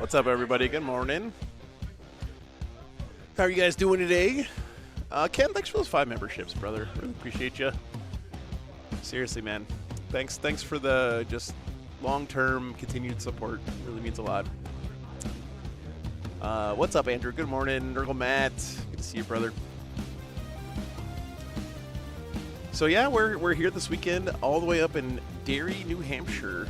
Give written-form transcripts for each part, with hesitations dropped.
What's up, everybody? Good morning. How are you guys doing today? Ken, thanks for those 5 memberships, brother. Really appreciate you. Seriously, man. Thanks for the just long-term continued support. Really means a lot. What's up, Andrew? Good morning. Nurgle Matt. Good to see you, brother. So yeah, we're here this weekend, all the way up in Derry, New Hampshire.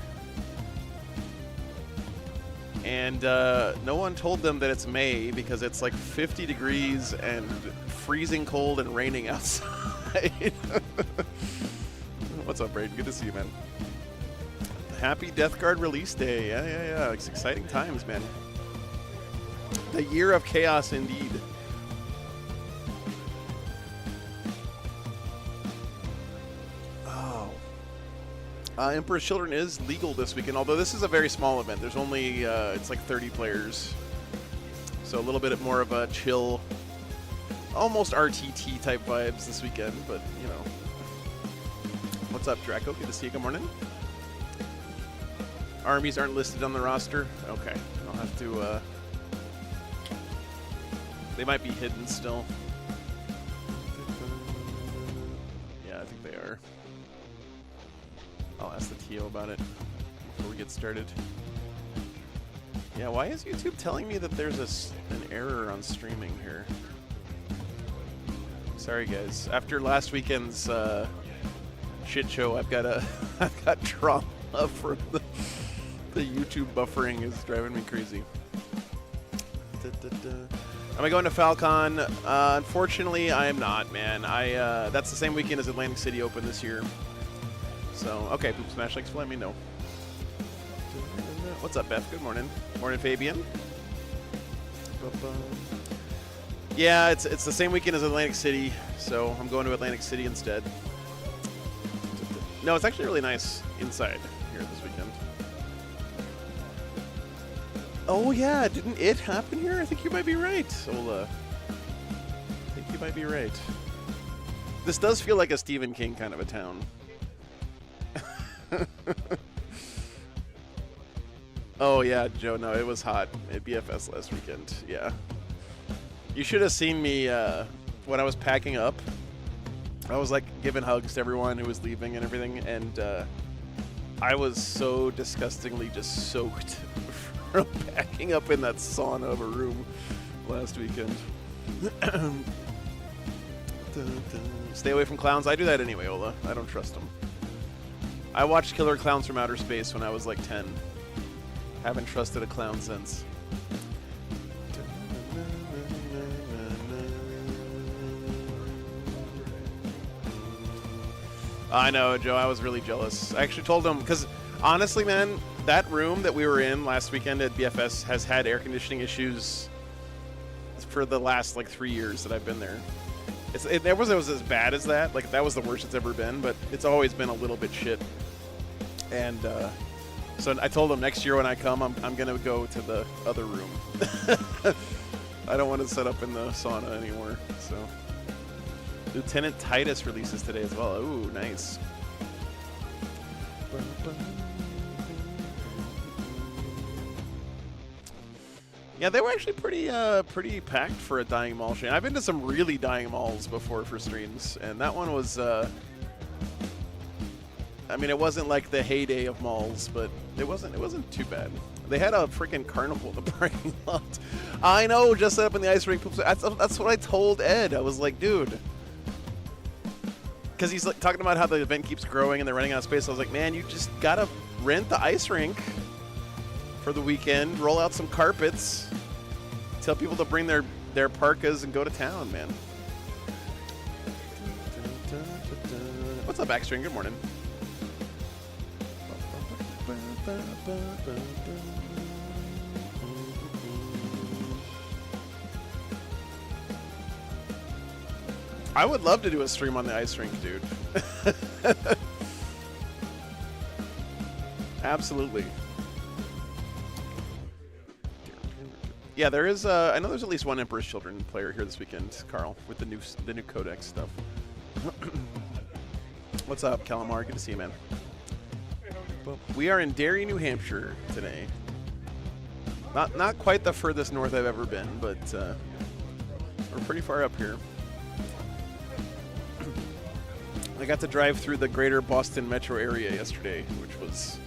And no one told them that it's May because it's like 50 degrees and freezing cold and raining outside. What's up, Braden? Good to see you, man. Happy Death Guard release day. Yeah. It's exciting times, man. The year of chaos, indeed. Emperor's Children is legal this weekend, although this is a very small event. There's only, it's like 30 players. So a little bit more of a chill, almost RTT type vibes this weekend, but, you know. What's up, Draco? Good to see you. Good morning. Armies aren't listed on the roster. Okay. I'll have to, they might be hidden still. Yeah, I think they are. I'll ask the TO about it before we get started. Yeah, why is YouTube telling me that there's an error on streaming here? Sorry, guys. After last weekend's shit show, I've got trauma from the YouTube buffering is driving me crazy. Am I going to Falcon? Unfortunately, I am not, man. That's the same weekend as Atlantic City Open this year. So, okay, Poop Smash Links, let me know. What's up, Beth? Good morning. Morning, Fabian. Yeah, it's the same weekend as Atlantic City, so I'm going to Atlantic City instead. No, it's actually really nice inside here this weekend. Oh, yeah, didn't it happen here? I think you might be right, Ola. I think you might be right. This does feel like a Stephen King kind of a town. Oh yeah, Joe, no, it was hot at BFS last weekend. Yeah, you should have seen me when I was packing up. I was like giving hugs to everyone who was leaving and everything, and I was so disgustingly just soaked from packing up in that sauna of a room last weekend. Stay away from clowns. I do that anyway, Ola. I don't trust them. I watched Killer Clowns from Outer Space when I was like 10. Haven't trusted a clown since. I know, Joe, I was really jealous. I actually told him, because honestly, man, that room that we were in last weekend at BFS has had air conditioning issues for the last like 3 years that I've been there. It never was as bad as that. Like, that was the worst it's ever been, but it's always been a little bit shit. And so I told him next year when I come, I'm going to go to the other room. I don't want to set up in the sauna anymore. So Lieutenant Titus releases today as well. Ooh, nice. Yeah, they were actually pretty packed for a Dying Mall stream. I've been to some really Dying Malls before for streams, and that one was, I mean, it wasn't like the heyday of malls, but it wasn't too bad. They had a freaking carnival in the parking lot. I know, just set up in the ice rink. That's what I told Ed. I was like, dude. Because he's like talking about how the event keeps growing and they're running out of space. I was like, man, you just gotta rent the ice rink for the weekend, roll out some carpets, tell people to bring their parkas and go to town, man. What's up, Backstring? Good morning. I would love to do a stream on the ice rink, dude. Absolutely. Yeah, there is. I know there's at least one Emperor's Children player here this weekend, Carl, with the new codex stuff. What's up, Calamar? Good to see you, man. We are in Derry, New Hampshire today. Not quite the furthest north I've ever been, but we're pretty far up here. I got to drive through the greater Boston metro area yesterday, which was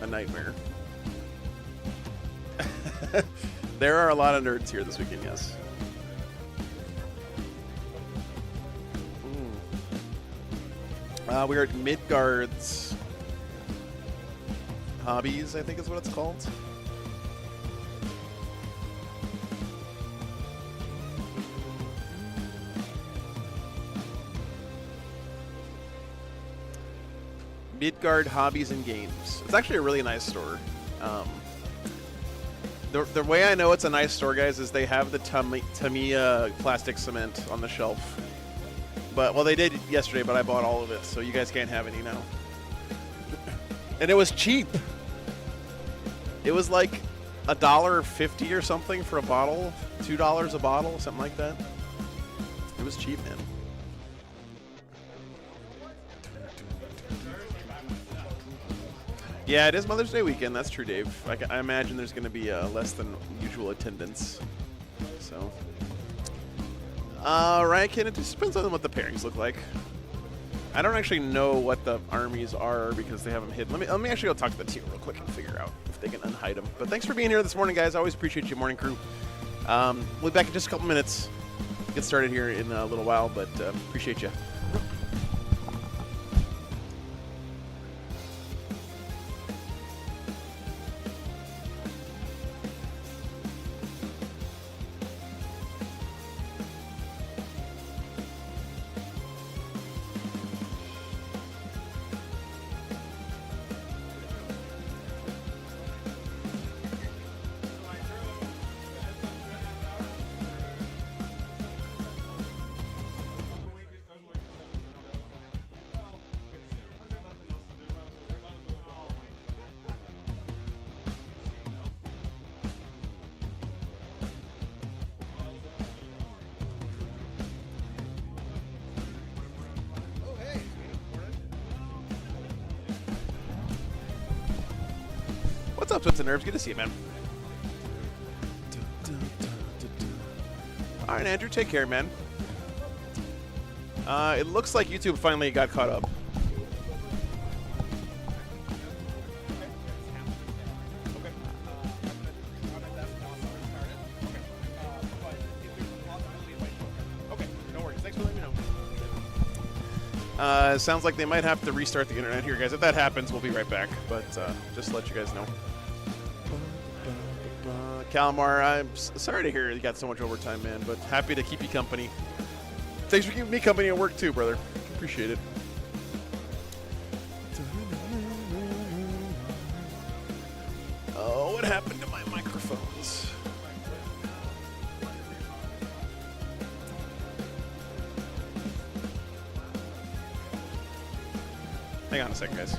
a nightmare. There are a lot of nerds here this weekend, yes. We are at Midgards Hobbies, I think is what it's called. Midgard Hobbies and Games. It's actually a really nice store. The way I know it's a nice store, guys, is they have the Tamiya plastic cement on the shelf. But, well, they did yesterday, but I bought all of it, so you guys can't have any now. And it was cheap. It was like $1.50 or something for a bottle, $2 a bottle, something like that. It was cheap, man. Yeah, it is Mother's Day weekend. That's true, Dave. I imagine there's going to be less than usual attendance. So, right, Ken, it just depends on what the pairings look like. I don't actually know what the armies are because they have them hidden. Let me actually go talk to the team real quick and figure out if they can unhide them. But thanks for being here this morning, guys. I always appreciate you, morning crew. We'll be back in just a couple minutes. Get started here in a little while, but appreciate you. What's up, Twits and Nerves? Good to see you, man. All right, Andrew, take care, man. It looks like YouTube finally got caught up. Okay, no worries. Thanks for letting me know. Sounds like they might have to restart the internet here, guys. If that happens, we'll be right back. But just to let you guys know. Calamar, I'm sorry to hear you got so much overtime, man, but happy to keep you company. Thanks for keeping me company at work, too, brother. Appreciate it. Oh, what happened to my microphones? Hang on a second, guys.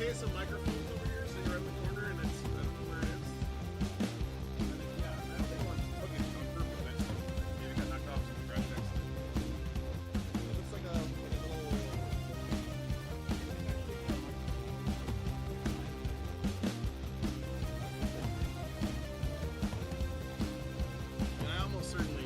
case of microphones over here, sitting right in the corner, and it's, I don't know where it is. And then, yeah, I don't think one hooked on purpose next to it. Maybe it got knocked off some crash next to it. It looks like a little... And I almost certainly...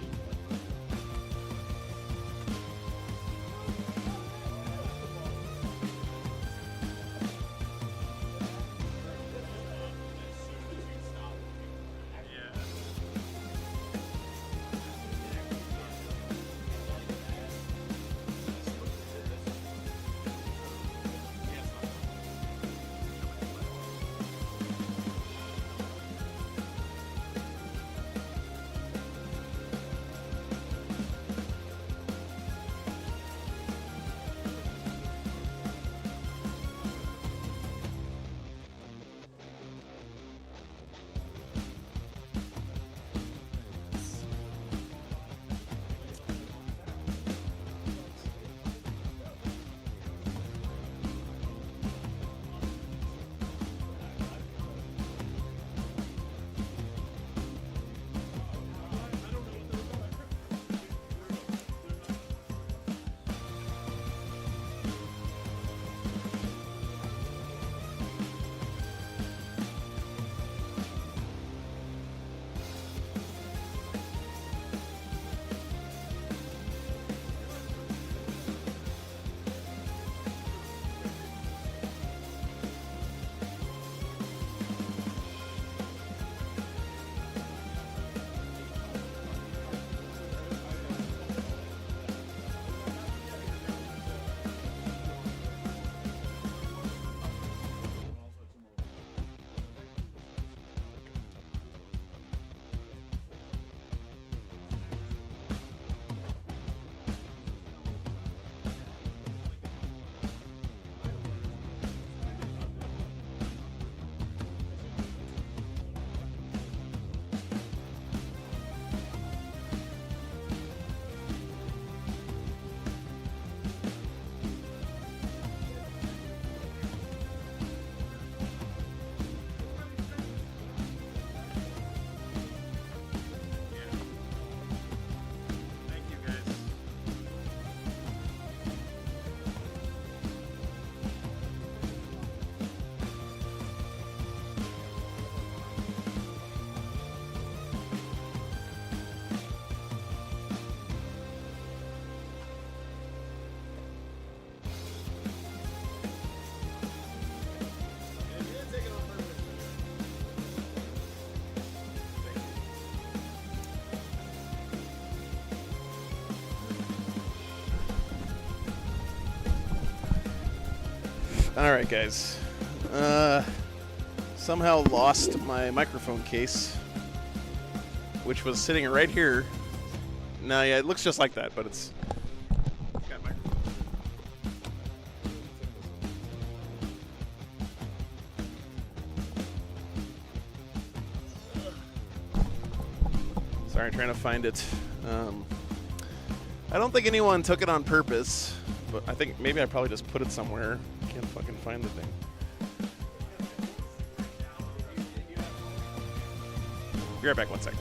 Alright guys, somehow lost my microphone case, which was sitting right here. No, yeah, it looks just like that, but it's got microphone. Sorry, trying to find it. I don't think anyone took it on purpose, but I think maybe I probably just put it somewhere. Can't fucking find the thing. Be right back, 1 second.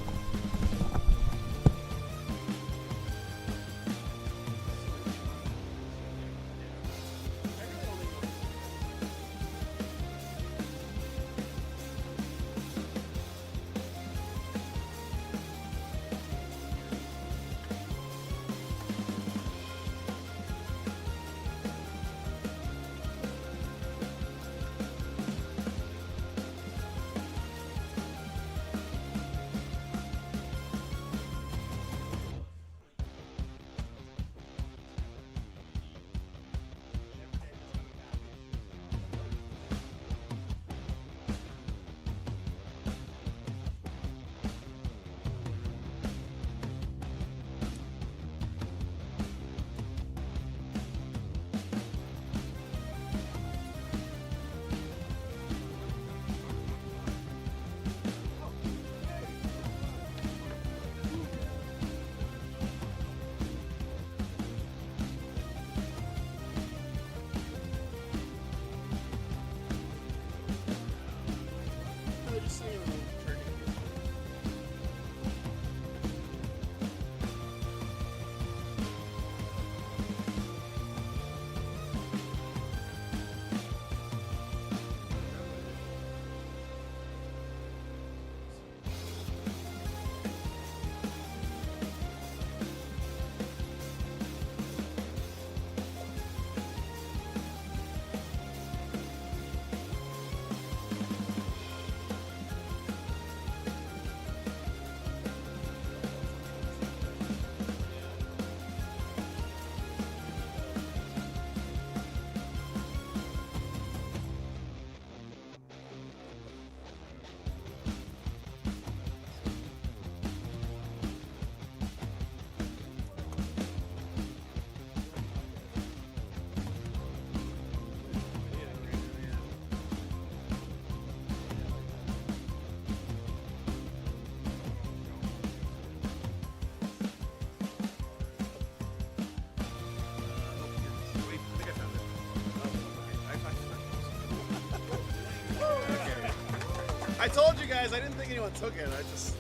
I told you guys, I didn't think anyone took it. I just.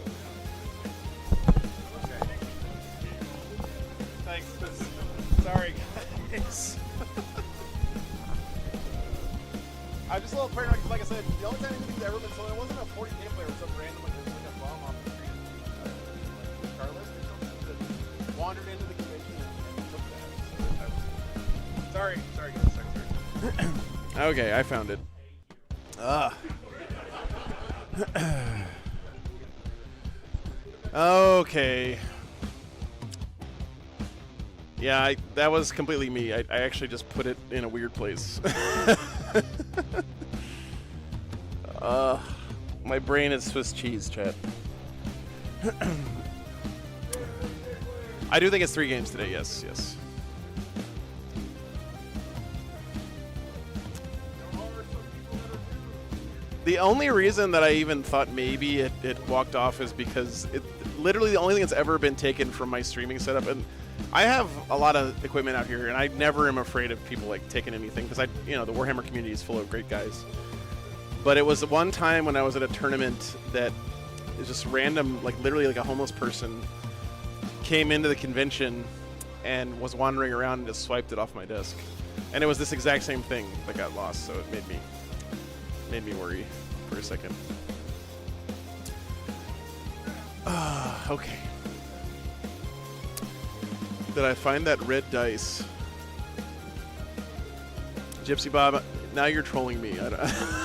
Okay. Thanks. Sorry, guys. I'm just a little paranoid because, like I said, the only time anything's ever been stolen, it wasn't a 40 gameplay or some random, like, a bomb off the street, like, car list or something that wandered into the convention and took that. So sorry, guys. Sorry. Okay, I found it. Okay. Yeah, that was completely me. I actually just put it in a weird place. My brain is Swiss cheese, chat. I do think it's 3 games today, yes. The only reason that I even thought maybe it walked off is because it literally the only thing that's ever been taken from my streaming setup, and I have a lot of equipment out here, and I never am afraid of people like taking anything because the Warhammer community is full of great guys. But it was one time when I was at a tournament that is just random, like literally like a homeless person came into the convention and was wandering around and just swiped it off my desk, and it was this exact same thing that got lost. So it made me worry for a second. Okay. Did I find that red dice? Gypsy Bob, now you're trolling me. I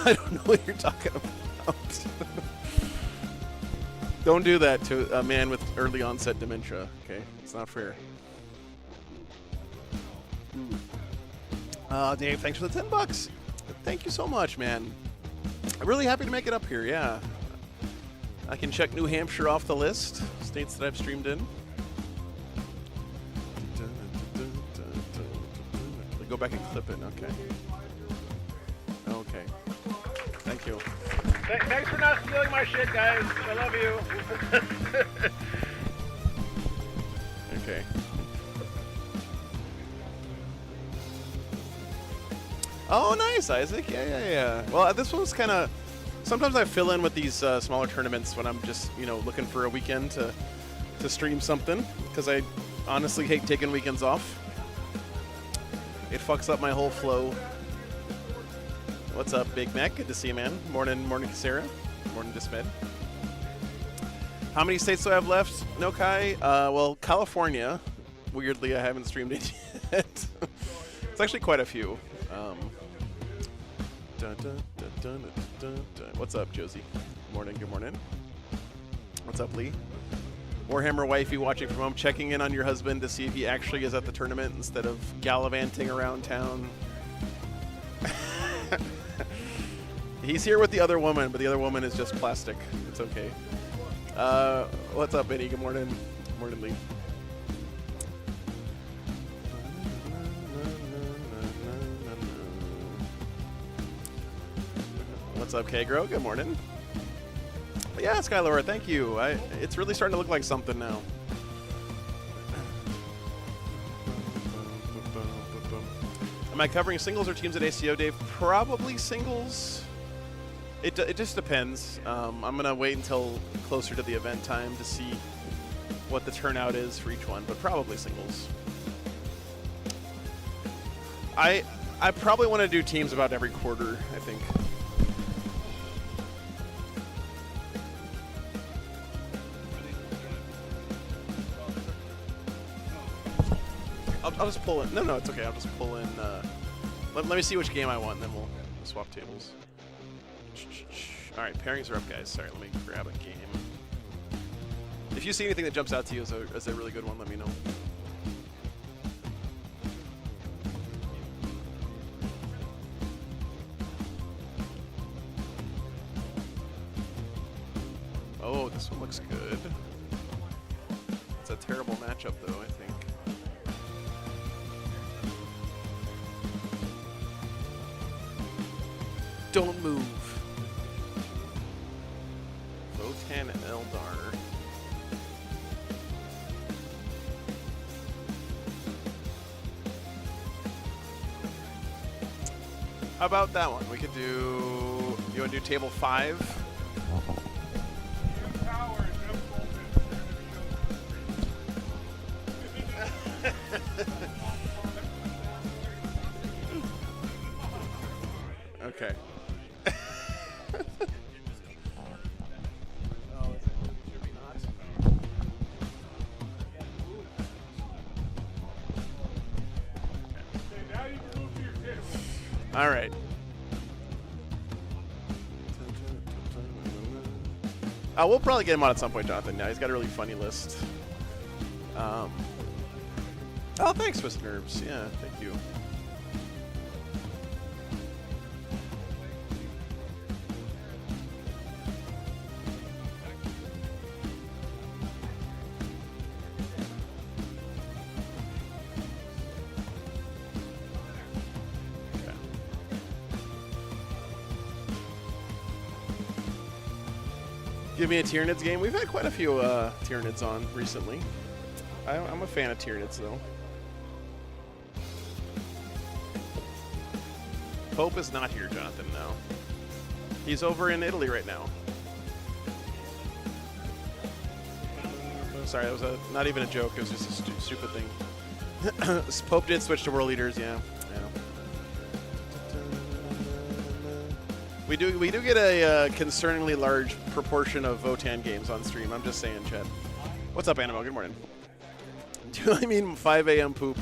don't know what you're talking about. Don't do that to a man with early onset dementia, okay? It's not fair. Dave, thanks for the $10. Thank you so much, man. I'm really happy to make it up here, yeah. I can check New Hampshire off the list, states that I've streamed in. Go back and clip it, okay. Okay. Thank you. Thanks for not stealing my shit, guys. I love you. Okay. Oh, nice, Isaac. Yeah. Well, this one's kind of... Sometimes I fill in with these smaller tournaments when I'm just, looking for a weekend to stream something, because I honestly hate taking weekends off. It fucks up my whole flow. What's up, Big Mac? Good to see you, man. Morning, Sarah. Morning, Dismed. How many states do I have left? No, Kai. Well, California. Weirdly, I haven't streamed it yet. It's actually quite a few. What's up, Josie? Good morning. What's up, Lee? Warhammer wifey watching from home, checking in on your husband to see if he actually is at the tournament instead of gallivanting around town. He's here with the other woman, but the other woman is just plastic. It's okay. What's up, Benny? Good morning. Good morning, Lee. What's up, Kagro? Good morning. Yeah, Skylora, thank you. It's really starting to look like something now. Am I covering singles or teams at ACO, Dave? Probably singles. It just depends. I'm gonna wait until closer to the event time to see what the turnout is for each one, but probably singles. I probably want to do teams about every quarter, I think. I'll just pull in. No, it's okay. I'll just pull in. Let me see which game I want, and then we'll swap tables. All right, pairings are up, guys. Sorry, let me grab a game. If you see anything that jumps out to you as a really good one, let me know. Oh, this one looks good. It's a terrible matchup, though, I think. Don't move. Votan and Eldar. How about that one? We could do. You want to do table 5? Okay. All right. We'll probably get him on at some point, Jonathan. Yeah, he's got a really funny list. Oh, thanks, Swiss Nerves. Yeah, thank you. Give me a Tyranids game. We've had quite a few Tyranids on recently. I'm a fan of Tyranids, though. Pope is not here, Jonathan, no. He's over in Italy right now. Sorry, that was not even a joke. It was just a stupid thing. Pope did switch to World Leaders, yeah. We do get a concerningly large proportion of Votan games on stream. I'm just saying, Chet. What's up, Animo? Good morning. Do I mean 5 a.m. poop?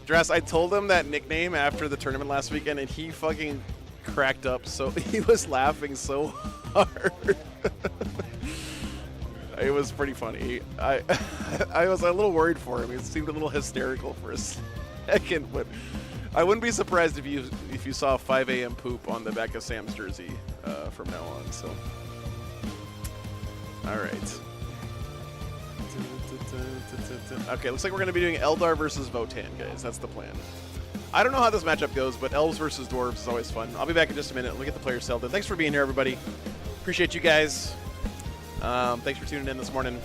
Dress, I told him that nickname after the tournament last weekend, and he fucking cracked up. So he was laughing so hard. It was pretty funny. I was a little worried for him. He seemed a little hysterical for a second, but I wouldn't be surprised if you saw 5 a.m. poop on the back of Sam's jersey from now on. So, all right. Okay, looks like we're going to be doing Eldar versus Votan, guys. That's the plan. I don't know how this matchup goes, but Elves versus Dwarves is always fun. I'll be back in just a minute. Let me get the players settled in. Thanks for being here, everybody. Appreciate you guys. Thanks for tuning in this morning.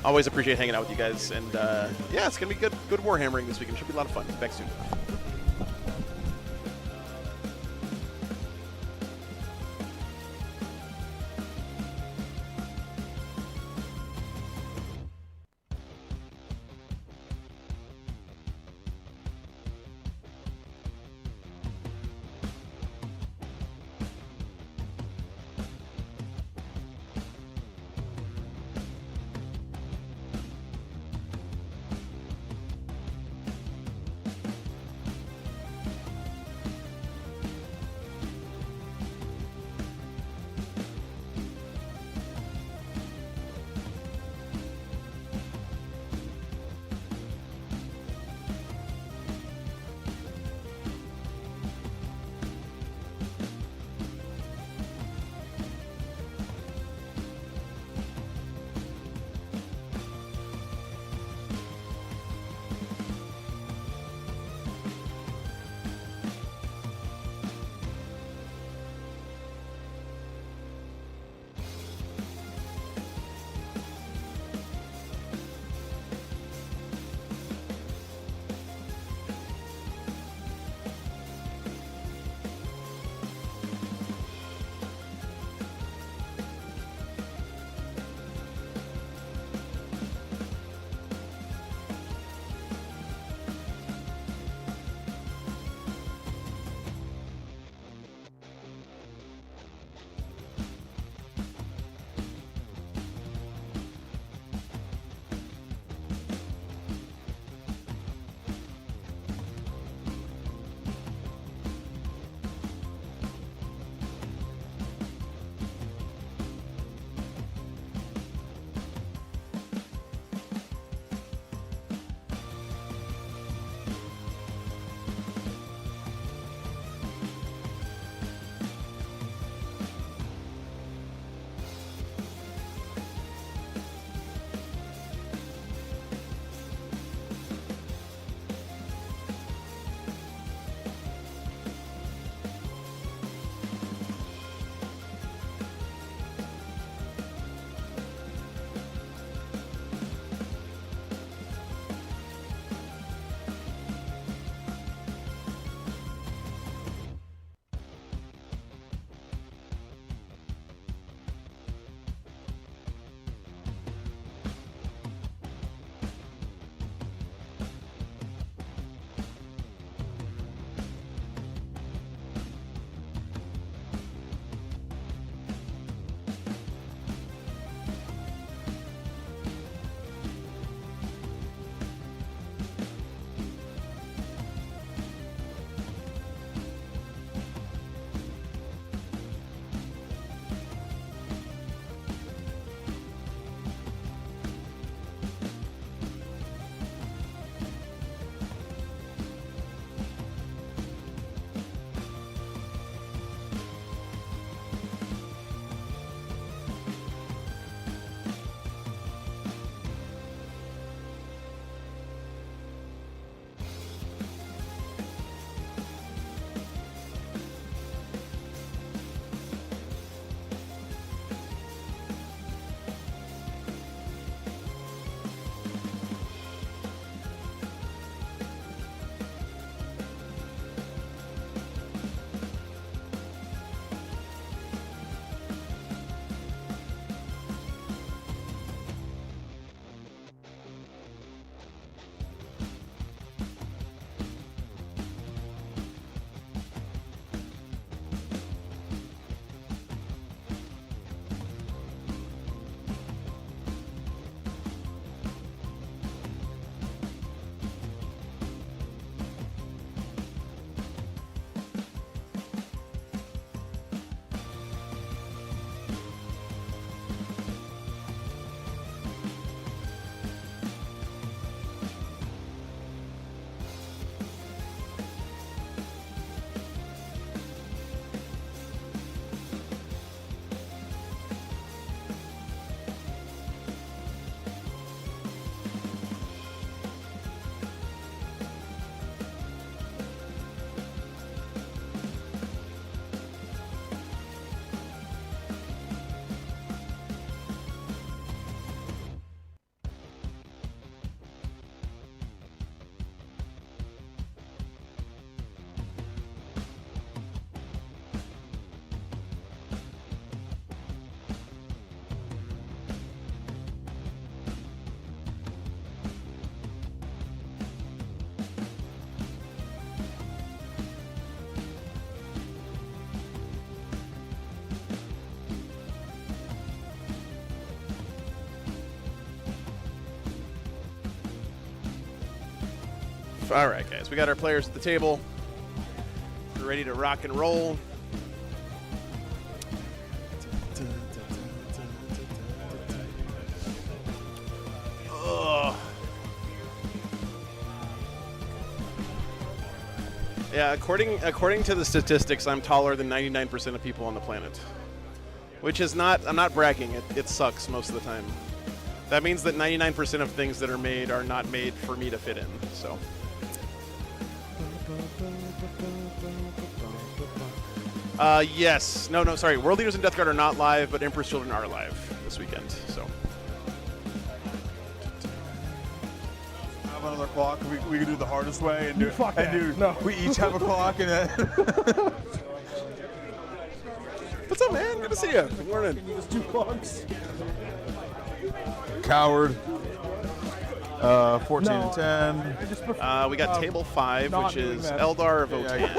Always appreciate hanging out with you guys. And yeah, it's going to be good Warhammering this weekend. Should be a lot of fun. Back soon. stuff. All right, guys, we got our players at the table. We're ready to rock and roll. Ugh. Yeah, according to the statistics, I'm taller than 99% of people on the planet. Which is not, I'm not bragging, it sucks most of the time. That means that 99% of things that are made are not made for me to fit in, so. Yes. No, sorry. World Leaders in Death Guard are not live, but Emperor's Children are live this weekend, so. Have another clock. We can do the hardest way and do. Fuck that. No. We each have a clock and then. What's up, man? Good to see you. Good morning. There's 2 clocks. Coward. 14 No. and 10. I just prefer, We got table 5, not which doing is that. Eldar Votan.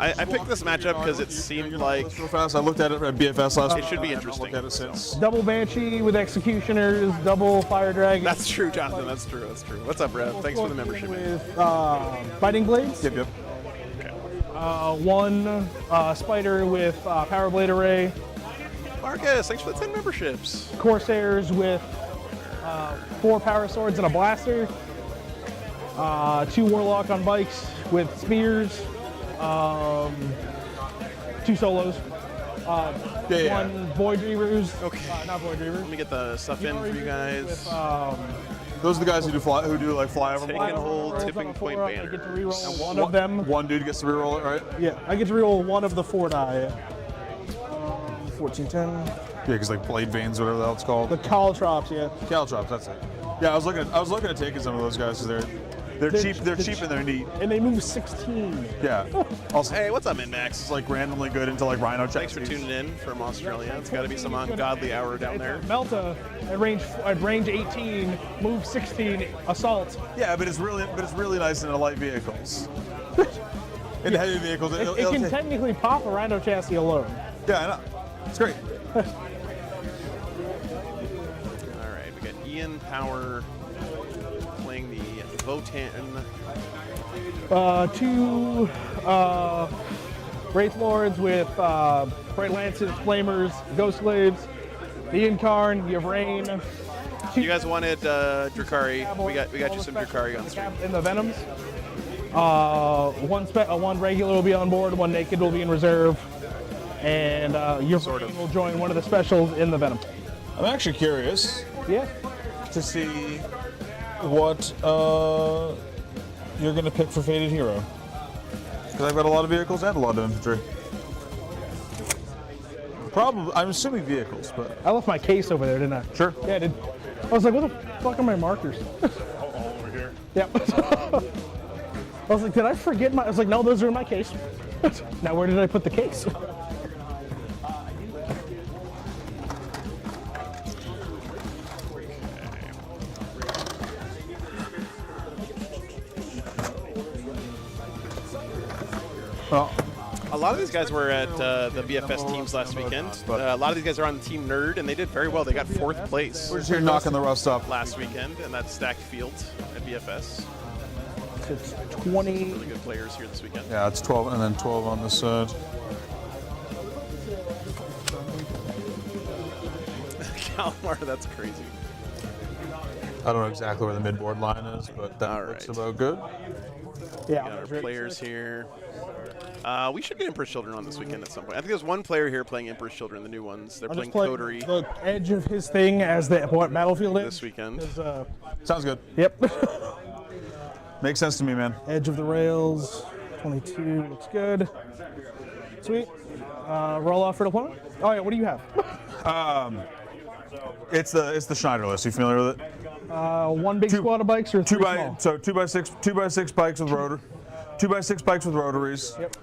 I picked this matchup because it seemed like Real fast. I looked at it at BFS last week. it should be I interesting. haven't looked at it since. double Banshee with Executioners, double Fire Dragon. That's true, Jonathan. That's true. What's up, Brad? Thanks for the membership. Man. With Fighting Blades. Yep. One Spider with Power Blade Array. Marcus, thanks for the 10 memberships. Corsairs with 4 Power Swords and a Blaster. 2 Warlock on bikes with spears. 2 solos. Yeah. 1 Void Reavers. Okay. Not Void Reavers. Let me get the stuff in for you guys. With, Those are the guys who do fly over. Take and hold rolls tipping on a point 4-up. I banner. get to reroll one of them. One dude gets to reroll it, right? Yeah, I get to reroll one of the 4 die. 14, 10. Yeah, because like blade veins, whatever the hell it's called. The Caltrops, yeah. Caltrops, that's it. Yeah, I was looking at taking some of those guys because they're cheap. They're cheap and they're neat. And they move 16. Yeah. Also, Hey, what's up, Min-Max? it's like randomly good into like Rhino Thanks for chassis. tuning in from Australia. It's got to be some ungodly hour down there. Melta at range 18, move 16, assault. Yeah, but it's really nice in the light vehicles. In the heavy vehicles, It can technically pop a Rhino chassis alone. yeah, I know. It's great. All right, we got Ian Power playing the Votan. 2 Wraith Lords with Bright Lances, Flamers, Ghost Slaves, the Incarn, you have Rain. You guys wanted Drakari. We got you some Drakari on stream. And the Venoms. One regular will be on board, 1 naked will be in reserve. And your Sort of. will join one of the specials in the Venom. I'm actually curious Yeah. to see what you're going to pick for Fated Hero. Because I've got a lot of vehicles and a lot of infantry. Probably, I'm assuming vehicles, but I left my case over there, didn't I? sure. Yeah, I did. I was like, what the fuck are my markers? All over here. Yep. I was like, did I forget my... I was like, no, those are in my case. Now, where did I put the case? Well, A lot of these guys were at the BFS teams last weekend. A lot of these guys are on Team Nerd, and they did very well. They got 4th place we're just here knocking the rust off. last weekend in that stacked field at BFS. It's 20... Really good players here this weekend. Yeah, it's 12 and then 12 on this side. Kalmar, that's crazy. I don't know exactly where the mid-board line is, but that All looks right. about good. Yeah. Got our players here. We should get Emperor's Children on this weekend at some point. I think there's one player here playing Emperor's Children, the new ones. They're I'm playing just playing Coterie the edge of his thing as the what battlefield is. this weekend. Sounds good. Yep. Makes sense to me, man. Edge of the rails. 22 looks good. Sweet. Roll off for deployment. Oh yeah, what do you have? It's the Schneider list. You familiar with it? 1 big squad of bikes or 3 small? 2x6 bikes with rotor. 2x6 bikes with rotaries. Yep.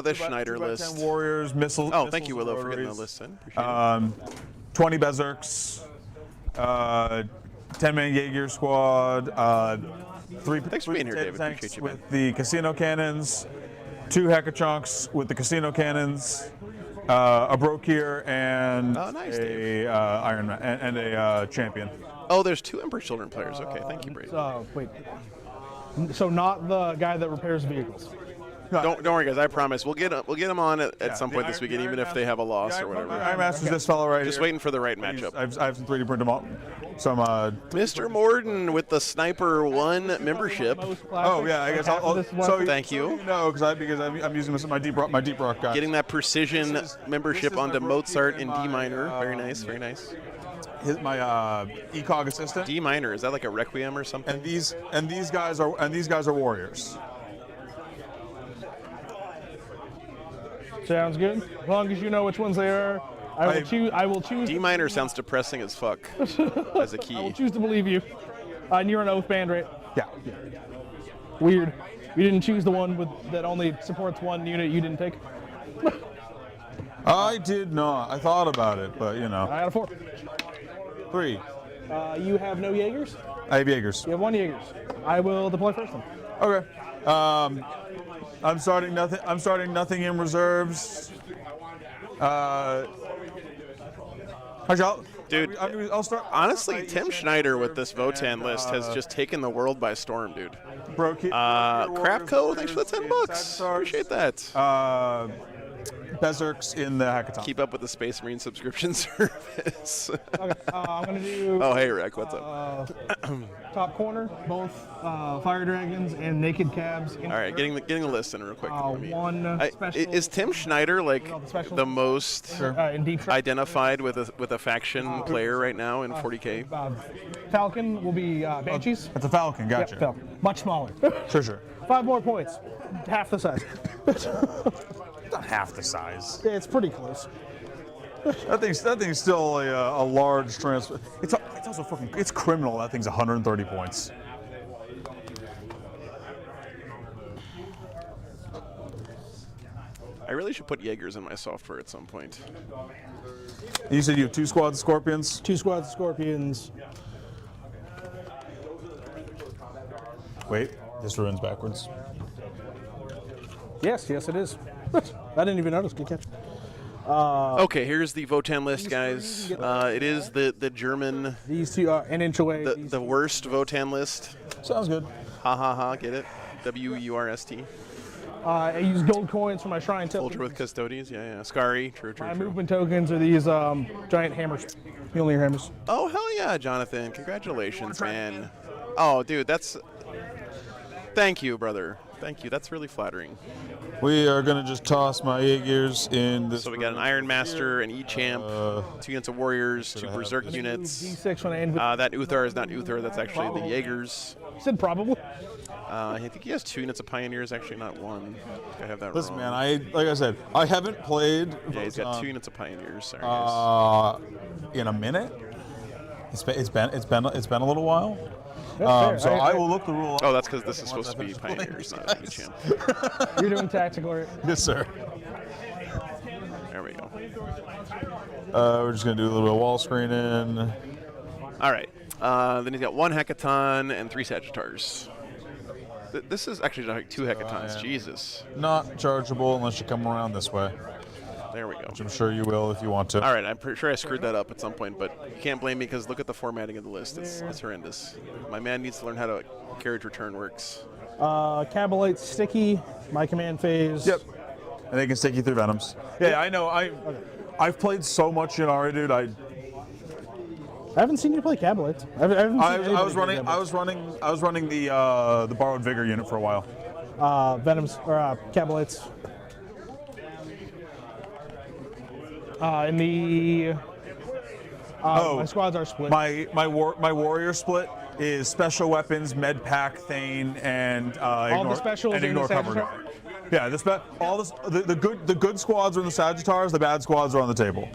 The Schneider 2x10 list. warriors, missiles. Oh, thank you, Willow, for getting the list in. Appreciate it. 20 berserks. 10-man Jaeger squad. 3 Thanks for being here, David. tanks Appreciate you, man. with the casino cannons. 2 Hekachonks with the casino cannons. A Brokir and Oh, nice, a Dave. Iron Man and a champion. Oh, there's 2 Emperor Children players. Okay, thank you, Brady. Wait. So not the guy that repairs vehicles. Don't worry, guys. I promise we'll get them on at some point this weekend, even if they have a loss or whatever. Iron Master's this fellow right Just here. waiting for the right matchup. I have some 3D print them up. Some Mr. Morden with the Sniper 1 membership. Oh yeah, I guess I'll so thank you. No, because I'm using this my deep rock guy. Getting that precision membership onto Mozart in D minor. Very nice, very nice. My ECOG assistant. D minor, is that like a Requiem or something? And these guys are warriors. Sounds good. As long as you know which ones they are, I will choose. D minor sounds depressing as fuck as a key. I will choose to believe you. And you're an oath band, right? Yeah. Weird. You didn't choose the one that only supports 1 unit you didn't take? I did not. I thought about it, but you know. I got a 4. 3. You have no Jaegers? I have Jaegers. You have 1 Jaegers. I will deploy first then. Okay. I'm starting nothing in reserves. Dude, I'll start. Honestly, Tim Schneider with this Votan list has just taken the world by storm, dude. Crapco, thanks for the $10. Appreciate that. Berserks in the hackathon. Keep up with the Space Marine subscription service. Okay, I'm going to do... Oh, hey, Rick, what's up? Top corner, both Fire Dragons and Naked Cabs. All right, getting the list in real quick. Is Tim Schneider like the most in deep identified with a faction player right now in 40K? Falcon will be Banshees. That's a Falcon, gotcha. Yep, Falcon. Much smaller. Sure. 5 more points. Half the size. Not half the size. It's pretty close. That thing's still a large transfer. It's also it's criminal. That thing's 130 points. I really should put Jaegers in my software at some point. You said you have 2 squads of Scorpions? 2 squads of Scorpions. Wait, this ruins backwards. Yes, it is. I didn't even notice. Good catch. Okay, here's the Votan list, guys. It is the German. These 2 are an inch away. The worst Votan list. Sounds good. Ha ha ha, get it? WURST. I use gold coins for my shrine tokens. Soldier with custodians, yeah. Scary, true. My movement tokens are these giant hammers. Mjolnir hammers. Oh, hell yeah, Jonathan. Congratulations, man. Oh, dude, that's... Thank you, brother. Thank you. That's really flattering. We are going to just toss my Jaegers in this. So we got an Iron Master, an E-Champ, 2 units of Warriors, 2 Berserk units. D6 when I end with that Uthar is not Uthar. That's actually the Jaegers. said probably. I think he has 2 units of Pioneers, actually not 1. I have that Listen, wrong. man, like I said, I haven't played. Yeah, he's got 2 units of Pioneers. Sorry, in a minute. It's been a little while. So I will look the rule up. Oh, that's because this is supposed to be Pioneers, not an E-Champ. You're doing tactical, right? Yes, sir. There we go. We're just going to do a little bit of wall screening. All right. Then he's got 1 Hecaton and 3 Sagittars. This is actually like 2 Hecatons. Jesus. Not chargeable unless you come around this way. There we go. Which I'm sure you will if you want to. All right, I'm pretty sure I screwed that up at some point, but you can't blame me because look at the formatting of the list. It's horrendous. My man needs to learn how to carriage return works. Cabalite Sticky, my command phase. Yep. And they can stick you through Venoms. Yeah, I know. I've played so much in Ari, dude. I haven't seen you play Cabalites. I was running the borrowed vigor unit for a while. Venoms or Cabalites. In the my squads are split. My warrior split is special weapons, med pack, Thane, and all the specials and in ignore the cover Sagittar? guard. Yeah, the good squads are in the Sagittars, the bad squads are on the table.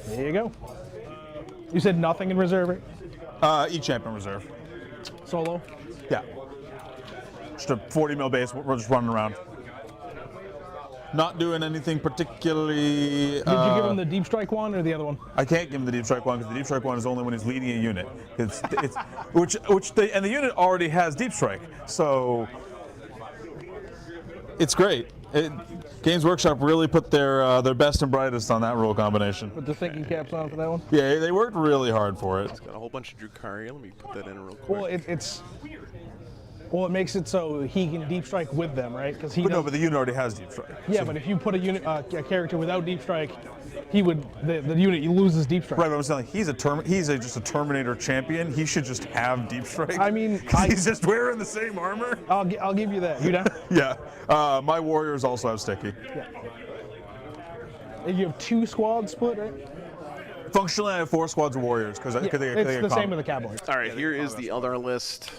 There you go. You said nothing in reserve, right? Each champion reserve. Solo. Yeah. Just a 40 mil base. We're just running around. Not doing anything particularly. Did you give him the deep strike one or the other one? I can't give him the deep strike one because the deep strike one is only when he's leading a unit. And the unit already has deep strike, so It's great. Games Workshop really put their best and brightest on that rule combination. Put the thinking caps on for that one. Yeah, they worked really hard for it. It's got a whole bunch of Drukhari. Let me put that in real quick. Well, it makes it so he can deep strike with them, right? Because he. But the unit already has deep strike. Yeah, so. but if you put a character without deep strike, he would the unit loses deep strike. Right, but I'm saying he's just a Terminator champion. He should just have deep strike. I mean, he's just wearing the same armor. I'll give you that. You down? Yeah. My warriors also have sticky. Yeah. You have 2 squads split, right? Functionally, I have 4 squads of warriors because It's the same with the cowboys. All right, here is the Eldar list.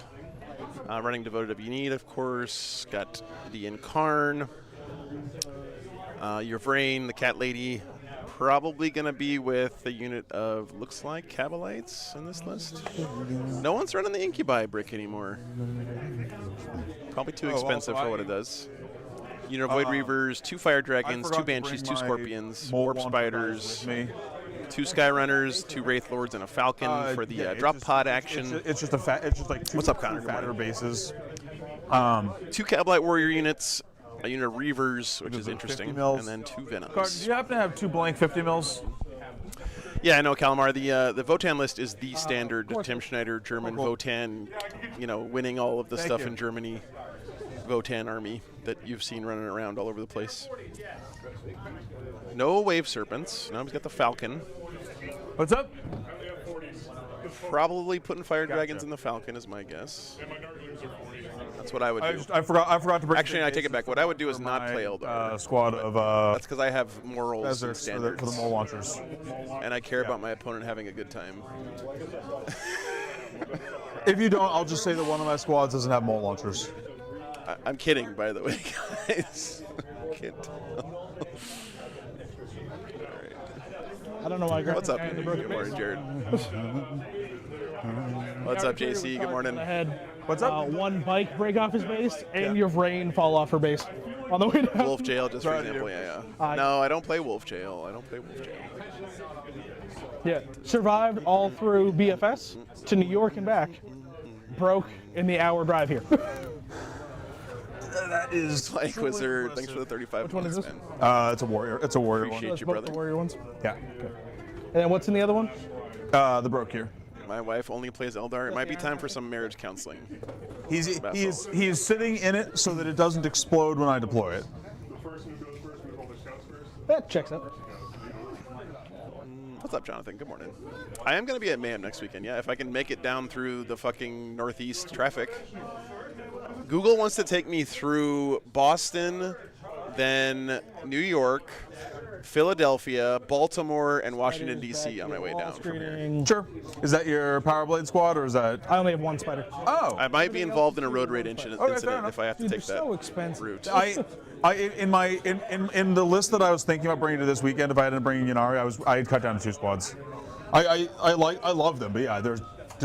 Running devoted of Unit, of course. Got the Incarn. Your Vrain, the Cat Lady. Probably going to be with a unit of, looks like, Cabalites in this list. No one's running the Incubi brick anymore. Probably too expensive for what it does. Unit of Void Reavers, 2 Fire Dragons, 2 Banshees, 2 Scorpions, Warp Spiders, 2 Sky Runners, 2 Wraith Lords, and a Falcon for the drop pod action. It's just like 2 What's up, Connor? fatter bases. 2 Cabalite Warrior units, a unit of Reavers, which is interesting, and then 2 Venoms. Do you happen to have 2 blank 50 mils? Yeah, I know, Calamar. The Votan list is the standard Tim Schneider German Votan, winning all of the stuff in Germany Votan army that you've seen running around all over the place. No Wave Serpents. Now he's got the Falcon. What's up? Probably putting Fire Dragons in the Falcon is my guess. That's what I would do. I forgot to bring. Actually, I take it back. What I would do is not play Eldar. Squad of. That's because I have morals and standards. For the mole launchers. And I care about my opponent having a good time. If you don't, I'll just say that one of my squads doesn't have mole launchers. I'm kidding, by the way, guys. Can't tell. I don't know why I grabbed What's up? the Good morning, Jared. What's up, JC? Good morning. What's up? 1 bike break off his base, and your Vrain fall off her base on the way down. Wolf Jail, just for example, yeah. No, I don't play Wolf Jail. Yeah, survived all through BFS to New York and back. Broke in the hour drive here. That is Spike Wizard, thanks for the 35 Which one is this? It's a warrior. It's a warrior Appreciate one. you, Both brother. the warrior ones. Yeah. And then what's in the other one? The broke here. My wife only plays Eldar. It might be time for some marriage counseling. He is sitting in it so that it doesn't explode when I deploy it. That checks out. What's up, Jonathan? Good morning. I am going to be at Mayhem next weekend, yeah, if I can make it down through the fucking northeast traffic. Google wants to take me through Boston, then New York, Philadelphia, Baltimore, and Washington, D.C. on my way down from here. Sure. Is that your Power Blade squad, or is that? I only have 1 spider. Oh. I might be involved in a road raid incident if I have to Dude, take they're that so expensive. route. In the list that I was thinking about bringing to this weekend, if I hadn't bringing Yanari, I had cut down to 2 squads. I love them, but yeah, they're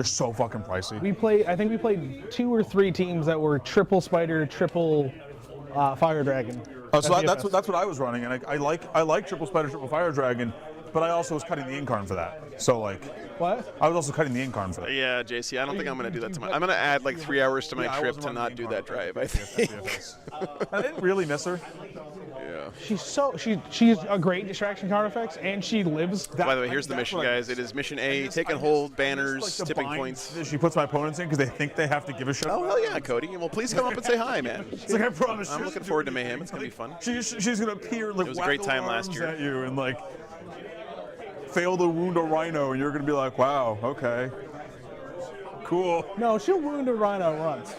so fucking pricey. I think we played 2 or 3 teams that were triple spider, triple fire dragon. Oh, so that's what I was running, and I like triple spider, triple fire dragon, but I also was cutting the Incarn for that. So like, what? I was also cutting the Incarn for that. Yeah, JC, I don't think I'm going to do that tomorrow. I'm going to add like 3 hours to my trip to not do that drive, I think. I didn't really miss her. Yeah. She's a great distraction card effects, and she lives. By the way, here's the mission, guys. It is mission A: take and hold banners, tipping points. She puts my opponents in because they think they have to give a shit. Oh hell yeah, Cody! Well, please come up and say hi, man. It's like, I promise. I'm looking forward to Mayhem. It's gonna be fun. She's gonna appear like It was a great time last year. at you and like fail to wound a rhino, and you're gonna be like, wow, okay, cool. No, she'll wound a rhino once.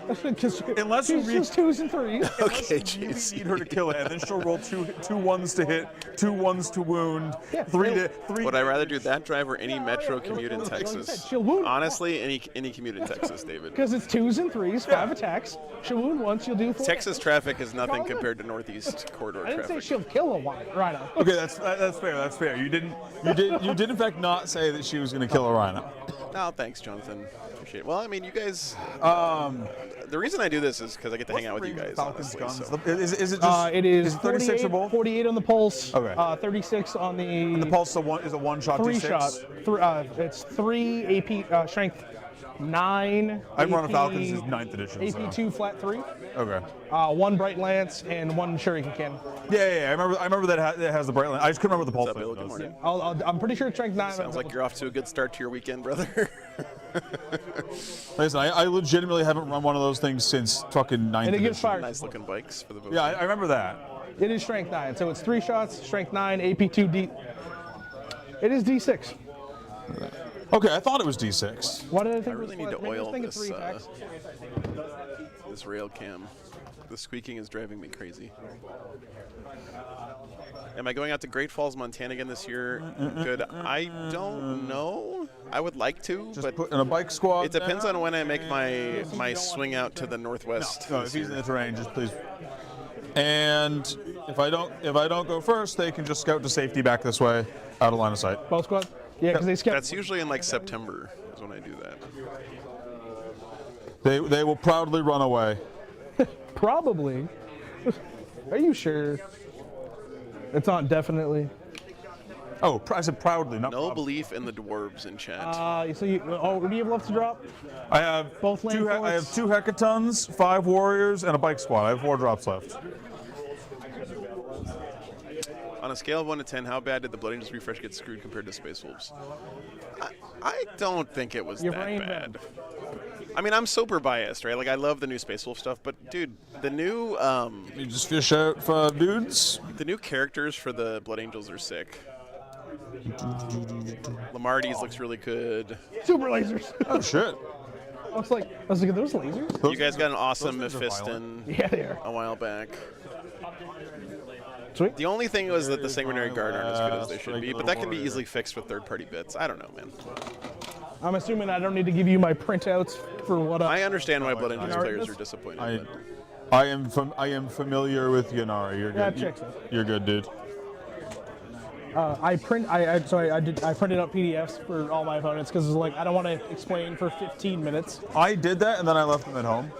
Unless she's just 2s and 3s. Okay, You jeez. need her to kill it, and then she'll roll two 1s to hit, 2 1s to wound, Yeah, 3. Would I rather do that drive or any metro commute in Like I said, Texas? she'll wound. Honestly, any commute in Texas, David. Because it's 2s and 3s, 5 attacks. She'll wound once, you'll do 4. Texas traffic is nothing compared to Northeast corridor I didn't say traffic. she'll kill a rhino. Okay, that's fair. That's fair. You did in fact not say that she was going to kill a rhino. No, thanks, Jonathan. Appreciate it. Well, I mean, you guys. The reason I do this is because I get to hang out with you guys. Falcon's Honestly, guns. so. Is it just? It is 36 or both? 48 on the pulse. Okay. 36 on the. The pulse is a one shot. 3 D6? shot. It's 3 AP strength 9. I'm running AP Falcons is 9th edition. So. AP2 flat 3. Okay. 1 Bright Lance and 1 Shuriken Cannon. Yeah. I remember that it has the bright line. I just couldn't remember what the pulse Bill? rate Good was. morning. I'm pretty sure it's strength 9. Sounds like you're off to a good start to your weekend, brother. Listen, I legitimately haven't run one of those things since fucking 9th And it gets edition. fired. Nice looking bikes for the vote. Yeah, I remember that. It is strength 9, so it's 3 shots, strength 9, AP2 D. It is D6. Okay, I thought it was D6. Why did I think I really it need was to maybe I was oil thinking this, 3 attacks. This rail cam. The squeaking is driving me crazy. Am I going out to Great Falls, Montana again this year? Good. I don't know. I would like to, Just but put in a bike squad. it depends there. on when I make my swing out to the northwest. No, if he's in the terrain, just please. And if I don't go first, they can just scout to safety back this way, out of line of sight. Both squad? Yeah, because they scout. That's usually in like September is when I do that. They will proudly run away. Probably. Are you sure? It's not definitely. Oh, I said proudly, not No proud. belief in the dwarves in chat. So you, do you have left to drop? I have Both land I have forts? 2 hecatons, 5 warriors, and a bike squad. I have 4 drops left. On a scale of 1 to 10, how bad did the Blood Angels refresh get screwed compared to Space Wolves? I don't think it was Your that brain bad. bend. I mean, I'm super biased, right? Like, I love the new Space Wolf stuff, but dude, the new You just fish out for dudes. the new characters for the Blood Angels are sick. Lamarty's looks really good. Super lasers. Oh shit. I was like, are those lasers? You guys got an awesome those things are Mephiston Yeah, they are. a while back. Sweet. The only thing was that the Sanguinary Guard aren't as good as they should be, but that can be easily fixed with third-party bits. I don't know, man. I'm assuming I don't need to give you my printouts for what I understand why Blood Angels I- players are disappointed. I but I am familiar with Yanara. You're Yeah, good. checks out. You're good, dude. I printed out PDFs for all my opponents because it's like I don't want to explain for 15 minutes. I did that and then I left them at home.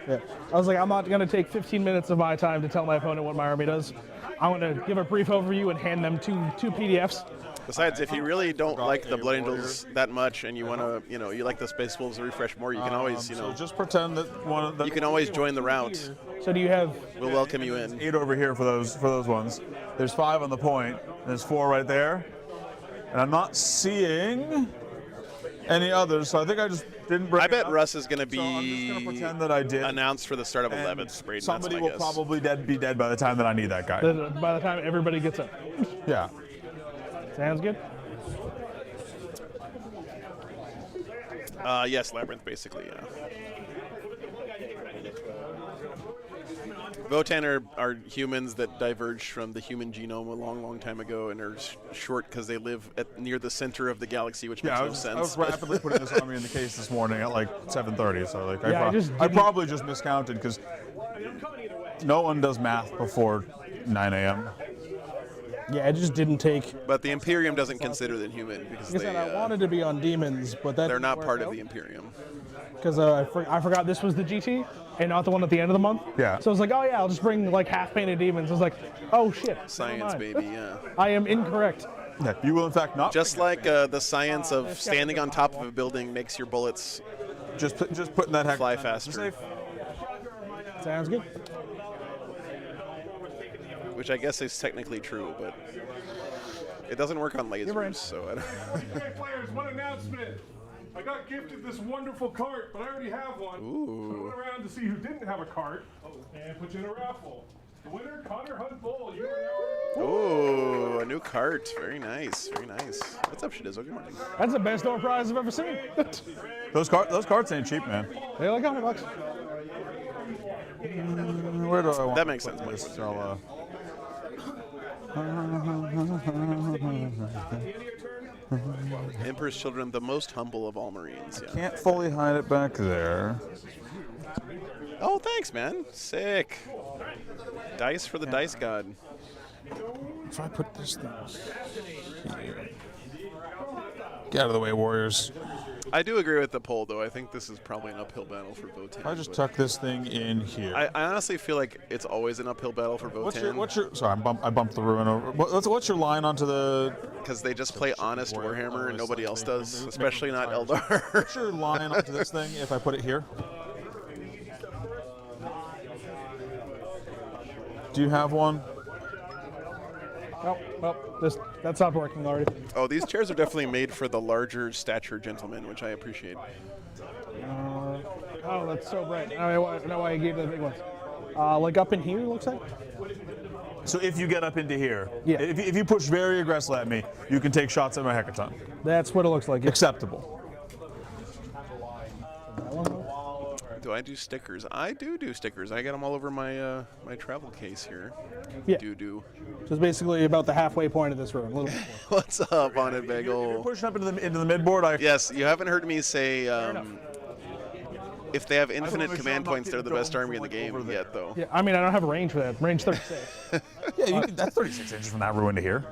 Yeah. I was like, I'm not going to take 15 minutes of my time to tell my opponent what my army does. I want to give a brief overview and hand them two PDFs. Besides, if you really don't like the Blood Angels that much and you want to, you like the Space Wolves to refresh more, you can always, So just pretend that one of the you can always join the route. So do you have? We'll welcome you in. 8 over here for those ones. There's 5 on the point. There's 4 right there, and I'm not seeing any others. So I think I just didn't bring. I bet it up. Russ is going to So I'm just gonna be pretend that I did. announced for the start of And 11th. Braden, somebody that's my will guess. probably be dead by the time that I need that guy. By the time everybody gets up. Yeah. Sounds good. Yes, Labyrinth, basically, yeah. Votan are humans that diverged from the human genome a long, long time ago and are short because they live near the center of the galaxy, which Yeah, makes no I was sense. rapidly putting this army in the case this morning at like 7:30. So like Yeah, I probably just miscounted because no one does math before 9 a.m. Yeah, it just didn't take. But the Imperium doesn't consider them human because Like I said, I wanted to be on demons, but that they're not part of the Imperium. because I forgot this was the GT and not the one at the end of the month. Yeah. So I was like, oh yeah, I'll just bring like half painted demons. I was like, oh shit. never Science, mind. baby, yeah. I am incorrect. Yeah, you will in fact not. Just like the science of standing on top of a building makes your bullets just putting that heck fly faster. Safe. Sounds good. Which I guess is technically true, but it doesn't work on right. lasers, so I don't. Hey players, one announcement. I got gifted this wonderful cart, but I already have one. Ooh. I went around to see who didn't have a cart and put you in a raffle. The winner, Connor Hunt Bull. You are now. Ooh, a new cart. Very nice, very nice. What's up, Shidizo? Good morning. That's the best door prize I've ever seen. Those carts ain't cheap, man. They're like $100. Where do I want? That makes to put sense, this? I'll, Emperor's Children, the most humble of all Marines. Yeah. can't fully hide it back there. Oh, thanks, man. Sick. Dice for the Dice God. If I put this thing here. Get out of the way, warriors. I do agree with the poll, though. I think this is probably an uphill battle for Votan. I just tuck this thing in here. I honestly feel like it's always an uphill battle for Votan. What's your? Sorry, I bumped the ruin over. What's your line onto the? Because they just play honest Warhammer and nobody else does, especially not Eldar. What's your line onto this thing if I put it here? Do you have one? Oh, well, that's not working already. Oh, these chairs are definitely made for the larger stature gentlemen, which I appreciate. Oh, that's so bright. I don't know why I gave the big ones. Like up in here, looks like? So if you get up into here, Yeah. if you push very aggressively at me, you can take shots at my hecaton. That's what it looks like. Yeah. Acceptable. Do I do stickers? I do stickers. I got them all over my my travel case here. Yeah. Do. So it's basically about the halfway point of this room. A little bit more. What's up on it, If you're Bagel? pushing up into the midboard, Yes, you haven't heard me say if they have wanna infinite make sure command I'm not points, they're the getting best thrown army in the from, like, game over there. yet, though. Yeah, I mean, I don't have a range for that. Range 36. that's 36 inches from that ruin to here.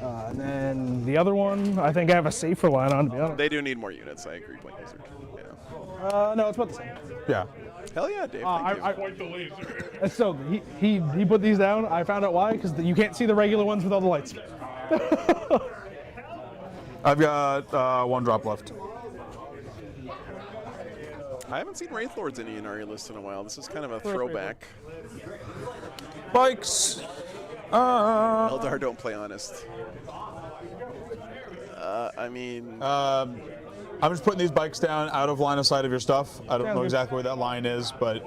And then the other one, I think I have a safer line on, to be honest. They do need more units. I agree, Point Wizard. Yeah. No, it's about the same. Yeah. Hell yeah, Dave. Thank you. Point the laser. And so he put these down. I found out why, because you can't see the regular ones with all the lights. I've got one drop left. I haven't seen Wraith Lords in the Inari list in a while. This is kind of a throwback. Bikes. Eldar don't play honest. I mean, I'm just putting these bikes down out of line of sight of your stuff. I don't know exactly where that line is, but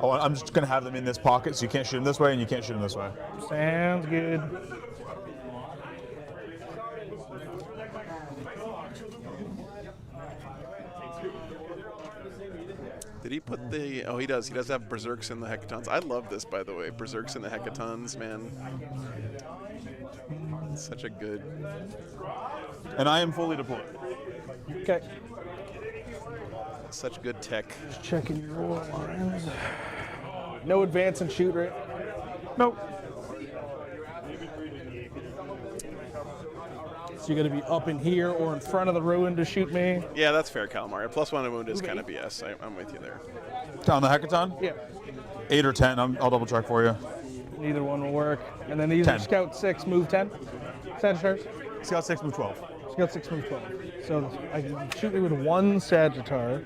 I'm just going to have them in this pocket, so you can't shoot them this way and you can't shoot them this way. Sounds good. did he put the? Oh, he does. He does have berserks in the hecatons. I love this, by the way. Berserks in the hecatons, man. It's such a good. And I am fully deployed. Okay. Such good tech. Just checking your war lines. No advance and shoot, right? Nope. So you're going to be up in here or in front of the ruin to shoot me? Yeah, that's fair, Calamari. A +1 wound is kind of BS. I'm with you there. Down the hecaton? Yeah. 8 or 10. I'll double check for you. Neither one will work. And then these 10. are Scout 6, move 10. Sagittarius? Scout 6, move 12. Scout 6, move 12. So I can shoot me with one Sagittar,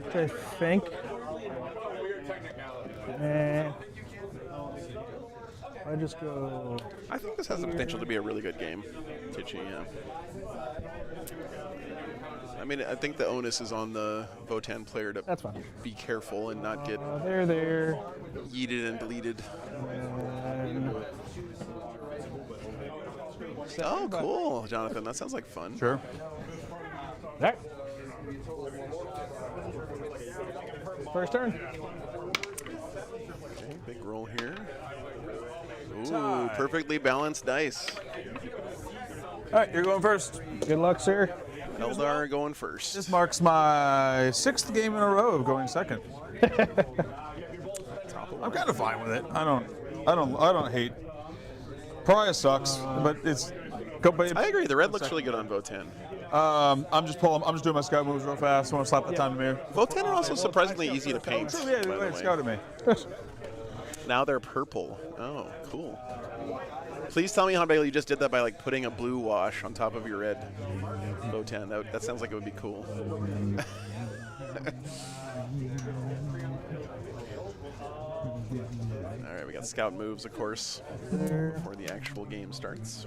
which I think. And I just go. I think this has the potential to be a really good game, Tichy, yeah. I mean, I think the onus is on the Votan player to That's fine. be careful and not get There. yeeted and deleted. And Oh, cool, Jonathan. That sounds like fun. Sure. there. First turn. Okay, big roll here. Ooh, perfectly balanced dice. All right, you're going first. Good luck, sir. Eldar going first. This marks my 6th game in a row of going second. I'm kind of fine with it. I don't hate. Pariah sucks, but it's. I agree. The red looks really good on Votan. I'm just doing my scout moves real fast. I want to slap the time to mirror. Votan are also surprisingly easy to paint. True, by yeah, the go ahead, way. scout at me. Now they're purple. Oh, cool. Please tell me how Bailey you just did that by like putting a blue wash on top of your red Votan. That sounds like it would be cool. All right, we got scout moves, of course, before the actual game starts.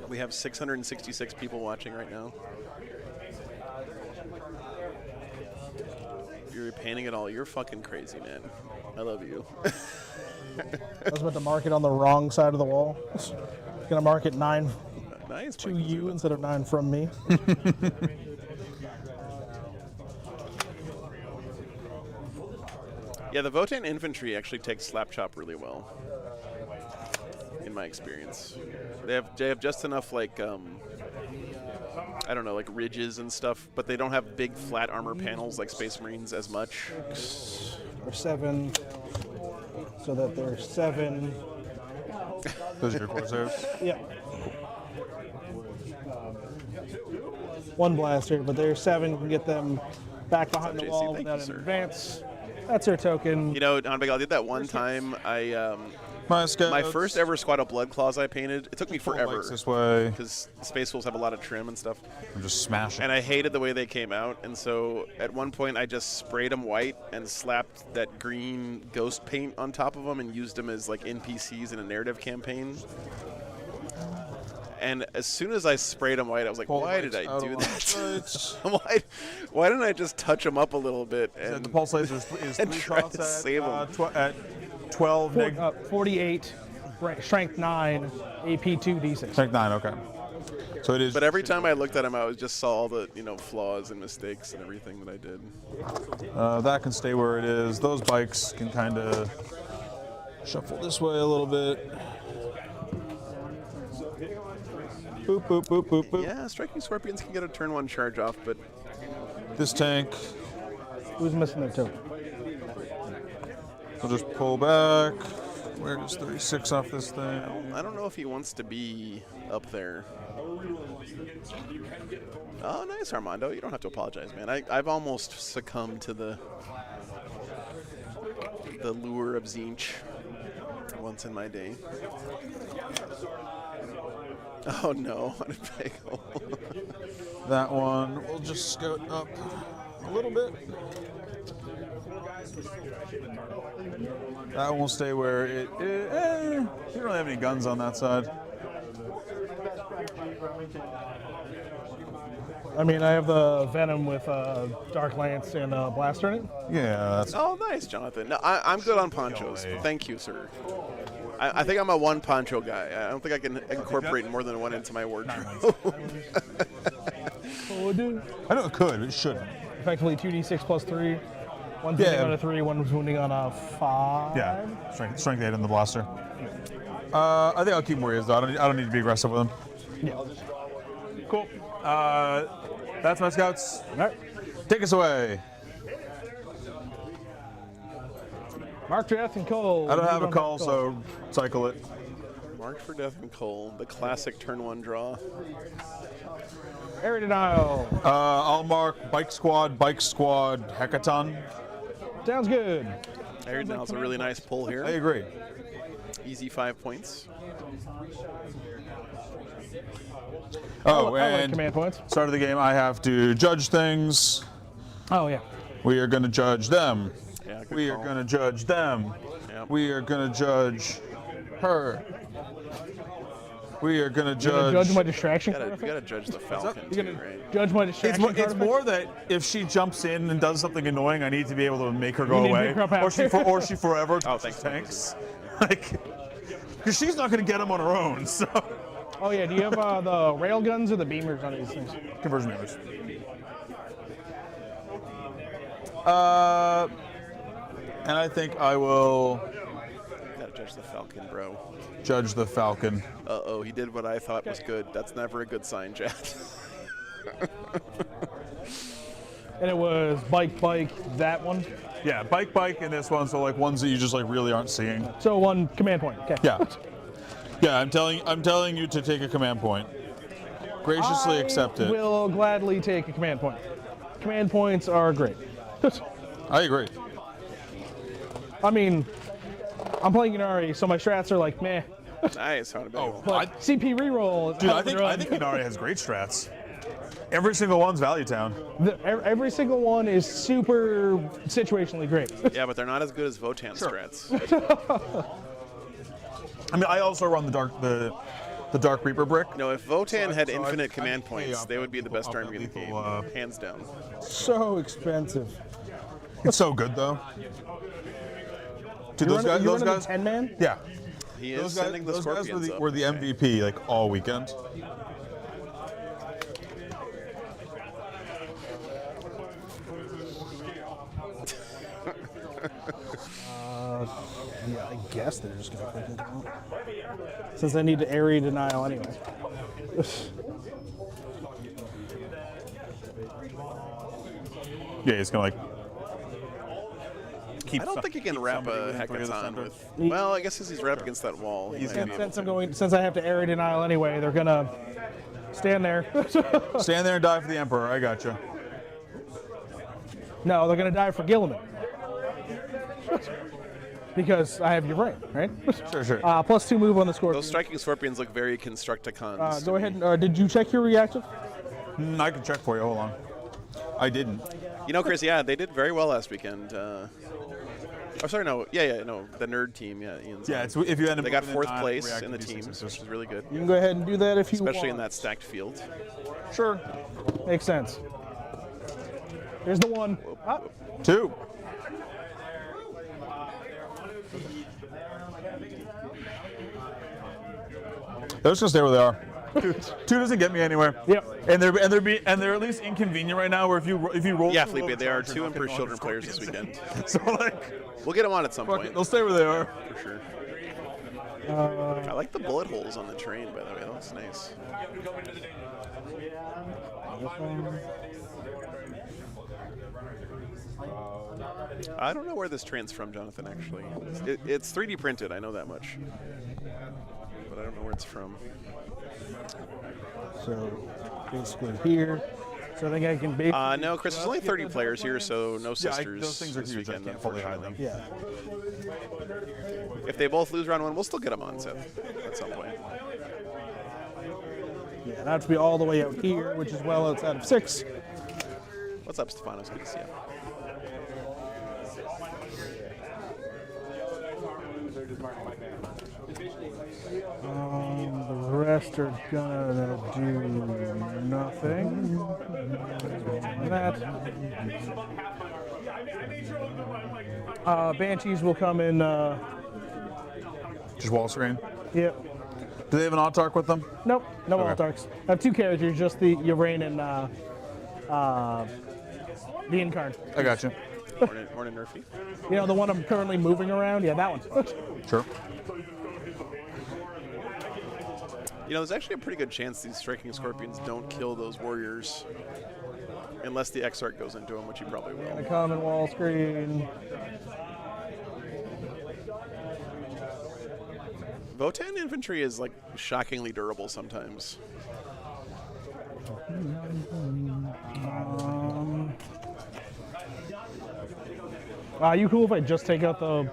We have 666 people watching right now. You're painting it all. You're fucking crazy, man. I love you. I was about to mark it on the wrong side of the wall. Gonna mark it 9 Nice. to you instead of 9 from me. Yeah, the Votan infantry actually takes slap chop really well, in my experience. They have just enough like I don't know, like ridges and stuff, but they don't have big flat armor panels like Space Marines as much. Or 7, so that there's 7. Those are your Corsairs. Yeah. 1 blaster, but they're 7. You can get them back behind the JC? wall Thank without you, an sir. advance. That's our token. You know, Don Big, I did that one time. My scouts. My first ever squad of Blood Claws I painted. It took me Pull forever bikes this way. because Space Wolves have a lot of trim and stuff. I'm just smashing. And I hated the way they came out, and so at one point I just sprayed them white and slapped that green ghost paint on top of them and used them as like NPCs in a narrative campaign. And as soon as I sprayed them white, I was like, Pull why bikes did I out do of that? lights. why didn't I just touch them up a little bit And the and pulse laser is and 3 try shots to save 'em. at 12 neg. 48, strength 9, AP 2, D6. Strength 9, okay. So it is. But every time I looked at him, I just saw all the flaws and mistakes and everything that I did. That can stay where it is. Those bikes can kind of shuffle this way a little bit. Boop, boop, boop, boop, boop. Yeah, Striking Scorpions can get a turn 1 charge off, but This tank Who's missing their token? will just pull back. Where does 36 off this thing? I don't know if he wants to be up there. Oh, nice, Armando. You don't have to apologize, man. I've almost succumbed to the lure of Zinch once in my day. Oh no, what a bagel. That one will just scout up a little bit. That one will stay where it is. You don't have any guns on that side. I mean, I have the Venom with Dark Lance and Blaster in it. Yeah, that's Oh, nice, Jonathan. No, I'm good on ponchos. away. Thank you, sir. I think I'm a 1 poncho guy. I don't think I can incorporate more than 1 into my wardrobe. Oh, dude. I know it could, but it shouldn't. Effectively 2d6 plus 3. 1 wounding on a 3, 1 wounding on a 5. Yeah, strength 8 in the blaster. I think I'll keep him where he is, though. I don't need to be aggressive with him. Yeah. Cool. That's my scouts. All right. Take us away. Mark, Death, and Cole. I don't You have a call, so cycle it. Marked for Death and Cole, the classic turn 1 draw. Area Denial. I'll mark Bike Squad, Hackathon. Sounds good. Area Denial's a really nice pull I here. agree. Easy 5 points. Oh, I like and command points. start of the game, I have to judge things. Oh, yeah. We are going to judge them. Yeah, good We are call. going to judge them. Yep. We are going to judge her. We are going to You're gonna judge. judge my distraction You card gotta judge the Falcon You're too, gonna right? judge my It's distraction more, card it's more that if she jumps in and does something annoying, I need to be able to make her go need to away, pick her up or after. or she forever Oh, thanks. tanks. Like, because she's not going to get them on her own. So Oh, yeah. Do you have the rail guns or the beamers on these things? conversion members. And I think I will Gotta judge the Falcon, bro. judge the Falcon. Uh-oh, he did what I thought was good. That's never a good sign, Chad. And it was bike, that one. Yeah, bike, and this one. So like ones that you just like really aren't seeing. So 1 command point. Okay. Yeah, yeah. I'm telling you to take a command point. Graciously accept it. Will gladly take a command point. Command points are great. I agree. I mean, I'm playing Inari, so my strats are like meh. Nice, found a bagel. But CP reroll. Dude, I think Inari has great strats. Every single one's Value Town. Every single one is super situationally great. Yeah, but they're not as good as Votan strats. I mean, I also run the Dark Reaper brick. No, if Votan had So infinite command points, I've they would be the best got army in the game, lethal, hands down. So expensive. It's so good though. Dude, those guys. 10 man. Yeah. He is sending the those guys Scorpions up. were the MVP like all weekend. Yeah, I guess they're just gonna freaking come out. Since I need to area denial anyway. Yeah, he's gonna like. keep. I don't think he can keep wrap somebody a within 3 of the Hekaton center. with. Well, I guess he's right up against that wall. He might be able to. Since I have to area denial anyway, they're gonna stand there. Stand there and die for the Emperor. I gotcha. No, they're gonna die for Gilliman. Because I have your brain, right? Sure. +2 move on the scorpion. Those striking scorpions look very Constructicons. Go ahead. Did you check your reaction? I can check for you. Hold on. I didn't. You know, Chris, yeah, they did very well last weekend. Oh, sorry, no. Yeah, no. The nerd team, yeah. Ian's Yeah, on. it's if you end up. They got moving 4th place in the reactive team, D6s. which is really good. You can go ahead and do that if you want. Especially in that stacked field. Sure. Makes sense. Here's the one. Ah, 2. They're just gonna stay where they are. 2 doesn't get me anywhere. Yep. And they're at least inconvenient right now. Where if you roll. Yeah, too Felipe, low they are charge, 2 you're not Emperor's getting Children all players the this scorpions weekend. in. So like, We'll get them on at some fuck it, point, they'll stay where they are. for sure. I like the bullet holes on the train, by the way. That looks nice. I don't know where this train's from, Jonathan, actually. It's 3D printed, I know that much. But I don't know where it's from. So basically here. So I think I can basically. No, Chris, there's only 30 players here, so no Yeah, sisters those things are this huge. I weekend, can't fully hide them. unfortunately. Yeah. If they both lose round 1, we'll still get them on, Seth, at some point. Yeah, and I have to be all the way out here, which is well outside of 6. What's up, Stefanos? Good to see you. The rest are gonna do nothing. That. Banshees will come in. Just wall screen. Yep. Do they have an autark with them? Nope. No Okay. Altarks. I have 2 characters, just the Urain and the Incarn. I got you. Morning, Nerfy. You know, the one I'm currently moving around? Yeah, that one. Sure. You know, there's actually a pretty good chance these striking scorpions don't kill those warriors. Unless the Exarch goes into them, which he probably A will. common wall screen. Votan infantry is, like, shockingly durable sometimes. You cool if I just take out the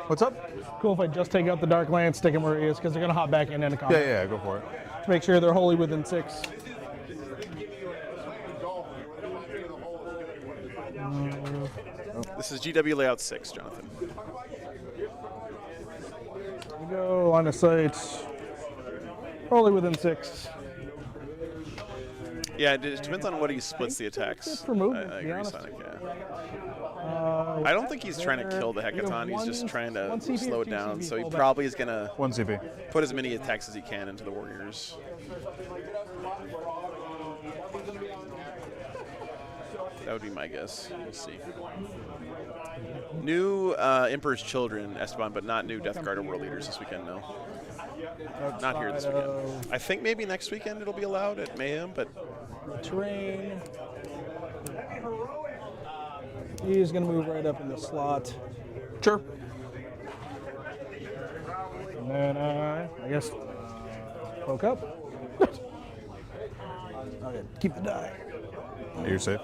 What's up? cool if I just take out the Dark Lance, stick him where he is, because they're gonna hop back in a combat. Yeah, go for it. To make sure they're wholly within 6. This is GW layout 6, Jonathan. We go line of sight. Wholly within 6. Yeah, it depends on what he splits the attacks. for movement, I to be agree, honest. Sonic, yeah. I don't think he's trying to kill the Hekaton. He's just trying to one CP slow or it two down. CP So he fallback. probably is going to 1 CP. put as many attacks as he can into the warriors. That would be my guess. We'll see. New Emperor's Children, Esteban, but not new Death Guard or World Leaders this weekend, no. Not here this weekend. I think maybe next weekend it'll be allowed at Mayhem, but Terrain. He's gonna move right up in the slot. Sure. And then I guess poke up. Okay, keep the die. You're safe.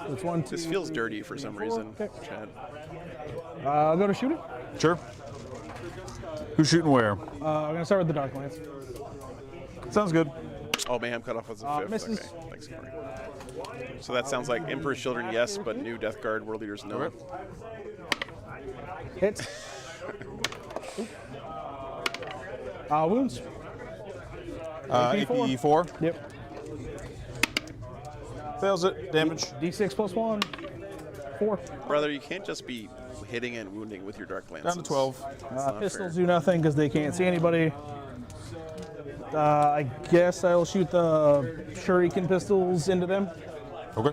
That's 1, 2. this feels dirty for some reason, Okay. Chad. I'll go to shooting. Sure. Who's shooting where? I'm gonna start with the Dark Lance. Sounds good. Oh, Mayhem cut off as a 5th. misses. Okay, thanks, Corey. So that sounds like Emperor's Children, yes, but new Death Guard World Leaders, no. Hits. Wounds. AP 4. Yep. Fails it. Damage. D6 plus 1. 4. Brother, you can't just be hitting and wounding with your Dark Lances. Down to 12. That's not Pistols fair. do nothing because they can't see anybody. I guess I'll shoot the shuriken pistols into them. Okay.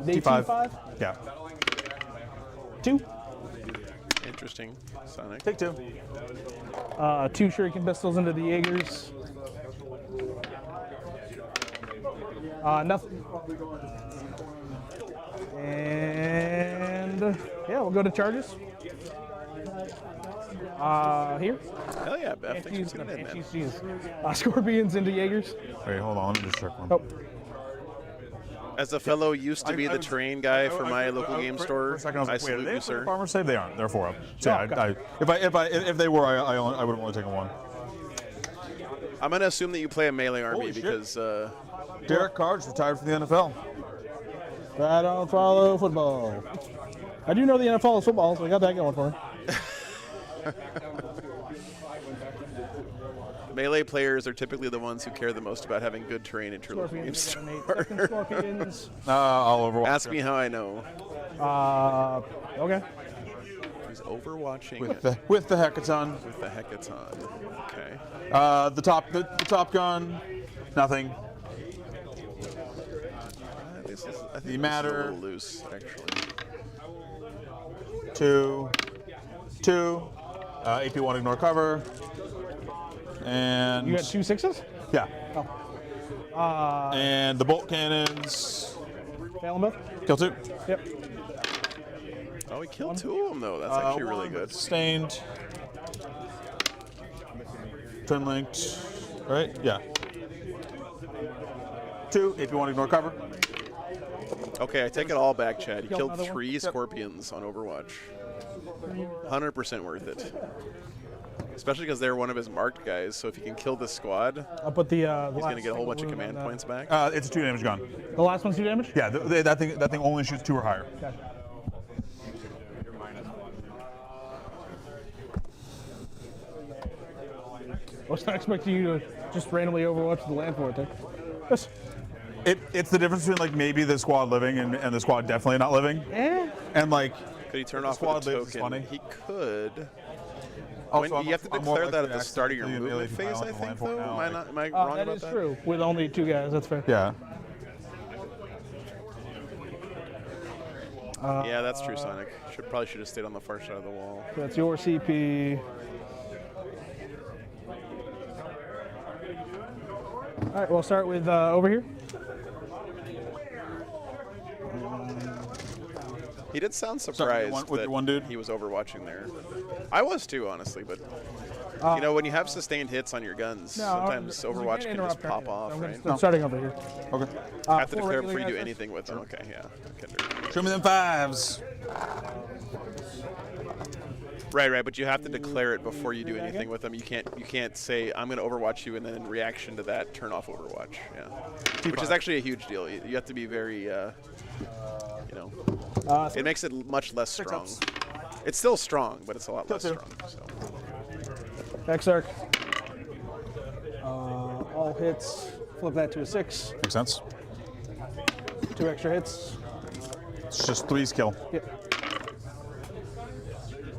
They T5. T5? Yeah. 2. Interesting, Sonic. Take 2. 2 shuriken pistols into the Jaegers. Nothing. And yeah, we'll go to charges. Here. Hell yeah, Beth. Thanks for tuning in, man. Jesus. Scorpions into Jaegers. Wait, hold on. Let me just check one. Oh. As a fellow used to be I the was- terrain guy for my local game for store, a second, I was I like, wait, are salute they you, a sir. farmer save? They aren't. They're 4 up. So Oh, okay. if they were, I would have only taken one. I'm going to assume that you play a melee army Holy shit. because Derek Carr's retired from the NFL. I don't follow football. I do know the NFL is football, so I got that going for me. melee players are typically the ones who care the most about having good terrain at your local game Scorpions. store. Second Scorpions. I'll overwatch. Ask me how I know. Okay. He's overwatching With the hackathon. with the hackathon. Okay. The top gun. Nothing. I think The this is matter. a little loose, actually. 2. AP 1 ignore cover. And You got 2 6s? yeah. Oh. And the bolt cannons. Fail them both? Kill 2. Yep. Oh, he killed 2 of them, though. That's actually really good. Sustained. Twin linked. Right? Yeah. 2. AP 1 ignore cover. Okay, I take it all back, Chad. You Kill killed another one? 3 Scorpions on Overwatch. 100% worth it. Especially because they're one of his marked guys, so if he can kill this squad, I'll put the he's going to get a whole bunch of single command wound on points back. It's a 2 damage gun. The last one's 2 damage? Yeah, that thing only shoots 2 or higher. Okay. I was not expecting you to just randomly overwatch the land for it there. Yes. It's the difference between like maybe the squad living and the squad definitely not living. Eh. And like Could he turn the off with squad a lives is token? funny. He could. Also, You have to declare that at the start of your accidentally movement phase, violate I the think, land point though? now, Am I wrong That about is that? true. With only 2 guys, that's fair. Yeah. Yeah, that's true, Sonic. Probably should have stayed on the far side of the wall. That's your CP. All right, we'll start with over here. He did sound surprised with that your one dude? he was overwatching there. I was too, honestly, but you know, when you have sustained hits on your guns, sometimes Overwatch can just pop off, right? I'm starting over here. Okay. Have to 4 declare regular before you do guys anything with them. Okay, yeah. Kindred. Show me them 5s. Right, but you have to declare it before you do anything with them. You can't say I'm going to Overwatch you and then in reaction to that turn off Overwatch. Yeah, which is actually a huge deal. You have to be very, you know, it makes it much less strong. It's still strong, but it's a lot less strong. So. Exarch. All hits. Flip that to a 6. Makes sense. 2 extra hits. It's just 3's kill. Yep.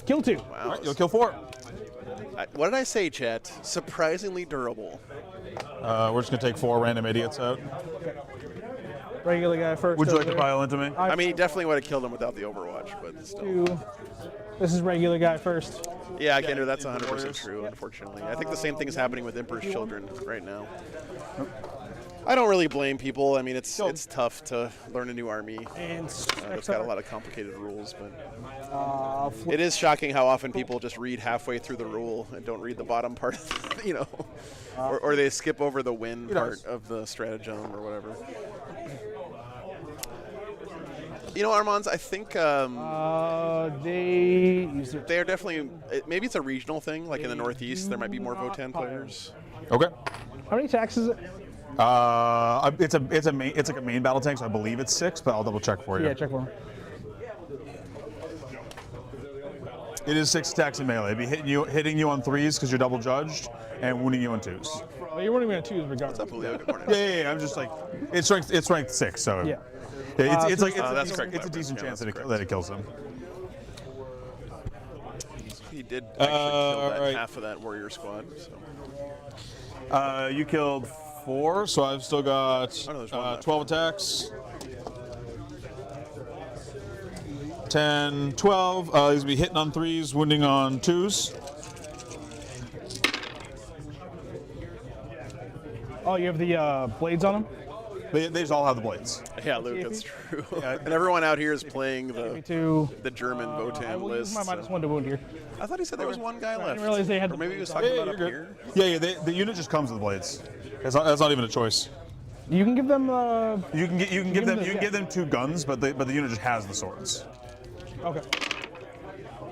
Kill 2. Wow. All right, you'll kill 4. What did I say, chat? Surprisingly durable. We're just gonna take 4 random idiots out. Regular guy first. Would you over like to there. pile into me? I mean, he definitely would have killed him without the Overwatch, but still. 2. This is regular guy first. Yeah, Kendra, that's 100% true, unfortunately. I think the same thing is happening with Emperor's Children right now. I don't really blame people. I mean, it's tough to learn a new army. And It's got a lot of complicated rules, but it is shocking how often people just read halfway through the rule and don't read the bottom part, of the, you know, or they skip over the win part of the stratagem or whatever. You know, Armands, I think they are definitely. Maybe it's a regional thing, like in the Northeast, there might be more Votan players. Okay. how many attacks is it? It's like a main battle tank, so I believe it's 6, but I'll double check for you. Yeah, check one. It is 6 attacks in melee. It'd be hitting you on 3s because you're double judged, and wounding you on 2s. Well, you're running me on 2s regardless. What's up, Julio? Good morning. Yeah. I'm just like, it's ranked 6, so Yeah. it's like that's correct, it's a Leopard. decent Yeah, chance that's that it kills them. He did actually kill that right. half of that warrior squad. So. You killed 4, so I've still got Oh, no, there's one left. 12 attacks. 10, 12. He's gonna be hitting on 3s, wounding on 2s. Oh, you have the blades on him? They just all have the blades. Yeah, Luke, that's true. Yeah. And everyone out here is playing Me too. the German I Votan will use list. my -1 to wound here. I thought he said there was one guy I left. didn't realize they had Or maybe he was the talking Yeah, about up you're here. good. Yeah, the unit just comes with blades. That's not even a choice. You can give them. You can give them the- give them 2 guns, but the unit just has the swords. Okay.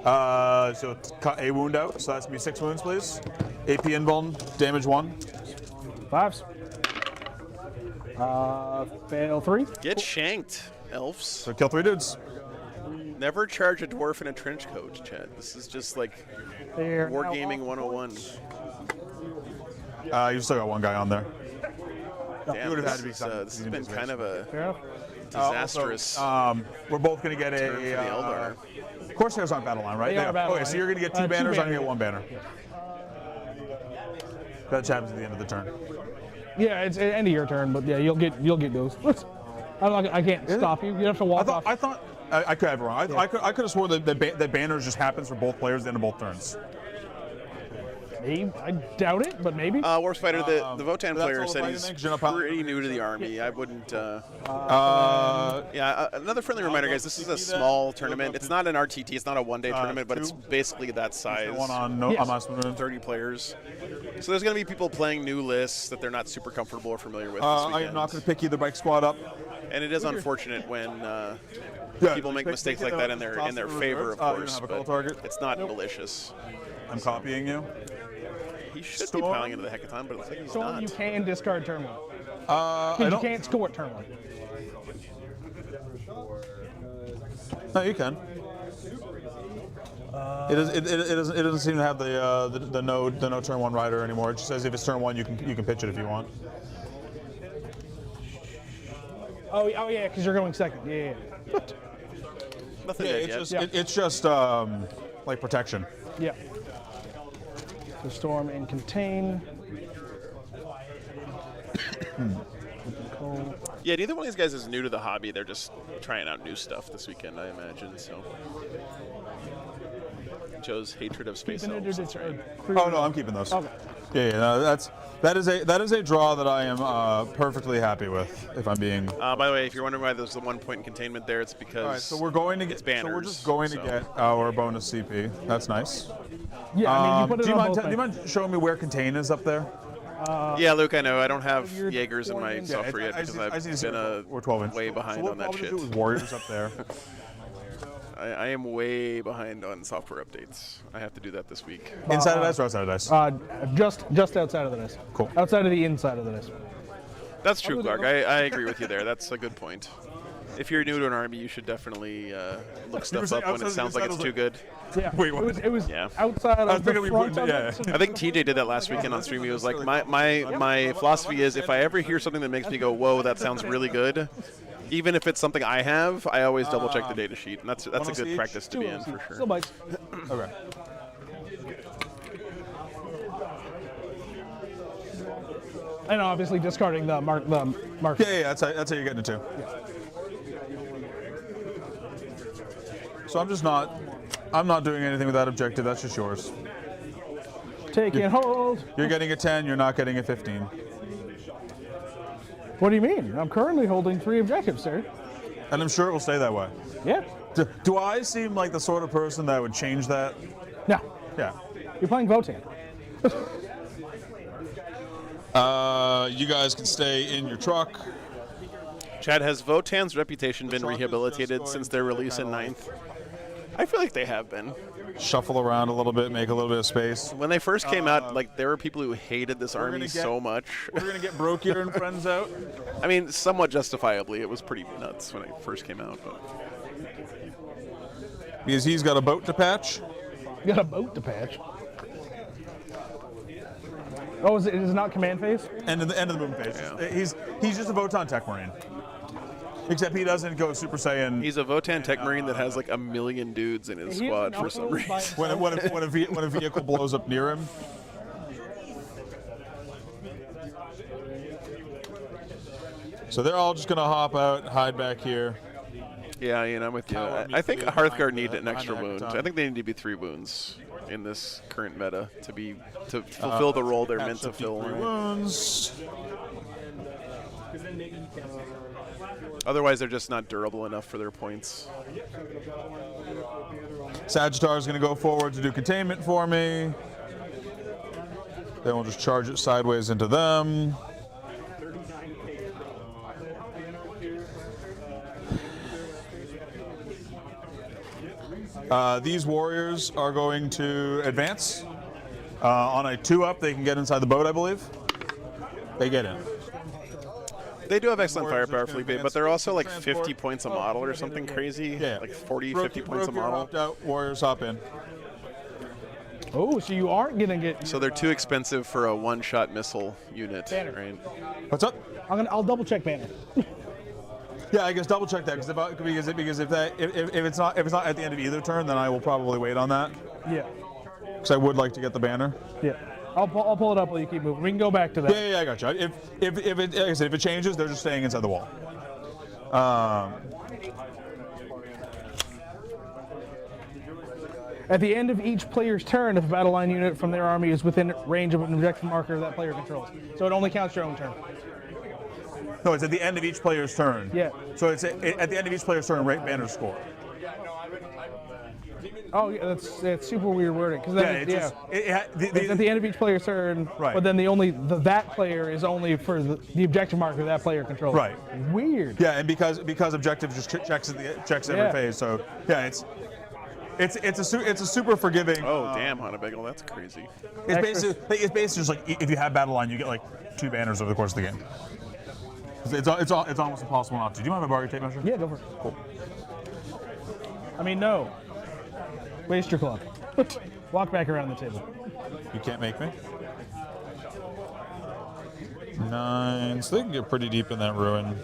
So cut a wound out. So that's gonna be 6 wounds, please. AP invuln, damage 1. 5s. Fail 3. Get shanked, elves. So kill 3 dudes. Never charge a dwarf in a trench coat, Chad. This is just like There. Wargaming 101. You've still got 1 guy on there. Damn, would have had this, to be is, something. this has been kind of a Fair enough. disastrous We're both gonna get turn for the a. Eldar. Corsairs aren't battle line, right? They are battle Okay, so line. you're gonna get 2 2 banners. I'm gonna banners. get 1 banner. That just happens at the end of the turn. Yeah, it's at the end of your turn, but yeah, you'll get those. I can't stop you. You have to walk off. I could have it wrong. I could have sworn that banners just happens for both players at the end of both turns. Maybe. I doubt it, but maybe. Warp Spider, the Votan that's player all said the he's fighting, 'cause you're not pal- pretty new to the army. I wouldn't. Uh, Another friendly reminder, guys. This is a small tournament. It's not an RTT. It's not a one-day tournament, but it's 2. basically that size. One on no, Yes. on last minute. 30 players. So there's going to be people playing new lists that they're not super comfortable or familiar with this I weekend. am not going to pick either bike squad up. And it is unfortunate when people make pick mistakes it like up, that in their toss it favor, of reverse. You don't course. have a call But target? it's not malicious. I'm copying you. He should Storm. be piling into the Hecaton, but it's like he's So not. you can discard turn 1. I You don't. can't score turn 1. No, you can. It doesn't seem to have the no turn 1 rider anymore. It just says if it's turn 1, you can pitch it if you want. Oh yeah, because you're going second. Yeah. Nothing Yeah, dead it's yet. just Yeah. it's just like protection. Yeah. So storm and contain. Yeah, neither one of these guys is new to the hobby. They're just trying out new stuff this weekend, I imagine. So Joe's hatred of space elves. That's right. Oh no, I'm keeping those. Okay. Yeah, no, that is a draw that I am perfectly happy with. If I'm being. By the way, if you're wondering why there's the 1 point in containment there, it's because All right, so we're going to get. it's banners. So we're just going to get our bonus CP. That's nice. Yeah, I mean, you put it do you on mind? both Do you mind showing me where contain is up there? Yeah, Luke, I know. I don't have You're Jaegers in my 12 inch. software yet I because just need to I've see been we're 12 inch. way behind so we'll on that probably shit. do with Warriors up there. I am way behind on software updates. I have to do that this week. Inside of dice or outside of dice? Just outside of the dice. Cool. Outside of the inside of the dice. That's true, Clark. I agree with you there. That's a good point. If you're new to an army, you should definitely look stuff saying up when it outside sounds the like it's inside too good. Yeah. Wait, what? It was Yeah. outside I was of the thinking we front wouldn't- of it. yeah. I think TJ did that last weekend on stream. He was like, my philosophy is if I ever hear something that makes me go, whoa, that sounds really good, even if it's something I have, I always double check the data sheet, and that's a One good each? practice to be in for Still sure. bites. Okay. And obviously discarding the mark. Yeah, that's how you're getting it too. So I'm not doing anything with that objective. That's just yours. Take and hold. You're getting a 10. You're not getting a 15. What do you mean? I'm currently holding 3 objectives, sir. And I'm sure it will stay that way. Yeah. Do I seem like the sort of person that would change that? No. Yeah. You're playing Votan. You guys can stay in your truck. Chad, has Votan's reputation been rehabilitated since their release in 9th? I feel like they have been. Shuffle around a little bit, make a little bit of space. When they first came out, like there were people who hated this army gonna get- so much. We're gonna get Brokier and friends out. I mean, somewhat justifiably, it was pretty nuts when it first came out. But Because he's got a boat to patch. You got a boat to patch. Oh, is it not command phase? And in the end of the moon phase. Yeah. He's just a Votan Tech Marine. Except he doesn't go Super Saiyan he's a Votan Tech Marine that has like 1 million dudes in his He squad doesn't for some outpost by reason. when a vehicle blows up near him. So they're all just gonna hop out, hide back here. Yeah, I'm with you. Cower I think immediately Hearthguard behind need the- an extra behind the wound. Hecaton. I think they need to be 3 wounds in this current meta to fulfill the role they're meant to fill. 53 right? wounds. Otherwise, they're just not durable enough for their points. Sagittar is going to go forward to do containment for me. Then we'll just charge it sideways into them. These warriors are going to advance. On a 2-up, they can get inside the boat, I believe. They get in. They do have excellent Warriors firepower, are gonna Felipe, but they're also like 50 points a model or something crazy. Yeah. Like 40, 50 points a Broke your model. hopped out, warriors hop in. Oh, so you aren't gonna get. So they're too expensive for a one-shot missile unit, Banner. right? What's up? I'll double check banner. Yeah, I guess double check that because if it's not at the end of either turn, then I will probably wait on that Yeah. because I would like to get the banner. Yeah. I'll pull it up while you keep moving. We can go back to that. Yeah, I got you. If it like I said, if it changes, they're just staying inside the wall. At the end of each player's turn, if a battle line unit from their army is within range of an objective marker that player controls, so it only counts your own turn. No, it's at the end of each player's turn. Yeah. So it's at the end of each player's turn, rate banner score. Oh, yeah, that's super weird wording. Cause then Yeah, it's at the end of each player's turn, Right. but then that player is only for the objective marker that player controls. Right. Weird. Yeah, and because objective just checks every Yeah. phase. So yeah, it's a super forgiving. Oh, damn, Honabegel, that's crazy. It's basically just like if you have battle line, you get like 2 banners over the course of the game. It's almost impossible not to. Do you mind if I borrow your tape measure? Yeah, go for it. Cool. I mean, no. Waste your clock. Walk back around the table. You can't make me. 9, so they can get pretty deep in that ruin.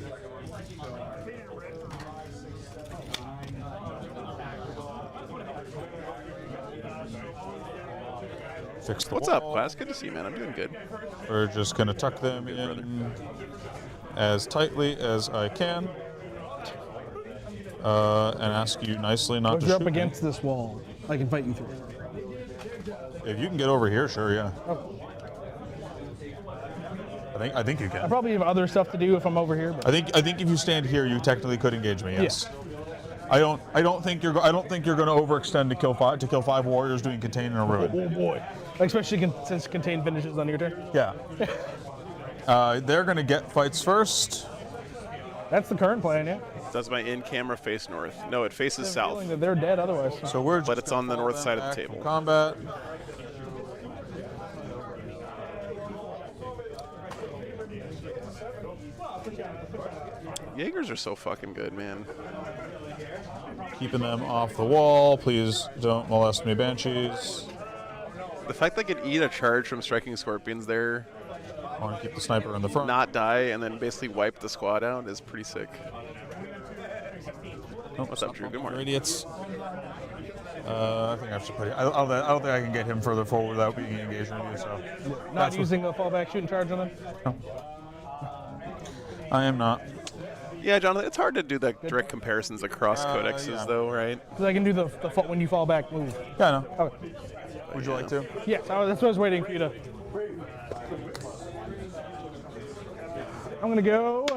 Fix the What's up, wall. class? Good to see you, man. I'm doing good. We're just gonna tuck them in as tightly as I can, and ask you nicely not If to you're shoot up me. against this wall, I can fight you through. If you can get over here, sure, yeah. Oh, I think you I can. probably have other stuff to do if I'm over here. But I think if you stand here, you technically could engage me. Yes. I don't think you're going to overextend to kill 5 warriors doing contain in a ruin. oh boy, especially since contain finishes on your turn. Yeah. They're going to get fights first. That's the current plan, yeah. Does my in-camera face north? No, it faces I'm south. feeling that they're dead otherwise. So we're just But it's on the gonna north fall side of the back table. from combat. Jaegers are so fucking good, man. Keeping them off the wall. Please don't molest me, banshees. The fact they could eat a charge from striking scorpions there, I want to keep the sniper in the front. not die, and then basically wipe the squad out is pretty sick. Nope, What's up, stop Drew? Good bumping, morning. you're idiots. I think I have to put it. I don't think I can get him further forward without being engaged in you. So Not that's what- using a fallback shooting charge on them. I am not. Yeah, Jonathan, it's hard to do the direct comparisons across codexes, yeah. though, right? Because I can do the when you fall back move. Yeah, I know. Okay. Would you like to? Yes, that's what I was waiting for you to. I'm gonna go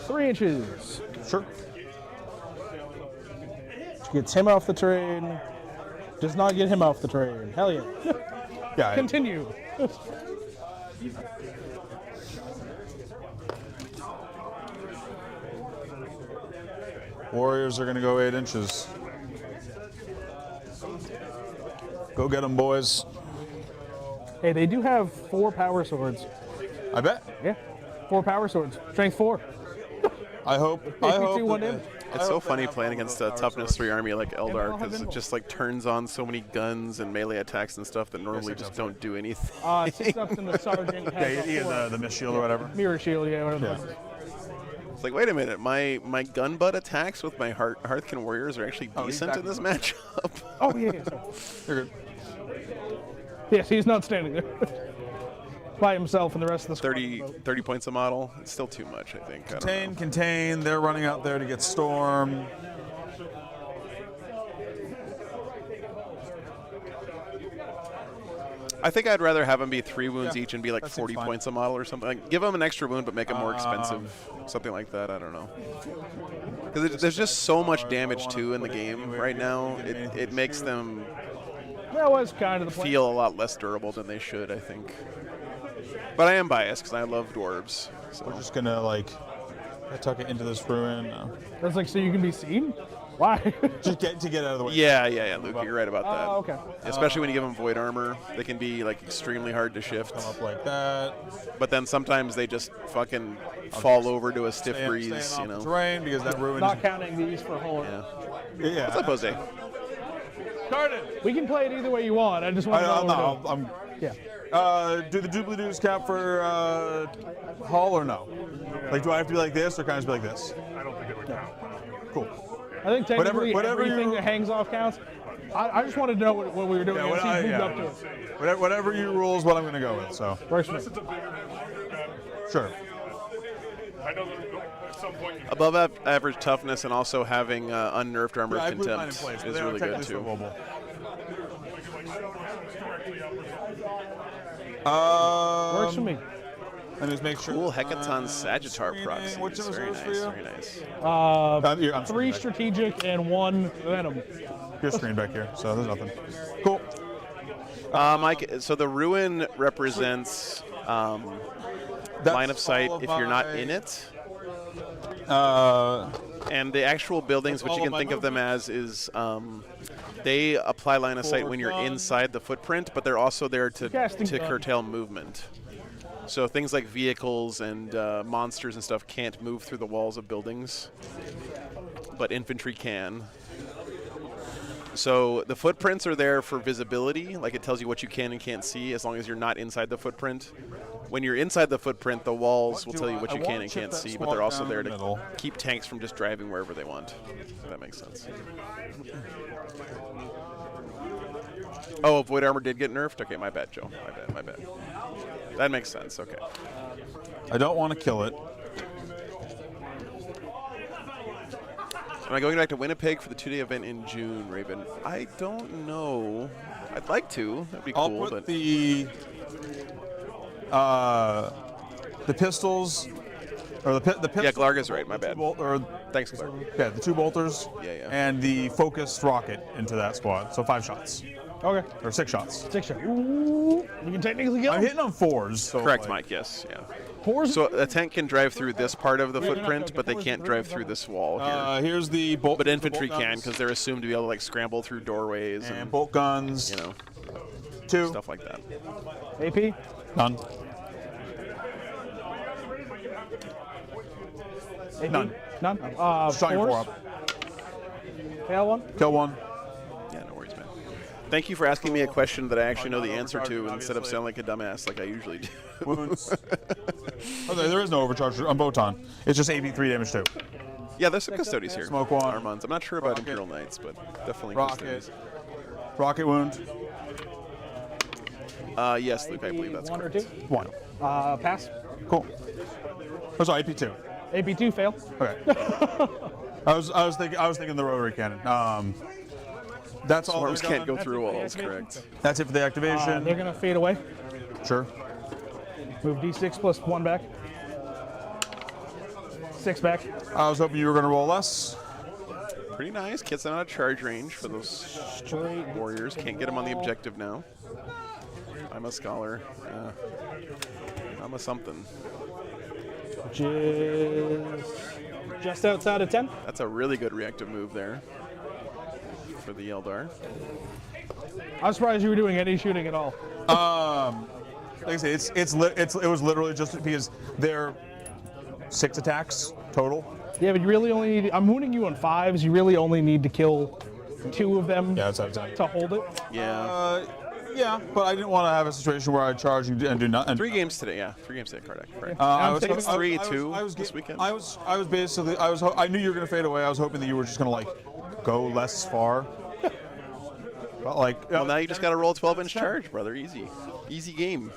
3 inches. Sure. Gets him off the train. Does not get him off the train. Hell yeah. Yeah. I- Continue. Warriors are going to go 8 inches. Go get them, boys. Hey, they do have 4 power swords. I bet. Yeah, 4 power swords. Strength 4. I hope. Hey, I you hope. do one that in. they- It's so funny playing against a toughness 3 army like all Eldar have because it invul. just like turns on so many guns and melee attacks and stuff that normally just don't do anything. 6 ups and the sergeant Yeah, has he a 4. had the mist shield or whatever. Mirror shield, yeah, whatever. Yeah. that is. It's like, wait a minute, my gun butt attacks with my Hearthkin warriors are actually he's decent back in this in matchup. Oh yeah. Sorry. You're good. Yes, he's not standing there by himself, and the rest of the squad. 30 points a model. It's still too much, I think. I don't know. Contain. They're running out there to get Storm. I think I'd rather have them be 3 wounds Yeah, each and be like that seems 40 fine. points a model or something. Like, give them an extra wound, but make them more expensive. Something like that. I don't know. Because there's just so much damage too in the game right now. It makes them That was kind of the plan. feel a lot less durable than they should, I think. But I am biased because I love dwarves. So. We're just gonna like tuck it into this ruin. That's like so you can be seen. Why? Just to get out of the way. Yeah, Luke, you're right about that. Oh, okay. Especially when you give them void armor, they can be like extremely hard to shift. Come up like that. But then sometimes they just fucking fall over to a stiff breeze, Staying you off know. the terrain because that ruin. Not counting these for whole. Yeah. Yeah. What's up, Jose? Garden. We can play it either way you want. I just want to know what we're doing. Yeah. Do the doobly-doos count for Hull or no? Like, do I have to be like this or can I just be like this? I don't think it would count. Cool. I think technically Whatever everything you- that hangs off counts. I just wanted to know what we were doing and see who moved up to it. Whatever you rules, what I'm going to go with. So Works for me. Unless it's a bigger damage. sure. I know that at some point you Above average toughness and also having unnerved armor I of put mine in contempt place, but is they are really good technically too. swivelable. directly Works for me. Let me just make sure. Cool Hecaton Sagittar screening. proxies. Which of those Very works nice, for you? very nice. I'm 3 screened back. strategic and 1 venom. You're screened back here, so there's nothing. Cool. Mike, so the ruin represents line of sight if you're not in it. And the actual buildings, which you can think of them as, is they apply line of sight when you're inside the footprint, but they're also there to curtail movement. So things like vehicles and monsters and stuff can't move through the walls of buildings, but infantry can. So the footprints are there for visibility, like it tells you what you can and can't see as long as you're not inside the footprint. When you're inside the footprint, the walls will tell you what you can and can't see, but they're also there to keep tanks from just driving wherever they want. If that makes sense. Oh, Void Armor did get nerfed? Okay, my bad, Joe. My bad. That makes sense, okay. I don't want to kill it. Am I going back to Winnipeg for the 2-day event in June, Raven? I don't know. I'd like to. That'd be I'll cool. put But the pistols, or the pistols. yeah, Glarga's right. My bad. Or Thanks, Glarg. yeah, the 2 bolters. Yeah. And the focused rocket into that squad. So 5 shots Okay. or 6 shots. 6 shot. Ooh. You can technically kill I'm him. hitting on 4s. So Correct, like, Mike. Yes. Yeah. 4s? So a tank can drive through this part of the Wait, no, footprint, okay, but they fours, can't three, drive seven. through this wall here. Here's the bolt. But infantry the bolt can guns because they're assumed to be able to like scramble through doorways and and bolt guns. you know 2. stuff like that. AP? None. AP? None. None? Just trying 4 4s? up. Fail 1? Kill 1. Yeah, no worries, man. Thank you for asking me a question that I actually know the answer to instead of sounding like a dumbass like I usually do. Wounds. There is no overcharge on Botan. It's just AP3 damage too. Yeah, there's some Custodes here. Smoke one. Armands. I'm not sure about Rocket. Imperial Knights, but definitely Rocket. Custodes. Rocket wound. Yes, Luke, I believe that's 1 or correct. 2? 1. Pass. Cool. Oh, sorry, AP2. AP2 fail. Okay. I was thinking the rotary cannon. That's all. Swarms can't go through walls, correct. That's it for the activation. They're going to fade away. Sure. Move D6 plus 1 back. 6 back. I was hoping you were going to roll less. Pretty nice. Gets them out of charge range for those Straight. warriors. Can't get them on the objective now. I'm a scholar. I'm a something. Just outside of 10. That's a really good reactive move there for the Eldar. I'm surprised you were doing any shooting at all. Like I say, it was literally just because they're 6 attacks total. Yeah, but you really only need. I'm wounding you on 5s. You really only need to kill 2 of them Yeah, that's out of 10. to hold it. Yeah. Yeah, but I didn't want to have a situation where I charge and do nothing. 3 games today, yeah. 3 games today, Kardak. Right. I'm taking- Three, two this weekend. I knew you were going to fade away. I was hoping that you were just going to like go less far. But like, Well, now you just got to roll a 12-inch charge, brother. Easy. Easy game.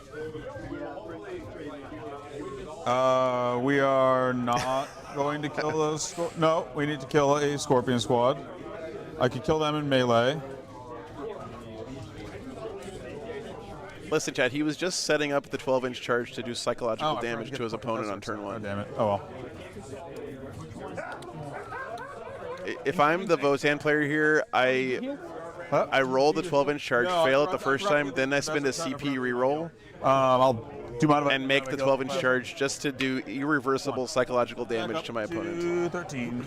we are not going to kill those. No, we need to kill a Scorpion squad. I could kill them in melee. Listen, Chad, he was just setting up the 12-inch charge to do Oh, psychological I forgot damage get to his the fucking opponent on physics. turn Oh, 1. damn it. Oh, well. If I'm the Vozan player here, I roll the 12-inch charge, No, fail it I the first forgot time, the- then I that's spend a what I'm trying CP to reroll I'll do you mind if I and make the 12-inch charge just to do irreversible psychological damage to my opponent. 13.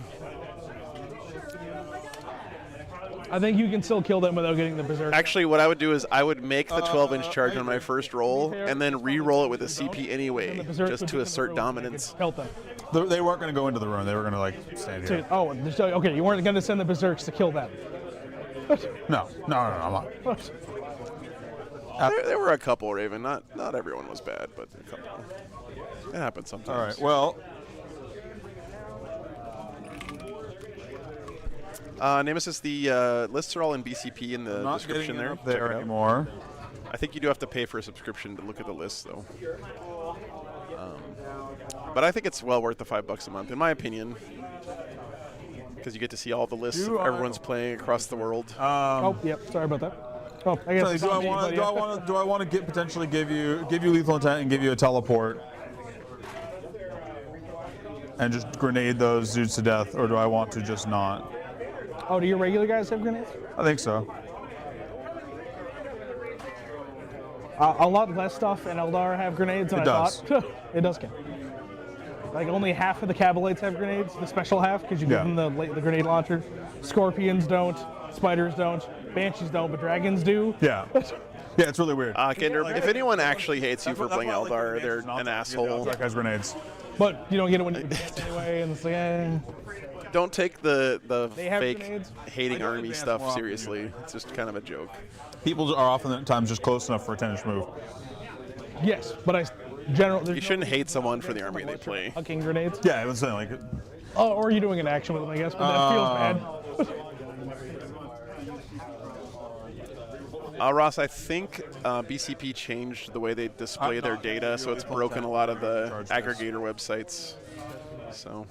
I think you can still kill them without getting the berserk. Actually, what I would do is I would make the 12-inch charge on my first roll and then re-roll it with a CP anyway, The berserk just would to be in the assert room, dominance. Help them. They weren't going to go into the room. They were going to like stand So, here. oh, so, okay. You weren't going to send the berserks to kill them. No, I'm not. There were a couple, Raven. Not everyone was bad, but a couple. It happens sometimes. All right. Well, Nemesis, the lists are all in BCP in the not description getting there. up there Check it out. anymore. I think you do have to pay for a subscription to look at the list, though. But I think it's well worth the $5 a month, in my opinion, because you get to see all the lists Do of I- everyone's playing across the world. Oh, yep. Sorry about that. Oh, I guess. Do I want to potentially give you lethal intent and give you a teleport and just grenade those dudes to death, or do I want to just not? Oh, do your regular guys have grenades? I think so. A lot less stuff in Eldar have grenades than It I does. thought. It does count. Like only half of the Cabalites have grenades, the special half, because you Yeah. give them the grenade launcher. Scorpions don't, spiders don't, banshees don't, but dragons do. Yeah. Yeah, it's really weird. Kinder, if anyone actually hates you for That's playing why I like Eldar, grenades, they're not an to get asshole. That guy's grenades. But you don't get it when you advance anyway, and it's like, Don't take the They have fake grenades? hating I do army advance stuff more often, seriously. It's just kind of a joke. People are oftentimes just close enough for a 10-inch move. yes, but You shouldn't hate someone for the army they play. Fucking grenades. Yeah, it was saying like. Oh, or you're doing an action with them, I guess, but that feels bad. Ross, I think BCP changed the way they display their data, so it's broken a lot of the aggregator websites. So,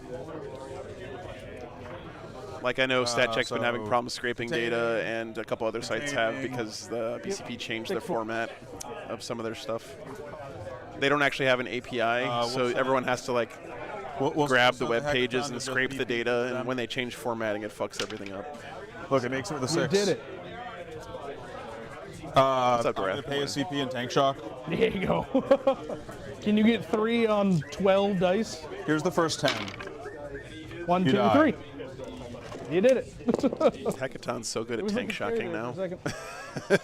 like I know StatCheck's been having problems scraping data, and a couple other sites have because the BCP changed the format of some of their stuff. They don't actually have an API, so everyone has to like grab the web pages and scrape the data, and when they change formatting, it fucks everything up. Look, it makes it with a 6. You did it. What's up, I'm Doreth? gonna pay a CP and tank shock. There you go. Can you get 3 on 12 dice? Here's the first 10. 1, You 2, die. 3. You did it. Hekaton's so good It at was tank looking scary shocking there now. for a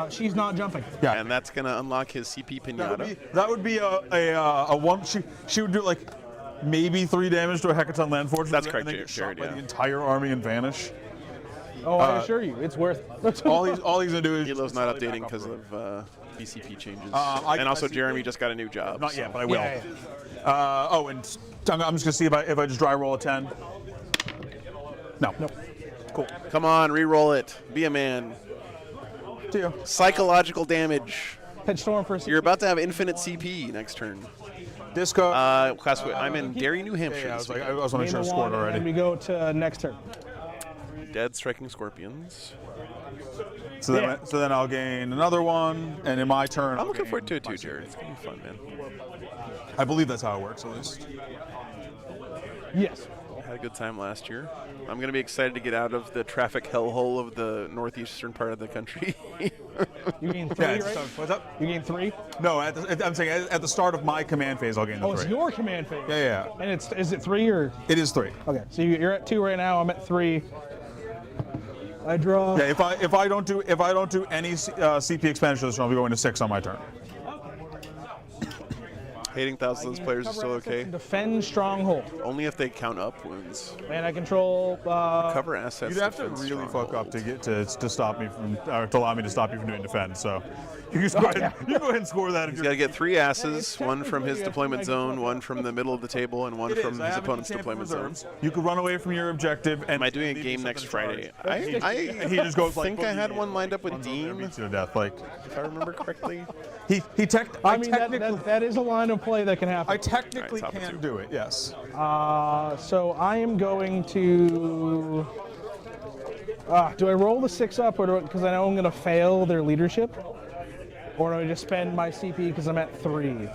second. She's not jumping. Yeah. And that's going to unlock his CP pinata. That would be a one. She would do like maybe 3 damage to a Hecaton land fortress. That's and correct, then get Jared, shot by yeah. the entire army and vanish. Oh, I assure you, it's worth it. All he's gonna do is. Elo's just not slowly updating back because up. of BCP changes. I and also, see- Jeremy just got a new job. Not so- yet, but I will. Yeah, And I'm just gonna see if I just dry roll a 10. No. Nope. Cool. Come on, re-roll it. Be a man. See ya. Psychological damage. Pitch storm for a You're about to have infinite CP next turn. Disco. I'm in Derry, New Hampshire. yeah, I this was like, I weekend. was gonna make sure I scored And already. we go to next turn. Dead striking scorpions. So then I'll gain another one, and in my turn. I'm I'll looking gain forward to it my too, CP. Jared. It's gonna be fun, man. I believe that's how it works, at least. Yes. Had a good time last year. I'm gonna be excited to get out of the traffic hellhole of the northeastern part of the country. You gain 3, Yeah. right? What's up? You gain 3? No, I'm saying at the start of my command phase, I'll gain the Oh, 3. it's your command phase. Yeah. And is it 3 or? It is 3. Okay, so you're at 2 right now. I'm at 3. I draw. Yeah, if I don't do any CP expenditure this round, I'll be going to 6 on my turn. Hating thousands players is still okay. Defend stronghold, Only if they count up wounds. and I control. Cover assets. You'd have to defend really stronghold. fuck up to get to stop me from to allow me to stop you from doing defend. So you just go ahead, you go ahead and score that. If He's you're got to get 3 asses, one from his technically deployment a zone, one from the middle of the table, and one It from is. I his have opponent's champion deployment zone. reserves. You could run away from your objective. And Am I doing a leave game yourself next in charge. Friday? I And he just goes like. think I had one lined up with runs over Dean, and beats you to death. Like if I remember correctly. he I mean, technically that is a line of play that can happen. I technically Alright, top of can 2. do it. Yes. So I am going to. Do I roll the 6 up, or because I know I'm going to fail their leadership? Or do I just spend my CP because I'm at 3?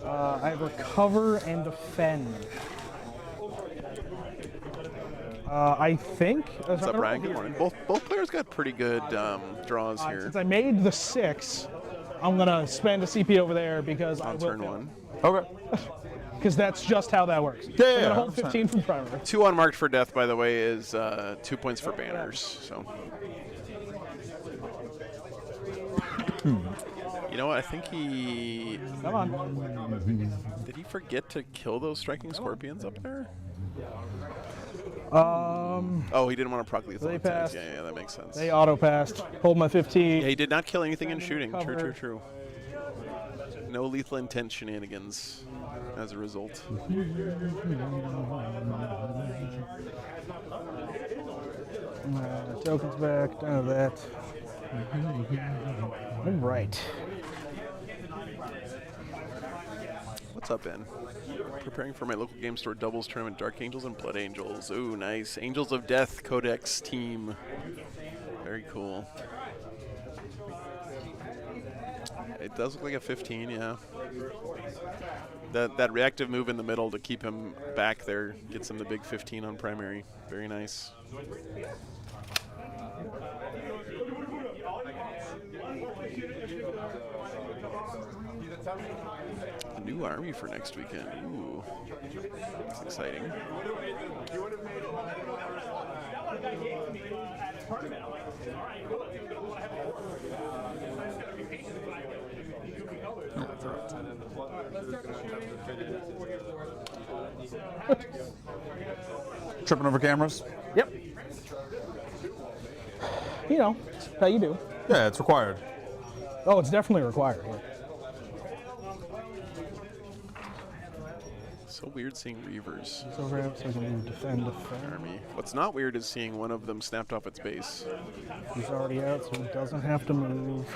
I have recover and defend. I think. What's up, Ryan? Good morning. Both players got pretty good draws here. Since I made the 6, I'm gonna spend a CP over there because on turn 1. Okay. Because that's just how that works. Yeah, I'm gonna hold 15 from primary. 2 unmarked for death, by the way, is 2 points for banners. So. You know what? I think he. Come on. Did he forget to kill those striking scorpions up there? Oh, he didn't want to proc lethal. They passed. Yeah, that makes sense. They auto passed. Hold my 15. Yeah, he did not kill anything in shooting. Cover. True. No lethal intent shenanigans as a result. Tokens back. None of that. All right. What's up, Ben? Preparing for my local game store doubles tournament, Dark Angels and Blood Angels. Ooh, nice. Angels of Death Codex team. Very cool. It does look like a 15, yeah. That reactive move in the middle to keep him back there gets him the big 15 on primary. Very nice. A new army for next weekend. Ooh, that's exciting. Tripping over cameras? Yep. You know, how you do. Yeah, it's required. Oh, it's definitely required. Yeah. So weird seeing Reavers. So perhaps I can defend. Army. What's not weird is seeing one of them snapped off its base. He's already out, so he doesn't have to move.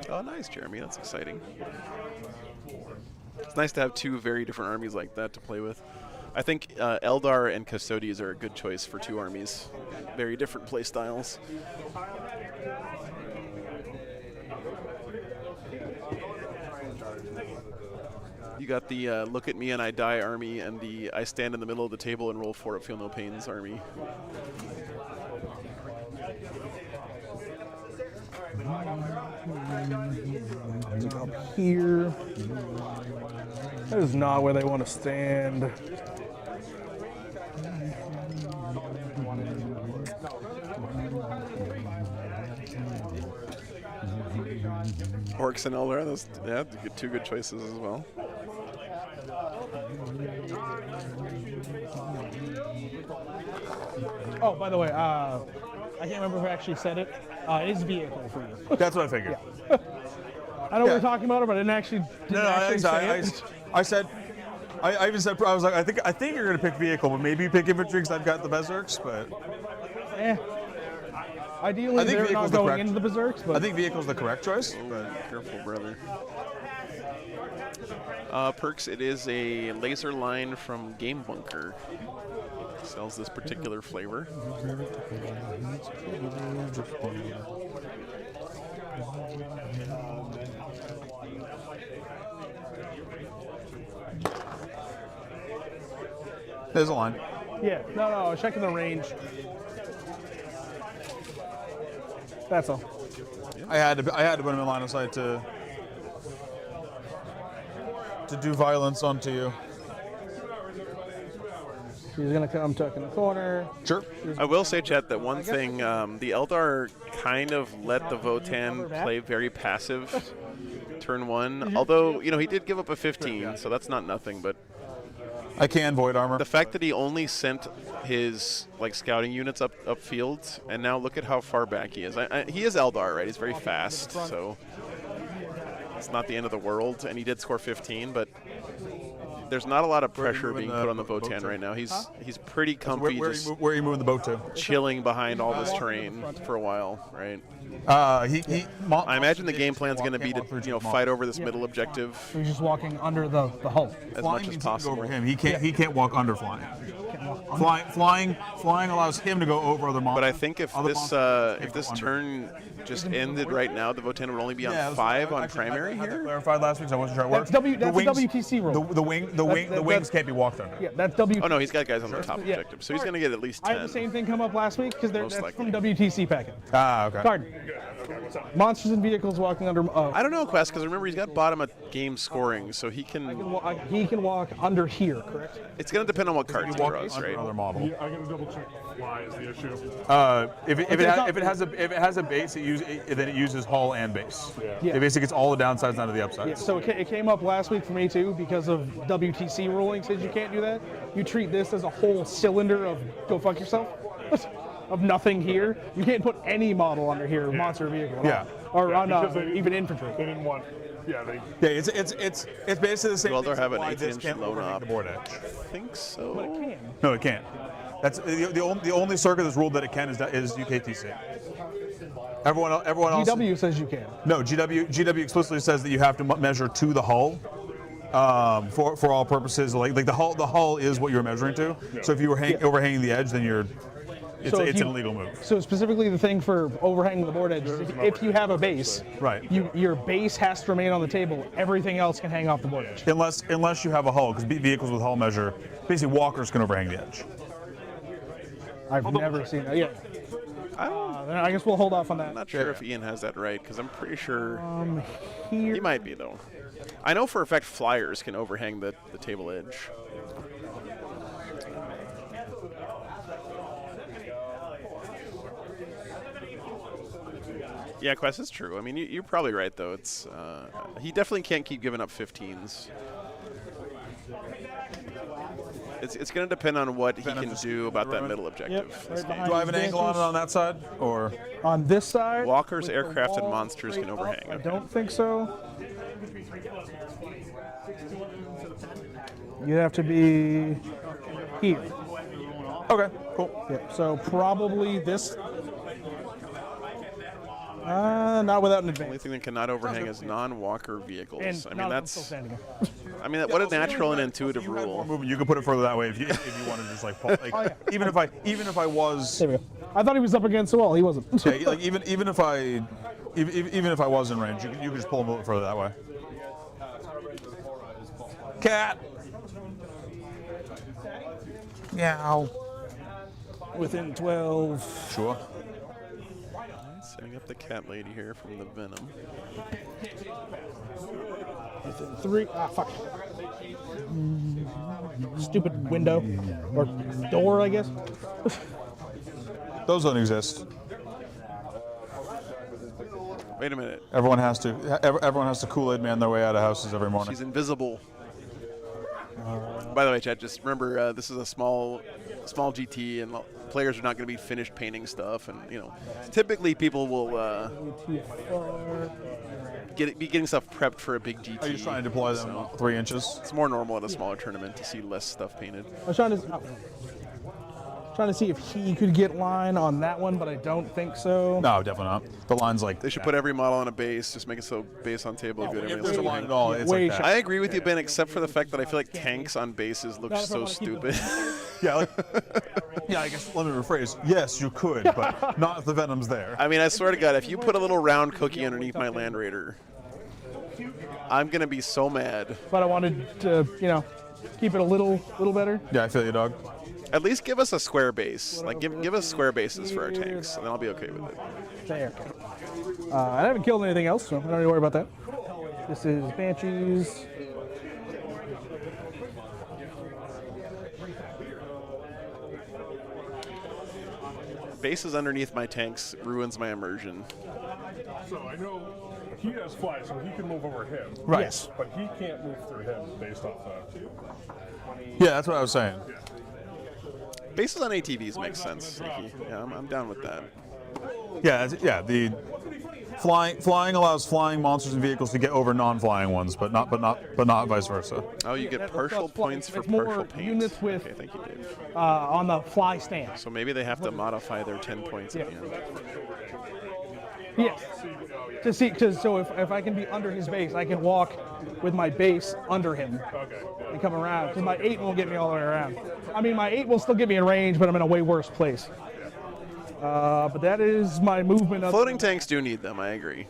Oh, nice, Jeremy. That's exciting. It's nice to have 2 very different armies like that to play with. I think Eldar and Custodies are a good choice for 2 armies. Very different play styles. You got the look at me and I die army and the I stand in the middle of the table and roll for it, feel no pains army. Up here. That is not where they want to stand. Orcs and Eldar, those, yeah, 2 good choices as well. Oh, by the way, I can't remember who actually said it. It is vehicle for you. That's what I figured. Yeah. I know we were talking about it, but I didn't actually. I said, I even said, I was like, I think you're gonna pick vehicle, but maybe you pick infantry because I've got the berserks, but. Ideally, they're not going into the berserks, but. I think vehicle's the correct choice. Oh, careful, brother. Perks, it is a laser line from Game Bunker. Sells this particular flavor. There's a line. Yeah, no, I was checking the range. That's all. I had to put him in line of sight to do violence onto you. He's gonna come tuck in the corner. Sure. I will say, Chet, that one thing, the Eldar kind of let the Votan play very passive turn 1. Although, you know, he did give up a 15, so that's not nothing, but I can void armor. the fact that he only sent his scouting units upfield, and now look at how far back he is. He is Eldar, right? He's very fast, so it's not the end of the world. And he did score 15, but There's not a lot of Where are you pressure moving being the put on the boat Votan to? right now. He's pretty comfy, just Where are you moving the boat to? chilling behind all this terrain for a while, right? I I imagine the game plan's going to be to fight over this middle objective So he's just walking under the hull. as Flying much as means he can go possible. over him. He can't walk under flying. Flying allows him to go over other monsters. But I think if Other this monsters can't if this go under. turn just ended right now, the Votan would only be on Yeah, 5 on actually, primary I had that here. clarified last week, so I wasn't sure it worked. That's a WTC rule. The wings That's- can't be walked under. Yeah, that's WTC. Oh no, he's got guys on the top Yeah. objective, so he's going to get at least I 10. had the same thing come up last week because Most that's likely. from WTC packet. Ah, okay. Garden. Monsters and vehicles walking under. I don't know, Quest, because remember he's got bottom of game scoring, so he can. He can walk under here, correct? It's going to depend on what cards he Walk draws, under right? another model. Yeah, I gotta double check why is the issue. If it has a base, then it uses hull and base. Yeah. It basically gets all the downsides down to the upsides. Yeah, so it came up last week for me too because of WTC ruling says you can't do that. You treat this as a whole cylinder of go fuck yourself, of nothing here. You can't put any model under here, monster or vehicle. At Yeah. all. Or on Because they- even infantry. They didn't want. Yeah, they. Yeah, it's basically the same. Well, they'll thing have as an why 18 this inch can't load overhang up. the board edge. I think so. But it can. No, it can't. That's the only circuit that's ruled that it can is UKTC. Everyone else. GW says you can. No, GW explicitly says that you have to measure to the hull. For all purposes, like the hull is what you're measuring to. So if you were overhanging the edge, then it's So if an you- illegal move. So specifically the thing for overhanging the board edge is if you have a base, Right. your base has to remain on the table. Everything else can hang off the board edge. Unless you have a hull, because vehicles with hull measure, basically walkers can overhang the edge. I've never seen that. Yeah. I guess we'll hold off on that. I'm not sure if Ian has that right, because I'm pretty sure Here. he might be, though. I know for a fact flyers can overhang the table edge. Yeah, Quest is true. I mean, you're probably right, though. It's he definitely can't keep giving up 15s. It's going to depend on what he can do about that middle objective. Yep, this right game. behind Do I have an angle on it on that side, or? On this side, Walkers, with the aircraft, and wall monsters can straight up, overhang. I Okay. don't think so. You'd have to be here. Okay, cool. Yeah, so probably this. Not without an The only advance. thing that cannot overhang is non-walker vehicles. And I mean, not- I'm still that's. standing here. I mean, what a natural and intuitive You had more rule. movement. You could put it further that way if you want to just like, pull, like Oh, yeah. even if I was There we go. I thought he was up against the wall. He wasn't. yeah, like even if I was in range, you could just pull him a little further that way. Cat. Yeah. Within 12. Sure. Setting up the cat lady here from the Venom. Within 3. Ah, fuck. Stupid window. Or door, I guess. Those don't exist. Wait a minute. Everyone has to Kool-Aid man their way out of houses every morning. She's invisible. By the way, chat, just remember this is a small GT, and players are not going to be finished painting stuff, and typically people will be getting stuff prepped for a big GT. Are you trying to deploy them so 3 inches? it's more normal at a smaller tournament to see less stuff painted. I was trying to see if he could get line on that one, but I don't think so. No, definitely not. The line's like They should put every model on a base, just make it so base on table good. if everything there's a else line is at all, Yeah, it's way like that. I agree with you, Ben, except for the fact that I feel like tanks on bases look Not if I so wanna keep them. stupid. Yeah, yeah. I guess let me rephrase. Yes, you could, but not if the Venom's there. I mean, I swear to God, if you put a little round cookie underneath my Land Raider, I'm gonna be so mad. But I wanted to, keep it a little better. Yeah, I feel you, dog. At least give us a square base. Like, give us square bases for our tanks, and then I'll be okay with it. There. I haven't killed anything else, so I don't need to worry about that. This is Banshees. Bases underneath my tanks ruins my immersion. So I know he has fly, so he can move over him. Right. Yes. But he can't move through him based off that. Yeah, that's what I was saying. Bases on ATVs makes sense, Nikki. Yeah, I'm down with that. Yeah, Flying allows flying monsters and vehicles to get over non-flying ones, but not vice versa. Oh, you get partial points for It's more partial paint. units with Okay, thank you, Dave. on the fly stand. So maybe they have to modify their 10 points at the end. Yes. To see, because so if I can be under his base, I can walk with my base under him and come around. Because my 8 won't get me all the way around. I mean, my 8 will still get me in range, but I'm in a way worse place. But that is my movement. Floating tanks do need them, I agree.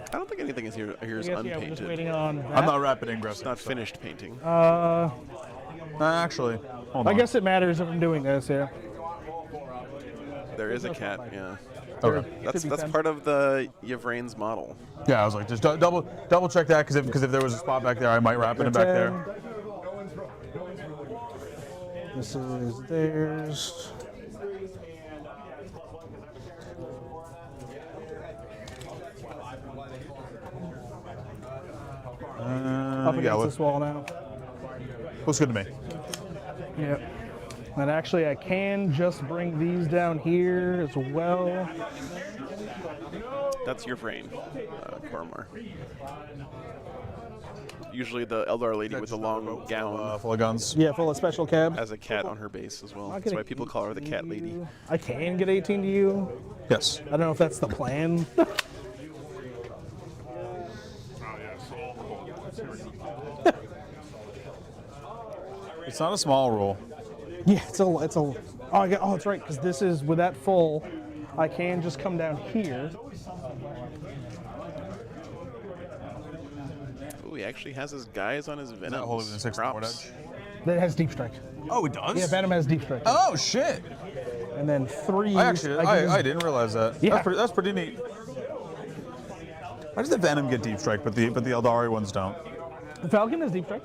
I don't think anything is here is I guess, yeah, we're just unpainted. waiting on that. I'm not rapid ingress. It's not finished painting. Actually, hold on. I guess it matters if I'm doing this, yeah. There is a cat, yeah. Okay. That's part of the Yvrane's model. Yeah, I was like, just double check that because if there was a spot back there, I might rapid him back there. This is theirs. Up against this wall now. Looks good to me. Yep. And actually, I can just bring these down here as well. That's Yvrane, Koromar. Usually the Eldar lady with the long gown Full of guns. Yeah, full of special cab. has a cat on her base as well. I'll That's get why an people call her the 18 cat to lady. you. I can get 18 to you. Yes. I don't know if that's the plan. Oh, yeah, so It's not a small rule. Yeah, it's a. Oh, it's right, because this is with that full. I can just come down here. Ooh, he actually has his guys on his Venom. Holding within 6 forward edge. That has deep strike. Oh, it does. Yeah, Venom has deep strike. Oh shit! And then 3. I didn't realize that. Yeah. That's pretty neat. Why does the Venom get deep strike, but the Eldari ones don't? The Falcon has deep strike.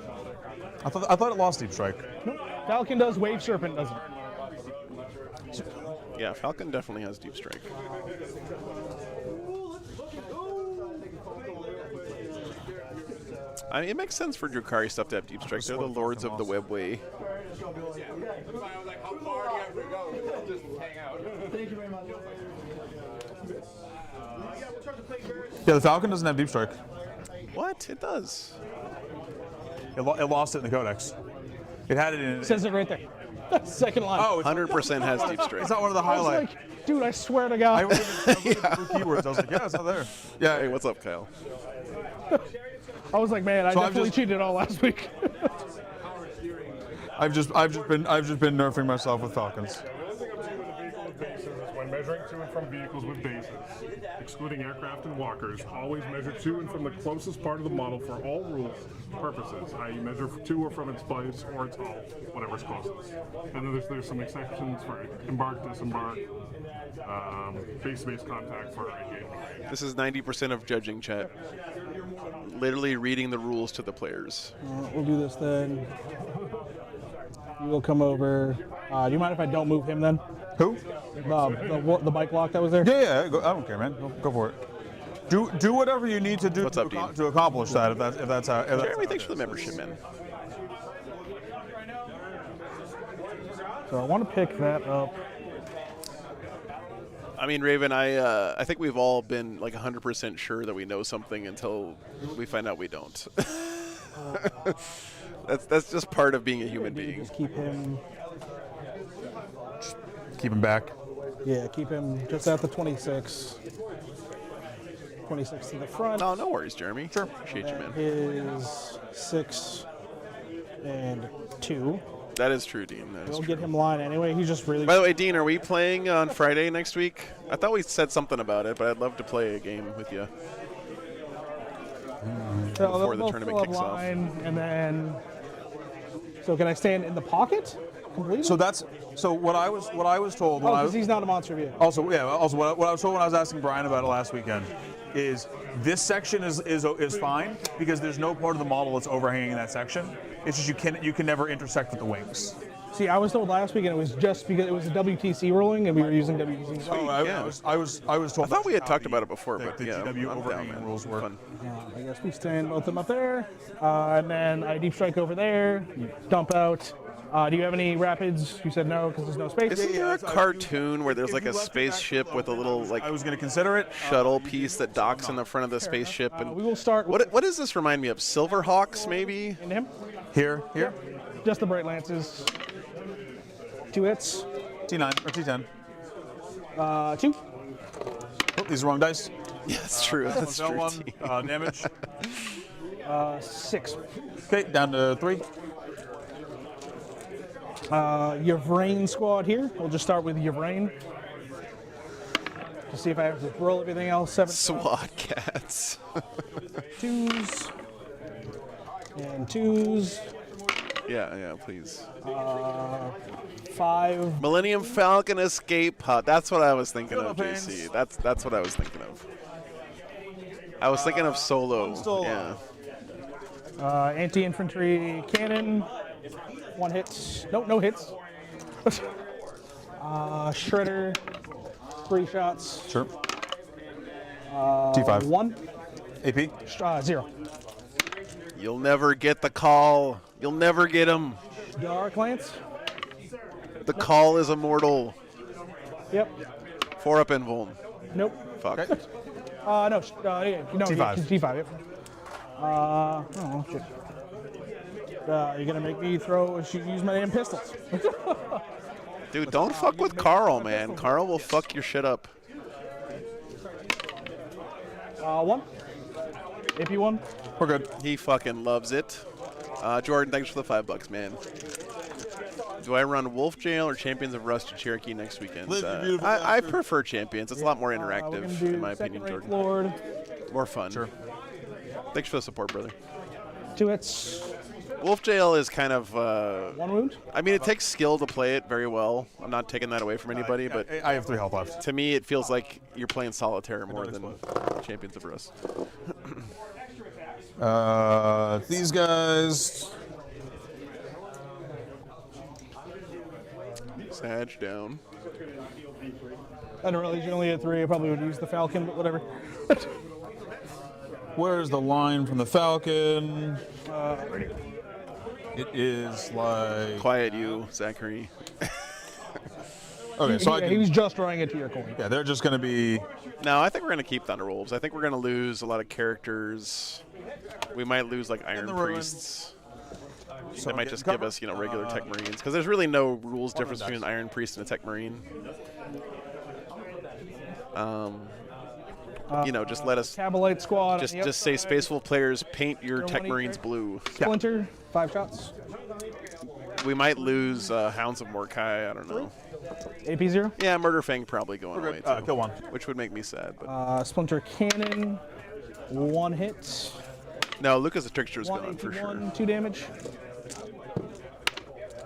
I thought it lost deep strike. Nope. Falcon does. Wave Serpent doesn't. Yeah, Falcon definitely has deep strike. I mean, it makes sense for Drukhari stuff to have deep strike. They're the lords of the webway. Yeah, the Falcon doesn't have deep strike. What? It does. It lost it in the Codex. It had it in. It says it right there. Second line. Oh, 100% has deep strike. it's not one of the I was highlights. like, dude, I swear to I God. was looking for keywords. I was like, yeah, it's not there. Yeah. Hey, what's up, Kyle? I was like, man, I So I've definitely just- cheated all last week. I've just been nerfing myself with Falcons. bases is when measuring to and from vehicles with bases, excluding aircraft and walkers, always measure to and from the closest part of the model for all rules purposes, i.e. measure to or from its base or its hull, whatever's closest. And then there's some exceptions for embark, disembark, base-to-base contact for engagement. This is 90% of judging chat. Literally reading the rules to the players. We'll do this then. You will come over. Do you mind if I don't move him then? Who? The bike lock that was there? Yeah. I don't care, man. Go for it. Do whatever you need to do What's up, Dean? to accomplish that. If that's how. Jeremy, thanks for the membership, man. So I want to pick that up. I mean, Raven, I think we've all been like 100% sure that we know something until we find out we don't. That's just part of being a human being. Just keep him. Keep him back. Yeah, keep him just at the 26. 26 to the front. No worries, Jeremy. Sure. Appreciate you, man. Is 6 and 2. That is true, Dean. That is We'll true. get him line anyway. He's just really. By the way, Dean, are we playing on Friday next week? I thought we said something about it, but I'd love to play a game with you. Before the tournament kicks off. line, and then. So can I stand in the pocket? Completely? So what I was told. Oh, when I because was, he's not a monster vehicle. Also, what I was told when I was asking Brian about it last weekend is this section is fine because there's no part of the model that's overhanging that section. It's just you can never intersect with the wings. See, I was told last week, and it was just because it was a WTC ruling, and we were using WTC. Oh, I was told. I thought we had that's talked how about it before, but the yeah, GW I'm down, overhanging man. rules work. Fun. I guess we stand both of them up there, and then I deep strike over there, dump out, Do you have any rapids? You said no because there's no space. Isn't there a cartoon where there's like a spaceship with a little like I was going to consider it. shuttle piece that docks in the front of the spaceship? And We will start with what does this remind me of? Silverhawks, maybe? into him. Here. Just the Bright Lances. 2 hits. T9 or T10. 2. Oh, these are wrong dice. Yeah, that's true. That's That true. one. Damage. 6. Okay, down to 3. Your Vrain squad here. We'll just start with your Vrain. To see if I have to roll everything else. 7 SWAT cats. 2s. And 2s. Yeah, please. 5. Millennium Falcon escape pod. That's what I was thinking of, Philippines. JC. That's what I was thinking of. I was thinking of Solo. Solo. Yeah. Anti-infantry cannon. 1 hit. Nope, no hits. Shredder. 3 shots. Sure. T5. 1. AP. 0. You'll never get the call. You'll never get him. Dark Lance. The call is immortal. Yep. 4 up invuln. Nope. Fuck. Okay. No. Yeah, no. T5. Yeah, T5. Yep. Oh shit. You're gonna make me use my damn pistols. Dude, don't fuck with Carl, man. Carl will fuck your shit up. 1. AP 1. We're good. He fucking loves it. Jordan, thanks for the $5, man. Do I run Wolf Jail or Champions of Rust to Cherokee next weekend? Live your beautiful I bastard. prefer Champions. It's a lot more We're interactive, gonna do in my opinion, second-rank Jordan. Lord. More fun. Sure. Thanks for the support, brother. 2 hits. Wolf Jail is kind of, 1 wound. I mean, it takes skill to play it very well. I'm not taking that away from anybody, but I have 3 health left. to me, it feels like you're playing solitaire more than Champions of Rust. These guys. Sag down. I don't really generally at 3. I probably would use the Falcon, but whatever. Where's the line from the Falcon? It is like. Quiet you, Zachary. Okay, so I he can. was just drawing it to your coin. Yeah, they're just going to be. No, I think we're going to keep Thunder Wolves. I think we're going to lose a lot of characters. We might lose like Iron the ruins. Priests. So They might get just cover. give us, regular Tech Marines. Because there's really no rules difference between an Iron Priest and a Tech Marine. Just let us Cabalite squad. Yep. just say Space Wolf players paint your Tech money. Marines blue. Splinter. 5 shots. We might lose Hounds of Mordecai. I don't know. AP 0. Yeah, Murder Fang probably going We're away good. too, Kill 1. which would make me sad. But Splinter cannon. 1 hit. no, Lucas the Trickster's 1 gone AP for 1. sure. 2 damage.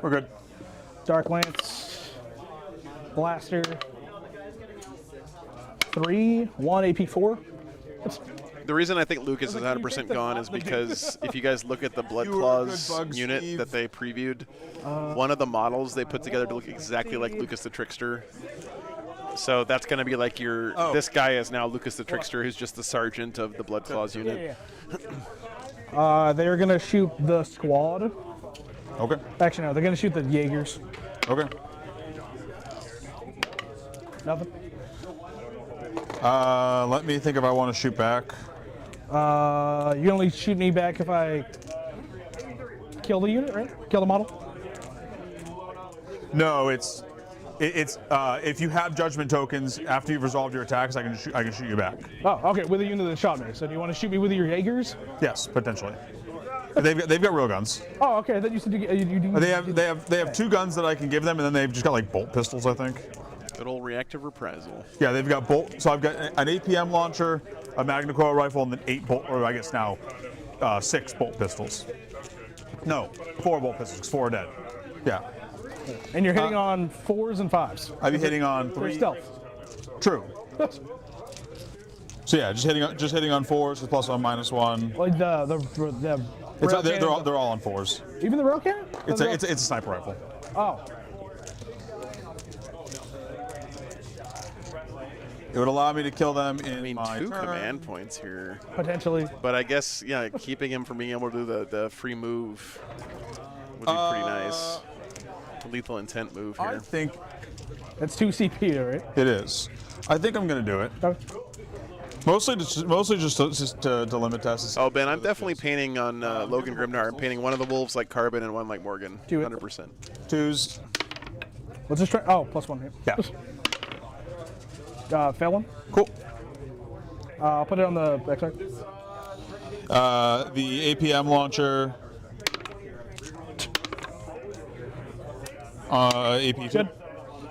We're good. Dark Lance. Blaster. 3. 1 AP 4. The reason I think Lucas is 100% gone is because if you guys look at the Blood You were a Claws good bug, unit Steve. that they previewed, one of the models they put together to look exactly like Lucas the Trickster. So that's going to be like your. Oh. This guy is now Lucas the Trickster, who's just the sergeant of the Blood Claws unit. Yeah. They're gonna shoot the squad. Okay. Actually, no. They're gonna shoot the Jaegers. Okay. Nothing. Let me think if I want to shoot back. You only shoot me back if I kill the unit, right? Kill the model. No, it's if you have judgment tokens after you've resolved your attacks, I can shoot you back. Oh, okay. With the unit that shot me. So do you want to shoot me with your Jaegers? Yes, potentially. They've got real guns. Oh, okay. That you said you do. They have 2 guns that I can give them, and then they've just got like bolt pistols, I think. Good old reactive reprisal. Yeah, they've got bolt. So I've got an APM launcher, a Magna Coil rifle, and then 8 bolt, or I guess now 6 bolt pistols. No, 4 bolt pistols. 4 are dead. Yeah, And you're hitting on 4s and 5s. I'd be hitting on They're 3. stealth. True. So yeah, just hitting on 4s with +1 -1. Like the rail cannon- They're all on 4s. even the rail cannon? It's a sniper rifle. Oh, It would allow me to kill them in I mean, my 2 turn. command points here. potentially. But I guess, yeah, keeping him from being able to do the free move would be pretty nice. lethal intent move I here. think That's 2 CP, right? it is. I think I'm going to do it. Okay. Mostly just to limit tests. Oh, Ben, I'm definitely painting on Logan Grimnar. I'm painting one of the wolves like Carbon and one like Morgan. Do it. 100%. 2s. Let's just try. Oh, +1 here. Yeah. Fail one. Cool. I'll put it on the X-ray. The APM launcher. AP2. Good.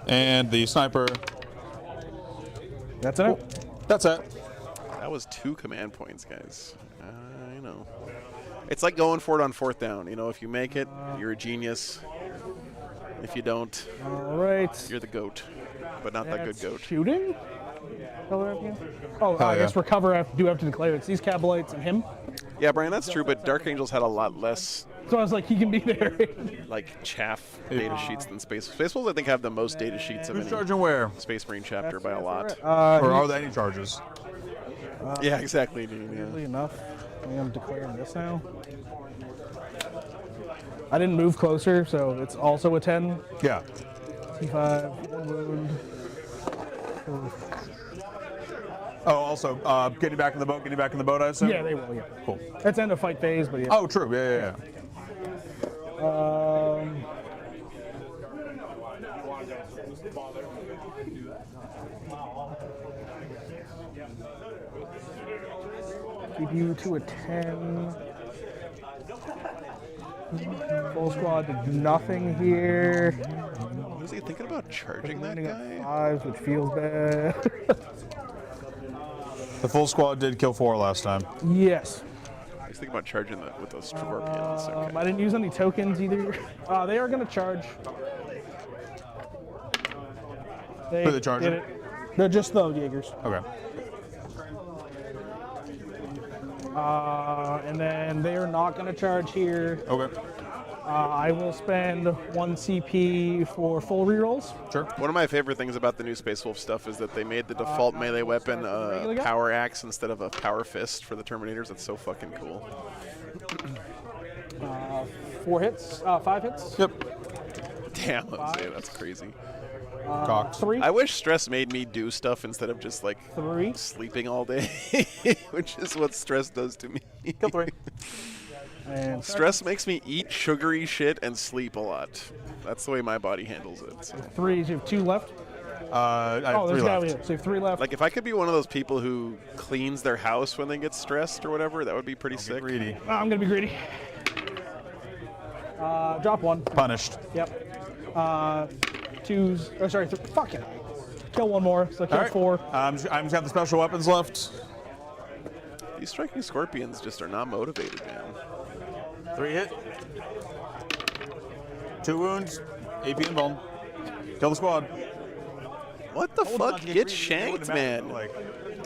And the sniper. That's it. That's it. That was 2 command points, guys. I know. It's like going for it on 4th down. You know, if you make it, you're a genius. If you don't, All right. you're the goat. But not that good goat. Shooting? Oh, Hell I guess yeah. recover. I do have to declare it's these Cabalites and him. Yeah, Brian, that's true, but Dark Angels had a lot less So I was like, he can be there. like chaff data sheets than Space Wolves. I think have the most data sheets of Who's any charging where? Space Marine chapter by a lot. Or are there any charges? Yeah, exactly, dude. Yeah. Weirdly enough, I think I'm declaring this now. I didn't move closer, so it's also a 10. Yeah. C5, 1 wound. Oh, also, getting back in the boat, I assume? Yeah, they will, yeah. Cool. That's end of fight phase, but yeah. Oh, true. Yeah. Keep you to a 10. Full squad did nothing here. Was he thinking about charging that Landing on guy? 5s, which feels bad. The full squad did kill 4 last time. Yes. He's thinking about charging that with those scorpions. Okay. I didn't use any tokens either. They are going to charge. They Who are they charging? did it. They're just the Jaegers. Okay. And then they are not going to charge here. Okay. I will spend 1 CP for full rerolls. Sure. One of my favorite things about the new Space Wolf stuff is that they made the default melee weapon regular a guy? power axe instead of a power fist for the Terminators. That's so fucking cool. 4 hits, 5 hits. Yep. Damn, Jose, that's crazy. Cocked. 3. I wish stress made me do stuff instead of just like 3. sleeping all day, which is what stress does to me. Kill 3. And Stress makes me eat sugary shit and sleep a lot. That's the way my body handles it. So. 3. You have 2 left. I have Oh, 3 there's a guy over left. here. So you have 3 left. Like if I could be one of those people who cleans their house when they get stressed or whatever, that would be pretty sick. Greedy. I'm going to be greedy. Drop 1. Punished. Yep. 2s. Oh, sorry. Fuck it. Kill 1 more. So kill All right. 4. I'm just have the special weapons left. These striking scorpions just are not motivated, man. 3 hit. 2 wounds. AP and bone. Kill the squad. What the fuck? Get shanked, man.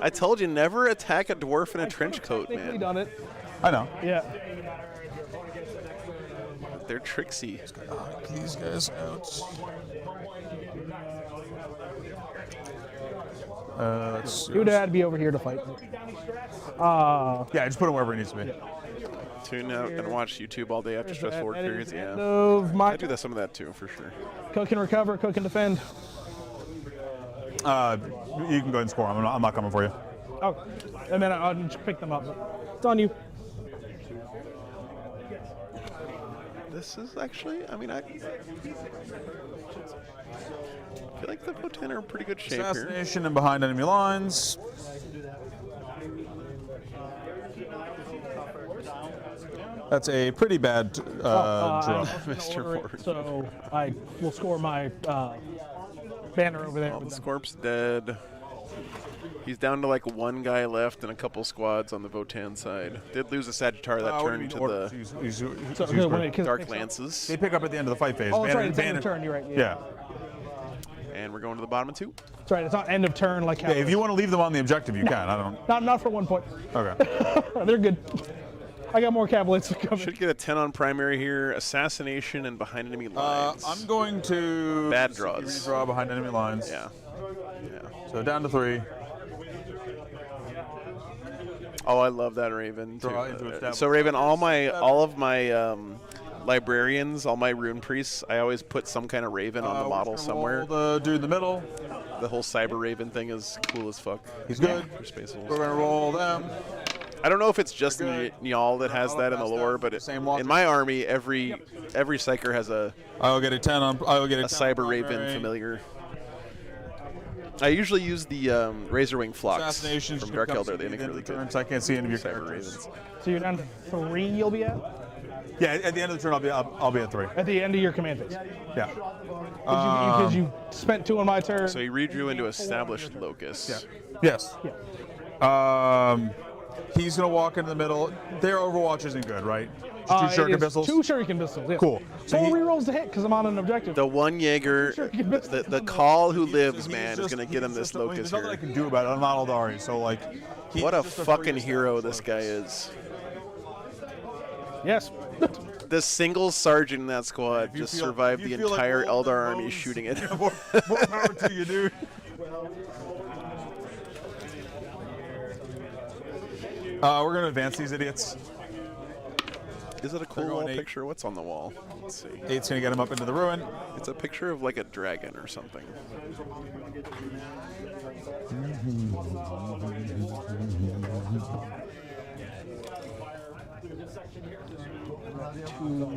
I told you, never attack a dwarf in a trench coat, Technically man. done it. I know. Yeah. They're tricksy. Knock these guys out. Let's see. He would have had to be over here to fight. Yeah, just put him wherever he needs to be. Tune out and watch YouTube all day after stressful work That is periods. end Yeah. of my I do that, some of that too, for sure. Cook and recover, cook and defend. You can go ahead and score. I'm not coming for you. Oh, and then I'll just pick them up. It's on you. This is actually, I mean, I feel like the Poten are in pretty good shape here. Assassination and behind enemy lines. That's a pretty bad draw. Mr. Ford. So I will score my banner over there. All the with them. Scorp's dead. He's down to like 1 guy left and a couple squads on the Votan side. Did lose a Sagittar that turned to the So good, when it Dark picks up. Lances. They pick up at the end of the fight phase. Oh, that's Banner- right. It's end banner- of turn. You're right. Yeah. And we're going to the bottom of 2. That's right. It's not end of turn like how. Hey, if you want to leave them on the objective, you can. I don't. Not for 1 point. Okay. They're good. I got more Cavalites coming. Should get a 10 on primary here. Assassination and behind enemy lines. I'm going to Bad draws. Draw behind enemy lines. Yeah. So down to 3. Oh, I love that Raven too. Draw into establish- So Raven, all of my librarians, all my rune priests, I always put some kind of raven on the model somewhere. The dude in the middle. The whole cyber raven thing is cool as fuck. He's good. For Space Wolves. We're gonna roll them. I don't know if it's just Nyal that has that in the lore, but in my army, every psyker has a. I'll get a 10 on. I'll get a cyber raven familiar. I usually use the Razorwing Flocks from Dark Elder. They make really good. I can't see any of your cyber characters. ravens. So you're down to 3. You'll be at. Yeah, at the end of the turn, I'll be at 3. At the end of your command phase. Yeah. Because you spent 2 on my turn. So he redrew into Established Locus. Yeah. Yes. Yeah. He's gonna walk into the middle. Their Overwatch isn't good, right? Just 2 shuriken pistols. 2 shuriken pistols. Yeah. Cool. So 4 rerolls to hit because I'm on an objective. The one Jaeger, the call who lives, man, is gonna get him this Locus There's here. nothing I can do about it. I'm not Eldari, so like. What a fucking hero this guy is. Yes. The single sergeant in that squad just survived the entire Eldar army shooting it. More power to you, dude. We're gonna advance these idiots. Is it a cool wall picture? What's on the wall? Let's see. 8's gonna get him up into the ruin. It's a picture of like a dragon or something.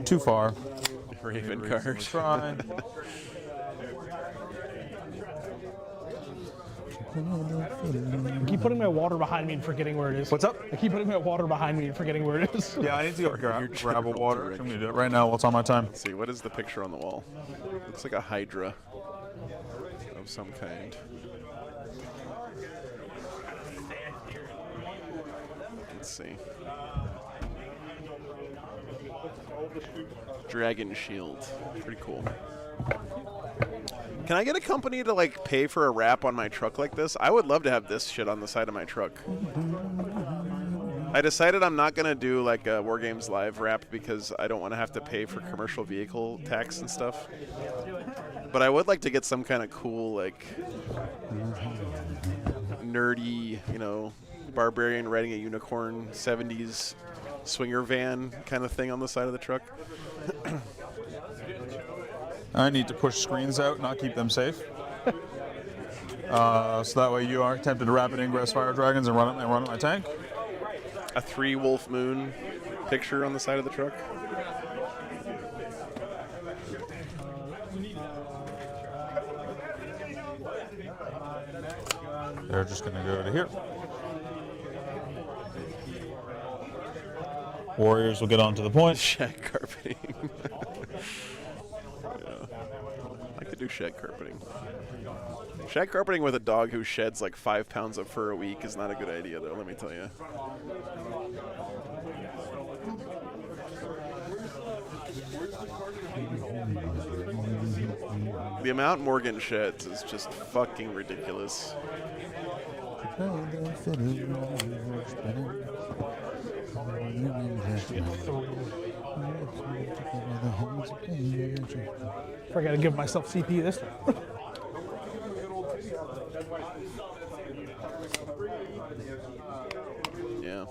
Too far. Raven card. Try. I keep putting my water behind me and forgetting where it is. What's up? I keep putting my water behind me and forgetting where it is. Yeah, I need to go grab a water. I'm gonna do it right now. What's on my time? Let's see, what is the picture on the wall? Looks like a Hydra of some kind. Let's see. Dragon shield. Pretty cool. Can I get a company to like pay for a wrap on my truck like this? I would love to have this shit on the side of my truck. I decided I'm not gonna do like a War Games Live wrap because I don't want to have to pay for commercial vehicle tax and stuff. But I would like to get some kind of cool like nerdy, you know, barbarian riding a unicorn 70s swinger van kind of thing on the side of the truck. I need to push screens out, not keep them safe. So that way you aren't tempted to rapid ingress fire dragons and run at my tank. A 3 Wolf Moon picture on the side of the truck. They're just going to go to here. Warriors will get onto the point. Shag carpeting. I could do shag carpeting. Shag carpeting with a dog who sheds like 5 pounds of fur a week is not a good idea, though, let me tell you. The amount Morgan sheds is just fucking ridiculous. I gotta give myself CP this time. Yeah.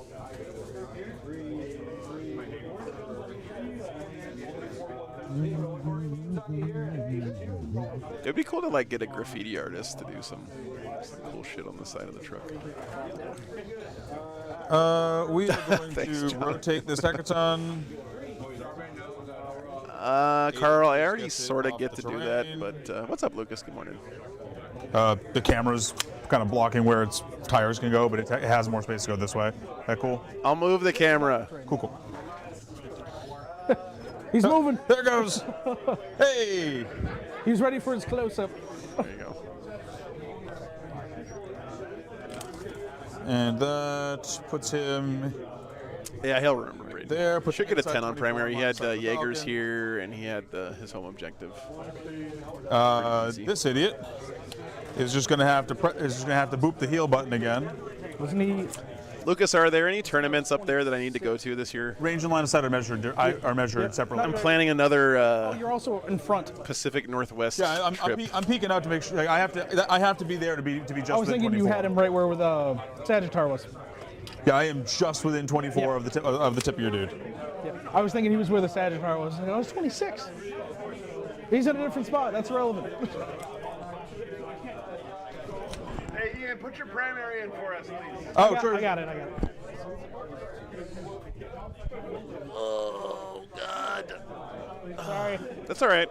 It'd be cool to like get a graffiti artist to do some cool shit on the side of the truck. We are going Thanks, to John. rotate this hecaton. Carl, I already sort of get to do that, but what's up, Lucas? Good morning. The camera's kind of blocking where its tires can go, but it has more space to go this way. That cool? I'll move the camera. Cool. He's moving. There it goes. Hey! He's ready for his close-up. There you go. And that puts him Yeah, he'll remember right there. Should get a 10 on inside primary. He had 25 Jaegers Falcon. here, and he had his home objective. This idiot is just gonna have to boop the heal button again. Wasn't he? Lucas, are there any tournaments up there that I need to go to this year? Range and line of sight are measured separately. I'm planning another You're also in front. Pacific Northwest Yeah, trip. I'm peeking out to make sure. Like, I have to be there to be just. I was within thinking 24. you had him right where the Sagittar was. Yeah, I am just within 24 of the tip of your dude. Yeah. I was thinking he was where the Sagittarius was. I was 26. He's in a different spot. That's irrelevant. Hey, Ian, put your primary in for us, please. Oh, I true. got it. Oh, God. Sorry. That's all right.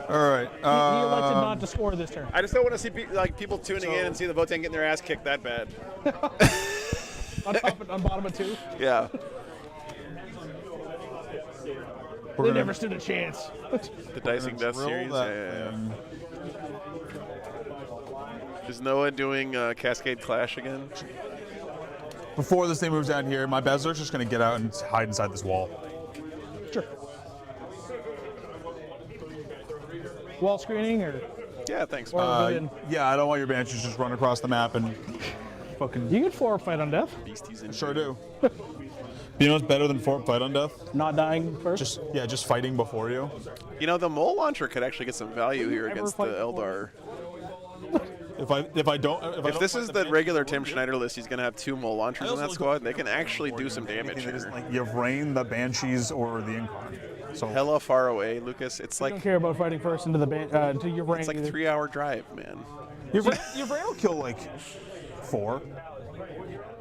All right. He elected not to score this turn. I just don't want to see people tuning in and see the Votank getting their ass kicked that bad. on bottom of 2. Yeah. They never stood a chance. The Dicing Death Drill series. that Yeah. thing. Is Noah doing Cascade Clash again? Before this thing moves down here, my Berserk's just going to get out and hide inside this wall. Sure. Wall screening or Yeah, thanks. Or- man. Yeah, I don't want your Banshees just run across the map and fucking. you can floor fight on death. Beasties in Sure do. You know what's better than fight on death? Not dying first. Just fighting before you. You know, the Mole Launcher could actually get some value here Ever against the fight Eldar. If This is the regular Tim Schneider list. He's going to have 2 Mole Launchers I in also that look squad. at- They can actually do some damage Anything that isn't here. like Yvrain, the Banshees, or the Incarn. So Hella far away, Lucas. It's I don't like care about fighting first into the into your brain. it's like a 3-hour drive, man. Yvrain will kill like 4.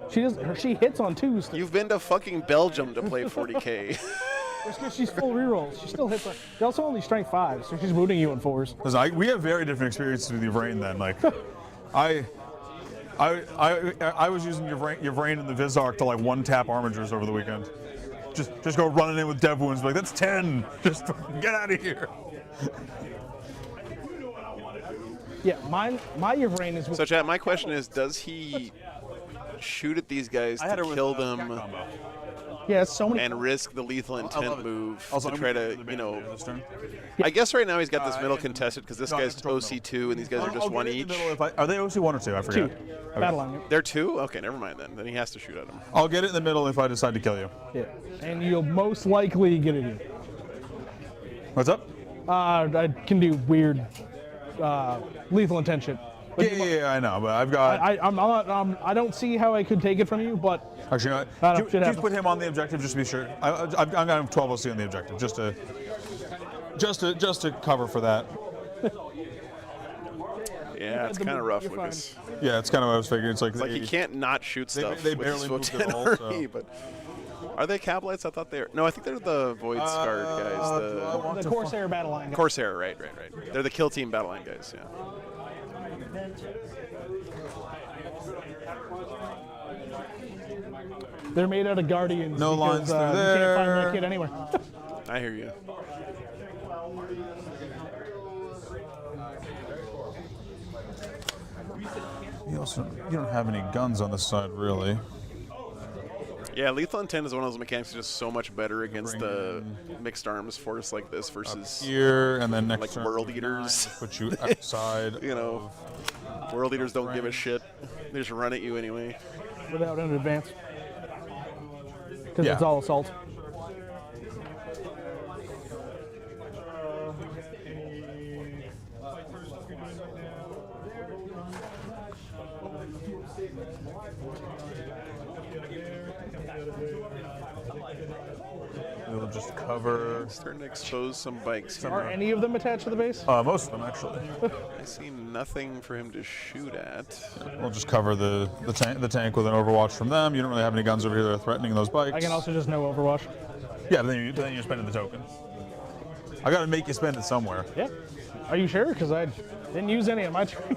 She hits on 2s. You've been to fucking Belgium to play 40K. Just because she's full rerolls. She still hits. She also only strength 5, so she's wounding you in 4s. Because we have very different experiences with Yvrain then. Like, I was using Yvrain and the Vizark to like 1-tap Armigers over the weekend. Just go running in with dev wounds. Like, that's 10. Just fucking get out of here. Yeah, my Yvrain is with So, chat, my question is, does he shoot at these guys to kill them yeah, so many. and risk the lethal intent move Also, to try to, this turn. I guess right now he's got this middle contested because this guy's OC2 and these guys are just 1 each. Are they OC 1 or 2? I forget. 2. Battle line. They're 2? Okay, never mind then. Then he has to shoot at them. I'll get it in the middle if I decide to kill you. Yeah, and you'll most likely get it in. What's up? I can do weird lethal intention. Yeah, I know, but I've got. I don't see how I could take it from you, but Actually, I don't know, can shit you happens. put him on the objective just to be sure? I'm gonna have 12 OC on the objective just to cover for that. Yeah, it's kind of rough, you're fine. Lucas. Yeah, it's kind of what I was figuring. It's like, Like he can't not shoot stuff they with his barely moved Votank at all, army, so. but are they Cablites? I thought they were. No, I think they're the Void Scarred guys. the Corsair battle line. The Corsair, right. They're the Kill Team Battle Line guys, yeah. They're made out of Guardians. No because, lines through You can't there. find that kid anywhere. I hear you. You don't have any guns on this side, really. Yeah, Lethal Intent is one of those mechanics that's just so much better against the mixed arms force like this versus, Here and then next like, turn, World Eaters. Put you outside. you know, World Eaters don't give a shit. They just run at you anyway. Without an advance. Because Yeah. it's all assault. It'll just cover Starting to expose some bikes here. Are any of them attached to the base? most of them actually. I see nothing for him to shoot at. We'll just cover the tank with an Overwatch from them. You don't really have any guns over here that are threatening those bikes. I can also just no Overwatch. Yeah, but then you're spending the token. I gotta make you spend it somewhere. Yeah. Are you sure? Because I didn't use any on my turn.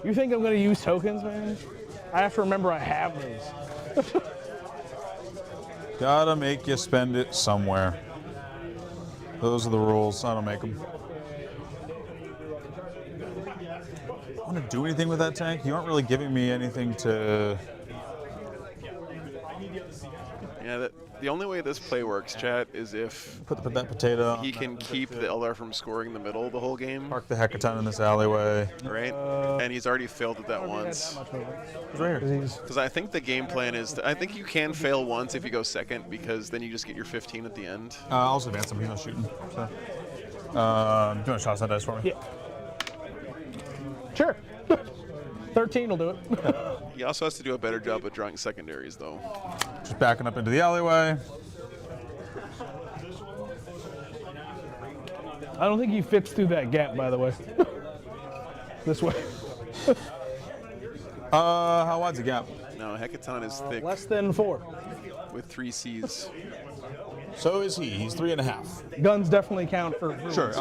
You think I'm going to use tokens, man? I have to remember I have those. Gotta make you spend it somewhere. Those are the rules. I don't make them. Want to do anything with that tank? You aren't really giving me anything to. Yeah, the only way this play works, chat, is if Put that potato on. he can keep the Eldar from scoring the middle the whole game, Park the Hecaton in this alleyway. right? And he's already failed at that once. It's right here. Because I think the game plan is, I think you can fail once if you go second, because then you just get your 15 at the end. I'll also advance him. He's not shooting. So. Do you want to toss that dice for me? Yeah. Sure. 13 will do it. He also has to do a better job of drawing secondaries, though. Just backing up into the alleyway. I don't think he fits through that gap, by the way. This way. How wide's the gap? No, Hecaton is thick Less than 4. with 3 Cs. So is he. He's 3.5. Guns definitely count for Sure.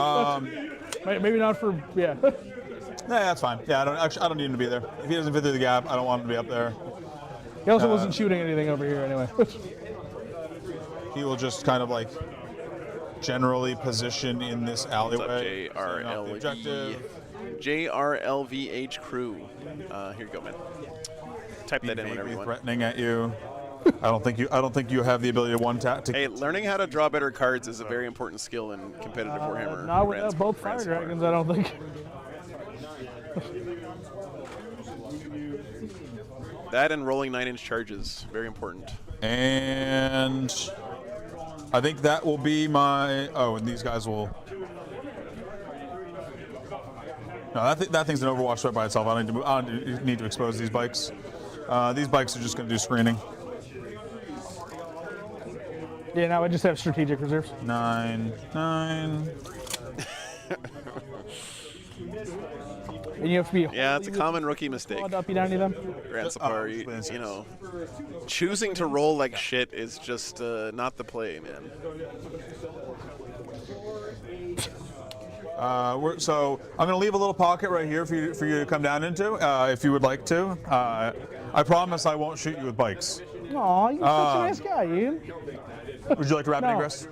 maybe not for, yeah. Yeah, that's fine. Yeah, I don't need him to be there. If he doesn't fit through the gap, I don't want him to be up there. He also wasn't shooting anything over here anyway. He will just kind of like generally position in this alleyway. What's up, Objective. JRLVH crew. Here you go, man. Type that in whenever Vaguely you want. threatening at you. I don't think you have the ability to one tap. Hey, learning how to draw better cards is a very important skill in competitive Warhammer. Not without both fire dragons, I don't think. That and rolling 9-inch charges, very important. And I think that will be my. Oh, and these guys will. No, that thing's an Overwatch threat by itself. I don't need to expose these bikes. These bikes are just going to do screening. Yeah, now I just have strategic reserves. 9. And you have to be. Yeah, it's a common rookie mistake. Up you down to them. Grand Sapar, you know, choosing to roll like shit is just not the play, man. So I'm going to leave a little pocket right here for you to come down into, if you would like to. I promise I won't shoot you with bikes. Aw, you're such a nice guy, Ian. Would you like to rapid No. ingress?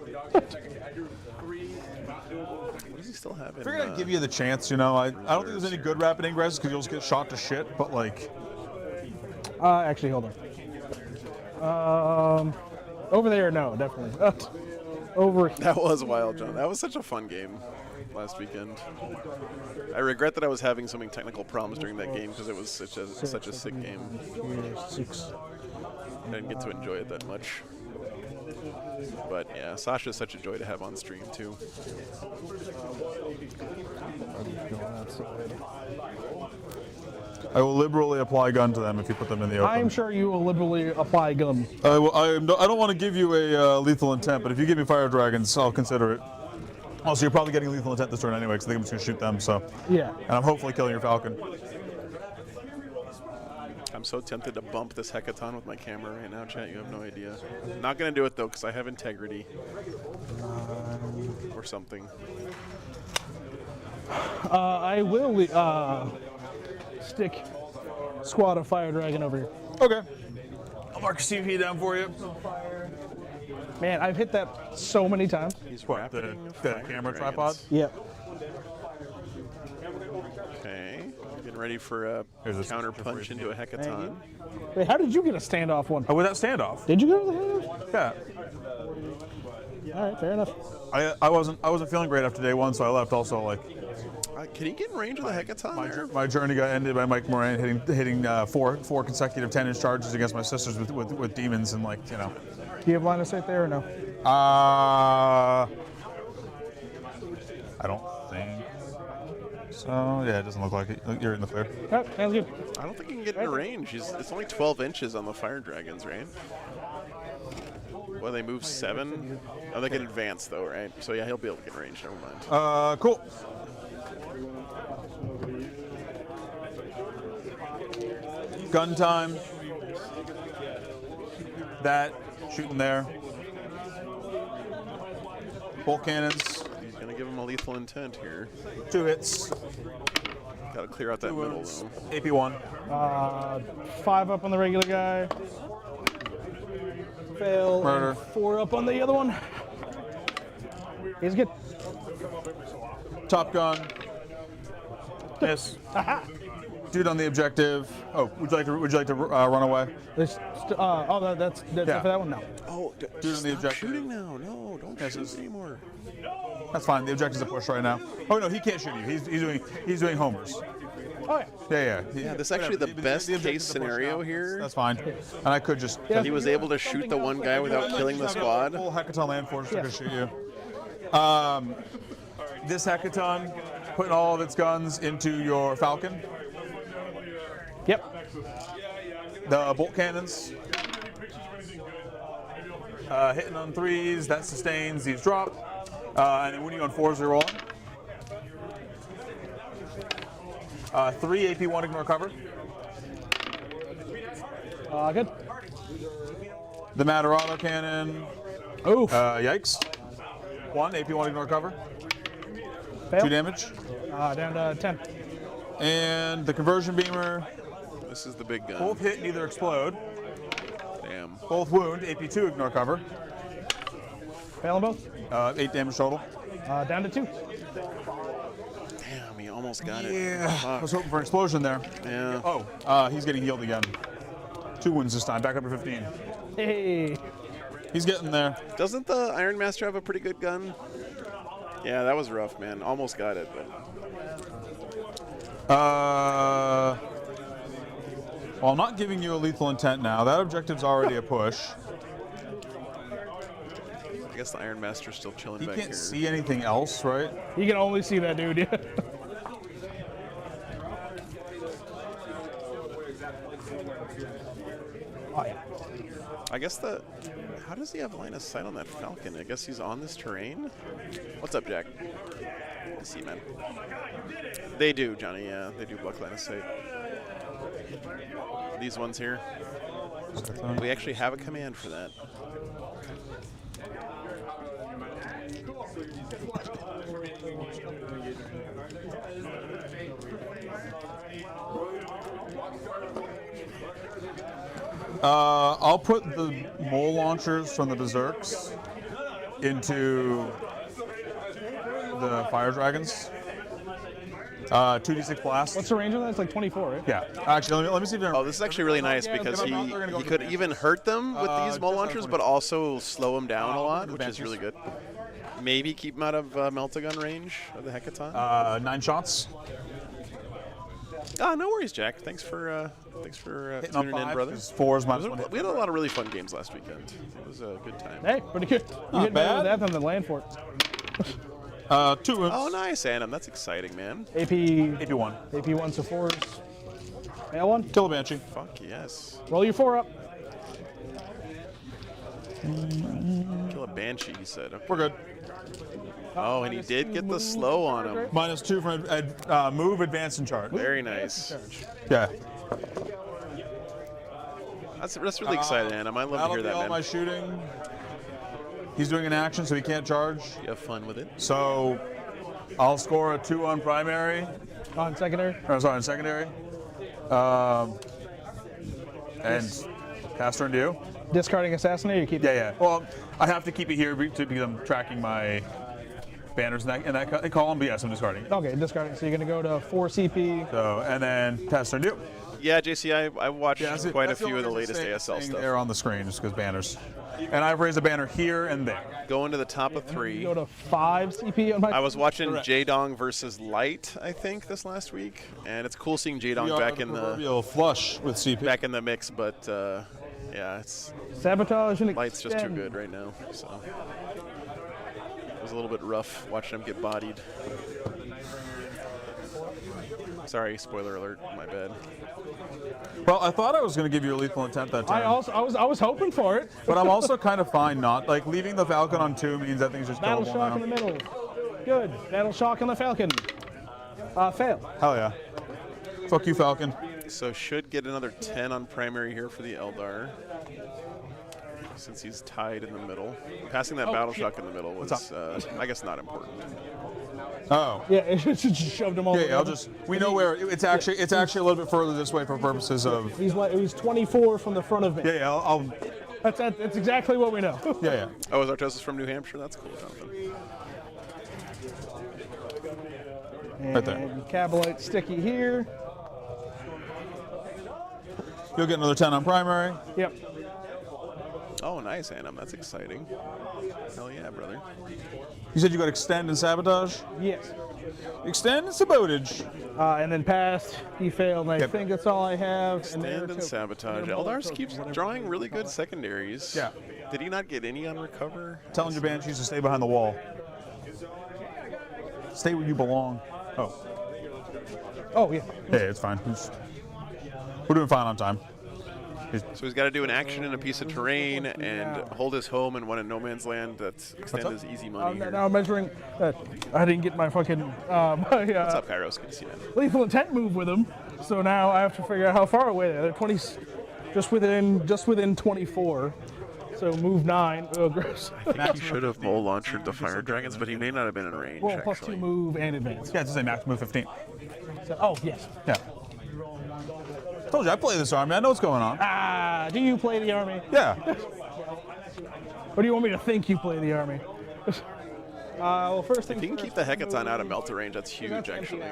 What does he still have in? Figured I'd give you the chance. You know, I don't think there's any good rapid ingresses because you'll just get shot to shit. But like, Actually, hold on. Over there, no, definitely. Over here. That was wild, John. That was such a fun game last weekend. I regret that I was having so many technical problems during that game because it was such a sick game. I didn't get to enjoy it that much. But yeah, Sasha's such a joy to have on stream too. I will liberally apply gun to them if you put them in the open. I'm sure you will liberally apply gun. I don't want to give you a lethal intent, but if you give me fire dragons, I'll consider it. Also, you're probably getting lethal intent this turn anyway, because I think I'm just going to shoot them. So, Yeah. and I'm hopefully killing your falcon. I'm so tempted to bump this Hecaton with my camera right now, chat. You have no idea. Not gonna do it though, because I have integrity or something. I will stick squad of fire dragon over here. Okay. I'll mark CP down for you. Man, I've hit that so many times. He's What, the rapiding camera dragons. tripod? Yep. Okay, getting ready for a Here's a counter punch into a Hecaton. Wait, how did you get a standoff one? Oh, without standoff. Did you go to the hand? Yeah. All right, fair enough. I wasn't feeling great after day one, so I left. Also, like Can he get in range with a Hecaton there? my journey got ended by Mike Moran hitting four consecutive 10-inch charges against my sisters with demons, and like, you know. Do you have line of sight there or no? I don't think so. Yeah, it doesn't look like it. You're in the clear. Oh, sounds good. I don't think he can get in range. It's only 12 inches on the fire dragons, right? Well, they move 7. Oh, they can advance though, right? So yeah, he'll be able to get in range. Never mind. Cool. Gun time. That shooting there. Bolt cannons. He's gonna give him a lethal intent here. 2 hits. Gotta clear out that middle though. AP1. 5 up on the regular guy. Fail. Murder. 4 up on the other one. He's good. Top gun. Miss. Dude on the objective. Oh, would you like to run away? That's Yeah. for that one. No. Oh, Dude on the stop objective. shooting now. No, don't Yes, shoot it's- anymore. That's fine. The objective's a push right now. Oh no, he can't shoot you. He's doing homers. Oh yeah. Yeah. Yeah, this is actually the best objective's case a push scenario now. here. That's fine. And I could just. He was able to shoot the one guy without killing the squad. Full Hecaton land force to shoot you. This Hecaton, putting all of its guns into your Falcon. Yep. The bolt cannons. Hitting on 3s, that sustains, these drop. And then winning on 4s, they're rolling. 3 AP1 ignore cover. Good. The Matter auto cannon. Oof. Yikes. 1 AP1 ignore cover. Fail. 2 damage. Down to 10. And the conversion beamer. This is the big gun. Both hit, neither explode. Damn. Both wound. AP2 ignore cover. Fail them both. 8 damage total. Down to 2. Damn, he almost got it. Yeah. I Fuck. was hoping for an explosion there. Yeah. Oh, he's getting healed again. 2 wounds this time. Back up to 15. Hey. He's getting there. Doesn't the Iron Master have a pretty good gun? Yeah, that was rough, man. Almost got it, but Well, I'm not giving you a lethal intent now. That objective's already a push. I guess the Iron Master's still chilling He back can't here. see anything else, right? You can only see that dude. Yeah. Oh, yeah. I guess how does he have line of sight on that Falcon? I guess he's on this terrain. What's up, Jack? Good to see you, man. They do, Johnny. Yeah, they do block line of sight. These ones here. We actually have a command for that. I'll put the mole launchers from the Berserks into the Fire Dragons. 2d6 blast. What's the range on that? It's like 24, right? Yeah. Actually, let me see if they're. Oh, this is actually really nice Yeah, because they're gonna go he to could the even hurt them with these just mole out of launchers, 20. but also slow them down a lot, which is Banshees. really good. Maybe keep him out of Meltagun range of the Hecaton. 9 shots. No worries, Jack. Thanks for Hitting on tuning in, 5, brother. 'cause 4 is minus We 1. had a lot of really fun games last weekend. It was a good time. Hey, pretty good. You get better bad. with that than the land fort. 2 wounds. Oh, nice, Adam. That's exciting, man. AP1. AP1 to 4s. Fail 1. Kill a Banshee. Fuck yes. Roll your 4 up. Kill a Banshee, he said. Okay. We're good. Oh, and he did get the slow on him. -2 from move, advance, and charge. Very nice. Yeah. That's really exciting, Adam. I love to That'll hear be that, all man. my shooting. He's doing an action, so he can't charge. You have fun with it. So I'll score a 2 on primary. On secondary. Or, sorry, on secondary. And pass turn to you. Discarding assassinate, you keep Yeah. Well, I have to keep it here because I'm tracking my banners in that column, but yes, I'm discarding. Okay, discarding. So you're going to go to 4 CP. So, and then pass turn to you. Yeah, JC, I watched Yeah, quite a that's few of the only reason latest staying ASL stuff. there on the screen just because banners. And I've raised a banner here and there. Going to the top of 3. Go to 5 CP on my. I was watching Correct. J-Dong versus Light, I think, this last week, and it's cool seeing J-Dong We are back in the proverbial flush with CP. mix. But yeah, it's Sabotage and Light's just too extend. good right now. So it was a little bit rough watching him get bodied. Sorry, spoiler alert. My bad. Well, I thought I was going to give you a lethal intent that time. I was hoping for it. But I'm also kind of fine not. Like, leaving the Falcon on 2 means that thing's just Battle killable shock now. in the middle. Good. Battle shock on the Falcon. Fail. Hell yeah. Fuck you, Falcon. So should get another 10 on primary here for the Eldar, since he's tied in the middle. Passing that battle shock in the middle was, I guess, not important. Oh. Yeah, it just shoved him all. Yeah, I'll just. We know where it's actually. It's actually a little bit further this way for purposes of. He's 24 from the front of me. Yeah, I'll That's exactly what we know. yeah. Oh, is Artosis from New Hampshire? That's cool, Jonathan. Right there. And Cabalite sticky here. You'll get another 10 on primary. Yep. Oh, nice, Annam. That's exciting. Hell yeah, brother. You said you got extend and sabotage. Yes. Extend and sabotage. And then passed. He failed. And I Yep. think that's all I have. Stand and sabotage. Eldars keeps drawing really good secondaries. Yeah. Did he not get any on recover? Telling your banshees to stay behind the wall. Stay where you belong. Oh. Oh yeah. Hey, it's fine. We're doing fine on time. So he's got to do an action in a piece of terrain and hold his home in one in no man's land. That's extend his easy money here. Now I'm measuring. I didn't get my fucking What's up, Kairos? Good to see you, man. lethal intent move with him. So now I have to figure out how far away they are. They're 20, just within 24. So move 9. Oh, gross. I think he should have mole launched the fire dragons, but he may not have been in range. Well, plus actually. 2 move and advance. Yeah, it's the same max move 15. So, oh yes. Yeah. Told you I play this army. I know what's going on. Do you play the army? Yeah. Or do you want me to think you play the army? Well, first thing. If you can keep the Hecaton out of melter range, that's huge, actually.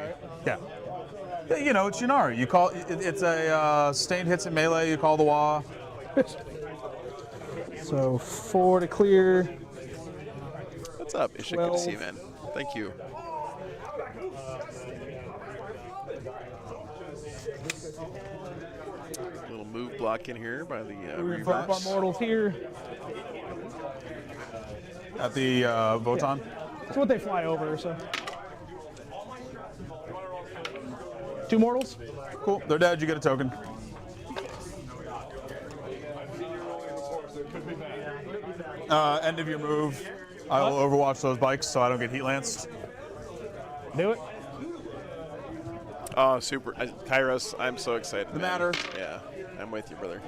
Yeah. You know, it's Ynnari. You call it's a sustained hits in melee. You call the wah. So 4 to clear. What's up, Ishik? Good to see you, man. Thank you. Little move block in here by the We're gonna put up our reverse. mortals here. At the Voton. That's what they fly over. So 2 mortals. Cool. They're dead. You get a token. End of your move. I will overwatch those bikes so I don't get heat lanced. Do it. Oh, super. Kairos, I'm so excited. The man. matter. Yeah, I'm with you, brother.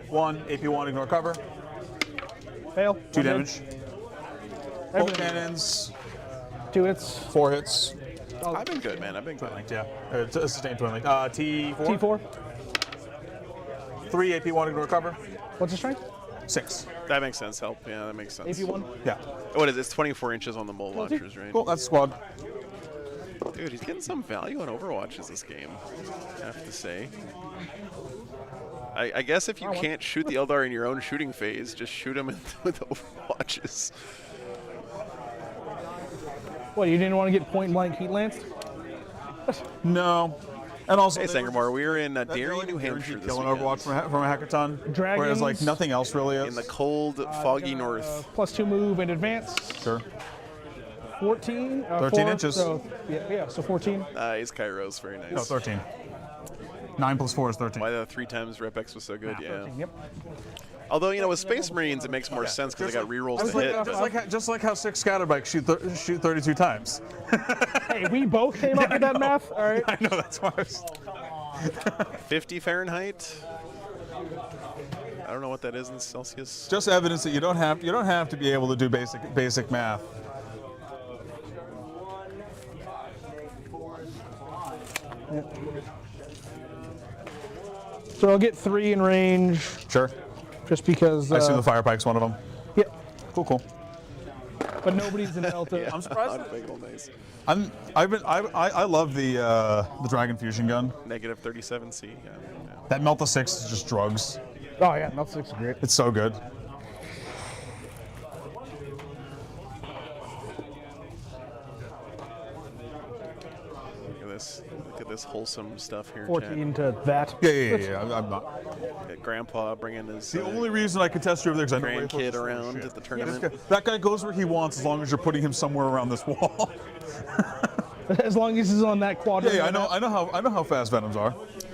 1 AP1 ignore cover. Fail. 2 1 damage. hit. Bolt Everything. cannons. 2 hits. 4 hits. I've been good, man. I've been good. Yeah. Sustained twin link. T4. T4. 3 AP1 ignore cover. What's the strength? 6. That makes sense. Help. Yeah, that makes sense. AP1. Yeah. What is it? It's 24 inches on the mole launchers, right? Cool. That's squad. Dude, he's getting some value on Overwatches this game, I have to say. I guess if you can't shoot the Eldar in your own shooting phase, just shoot them with Overwatches. What, you didn't want to get point blank heat lanced? No. And also, Hey, Sangamore, we were in they're Derry, like New Hampshire this killing weekend. Overwatch from a hackathon. Dragons. Whereas like nothing else really is. In the cold, foggy north. Plus 2 move and advance. Sure. 14. 13 4, inches. So, yeah, so 14. Nice, Kairos, very nice. No, 13. 9 plus 4 is 13. Why the 3 times Repex was so good, yeah. 13, yep. Although, you know, with Space Marines, it makes more sense because they got rerolls to hit. Just like how 6 scatterbikes shoot 32 times. Hey, we both came up with that math. All right. I know, that's why I was... 50 Fahrenheit. I don't know what that is in Celsius. Just evidence that you don't have to be able to do basic math. So I'll get 3 in range Sure. just because. I assume the fire pike's one of them. Yeah, Cool. but nobody's in Delta. I'm surprised. Nice. I love the Dragon Fusion gun. Negative 37C. Yeah. That Melta 6 is just drugs. Oh yeah, Melt 6 is great. It's so good. Look at this wholesome stuff here. 14 to that. Yeah. I'm not. Got Grandpa bringing his The only reason I could test you over there is I know grandkid around at the tournament. That guy goes where he wants as long as you're putting him somewhere around this wall. As long as he's on that quadrant. Yeah, I know how fast Venoms are.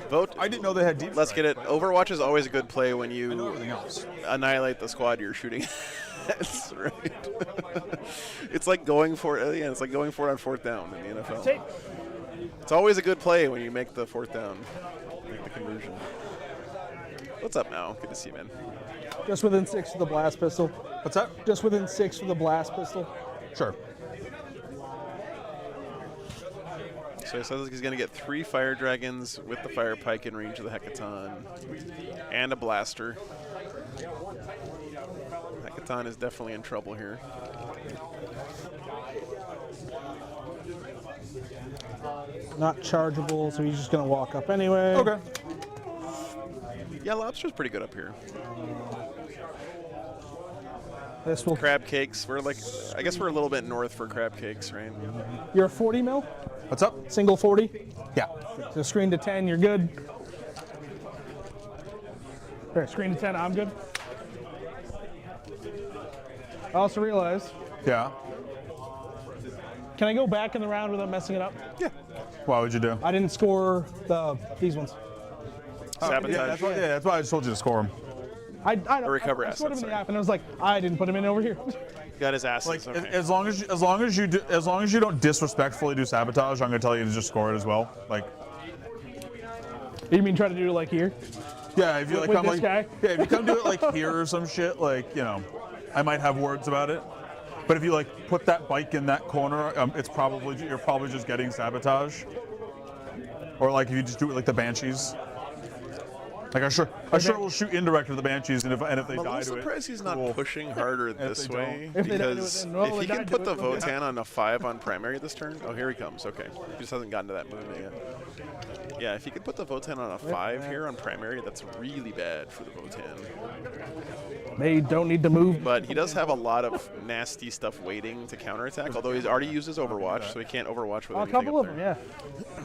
Vote. I didn't know they had deep. Let's get it. Overwatch is always a good play when I know you everything else. annihilate the squad you're shooting. That's right. It's like going for it. Yeah, it's like going for it on 4th down in the NFL. It's always a good play when you make the 4th down, make the conversion. What's up now? Good to see you, man. Just within 6 of the blast pistol. What's that? Just within 6 of the blast pistol. Sure. So he says he's going to get 3 fire dragons with the fire pike in range of the Hecaton, and a blaster. Hecaton is definitely in trouble here. Not chargeable, so he's just gonna walk up anyway. Okay. Yeah, Lobster's pretty good up here. This will. Crab cakes. We're like, I guess we're a little bit north for crab cakes, right? You're 40 mil. What's up? Single 40. Yeah. So screen to 10, you're good. There, screen to 10, I'm good. I also realized, Yeah. can I go back in the round without messing it up? Yeah. Why would you do? I didn't score these ones. sabotage. That's why I just told you to score him. I recover I scored him assets, in the sorry. app, and I was like, I didn't put him in over here. Got his asses. Like Okay. as long as you don't disrespectfully do sabotage, I'm gonna tell you to just score it as well. Like, You mean try to do it like here? yeah, if you like With come this like guy? yeah, if you come do it like here or some shit, like I might have words about it. But if you like put that bike in that corner, you're probably just getting sabotage. Or like if you just do it like the Banshees. Like I sure will shoot indirect to the Banshees, and if they I'm a die little to it, surprised he's not cool. pushing harder this they way, If they die to it, because then roll if he and die can to put it, the we'll do it. Votan on a 5 on primary this turn, oh, here he comes. Okay, he just hasn't gotten to that movement yet. Yeah, if he could put the Votan on a 5 here on primary, that's really bad for the Votan. They don't need to move. But he does have a lot of nasty stuff waiting to counterattack, although he's already used his Overwatch, so he can't Overwatch with A anything couple up of them, there. yeah.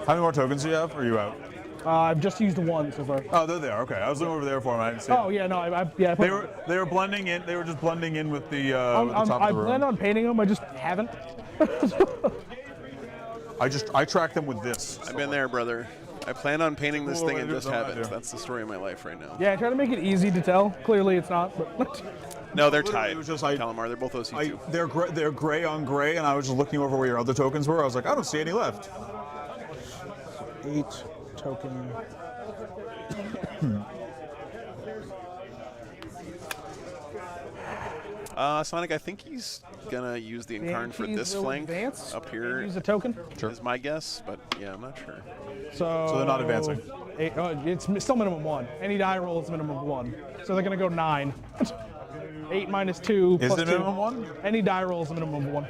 How many more tokens do you have? Or are you out? I've just used one so far. Oh, they're there. Okay, I was looking over there for them. I didn't see. Oh them. yeah, no, I They were blending in. They were just blending in with the, with the top I of the plan room. on painting them. I just haven't. I tracked them with this. I've been there, brother. I plan on painting this Cool thing way and to do just something I haven't. do. That's the story of my life right now. Yeah, I try to make it easy to tell. Clearly, it's not. But No, they're Literally, tied. it was just like- Calamar, they're both OC2. They're gray on gray, and I was just looking over where your other tokens were. I was like, I don't see any left. 8 token. Sonic, I think he's gonna use the Incarn for this will flank advance up here. Use a token. Is my guess, but yeah, I'm not sure. So they're not advancing. It's still minimum 1. Any die roll is minimum 1. So they're gonna go 9. 8 minus 2 Is plus it 2. minimum 1? Any die roll is minimum 1.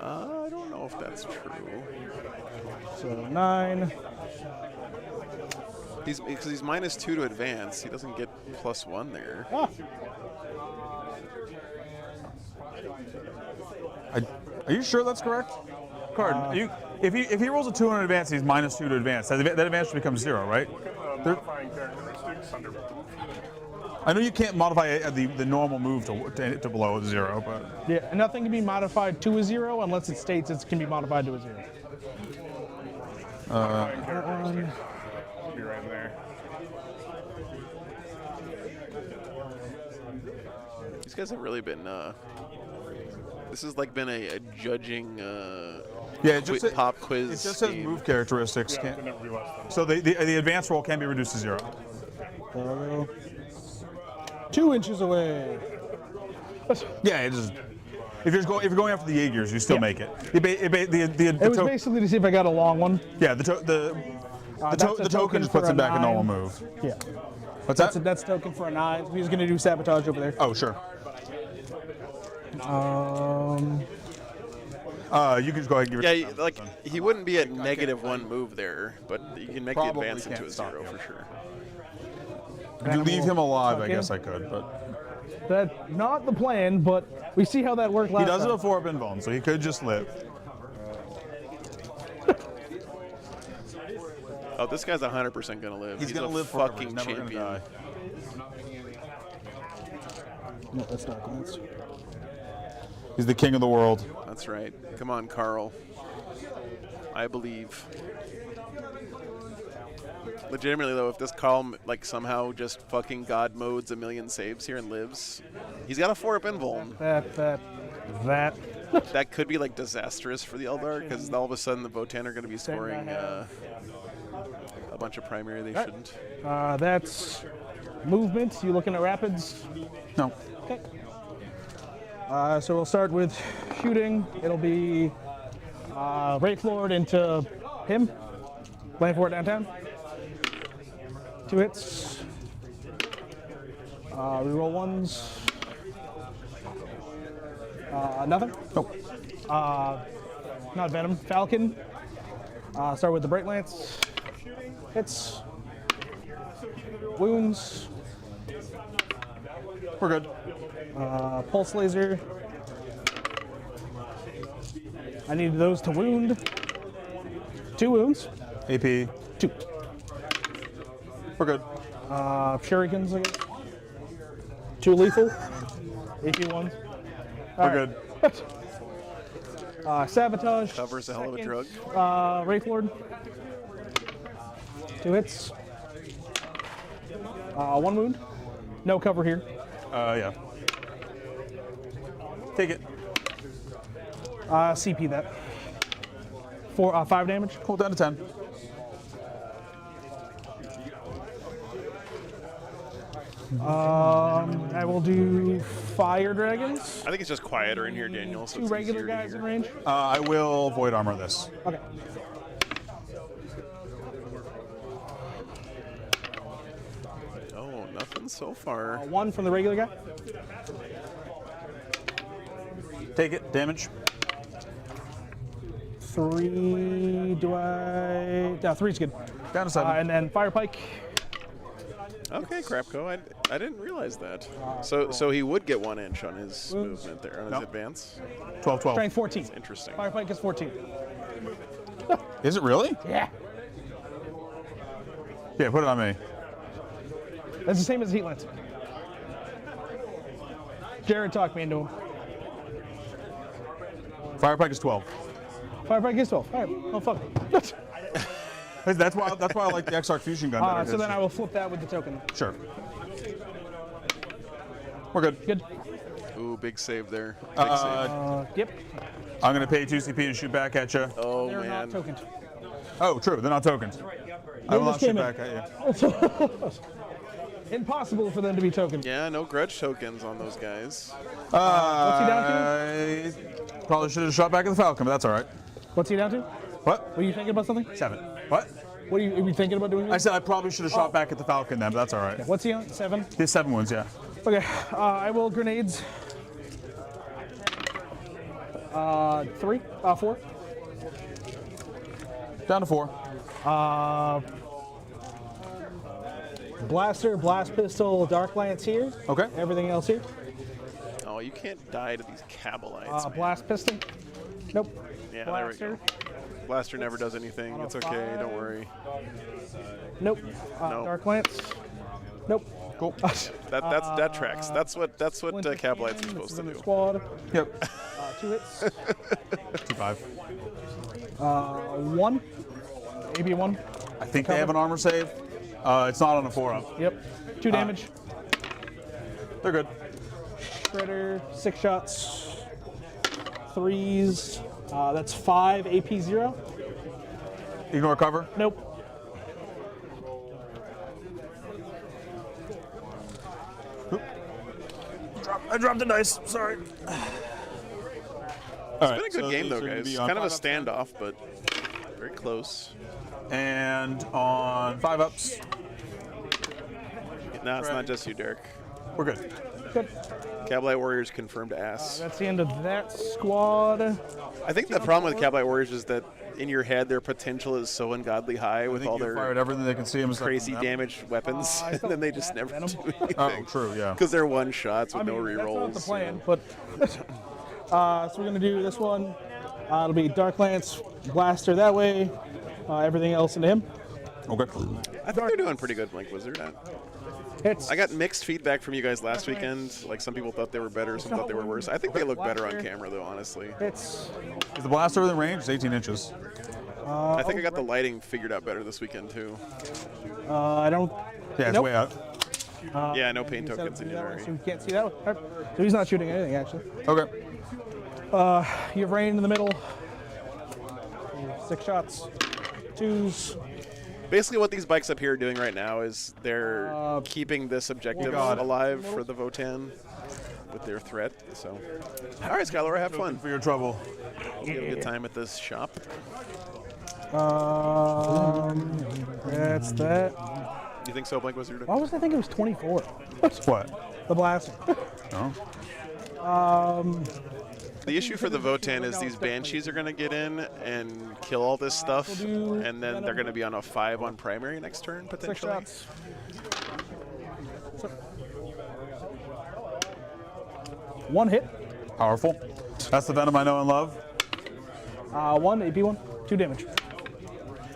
I don't know if that's true. So 9. Because he's minus 2 to advance. He doesn't get +1 there. Ah, Are you sure that's correct? Card, if he rolls a 2 on advance, he's minus 2 to advance. That advance becomes 0, right? Modifying characteristics under move. I know you can't modify the normal move to below 0, but yeah, and nothing can be modified to a 0 unless it states it can be modified to a 0. Modifying characteristics. Be right there. These guys have really been. This has like been a judging yeah, it just pop quiz. It just says game. move characteristics. Yeah, can never be less than. So the advance roll can be reduced to 0. 2 inches away. Yeah, it is. If you're going after the Jaegers, you still Yeah. make it. It was basically to see if I got a long one. Yeah, the That's a token token just for puts a it back in 9. normal move. Yeah. What's that? That's a token for a 9. He's going to do sabotage over there. Oh, sure. You can just go ahead and give it. Yeah, like he wouldn't be at -1 move there, but you can make Probably the advance into can't a stop 0 you. for sure. If you leave him alive, I Tuck in. guess I could, but That's not the plan, but we see how that worked last he does have time. a 4-up invuln, so he could just live. Oh, this guy's 100% gonna live. He's gonna a live forever. fucking He's never gonna champion. die. No, that's not. He's the king of the world. That's right. Come on, Carl. I believe. Legitimately though, if this Carl like somehow just fucking god modes a million saves here and lives, he's got a 4-up invuln. That. That could be like disastrous for the Eldar because all of a sudden the Votan are going to be scoring a bunch of primary they shouldn't. That's movement. You looking at rapids? No. Okay. So we'll start with shooting. It'll be Wraith Lord into him. Playing for it downtown. 2 hits. Reroll 1s. Nothing? Nope. Not Venom. Falcon. Start with the Bright Lance. Hits. Wounds. We're good. Pulse Laser. I need those to wound. 2 wounds. AP. 2. We're good. Shurikens, I guess. 2 lethal. AP 1. We're good. Sabotage. Cover's a hell of a drug. Wraith Lord. 2 hits. 1 wound. No cover here. Yeah. Take it. CP that. 5 damage. Cool down to 10. I will do Fire Dragons. I think it's just quieter in here, Daniel. So 2 it's regular easier to guys in hear. range. I will void armor this. Okay. Oh, nothing so far. 1 from the regular guy. Take it. Damage. 3. Do I? No, 3's good. Down to 7. And then Fire Pike. Okay, Crapco. I didn't realize that. So he would get 1 inch on his movement there, on his Nope. advance. 12, 12. Strength 14. Interesting. Fire Pike is 14. Is it really? Yeah. Yeah, put it on me. That's the same as Heat Lance. Jared talked me into him. Fire Pike is 12. Fire Pike is 12. All right. Oh, fuck. That's why I like the Exarch Fusion Gun better. So then I will flip that with the token. Sure. We're good. Good. Ooh, big save there. Big save. Yep. I'm going to pay 2 CP and shoot back at you. Oh, They're man. not tokens. Oh, true. They're not tokens. I will not just shoot came in. back at you. Impossible for them to be tokens. Yeah, no grudge tokens on those guys. What's he down to? Probably should have shot back at the Falcon, but that's all right. What's he down to? What? Were you thinking about something? 7. What? What are you thinking about doing? I said I probably should have shot back at the Falcon then, but that's all right. What's he on? 7? There's 7 wounds, yeah. Okay. I will grenades. 3? 4? Down to 4. Blaster, blast pistol, dark lance here. Okay. Everything else here. Oh, you can't die to these Cabalites, man. Blast pistol. Nope. Yeah, Blaster. there we go. Blaster never does anything. It's okay, don't worry. Nope. No. Dark lance. Nope. Cool. That tracks. That's what Cabalites are supposed to do. Squad. Yep. 2 hits. 2-5. 1. AB 1. I think they have an armor save. It's not on a 4-up. Yep. 2 damage. They're good. Shredder. 6 shots. 3s. That's 5 AP 0. Ignore cover. Nope. I dropped the dice. Sorry. It's been a good game though, guys. Kind of a standoff, but very close. And on 5-ups, No, it's not just you, Derek. we're good. Good. Cabalite Warriors confirmed ass. That's the end of that squad. I think the problem with Cabalite Warriors is that in your head their potential is so ungodly high I with think all you their fired everything they can see. crazy damaged weapons, and then they just never do anything. Oh, true, yeah. Because they're one shots with I mean, no that's not the rerolls. plan, but so we're gonna do this one. It'll be Dark Lance, Blaster that way. Everything else into him. Okay. I think they're doing pretty good, Blink Wizard. Hits. I got mixed feedback from you guys last weekend. Like some people thought they were better, some thought they were worse. I think they look better on camera though, honestly. Hits. Is the blaster within range? It's 18 inches. I think I got the lighting figured out better this weekend too. I don't. Yeah, it's Nope. way out. Yeah, no paint Set up tokens to in do that one, Unari. so we can't see that one. All right. So he's not shooting anything actually. Okay. You have rain in the middle. 6 shots. 2s. Basically, what these bikes up here are doing right now is they're keeping this objective alive for the Votan with their threat. So, all right, Skylar, have fun. For your trouble. You have a good time at this shop. That's that. You think so, Blink Wizard? Why was I thinking it was 24? What? The blaster. No. The issue for the Votan is these Banshees are going to get in and kill all this stuff, and then they're going to be on a 5 on primary next turn, 6 potentially. shots. 1 hit. Powerful. That's the Venom I know and love. 1 AP 1. 2 damage.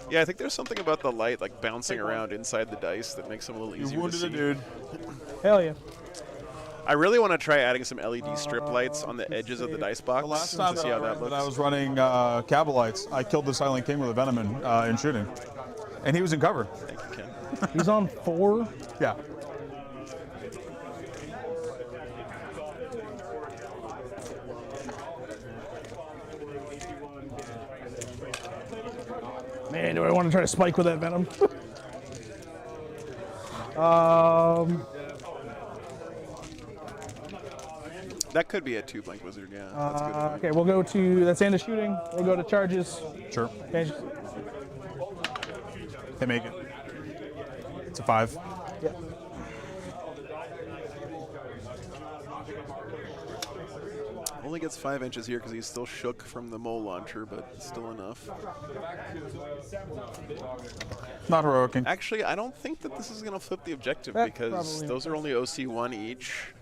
Yeah, I think there's something about the light like bouncing around inside the dice that makes them a little You easier to wounded see. a dude. Hell yeah. I really want to try adding some LED strip lights on the edges of the dice box The last time to see how that looks. that I was running Cabalites, I killed the Silent King with a Venom in shooting. And he was in cover. Thank you, Ken. He's on 4. Yeah. Man, do I want to try to spike with that Venom? That could be a 2-blank wizard, yeah. That's good. Okay, we'll go to, that's end of shooting. We'll go to charges. Sure. Okay. They make it. It's a 5. Yeah. Only gets 5 inches here because he's still shook from the mole launcher, but still enough. Not heroic. Actually, I don't think that this is going to flip the objective That because probably- those are only OC1 each.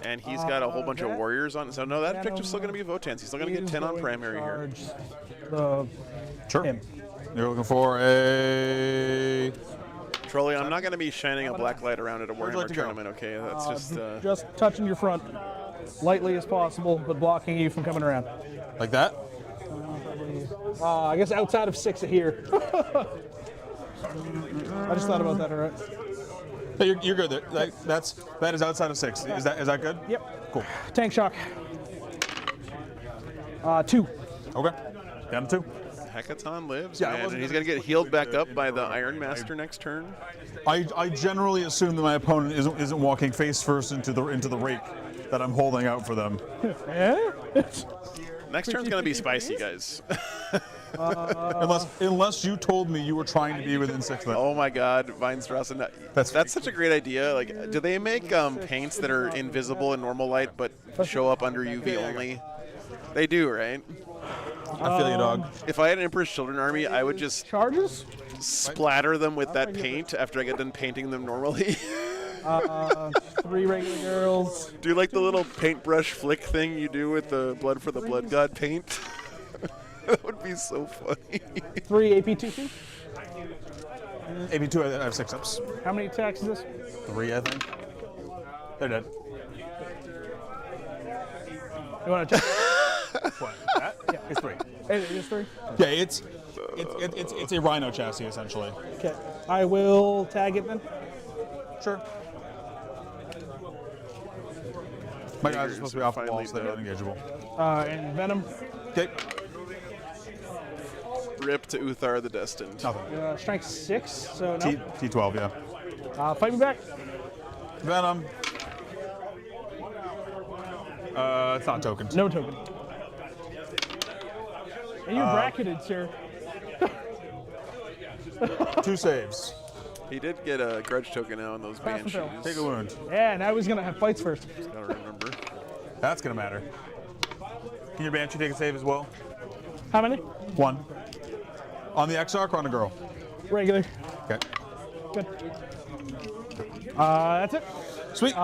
And he's got a whole bunch of that- warriors on. So no, that objective's still going to be Votans. He's still going to get He's 10 on going to primary here. charge the Sure. him. You're looking for a... Trolley, I'm not going to be shining a black light around at a you Warhammer like to go? tournament, okay? That's just... Just touching your front lightly as possible, but blocking you from coming around. Like that? I guess outside of 6 here. I just thought about that, all right? Hey, you're good there. That is outside of 6. Is that good? Yep. Cool. Tank shock. 2. Okay. Down to 2. Hecaton lives, Yeah, I man, wasn't and he's gonna going to get healed back up by the Iron Master next turn. I generally assume that my opponent isn't walking face first into the rake that I'm holding out for them. Yeah? Next turn's going to be spicy, guys. Unless you told me you were trying to be within 6 of it. Oh my God, Weinstrassen. That's such a great idea. Like, do they make paints that are invisible in normal light but show up under UV only? They do, right? I feel you, dog. If I had an Emperor's Children army, I would just Charges? splatter them with that paint after I get done painting them normally. 3 regular girls. Do like the little paintbrush flick thing you do with the Blood for the Blood God paint. That would be so funny. 3 AP2. AP2, I have 6 ups. How many attacks is this? 3, I think. They're dead. You want to check? What? That? Yeah, it's 3. It is 3? Yeah, it's a Rhino chassis essentially. Okay. I will tag it then. Sure. My guys are Figures supposed to be are off the wall, finally so they're not dead. engageable. And Venom. Okay. Rip to Uthar the Destined. Nothing. Strength 6, so no. T12, yeah. Fight me back. Venom. It's not token. No token. And you're bracketed, sir. 2 saves. He did get a grudge token now in those Pass and banshees. Take a wound. Yeah, now he's gonna have fights first. Gotta remember. That's gonna matter. Can your Banshee take a save as well? How many? 1. On the Exarch or on a girl? Regular. Okay. Good. That's it. Sweet.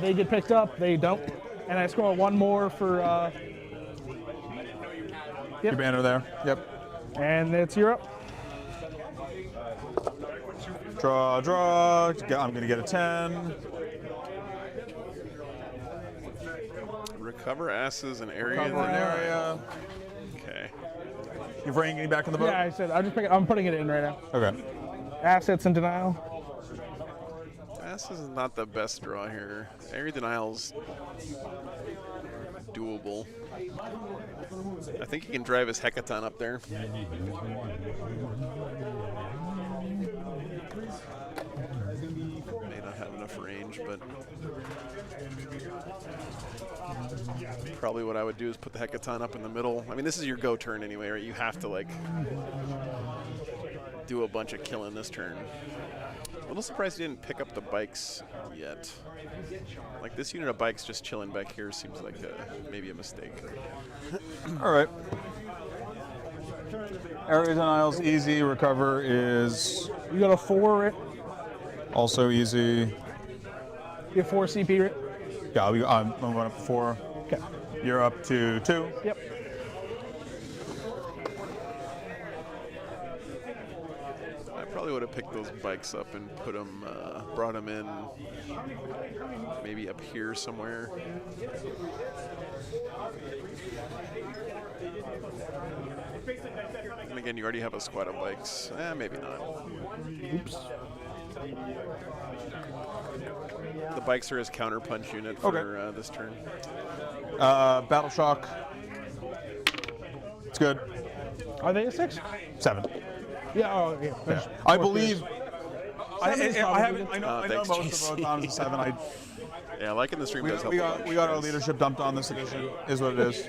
They get picked up. They don't. And I score 1 more for. Your banner there. Yep. And it's Europe. Draw. I'm gonna get a 10. Recover asses and area. Cover an area. Okay. You're bringing any back in the boat? Yeah, I said I'm putting it in right now. Okay. Assets in denial. Asses is not the best draw here. Area denial's doable. I think he can drive his Hecaton up there. May not have enough range, but probably what I would do is put the Hecaton up in the middle. I mean, this is your go turn anyway, right? You have to like do a bunch of killing this turn. A little surprised he didn't pick up the bikes yet. Like this unit of bikes just chilling back here seems like maybe a mistake. All right. Area denial's easy. Recover is You got a 4, Rick. also easy. You have 4 CP, Rick. Yeah, I'm going up to 4. Okay. You're up to 2. Yep. I probably would have picked those bikes up and brought them in, maybe up here somewhere. And again, you already have a squad of bikes. Maybe not. Oops. The bikes are his counterpunch unit for this turn. Battle Shock. It's good. Are they a 6? 7. Yeah. Oh, yeah. Yeah. I believe. I Seven is know probably I know thanks, most of the times it's 7. Yeah, liking the stream does help. We got our leadership dumped on this edition. Is what it is.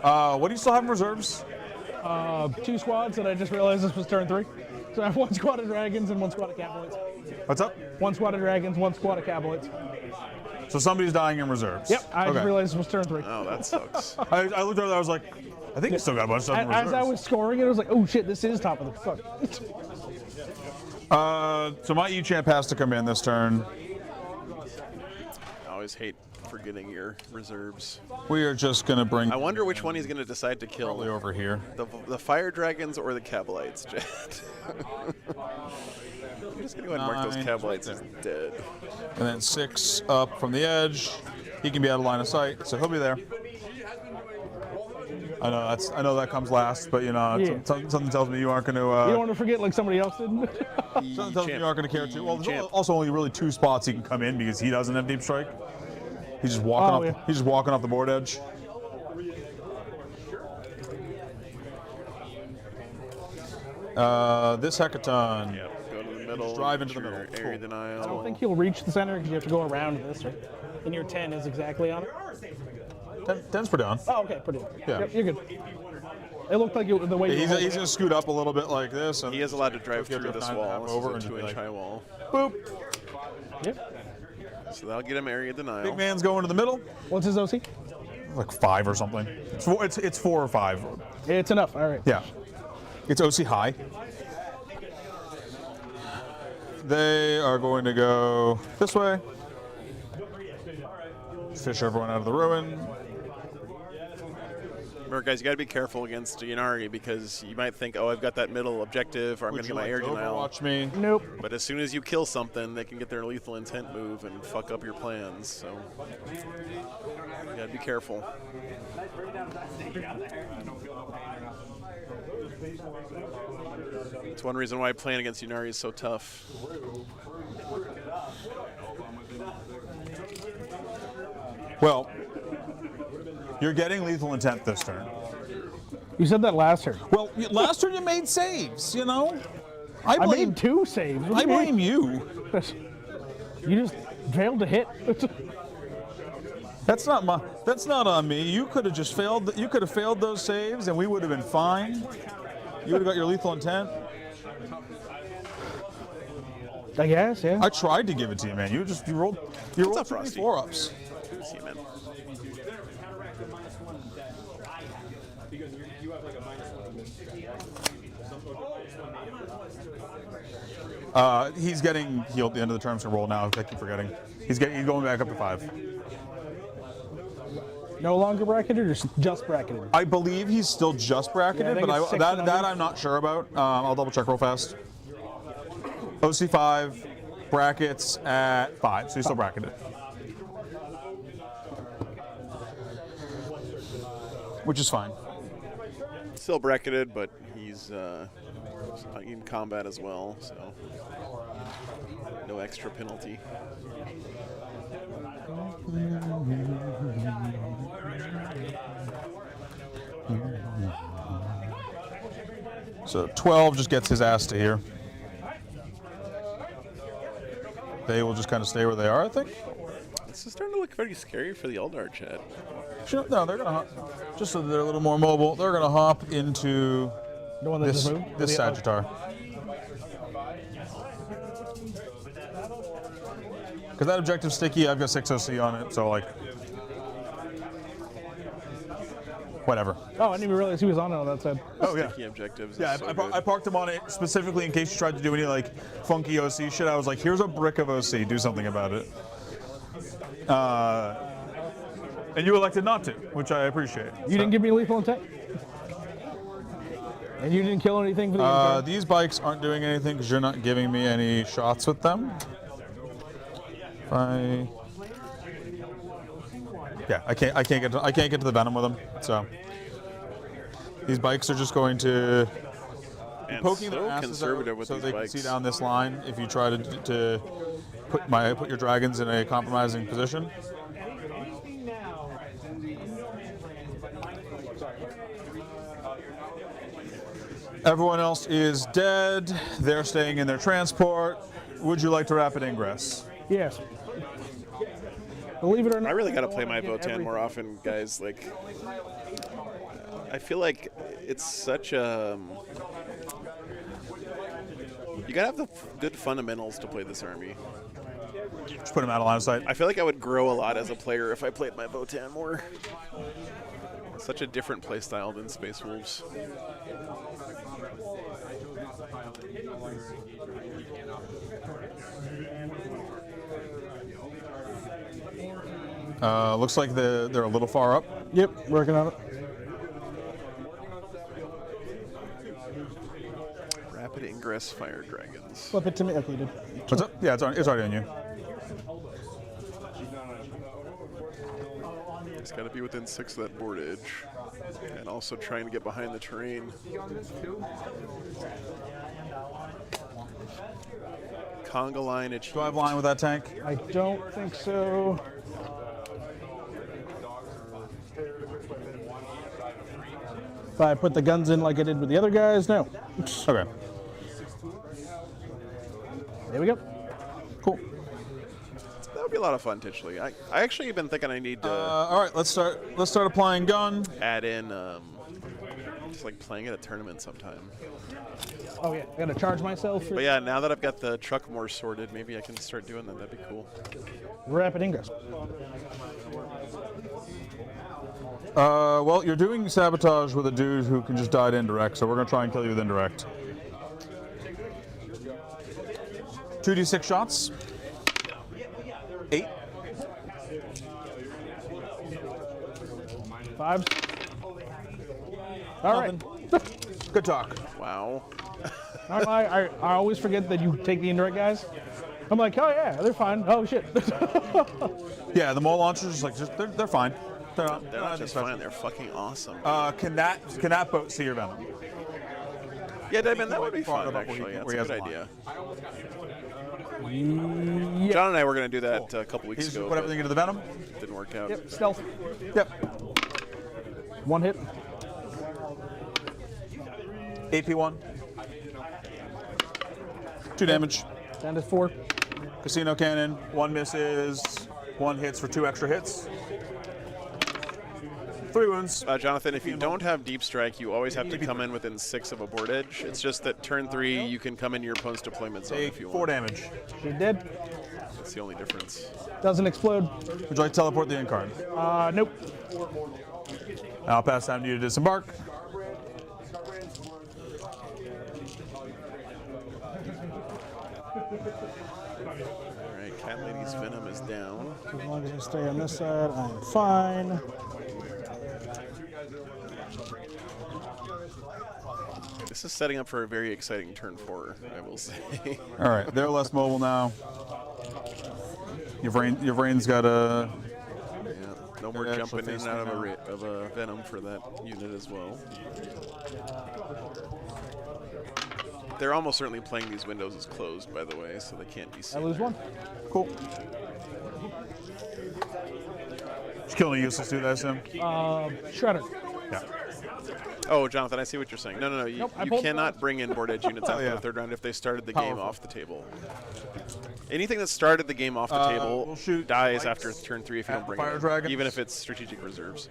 What do you still have in reserves? 2 squads, and I just realized this was turn 3. So I have 1 squad of dragons and 1 squad of cavaliers. What's up? 1 squad of dragons, 1 squad of cavaliers. So somebody's dying in reserves. Yep, I just realized this was turn 3. Oh, that sucks. I looked over there, I was like, I think you still got a bunch of stuff in reserves. As I was scoring it, I was like, oh shit, this is top of the fuck. So my E-Champ has to come in this turn. I always hate forgetting your reserves. We are just going to bring I wonder which one he's going to decide to kill. probably over here. The fire dragons or the Cavalites, Jed? I'm just going to go ahead and mark those 9, Cavalites as dead. And then 6 up from the edge. He can be out of line of sight, so he'll be there. I know that comes last, but you know, Yeah. something tells me you aren't going to. You don't want to forget like somebody else did. Something tells me you aren't going to care too. Well, there's also only really 2 spots he can come in because he doesn't have deep strike. He's just walking off. Yeah. He's just walking off the board edge. This Hecaton. Yep, go to the middle. drive into get the your middle. Area Cool. denial. I don't think he'll reach the center because you have to go around this, right? And your 10 is exactly on it. 10's pretty on. Oh, okay, pretty good. Yeah. Yep, you're good. It looked like the way you He's were going to scoot up a little bit like this. And He is allowed to drive He'll through get this 9.5 wall. This over is and a be 2-inch like, high wall. boop. Yep. So that'll get him area denial. Big man's going to the middle. What's his OC? Like 5 or something. It's 4 or 5. It's enough. All right. Yeah. It's OC high. They are going to go this way. Fish everyone out of the ruin. Remember, guys, you got to be careful against Yanari because you might think, oh, I've got that middle objective, or I'm going to get my air denial. Watch me. Nope. But as soon as you kill something, they can get their lethal intent move and fuck up your plans. So you got to be careful. It's one reason why playing against Yanari is so tough. Well, you're getting lethal intent this turn. You said that last turn. Well, last turn you made saves, you know? I made 2 saves. What I do you blame mean? you. You just failed to hit. That's not on me. You could have just failed. You could have failed those saves, and we would have been fine. You would have got your lethal intent. I guess, yeah. I tried to give it to you, man. You rolled up, 2 Frosty? 4-ups. See you, man. He's getting healed at the end of the term to roll now. I keep forgetting. He's going back up to 5. No longer bracketed or just bracketed? I believe he's still just bracketed, think but it's 6 that and under. I'm not sure about. I'll double check real fast. OC 5, brackets at 5, so he's still bracketed. Which is fine. Still bracketed, but he's in combat as well, so no extra penalty. So 12 just gets his ass to here. They will just kind of stay where they are, I think. This is starting to look very scary for the Eldar, Chad. Sure, no, they're gonna hop, just so that they're a little more mobile. They're gonna hop into The one that this just moved? this The- Sagittar. Because that objective's sticky, I've got 6 OC on it, so like, whatever. Oh, I didn't even realize he was on it on that side. Oh yeah. Key objectives. Yeah, is so I parked him on it specifically in case you tried to do any like funky OC shit. I was like, here's a brick of OC, do something about it. And you elected not to, which I appreciate. You didn't give me lethal intent. And you didn't kill anything for the These bikes aren't doing anything because you're not giving me any shots with them. Yeah, I can't get to the venom with them. So these bikes are just going to be poking their asses conservative out with so these they bikes. can see down this line. If you try to put your dragons in a compromising position. Everyone else is dead. They're staying in their transport. Would you like to rapid ingress? Yes. Believe it or not, I really got to don't play wanna my get Votan more often, guys. Like, I feel like it's such a. You gotta have the good fundamentals to play this army. Just put them out of line of sight. I feel like I would grow a lot as a player if I played my Votan more. Such a different play style than Space Wolves. Looks like they're a little far up. Yep, working on it. Rapid ingress fire dragons. Flip it to me. Okay, you did. What's up? Yeah, it's already on you. It's got to be within 6 of that board edge, and also trying to get behind the terrain. Conga line achieved. Do I have line with that tank? I don't think so. If I put the guns in like I did with the other guys, no. Okay. There we go. Cool. That would be a lot of fun, potentially. I actually have been thinking I need to All right, let's start applying gun. add in just like playing at a tournament sometime. Oh yeah, I gotta charge myself for But yeah, now that I've got the truck more sorted, maybe I can start doing that. That'd be cool. rapid ingress. Well, you're doing sabotage with a dude who can just die to indirect, so we're gonna try and kill you with indirect. 2d6 shots. 8. 5s. All right. Good talk. Wow. I always forget that you take the indirect guys. I'm like, oh yeah, they're fine. Oh shit. Yeah, the mole launchers, they're fine. They're not Just special. fine. They're fucking awesome. Can that boat see your venom? Yeah, Damon, that would be Far fun, enough actually. where That's he a has good a line. idea. Yeah. John and I were going to do that a couple weeks He's ago, put but everything into the venom. didn't work out. Yep. Stealth. Yep. 1 hit. AP1. 2 damage. Down to 4. Casino cannon. 1 misses. 1 hits for 2 extra hits. 3 wounds. Jonathan, if you don't have deep strike, you always have to come in within 6 of a board edge. It's just that turn 3, you can come in your opponent's deployment zone Take if you 4 want. damage. She did. That's the only difference. Doesn't explode. Would you like to teleport the end card? Nope. I'll pass time to you to disembark. All right, Cat Lady's Venom is down. As long as I stay on this side, I'm fine. This is setting up for a very exciting turn 4, I will say. All right, they're less mobile now. Your brain's got a. Yeah, no more They're jumping actually in and out facing of a Venom for that unit as well. They're almost certainly playing these windows as closed, by the way, so they can't be I seen. lose 1. Cool. Just killing a useless dude, I assume. Shredder. Yeah. Oh, Jonathan, I see what you're saying. No. You, Nope, I you pulled- cannot bring in board edge units after yeah. the 3rd round if they started the game Powerful. off the table. Anything that started the game off the table we'll shoot dies lights after turn 3 if you at don't bring fire it in, dragons. even if it's strategic reserves.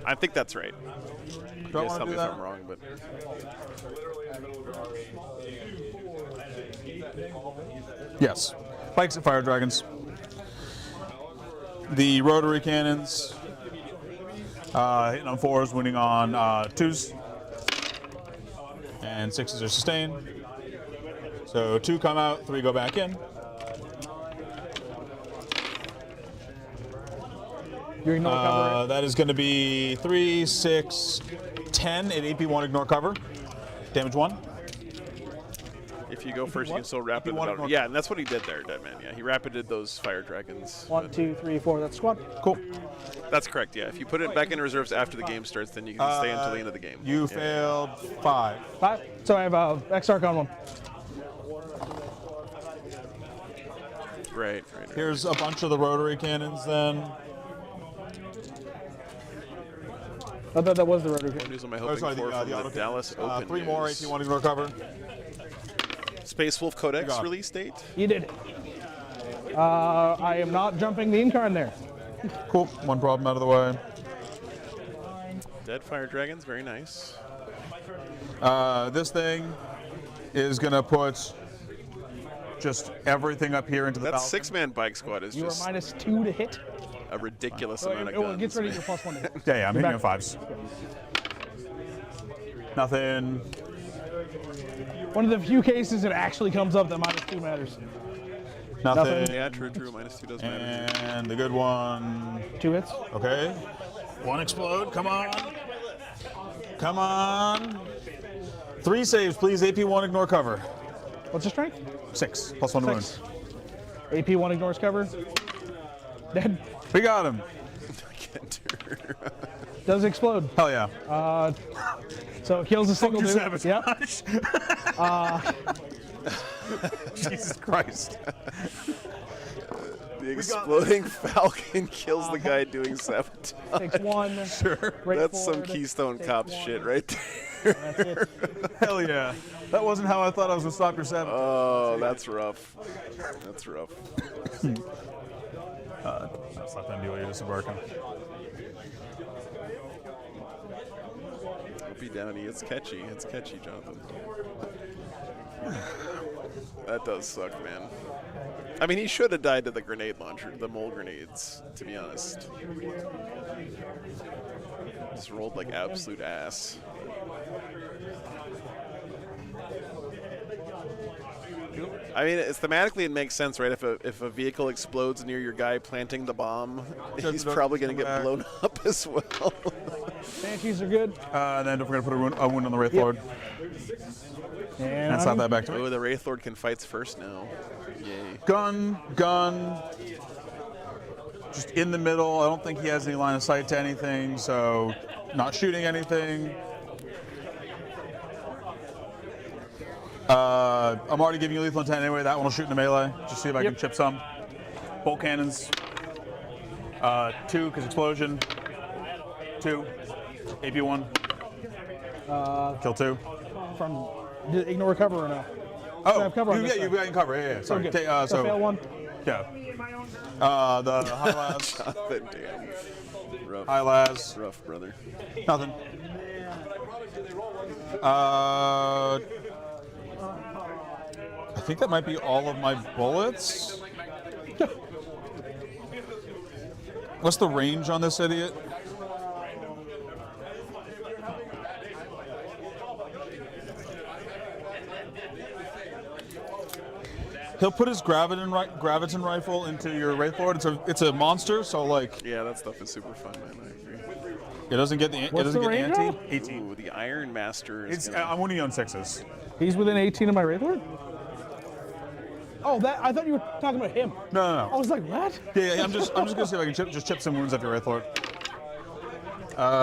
I think that's right. Do I Guys, want tell to me do if that? I'm wrong, but Yes. Bikes at fire dragons. The rotary cannons. Hitting on 4s, winning on 2s. And 6s are sustained. So 2 come out, 3 go back in. You ignore cover. That is going to be 3, 6, 10 at AP1 ignore cover. Damage 1. If you go first, you can still rapid want without. ignore- Yeah, and that's what he did there, Deadman. Yeah, he rapided those fire dragons. 1, 2, 3, 4. That's squad. Cool. That's correct. Yeah, if you put it back in reserves after the game starts, then you can stay until the end of the game. You Yeah. failed 5. 5. So I have X-Arc on 1. Right. Here's a bunch of the rotary cannons then. I thought that was the rotary. What news am I Oh, hoping sorry, for from the auto Dallas cannons. Open 3 more news? AP1 ignore cover. Space Wolf You Codex got it. release date? You did. I am not jumping the Incarn there. Cool. One problem out of the way. Dead fire dragons, very nice. This thing is going to put just everything up here into the That Falcon. 6-man bike squad is You are just -2 to hit. a ridiculous Oh, amount of it guns. gets ready to +1 to hit. Yeah, I'm You're hitting on back. 5s. Nothing. One of the few cases it actually comes up that -2 matters. Nothing. Yeah, true. -2 does matter. And the good one. 2 hits. Okay. 1 explode. Come on. Come on. 3 saves, please. AP1 ignore cover. What's the strength? 6 +1 to wound. 6. AP1 ignores cover. Dead. We got him. Does explode. Hell yeah. So it kills a single you, dude. Yep. Jesus Christ. The exploding falcon kills the guy doing sabotage. Takes 1. Sure. Right That's some forward, Keystone takes Cops 1. shit right there. That's it. Hell yeah. That wasn't how I thought I was going to stop your sabotage. Oh, that's rough. That's rough. That's not going to be what you're disembarking. Whoopie Downy, it's catchy. It's catchy, Jonathan. That does suck, man. I mean, he should have died to the grenade launcher, the mole grenades, to be honest. Just rolled like absolute ass. I mean, it's thematically it makes sense, right? If a vehicle explodes near your guy planting the bomb, he's probably going to get blown up as well. Banshees are good. And then don't forget to put a wound on the Wraith Lord. And And slap that back to me. Oh, the Wraith Lord can fight first now. Yay. Gun. Just in the middle. I don't think he has any line of sight to anything, so not shooting anything. I'm already giving you lethal intent anyway. That one will shoot in the melee. Just see if I can chip some. Bolt cannons. 2, because explosion. 2. AP1. Kill 2. from did ignore cover or no? Oh, have cover on this you've side. got cover. Yeah. Sorry. Okay. Take, So fail 1. Yeah. The high las. Damn. Rough. High las. Rough, brother. Nothing. I think that might be all of my bullets. What's the range on this idiot? He'll put his graviton rifle into your Wraith Lord. It's a monster, so like Yeah, that stuff is super fun, man. I agree. it doesn't get the it What's doesn't the get range anti. on? 18. Ooh, the Iron Master is It's gonna- I'm winning on 6s. He's within 18 of my Wraith Lord? Oh, that I thought you were talking about him. No. I was like, what? Yeah, I'm just gonna see if I can chip some wounds off your Wraith Lord.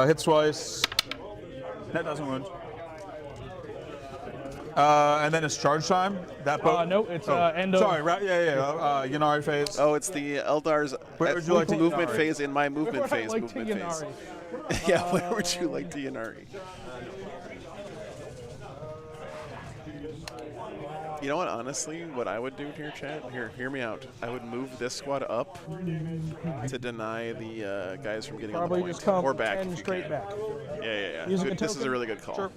Hits twice. That doesn't wound. And then it's charge time. That boat. No, it's end of. Sorry, Yanari phase. Oh, it's the Eldar's Where would you like to movement Yanari? phase in my movement Where would I phase. like to Movement phase. Yanari? Yeah, where would you like to Yanari? You know what, honestly, what I would do here, chat? Here, hear me out. I would move this squad up to deny the guys from getting Probably on the just point. come Or back. and if you straight can. back. Yeah. Using Good, a this is a token? really good call. Sure.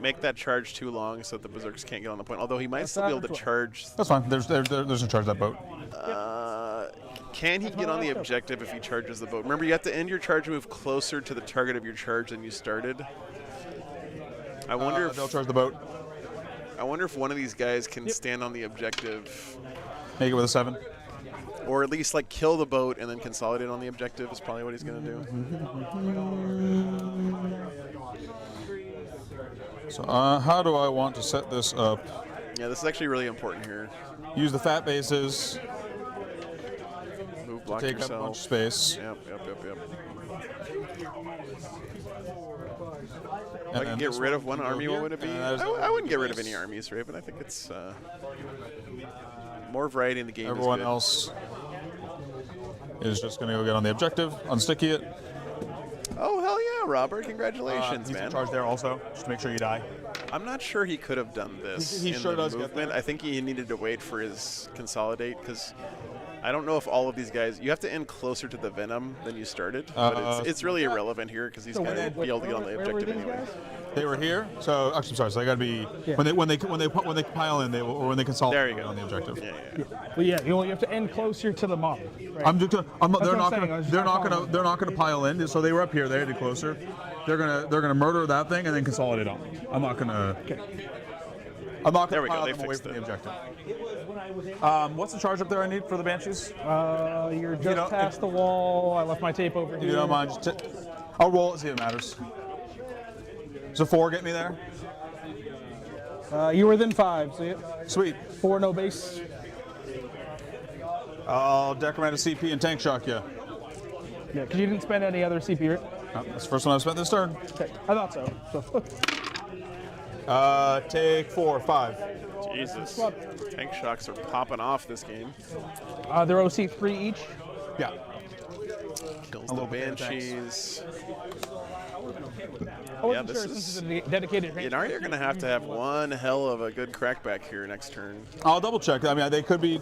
Make that charge too long so that the Berserks can't get on the point. Although he might still be able to average charge. That's fine. There's no charge that boat. Can he get on the objective if he charges the boat? Remember, you have to end your charge move closer to the target of your charge than you started. I wonder They'll charge the boat. if one of these guys can stand on the objective. Make it with a 7. Or at least like kill the boat and then consolidate on the objective is probably what he's going to do. So how do I want to set this up? Yeah, this is actually really important here. Use the fat bases. Move, block Take up a yourself. bunch of space. Yep. And I then can get this rid one of one can go army, here, what would it be? and there's I wouldn't get rid of base. any armies, Raven. I think it's more variety in the game. Everyone is good. else is just going to go get on the objective, unsticky it. Oh, hell yeah, Robert. Congratulations, He's man. in charge there also, just to make sure you die. I'm not sure he could have done this He in sure the does get movement. there. I think he needed to wait for his consolidate because I don't know if all of these guys. You have to end closer to the Venom than you started, but it's really irrelevant here because he's going to be able to get on the Where were objective these anyway. guys? They were here, so actually, I'm sorry. So they got to be Yeah. when they pile in, or when they consolidate There you go. on the objective. Yeah. Well, yeah, you have to end closer to the model. Right? I'm just gonna, they're what I'm not saying, I gonna was they're just not following. gonna they're not gonna pile in. So they were up here, they had to be closer. They're gonna murder that thing and then consolidate on. I'm not gonna There we go, pile they them away fixed from the it. objective. What's the charge up there I need for the Banshees? You're just don't- past the wall. I left my tape over If here. you don't mind, I'll roll it, see if it matters. Does a 4 get me there? You were within 5, see it? Sweet. 4, no base. I'll decrement a CP and tank shock you. Yeah, because you didn't spend any other CP, right? That's the first one I've spent this turn. Okay, I thought so. Take 4, 5. Jesus, tank shocks are popping off this game. They're OC3 each. Yeah. Kills A the little bit of Banshees. I wasn't this sure since is- it's a dedicated range. You know, you're going to have one hell of a good crackback here next turn. I'll double check. I mean, they could be.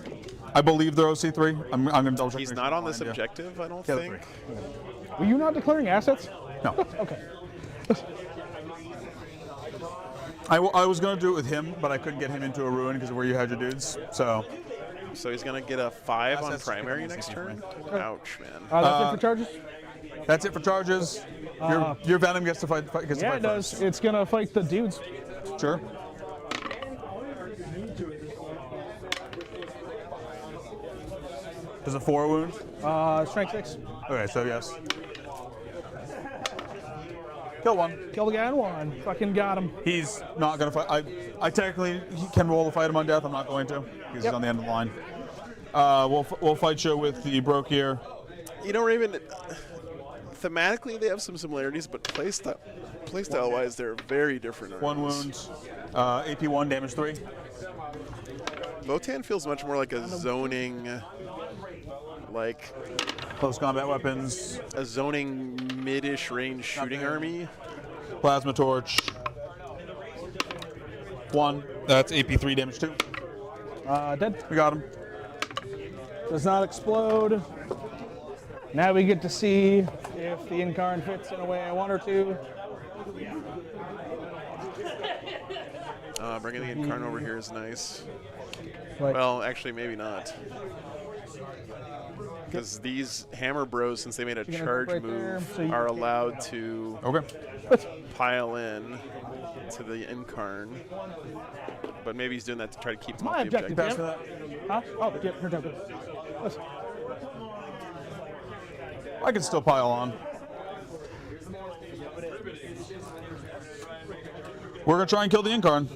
I believe they're OC3. I'm going to double check. He's make not sure on this I'm fine, yeah. objective, I don't Yeah, think. Were you not declaring assets? No. Okay. I was going to do it with him, but I couldn't get him into a ruin because of where you had your dudes. So So he's going to get a 5 on Assets primary taken next on turn? Ouch, man. That's it for charges? that's it for charges. Your Venom gets to fight. Gets to Yeah, fight it does. first. It's going to fight the dudes. Sure. Does a 4 wound? Strength 6. Okay, so yes. Kill 1. Kill the guy in 1. Fucking got him. He's not going to fight. I technically can roll to fight him on death. I'm not going to because he's Yep. on the end of the line. We'll fight you with the Broke here. You know, Raven, thematically they have some similarities, but playstyle-wise they're very different. 1 armies. wound. AP 1, damage 3. Votan feels much more like a zoning, like Close combat weapons. a zoning mid-ish range shooting army. Plasma torch. 1. That's AP 3, damage 2. Dead. We got him. Does not explode. Now we get to see if the Incarn fits in a way I want her to. Bringing the Incarn over here is nice. Like, Well, actually, maybe not. Because these Hammer Bros, since they made a gonna charge right there, move, so you are can- allowed to Okay. pile in to the Incarn. But maybe he's doing that to try to keep them my off the objective, objective. Pass for that. huh? Oh, yep, her temper. Listen, I can still pile on. We're gonna try and kill the Incarn.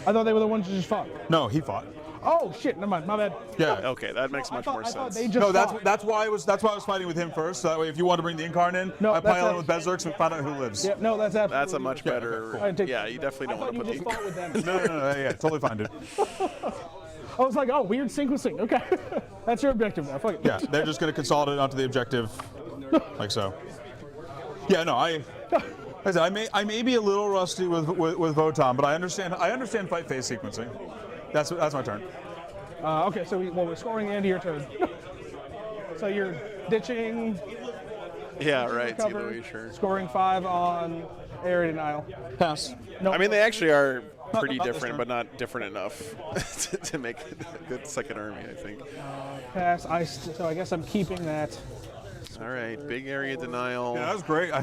I thought they were the ones who just fought. No, he fought. Oh shit, never mind, my bad. Yeah. Okay, that makes much more I thought sense. they just No, fought. that's why I was fighting with him first. So that way, if you want to bring the Incarn in, No, I that's pile in a- with Berserks and find out who lives. Yep, no, that's absolutely. That's a much Yeah, better. okay, cool. I take- Yeah, you definitely I don't thought want you to put just the fought with them. No, yeah, totally fine, dude. I was like, oh, weird sync with sync. Okay, that's your objective now. Fuck it. Yeah, they're just gonna consolidate onto the objective, like so. Yeah, no, like I said, I may be a little rusty with Votan, but I understand fight phase sequencing. That's my turn. Okay, so we're scoring the end of your turn. So you're ditching Yeah, right. It's cover, either way, sure. scoring 5 on area denial. Pass. No, I mean, they actually are Not- pretty not this different, turn. but not different enough to make a good second army, I think. pass. So I guess I'm keeping that All right, big area denial. Yeah, that was great. I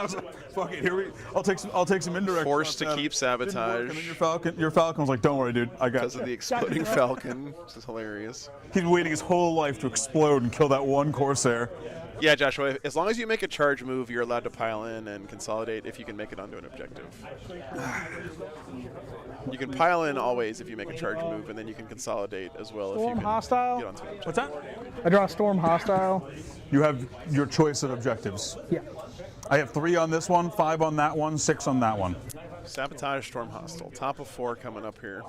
was like, fuck it, here we. I'll take some indirect. Forced to shots at keep it. Didn't work, sabotage. and then your Falcon was like, don't worry, dude, I got Because of the it. exploding Falcon. This is hilarious. He's been waiting his whole life to explode and kill that one Corsair. Yeah, Joshua, as long as you make a charge move, you're allowed to pile in and consolidate if you can make it onto an objective. You can pile in always if you make a charge move, and then you can consolidate as well if you Storm can hostile. get onto an objective. What's that? I draw Storm hostile. You have your choice of objectives. Yeah. I have 3 on this one, 5 on that one, 6 on that one. Sabotage, Storm Hostile. Top of 4 coming up here.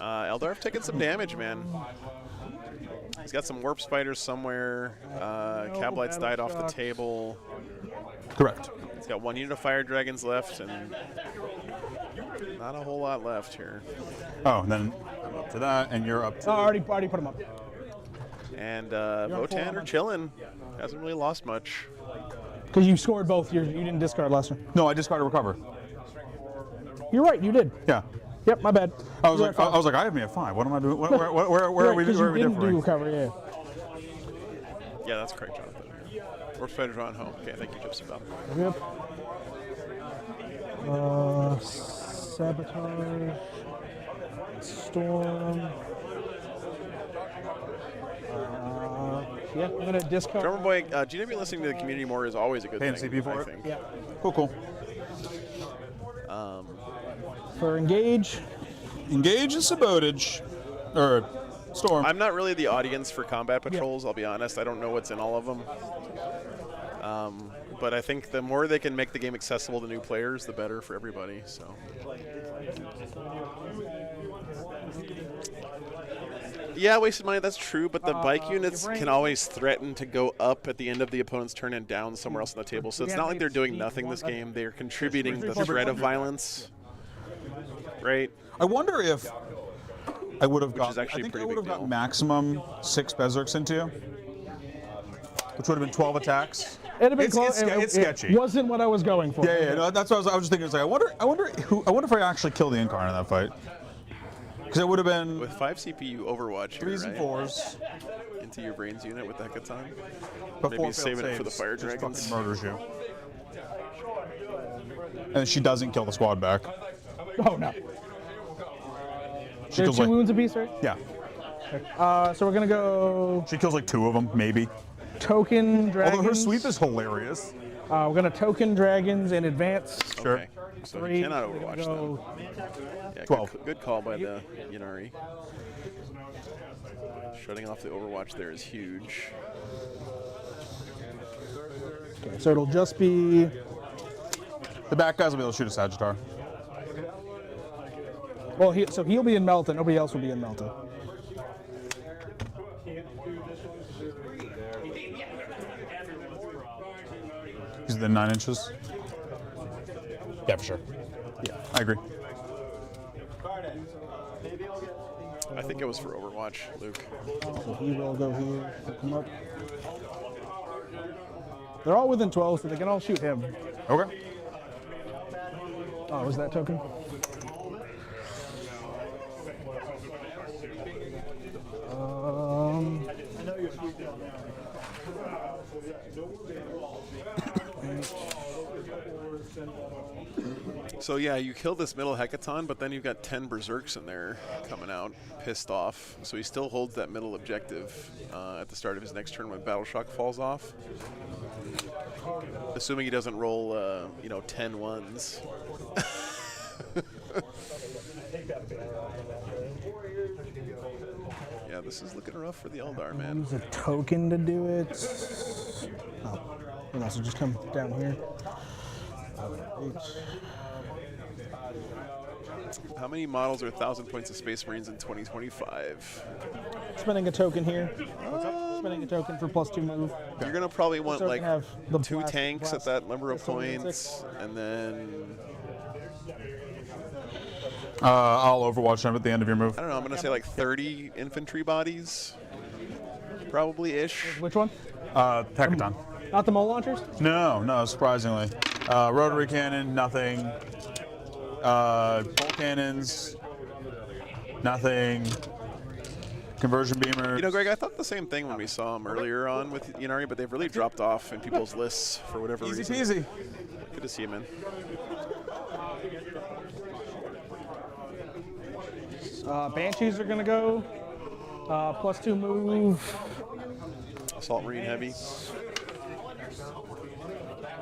Eldarf taking some damage, man. He's got some Warp Spiders somewhere. Cab-Lights died off the table. Correct. He's got 1 unit of Fire Dragons left, and not a whole lot left here. Oh, and then I'm up to that, and you're up to. Oh, I already put him up. And on Votan full are chilling. Hasn't really lost much. Because you scored both. You didn't discard last one. No, I discarded recover. You're right. You did. Yeah. Yep. My bad. I was like, I have me at 5. What am I doing? Where are we? Because Where you are we didn't do differing? recover. Yeah. Yeah, that's correct, Jonathan. Warp Spiders are on home. Okay, thank you, Gypsy Bell. Yep. Sabotage. Storm. Yeah, I'm gonna discard. Drummer Boy, GW listening to the community more is always a good Paying thing, CP for I it? think. Yeah. Cool. For engage. Engage and sabotage. Or storm. I'm not really the audience for combat patrols, I'll be honest. I don't know what's in all of them. But I think the more they can make the game accessible to new players, the better for everybody. So. Yeah, wasted money, that's true, but the bike units can always threaten to go up at the end of the opponent's turn and down somewhere else on the table. So it's not like they're doing nothing this game. They're contributing the threat of violence. Right? I wonder if I would have got. is actually I think a I pretty would have big got deal. maximum 6 Berserks into you, which would have been 12 attacks. It'd have been It's close. sketchy. It wasn't what I was going for. Yeah. No, that's what I was just thinking. It's like, I wonder if I actually kill the Incarnate in that fight. Because it would have been With 5 CPU Overwatch here, 3s and right? 4s. Into your brains unit with Hecaton. Before Maybe saving it for the Fire just Dragons. fucking murders you. And she doesn't kill the squad back. Oh no. She They're kills 2 like wounds apiece, right? yeah. So we're gonna go She kills like 2 of them, maybe. token dragons. Although her sweep is hilarious. We're gonna token dragons in advance. Sure. Okay. So 3. you cannot We're gonna Overwatch go them. Yeah, 12. Good call by the Yunari. Shutting off the Overwatch there is huge. Okay, so it'll just be The back guys will be able to shoot a Sagittar. well. So he'll be in Melta. Nobody else will be in Melta. He's within 9 inches. Yeah, for sure. Yeah, I agree. I think it was for Overwatch, Luke. So he will go here. He'll come up. They're all within 12, so they can all shoot him. Okay. Oh, was that token? So yeah, you kill this middle Hecaton, but then you've got 10 Berserks in there coming out, pissed off. So he still holds that middle objective at the start of his next turn when Battle Shock falls off. Assuming he doesn't roll, 10 ones. Yeah, this is looking rough for the Eldar, man. Use a token to do it. Oh, and also just come down here. How many models are 1,000 points of Space Marines in 2025? Spending a token here. Spending a token for +2 move. You're gonna probably want So it like can have the 2 blast- tanks blast- at that number of blast only at points, 6. and then I'll Overwatch them at the end of your move. I don't know. I'm gonna say like 30 infantry bodies, probably ish. Which one? Hecaton. Not the mole launchers? No, surprisingly. Rotary cannon, nothing. Bolt cannons, nothing. Conversion beamer. You know, Greg, I thought the same thing when we saw them earlier on with Yanari, but they've really dropped off in people's lists for whatever reason. Easy peasy. Good to see you, man. Banshees are going to go. +2 move. Assault Marine heavy.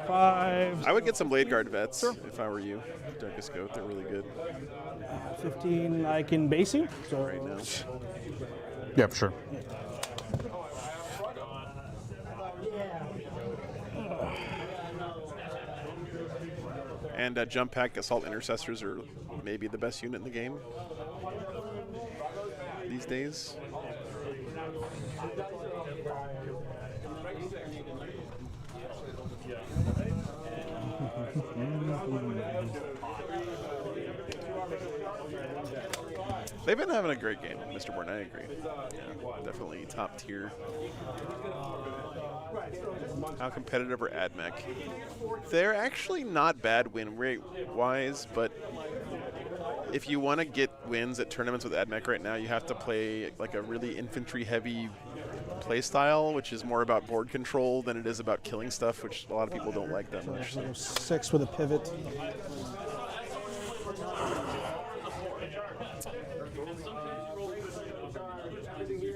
5. I would get some Blade Guard vets if I were you. Darkest Goat, they're really good 15. I can base you. So right now. Yeah, for sure. And Jump Pack Assault Intercessors are maybe the best unit in the game these days. They've been having a great game, Mr. Bourne, I agree. Yeah, definitely top tier. How competitive are AdMech? They're actually not bad win rate wise, but if you want to get wins at tournaments with AdMech right now, you have to play like a really infantry heavy play style, which is more about board control than it is about killing stuff, which a lot of people don't like that much. So. 6 with a pivot.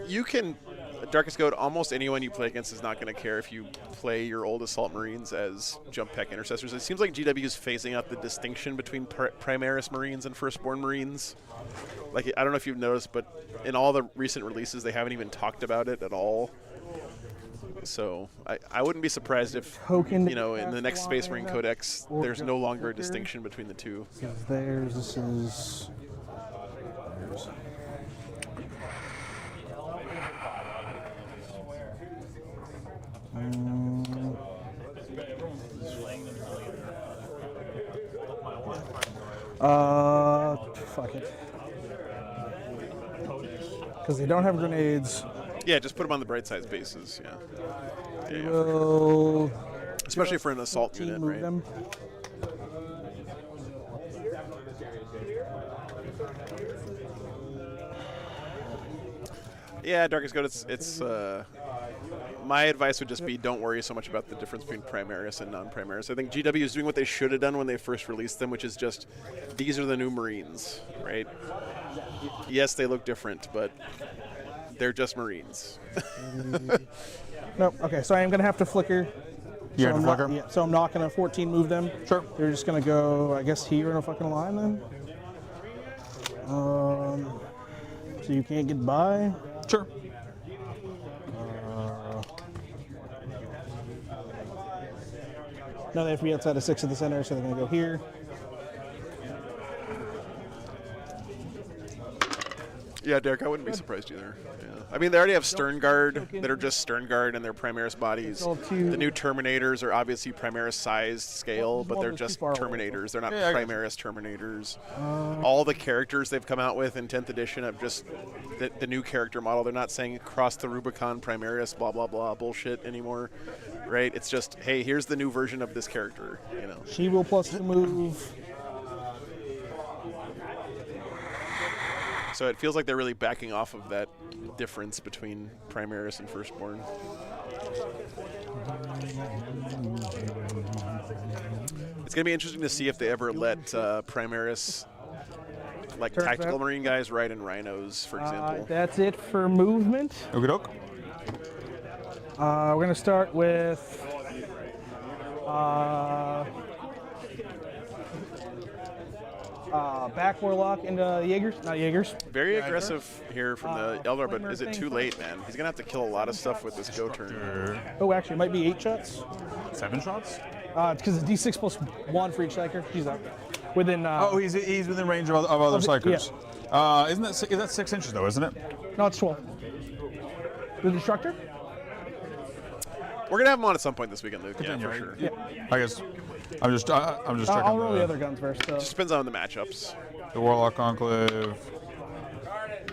You can, Darkest Goat, almost anyone you play against is not going to care if you play your old Assault Marines as Jump Pack Intercessors. It seems like GW is phasing out the distinction between Primaris Marines and Firstborn Marines. Like, I don't know if you've noticed, but in all the recent releases, they haven't even talked about it at all. So I wouldn't be surprised if, you know, in the next Space Marine Codex, there's no longer a distinction between the two. This is theirs. This is theirs. Fuck it. Because they don't have grenades. Yeah, just put them on the bright side bases. Yeah. Yeah, for We'll sure. Especially for an assault unit, move right? them. Yeah, Darkest Goat, it's my advice would just be don't worry so much about the difference between Primaris and non-Primaris. I think GW is doing what they should have done when they first released them, which is just, these are the new Marines, right? Yes, they look different, but they're just Marines. Nope. Okay, so I am going to have to flicker. You have to flicker? Yeah, so I'm not going to 14 move them. Sure. They're just going to go, I guess, here in a fucking line then. So you can't get by. Sure. No, they have to be outside of 6 of the center, so they're going to go here. Yeah, Derek, I wouldn't be surprised either. Yeah. I mean, they already have Stern Guard that are just Stern Guard and they're Primaris bodies. The new Terminators are obviously Primaris sized scale, but they're just Terminators. They're not Primaris Terminators. All the characters they've come out with in 10th edition have just the new character model. They're not saying cross the Rubicon Primaris blah blah blah bullshit anymore, right? It's just, hey, here's the new version of this character. You know. She will plus the move. So it feels like they're really backing off of that difference between Primaris and Firstborn. It's going to be interesting to see if they ever let Primaris, like Turns tactical out. Marine guys, ride in Rhinos, for example. That's it for movement. Okie doke. We're going to start with back Warlock into Jaegers, not Jaegers. Very aggressive here from the Eldar, but is it too late, man? He's going to have to kill a lot of stuff with this go turn. Oh, actually, it might be 8 shots. 7 shots? Because it's D6 plus 1 for each psyker. She's up. Within. Oh, he's within range of other psychers. Is that 6 inches though, isn't it? No, it's 12. The Destructor? We're going to have him on at some point this weekend, Luke. Continue. Yeah, for sure. Yeah. I guess I'm just checking. I'll roll the other guns first. So. Just depends on the matchups. The Warlock Conclave.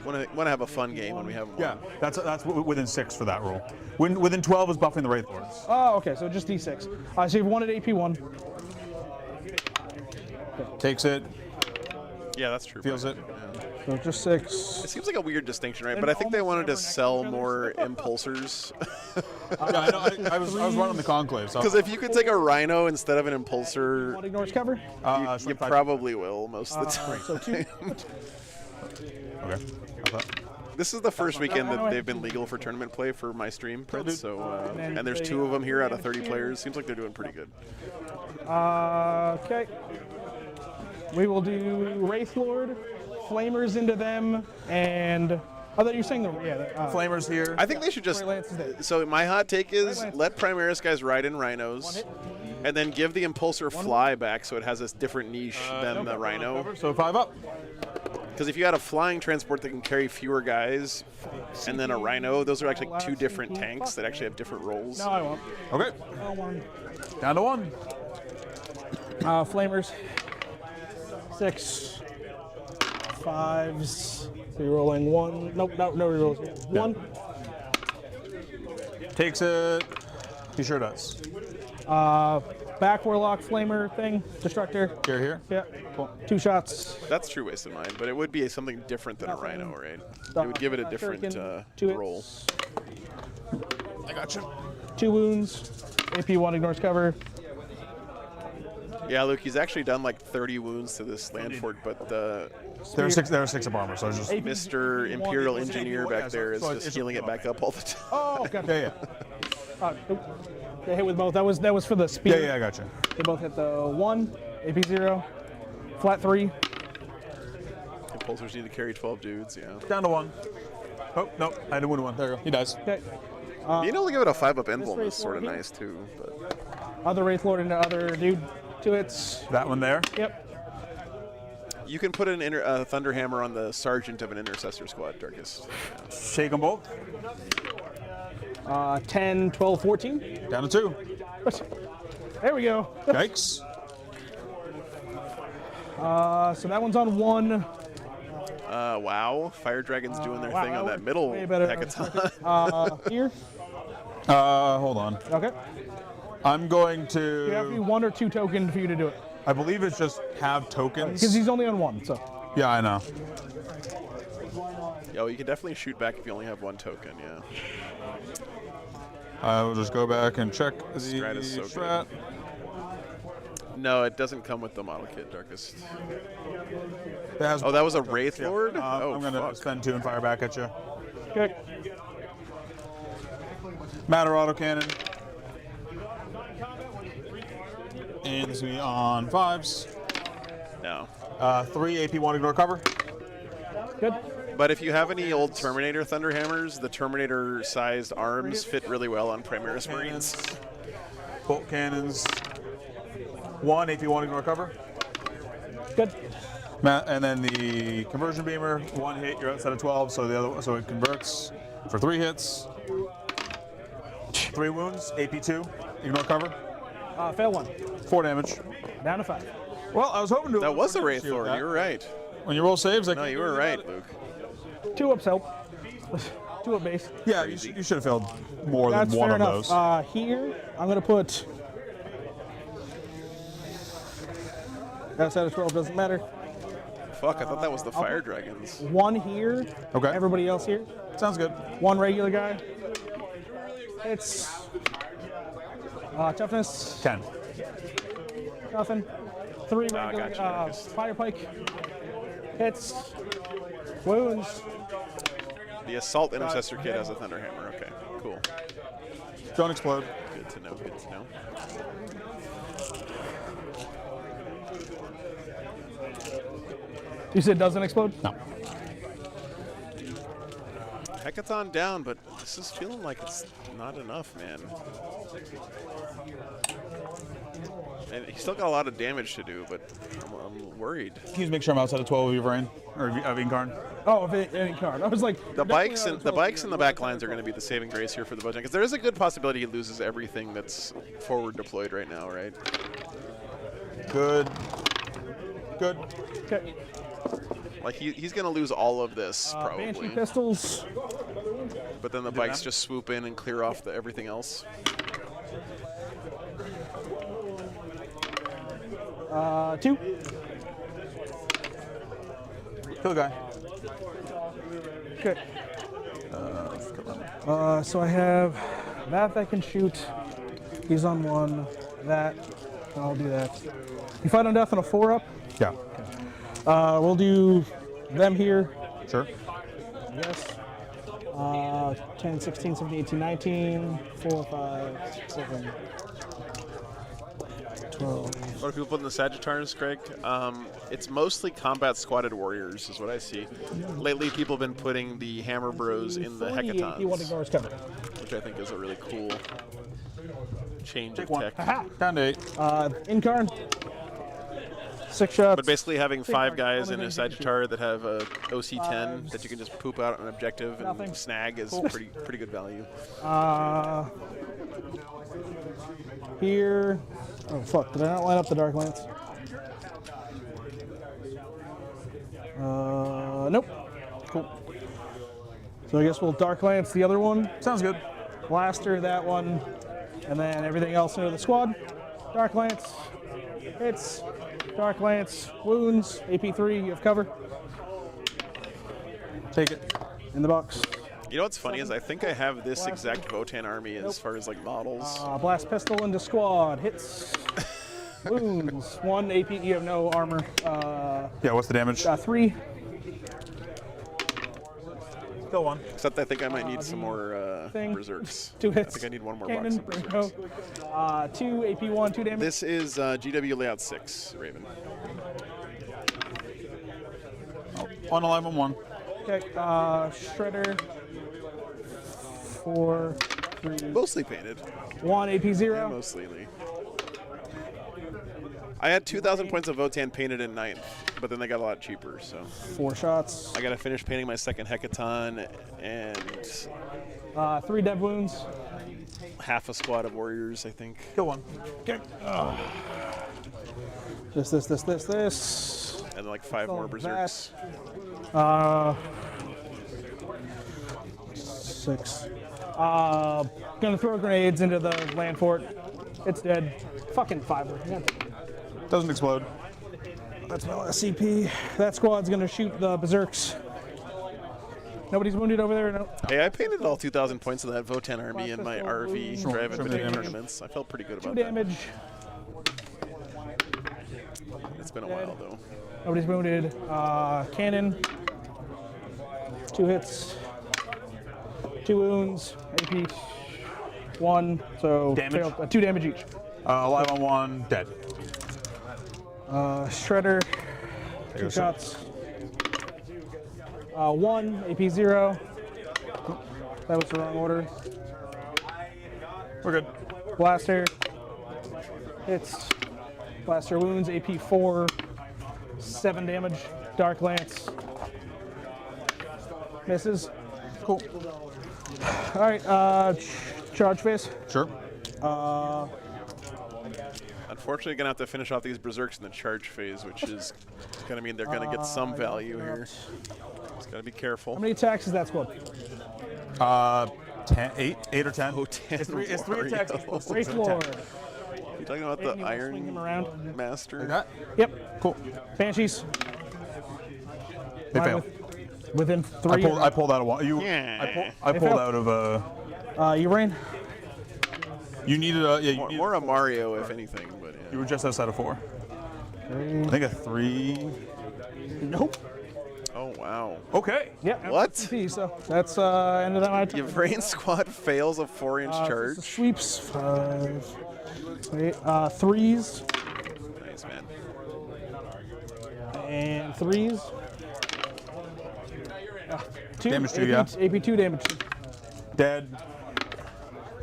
Want to have a fun game when we have them Yeah, on. that's within 6 for that rule. Within 12 is buffing the Wraith Lords. Oh, okay, so just D6. So you have 1 at AP1. Takes it. Yeah, that's true. Feels it. Yeah. So just 6. It seems like a weird distinction, right? But I think they wanted to sell more impulsors. Yeah, I know. I was running the conclave. So. Because if you could take a rhino instead of an impulsor, What ignores cover? you probably will most of the time. So 2. Okay. This is the first weekend that they've been legal for tournament play for my stream, Prince. So, and there's 2 of them here out of 30 players. Seems like they're doing pretty good. Okay. We will do Wraith Lord, Flamers into them, and I thought you were saying Flamers here. I think they should just. Lance is dead. So my hot take is let Primaris guys ride in rhinos, and then give the impulsor fly back so it has a different niche than the rhino. So 5 up. Because if you had a flying transport that can carry fewer guys, and then a rhino, those are actually 2 different tanks that actually have different roles. No, I won't. Okay. Oh, 1. Down to 1. Flamers. 6. 5s. Rerolling 1. Nope, no rerolls. 1. Takes it. He sure does. Back Warlock Flamer thing. Destructor. Here. Yeah. Cool. 2 shots. That's true waste of mine, but it would be something different than a rhino, right? It would give it a different Shuriken, 2 hits. role. I got you. 2 wounds. AP1 ignores cover. Yeah, Luke, he's actually done like 30 wounds to this land fort, but There are 6 of armor, so I was just. Mr. Imperial Engineer back there is So just it's healing it back up all the time. Oh, God. Yeah. Nope. They hit with both. That was for the spear. Yeah, I got you. They both hit the 1, AP 0, flat 3. Impulsors need to carry 12 dudes, yeah. Down to 1. Oh, no. I had to win 1. There you go. He dies. Okay. Being able to give it a 5-up emblem Wraith is sort of Lord here. nice, too. But Other Wraith Lord into other dude. 2 hits. That one there. Yep. you can put an Thunderhammer on the Sergeant of an Intercessor squad, Darkest. Yeah. Shake them both. 10, 12, 14. Down to 2. There we go. Yikes. So that one's on 1. Wow, Fire Dragon's doing their wow, thing on that that was middle way better. hecaton. Here. Hold on. Okay. I'm going You have to be to. 1 or 2 token for you to do it. I believe it's just have tokens. Because he's only on 1, so. Yeah, I know. Yo, you can definitely shoot back if you only have 1 token, yeah. I will just go back and check the Strat is so good. strat. No, it doesn't come with the model kit, Darkest. That has, Oh, that was a Wraith Lord? Oh, I'm going to fuck. spend 2 and fire back at you. Okay. Matter autocannon. And this will be on 5s. No. 3 AP1 ignore cover. Good. But if you have any old Terminator Thunderhammers, the Terminator-sized arms fit really well on Primaris Marines. Bolt cannons. 1 AP1 ignore cover. Good. And then the conversion beamer, 1 hit, you're outside of 12, so the other, so it converts for 3 hits. 3 wounds, AP2, ignore cover. Fail 1. 4 damage. Down to 5. Well, I was hoping to. That was a Wraith with Lord, that. you were right. When you roll saves, No, you were right, Luke. 2 ups help. 2 up base. Yeah, you should have failed more That's than one fair of enough. those. Here, I'm going to put. Outside of 12 doesn't matter. Fuck, I thought that was the Fire Dragons. 1 here. Okay. Everybody else here. Sounds good. 1 regular guy. It's toughness. 10. Nothing. 3 Ah, regular. gotcha, Marcus. Fire pike. Hits. Wounds. The Assault Intercessor kit has a Thunderhammer. Okay, cool. Don't explode. Good to know, good to know. You said doesn't explode? No. Hecaton down, but this is feeling like it's not enough, man. And he's still got a lot of damage to do, but I'm worried. Can you make sure I'm outside of 12 of your brain? Or of Incarn? Oh, if any card. I was like, The bikes and the bikes in and the back lines are going to be the saving grace here for the Bojang, because there is a good possibility he loses everything that's forward deployed right now, right? Good. Good. Okay. Like he's going to lose all of this Banshee probably, pistols. but then the bikes just swoop in and clear off everything else. 2. Kill the guy. Okay. Let's kill him. So I have that can shoot. He's on 1. That. I'll do that. You fight on death on a 4-up. Yeah. We'll do them here. Sure. Yes. 10, 16, 17, 18, 19, 4, 5, 6, 7, 12. What are people put in the Sagittars, Greg? It's mostly combat squatted warriors, is what I see. Lately, people have been putting the Hammer Bros in the Hecatons, You want to ignore cover. which I think is a really cool change Take of one. tech. Aha! Down to 8. Incarn. 6 shots. But basically, having 5 guys in a Only Sagittar that have a OC10 that you can just poop out on an objective Nothing. and snag is pretty good value. Here. Oh fuck! Did I not line up the Dark Lance? Nope. Cool. So I guess we'll Dark Lance the other one. Sounds good. Blaster that one, and then everything else into the squad. Dark Lance. Hits. Dark Lance. Wounds. AP3. You have cover. Take it. In the box. You know what's funny is I think I have this exact Votan army as far as like models. Blast pistol into squad. Hits. Wounds. 1 AP. You have no armor. Yeah, what's the damage? 3. Kill one. Except I think I might need some more thing. berserks. 2 hits. I think I need one more Cannon. box of Brinko. berserks. 2 AP1. 2 damage. This is GW layout 6, Raven. Unalive on 1. Okay. Shredder. 4. 3. Mostly painted. 1 AP0. Mostly. I had 2,000 points of Votan painted in 9th, but then they got a lot cheaper, so 4 shots. I got to finish painting my second Hecaton and 3 dev wounds. half a squad of warriors, I think. Kill one. Okay. This. And then like 5 more berserks. 6. Gonna throw grenades into the land fort. It's dead. Fucking 5. Doesn't explode. That's my last CP. That squad's gonna shoot the berserks. Nobody's wounded over there, no? Hey, I painted all 2,000 points of that Votan army in my RV Sure, drive sure, and damage. tournaments. I felt pretty good 2 about damage. that. It's been a while though. Nobody's wounded. Cannon. 2 hits. 2 wounds. AP 1. So Damage. 2 damage each. Alive on 1. Dead. Shredder. 2 shots. 1 AP0. That was the wrong order. We're good. Blaster. Hits. Blaster wounds. AP4. 7 damage. Dark Lance. Misses. Cool. All right. Charge phase. Sure. Unfortunately, gonna have to finish off these berserks in the charge phase, which is gonna mean they're gonna get some value here. Just gotta be careful. How many attacks is that squad? 10, 8 or 10. Oh, 10 It's 3 attacks equals Great 6 floor. You talking about And the you wanna swing him Iron around? Master? Like that? Yep. Cool. Banshees. They Mine fail. Within 3. I pulled out of one. Yeah. I They pulled fail. out of a. You rain. You needed a. Yeah, you, needed, More a Mario, if anything, but yeah. you were just outside of 4. I think a 3. Nope. Oh wow. Okay. Yeah. What? CP, so that's end of that my turn. Your brain squad fails a 4-inch So charge. sweeps. 5. 8. 3s. Nice, man. And 3s. 2. Damage 2, yeah. AP 2 damage. Dead.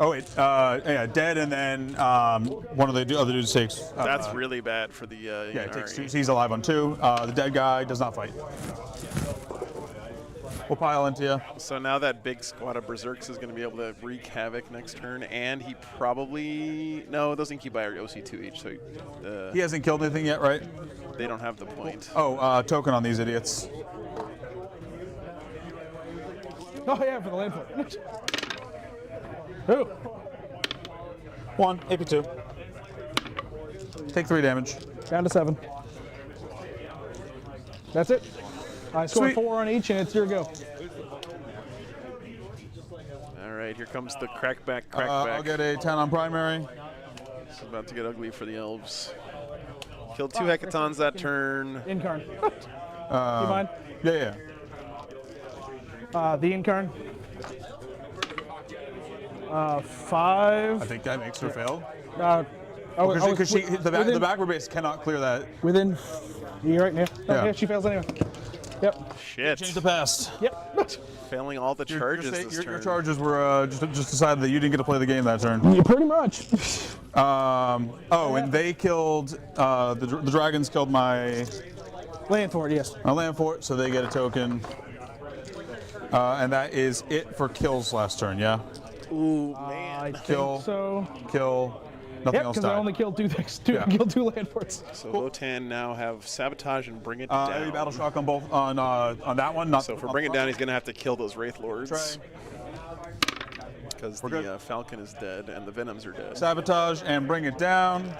Oh wait. Yeah, dead, and then one of the other dudes takes. That's really bad for the Yeah, it takes Yanari. 2. He's alive on 2. The dead guy does not fight. We'll pile into you. So now that big squad of berserks is going to be able to wreak havoc next turn, and he probably doesn't keep by OC2 each, so He hasn't killed anything yet, right? they don't have the point. Oh, token on these idiots. Oh yeah, for the land fort. Who? 1, AP2. Take 3 damage. Down to 7. That's it. I scored Sweet. 4 on each, and it's your go. All right, here comes the crackback. I'll get a 10 on primary. It's about to get ugly for the elves. Killed 2 hecatons that turn. Incarn. Do you mind? Yeah. The Incarn. 5. I think that makes her fail. Because The backward base cannot clear that. Within. You're right, yeah. Oh, Yeah. yeah, she fails anyway. Yep. Shit. Change the past. Yep. Failing all the charges this turn. Your charges were just decided that you didn't get to play the game that turn. Yeah, pretty much. And they killed the dragons killed my Land for it, yes. land fort, so they get a token. And that is it for kills last turn. Yeah. Ooh, man. I Kill. think so. Kill. Nothing Yep, else because I died. only killed 2 things. Yeah. Killed 2 land forts. So Lotan now have sabotage and bring it Heavy down. battle shock on both on that one. Not So for bring it down, he's going to have to kill those Wraith Lords. Try. Because We're the good. Falcon is dead and the Venoms are dead. Sabotage and bring it down.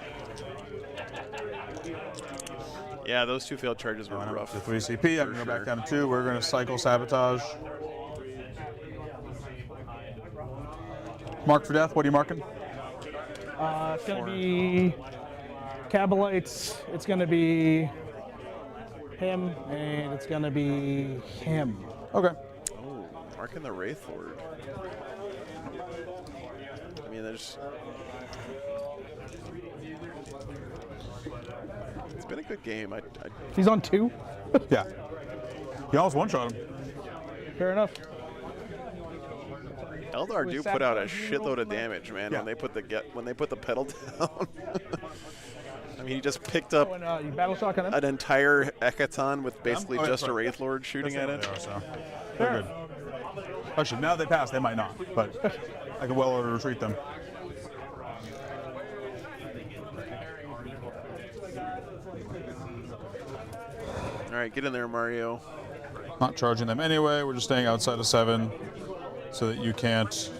Yeah, those 2 failed charges were rough. The 3 CP. I'm going to go back down to 2. We're going to cycle sabotage. Mark for death. What are you marking? It's going to be Kabalites. It's going to be him, and it's going to be him. Okay. Oh, marking the Wraith Lord. I mean, there's... It's been a good game. He's on 2. Yeah. You almost one-shot him. Fair enough. Eldar do put out a shitload of damage, man. Yeah. When they put the pedal down. I mean, he just picked up When you battle shock on him. an entire Hecaton with basically Oh, yeah, just a sorry. Wraith Lord shooting at it. They are, so. They're good. Actually, now they pass, they might not, but I can well retreat them. All right, get in there, Mario. Not charging them anyway. We're just staying outside of 7 so that you can't.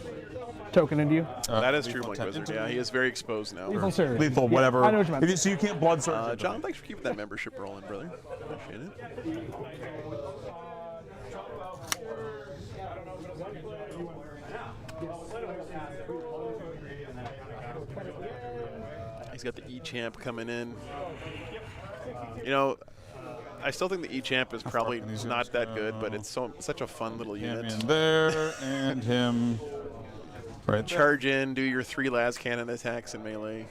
Token into you. That is true, lethal Blink 10 Wizard. into Yeah, me. he is very exposed now. Lethal Surge. Lethal, Yeah, whatever. I know what you meant. So you can't blood surge. John, thanks for keeping that membership rolling, brother. Appreciate it. He's got the E-Champ coming in. You know, I still think the E-Champ is probably fucking these not guys. that good, but it's such a fun little Him unit. in there and him right there. Charge in, do your 3 las cannon attacks in melee.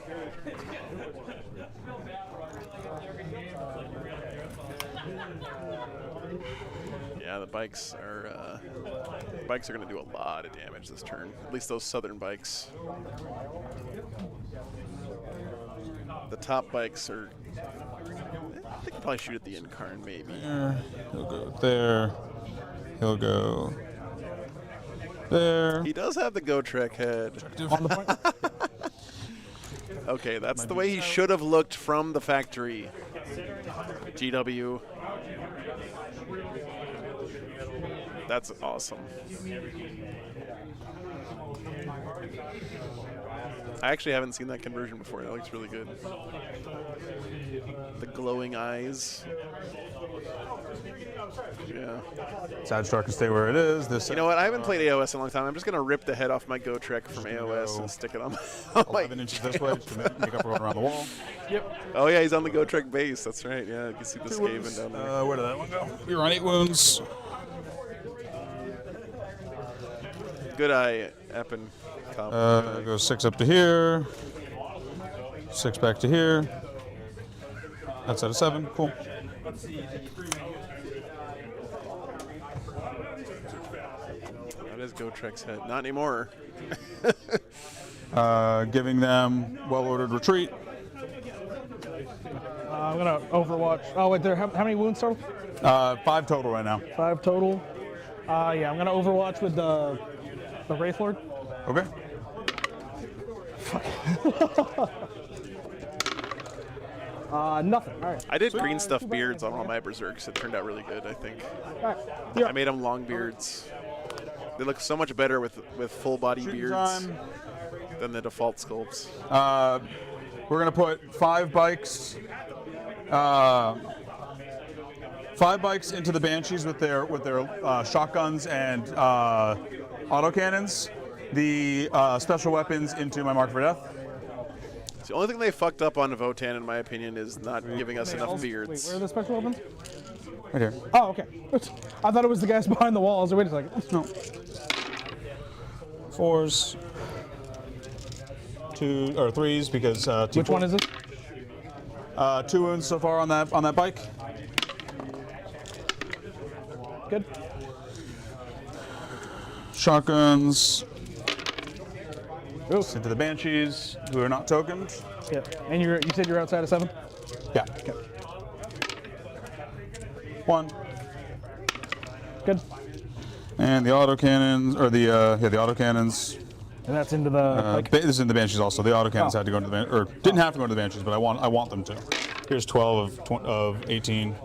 Yeah, the bikes are going to do a lot of damage this turn. At least those southern bikes. The top bikes are. They can probably shoot at the Incarn, maybe. There. He'll go there. He'll go there. He does have the Go-Trek head. On the point. Okay, that's the way he should have looked from the factory. GW. That's awesome. I actually haven't seen that conversion before. That looks really good. The glowing eyes. Yeah. Sad Star can stay where it is. This You know what? I haven't played AOS in a long time. I'm just going to rip the head off my Go-Trek from AOS and stick it on my 11 inches this way just to make up for going around the wall. Yep. Oh, yeah, he's on the Go-Trek base. That's right. Yeah, you can see the Skaven down there. Where did that one go? You're on 8 wounds. Good eye, Eppin. Go 6 up to here. 6 back to here. That's out of 7. Cool. That is Go-Trek's head. Not anymore. Giving them well-ordered retreat. I'm going to Overwatch. Oh, wait, how many wounds total? 5 total right now. 5 total. Yeah, I'm going to Overwatch with the Wraith Lord. Okay. Nothing. All right. I did green stuff beards on all my berserks. It turned out really good, I think. All right. Yeah. I made them long beards. They look so much better with full body Shooting beards time. than the default sculpts. We're going to put 5 bikes 5 bikes into the Banshees with their shotguns and autocannons. The special weapons into my Mark for Death. The only thing they fucked up on Votan, in my opinion, is not giving us enough Wait, beards. where are the special weapons? Right here. Oh, okay. I thought it was the guys behind the walls. Wait a second. No. 4s. 2 or 3s because T4. Which one is it? 2 wounds so far on that bike. Good. Shotguns Oof. into the Banshees, who are not tokened. Yeah. And you said you're outside of 7? Yeah. Okay. 1. Good. And the autocannons, or the autocannons. And that's into the This is in the Banshees also. The autocannons Oh. had to go into the or didn't have to go into the Banshees, but I want them to. Here's 12 of 18.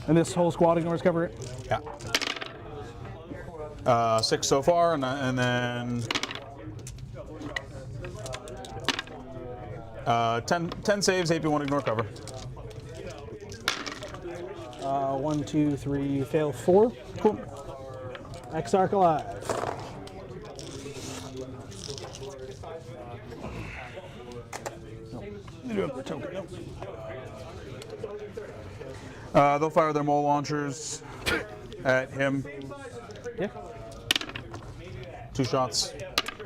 And this whole squad ignores cover it? Yeah. 6 so far, and then 10 saves. AP1 ignore cover. 1, 2, 3, fail 4. Cool. Exarch alive. They'll fire their mole launchers at him. Yeah. 2 shots.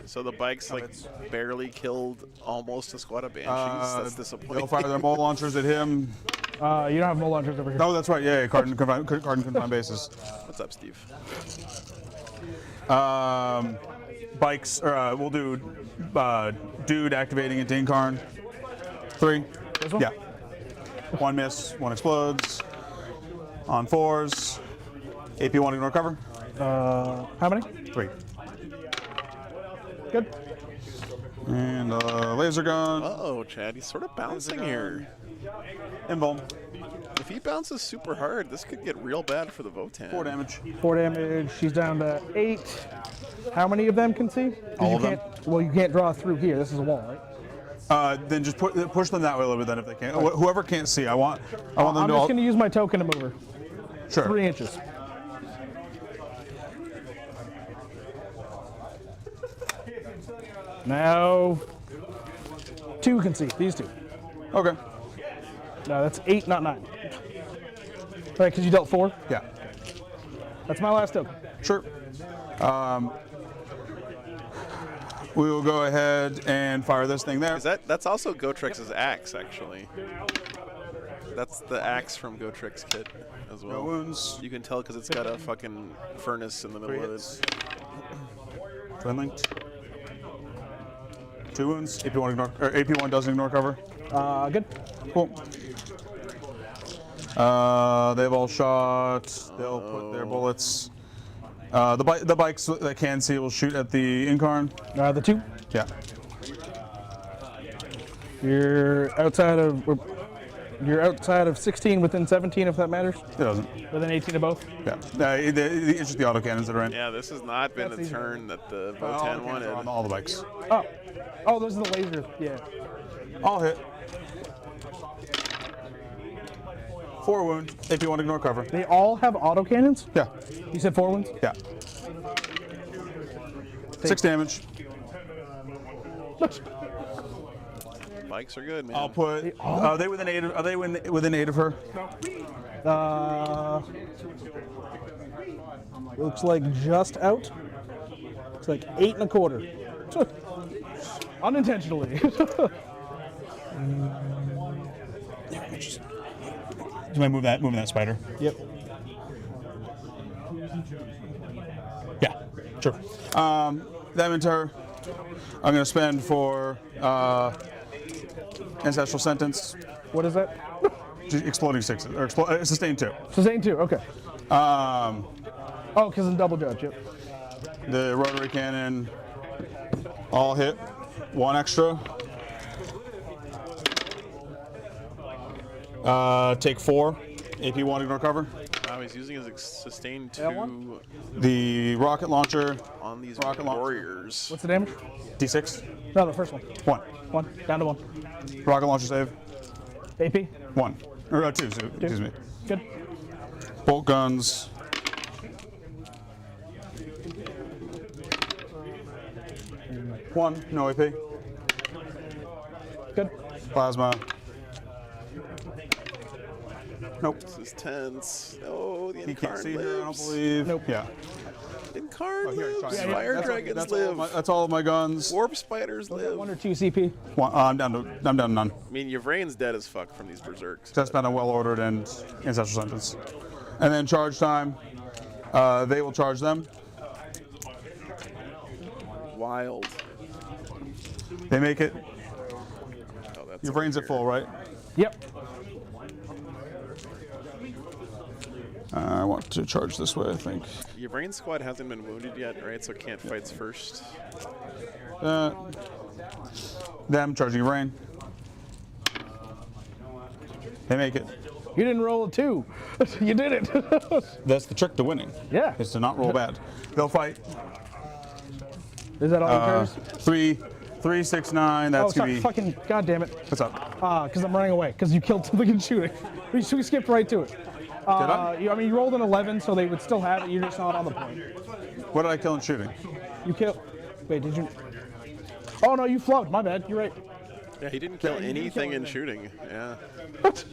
So the bikes like barely killed almost a squad of Banshees. That's disappointing. They'll fire their mole launchers at him. You don't have mole launchers over here. Oh, that's right. Yeah, card and confined bases. What's up, Steve? Bikes. We'll do dude activating into Incarn. 3. This one? Yeah. 1 miss. 1 explodes. On 4s. AP1 ignore cover. How many? 3. Good. And laser gun. Uh-oh, Chad. He's sort of bouncing here. Invuln. If he bounces super hard, this could get real bad for the Votan. 4 damage. 4 damage. She's down to 8. How many of them can see? 'Cause All you of them. can't. Well, you can't draw through here. This is a wall, right? Then just push them that way a little bit. Then if they can't, whoever can't see, I want them I'm to just all. going to use my token to move her. Sure. 3 inches. Now, 2 can see. These 2. Okay. No, that's 8, not 9. Right, because you dealt 4. Yeah. That's my last token. Sure. We will go ahead and fire this thing there. That's also Gotrex's axe, actually. That's the axe from Gotrex's kit as well. No wounds. You can tell because it's got a fucking furnace in the middle of it. Twin linked. 2 wounds. AP1 ignore, or AP1 doesn't ignore cover. Good. Cool. They've all shot. They'll put their bullets. The bikes that can see will shoot at the Incarn. The 2. Yeah. You're outside of 16 within 17 if that matters. It doesn't. Within 18 of both. Yeah. It's just the autocannons that are in. Yeah, this has not been That's the easy. turn that the Autocannons Votan are wanted. on all the bikes. Oh, those are the lasers. Yeah. All hit. 4 wound. AP1 ignore cover. They all have autocannons? Yeah. You said 4 wounds? Yeah. 6 damage. Bikes are good, man. I'll put. Are they within 8? Are they within 8 of her? Looks like just out. Looks like 8 1/4. Unintentionally. Do I move that spider? Yep. Yeah. Sure. That mentor, I'm going to spend for ancestral sentence. What is that? Exploding 6 or sustain 2. Sustain 2. Okay. Um, Oh, because I'm double judge. Yep. the rotary cannon, all hit. 1 extra. Take 4. AP1 ignore cover. Wow, he's using his sustain 2 L1? The rocket launcher, on these Rocket launcher. warriors. What's the damage? D6. No, the first one. 1. 1. Down to 1. Rocket launcher save. AP. 1. Or 2. Excuse me. Good. Bolt guns. One, no AP. Good. Plasma. Nope. This is tense. Oh, the He can't Incarn see here, I don't lives. believe. Nope. Yeah. Incarn Here, lives. sorry. Fire That's- dragons that's live. That's all of my guns. Warp spiders live. 1 or 2 CP. I'm down to none. I mean, Yvrain's dead as fuck from these berserks. That's been a well-ordered and ancestral sentence. And then charge time. They will charge them. Wild. They make it. Oh, that's Your brain's at full, right? Yep. I want to charge this way, I think. Yvrain's squad hasn't been wounded yet, right? So can't fights first. Them charging your brain. They make it. You didn't roll a 2. You did it. That's the trick to winning. Yeah. Is to not roll bad. They'll fight. Is that all your turns? 3, 6, 9. That's Oh, gonna sorry. be. Fucking goddamn it. What's up? Because I'm running away. Because you killed something in shooting. We skipped right to it. Did I? You rolled an 11, so they would still have it. You're just not on the point. What did I kill in shooting? You killed. Wait, did you? Oh no, you flubbed. My bad. You're right. Yeah, he didn't kill Yeah, he didn't anything kill in anything. shooting. Yeah. What?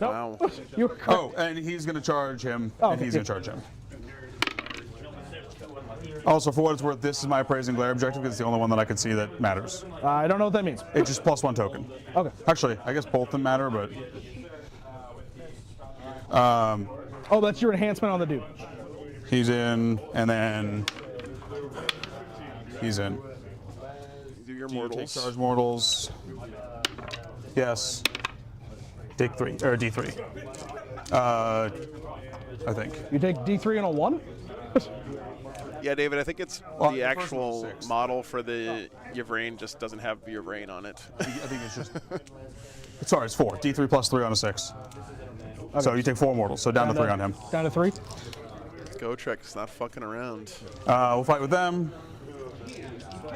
Nope. Wow. You were correct. Oh, and he's gonna charge him. Oh, and he's okay. gonna charge him. Also, for what it's worth, this is my appraising glare objective because it's the only one that I can see that matters. I don't know what that means. It's just +1 token. Okay. Actually, I guess both of them matter, but Oh, that's your enhancement on the dude. he's in, and then he's in. Do your Do you take mortals. charge mortals? Yes. Take 3 or D3. I think. You take D3 and a 1? Yeah, David, I think it's Well, the the first actual one's 6. model for the Yvrain just doesn't have Yvrain on it. I think it's just. Sorry, it's 4. D3 plus 3 on a 6. So you take 4 mortals. So down to 3 on him. Down to 3? Go Trek's not fucking around. We'll fight with them.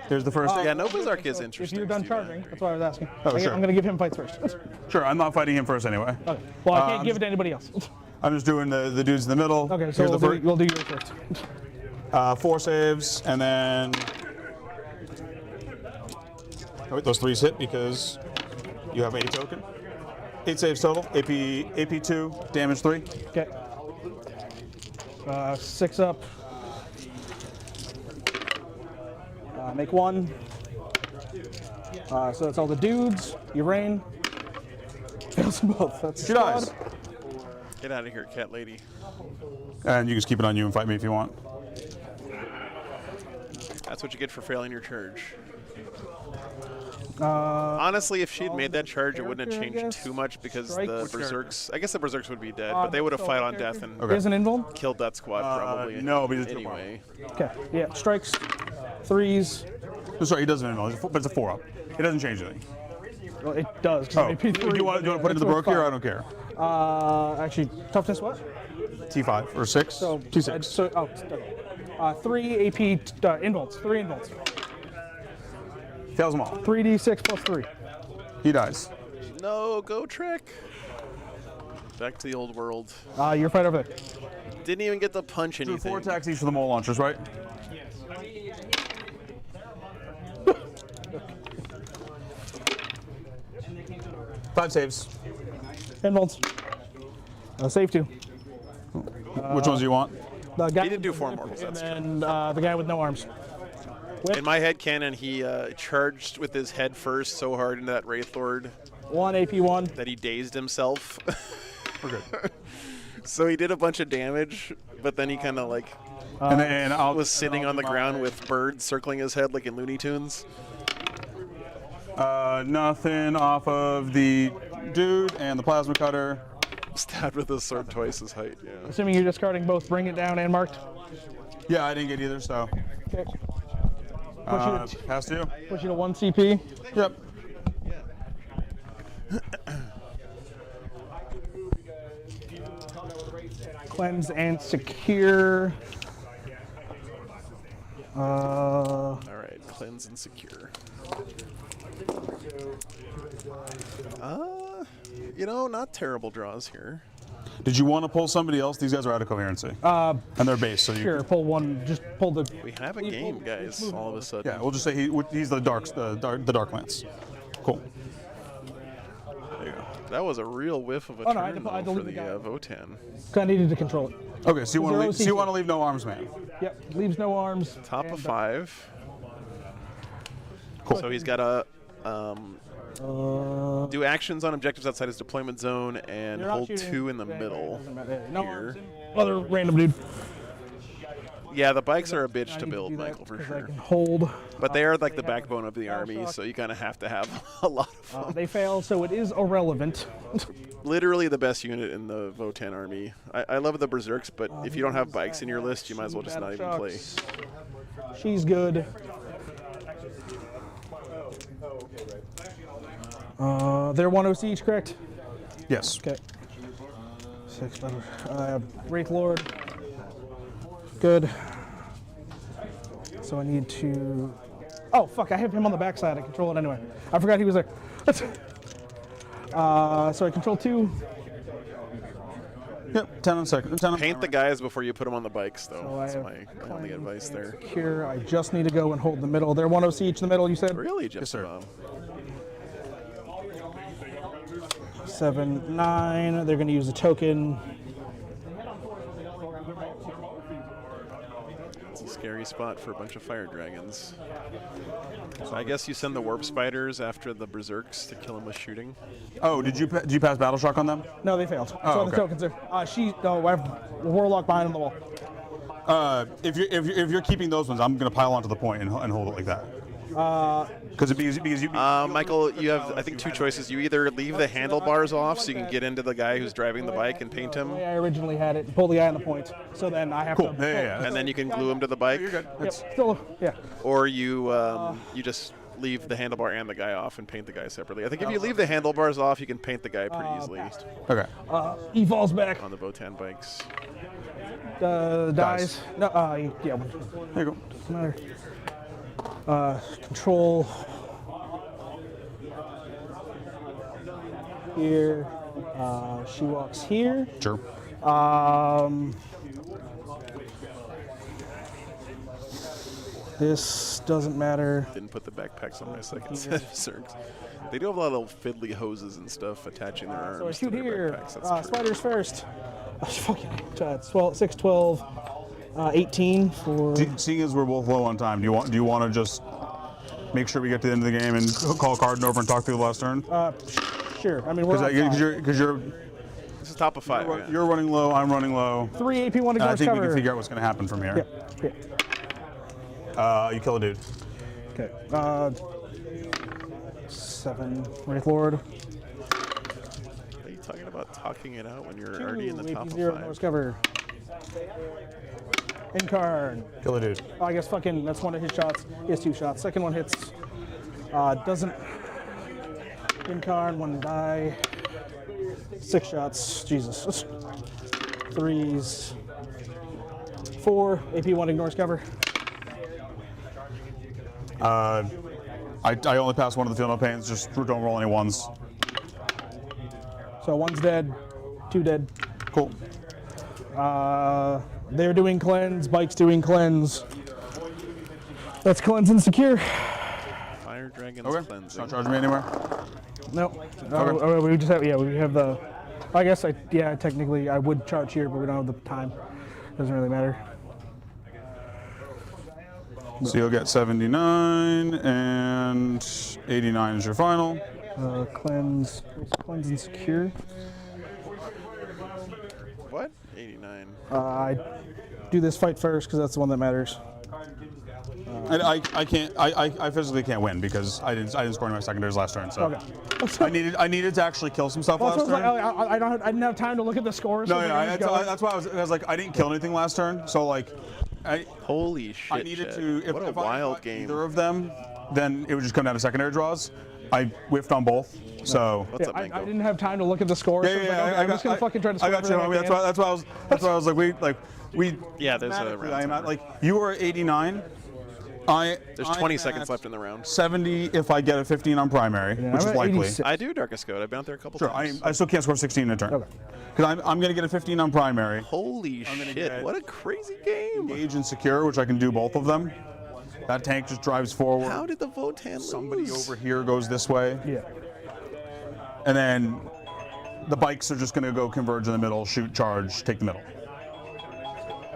Here's the first. Yeah, Nova's Arc is If interesting. you're done Steve, man. charging, that's what I was asking. Oh, sure. I'm going to give him fights first. Sure, I'm not fighting him first anyway. Okay. Well, I can't give it to anybody else. I'm just doing the dudes in the middle. Okay, so Here's we'll do yours first. 4 saves, and then. Oh, wait, those 3s hit because you have 8 token. 8 saves total. AP 2, damage 3. Okay. 6 up. Make 1. So that's all the dudes. Yvrain. Fails them both. That's She squad. dies. Get out of here, cat lady. And you can just keep it on you and fight me if you want. That's what you get for failing your charge. Honestly, if she'd made that charge, it wouldn't have character, I changed guess. too much because Strike. the Which berserks. I guess the berserks would be dead, but they would have so fight what on death character? and Okay. Is an invuln? killed that squad probably. no, but he's a anyway. Okay. Yeah. Strikes. 3s. Oh, sorry, he doesn't know, but it's a 4 up. It doesn't change anything. Well, it does. 'Cause Oh, AP do 3, you want to put it in the broke here? I don't care. Actually, toughness what? T5 or 6? So T6. 3 AP invulns. 3 invulns. Fails them all. 3d6 plus 3. He dies. No, go Trek. Back to the old world. Your fight over there. Didn't even get to punch Do 4 anything. attacks each for the mole launchers, right? Five saves. Invulns. Save 2. Which ones do you want? The guy He did do 4 mortals. and That's true. then the guy with no arms. In my head canon, he charged with his head first so hard into that Wraith Lord 1 AP 1. that he dazed himself. We're good. So he did a bunch of damage, but then he kind of like And then I'll was sitting on the ground with birds circling his head like in Looney Tunes. nothing off of the dude and the plasma cutter. Stabbed with a sword twice his height. Yeah. Assuming you're discarding both Bring It Down and Marked. Yeah, I didn't get either, so Okay. pass to you. Push you to 1 CP. Yep. Cleanse and Secure. All right, cleanse and secure. You know, not terrible draws here. Did you want to pull somebody else? These guys are out of coherency. And they're base, so you Sure, pull one. Just pull the. We have a game, guys. All of a sudden. Yeah, we'll just say he's the dark lance. Cool. There you go. That was a real whiff of a Oh, no, I turn had to though, for leave the the guy. Votan. I needed to control it. Okay, so you want to leave, Zero so you want to leave no arms, man. Yep, leaves no arms. Top and, of 5. Cool. So he's got to do actions on objectives outside his deployment zone and You're not hold shooting. 2 in the Yeah, middle. doesn't matter. No here. arms. Other random dude. Yeah, the bikes are a bitch I to need build, do that Michael, for 'cause I sure. can hold. But they are like the they have backbone of the battle army, shock. so you kind of have to have a lot of them. They fail, so it is irrelevant. Literally the best unit in the Votan army. I love the Berserks, but if you don't have bikes in your list, you might as well just not even play. She's good. They're 1 OC each, correct? Yes. Okay. 6 Wraith Lord. Good. So I need to. Oh fuck! I have him on the backside. I control it anyway. I forgot he was there. So I control 2. Yep. 10 on second. 10 on Paint the guys before you put them on the bikes, though. So I That's have my only advice there. Here, I just need to go and hold the middle. They're 1 OC each in the middle. You said. Really, just sir. 7, 9. They're going to use a token. It's a scary spot for a bunch of fire dragons. So I guess you send the warp spiders after the berserks to kill them with shooting. Oh, did you pass battle shock on them? No, they failed. Oh, so okay. the tokens are. No, I have warlock behind on the wall. If you're keeping those ones, I'm gonna pile onto the point and hold it like that. Because you. Michael, you have, I think, 2 choices. You either leave the handlebars off so you can get into the guy who's driving the bike and paint him, The way I originally had it, pull the guy on the point. So then I have Cool. to. Yeah. and then you can glue him to the bike. You're good. Yep, still, yeah. Or you you just leave the handlebar and the guy off and paint the guy separately. I think if you leave the handlebars off, you can paint the guy pretty easily Passed. Okay. He falls back. on the Votan bikes. Dies. No, yeah. There you go. Doesn't matter. Control. Here. She walks here. Sure. This doesn't matter. Didn't put the backpacks on my second set of Zergs. They do have a lot of little fiddly hoses and stuff attaching their arms So I to shoot their here. backpacks. That's true. Spiders first. Fucking 12, 6, 12, 18 for. Seeing as we're both low on time, do you want to just make sure we get to the end of the game and call Carden over and talk through the last turn? Sure. I mean, we're on Because you're This is top of 5. yeah. you're running low, I'm running low. 3 AP, 1 And I ignores think we cover. can figure out what's going to happen from here. Yeah. You kill a dude. Okay. 7 Wraith Lord. Are you talking about talking it out when you're already in the 2 top AP, of 0 5? ignores cover. Incarn. Kill a dude. I guess fucking that's 1 of his shots. He has 2 shots. Second one hits. Doesn't. Incarn, 1 die. 6 shots. Jesus. 3s. 4. AP 1 ignores cover. I only passed 1 of the field no pains. Just don't roll any 1s. So 1's dead. 2 dead. Cool. They're doing cleanse. Bike's doing cleanse. That's cleanse and secure. Fire dragons Okay. It's cleansing. not charging me anywhere. No. Okay. We just have we have the. I guess technically I would charge here, but we don't have the time. Doesn't really matter. So you'll get 79 and 89 is your final. Cleanse and secure. What? 89. I do this fight first because that's the one that matters. And I can't. I physically can't win because I didn't score any of my secondaries last turn. So Okay. I needed to actually kill some stuff Well, last so I, turn. was like, I didn't have time to look at the scores. No, so yeah, we just go. that's why I was like I didn't kill anything last turn. So like, Holy shit. I needed Chet. to. What a if I wild got game. either of them, then it would just come down to secondary draws. I whiffed on both. So. What's Yeah, up, I Mango? didn't have time to look at the scores. so I was like, okay, I'm just gonna fucking try to. I got you. score I mean, everything I that's why I was like we Yeah, there's a round I am not timer. like you were at 89. There's 20 I'm seconds at left in the round. 70 if I get a 15 on primary, Yeah, which I'm is at likely. 86. I do Darkest Code. I've been out there a couple Sure, times. I still can't score 16 in a turn. Okay. Because I'm going to get a 15 on primary. Holy gonna shit! get- What a crazy game! Engage and secure, which I can do both of them. That tank just drives forward. How did the Votan lose? Somebody over here goes this way. Yeah. And then the bikes are just going to go converge in the middle, shoot, charge, take the middle.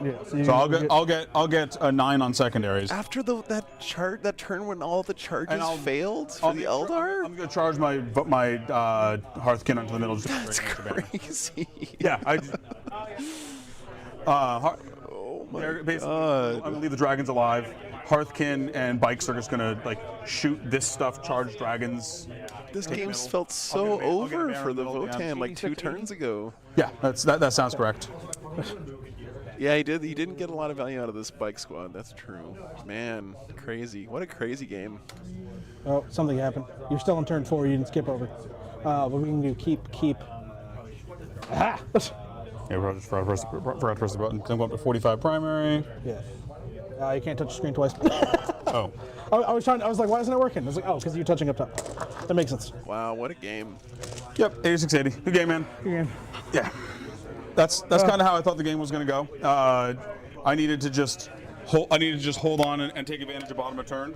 Yeah. So I'll get a 9 on secondaries. After that turn when all the charges And I'll- failed for the Eldar? I'm going to charge my Hearthkin onto the middle. Just That's crazy. Yeah. Oh my basically, god. I'm going to leave the dragons alive. Hearthkin and bikes are just going to like shoot this stuff, charge dragons. This take game middle. felt so I'll get a over Baron for in the the middle, yeah. Votan like 2 turns ago. Yeah, that sounds correct. Yeah, he did. He didn't get a lot of value out of this bike squad. That's true. Man, crazy. What a crazy game. Oh, something happened. You're still on turn 4. You didn't skip over. What we can do? Keep. Ah! Yeah, forgot to press the button. Then go up to 45 primary. Yeah. You can't touch the screen twice. Oh. I was like, why isn't it working? I was like, oh, because you're touching up top. That makes sense. Wow, what a game. Yep, 8680. Good game, man. Yeah. Yeah. That's kind of how I thought the game was going to go. I needed to just hold on and take advantage of bottom of turn.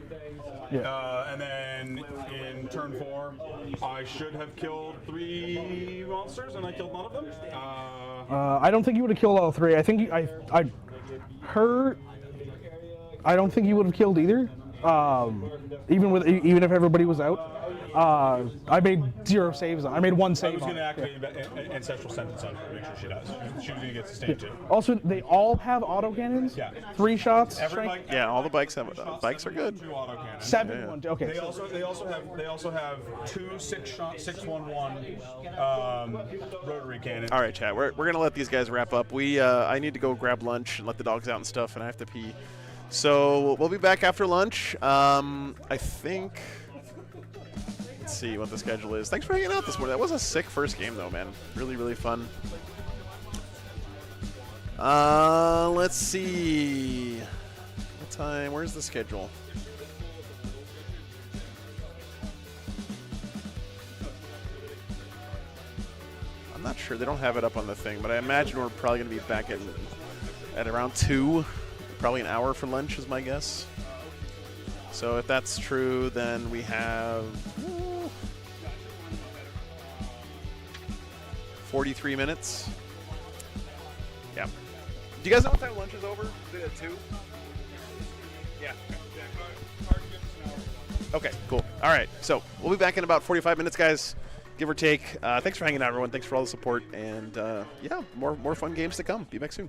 Yeah. And then in turn 4, I should have killed 3 monsters, and I killed none of them. I don't think you would have killed all 3. I think I don't think you would have killed either. Even if everybody was out. I made 0 saves. I made 1 save. I was going to activate Ancestral Sentence on her, make sure she does. She was going to get sustained too. Also, they all have autocannons. Yeah. 3 shots. Every strength. bike, Yeah, all the bikes have bikes are good. 2 autocannons. 7. Yeah. 1. Okay. They also have 2 6-1-1 rotary cannons. All right, chat. We're gonna let these guys wrap up. I need to go grab lunch and let the dogs out and stuff, and I have to pee. So we'll be back after lunch. I think. Let's see what the schedule is. Thanks for hanging out this morning. That was a sick first game, though, man. Really, really fun. Let's see. What time? Where's the schedule? I'm not sure. They don't have it up on the thing, but I imagine we're probably going to be back at around 2. Probably an hour for lunch is my guess. So if that's true, then we have 43 minutes. Yeah. Do you guys know what time lunch is over? Is it at 2? Yeah. Okay, cool. All right, so we'll be back in about 45 minutes, guys, give or take. Thanks for hanging out, everyone. Thanks for all the support. And, yeah, more fun games to come. Be back soon.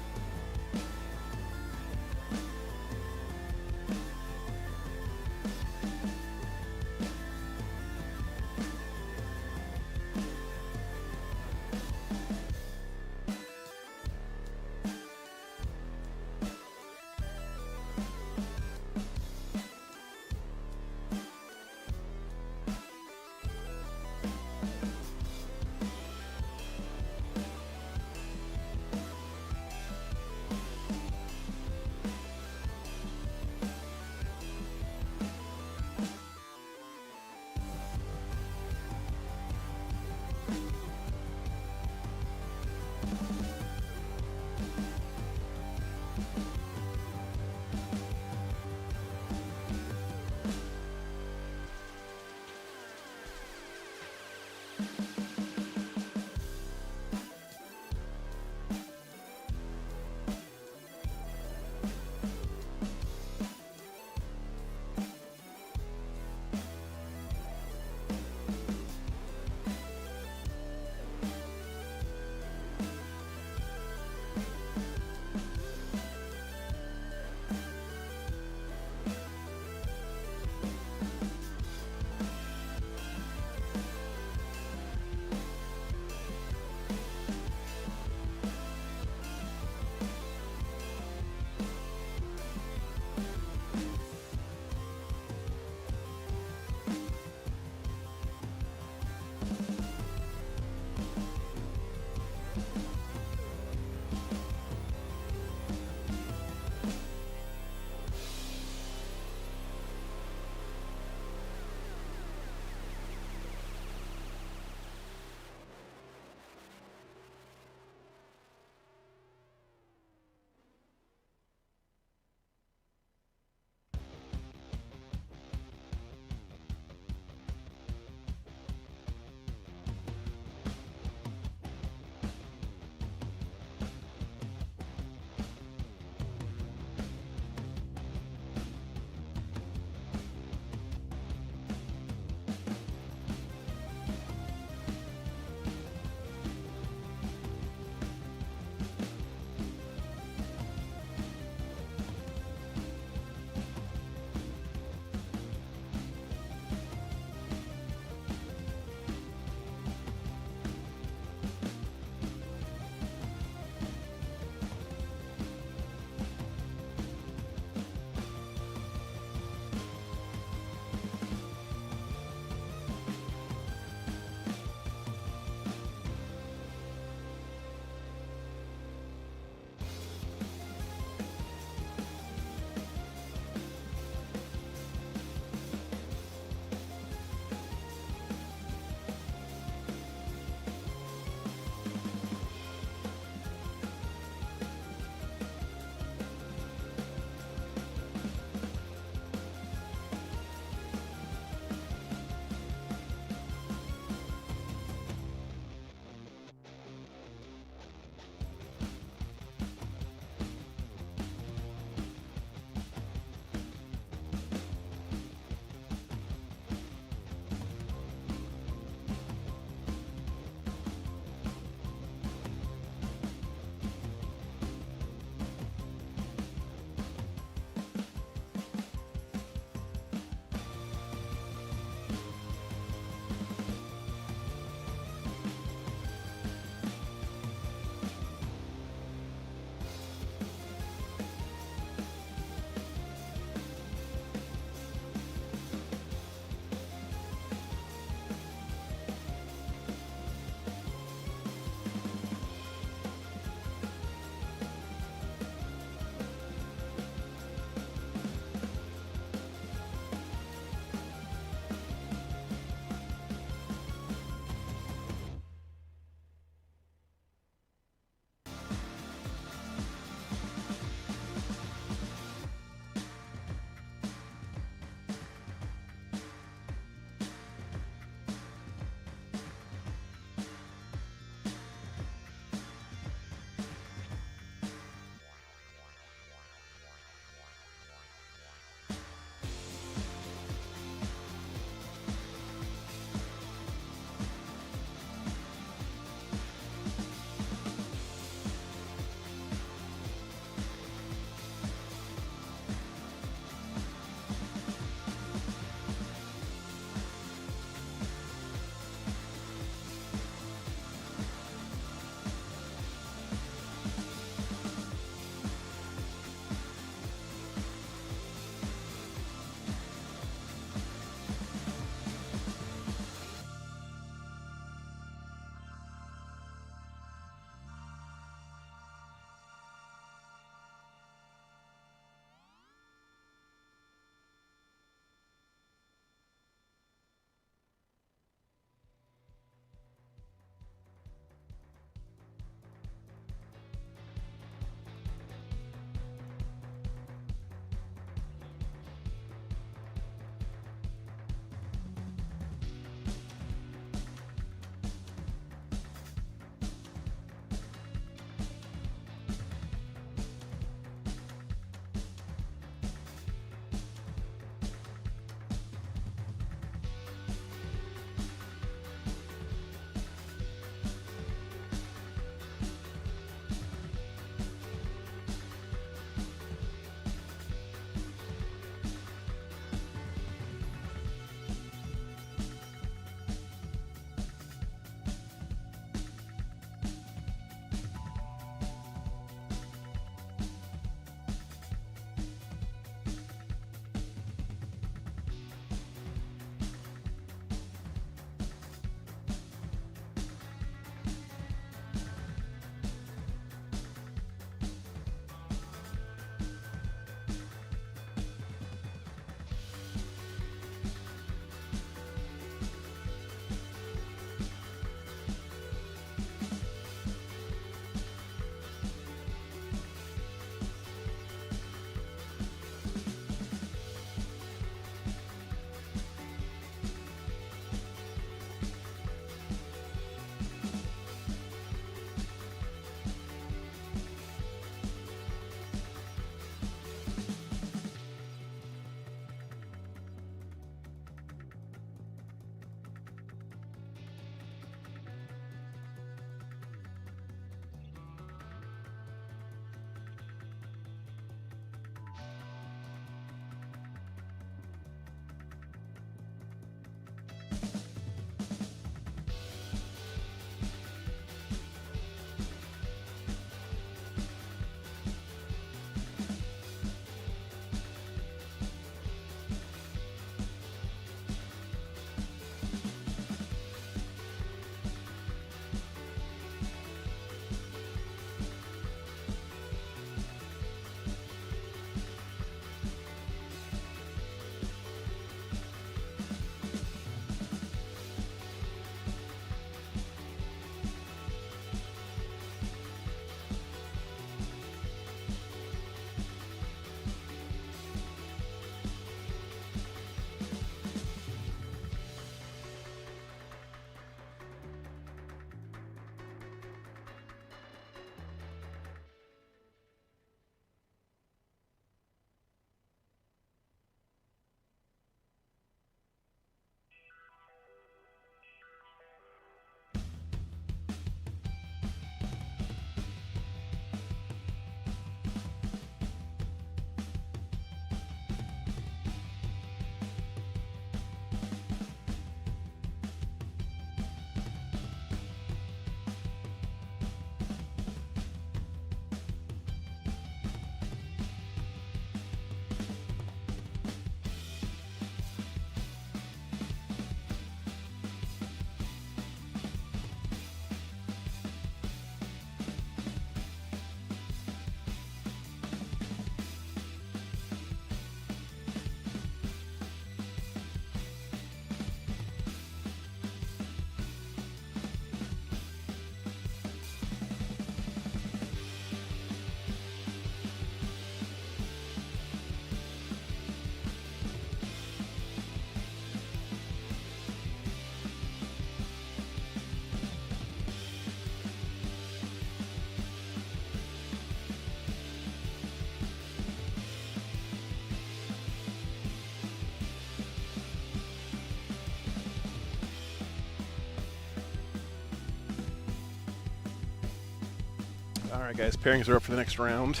All right, guys, pairings are up for the next round.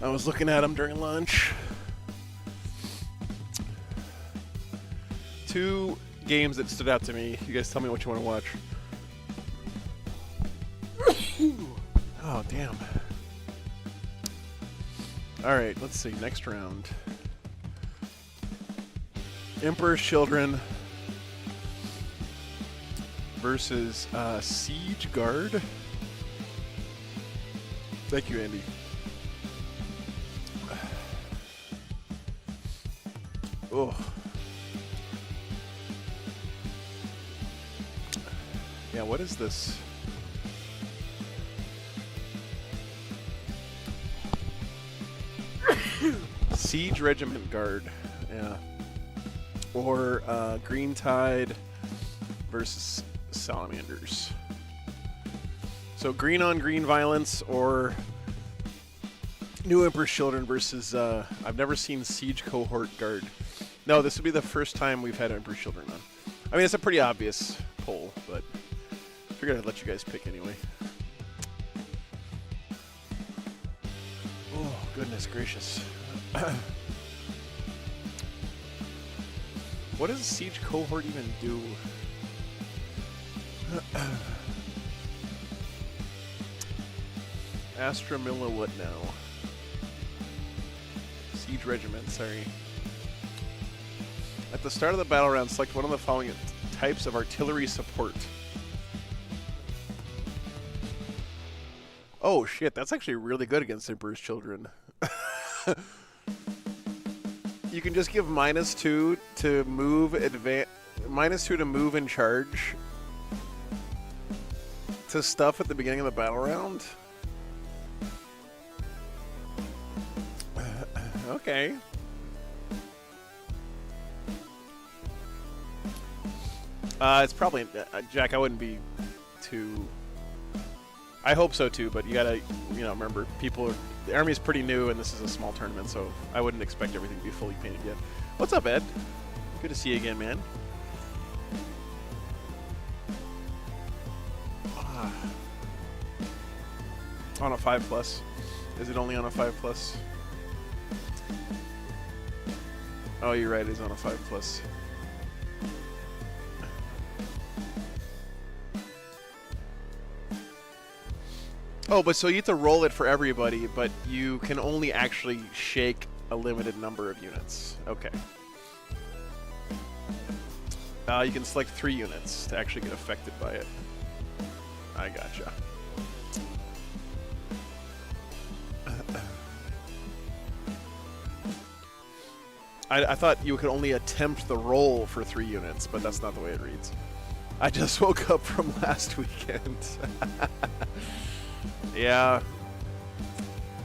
I was looking at them during lunch. 2 games that stood out to me. You guys tell me what you want to watch. Oh, damn. All right, let's see. Next round. Emperor's Children versus Siege Guard. Thank you, Andy. Oh. Yeah, what is this? Siege Regiment Guard. Yeah. Or Green Tide versus Salamanders. So green on green violence or New Emperor's Children versus I've never seen Siege Cohort Guard. No, this would be the first time we've had Emperor's Children on. I mean, it's a pretty obvious poll, but I figured I'd let you guys pick anyway. Oh, goodness gracious. What does Siege Cohort even do? Astra Milla, what now? Siege Regiment, sorry. At the start of the battle round, select one of the following types of artillery support. Oh shit, that's actually really good against Emperor's Children. You can just give -2 to move, -2 to move and charge to stuff at the beginning of the battle round. Okay. It's probably Jack. I wouldn't be too. I hope so too, but you gotta, remember the army's pretty new, and this is a small tournament, so I wouldn't expect everything to be fully painted yet. What's up, Ed? Good to see you again, man. On a 5+. Is it only on a 5+? Oh, you're right. It's on a 5+. Oh, but so you have to roll it for everybody, but you can only actually shake a limited number of units. Okay. You can select 3 units to actually get affected by it. I gotcha. I thought you could only attempt the roll for 3 units, but that's not the way it reads. I just woke up from last weekend. Yeah.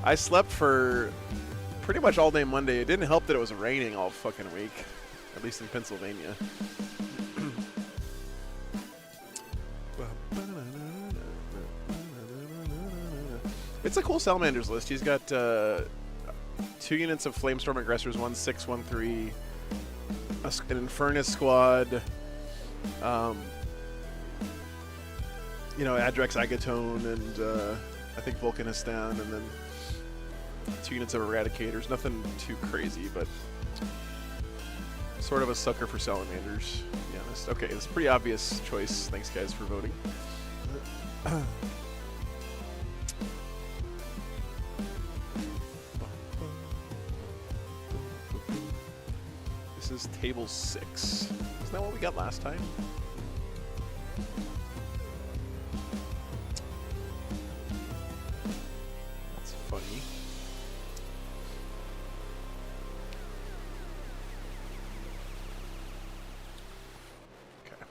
I slept for pretty much all day Monday. It didn't help that it was raining all fucking week, at least in Pennsylvania. It's a cool Salamanders list. He's got 2 units of Flamestorm Aggressors, 1/6, 1/3, an Infernus squad, Adrex Agatone, and I think Volcanistan, and then 2 units of Eradicators. Nothing too crazy, but sort of a sucker for Salamanders, to be honest. Okay, it's a pretty obvious choice. Thanks, guys, for voting. This is table 6. Isn't that what we got last time? That's funny. Okay.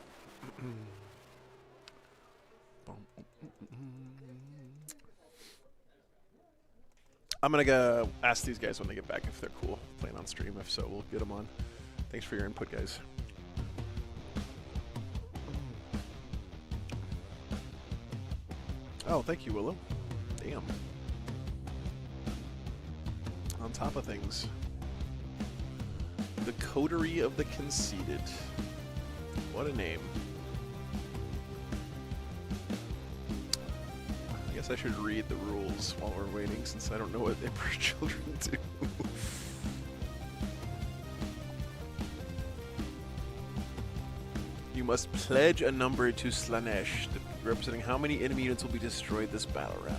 I'm gonna go ask these guys when they get back if they're cool playing on stream. If so, we'll get them on. Thanks for your input, guys. Oh, thank you, Willow. Damn. On top of things. The Coterie of the Conceited. What a name. I guess I should read the rules while we're waiting, since I don't know what Emperor's Children do. You must pledge a number to Slanesh, representing how many enemy units will be destroyed this battle round.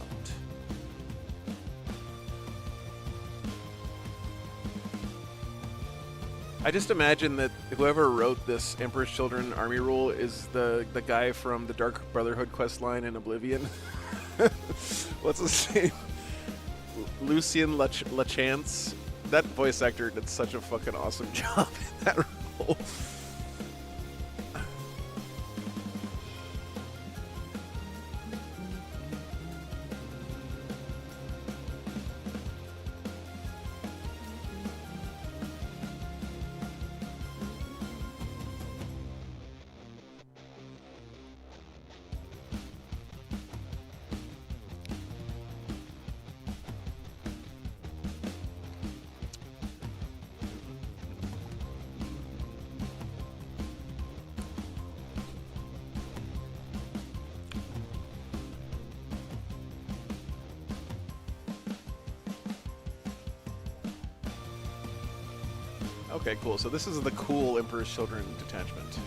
I just imagine that whoever wrote this Emperor's Children army rule is the guy from the Dark Brotherhood questline in Oblivion. What's his name? Lucien Lachance. That voice actor did such a fucking awesome job in that role. Okay, cool. So this is the cool Emperor's Children detachment.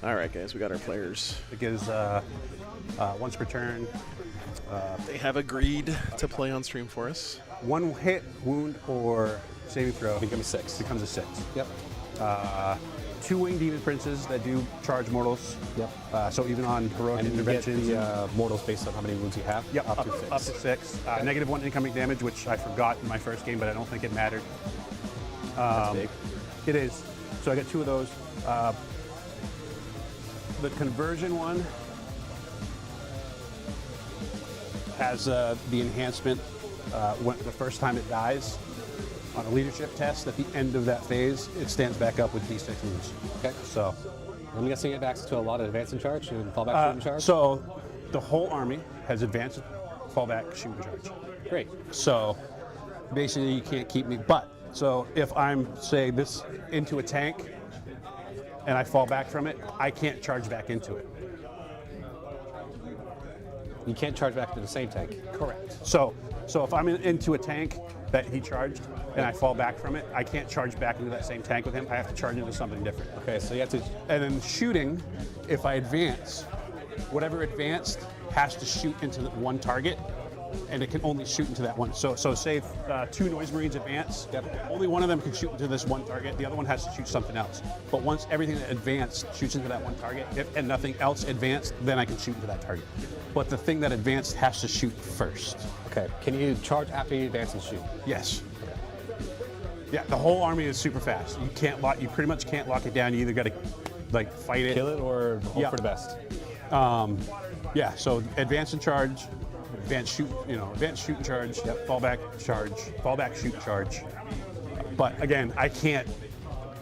All right, guys, we got our players. It gives once per turn. They have agreed to play on stream for us. One hit, wound, or saving throw Becomes 6. becomes a 6. Yep. 2 winged demon princes that do charge mortals. Yep. So even on heroic And you get interventions. the mortals based on how many wounds you have. Yep, Up to 6. Up to 6. -1 incoming damage, which I forgot in my first game, but I don't think it mattered. That's big. It is. So I got 2 of those. The conversion one has the enhancement when the first time it dies on a leadership test. At the end of that phase, it stands back up with D6 wounds. Okay. So I'm guessing you have access to a lot of advance and charge and fallback shoot and charge. So the whole army has advanced fallback shoot and charge. Great. So basically you can't keep me, but so if I'm say this into a tank and I fall back from it, I can't charge back into it. You can't charge back to the same tank. Correct. So if I'm into a tank that he charged and I fall back from it, I can't charge back into that same tank with him. I have to charge into something different. Okay, so you have to. And then shooting, if I advance, whatever advanced has to shoot into the one target, and it can only shoot into that one. So say two Noise Marines advance, only one of them can shoot into this one target, the other one has to shoot something else. But once everything that advanced shoots into that one target, and nothing else advanced, then I can shoot into that target. But the thing that advanced has to shoot first. Okay, can you charge after you advance and shoot? Yes. Yeah, the whole army is super fast. You can't lock. You pretty much can't lock it down. You either got to like fight it, Kill it or hope for the best. Yeah. So advance and charge, advance shoot. Advance shoot and charge. Yep. Fallback charge. Fallback shoot charge. But again, I can't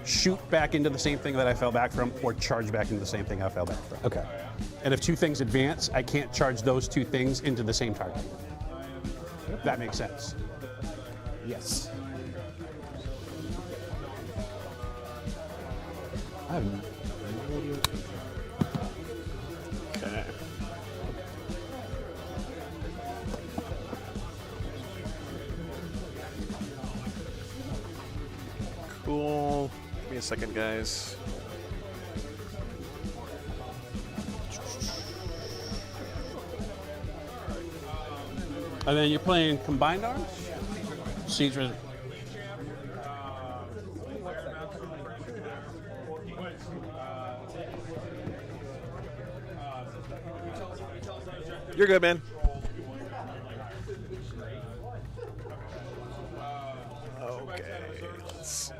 shoot back into the same thing that I fell back from, or charge back into the same thing I fell back from. Okay. And if two things advance, I can't charge those two things into the same target. That makes sense. Yes. I have no idea. Okay. Cool. Give me a second, guys. And then you're playing combined arms? Siege Res- You're good, man. Okay, let's see.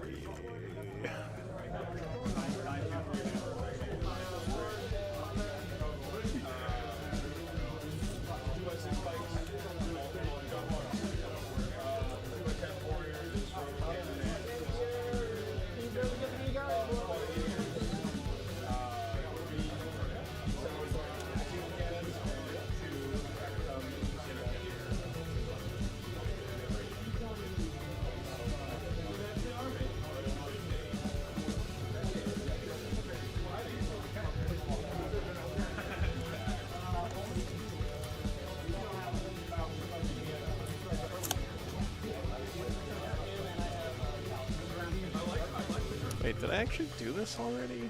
Wait, did I actually do this already?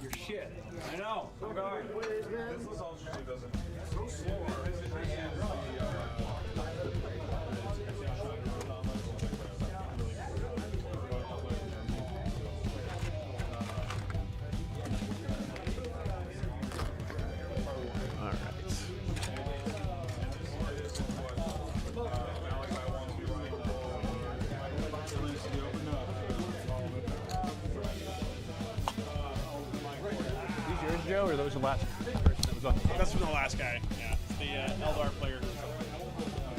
Your shit. I know. All right. These yours, Joe, or those the last person that was on? That's from the last guy. Yeah, it's the Eldar player.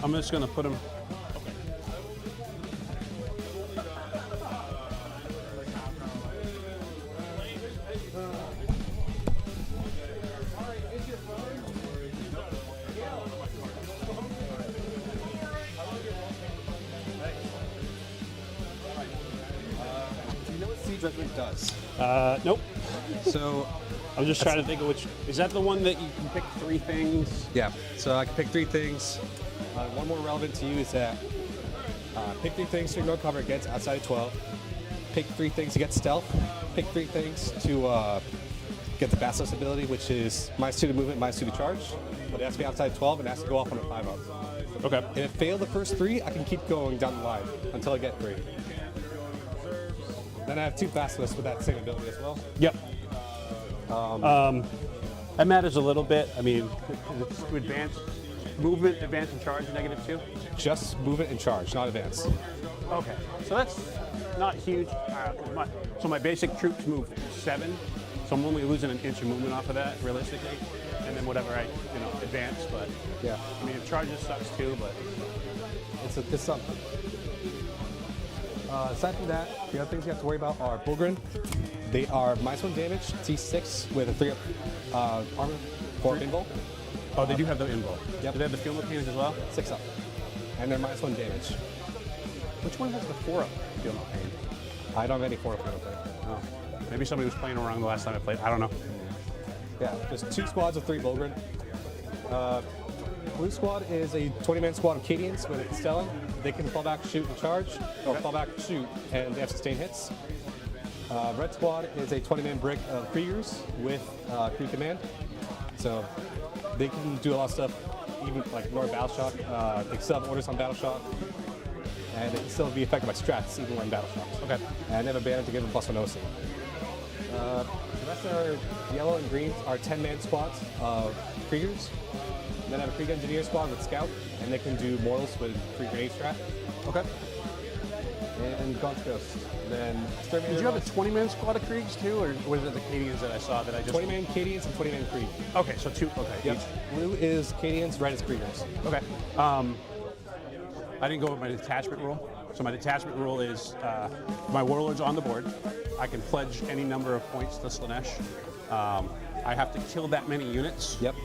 I'm just gonna put them. Do you know what Siege Regiment does? Nope. So, I'm just trying to think of which. Is that the one that you can pick three things? yeah. So I can pick three things. One more relevant to you is that pick three things to ignore cover against outside of 12. Pick three things to get stealth. Pick three things to get the Basilisk ability, which is minus 2 to movement, minus 2 to charge. But it has to be outside 12 and it has to go off on a 5-up. Okay. If it failed the first three, I can keep going down the line until I get 3. Then I have 2 Basilisks with that same ability as well. Yep. That matters a little bit. I mean, it's to advance, movement, advance, and charge, -2. Just movement and charge, not advance. Okay, so that's not huge. So my basic troops move 7, so I'm only losing an inch of movement off of that, realistically. And and then whatever I advance. But Yeah, I mean, charges sucks too, but it's something. Aside from that, the other things you have to worry about are Bulgrin. They are -1 damage, T6 with a 3-up armor for invul. oh, they do have the invul. Yep. Do they have the Feel No Pains as well? 6-up. And they're -1 damage. Which one has the 4-up Feel No Pain? I don't have any 4-up penalty. Oh, maybe somebody was playing around the last time I played. I don't know. Yeah, there's 2 squads of 3 Bulgrin. Blue squad is a 20-man squad of Cadians with Stellan. They can fall back, shoot, and charge, or fall back, shoot, and they have sustained hits. Red squad is a 20-man brick of Kriegers with Krieg command. So they can do a lot of stuff, even like ignore Battle Shock. They still have orders on Battle Shock, and they can still be affected by strats even when Battle Shock. Okay. And they have a banner to give them +1 OC. The rest are yellow and greens are 10-man squads of Kriegers. Then I have a Krieg Engineer squad with Scout, and they can do mortals with free grenade strat. Okay. And Gaunt's Ghost. Then Did you have a 20-man squad of Kriegs too, or was it the Cadians that I saw that I just... 20-man Cadians and 20-man Krieg. Okay, so 2. Okay. Yep. Each. Blue is Cadians, red is Kriegers. Okay. I didn't go with my detachment rule. So my detachment rule is my warlord's on the board. I can pledge any number of points to Slanesh. I have to kill that many units. Yep.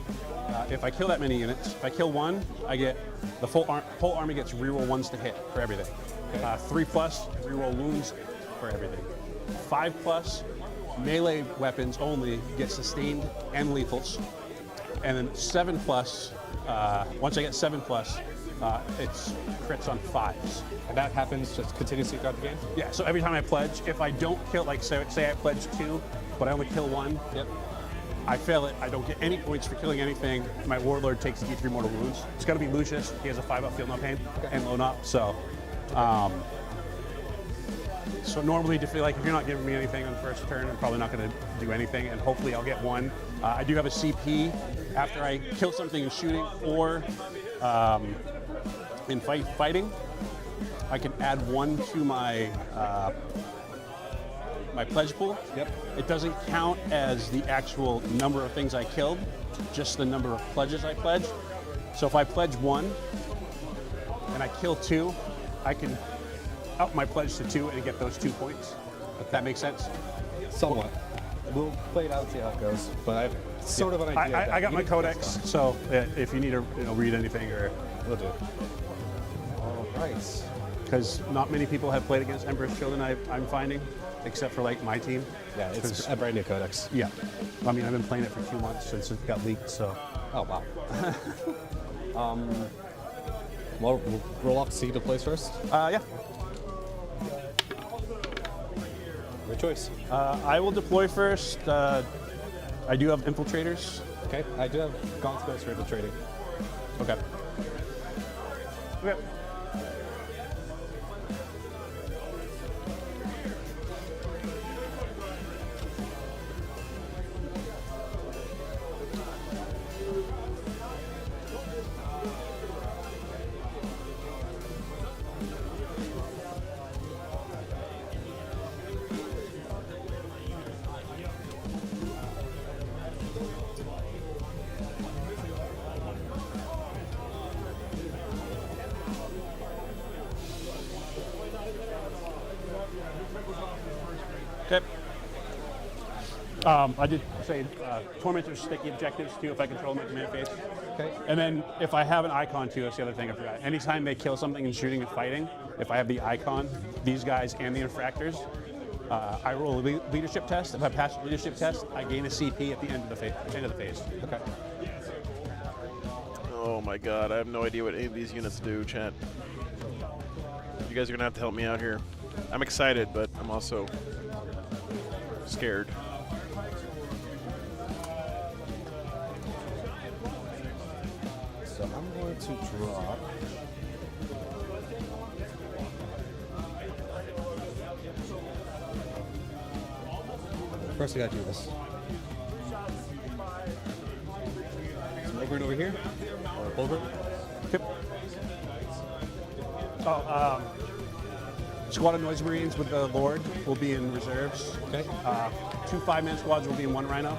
If I kill that many units, if I kill one, I get the whole army gets reroll 1s to hit for everything. Okay. 3+, reroll wounds for everything. 5+, melee weapons only get sustained and lethals. And then 7+, once I get 7+, it's crits on 5s. And that happens just continuously throughout the game? Yeah, so every time I pledge, if I don't kill, like say I pledge 2, but I only kill 1, Yep. I fail it. I don't get any points for killing anything. My warlord takes D3 mortal wounds. It's got to be Lucius. He has a 5-up Feel No Pain and loan up. So, so normally, if you're not giving me anything on the first turn, I'm probably not going to do anything, and hopefully I'll get 1. I do have a CP after I kill something in shooting or in fighting. I can add 1 to my my pledge pool. Yep. It doesn't count as the actual number of things I killed, just the number of pledges I pledged. So if I pledge 1 and I kill 2, I can up my pledge to 2 and get those 2 points. If that makes sense? Somewhat. We'll play it out and see how it goes. But I have sort of an idea. I got my codex, so if you need to read anything, or We'll do. All right. because not many people have played against Emperor's Children, I'm finding, except for like my team. Yeah, it's a brand new codex. Yeah. I mean, I've been playing it for 2 months since it got leaked, so. Oh, wow. Well, we'll roll off to see the place first. Yeah. Your choice. I will deploy first. I do have infiltrators. Okay, I do have Gaunt's Ghost for infiltrating. Okay. Okay. Okay. I did say tormentors sticky objectives too if I control them at command phase. Okay. And then if I have an icon too, that's the other thing I forgot. Anytime they kill something in shooting and fighting, if I have the icon, these guys and the infractors, I roll a leadership test. If I pass the leadership test, I gain a CP at the end of the phase. Okay. Oh my god, I have no idea what any of these units do, chat. You guys are gonna have to help me out here. I'm excited, but I'm also scared. So I'm going to drop. First, I gotta do this. Some Bulgrin over here. Or Bulgrin. Yep. Oh, squad of Noise Marines with the Lord will be in reserves. Okay. 2 5-man squads will be in 1 Rhino.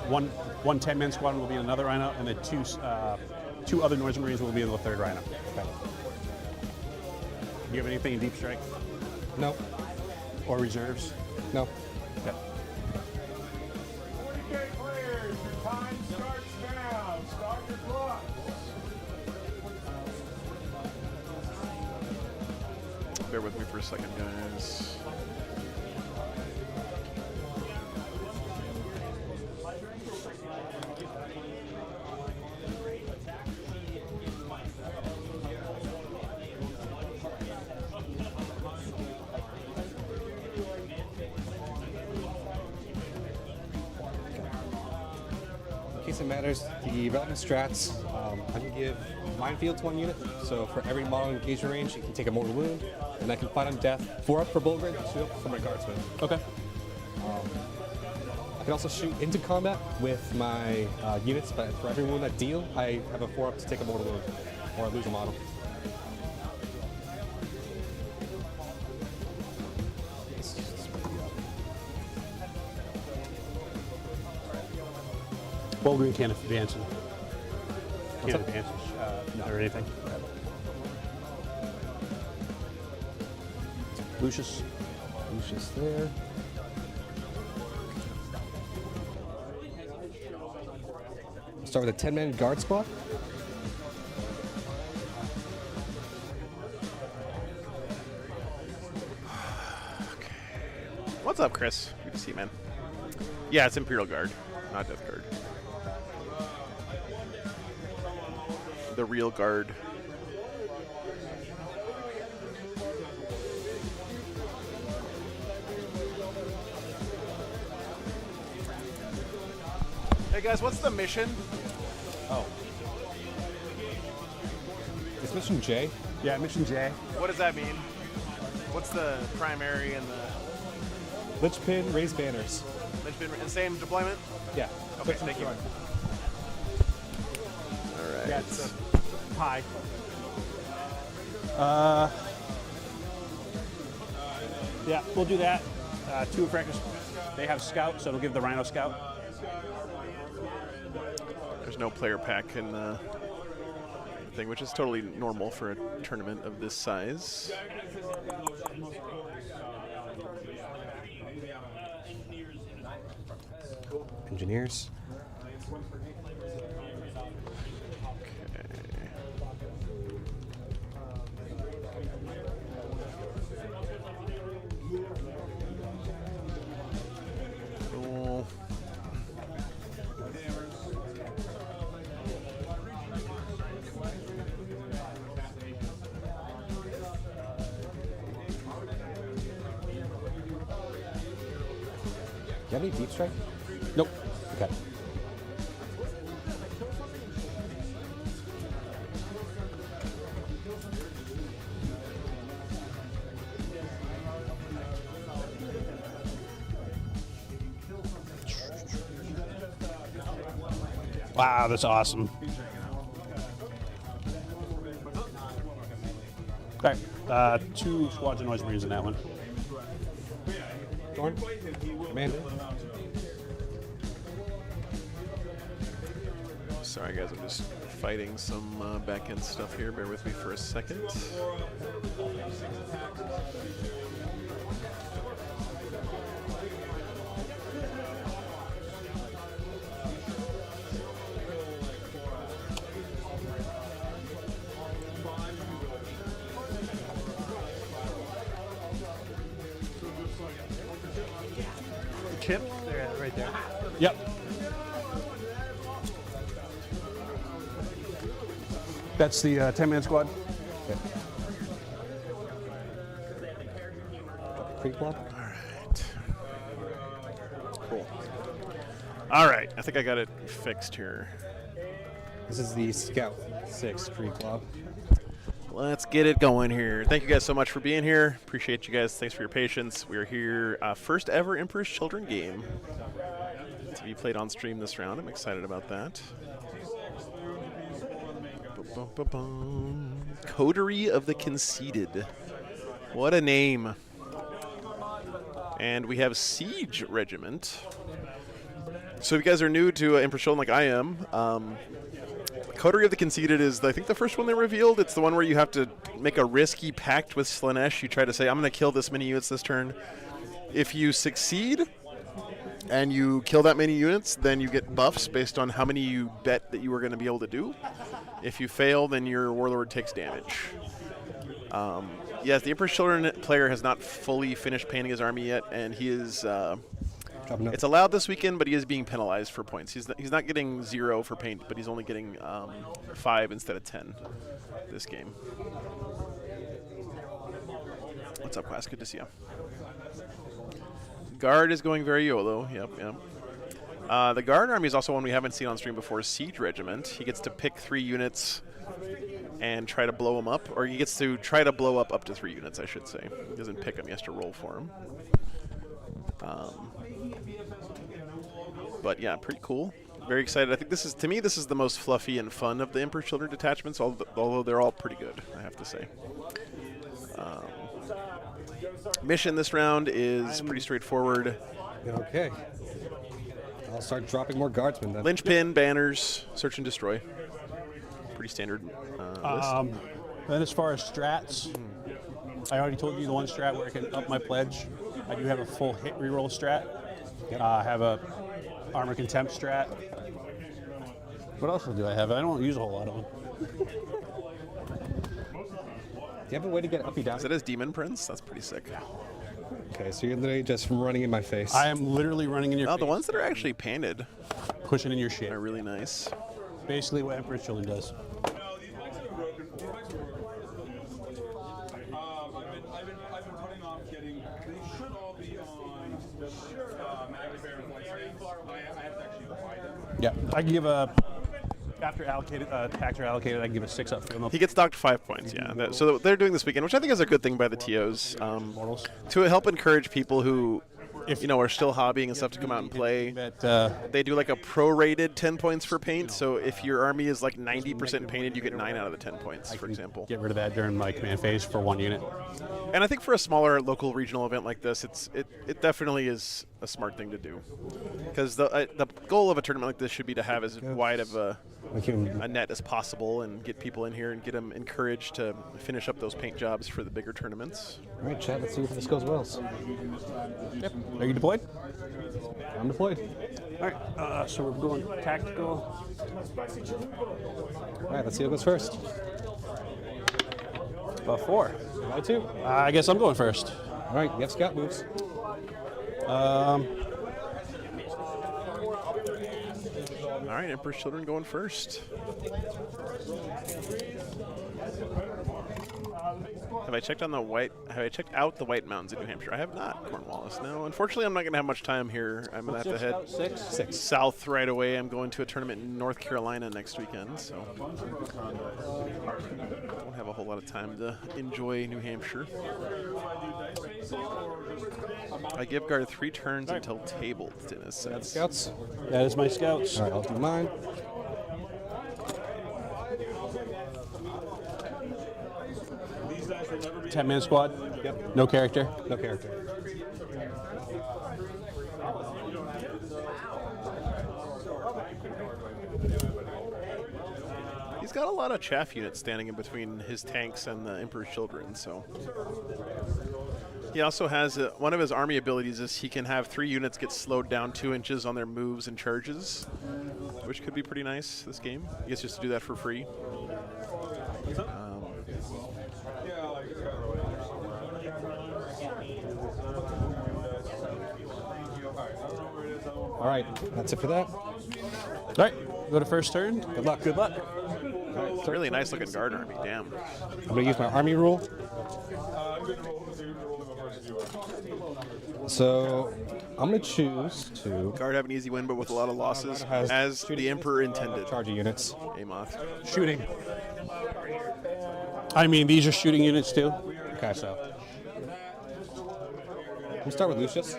One 10-man squad will be in another rhino, and then two other Noise Marines will be in the third rhino. Okay. Do you have anything in deep strike No. or reserves? No. Okay. Okay, players, your time starts now. Start your clocks. Bear with me for a second, guys. In case it matters, the relevant strats, I can give minefield to one unit. So for every model in engagement range, you can take a mortal wound, and I can fight on death. 4 up for Bull Grid, 2 up for my guardsman. Okay. I can also shoot into combat with my units, but for every wound I deal, I have a 4 up to take a mortal wound, or I lose a model. Bull Green can't advance. Can't advance or anything. Lucius. Lucius there. Start with a 10-man guard squad. What's up, Chris? Good to see you, man. Yeah, it's Imperial Guard, not Death Guard. The real guard. Hey guys, what's the mission? Oh. It's mission J. Yeah, mission J. What does that mean? What's the primary and the Lichpin, raise banners. and same deployment? Yeah. Okay, thank you. All right. Yeah, it's high. Yeah, we'll do that. 2 Frankers. They have Scout, so it'll give the Rhino Scout. There's no player pack in the thing, which is totally normal for a tournament of this size. Engineers. Cool. Do you have any deep strike? Nope. Okay. Wow, that's awesome. All right, 2 squads of Noise Marines in that one. Dorn. Commander. Sorry, guys, I'm just fighting some back-end stuff here. Bear with me for a second. Chip, they're right there. Yep. That's the 10-man squad. Creek block. All right. Cool. All right, I think I got it fixed here. This is the Scout 6 Creek block. Let's get it going here. Thank you guys so much for being here. Appreciate you guys. Thanks for your patience. We're here, first ever Emperor's Children game to be played on stream this round. I'm excited about that. Coterie of the Conceited. What a name. And we have Siege Regiment. So if you guys are new to Emperor's Children like I am, Coterie of the Conceited is, I think, the first one they revealed. It's the one where you have to make a risky pact with Slaanesh. You try to say, I'm going to kill this many units this turn. If you succeed and you kill that many units, then you get buffs based on how many you bet that you were going to be able to do. If you fail, then your Warlord takes damage. Yes, the Emperor's Children player has not fully finished painting his army yet, and he is... it's allowed this weekend, but he is being penalized for points. He's not getting 0 for paint, but he's only getting 5 instead of 10 this game. What's up, class? Good to see you. Guard is going very YOLO. Yep. The Guard army is also one we haven't seen on stream before, Siege Regiment. He gets to pick 3 units and try to blow them up, or he gets to try to blow up to 3 units, I should say. He doesn't pick them, he has to roll for them. But yeah, pretty cool. Very excited. I think this is, to me, this is the most fluffy and fun of the Emperor's Children detachments, although they're all pretty good, I have to say. Mission this round is pretty straightforward. Okay. I'll start dropping more guardsmen then. Linchpin, banners, search and destroy. Pretty standard list. Then as far as strats, I already told you the one strat where I can up my pledge. I do have a full hit reroll strat. I have a armor contempt strat. What else do I have? I don't use a whole lot of them. Do you have a way to get uppy down? Is it as Demon Prince? That's pretty sick. Okay, so you're literally just running in my face. I am literally running in your face. The ones that are actually painted pushing in your shit are really nice. Basically what Emperor's Children does. Yeah, I can give a after allocated factor allocated. I can give a 6 up for them. He gets docked 5 points. Yeah, so they're doing this weekend, which I think is a good thing by the TOs to help encourage people who, are still hobbying and stuff to come out and play. They do like a prorated 10 points for paint. So if your army is like 90% painted, you get 9 out of the 10 points, for example. Get rid of that during my command phase for 1 unit. And I think for a smaller local regional event like this, it definitely is a smart thing to do, because the goal of a tournament like this should be to have as wide of a net as possible and get people in here and get them encouraged to finish up those paint jobs for the bigger tournaments. All right, chat, let's see if this goes well. Yep. Are you deployed? I'm deployed. All right, so we're going tactical. All right, let's see who goes first. 4. I too. I guess I'm going first. All right, you have scout moves. All right, Emperor's Children going first. Have I checked out the White Mountains in New Hampshire? I have not, Cornwallis. No, unfortunately, I'm not going to have much time here. I'm going to have to head Six. south right away. I'm going to a tournament in North Carolina next weekend, so I don't have a whole lot of time to enjoy New Hampshire. I give guard 3 turns until tabled, Dennis says. Scouts? That is my scouts. All right, I'll do mine. Ten-man squad? Yep. No character? No character. He's got a lot of chaff units standing in between his tanks and the Emperor's Children, so. He also has one of his army abilities is he can have 3 units get slowed down 2 inches on their moves and charges, which could be pretty nice this game. He gets just to do that for free. All right, that's it for that. All right, go to first turn. Good luck. Good luck. It's a really nice looking guard army, damn. I'm going to use my army rule. So I'm going to choose to Guard have an easy win, but with a lot of losses, as the Emperor intended. charge units. Amoth. Shooting. I mean, these are shooting units too. Okay, so we'll start with Lucius.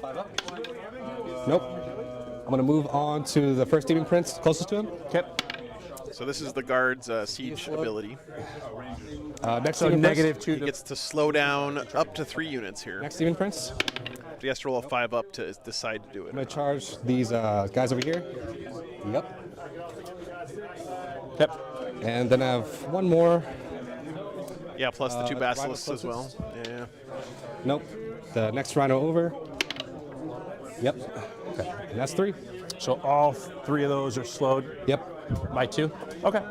5 up. Nope. I'm going to move on to the first Demon Prince closest to him. Okay. So this is the guard's siege ability. Next So Demon Prince. -2 He to gets to slow down up to 3 units here. Next Demon Prince. He has to roll a 5 up to decide to do it. I'm gonna charge these guys over here. Yep. Yep. And then I have one more. Yeah, plus the 2 Rhino basilisks as well. closest. Yeah. Nope. The next Rhino over. Yep. Okay. And that's 3. So all 3 of those are slowed Yep. by 2. Okay.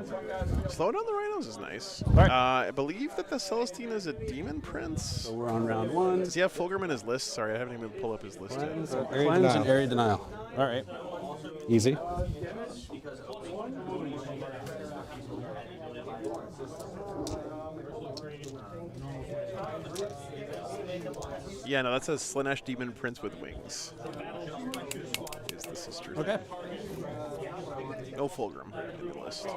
Slowing down the rhinos is nice. right. I believe that the Celestine is a demon prince. So we're on round 1. Does he have Fulgrim in his list? Sorry, I haven't even pulled up his list yet. Area Cleanse denial. and area denial. All right. Easy. Yeah, no, that says Slanesh Demon Prince with wings. Is the sister. Okay. No Fulgrim in the list.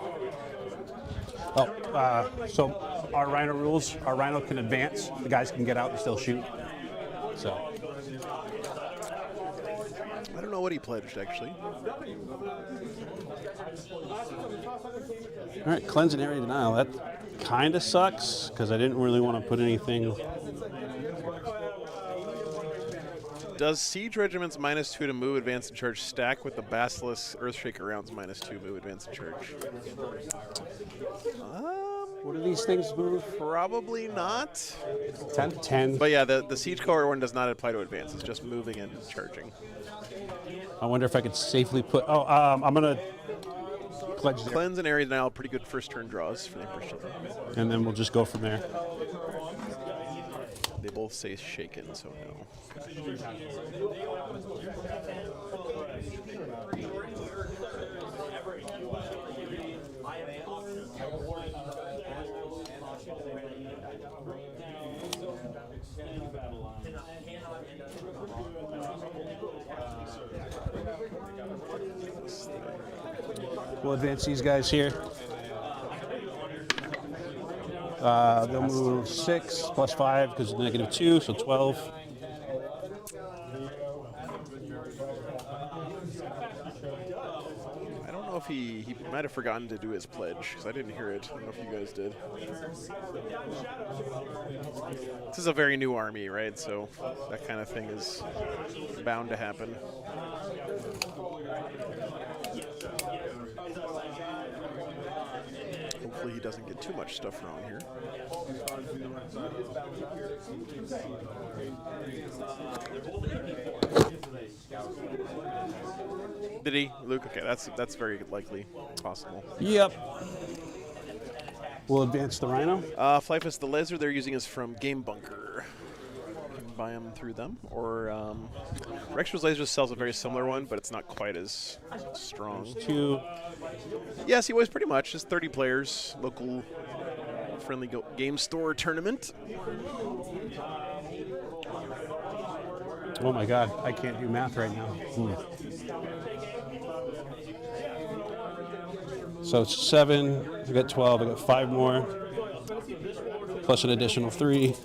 Oh, so our Rhino rules, our Rhino can advance. The guys can get out and still shoot. So, I don't know what he pledged, actually. all right, cleanse and area denial. That kind of sucks because I didn't really want to put anything. Does Siege Regiment's -2 to move, advance, and charge stack with the Basilisk Earthshaker rounds -2 move, advance, and charge? What do these things move? Probably not. 10. But yeah, the Siege Color one does not apply to advance. It's just moving and charging. I wonder if I could safely put. Oh, I'm gonna pledge there, Cleanse and area denial, pretty good first turn draws for the Emperor's Children. and then we'll just go from there. They both say shaken, so no. We'll advance these guys here. They'll move 6 plus 5 because it's -2, so 12. I don't know if he might have forgotten to do his pledge, because I didn't hear it. I don't know if you guys did. This is a very new army, right? So that kind of thing is bound to happen. Hopefully he doesn't get too much stuff wrong here. Did he? Luke? Okay, that's very likely possible. Yep. We'll advance the Rhino. Flyfus, the laser they're using is from Game Bunker. You can buy them through them. Or Rextra's Laser sells a very similar one, but it's not quite as strong. 2. Yes, he was pretty much. Just 30 players, local friendly game store tournament. Oh my God, I can't do math right now. So it's 7. I got 12. I got 5 more, plus an additional 3.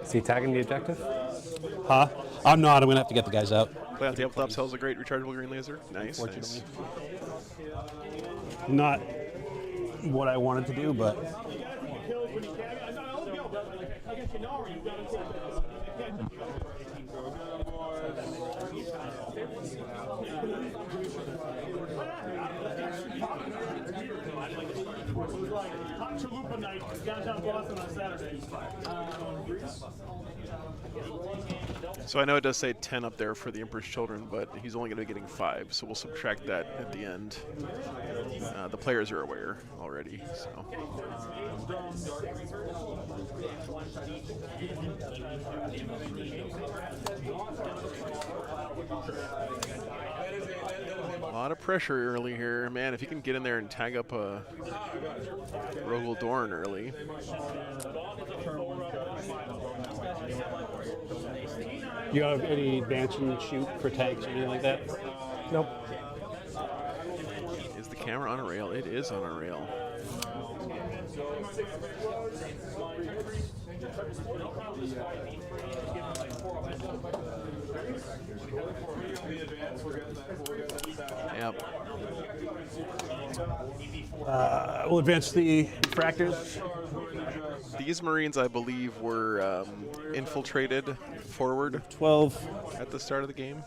Is he tagging the objective? Huh? I'm not. I'm gonna have to get the guys out. Play on Tabletop sells a great rechargeable green laser. Nice, nice. Not what I wanted to do, but So I know it does say 10 up there for the Emperor's Children, but he's only going to be getting 5, so we'll subtract that at the end. The players are aware already, so. A lot of pressure early here. Man, if he can get in there and tag up a Rogel Dorn early. you have any advance and shoot for tanks or anything like that? Nope. Is the camera on a rail? It is on a rail. Yep. We'll advance the fractors. These Marines, I believe, were infiltrated forward 12. at the start of the game.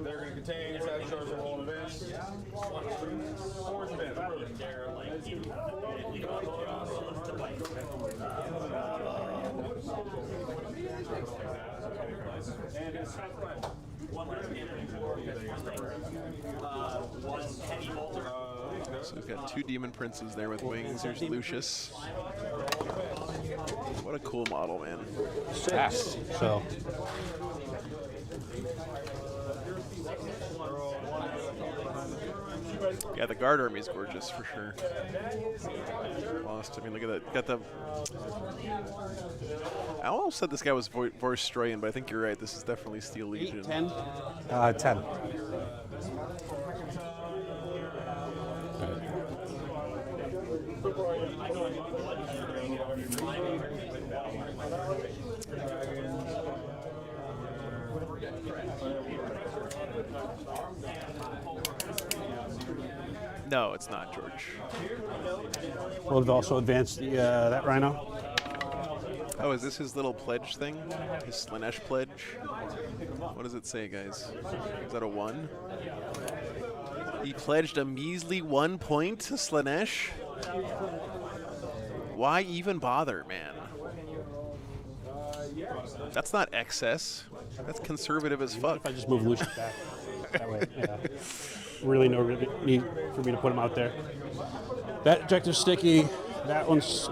They're going to contain savage charge and roll an advance. Forward advance. So we've got 2 Demon Princes there with wings. Here's Lucius. What a cool model, man. 6. So. Yeah, the guard army is gorgeous for sure. Lost. I mean, look at that. Got the. I almost said this guy was Vorstroyan, but I think you're right. This is definitely Steel Legion. 10. 10. No, it's not, George. We'll have also advanced the that Rhino. Oh, is this his little pledge thing? His Slanesh pledge? What does it say, guys? Is that a 1? He pledged a measly 1 point to Slanesh? Why even bother, man? That's not excess. That's conservative as fuck. If I just move Lucius back. That way, yeah. Really no need for me to put him out there. That objective's sticky.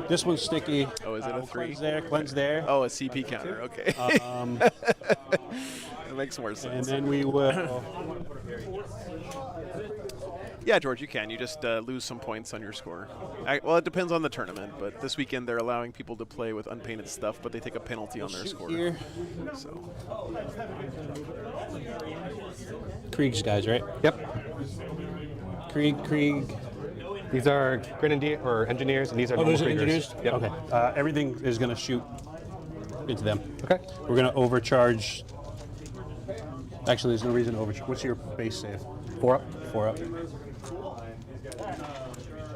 This one's sticky. Oh, is it a 3? Cleanse there. Oh, a CP counter. Okay. That makes more sense. And then we will. Yeah, George, you can. You just lose some points on your score. Well, it depends on the tournament, but this weekend they're allowing people to play with unpainted stuff, but they take a penalty on their score. Here. So. Krieg's guys, right? Yep. Krieg. These are grenadier or engineers, and these are normal Those are Kriegers. engineers? Yep. Okay. Everything is going to shoot into them. Okay. We're going to overcharge. Actually, there's no reason to overcharge. What's your base save? 4 up. 4 up.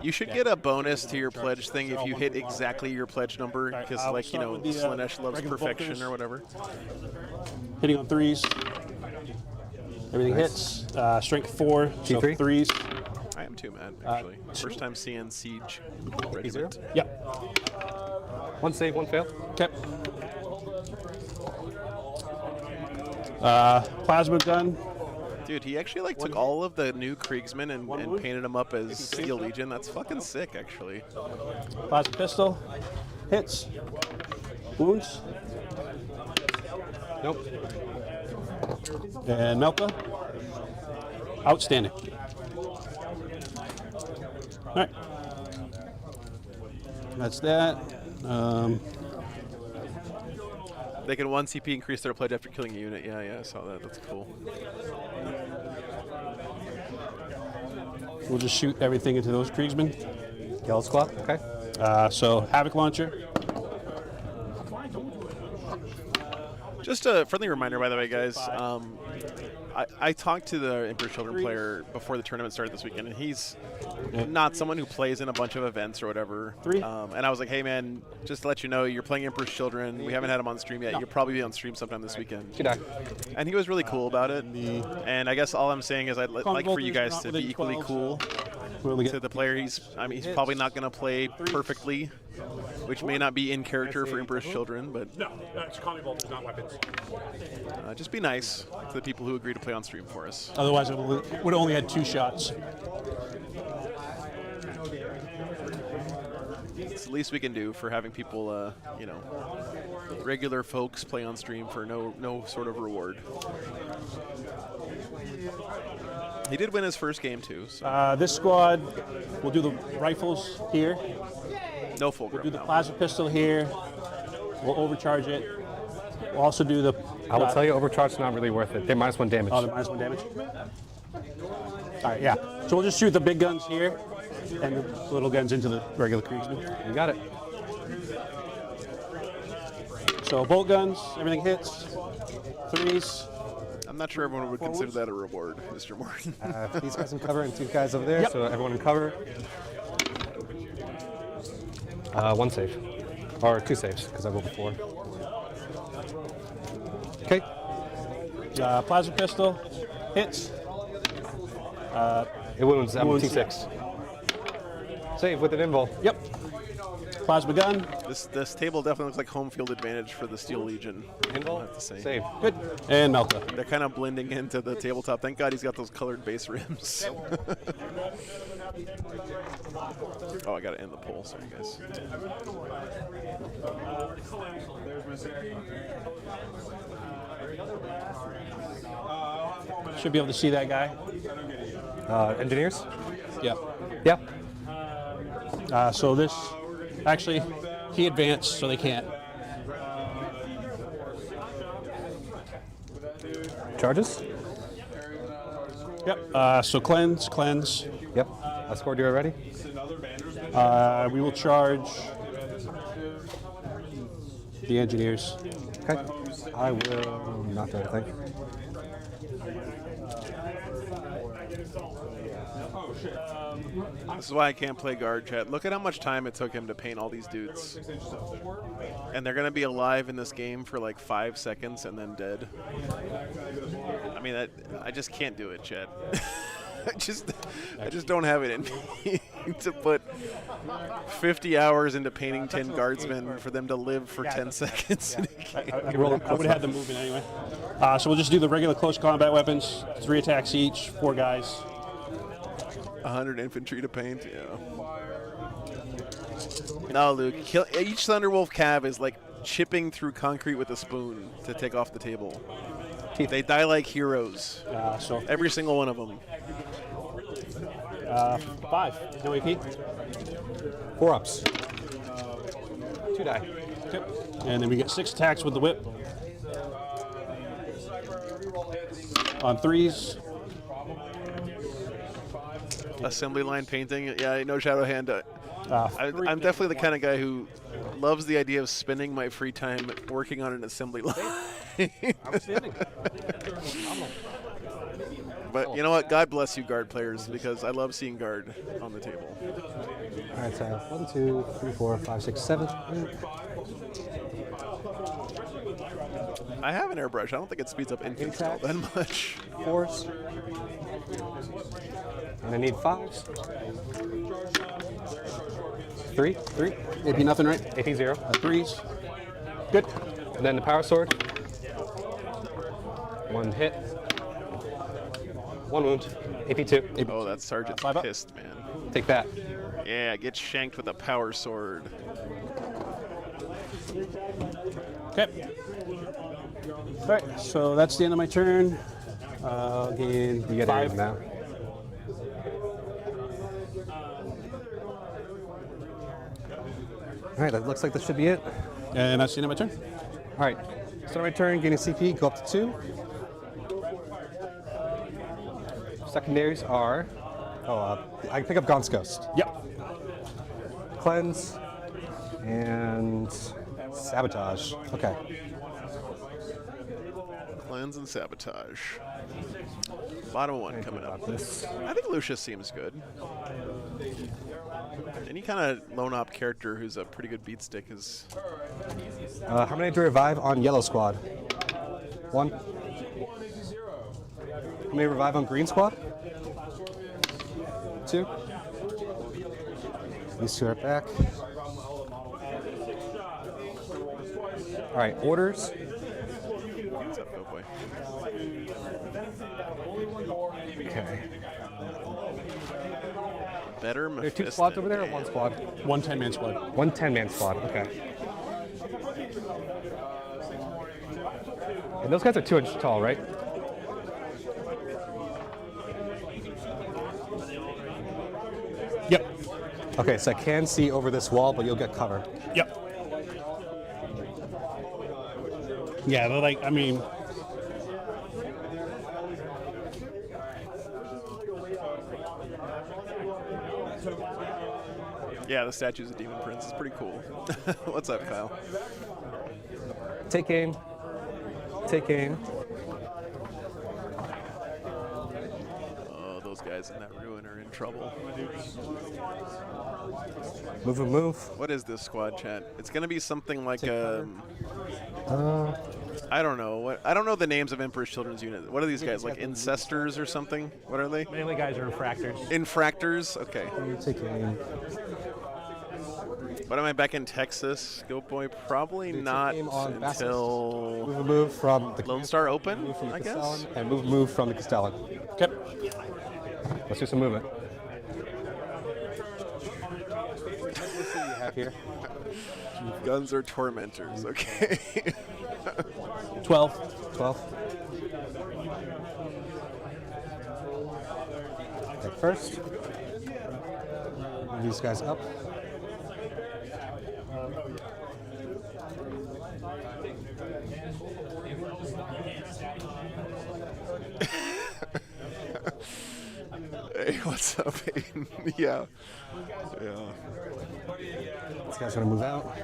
You should get a bonus to your pledge thing if you hit exactly your pledge number, because, I'll like, you start know, with the, Slanesh loves regular perfection bolters. or whatever. Hitting on 3s. Everything hits. Strength 4. So T3? 3s. I am too, man, actually. First time seeing Siege Regiment. Yep. 1 save, 1 fail. Okay. Plasma gun. Dude, he actually like took all of the new Kriegsmen and painted them up as Steel Legion. That's fucking sick, actually. Plasma pistol. Hits. Wounds. Nope. And Melka. Outstanding. All right. That's that. They can 1 CP increase their pledge after killing a unit. Yeah, I saw that. That's cool. We'll just shoot everything into those Kriegsmen. Yellow squad. Okay. So Havoc launcher. Just a friendly reminder, by the way, guys. I talked to the Emperor's Children player before the tournament started this weekend, and he's not someone who plays in a bunch of events or whatever. And I was like, hey, man, just to let you know, you're playing Emperor's Children. We haven't had him on stream yet. You'll probably be on stream sometime this weekend. Good eye. And he was really cool about it. And I guess all I'm saying is I'd like for you guys to be equally cool to the player. He's probably not going to play perfectly, which may not be in character for Emperor's Children, but No, it's Connie Bolters, not weapons. just be nice to the people who agree to play on stream for us. Otherwise, it would have only had 2 shots. It's the least we can do for having people, regular folks play on stream for no sort of reward. He did win his first game too. So. This squad will do the rifles here. No fulcrum. Do the plasma pistol here. We'll overcharge it. We'll also do the. I will tell you, overcharge's not really worth it. They're -1 damage. Oh, the -1 damage. All right, yeah. So we'll just shoot the big guns here. and the little guns into the regular Kriegsman. You got it. So bolt guns, everything hits. 3s. I'm not sure everyone would consider that a reward, Mr. Morgan. These guys in cover and 2 guys over there, Yep. so everyone in cover. 1 save. Or 2 saves, because I rolled before. Okay. Plasma pistol hits. It wounds. I'm Wounds. T6. Save with an invul. Yep. Plasma gun. This table definitely looks like home field advantage for the Steel Legion. I Invul. have to say. Save. Good. And Melta. They're kind of blending into the tabletop. Thank God he's got those colored base rims. Oh, I got to end the poll. Sorry, guys. Should be able to see that guy. Engineers? Yep. Yeah. So this, actually, he advanced, so they can't. Charges? Yep. So cleanse. Yep. I scored you already. We will charge the engineers. Okay. I will not do anything. This is why I can't play guard, chat. Look at how much time it took him to paint all these dudes. And they're going to be alive in this game for like 5 seconds and then dead. I mean, I just can't do it, chat. I just don't have it in me to put 50 hours into painting 10 guardsmen for them to live for 10 seconds in a game. I would have had them moving anyway. So we'll just do the regular close combat weapons. 3 attacks each, 4 guys. 100 infantry to paint, yeah. No, Luke. Each Thunderwolf Cav is like chipping through concrete with a spoon to take off the table. They die like heroes. So Every single one of them. 5. No AP. 4 ups. 2 die. Okay. And then we get 6 attacks with the whip. On 3s. Assembly line painting. Yeah, no shadow hand. Three. I'm definitely the kind of guy who loves the idea of spending my free time working on an assembly line. Outstanding. But you know what? God bless you, guard players, because I love seeing guard on the table. All right, so 1, 2, 3, 4, 5, 6, 7. I have an airbrush. I don't think it speeds up infantry all that much. 4s. And I need 5s. 3. AP nothing, right? AP 0. 3s. Good. And then the power sword. 1 hit. 1 wound. AP 2. Oh, that sergeant's 5 up. pissed, man. Take that. Yeah, get shanked with a power sword. Okay. All right, so that's the end of my turn. Again, You get 5 it now. All right, that looks like this should be it. And that's the end of my turn. All right, start my turn, gaining CP, go up to 2. Secondaries are, I can pick up Gaunt's Ghost, Yep. Cleanse, and Sabotage. Okay. Cleanse and sabotage. Bottom one coming up. This. I think Lucius seems good. Any kind of lone op character who's a pretty good beat stick is. How many do I revive on Yellow Squad? 1. How many revive on Green Squad? 2. These 2 are back. All right, orders. What's up, go boy? Okay. Better There are 2 Mephiston. squads over there or 1 squad? 1 10-man squad. 1 10-man squad, okay. And those guys are 2 inches tall, right? Yep. Okay, so I can see over this wall, but you'll get cover. Yep. Yeah, they're like, I mean, Yeah, the statue's a demon prince. It's pretty cool. What's up, Kyle? Take aim. Take aim. Oh, those guys in that ruin are in trouble. Move and move. What is this squad, chat? It's gonna be something like cover. I don't know. I don't know the names of Emperor's Children's Unit. What are these guys, like incestors or something? What are they? Mainly guys are infractors. Infractors? Okay. Take aim. What am I back in Texas? Go boy, probably Take not aim on until Move and move from the Lone Star Open, move from the I guess. Castellan, and move from the Castellan. Okay. Let's do some movement. What do you have here? Guns are tormentors, okay. 12. 12. Take first. Move these guys up. Hey, what's up, Aiden? Yeah. This guy's gonna move out.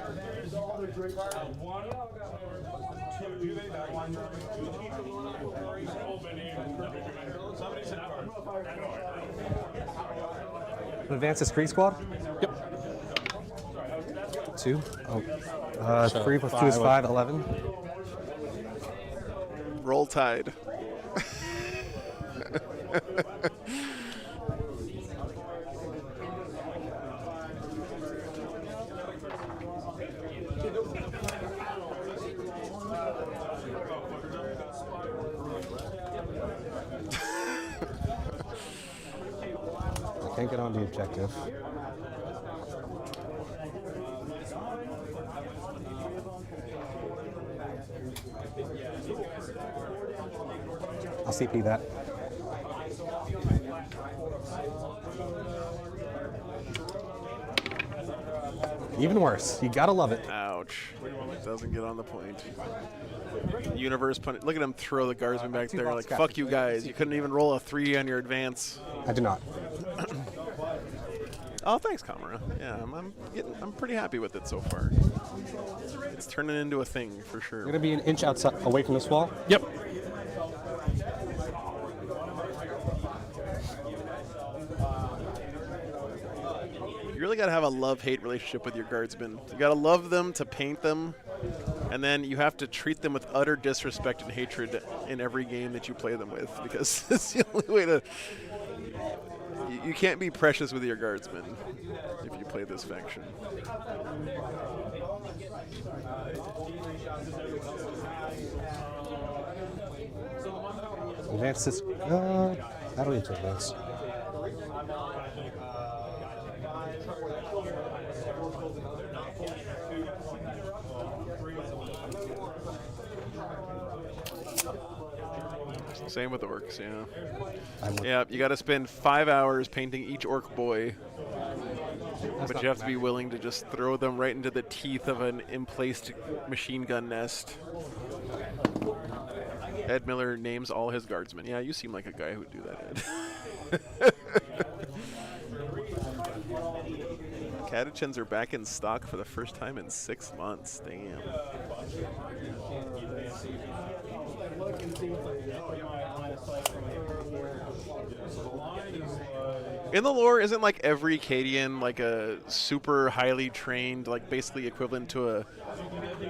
Advance this Kree squad. Yep. 2. Oh. So 3 plus 2 is 5, 11. Roll Tide. I can't get on the objective. I'll CP that. Even worse. You gotta love it. Ouch. Doesn't get on the point. Universe pun. Look at him throw the guardsman back there. Like, fuck you guys. You couldn't even roll a 3 on your advance. I do not. Oh, thanks, Kamara. Yeah, I'm pretty happy with it so far. It's turning into a thing for sure. You're gonna be an inch outside, away from this wall. Yep. You really got to have a love-hate relationship with your guardsmen. You got to love them to paint them, and then you have to treat them with utter disrespect and hatred in every game that you play them with, because it's the only way to... You can't be precious with your guardsmen if you play this faction. Advance this. I don't need to advance. Same with orcs, yeah. Yeah, you got to spend 5 hours painting each orc boy, but you have to be willing to just throw them right into the teeth of an emplaced machine gun nest. Ed Miller names all his guardsmen. Yeah, you seem like a guy who would do that, Ed. Catechins are back in stock for the first time in 6 months. Damn. In the lore, isn't like every Cadian like a super highly trained, like basically equivalent to a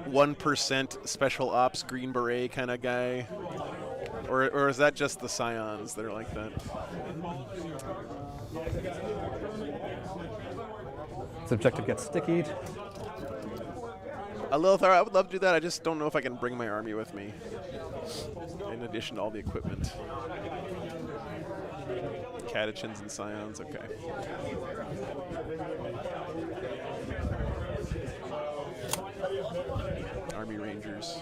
1% special ops Green Beret kind of guy? Or is that just the Scions that are like that? This objective gets stickied. Lilithar, I would love to do that. I just don't know if I can bring my army with me, in addition to all the equipment. Catechins and Scions, okay. Army Rangers.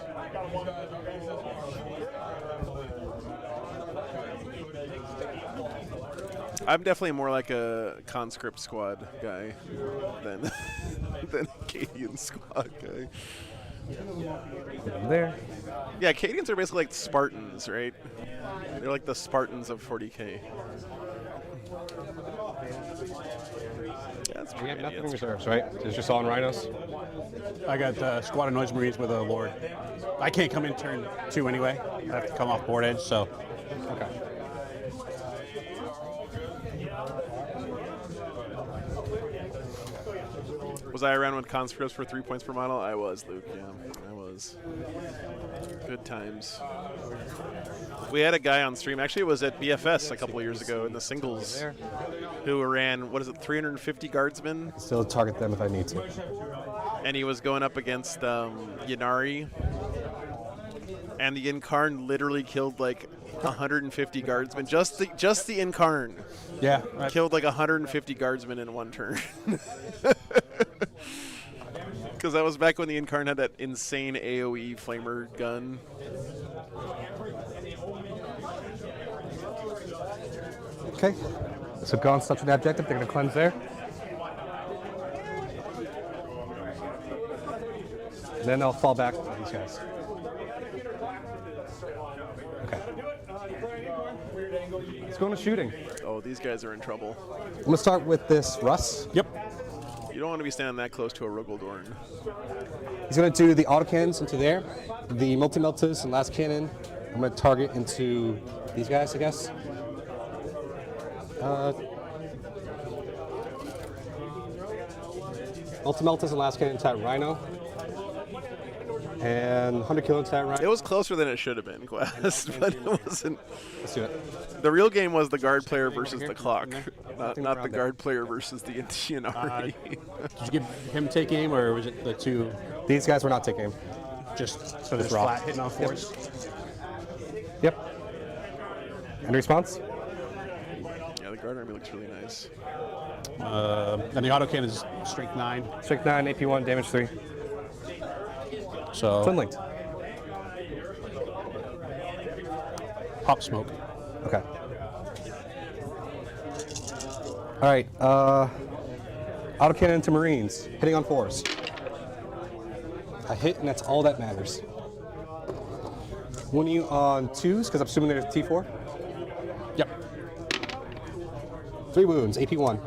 I'm definitely more like a conscript squad guy than than a Cadian squad guy. There. Yeah, Cadians are basically like Spartans, right? They're like the Spartans of 40K. Yeah, that's We pretty have nothing in handy. reserves, right? It's just all in rhinos. I got Squad of Noise Marines with a Lord. I can't come in turn 2 anyway. I have to come off board edge, so. Okay. Was I around when conscripts were 3 points per model? I was, Luke. Yeah, I was. Good times. We had a guy on stream. Actually, it was at BFS a couple of years ago in the singles, who ran, what is it, 350 guardsmen, Still target them if I need to. and he was going up against Yanari, and the Incarn literally killed like 150 guardsmen. Just the Incarn Yeah. Right. killed like 150 guardsmen in one turn. Because that was back when the Incarn had that insane AoE flamer gun. Okay. So Gon's touching that objective. They're going to cleanse there. And then I'll fall back to these guys. Okay. Let's go into shooting. Oh, these guys are in trouble. I'm going to start with this Russ. Yep. You don't want to be standing that close to a Rogaldorn. He's going to do the autocannons into there, the multi-meltas and last cannon. I'm going to target into these guys, I guess. Multi-meltas and last cannon into that Rhino. And 100 kilo into that It Rhino. was closer than it should have been, Quest, but it wasn't. Let's do it. The real game was the guard player versus the clock, not Nothing the around there. guard player versus the Yanari. Did you give him take aim, or was it the two These guys were not taking aim. just raw. flat hitting on force? Yep. Any response? Yeah, the guard army looks really nice. And the autocannon is strength 9. Strength 9, AP 1, damage 3. So Twin linked. pop smoke. Okay. All right. Autocannon to Marines, hitting on 4s. I hit, and that's all that matters. One you on 2s, because I'm assuming they're T4. Yep. 3 wounds, AP 1.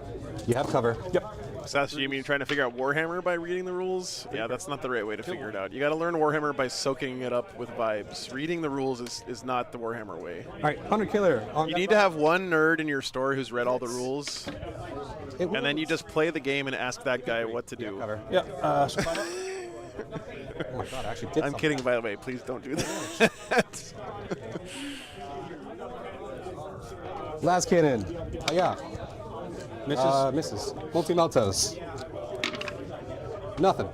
You have cover. Yep. Seth, you mean trying to figure out Warhammer by reading the rules? Yeah, that's not the right way to figure it out. You got to learn Warhammer by soaking it up with vibes. Reading the rules is not the Warhammer way. All right, 100 killer. On You need to have one nerd in your store who's read all the rules, it and then you just play the game and ask that guy what to do. cover. Yeah. So Oh my god, I actually did I'm something. kidding, by the way. Please don't do that. Last cannon. Oh, yeah. misses. Misses. Multi-meltos. Nothing.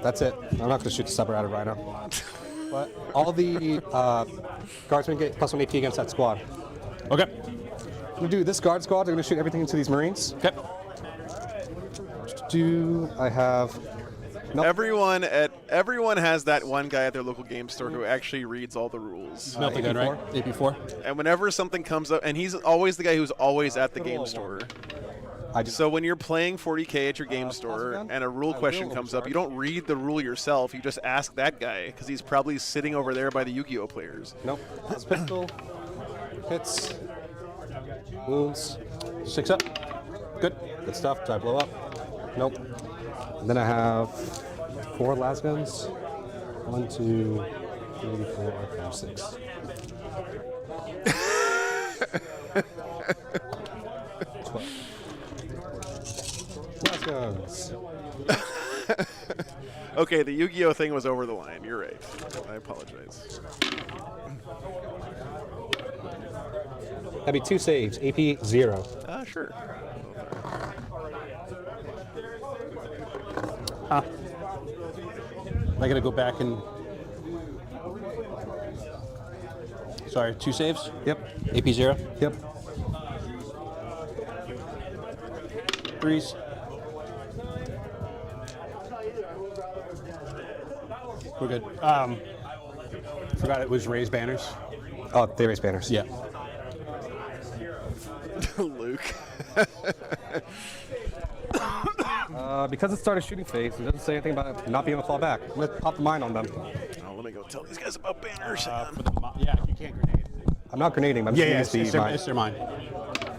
That's it. I'm not going to shoot the Separated Rhino. But all the guardsmen get +1 AP against that squad. Okay. I'm going to do this guard squad. They're going to shoot everything into these Marines. Okay. I have... Nope. Everyone has that one guy at their local game store who actually reads all the rules. Melting gun, right? AP4. And whenever something comes up, and he's always the guy who's always at the game store. I just, So when you're playing 40K at your game store and a rule question comes up, you don't read the rule yourself. You just ask that guy because he's probably sitting over there by the Yu-Gi-Oh players. nope. This pistol. Hits. Wounds. 6 up. Good. Good stuff. Do I blow up? Nope. And then I have 4 las guns. 1, 2, 3, 4, 5, 6. 12. Las guns. Okay, the Yu-Gi-Oh thing was over the line. You're right. I apologize. That'd be 2 saves. AP 0. Sure. I got to go back and. Sorry, 2 saves? Yep. AP0. Yep. 3s. We're good. Forgot it was raised banners. Oh, they raise banners. Yeah. Luke. Because it started shooting phase, it doesn't say anything about not being able to fall back. I'm going to pop the mine on them. Oh, let me go tell these guys about banners. Yeah, you can't grenade. I'm not grenading. I'm just it's using their mine.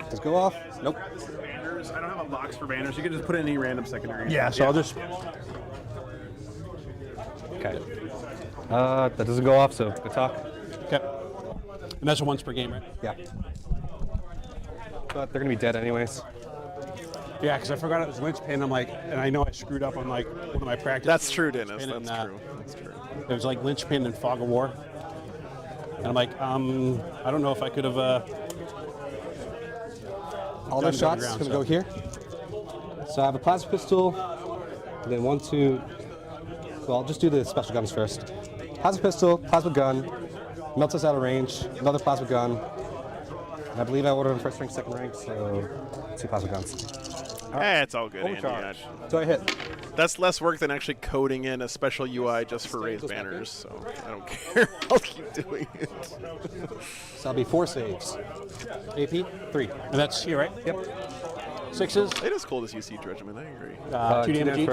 Just go off. Nope. Banners, I don't have a box for banners. You can just put in any random secondary. Yeah, so I'll just. Okay. That doesn't go off, so good talk. Okay. And that's once per game, right? Yeah. But they're gonna be dead anyways. Yeah, because I forgot it was linchpin. I'm like, and I know I screwed up on like one of my practice. That's true, Dennis. Linchpin That's and, true. That's true. It was like linchpin and fog of war. And I'm like, I don't know if I could have. All their shots gonna go here. So I have a plasma pistol, and then 1, 2. Well, I'll just do the special guns first. Plasma pistol, plasma gun, melts us out of range, another plasma gun. And I believe I ordered them first rank, second rank, so 2 plasma guns. It's all good, Andy. Overcharge. So I hit. That's less work than actually coding in a special UI just for raised banners, so I don't care. I'll keep doing it. So that'll be 4 saves. AP, 3. And that's here, right? Yep. 6s. It is cool to see Siege Regiment, I agree. 2 damage each.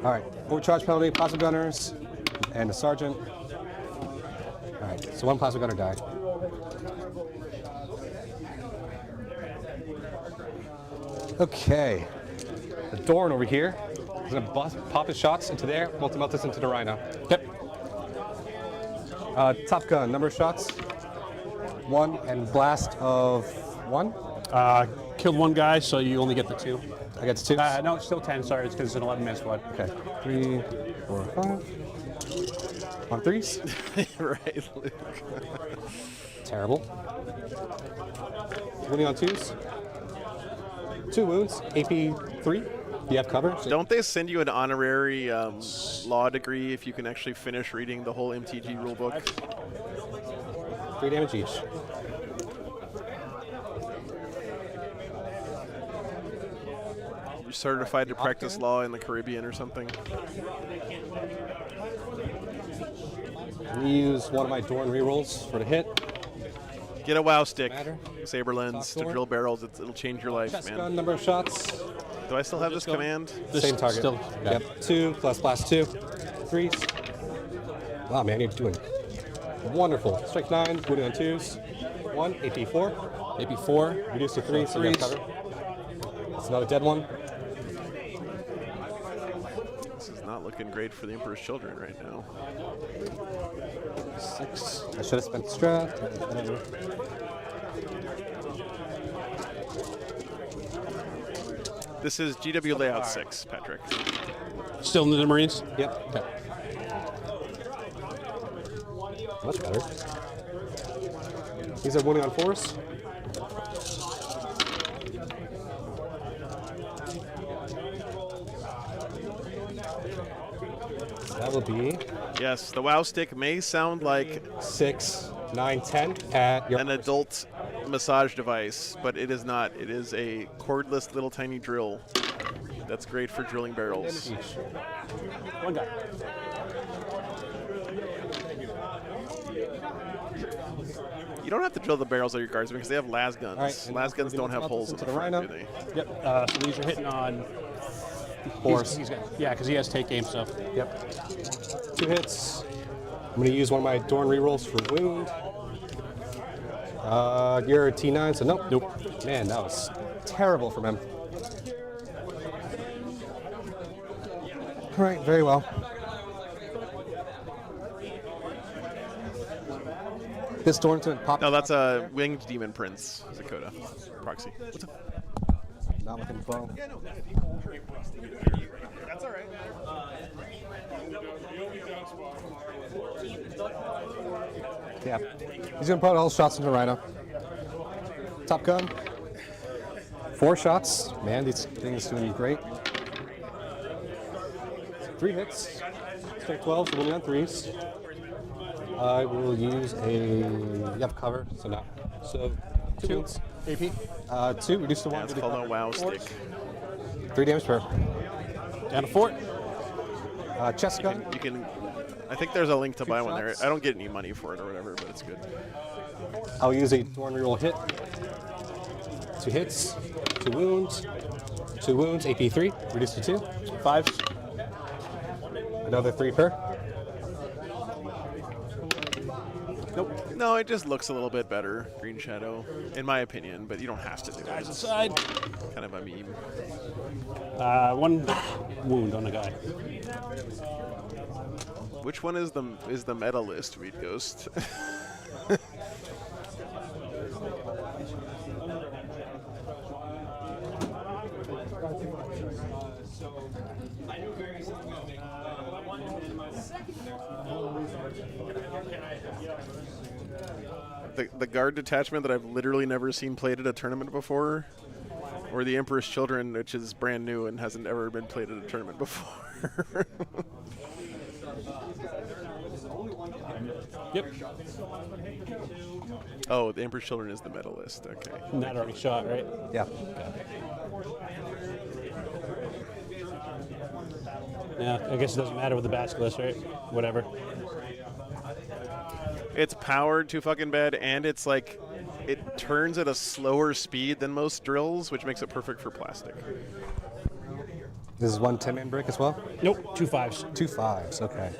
All right, overcharge penalty, plasma gunners, and a sergeant. All right, so 1 plasma gunner died. Okay, the Dorn over here is gonna pop his shots into there, multi-melt this into the Rhino. Yep. Top gun, number of shots? 1, and blast of 1. Killed 1 guy, so you only get the 2. I get 2. No, it's still 10. Sorry, it's because it's an 11-man squad. Okay, 3, 4, 5. On 3s. Right, Luke. Terrible. Winning on 2s. 2 wounds, AP 3. You have cover. So Don't they send you an honorary law degree if you can actually finish reading the whole MTG rulebook? 3 damage each. You're certified to practice law in the Caribbean or something? I'm gonna use one of my Dorn rerolls for the hit. Get a WoW stick, Matter. saber lens to Sword. drill barrels. It'll change your life, Chest man. gun, number of shots. Do I still have this command? Same target. Still, Yep. 2 plus blast 2. 3s. Wow, man, you're doing wonderful. Strike 9, wounding on 2s. 1, AP 4. Maybe 4. Reduce to 3, so you have cover. That's another dead one. This is not looking great for the Emperor's Children right now. 6. I should have spent strat. Whatever. This is GW Layout 6, Patrick. Still in the Marines? Yep. Okay. Much better. These are wounding on 4s. That will be Yes, the WoW stick may sound like 6, 9, 10 at your an adult massage device, but it is not. It is a cordless little tiny drill that's great for drilling barrels. each. 1 guy. You don't have to drill the barrels of your guardsmen because they have las guns. All right, and Las now guns we're don't gonna have pop holes this in the into the front, Rhino. do they? Yep. So these are hitting on 4s. He's got, yeah, because he has take aim, so. Yep. 2 hits. I'm going to use one of my Dorn rerolls for wound. You're a T9, so nope. Nope. Man, that was terrible from him. All right, very well. This Dorn's going to pop. No, that's a winged demon prince, Zakota proxy. What's up? Not looking well. That's all right. Yeah. He's going to put all shots into Rhino. Top gun. 4 shots. Man, these things doing great. 3 hits. Strike 12, so winning on 3s. I will use a. You have cover, so no. So 2 wounds. AP. 2, reduce to 1. That's called a WoW stick. 3 damage per. Down to 4. Chest gun. You can. I think there's a link to buy one there. I don't get any money for it or whatever, but it's good. I'll use a Dorn reroll hit. 2 hits. 2 wounds. 2 wounds. AP 3. Reduce to 2. 5s. Another 3 per. Nope. No, it just looks a little bit better, Green Shadow, in my opinion, but you don't have to do it. Guys It's aside. kind of a meme. 1 wound on the guy. Which one is the meta list, Weed Ghost? The guard detachment that I've literally never seen played at a tournament before, or the Emperor's Children, which is brand new and hasn't ever been played at a tournament before. Yep. Oh, the Emperor's Children is the meta list. Okay. And that already shot, right? Yeah. Yeah, I guess it doesn't matter with the basilisk, right? Whatever. It's powered too fucking bad, and it's like it turns at a slower speed than most drills, which makes it perfect for plastic. This is 1 10-man brick as well? Nope, 2 5s. 2 5s, okay.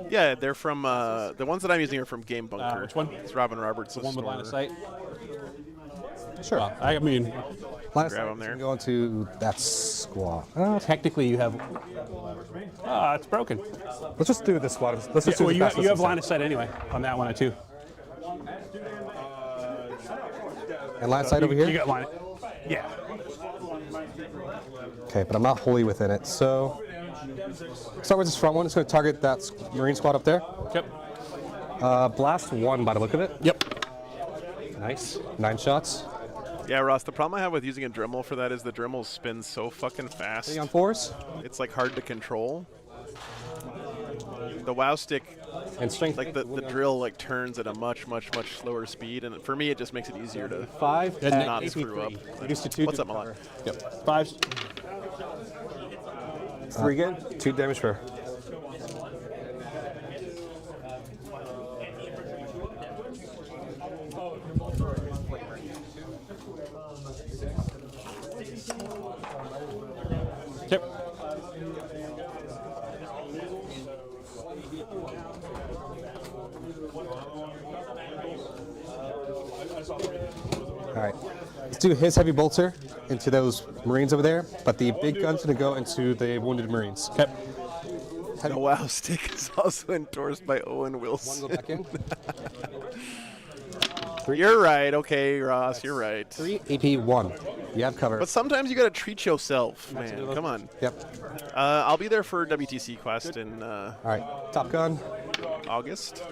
Yeah, they're from the ones that I'm using are from Game Bunker. Which one? It's Robin Roberts. The one with line of sight. Sure. Well, I mean, Line of Grab sight, 'em there. we can go into that squad. technically you have. It's broken. Let's just do this squad. Let's just do Well, the you have basilisk line of sight anyway on that one too. And line of sight over You here? got line. Yeah. Okay, but I'm not wholly within it. So, start with this front one. It's going to target that Marine squad up there. Yep. Blast 1 by the look of it. Yep. Nice. 9 shots. Yeah, Ross, the problem I have with using a Dremel for that is the Dremel spins so fucking fast. 3 on 4s. It's like hard to control. The WoW stick, And strength. like the drill like turns at a much slower speed, and for me it just makes it easier to 5 Doesn't at not AP3. screw up. Reduced to 2. What's up, Malak? Yep. 5s. 3 again. 2 damage per. Yep. All right. Let's do his heavy bolter into those Marines over there, but the big gun's going to go into the wounded Marines. Okay. The WoW stick is also endorsed by Owen One Wilson. go back in. You're right. Okay, Ross, you're right. 3 AP 1. You have cover. But sometimes you gotta treat yourself, man. Come on. Yep. I'll be there for WTC Quest in All right. Top gun. August.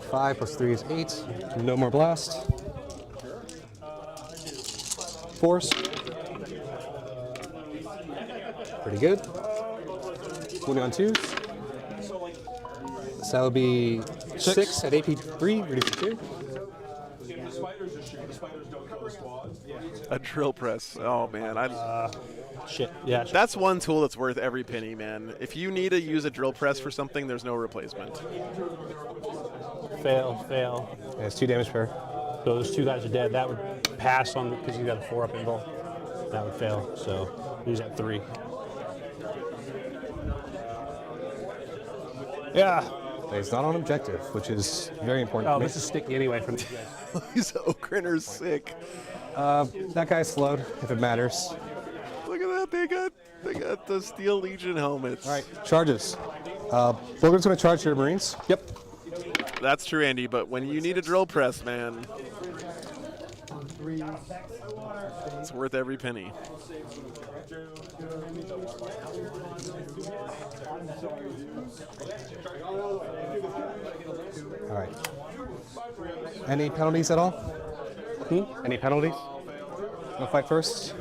5 plus 3 is 8. No more blast. Force. Pretty good. 20 on 2s. So that would be 6 at AP 3, reduce to 2. A drill press. Oh man, Shit. Yeah. that's one tool that's worth every penny, man. If you need to use a drill press for something, there's no replacement. Fail. Fail. Yeah, it's 2 damage per. So those 2 guys are dead. That would pass on because you got a 4 up invul. That would fail. So he's at 3. Yeah. He's not on objective, which is very important. Oh, to me. this is sticky anyway from these guys. These Okrinner's sick. That guy's slowed, if it matters. Look at that. They got the Steel Legion helmets. All right, charges. Logan's going to charge your Marines. Yep. That's true, Andy. But when you need a drill press, man, it's worth every penny. All right. Any penalties at all? Any penalties? No fight first?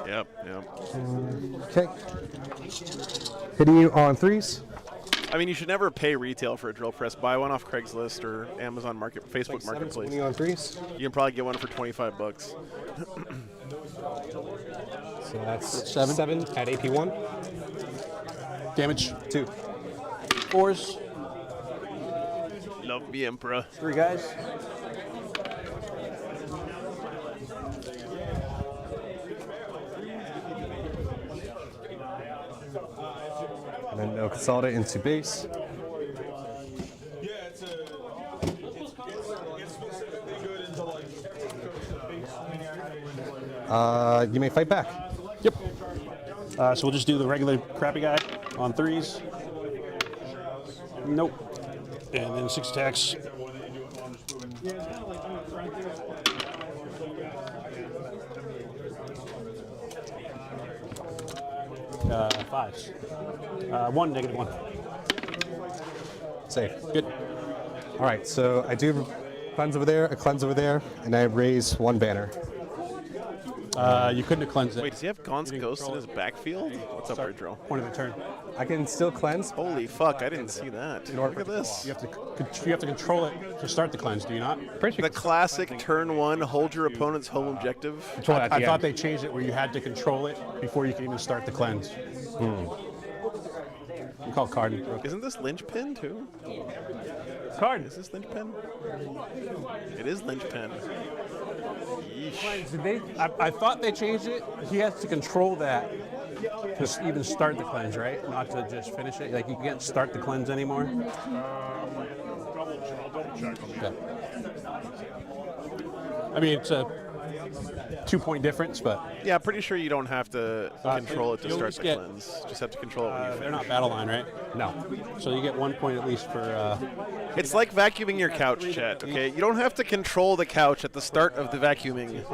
Yep. Okay. Hitting you on 3s. I mean, you should never pay retail for a drill press. Buy one off Craigslist or Amazon Facebook Marketplace. Hitting you on 3s. You can probably get one for $25. So that's 7 at AP 1. Damage. 2. 4s. Love me, Emperor. 3 guys. consolidate into base. You may fight back. Yep. So we'll just do the regular crappy guy on 3s. Nope. And then 6 attacks. Fives. 1, -1. Safe. Good. All right, so I do cleanse over there, a cleanse over there, and I raise 1 banner. You couldn't have cleansed it. Wait, does he have Gaunt's Ghost in his backfield? What's up, Bridgerill? Point of the turn. I can still cleanse. Holy fuck, I didn't see that. Look at this. You have to control it to start the cleanse, do you not? The classic turn 1, hold your opponent's home objective. I thought they changed it where you had to control it before you could even start the cleanse. You call card. Isn't this linchpin too? Card. Is this linchpin? It is linchpin. Yeesh. Did they? I thought they changed it. He has to control that to even start the cleanse, right? Not to just finish it. Like you can't start the cleanse anymore. I'll double check. Okay. I mean, it's a 2-point difference, but Yeah, pretty sure you don't have to control it to you'll start just the get- cleanse. Just have to control it when you they're finish. not battle line, right? No. So you get 1 point at least for. It's like vacuuming your couch, chat, okay? You don't have to control the couch at the start of the vacuuming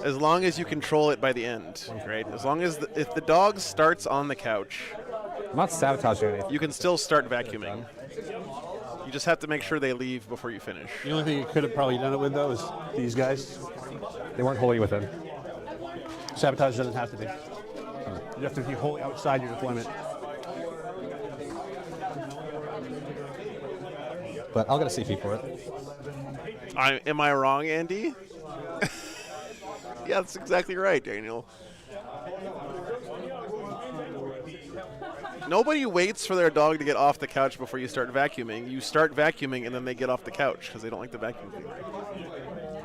as long as you control it by the end, right? As long as if the dog starts on the couch, I'm not sabotaging anything. you can still start vacuuming. You just have to make sure they leave before you finish. The only thing you could have probably done it with though is these guys. They weren't wholly within. Sabotage doesn't have to be. You have to be wholly outside your deployment. But I'll get a CP for it. Am I wrong, Andy? Yeah, that's exactly right, Daniel. Nobody waits for their dog to get off the couch before you start vacuuming. You start vacuuming and then they get off the couch because they don't like the vacuum cleaner.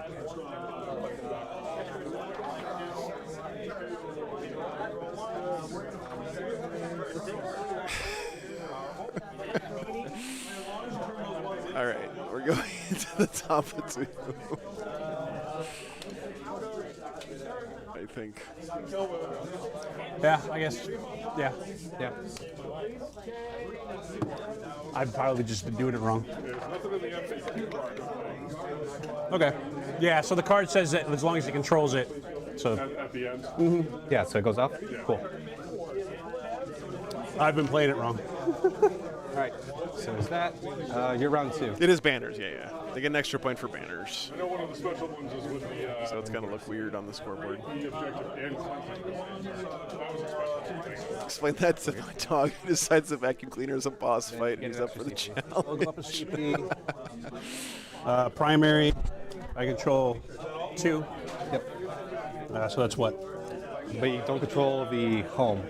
All right, we're going into the top of 2. I think. Yeah, I guess. Yeah. Yeah. I've probably just been doing it wrong. Okay. Yeah, so the card says that as long as it controls it. So At the end. Yeah, so it goes off? Cool. I've been playing it wrong. All right, so is that you're round 2. It is banners, yeah. They get an extra point for banners. I know one of the special ones is with the So it's going to look weird on the scoreboard. objective and cleansing. That was a special thing. Explain that to my dog who decides the vacuum cleaner is a boss fight and he's up for the I'll challenge. go up a CP. Primary, I control 2. Yep. So that's what? But you don't control the home.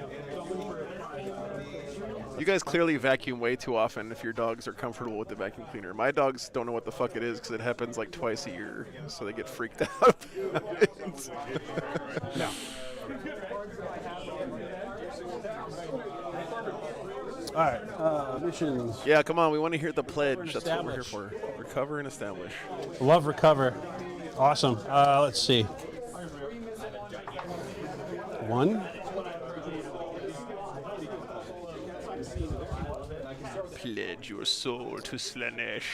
You guys clearly vacuum way too often if your dogs are comfortable with the vacuum cleaner. My dogs don't know what the fuck it is because it happens like twice a year, so they get freaked out about it. No. All right, missions. Yeah, come on, we want to hear the pledge. That's what we're here Establish. for. Recover and establish. Love recover. Awesome. Let's see. 1. Pledge your soul to Slanesh.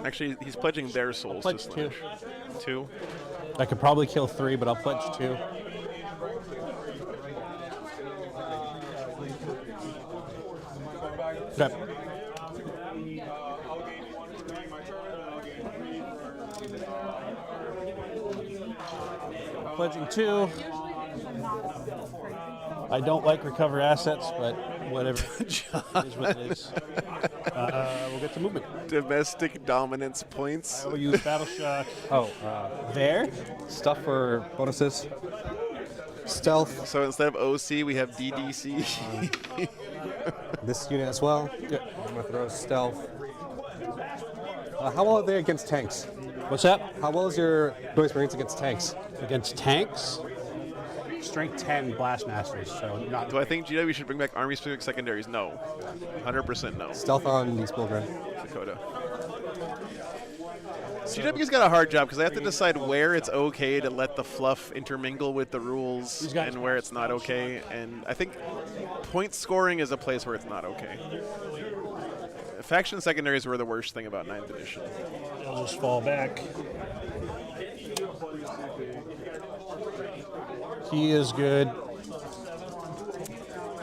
Actually, he's pledging their souls to pledge 2. Slanesh. 2? I could probably kill 3, but I'll pledge 2. Okay. Pledging 2. I don't like recover assets, but whatever. It is what it is. We'll get to movement. Domestic dominance points. I will use Battle Shock Oh, there. stuff for bonuses. Stealth, So instead of OC, we have DDC. this unit as well. Yeah. I'm going to throw stealth. How well are they against tanks? What's that? How well is your Noise Marines against tanks? Against tanks? strength 10 blast masters. So not. Do I think GW should bring back army-specific secondaries? No. 100% no. Stealth on these Pilgrim. Dakota. GW's got a hard job because they have to decide where it's okay to let the fluff intermingle with the rules and where it's not okay. And I think point scoring is a place where it's not okay. Faction secondaries were the worst thing about 9th edition. They'll just fall back. He is good.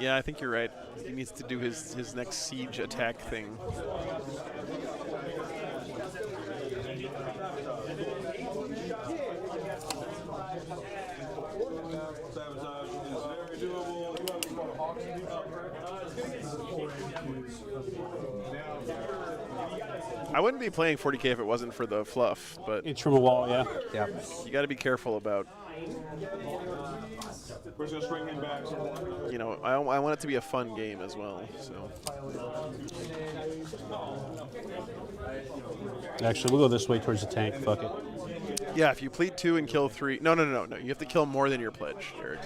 Yeah, I think you're right. He needs to do his next siege attack thing. I wouldn't be playing 40k if it wasn't for the fluff, but It's from a wall, yeah. Yeah. you got to be careful about. You know, I want it to be a fun game as well. So Actually, we'll go this way towards the tank. Fuck it. yeah, if you plead 2 and kill 3, no. You have to kill more than your pledge, Jared.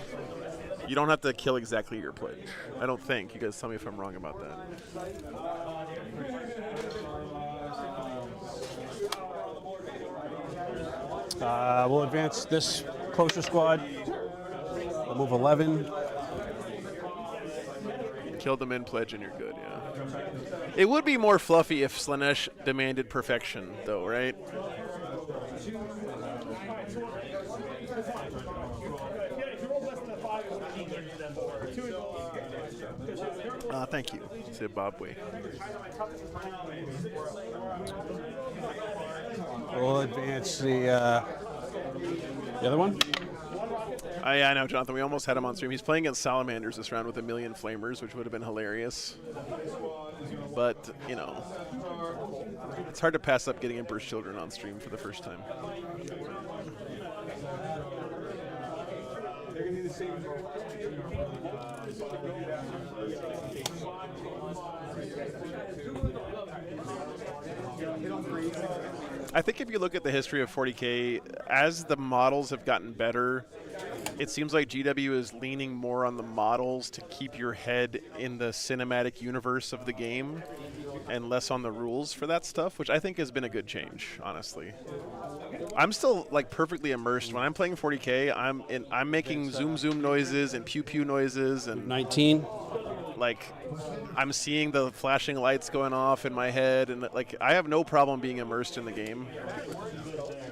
You don't have to kill exactly your pledge. I don't think. You guys tell me if I'm wrong about that. We'll advance this closer squad. We'll move 11. Kill them in pledge and you're good, yeah. It would be more fluffy if Slanesh demanded perfection, though, right? Thank you, Zimbabwe. We'll advance the other one. Yeah, I know, Jonathan. We almost had him on stream. He's playing against Salamanders this round with 1,000,000 Flamers, which would have been hilarious. But, you know, it's hard to pass up getting Emperor's Children on stream for the first time. I think if you look at the history of 40K, as the models have gotten better, it seems like GW is leaning more on the models to keep your head in the cinematic universe of the game and less on the rules for that stuff, which I think has been a good change, honestly. I'm still like perfectly immersed. When I'm playing 40K, I'm making zoom noises and pew pew noises and 19. Like, I'm seeing the flashing lights going off in my head, and like I have no problem being immersed in the game,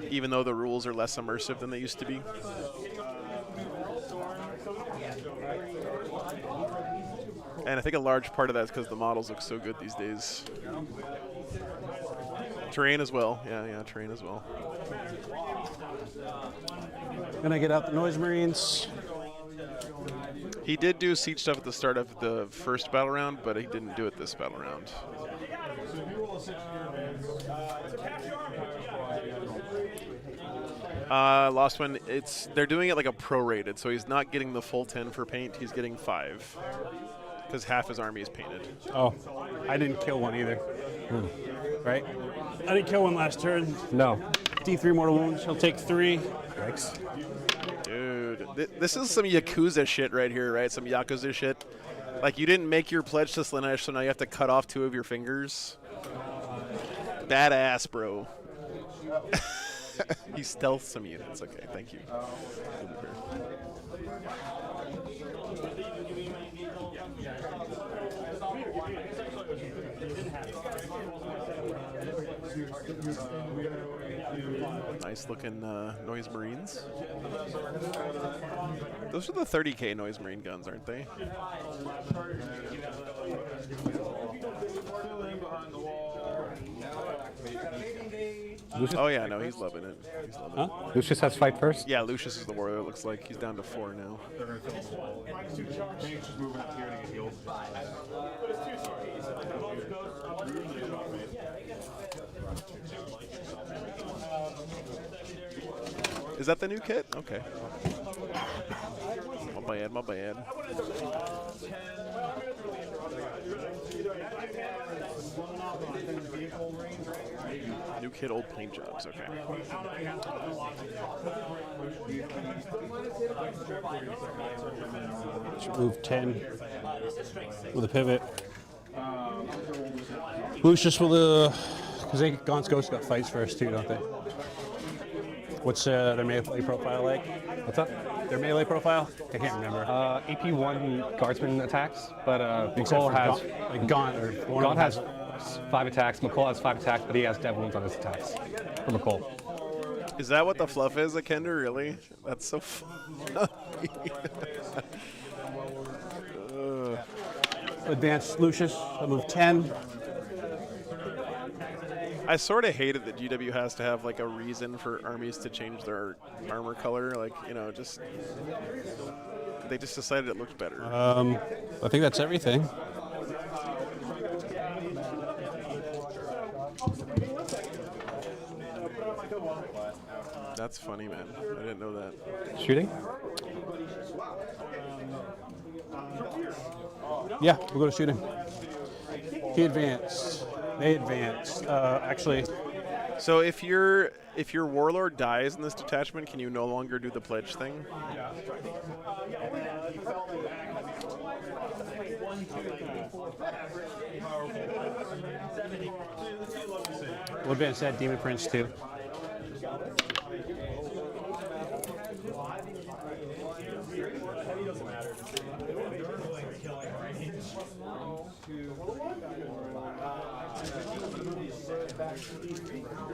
even though the rules are less immersive than they used to be. And I think a large part of that is because the models look so good these days. Terrain as well. Yeah, terrain as well. Gonna get out the Noise Marines. He did do siege stuff at the start of the first battle round, but he didn't do it this battle round. Lost one. They're doing it like a prorated, so he's not getting the full 10 for paint. He's getting 5 because half his army is painted. Oh, I didn't kill one either. Right? I didn't kill one last turn. No. D3 mortal wounds. He'll take 3. Yikes. Dude, this is some Yakuza shit right here, right? Some Yakuza shit. Like, you didn't make your pledge to Slanesh, so now you have to cut off 2 of your fingers. Badass, bro. He stealthed some units. Okay, thank you. Nice looking Noise Marines. Those are the 30K Noise Marine guns, aren't they? Oh yeah, no, he's loving it. He's loving it. Lucius has fight first? Yeah, Lucius is the warrior, it looks like. He's down to 4 now. Is that the new kit? Okay. My bad. New kid, old paint jobs. Okay. Should move 10 with a pivot. Lucius will because Gaunt's Ghost got fights first too, don't they? What's their melee profile like? What's up? Their melee profile? I can't remember. AP1 guardsman attacks, but Except McCall for has Gaunt or one of Gaunt them has 5 attacks. McCall has 5 attacks, but he has dead wounds on his attacks. For McCall. Is that what the fluff is, Akender? Really? That's so funny. Advanced Lucius. I'll move 10. I sort of hate it that GW has to have like a reason for armies to change their armor color. Like, you know, just they just decided it looked better. I think that's everything. That's funny, man. I didn't know that. Shooting? Yeah, we'll go to shooting. He advanced. They advanced. Actually, So if your warlord dies in this detachment, can you no longer do the pledge thing? we'll advance that Demon Prince too.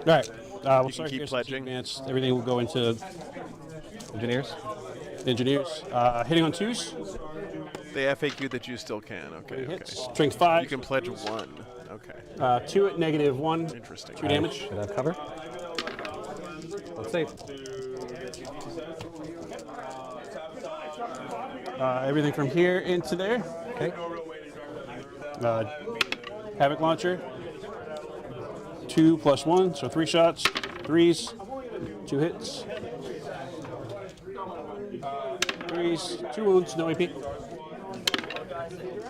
All right. We'll can start keep here since pledging. you advanced. Everything will go into Engineers? engineers. Hitting on 2s. They FAQ that you still can. Okay. Hits. Okay. Strength 5. You can pledge 1. Okay. 2 at -1. Interesting. 2 damage. Should have cover. Let's save. Everything from here into there. Okay. Havoc launcher. 2 + 1, so 3 shots. 3s. 2 hits. 3s. 2 wounds. No AP.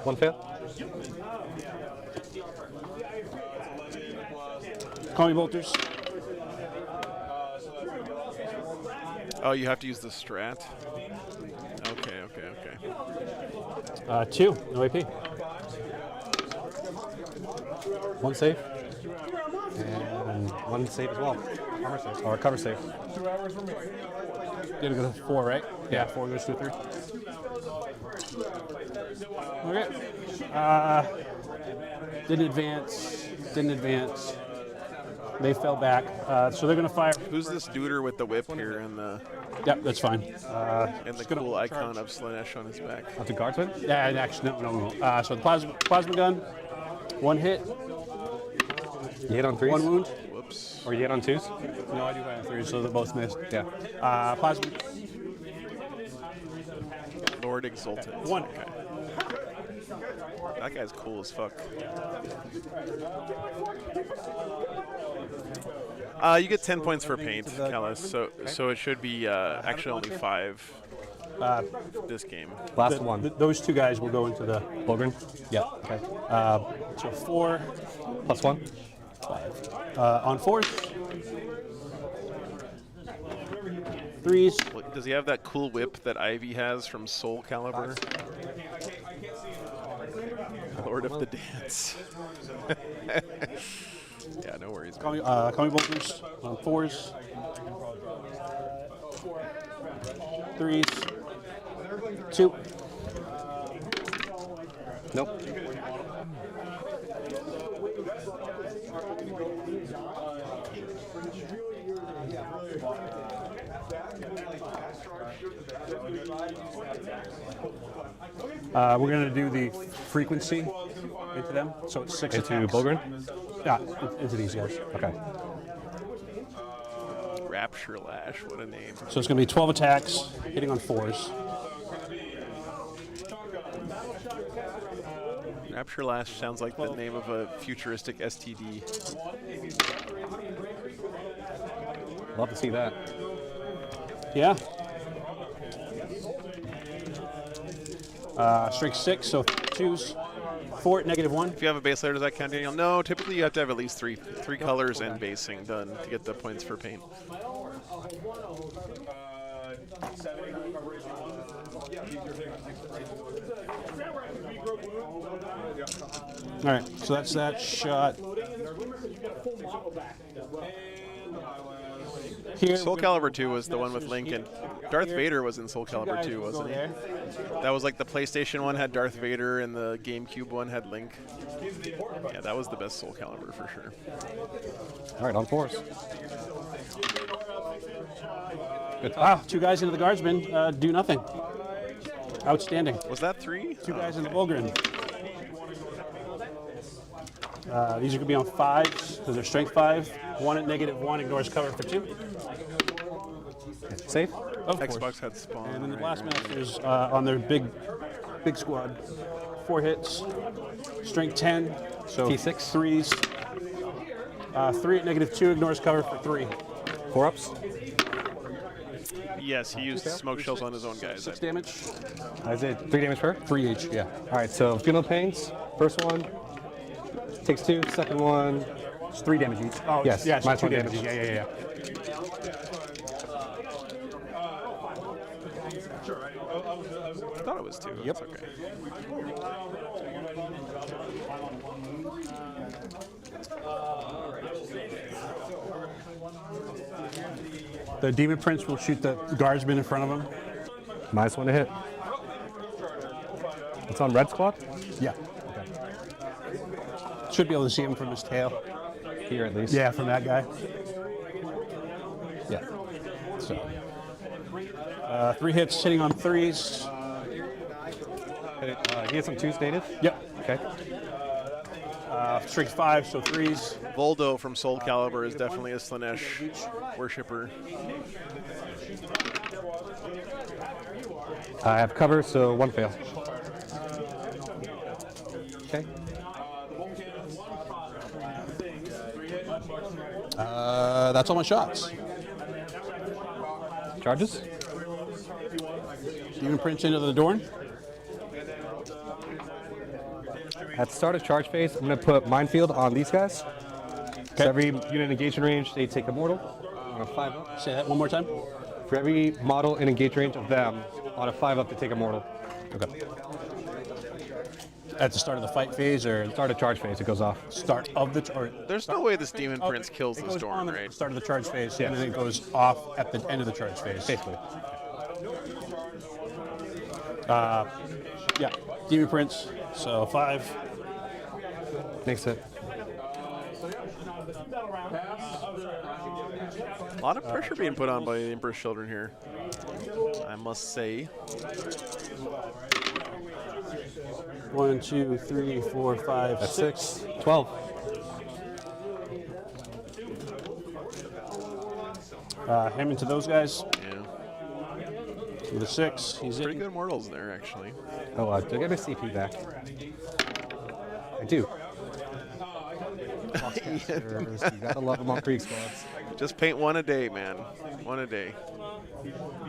1 fail. Call me bolters. Oh, you have to use the strat. Okay. 2. No AP. 1 save. And 1 save as well. Armor save. Or cover save. Gonna go to 4, right? Yeah, 4 goes to 3. Okay. Didn't advance. They fell back. So they're gonna fire. Who's this duder with the whip here and the Yep, that's fine. cool icon of Slanesh on his back? Up to guardsman? Yeah, and actually, no. So the plasma gun, 1 hit, You hit on 3s? 1 wound. Whoops. Or you hit on 2s? No, I do have 3, so they both missed. Yeah. Plasma Lord Exultant. 1. Okay. That guy's cool as fuck. You get 10 points for paint, Callus. So it should be actually only 5 this game. Last one. Those 2 guys will go into the Bulgrin? yeah. Okay. So 4 +1? on 4s. 3s. Does he have that cool whip that Ivy has from Soul Calibur? Lord of the Dance. Yeah, no worries. Call me bolters on 4s. 3s. 2. Nope. We're going to do the frequency into them. So it's 6 Into attacks. Bulgrin? Yeah, into these guys. Okay. Rapture Lash, what a name. So it's going to be 12 attacks, hitting on 4s. Rapture Lash sounds like the name of a futuristic STD. Love to see that. Yeah. Strength 6, so 2s. 4 at -1. If you have a base layer, does that count, Daniel? No, typically you have to have at least three colors and basing done to get the points for paint. All right, so that's that shot. Here, Soul Calibur 2 was the one with Link, and Darth Vader was in Soul Calibur 2, wasn't he? That was like the PlayStation one had Darth Vader, and the GameCube one had Link. Yeah, that was the best Soul Calibur for sure. All right, on 4s. Wow, 2 guys into the Guardsman, do nothing. Outstanding. Was that 3? 2 guys in the Bulgrin. These are going to be on 5s, because they're strength 5. 1 at -1 ignores cover for 2. Safe? Of course. Xbox had Spawn. And then the right, Blast right. Masters on their big squad. 4 hits, strength 10, so T6. 3s. 3 at -2 ignores cover for 3. 4-ups? Yes, he used smoke shells on his own guys. 6 damage, I did 3 damage per? 3 each, yeah. All right, so funeral pains. First one takes 2. Second one, It's 3 damage each. Oh, yes, yeah, it's minus 2 1 damage. damage. Yeah. I thought it was 2. Yep. That's okay. The Demon Prince will shoot the Guardsman in front of him. minus 1 to hit. It's on red squad? Yeah. Should be able to see him from his tail. Here at least. Yeah, from that guy. Yeah. So, 3 hits, hitting on 3s. He has some 2s native? Yep. Okay. Strength 5, so 3s. Voldo from Soul Calibur is definitely a Slanesh worshipper. I have cover, so 1 fail. Okay. That's all my shots. Charges? Demon Prince into the Dorn. At the start of charge phase, I'm going to put Minefield on these guys. So every unit in engagement range, they take a mortal on a 5-up. Say that one more time. For every model in engagement range of them, on a 5-up, they take a mortal. Okay. At the start of the fight phase, or Start of charge phase, it goes off. start of the or There's no way this Demon Prince kills it this goes Dorn, on the right? start of the charge phase, and then it goes off at the end of the charge phase. Basically. Yeah, Demon Prince. So 5. Makes it. A lot of pressure being put on by the Emperor's Children here, I must say. 1, 2, 3, 4, 5, That's 6. 12. Him into those guys. Yeah, With a 6, he's pretty in. good mortals there, actually. Oh, do I get my CP back? I do. You gotta love them on Krieg squads. Just paint 1 a day, man. 1 a day.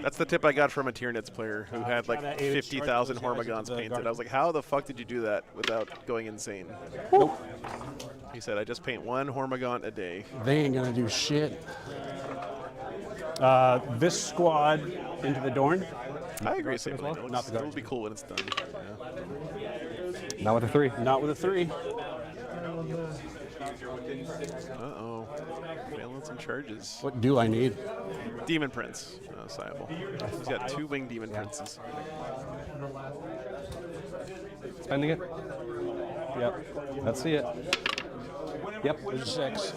That's the tip I got from a Tyranids player who had like 50,000 Hormigons painted. I was like, how the fuck did you do that without going insane? Nope. He said, I just paint 1 Hormigon a day. They ain't gonna do shit. This squad into the Dorn. I agree, same thing. Not the It'll be cool when it's done. Yeah. Not with a 3. Not with a 3. Uh-oh. Failing some charges. What do I need? Demon Prince. Siable. He's got 2 winged Demon Princes. Spending it? Yep. Let's see it. Yep. There's a 6.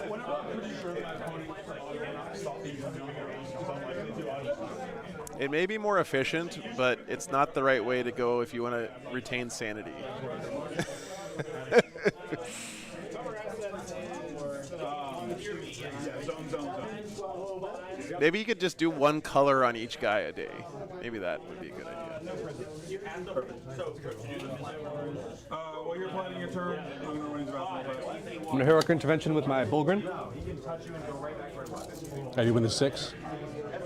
It may be more efficient, but it's not the right way to go if you want to retain sanity. Maybe you could just do 1 color on each guy a day. Maybe that would be a good idea. While you're planning your turn, I'm going to I'm gonna heroic intervention with my Bulgrin. Are you in the 6?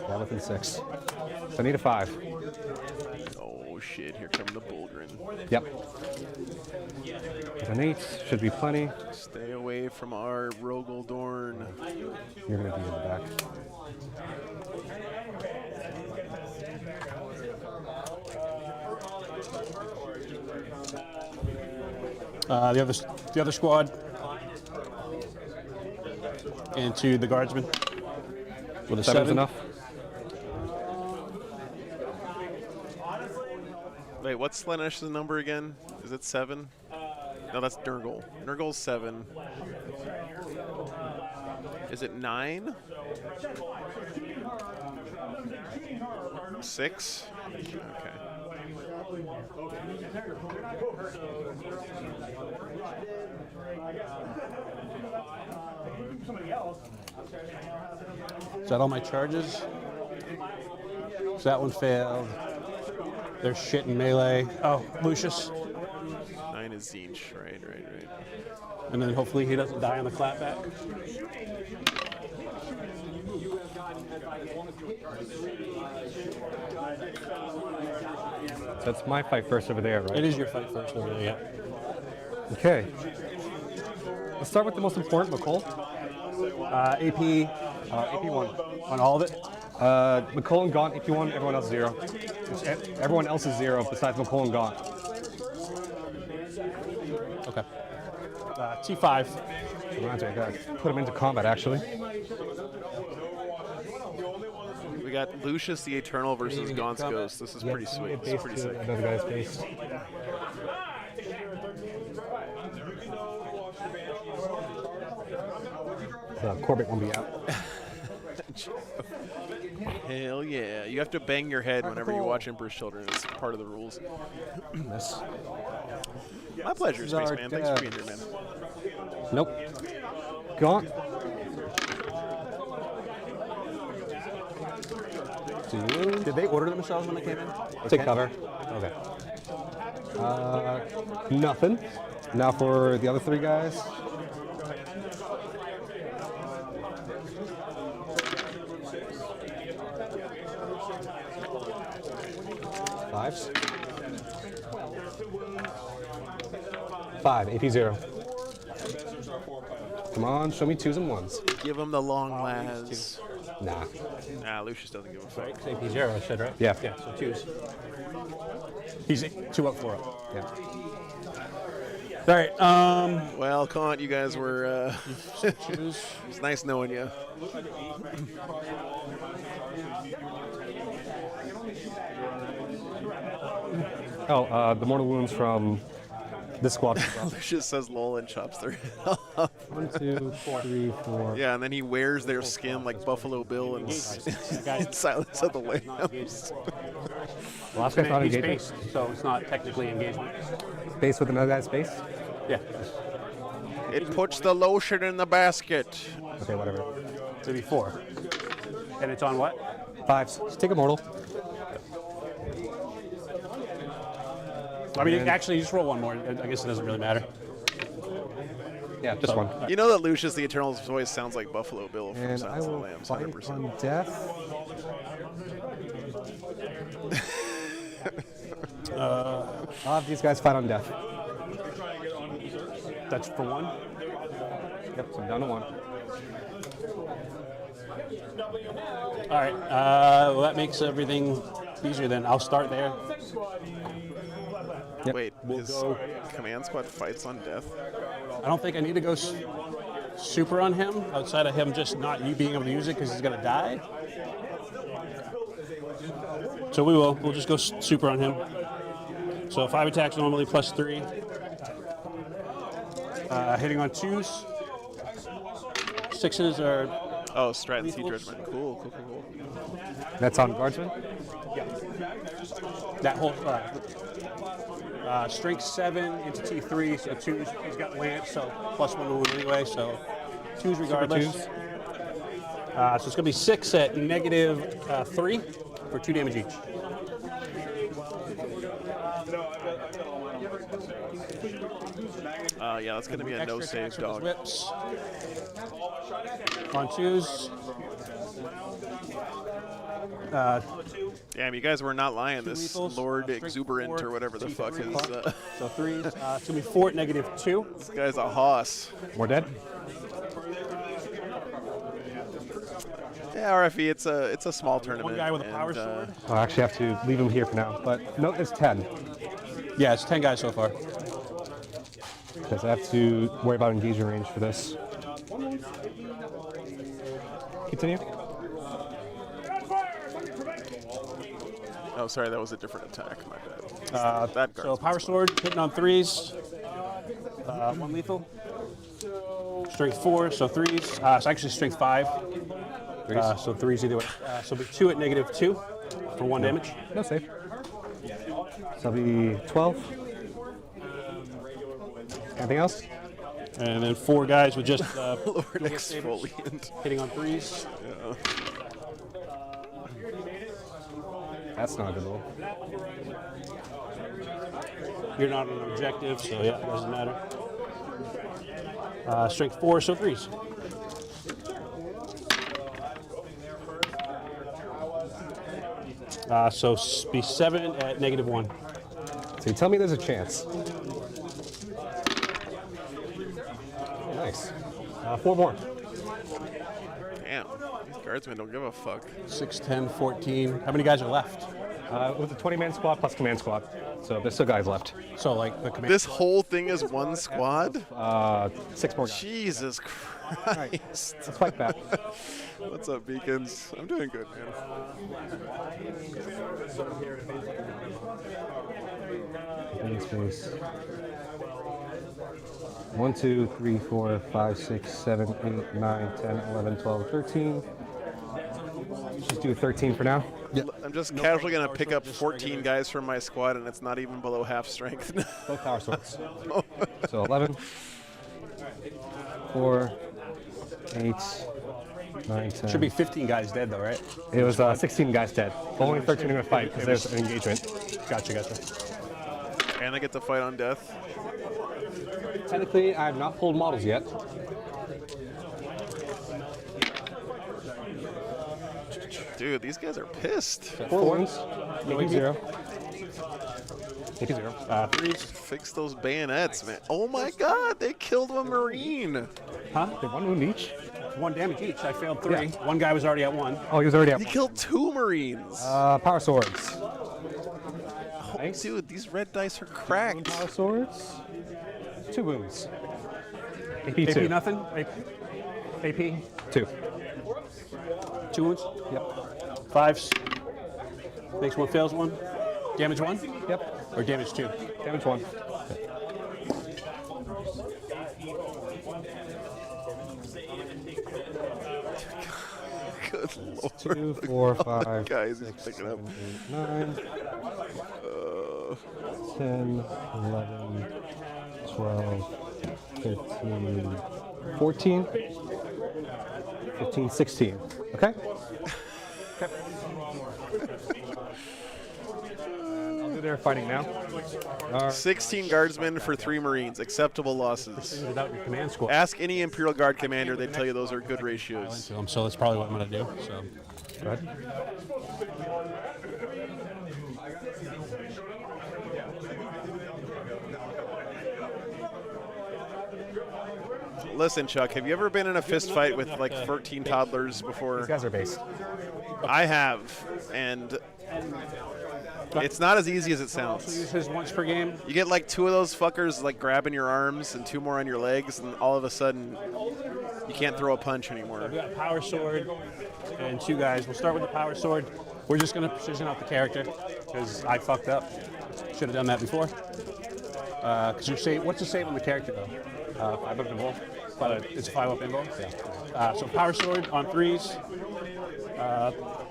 Yeah, within 6. So I need a 5. Oh, Oh shit! Here come the Bulgrin. Yep. An 8 should be plenty. Stay away from our Rogel Dorn. You're gonna be in the back. The other squad into the guardsman with a 7. Enough. Wait, what's Slanesh's number again? Is it 7? No, that's Nurgle. Nurgle's 7. Is it 9? 6? Okay. Is that all my charges? So that one failed. There's shit in melee. Oh, Lucius. 9 is Zinch. Right. And then hopefully he doesn't die on the clapback. That's my fight first over there, right? It is your fight first over there, yeah. Okay. Let's start with the most important, McCall. AP1 on all of it. McCall and Gaunt, AP1, everyone else 0. Everyone else is 0 besides McCall and Gaunt. Okay. T5. Reminds me, I gotta put him into combat, actually. We got Lucius the Eternal versus Gaunt's Ghost. This is pretty sweet. This is pretty sick. Another guy's base. Corbett won't be out. Hell yeah. You have to bang your head whenever you watch Emperor's Children. It's part of the rules. My pleasure, Spaceman. Thanks for being here, man. Nope. Gaunt. Did they order themselves when they came in? Take cover. Okay. Nothing. Now for the other 3 guys. Fives. 5, AP0. Come on, show me 2s and 1s. Give him the long las. Nah. Nah, Lucius doesn't give a fuck. AP0, I said, right? Yeah. Yeah, so 2s. He's 2 up, 4 up. Yeah. All right. Well, Kant, you guys were. It's nice knowing you. Oh, the mortal wounds from this squad. Lucius says lol and chops their head off. 1, 2, 3, 4. Yeah, and then he wears their skin like Buffalo Bill and Silence of the Lambs. The last guy's not he's engagement. based, so it's not technically engagement. Base with another guy's base? Yeah. It puts the lotion in the basket. Okay, whatever. So it'd be 4. And it's on what? 5s. Just take a mortal. I mean, actually, just roll 1 more. I guess it doesn't really matter. Yeah, just 1. You know that Lucius the Eternal's voice sounds like Buffalo Bill from And I Silence of the will Lambs, fight 100%. on death. I'll have these guys fight on death. That's for 1? Yep, so I'm down to 1. All right. Well, that makes everything easier then. I'll start there. Yep. Wait, his command squad fights on death? I don't think I need to go super on him outside of him just not you being able to use it because he's going to die. So we will. We'll just go super on him. So 5 attacks normally plus 3. Hitting on 2s. 6s are... Oh, Stratton Sea Judgment. Cool. That's on guardsman? Yeah. That whole... strength 7 into T3, so 2s. He's got lance, so plus 1 wound anyway, so 2s regardless. So it's going to be 6 at negative 3 for 2 damage each. Yeah, that's going to be a no Extra save, attacks with his dog. whips. On 2s. Damn, you guys were not lying. Two This lethals, Lord strength Exuberant 4, or whatever the fuck C3. is. So 3s. It's going to be 4 at -2. This guy's a hoss. More dead? Yeah, RFE, it's a small tournament. One guy with a power and, sword. Oh, I actually have to leave him here for now. But no, it's 10. Yeah, it's 10 guys so far. Because I have to worry about engagement range for this. Continue. Oh, sorry, that was a different attack. My bad. That So guard's power sword, hitting on 3s. 1 lethal. Strength 4, so 3s. It's actually strength 5. So 3s either way. So it'll be 2 at -2 for 1 damage. No save. So that'll be 12. Anything else? And then 4 guys with just Lord Exfoliant. hitting on 3s. That's not a good roll. You're not on an objective, so yeah, it doesn't matter. Strength 4, so 3s. So be 7 at -1. So you tell me there's a chance. Nice. 4 more. Damn, these guardsmen don't give a fuck. 6, 10, 14. How many guys are left? It was a 20-man squad plus command squad. So there's still guys left. So like the command. This whole thing is one squad? 6 more guys. Jesus Christ. Let's fight back. What's up, Beacons? I'm doing good, man. Green space. 1, 2, 3, 4, 5, 6, 7, 8, 9, 10, 11, 12, 13. Just do 13 for now. I'm just casually going to pick up 14 guys from my squad, and it's not even below half strength. Both power swords. So 11, 4, 8, 9, 10. Should be 15 guys dead though, right? It was 16 guys dead. Only 13 are going to fight because there's an engagement. Gotcha. And they get to fight on death. Technically, I have not pulled models yet. Dude, these guys are pissed. 4 wounds. Making 0. Making 0. 3s. Fix those bayonets, man. Oh my god, they killed a Marine. Huh? They 1 wound each. 1 damage each. I failed 3. Yeah. One guy was already at 1. Oh, he was already He up. killed 2 Marines. Power swords. Nice. Dude, these red dice are cracked. Power swords. 2 wounds. AP AP 2. nothing. AP 2. 2 wounds. Yep. 5s. Makes 1, fails 1. Damage 1 Yep. or damage 2. Damage 1. Good lord. 2, 4, 5, Guys, he's picking up. 9, 10, 11, 12, 13, 14, 15, 16. Okay? I'll do their fighting now. 16 guardsmen for 3 Marines. Acceptable losses. Without your command squad. Ask any Imperial Guard commander, they tell you those are good ratios. So that's probably what I'm going to do. So. Go ahead. Listen, Chuck, have you ever been in a fist fight with like 13 toddlers before? These guys are based. I have, and it's not as easy as it sounds. Use his once per game. You get like 2 of those fuckers like grabbing your arms and 2 more on your legs, and all of a sudden you can't throw a punch anymore. We got power sword and 2 guys. We'll start with the power sword. We're just going to precision out the character because I fucked up. Should have done that before. Because you say, what's the save on the character though? 5 up involved. But it's a 5 up involved. Yeah. So power sword on 3s.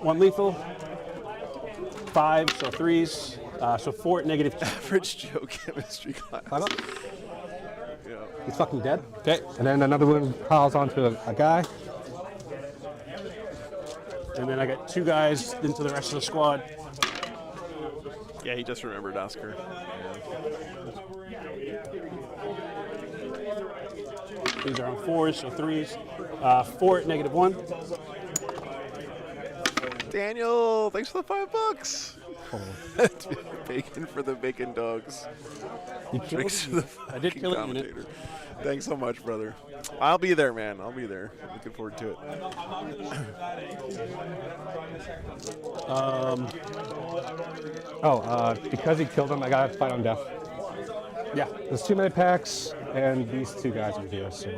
1 lethal. 5, so 3s. So 4 at -2. Average Joe chemistry class. 5 up. Yeah. He's fucking dead. Okay. And then another one piles onto a guy. And then I got 2 guys into the rest of the squad. Yeah, he just remembered Oscar. These are on 4s, so 3s. 4 at -1. Daniel, thanks for the $5. Bacon for the bacon dogs. Drinks for the I did kill it. commentator. Thanks so much, brother. I'll be there, man. I'll be there. Looking forward to it. Because he killed him, I got to fight on death. Yeah. There's 2 meta packs and these 2 guys over here. So,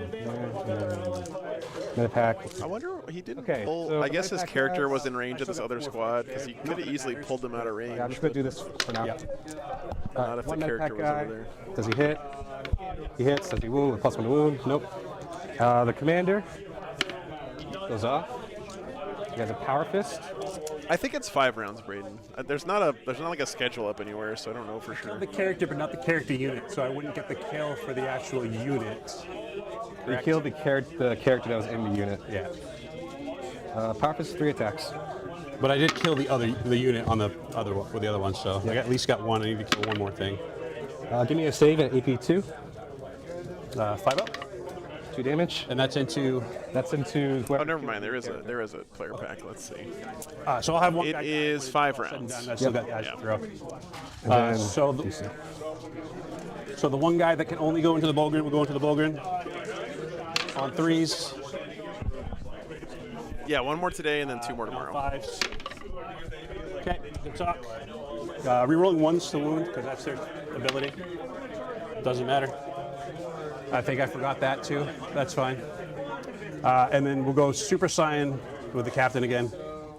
meta pack. I wonder he didn't Okay, pull. so I guess the his back character guys- was in range of this other squad because he could have easily pulled them out of range. Yeah, I'm just going to do this for now. Not if the 1 meta character pack was guy. over there. Does he hit? He hits. Does he wound with +1 to wound? Nope. The commander goes off. He has a power fist. I think it's 5 rounds, Braden. There's not like a schedule up anywhere, so I don't know for sure. The character, but not the character unit, so I wouldn't get the kill for the actual unit. He killed the character that was in the unit. Yeah. Power fist is 3 attacks. But I did kill the unit on the other one, with the other one, so I at least got 1. I need to kill 1 more thing. Give me a save at AP 2. 5 up. 2 damage. And that's into. Oh, never mind. There is a player pack. Let's see. So I'll have 1. It is 5 rounds. I still got guys to throw. And then So the one guy that can only go into the Bulgrin will go into the Bulgrin. On 3s. Yeah, 1 more today and then 2 more tomorrow. 5s. Okay, good talk. Rerolling 1s to wound, because that's their ability. Doesn't matter. I think I forgot that too. That's fine. And then we'll go Super Saiyan with the captain again.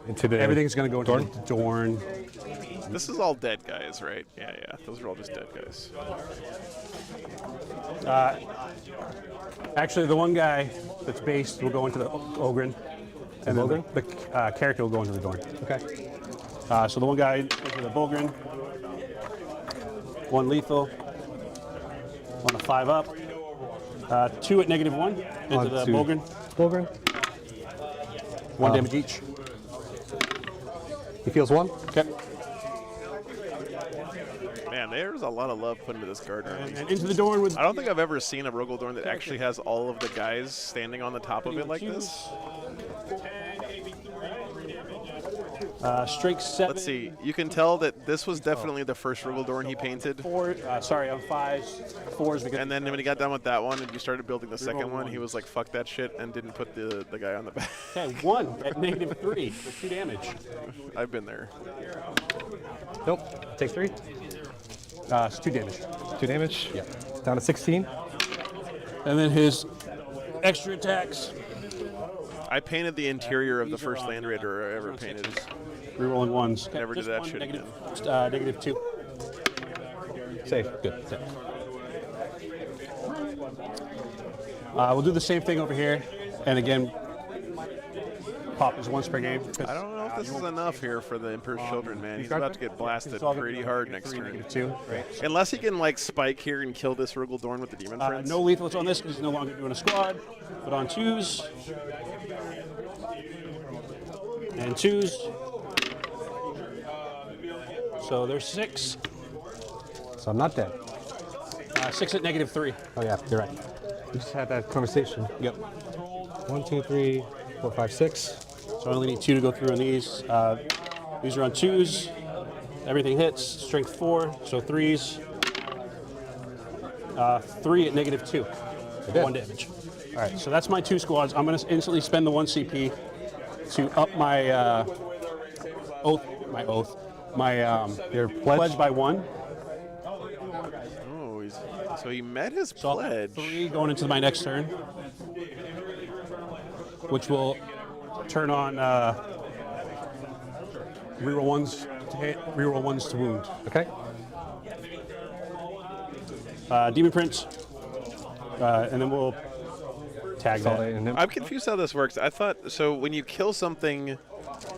Everything's going to go into the Dorn. This is all dead guys, right? Yeah. Those are all just dead guys. Actually, the one guy that's based will go into the Ogren. And then the character will go into the Dorn. Okay. So the one guy into the Bulgrin. 1 lethal. On a 5 up. 2 at -1 into the Bulgrin. 1 damage each. He feels 1. Okay. Man, there's a lot of love put into this guard army. And into the Dorn with. I don't think I've ever seen a Rogel Dorn that actually has all of the guys standing on the top of it like this. Strength 7. Let's see. You can tell that this was definitely the first Rogel Dorn he painted. 4. Sorry, on 5s. 4s because. And then when he got done with that one and you started building the second one, he was like, fuck that shit, and didn't put the guy on the back. Okay, 1 at -3 for 2 damage. I've been there. Nope. Takes 3. It's 2 damage. 2 damage. Yeah. Down to 16. And then his extra attacks. I painted the interior of the first Land Raider I ever painted. Rerolling 1s. Okay, Never did just that 1, shit again. -2. Save. Good. We'll do the same thing over here. And again, pop is 1 per game. I don't know if this is enough here for the Emperor's Children, man. He's about to get blasted pretty hard next turn. -2. Right. Unless he can like spike here and kill this Rogel Dorn with the Demon Prince. No lethals on this because he's no longer doing a squad. But on 2s. And 2s. So there's 6. So I'm not dead. 6 at -3. Oh yeah, you're right. We just had that conversation. Yep. 1, 2, 3, 4, 5, 6. So I only need 2 to go through on these. These are on 2s. Everything hits. Strength 4, so 3s. 3 at -2. 1 damage. All right, so that's my 2 squads. I'm going to instantly spend the 1 CP to up my your pledge by 1. Oh, so he met his So I'll have pledge. 3 going into my next turn, which will turn on reroll 1s to hit, reroll 1s to wound. Okay. Demon Prince, and then we'll tag that. I'm confused how this works. I thought, so when you kill something,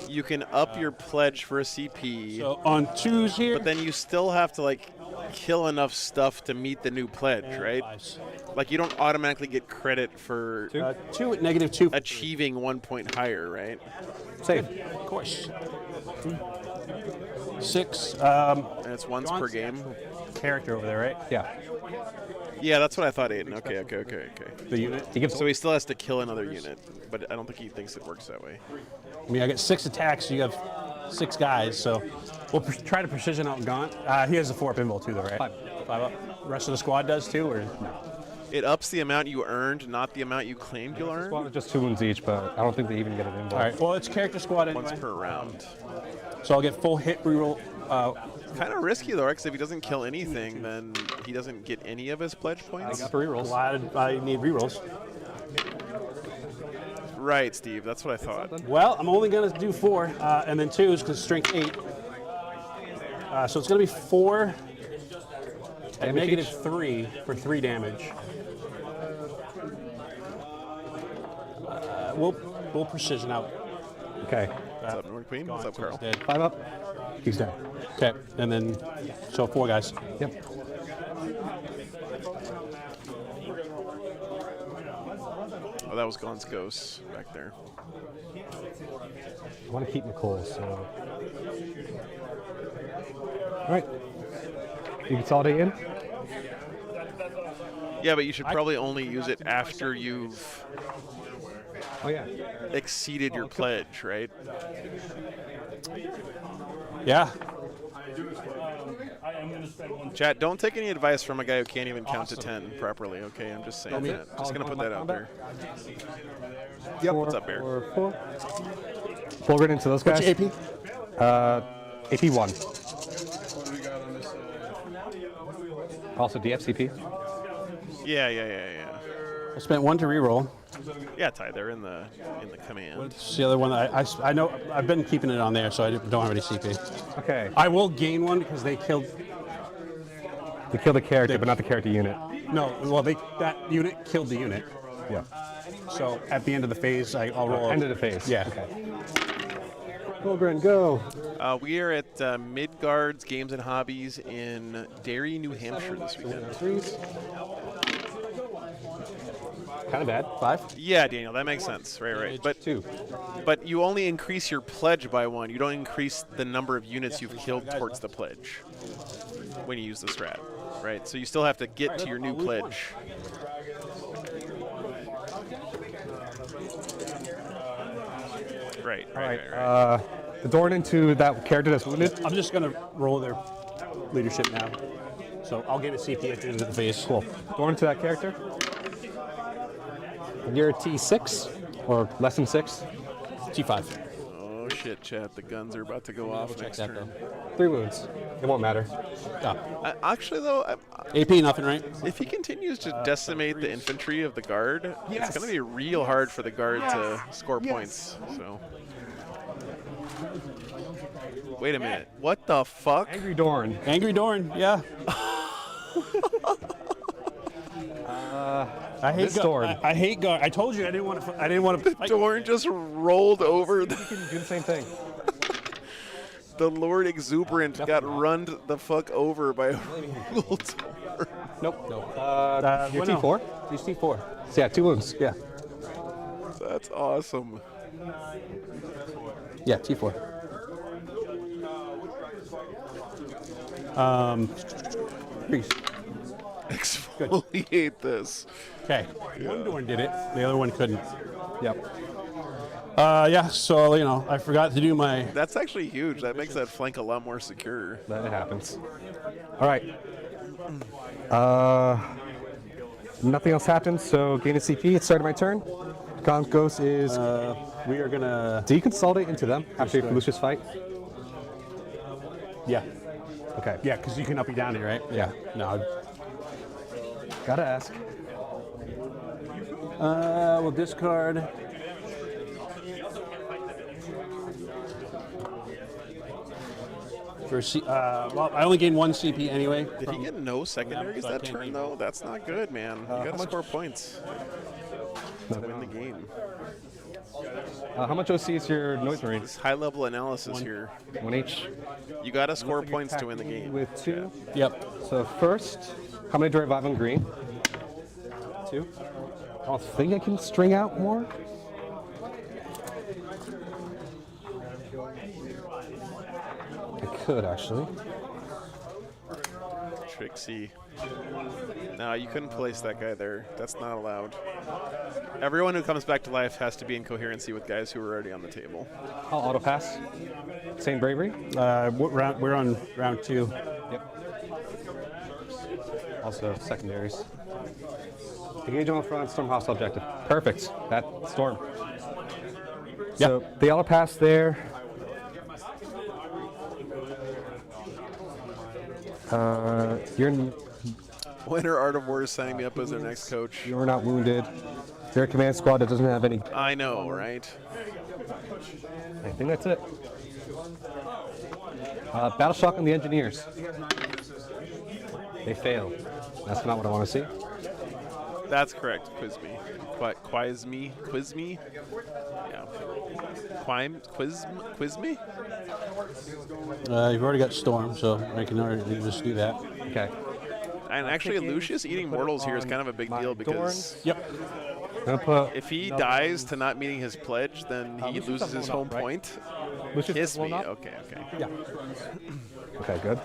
you can up your pledge for a CP, So on 2s here, but then you still have to like kill enough stuff to meet the new pledge, right? 5s. Like you don't automatically get credit for 2 at -2. achieving 1 point higher, right? Save. Of course. 6. And it's once per game. Character over there, right? Yeah. Yeah, that's what I thought, Aiden. Okay. The unit. So he still has to kill another unit, but I don't think he thinks it works that way. I mean, I get 6 attacks, so you have 6 guys, so we'll try to precision out Gaunt. He has a 4-up invul too, though, right? 5 up. Rest of the squad does too, or no? It ups the amount you earned, not the amount you claimed you'll earn. Well, just 2 wounds each, but I don't think they even get an invul. All right, well, it's character squad anyway. Once per round. So I'll get full hit reroll. Kind of risky though, because if he doesn't kill anything, then he doesn't get any of his pledge points. I got rerolls. I need rerolls. Right, Steve. That's what I thought. Well, I'm only going to do 4, and then 2 is because strength 8. So it's going to be 4 at negative 3 for 3 damage. We'll precision out. Okay. What's up, North Queen? What's up, Carl? Dead. 5 up. He's dead. Okay, and then so 4 guys. Yep. Oh, that was Gaunt's ghost back there. I want to keep Nicole, so. All right. You consolidate in? Yeah, but you should probably only use it after you've Oh, yeah. exceeded your pledge, right? Yeah. Chat, don't take any advice from a guy who can't even count to 10 properly, okay? I'm just saying that. Just going to put that out there. Yep. What's up, Bear? 4. Fulgrid into those guys. What's your AP? AP 1. Also DFCP. Yeah. I spent 1 to reroll. Yeah, Ty, they're in the command. What's the other one? I know I've been keeping it on there, so I don't have any CP. Okay. I will gain 1 because they killed. They kill the character, but not the character unit. No, well, that unit killed the unit. Yeah. So at the end of the phase, I'll roll. End of the phase. Yeah. Okay. Fulgrid, go. We are at Midgards Games and Hobbies in Derry, New Hampshire this weekend. Kind of bad. 5. Yeah, Daniel, that makes sense. Right. But 2. But you only increase your pledge by 1. You don't increase the number of units you've killed towards the pledge when you use the strat, right? So you still have to get to your new pledge. Right. The door into that character that's wounded. I'm just gonna roll their leadership now, so I'll get a CP at the end of the phase. Cool. Door into that character. And you're a T6 or less than 6. T5. Oh shit, chat! The guns are about to go off next that, turn. 3 wounds. It won't matter. Actually, though, AP nothing, right? if he continues to decimate the infantry of the guard, it's going to be real hard for the guard to score points. So, wait a minute. What the fuck? Angry Dorn. Angry Dorn, yeah. I hate Dorn. I hate guard. I told you I didn't want to. fight. Dorn just rolled over. You can do the same thing. The Lord Exuberant got runned the fuck over by a real Dorn. Nope. You're well, no. T4? He's T4. So yeah, 2 wounds. Yeah. That's awesome. Yeah, T4. Priest. Exfoliate this. Okay. One Dorn did it. The other one couldn't. Yep. Yeah. So I forgot to do my. That's actually huge. That makes that flank a lot more secure. That happens. All right. Nothing else happened, so gain a CP. It started my turn. Gaunt Ghost is. We are gonna. Do you consolidate into them after your Lucius fight? Yeah. Okay. Yeah, because you can up and down it, right? Yeah. No. Gotta ask. We'll discard. For well, I only gained 1 CP anyway. Did he get no secondaries so I that can't turn, gain. though? That's not good, man. You gotta score points to win the game. How much OC is your Noise Marine? This high-level analysis here. 1 each. You gotta score points to win the game. With 2. Yep. So first, how many do I revive on green? 2. I don't think I can string out more. I could actually. Trixie. No, you couldn't place that guy there. That's not allowed. Everyone who comes back to life has to be in coherency with guys who are already on the table. I'll auto pass. Same bravery. We're on round 2. Yep. Also secondaries. Engage on the front, storm hostile objective. Perfect. That storm. So the auto pass there. Winter Art of War is signing me up as their next coach. You're not wounded. They're a command squad that doesn't have any. I know, right? I think that's it. Battle shock on the engineers. They fail. That's not what I want to see. That's correct. Quiz me. Quiz me. Yeah. Quiz me? You've already got Storm, so you can just do that. Okay. And actually, Lucius eating mortals here is kind of a big deal because if he dies to not meeting his pledge, then he loses his home point. Kiss me. Okay. Yeah. Okay, good.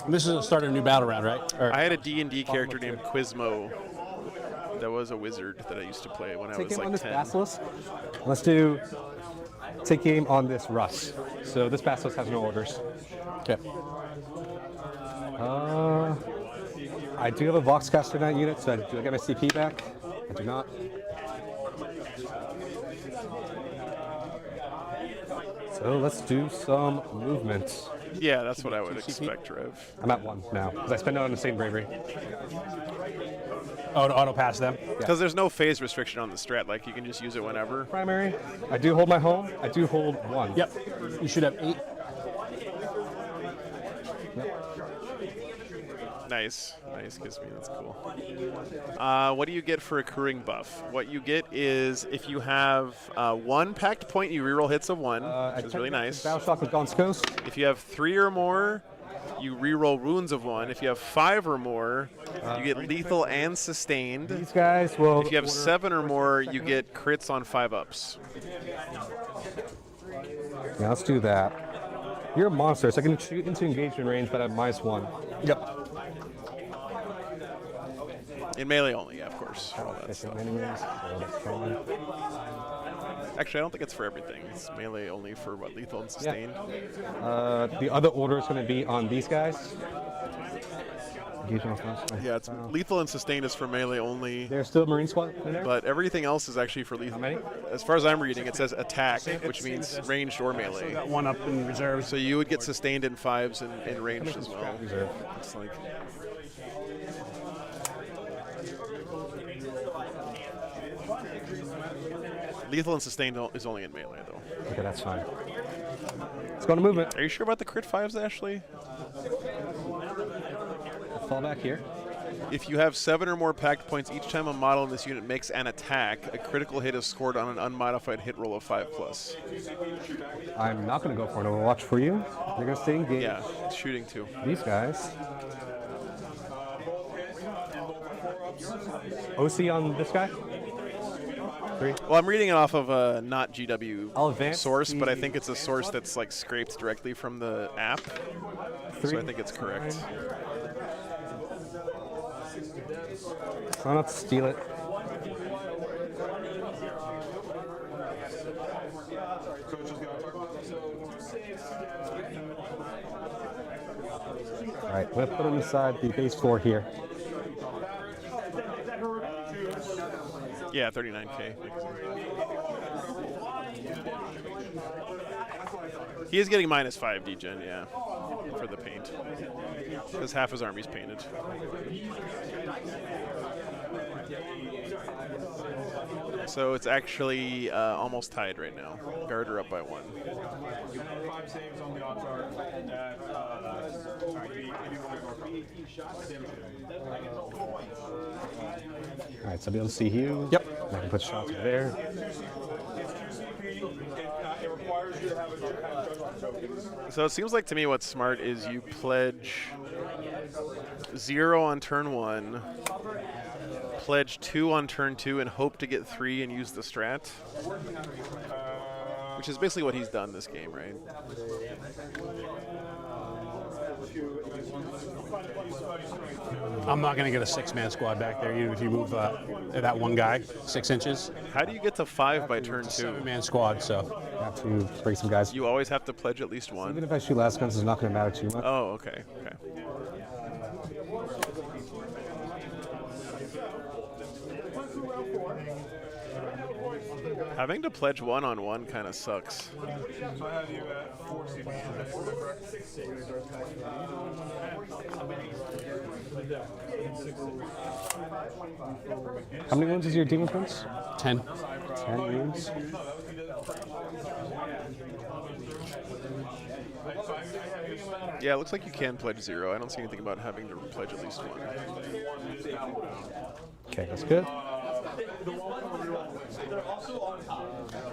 This is the start of a new battle round, right? I had a D&D character named Quizmo that was a wizard that I used to play when I was like 10. Basilisk. Let's do take aim on this Russ. So this Basilisk has no orders. Okay. I do have a Voxcaster Knight unit, so do I get my CP back? I do not. So let's do some movement. Yeah, that's what I would expect, Rev. I'm at 1 now, because I spend it on the same bravery. Oh, to auto pass them? Because there's no phase restriction on the strat, like you can just use it whenever. Primary. I do hold my home. I do hold 1. Yep. You should have 8. Nice, Kiss me, that's cool. What do you get for accruing buff? What you get is if you have 1 packed point, you reroll hits of 1, which is really nice. Battle shock with Gaunt's Coast. If you have 3 or more, you reroll wounds of 1. If you have 5 or more, you get lethal and sustained. These guys will. If you have 7 or more, you get crits on 5-ups. Yeah, let's do that. You're a monster, so I can shoot into engagement range, but at -1. Yep. In melee only, yeah, of course. All that stuff. Actually, I don't think it's for everything. It's melee only for what, lethal and sustained. The other order is going to be on these guys. Yeah, it's lethal and sustained is for melee only. There's still a Marine squad in there? But everything else is actually for lethal. How many? As far as I'm reading, it says attack, which means ranged or melee. Got 1 up in reserve. So you would get sustained in 5s and ranged as well. It's like. Lethal and sustained is only in melee, though. Okay, that's fine. Let's go to movement. Are you sure about the crit 5s, Ashley? Fall back here. If you have 7 or more packed points each time a model in this unit makes an attack, a critical hit is scored on an unmodified hit roll of 5+. I'm not going to go for an overwatch for you. You're going to stay engaged. Yeah, it's shooting too. These guys. OC on this guy? 3. Well, I'm reading it off of a not GW I'll advance source, but I think it's a source that's like scraped directly from the app. 3. So I think it's correct. Try not to steal it. All right, we'll put him inside the base 4 here. Yeah, 39K. He is getting -5 degen, yeah, for the paint. Because half his army's painted. So it's actually almost tied right now. Garter up by 1. All right, so I'll be able to see you. Yep. I can put shots there. So it seems like to me what's smart is you pledge 0 on turn 1, pledge 2 on turn 2, and hope to get 3 and use the strat. Which is basically what he's done this game, right? I'm not going to get a 6-man squad back there, even if you move that one guy 6 inches. How do you get to 5 by turn 2? 7-man squad, so. I have to bring some guys. You always have to pledge at least one. Even if I shoot last guns, it's not going to matter too much. Oh, okay. Okay. Having to pledge 1-on-1 kind of sucks. So I have you at 4 How many wounds is your Demon Prince? 10. 10 wounds. Yeah, it looks like you can pledge 0. I don't see anything about having to pledge at least 1. Okay, that's good.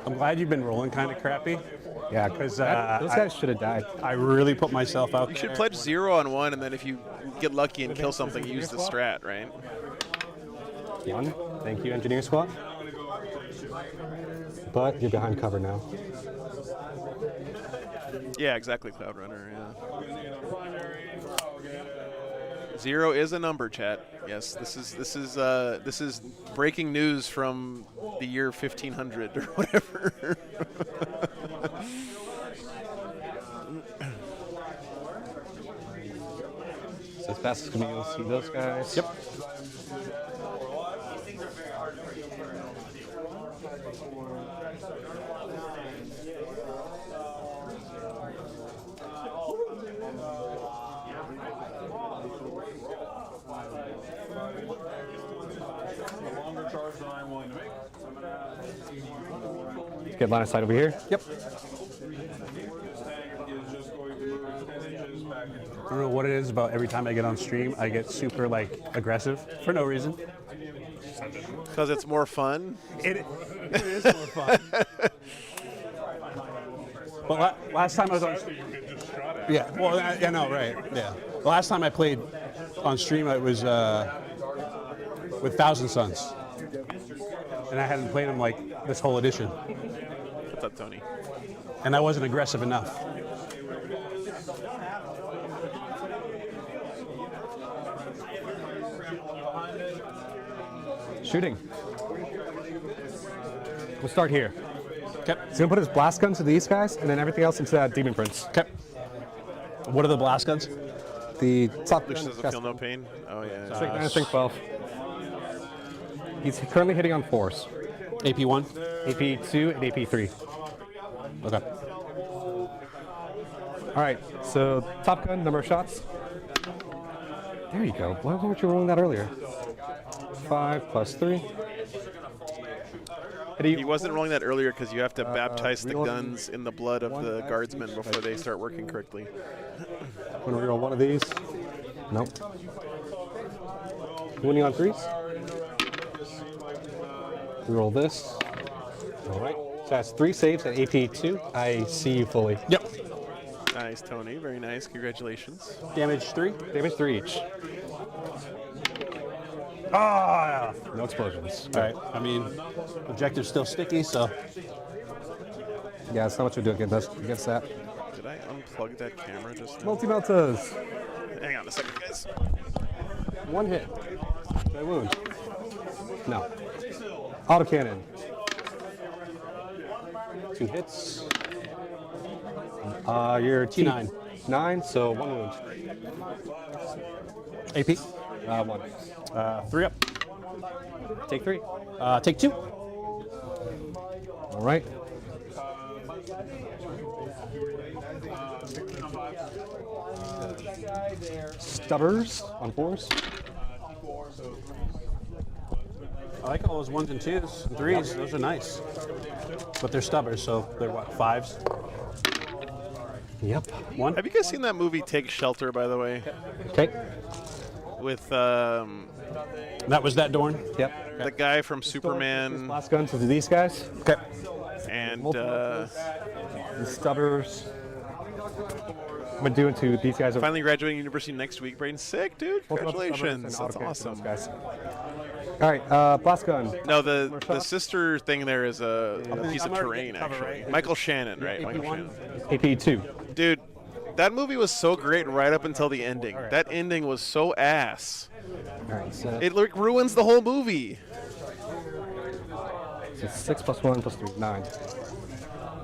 I'm glad you've been rolling kind of crappy. Yeah, because those guys should have died. I really put myself out You there. should pledge 0 on 1, and then if you get lucky and kill something, use the strat, right? 1. Thank you, Engineer Squad. But you're behind cover now. Yeah, exactly, Cloud Runner, yeah. 0 is a number, chat. Yes, this is breaking news from the year 1500 or whatever. So as fast as you'll see those guys. Yep. Get line of sight over here. Yep. I don't know what it is about every time I get on stream, I get super like aggressive for no reason. Because it's more fun. It is more fun. But last time I was on yeah, well, I know, right, yeah. The last time I played on stream, it was with Thousand Suns. And I hadn't played them like this whole edition. What's up, Tony? And I wasn't aggressive enough. Shooting. We'll start here. Okay. He's gonna put his blast gun to these guys, and then everything else into that Demon Prince. Okay. What are the blast guns? The top Lucius gun. doesn't feel no pain. Oh, yeah. Strength 9, Strength 12. He's currently hitting on 4s. AP1? AP2 and AP3. Okay. All right, so top gun, number of shots. There you go. Why weren't you rolling that earlier? 5 plus 3. He wasn't rolling that earlier because you have to baptize the guns in the blood of the guardsmen before they start working correctly. I'm gonna reroll one of these. Nope. Winning on 3s. Reroll this. All right. So that's 3 saves at AP2. I see you fully. Yep. Nice, Tony. Very nice. Congratulations. Damage 3? Damage 3 each. Ah! No explosions. All right. I mean, objective's still sticky, so. Yeah, it's not much we do against that. Did I unplug that camera just now? Multi-meltas. Hang on a second, guys. 1 hit. No wound. No. Autocannon. 2 hits. You're T9. 9, so 1 wound. AP? 1. 3 up. Take 3. Take 2. All right. Stubbers on 4s. I like all those 1s and 2s and 3s. Those are nice. But they're stubbers, so they're what, 5s? Yep. 1? Have you guys seen that movie Take Shelter, by the way? Okay. With That was that Dorn? Yep. the guy from Superman Last gun to these guys. Okay. and The Stubbers. I'm gonna do it to these guys. finally graduating university next week. Braden, sick, dude. Congratulations. That's awesome. Guys. All right, blast gun. No, the sister thing there is a piece of I'm already terrain, getting cover, actually. right? Michael Shannon, right? Michael AP1? Shannon. AP2. Dude, That movie was so great right up until the ending. That ending was so ass. All right, so It like ruins the whole movie. it's 6 plus 1 plus 3, 9.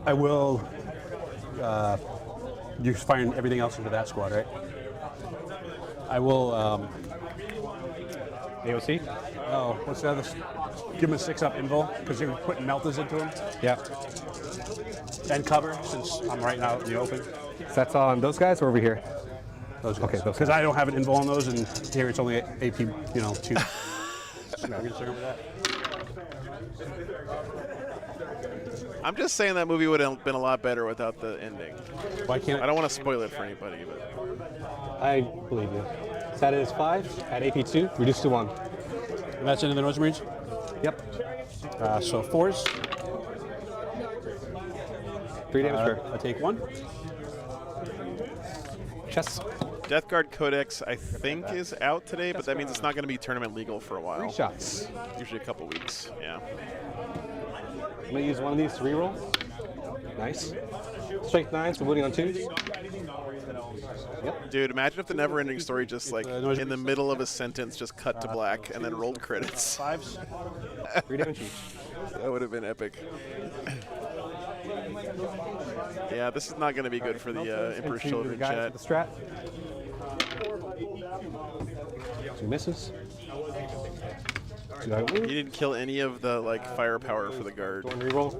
I will. You're firing everything else into that squad, right? I will. AOC? Oh, what's the other? Give him a 6-up invul because you're putting meltas into him. Yeah. And cover since I'm right now in the open. So that's on those guys or over here? Those guys. Okay, those Because guys. I don't have an invul on those, and here it's only AP, 2. So are we concerned with that? I'm just saying that movie would have been a lot better without the ending. Why can't I don't want to spoil it for anybody, but I believe you. So that is 5 at AP 2, reduced to 1. And that's into the Noise Marines? Yep. So 4s. 3 damage I take 1. per chest. Death Guard Codex I think is out today, but that means it's not going to be tournament legal for a 3 while. shots. Usually a couple weeks. Yeah. I'm going to use one of these to reroll. Nice. Strength 9s for booting on 2s. Yep. Dude, imagine if the never-ending story just like Noise in the middle of a sentence just cut to black and then rolled credits. 5s. 3 damage each. That would have been epic. Yeah, this is not going to be good for the Emperor's Into Children the guys chat. with the strat. 2 misses. 2 die You wound. didn't kill any of the like firepower for the guard 1 reroll.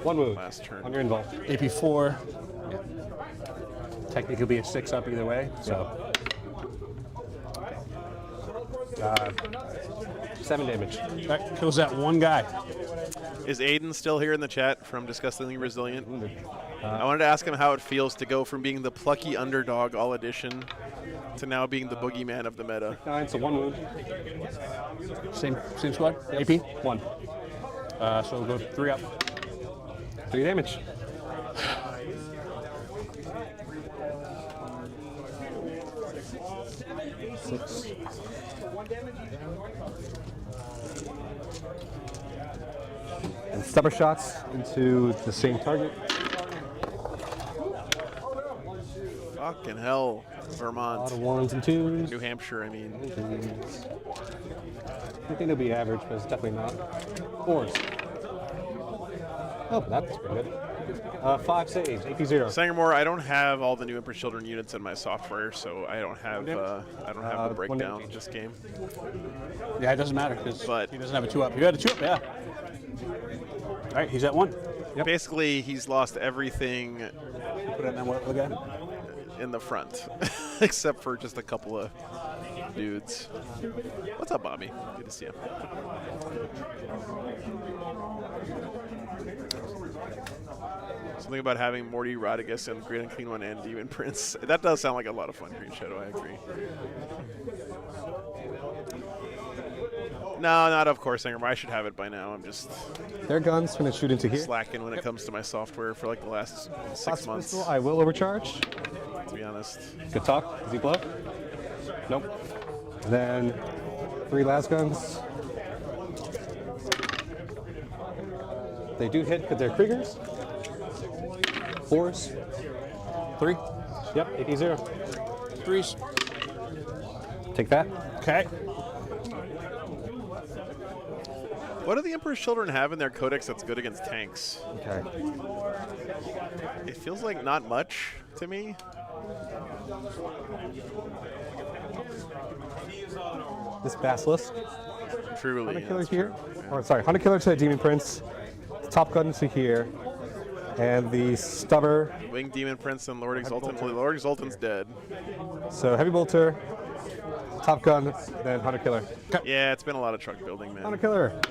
1 wound. last turn. On your invul. AP 4. Technically be a 6-up either way. So 7 damage. that kills that one guy. Is Aiden still here in the chat from Disgustingly Resilient? I wanted to ask him how it feels to go from being the plucky underdog all edition to now being the boogeyman of the meta. 9, so 1 wound. Same squad. AP. 1. So we'll go 3 up. 3 damage. Six. And stubber shots into the same target. Fucking hell, A lot of Vermont. 1s and 2s. New Hampshire, I mean. I think it'll be average, but it's definitely not. 4s. Oh, that's pretty good. 5 saves, AP 0. Sangamore, I don't have all the new Emperor's Children units in my software, so I don't have the breakdown damage. of this game. Yeah, it doesn't matter because But- he doesn't have a 2-up. You had a 2-up, yeah. All right, he's at 1. Basically, he's lost everything Put it in that one other guy. in the front, except for just a couple of dudes. What's up, Bobby? Good to see you. Something about having Morty Rodriguez and Great Unclean One and Demon Prince. That does sound like a lot of fun, Green Shadow, I agree. No, not of course, Sangamore. I should have it by now. I'm just Their gun's going to shoot into here. slacking when it comes to my software for like the last 6 Last months, pistol, I will overcharge. to be honest. Good talk. Does he blow? Nope. Then 3 las guns. They do hit because they're Kriegers. 4s. 3. Yep, AP 0. 3s. Take that. Okay. What do the Emperor's Children have in their codex that's good against tanks? Okay. It feels like not much to me. This Basilisk. Truly. Hunter yeah, Killer that's here. true. Or sorry, Hunter Killer to the Demon Prince. Top Gun to here. And the Stubber. Winged Demon Prince and Lord Exultant. Well, Lord Exultant's dead. So Heavy Bolter. Top Gun, then Hunter Killer. Yeah, it's been a lot of truck building, Hunter man. Killer.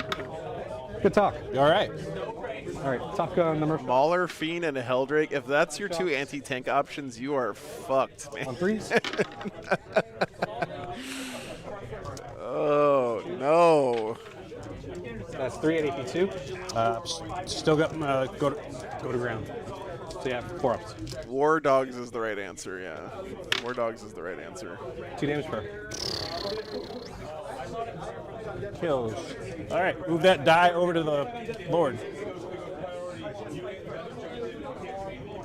Good talk. All right. All right, Top Gun number Mauler, Fiend, and Heldrake. If that's your 2 anti-tank options, you are fucked, man. on 3s. Oh, no. That's 3 at AP 2. Still got go to ground. So you have 4 ups. War Dogs is the right answer, yeah. War Dogs is the right answer. 2 damage per. Kills. All right, move that die over to the Lord.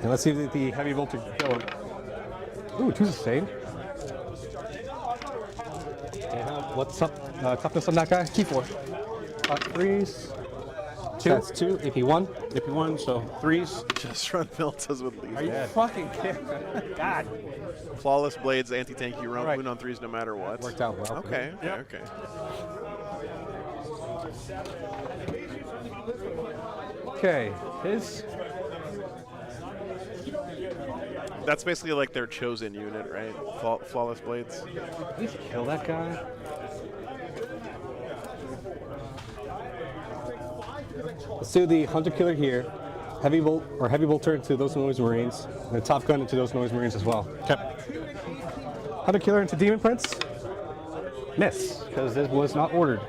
And let's see if the Heavy Bolter can kill him. Ooh, 2 sustain. And what's up? Toughness on that guy? T4. 3s. 2. That's 2. AP1. AP1, so 3s. Just run Miltas with Are you these. fucking kidding? God. Flawless blades, anti-tank, you run Right. wound on 3s no matter what. Worked out well. Okay, okay. Okay. His. That's basically like their chosen unit, right? Flawless blades. Please kill that guy. Let's do the Hunter Killer here. Heavy bolt or heavy bolter into those noise marines, and a top gun into those noise marines as well. Okay. Hunter Killer into Demon Prince. Miss, because this was not ordered.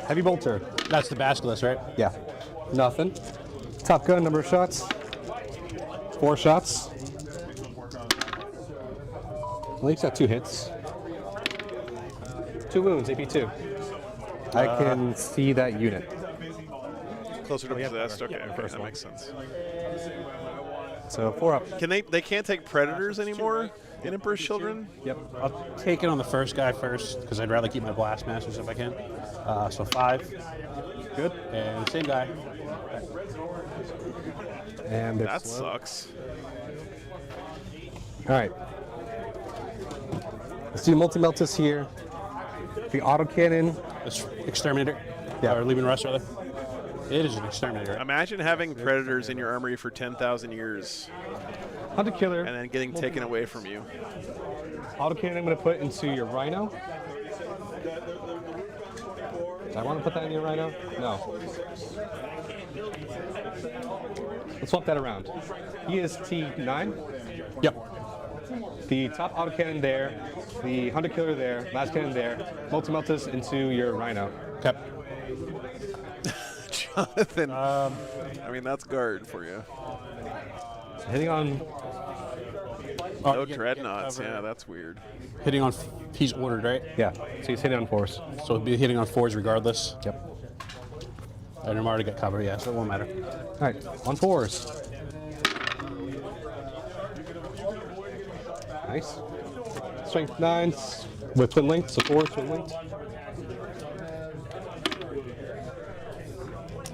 Heavy bolter. That's the Basilisk, right? Yeah. Nothing. Top gun, number of shots. 4 shots. At least got 2 hits. 2 wounds, AP2. I can see that unit. Closer to possessed. Okay, okay, that makes sense. So 4 up. Can they can't take predators anymore in Emperor's Children? Yep. I'll take it on the first guy first, because I'd rather keep my Blast Masters if I can. So 5. Good. And same guy. And they're That slow. sucks. All right. Let's do multi-meltus here. The autocannon. It's Exterminator. Yeah. Or Leaving Rust, rather. It is an Exterminator. Imagine having predators in your armory for 10,000 years Hunter Killer. and then getting taken away from you. Autocannon I'm going to put into your Rhino. Do I want to put that in your Rhino? No. Let's swap that around. He is T9. Yep. The top autocannon there, the Hunter Killer there, last cannon there, multi-meltus into your Rhino. Okay. Jonathan, I mean, that's guard for you. Hitting on, Oh, No you get dreadnoughts. cover. Yeah, that's weird. Hitting on, he's ordered, right? yeah, so he's hitting on 4s. So he'll be hitting on 4s regardless. Yep. And I'm already got cover, yeah, so it won't matter. All right, on 4s. Nice. Strength 9s with twin linked, so 4 twin linked.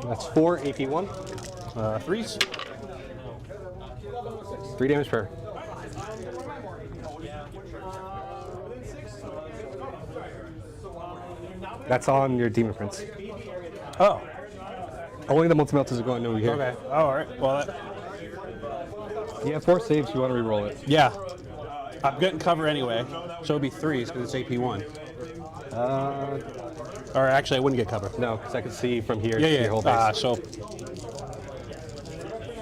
That's 4 AP1. 3s. 3 damage per. That's on your Demon Prince. Oh, Only the multi-meltas are going over here. okay. Oh, all right. Well, that, You have 4 saves, you want to re-roll it. yeah. I'm getting cover anyway, so it'll be 3s because it's AP1. Or actually, I wouldn't get cover. No, because I can see from here Yeah, to yeah. your whole base. So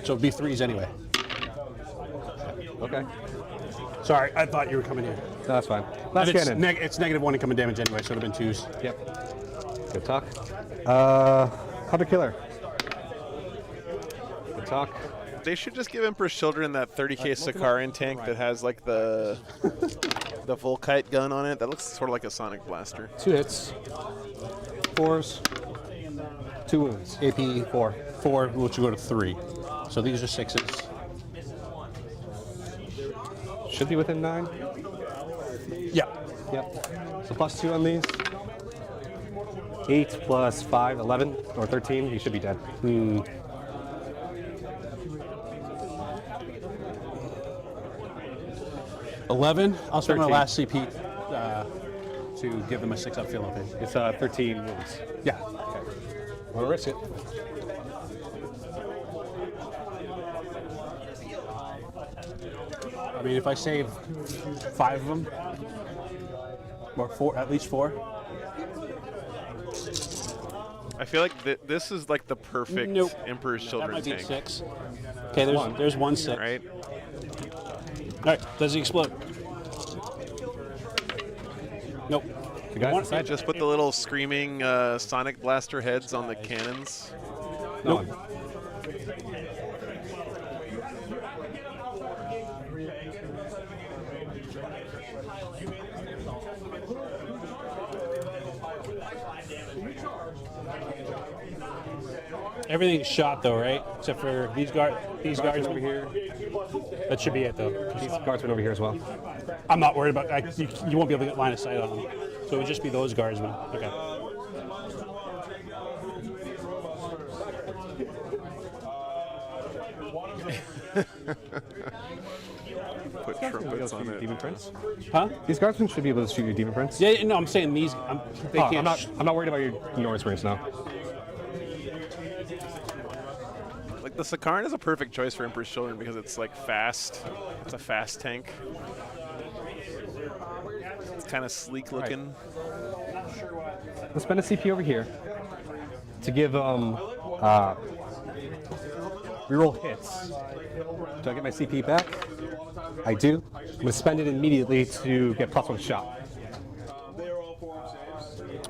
it'd be 3s anyway. Okay. Sorry, I thought you were coming here. No, that's fine. And Last it's, cannon. it's -1 incoming damage anyway, so it'd have been 2s. Yep. Good talk. Hunter Killer. Good talk. They should just give Emperor's Children that 30k Sakaran tank that has like the Volkite gun on it. That looks sort of like a sonic blaster. 2 hits. 4s. 2 wounds. AP 4, which will go to 3. So these are 6s. Should be within 9. Yeah. Yep. So plus 2 on these. 8 plus 5, 11 or 13. He should be dead. 11. I'll spend my 13. last CP to give them a 6-up feel of it. It's 13 wounds. Yeah. Want to risk it? I mean, if I save 5 of them, or 4, at least 4. I feel like this is like the perfect Nope. Emperor's That Children might be tank, 6. Okay, there's one 6. right? All right, does he explode? Nope. The guys One- inside? Just put the little screaming sonic blaster heads on the cannons. Nope. Everything's shot though, right? Except for these guards over here. That should be it though. These guardsmen over here as well. I'm not worried about. You won't be able to get line of sight on them. So it would just be those guardsmen. Okay. Put trumpets on it. Demon Prince. Huh? These guardsmen should be able to shoot your Demon Prince. Yeah, no, I'm saying these. They can't. I'm not worried about your Norris Prince now. Like the Sakarn is a perfect choice for Emperor's Children because it's like fast. It's a fast tank. It's kind of sleek looking. Let's spend a CP over here to give reroll hits. Do I get my CP back? I do. I'm going to spend it immediately to get +1 shot.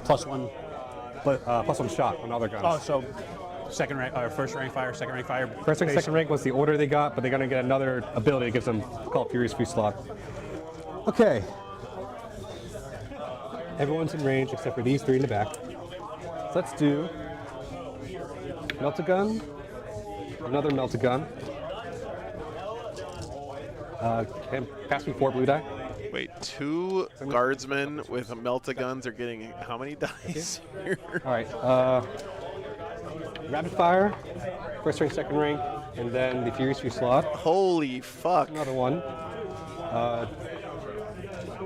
+1. +1 shot on other guns. Oh, so second rank or first rank fire, second rank fire. First rank, second rank was the order they got, but they're going to get another ability that gives them called Furious Free Slot. Okay. Everyone's in range except for these three in the back. So let's do Melt-A-Gun, another Melt-A-Gun. Can pass me 4 blue die. Wait, 2 guardsmen with Melt-A-Guns are getting how many dice here? All right. Rapid fire, first rank, second rank, and then the Furious Free Slot. Holy fuck. Another one.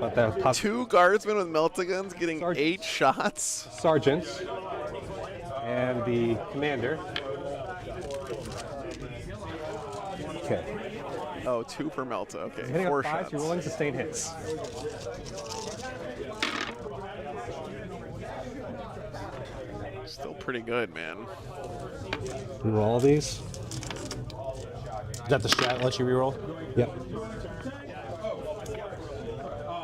But the top 2 guardsmen with Melt-A-Guns getting 8 shots? sergeants and the commander. Okay. Oh, 2 per Melta. Okay, Hitting 4 on 5s, shots. you're rolling sustained hits. Still pretty good, man. Reroll all these. Is that the strat that lets you reroll? Yep.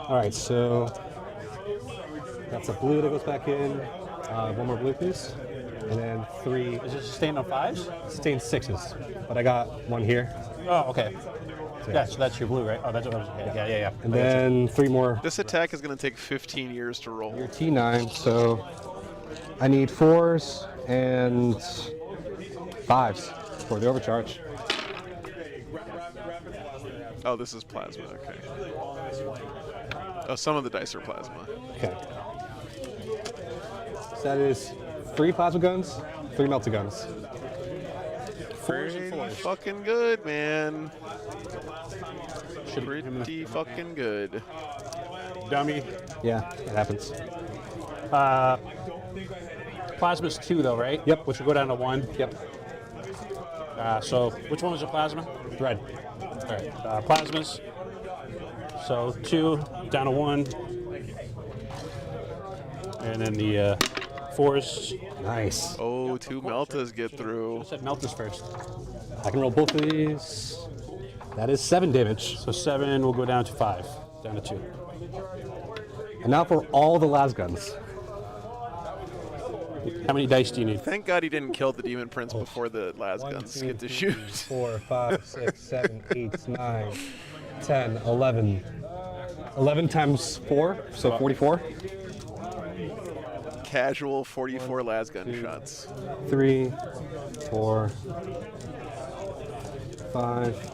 All right, so that's a blue that goes back in. 1 more blue, please. And then 3 Is it sustained on 5s? sustained 6s. But I got 1 here. Oh, okay. Yeah, so that's your blue, right? Oh, that's what I was. Yeah. And then 3 more. This attack is going to take 15 years to roll. Your T9, so I need 4s and 5s for the overcharge. Oh, this is plasma. Okay. Oh, some of the dice are plasma. Okay. So that is 3 plasma guns, 3 melted guns. Pretty fucking good, man. Pretty fucking good. Dummy. Yeah, it happens. Plasma's 2 though, right? Yep. Which will go down to 1. Yep. So which one was the plasma? Red. All right. Plasmas. So 2 down to 1. And then the 4s. Nice. Oh, 2 Meltas get through. I said Meltas first. I can roll both of these. That is 7 damage. So 7 will go down to 5. Down to 2. And now for all the las guns. How many dice do you need? Thank God he didn't kill the Demon Prince before the las 1, guns 2, get to 3, shoot. 4, 5, 6, 7, 8, 9, 10, 11. 11 times 4, so 44. Casual 44 las gun shots. 3, 4, 5,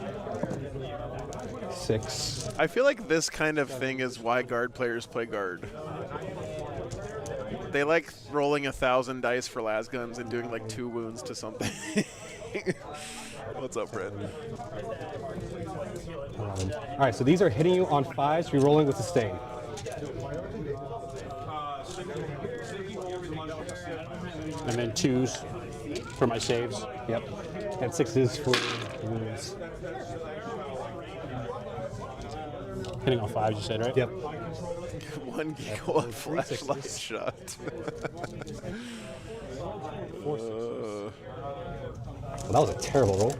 6. I feel like this kind of thing is why guard players play guard. They like rolling 1,000 dice for las guns and doing like 2 wounds to something. What's up, Brett? All right, so these are hitting you on 5s, re-rolling with sustain. And then 2s for my saves. Yep. And 6s for wounds. Hitting on 5s, you said, right? Yep. 1 gigawatt flashlight shot. Well, that was a terrible roll.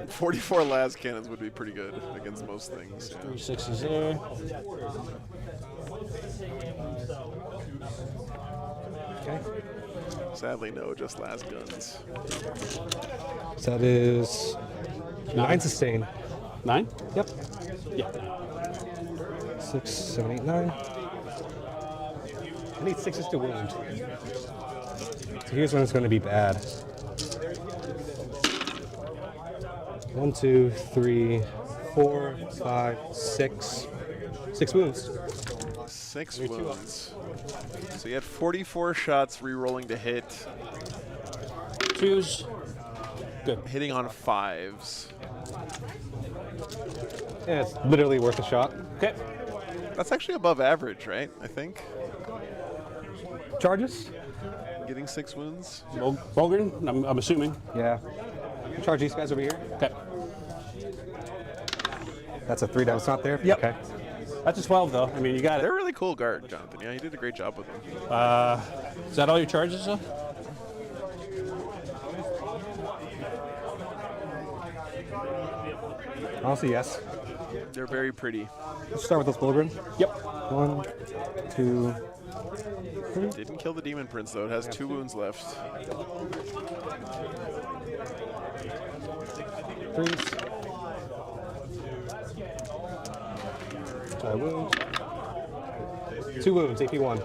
44 las cannons would be pretty good against most things. Yeah. 3 6s there. Okay. Sadly, no, just las guns. So that is 9 sustain. 9? Yep. Yeah. 6, 7, 8, 9. I need 6s to wound. So here's when it's going to be bad. 1, 2, 3, 4, 5, 6. 6 wounds. 6 wounds. So you had 44 shots re-rolling to hit. 2s. Good. Hitting on 5s. Yeah, it's literally worth a shot. Okay. That's actually above average, right? I think. Charges? Getting 6 wounds. Bulgren, I'm assuming. Yeah. Charge these guys over here. Okay. That's a 3 it's not there? Yep. Okay. That's a 12, though. I mean, you got it. They're a really cool guard, Jonathan. Yeah, you did a great job with them. Is that all your charges, though? Honestly, yes. They're very pretty. Let's start with this Bulgren. Yep. 1, 2, 3. Didn't kill the Demon Prince, though. It has 2 wounds left. 3s. Wound. 2 wounds, AP 1.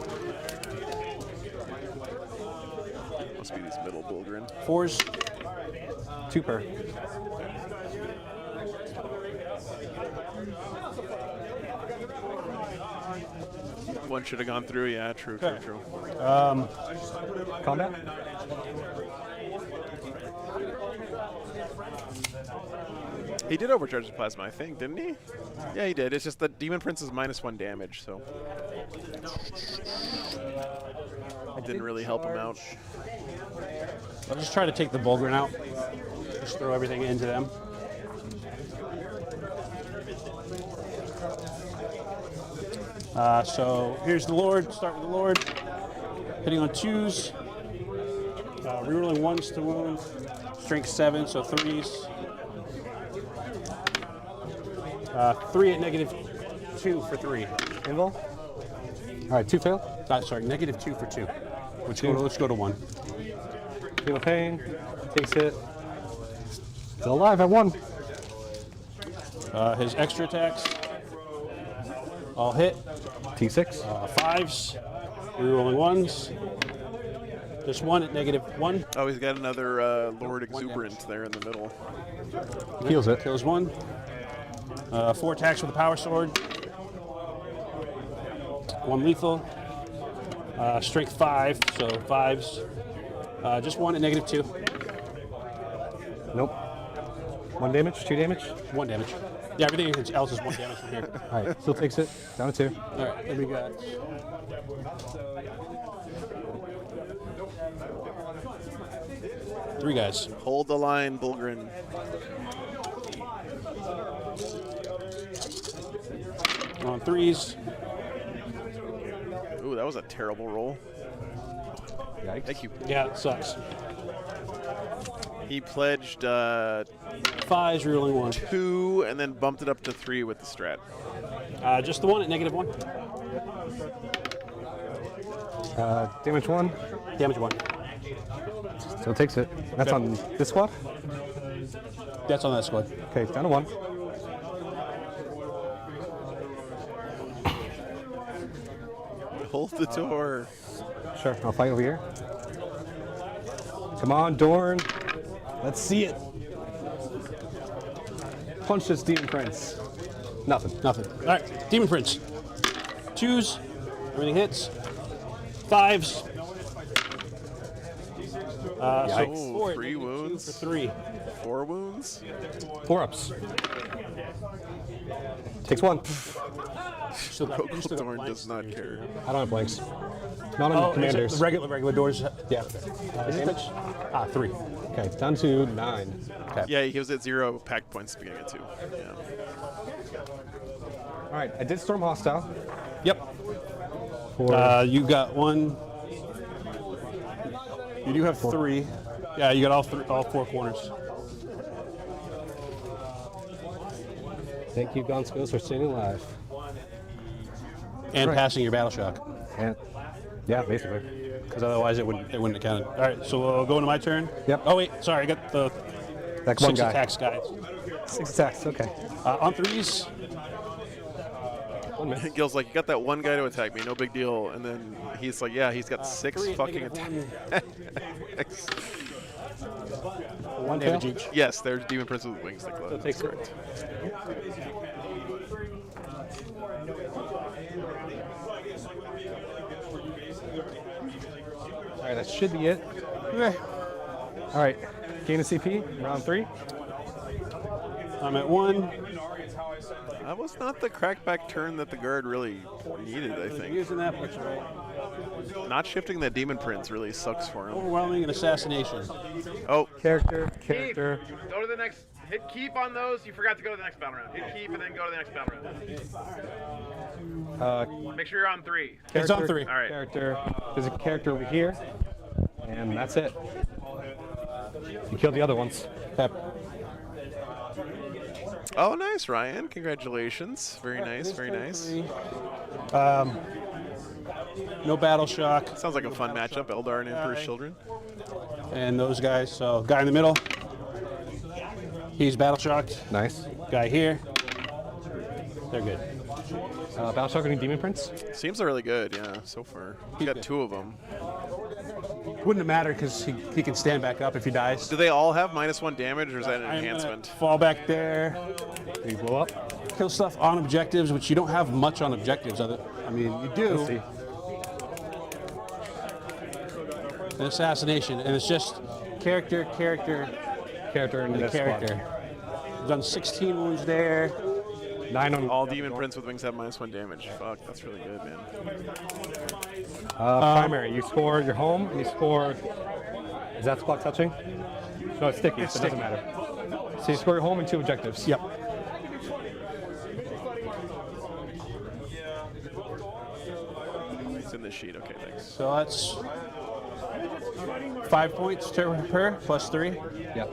Must be these middle Bulgren. 4s. 2 per. One should have gone through. Yeah, true. Combat? He did overcharge the plasma, I think, didn't he? Yeah, he did. It's just that Demon Prince is -1 damage, so it didn't really help him out. I'll just try to take the Bulgren out. Just throw everything into them. So here's the Lord. Start with the Lord. Hitting on 2s. Rerolling 1s to wound. Strength 7, so 3s. 3 at -2 for 3. Invul? All right, 2 fail. Sorry, -2 for 2. Let's go to 1. Feel the pain. Takes it. Still alive at 1. His extra attacks. All hit. T6. 5s. Rerolling 1s. Just 1 at -1. Oh, he's got another Lord Exuberant there in the middle. Heals it. Kills 1. 4 attacks with the power sword. 1 lethal. Strength 5, so 5s. Just 1 at -2. Nope. 1 damage, 2 damage. 1 damage. Yeah, everything else is 1 damage from here. All right, still takes it. Down to 2. All right, what do we got? Three guys. Hold the line, Bulgren. On 3s. Ooh, that was a terrible roll. Yikes. Thank you. Yeah, it sucks. He pledged 5s, rerolling 1. 2 and then bumped it up to 3 with the strat. Just the 1 at -1. Damage 1. Damage 1. Still takes it. That's on this squad? That's on that squad. Okay, down to 1. Hold the door. Sure, I'll fight over here. Come on, Dorn. Let's see it. Punch this Demon Prince. Nothing. Nothing. All right, Demon Prince. 2s. Everything hits. 5s. So Ooh, 4 at 3 -2 wounds. for 3. 4 wounds. 4-ups. Takes 1. Still got Dorn blanks does not in here, care. too, I don't have blanks. Not on Oh, commanders. is it the regular doors. Yeah. Damage? 3. Okay, down to 9. Okay. Yeah, he was at 0 pack points at the beginning of 2. Yeah. All right, I did storm hostile. Yep. For You got 1. You do have 3. Yeah, you got all 4 corners. thank you, Gonskos, for staying alive. And Right. passing your battle shock. And yeah, basically. Because otherwise it wouldn't have counted. All right, so we'll go into my turn. Yep. Oh wait, sorry, I got the That one 6 guy. attacks guys. 6 attacks. Okay. On 3s. 1 miss. Gil's like, you got that one guy to attack me, no big deal. And then he's like, yeah, he's got 6 3 fucking negative attacks. 1 damage each. Yes, there's Demon Prince with wings that glow. So it takes That's correct. All right, that should be it. All right, gain a CP, round 3. I'm at 1. That was not the crackback turn that the guard really needed, I think. Using that, but you're right. Not shifting that Demon Prince really sucks for him. Overwhelming and assassination. Oh, Character. go to the next. Hit keep on those. You forgot to go to the next battle round. Hit keep and then go to the next battle round. Make sure you're on 3. It's on 3. All right. Character. There's a character over here, and that's it. You killed the other ones. Oh, nice, Ryan. Congratulations. Very nice, very nice. No battle shock. Sounds like a fun matchup, Eldar and Emperor's Children. And those guys, so guy in the middle, he's battle shocked. Nice. Guy here, they're good. Battle Shock and Demon Prince. Seems really good, yeah, so far. He's got 2 of them. Wouldn't have mattered because he can stand back up if he dies. Do they all have -1 damage, or is that an I'm gonna enhancement? fall back there, You blow up. kill stuff on objectives, which you don't have much on objectives. I mean, you do. Let's see. An assassination, and it's just character, And the this character. squad. Done 16 wounds there. 9 on All Demon Prince with wings have -1 damage. Fuck, that's really good, man. primary. You score your home, and you score. Is that squad touching? No, it's sticky, so it doesn't matter. So you score your home and 2 objectives. Yep. It's in this sheet. Okay, thanks. So that's 5 points per plus 3. Yep.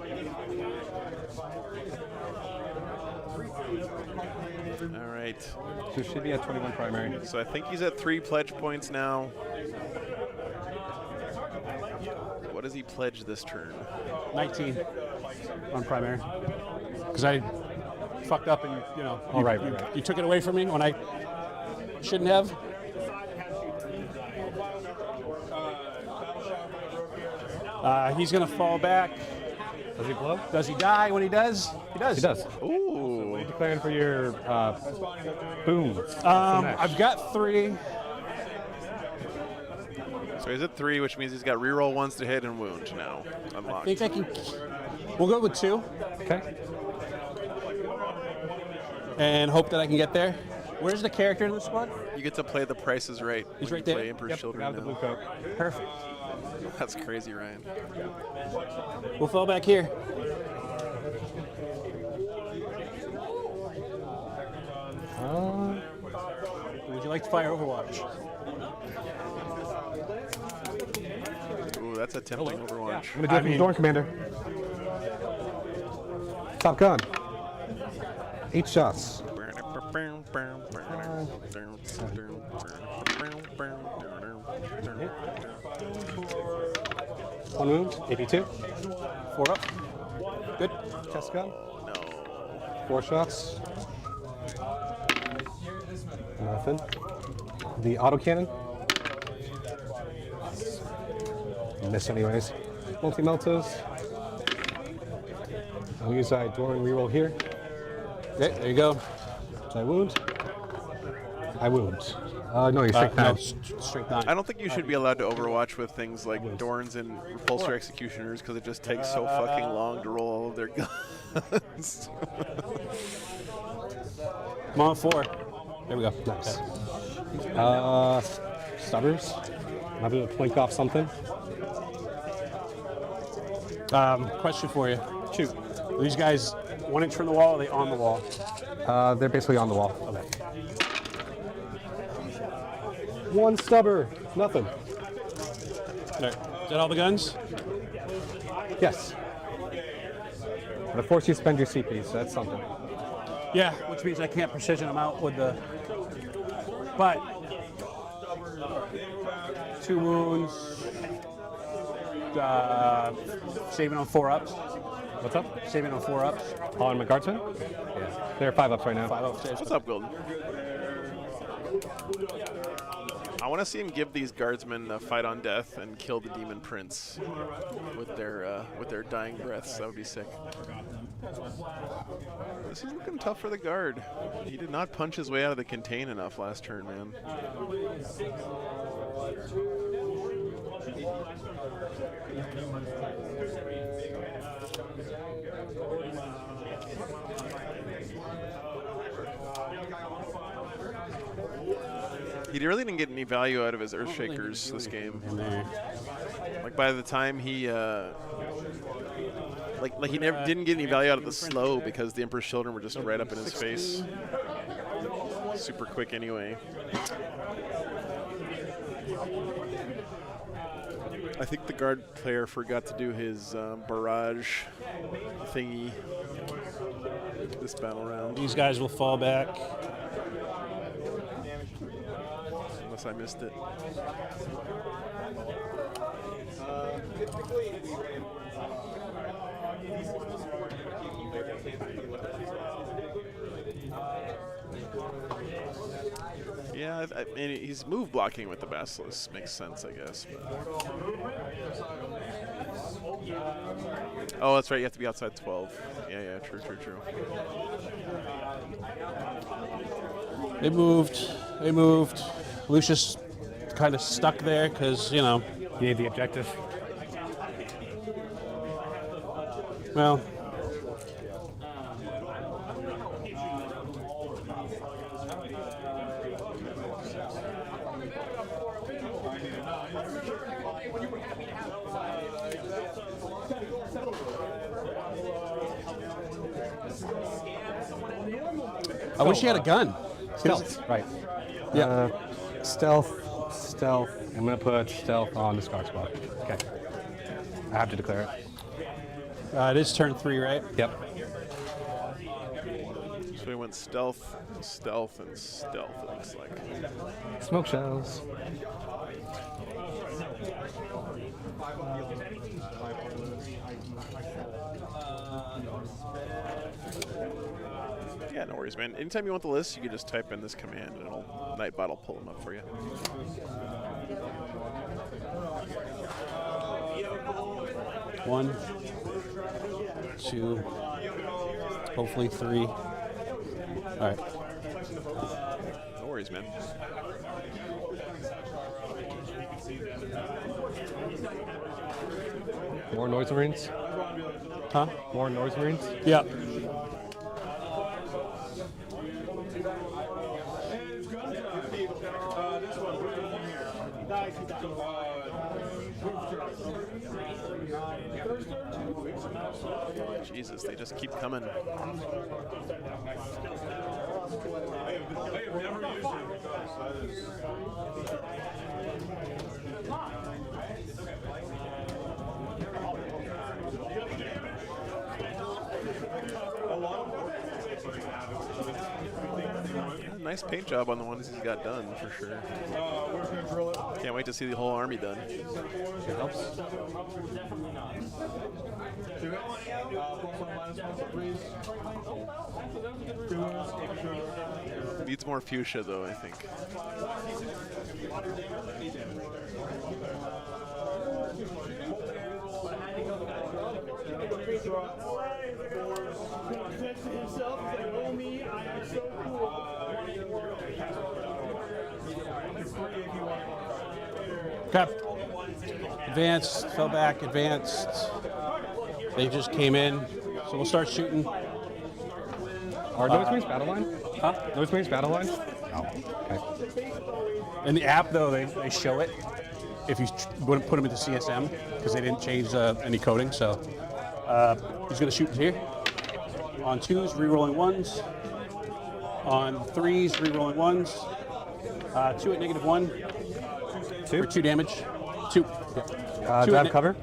All right. So it should be at 21 primary. So I think he's at 3 pledge points now. What does he pledge this turn? 19 on primary. Because I fucked up and, you know, you took it away from me when I shouldn't have. He's going to fall back. Does he blow? Does he die when he does? He does. He does. Ooh. Declaring for your boom. I've got 3. So he's at 3, which means he's got reroll 1s to hit and wound now I unlocked. think I can. We'll go with 2 Okay. and hope that I can get there. Where's the character in the squad? You get to play The Price is Right. He's when right you there. Play Emperor's Yep. Children Grab the blue now. coat. Perfect. That's crazy, Ryan. We'll fall back here. Would you like to fire Overwatch? Ooh, that's a tempting Overwatch. I'm gonna do it from the Dorn Commander. Top Gun. 8 shots. 1 wound. AP2. 4 up. Good. Chest gun. No. 4 shots. Nothing. The autocannon. Miss anyways. Multi-meltas. I'll use a Doran reroll here. Okay, there you go. So I wound. I wound. No, you're strength 9. Strength 9. I don't think you should be allowed to Overwatch with things like Dorns and Repulsor Executioners because it just takes so fucking long to roll all of their guns. I'm on 4. There we go. Nice. Stubbers. I'm able to plink off something. Question for you. Shoot. Are these guys 1 inch from the wall or are they on the wall? They're basically on the wall. Okay. 1 stubber. Nothing. All right. Is that all the guns? Yes. But of course you spend your CP, so that's something. Yeah, which means I can't precision them out with the. But 2 wounds. Saving on 4 ups. What's up? Saving on 4 ups. On Midgards? Yeah. They're 5 ups right now. 5 ups. What's up, Golden? I want to see him give these guardsmen a fight on death and kill the demon prince with their dying breaths. That would be sick. This is looking tough for the guard. He did not punch his way out of the contain enough last turn, man. He really didn't get any value out of his Earthshakers this game. Like by the time he, like he never didn't get any value out of the slow because the Emperor's Children were just right up in his face. Super quick anyway. I think the guard player forgot to do his barrage thingy this battle round. These guys will fall back. Unless I missed it. Yeah, I mean, he's move blocking with the Basilisk. Makes sense, I guess. Oh, that's right. You have to be outside 12. Yeah, true. They moved. Lucius kind of stuck there because, you know. You need the objective. Well. I wish he had a gun. Stealth. Right. Yeah. Stealth. I'm going to put stealth on the Scar Squad. Okay. I have to declare it. It is turn 3, right? Yep. So we went stealth, and stealth, it looks like. Smoke shells. Yeah, no worries, man. Anytime you want the list, you can just type in this command and Nightbot will pull them up for you. One, two, hopefully 3. All right. No worries, man. More Noise Marines? Huh? More Noise Marines? Yeah. Jesus, they just keep coming. Nice paint job on the ones he's got done, for sure. Can't wait to see the whole army done. It helps. Needs more fuchsia, though, I think. Okay. Advanced, fell back, advanced. They just came in, so we'll start shooting. Are Noise Marines battle line? Huh? Noise Marines battle line? Oh, okay. In the app, though, they show it if you wouldn't put them into CSM because they didn't change any coding. So he's going to shoot here. On 2s, rerolling 1s. On 3s, rerolling 1s. 2 at -1. 2? For 2 damage. 2. Do I have cover?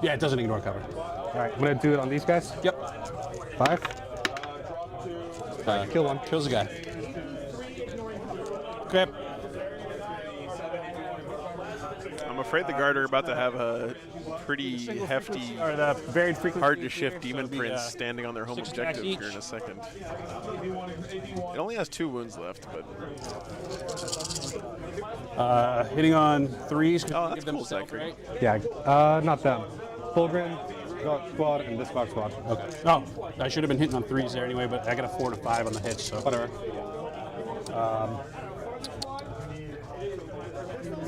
Yeah, it doesn't ignore cover. All right, I'm going to do it on these guys. Yep. 5. Kill one. Kills the guy. Okay. I'm afraid the guard are about to have a pretty hefty, Or the varied frequency. hard to shift demon So the, prince standing on their home 6 objective attacks here in each. a second. It only has 2 wounds left, but Hitting on 3s. Oh, that's give them cool, stealth, Zachary. right? Yeah, not them. Fulgrim, Dark Squad, and this Dark Squad. Okay. Oh, I should have been hitting on 3s there anyway, but I got a 4 and a 5 on the hits, so Whatever.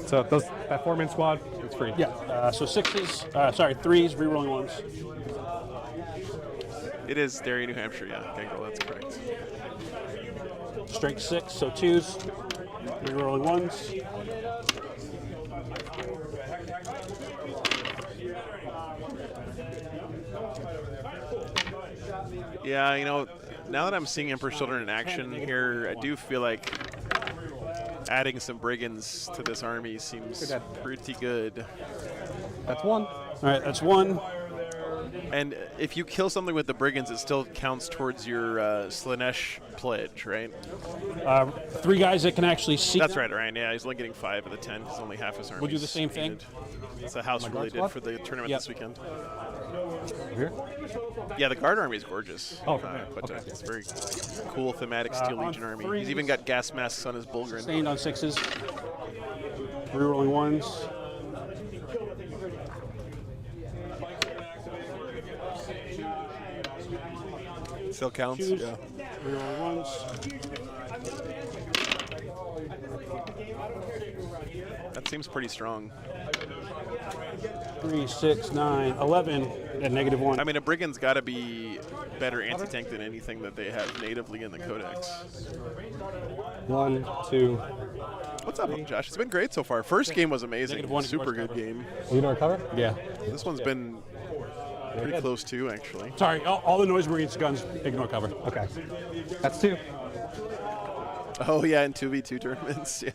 So that 4-man squad, it's free. yeah. So 6s, sorry, 3s, rerolling 1s. It is Derry, New Hampshire. Yeah, Gangrel, that's correct. Strength 6, so 2s, rerolling 1s. Yeah, you know, now that I'm seeing Emperor's Children in action here, I do feel like adding some brigands to this army seems pretty good. That's 1. All right, that's 1. And if you kill something with the brigands, it still counts towards your Slanesh pledge, right? 3 guys that can actually see. That's right, Ryan. Yeah, he's only getting 5 of the 10 because only half his army. We'll do the same thing. It's a house really did for the tournament Yep. this weekend. Here? Yeah, the guard army is gorgeous. Oh, but okay. it's very cool thematic Steel on Legion army. 3s. He's even got gas masks on his Bulgrin. Sustained on 6s. Rerolling 1s. Still counts. Twos. Yeah. Rerolling 1s. That seems pretty strong. 3, 6, 9, 11 at -1. I mean, a brigand's got to be better anti-tank than anything that they have natively in the Codex. 1, 2. What's up, Josh? It's been great so far. First game was amazing. -1 Super force good cover. game. Are you going to recover? Yeah. This one's been pretty close too, actually. Sorry, all the Noise Marines guns ignore cover. Okay. That's 2. Oh yeah, in 2v2 tournaments. Yeah.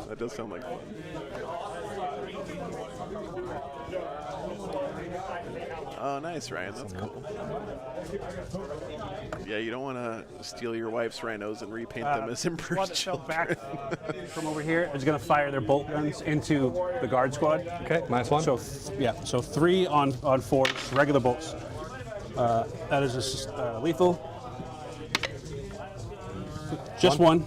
That does sound like fun. Oh, nice, Ryan. That's cool. Yeah, you don't want to steal your wife's rhinos and repaint them as Squad Emperor's that fell children. back from over here is going to fire their bolt guns into the guard squad. Okay, -1. So so 3 on 4s, regular bolts. That is a lethal. Just 1.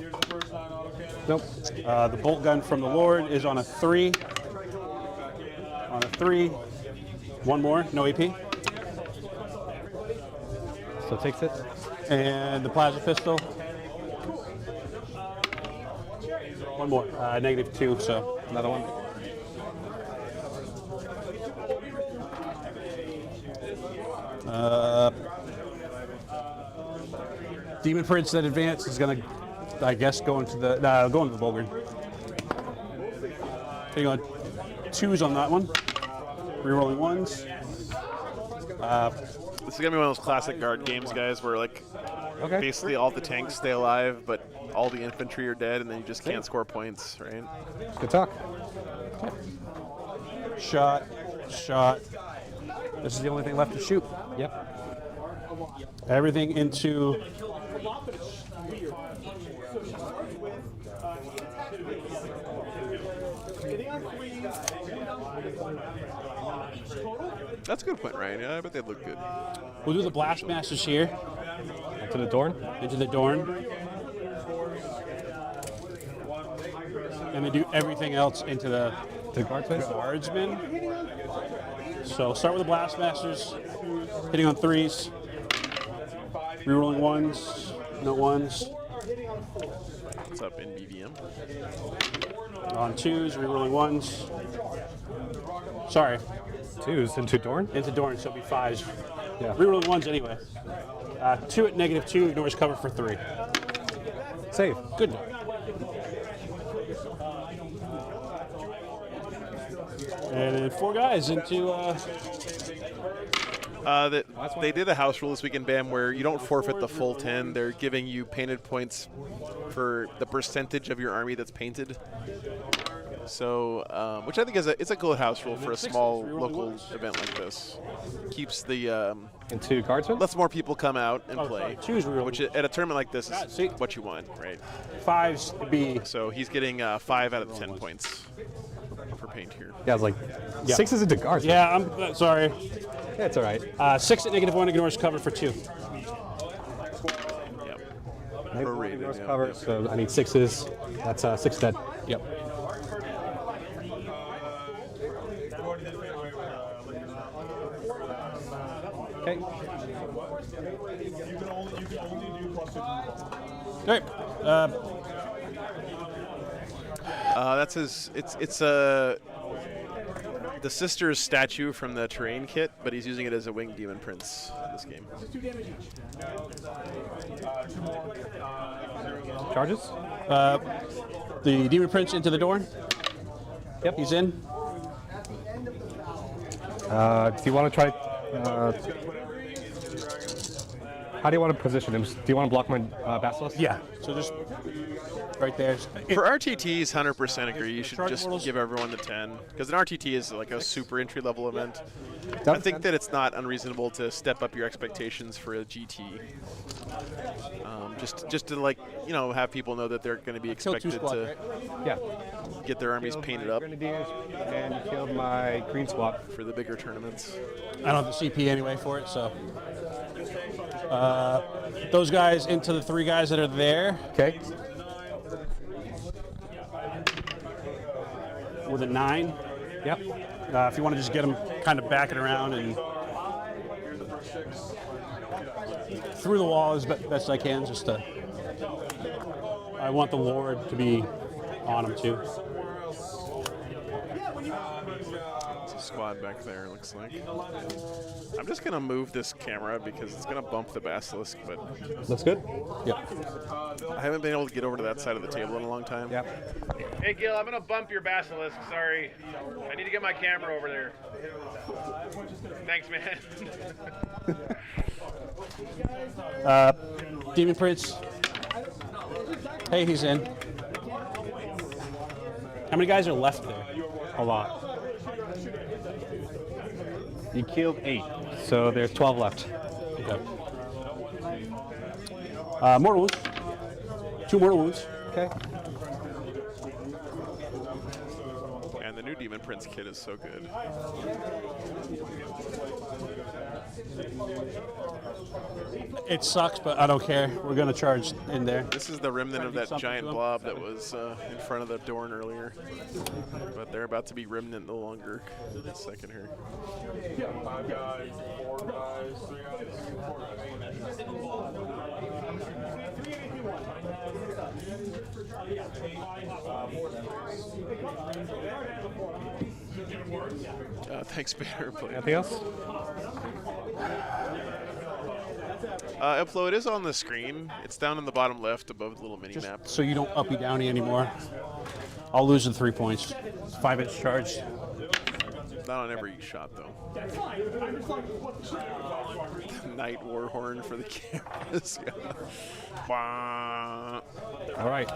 Nope. The bolt gun from the Lord is on a 3. On a 3. 1 more, no AP. So it takes it. And the plasma pistol. 1 more, -2, so. Another 1. Demon Prince that advance is gonna, I guess, go into the Bulgari. Hang on, 2s on that one. Rerolling 1s. This is gonna be one of those classic guard games, guys, where like basically all the tanks stay alive, but all the infantry are dead, and then you just can't score points, right? Good talk. Shot. This is the only thing left to shoot. Yep. Everything into. That's a good point, Ryan. Yeah, I bet they'd look good. We'll do the blast masters here To the Dorn. into the Dorn, and then do everything else into the To the Guardsman. Guardsmen. So start with the blast masters, hitting on 3s, rerolling 1s, no 1s. What's up in BVM? On 2s, rerolling 1s. Sorry, 2s into Dorn. into Dorn, so it'll be 5s. Yeah. Rerolling 1s anyway. 2 at -2, ignores cover for 3. Save. Good. And then 4 guys into. They did a house rule this weekend, Bam, where you don't forfeit the full 10. They're giving you painted points for the percentage of your army that's painted. So, which I think is it's a good house rule for a small local event like this. Keeps the And 2 guardsmen? lets more people come out and play. sorry, choose reroll. Which at a tournament like this is see. what you want, right? 5s to be. So he's getting 5 out of the 10 points for paint here. Yeah, I was like, 6 is into guardsmen. Yeah, I'm sorry. Yeah, it's all right. 6 at -1 ignores cover for 2. Yep. Prorated, Ignores yeah, cover, yeah. so I need 6s. That's 6 dead. Yep. Okay. Great. That's his. It's the sister's statue from the terrain kit, but he's using it as a winged demon prince in this game. Charges? The demon prince into the door. Yep. He's in. Do you want to try... how do you want to position him? Do you want to block my Basilisk? Yeah. So just right there. For RTTs, 100% agree. You should Charge just mortals. give everyone the 10, because an RTT is like a super entry level event. I Done. think that it's not unreasonable to step up your expectations for a GT. Just to have people know that they're going to be Kill 2 expected squad, to right? Yeah. get their armies painted up Grenadiers, and you killed my green squad. for the bigger tournaments. I don't have the CP anyway for it, so. Those guys into the 3 guys that are there Okay. with a 9. Yep. If you want to just get them kind of backing around and through the wall as best I can, just to. I want the Lord to be on them too. It's a squad back there, looks like. I'm just going to move this camera because it's going to bump the basilisk, but Looks good? Yep. I haven't been able to get over to that side of the table in a long time. Yep. Hey, Gil, I'm going to bump your basilisk. Sorry. I need to get my camera over there. Thanks, man. Demon Prince. Hey, he's in. How many guys are left there? A lot. You killed 8, so there's 12 left. Okay. Mortal wounds. 2 mortal wounds. Okay. And the new Demon Prince kit is so good. It sucks, but I don't care. We're gonna charge in there. This is the remnant of that giant blob that was in front of the Dorn earlier. But they're about to be remnant no longer in a second here. 5 guys, 4 guys, 3 guys, 4 Thanks, Banner. Anything else? Upflow, it is on the screen. It's down in the bottom left above the little mini map. So you don't uppy downy anymore. I'll lose the 3 points. 5-inch charge. Not on every shot, though. Night Warhorn for the cameras. Wah. All right.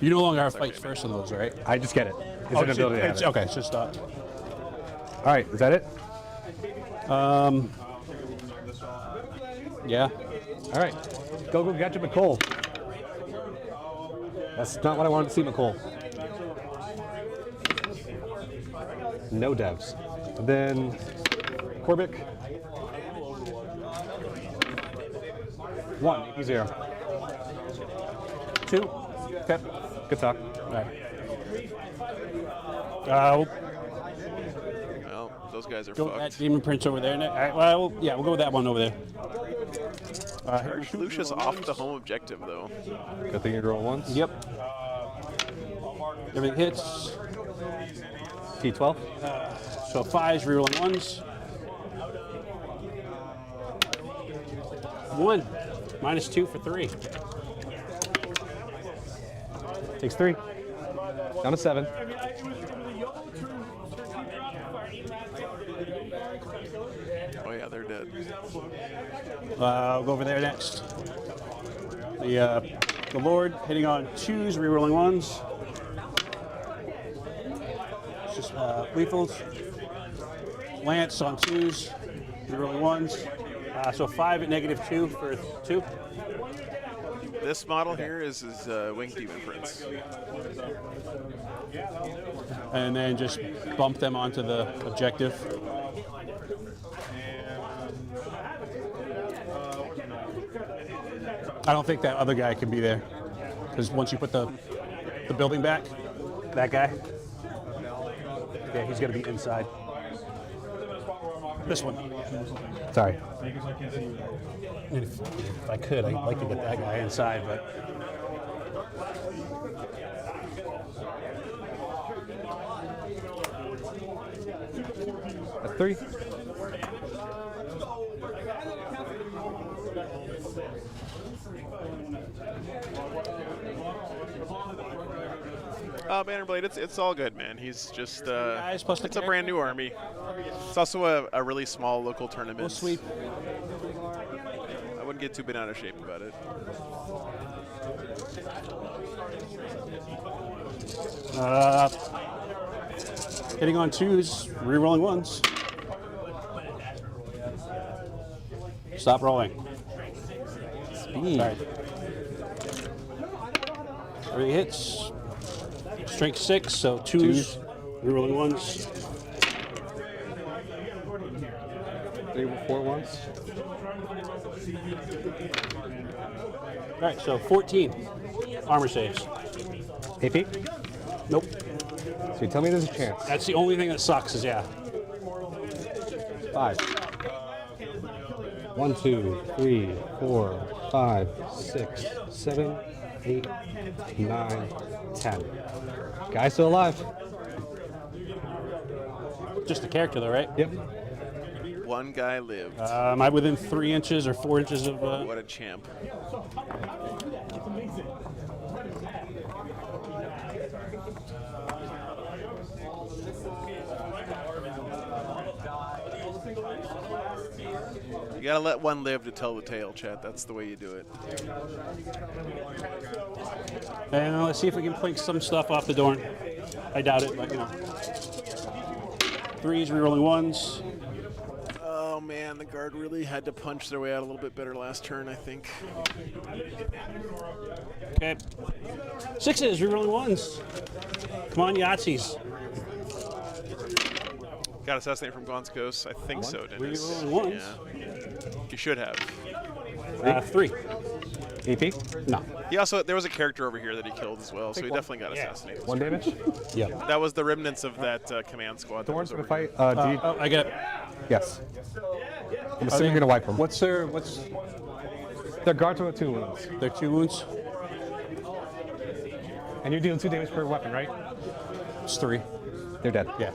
You no longer have fights first on those, right? I just get it. It's an ability to have it. Okay, it's just All right, is that it? yeah. All right. Go get you McCole. That's not what I wanted to see, McCole. No devs. And then Corbic. 1, EP0. 2. Okay. Good talk. All right. Well, those guys are Go with that fucked. Demon Prince over there. All right, well, yeah, we'll go with that one over there. Lucia's off the home objective, though. Good thing you roll once. Yep. Everything hits. T12. So 5s, rerolling 1s. 1. -2 for 3. Takes 3. Down to 7. Oh, yeah, they're dead. I'll go over there next. The Lord hitting on 2s, rerolling 1s. It's just lethals. Lance on 2s, rerolling 1s. So 5 at -2 for 2. This model here is his Winged Demon Prince. And then just bump them onto the objective. I don't think that other guy can be there. Because once you put the building back, that guy, yeah, he's going to be inside. This one. Sorry. If I could, I'd like to get that guy inside, but... A 3. Bannerblade, it's all good, man. He's just plus the it's a brand new army. It's also a really small local tournament. We'll sweep. I wouldn't get too bent out of shape about it. Hitting on 2s, re-rolling 1s. Stop rolling. Speed. All right. 3 hits. Strength 6, so 2s, re-rolling 1s. 3 or 4 ones. All right, so 14 armor saves. AP? Nope. So you tell me there's a chance. That's the only thing that sucks is, yeah. 5. 1, 2, 3, 4, 5, 6, 7, 8, 9, 10. Guy's still alive. Just the character, though, right? Yep. One guy lived. Am I within 3 inches or 4 inches of... What a champ. You gotta let one live to tell the tale, chat. That's the way you do it. And let's see if we can plink some stuff off the door. I doubt it, but, you know. 3s, re-rolling 1s. Oh man, the guard really had to punch their way out a little bit better last turn, I think. Okay. 6s, re-rolling 1s. Come on, Yahtzees. Got assassinate from Gaunt's Ghost? I think so, Dennis. Re-rolling 1s. Yeah. You should have. 3. AP? No. He also, there was a character over here that he killed as well, so he definitely got assassinated. 1 damage? Yeah. That was the remnants of that command squad. Thorns that for was the over fight. here. Oh, I get it. Yes. I'm assuming you're gonna wipe them. What's their, what's They're guards with 2 wounds. their 2 wounds? And you're dealing 2 damage per weapon, right? It's 3. They're dead. Yeah.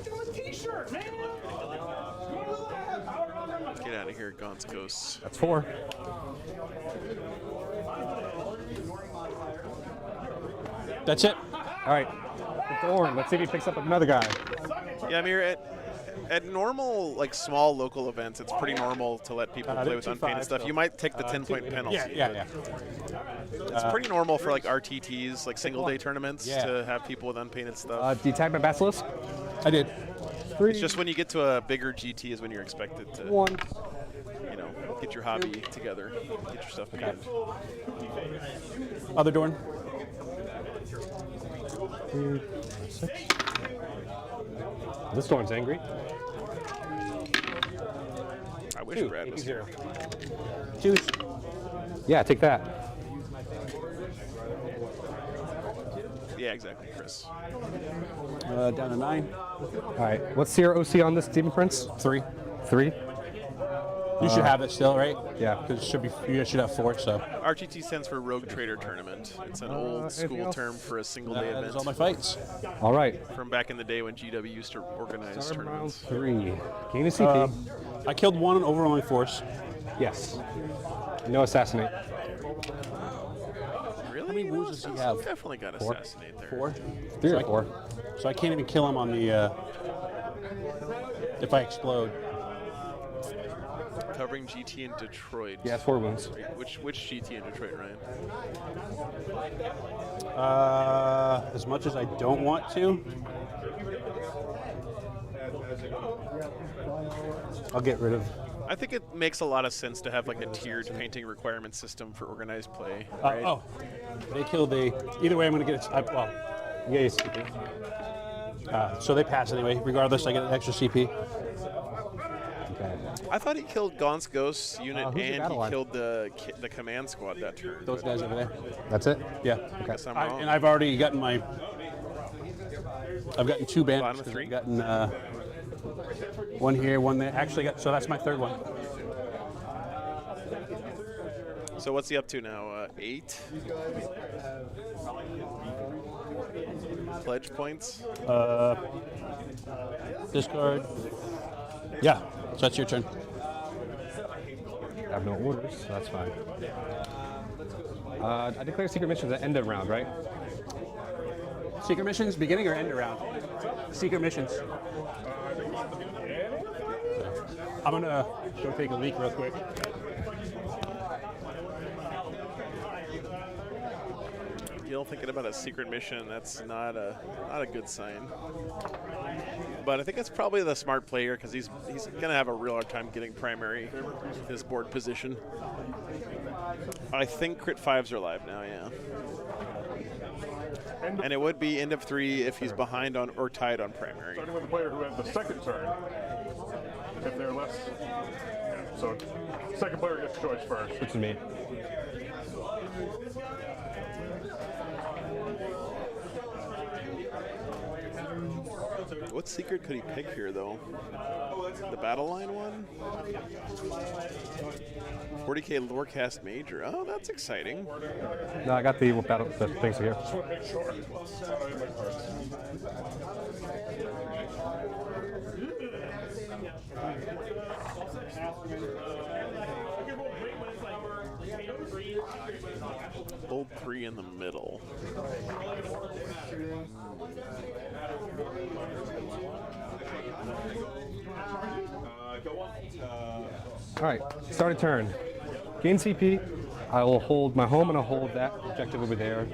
Get out of here, Gaunt's Ghosts. That's 4. That's it. All right. The Thorn. Let's see if he picks up another guy. Yeah, I mean, at normal, like, small local events, it's pretty normal to let people play with unpainted stuff. You might take the 10-point penalty. Yeah. It's pretty normal for, like, RTTs, like, single-day tournaments, to have people with unpainted stuff. Do you tag my Basilisk? I did. 3. It's just when you get to a bigger GT is when you're expected to, 1. you know, get your hobby together, get your stuff painted. Other Dorn. 3, 6. This Thorn's angry. I wish Brad was here. 2s. Yeah, take that. Yeah, exactly, Chris. Down to 9. All right. What's your OC on this Demon Prince? 3. 3. You should have it still, right? Yeah. Because it should be. You should have 4. So. RTT stands for Rogue Trader Tournament. It's an old anything school else? term for a single-day That is event all my fights. All right. from back in the day when GW used to organize Start round tournaments. 3. Gain a CP. I killed 1 on overwhelming force. Yes. No assassinate. Really? How many wounds does he have? Definitely got 4. assassinate there. 4. 3 So or I- 4. So I can't even kill him on the. If I explode. Covering GT in Detroit. Yeah, 4 wounds. Which GT in Detroit, Ryan? As much as I don't want to. I'll get rid of. I think it makes a lot of sense to have like a tiered painting requirement system for organized play. Right? Oh, they killed a. Either way, I'm going to get it. Well, Yeah, you CP. so they pass anyway. Regardless, I get an extra CP. Okay. I thought he killed Gaunt's Ghost unit who's your and battle he line? killed the command squad that turn. Those guys over there. That's it? Yeah. Guess I'm wrong. And I've already gotten my. I've gotten 2 banners. Bottom of 3? I've gotten one here, one there. Actually, so that's my 3rd one. So what's he up to now? 8 pledge points. Discard. Yeah. So that's your turn. I have no orders, so that's fine. I declare secret missions at end of round, right? Secret missions, beginning or end around? Secret missions. I'm gonna go take a leak real quick. Gil thinking about a secret mission, that's not a good sign. But I think it's probably the smart player because he's gonna have a real hard time getting primary his board position. I think crit 5s are live now, yeah. And it would be end of 3 if he's behind on or tied on primary. Starting with the player who has the second turn. If they're less. Yeah, so second player gets choice first. Which is me. What secret could he pick here, though? The battle line one? 40k Lorecast Major. Oh, that's exciting. No, I got the things here. Just want to make sure. Bold 3 in the middle. All right, start a turn. Gain CP. I will hold my home and I'll hold that objective over there.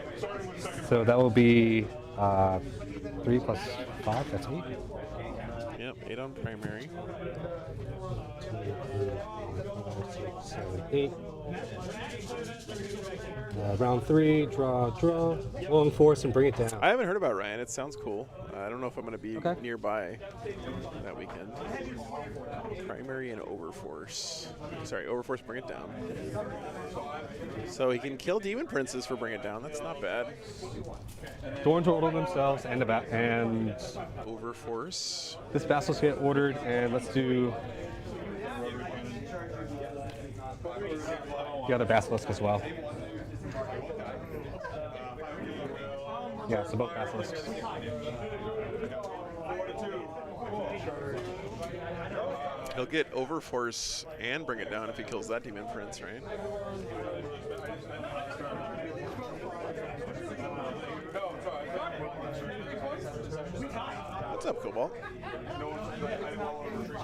So that will be 3 plus 5, that's 8. Yep, 8 on primary. 2, 3, 4, 5, 6, 7, 8. Round 3, draw, long force, and bring it down. I haven't heard about Ryan. It sounds cool. I don't know if I'm going to be Okay. nearby that weekend. Primary and Overforce. Sorry, Overforce, bring it down. So he can kill Demon Princes for bring it down. That's not bad. Thorns will order themselves and Overforce. this vassals get ordered, and let's do the other basilisk as well. Yeah, so both basilisks. He'll get Overforce and bring it down if he kills that Demon Prince, right? What's up, Cobalt?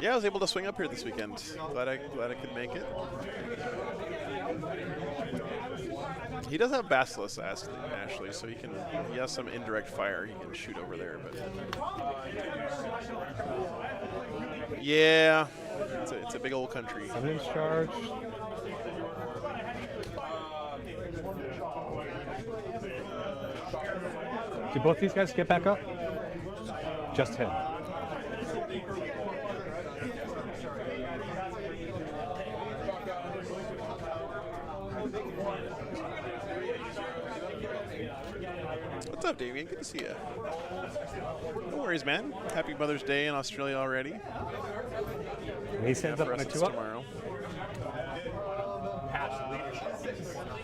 Yeah, I was able to swing up here this weekend. Glad I could make it. He does have Basilisk, Ashley, so he has some indirect fire he can shoot over there. But yeah, it's a big old country. 7-inch charge. Do both these guys get back up? Just him. What's up, Damien? Good to see you. No worries, man. Happy Mother's Day in Australia already. And he sends up For on us, a it's 2 up. tomorrow.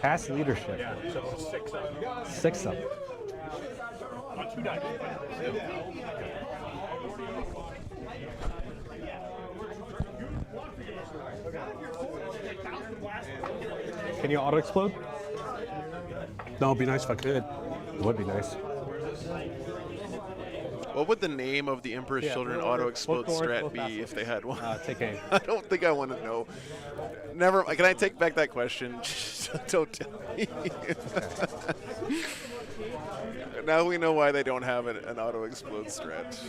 Pass leadership. Yeah, so 6 up. 6 up. On 2 dice. Can you auto explode? No, it'd be nice if I could. It would be nice. What would the name of the Emperor's Yeah, Children both auto explode Thorns, strat both be Basilisks. if they had one? Take aim. I don't think I want to know. Never. Can I take back that question? Don't tell me. Now we know why they don't have an auto explode strat.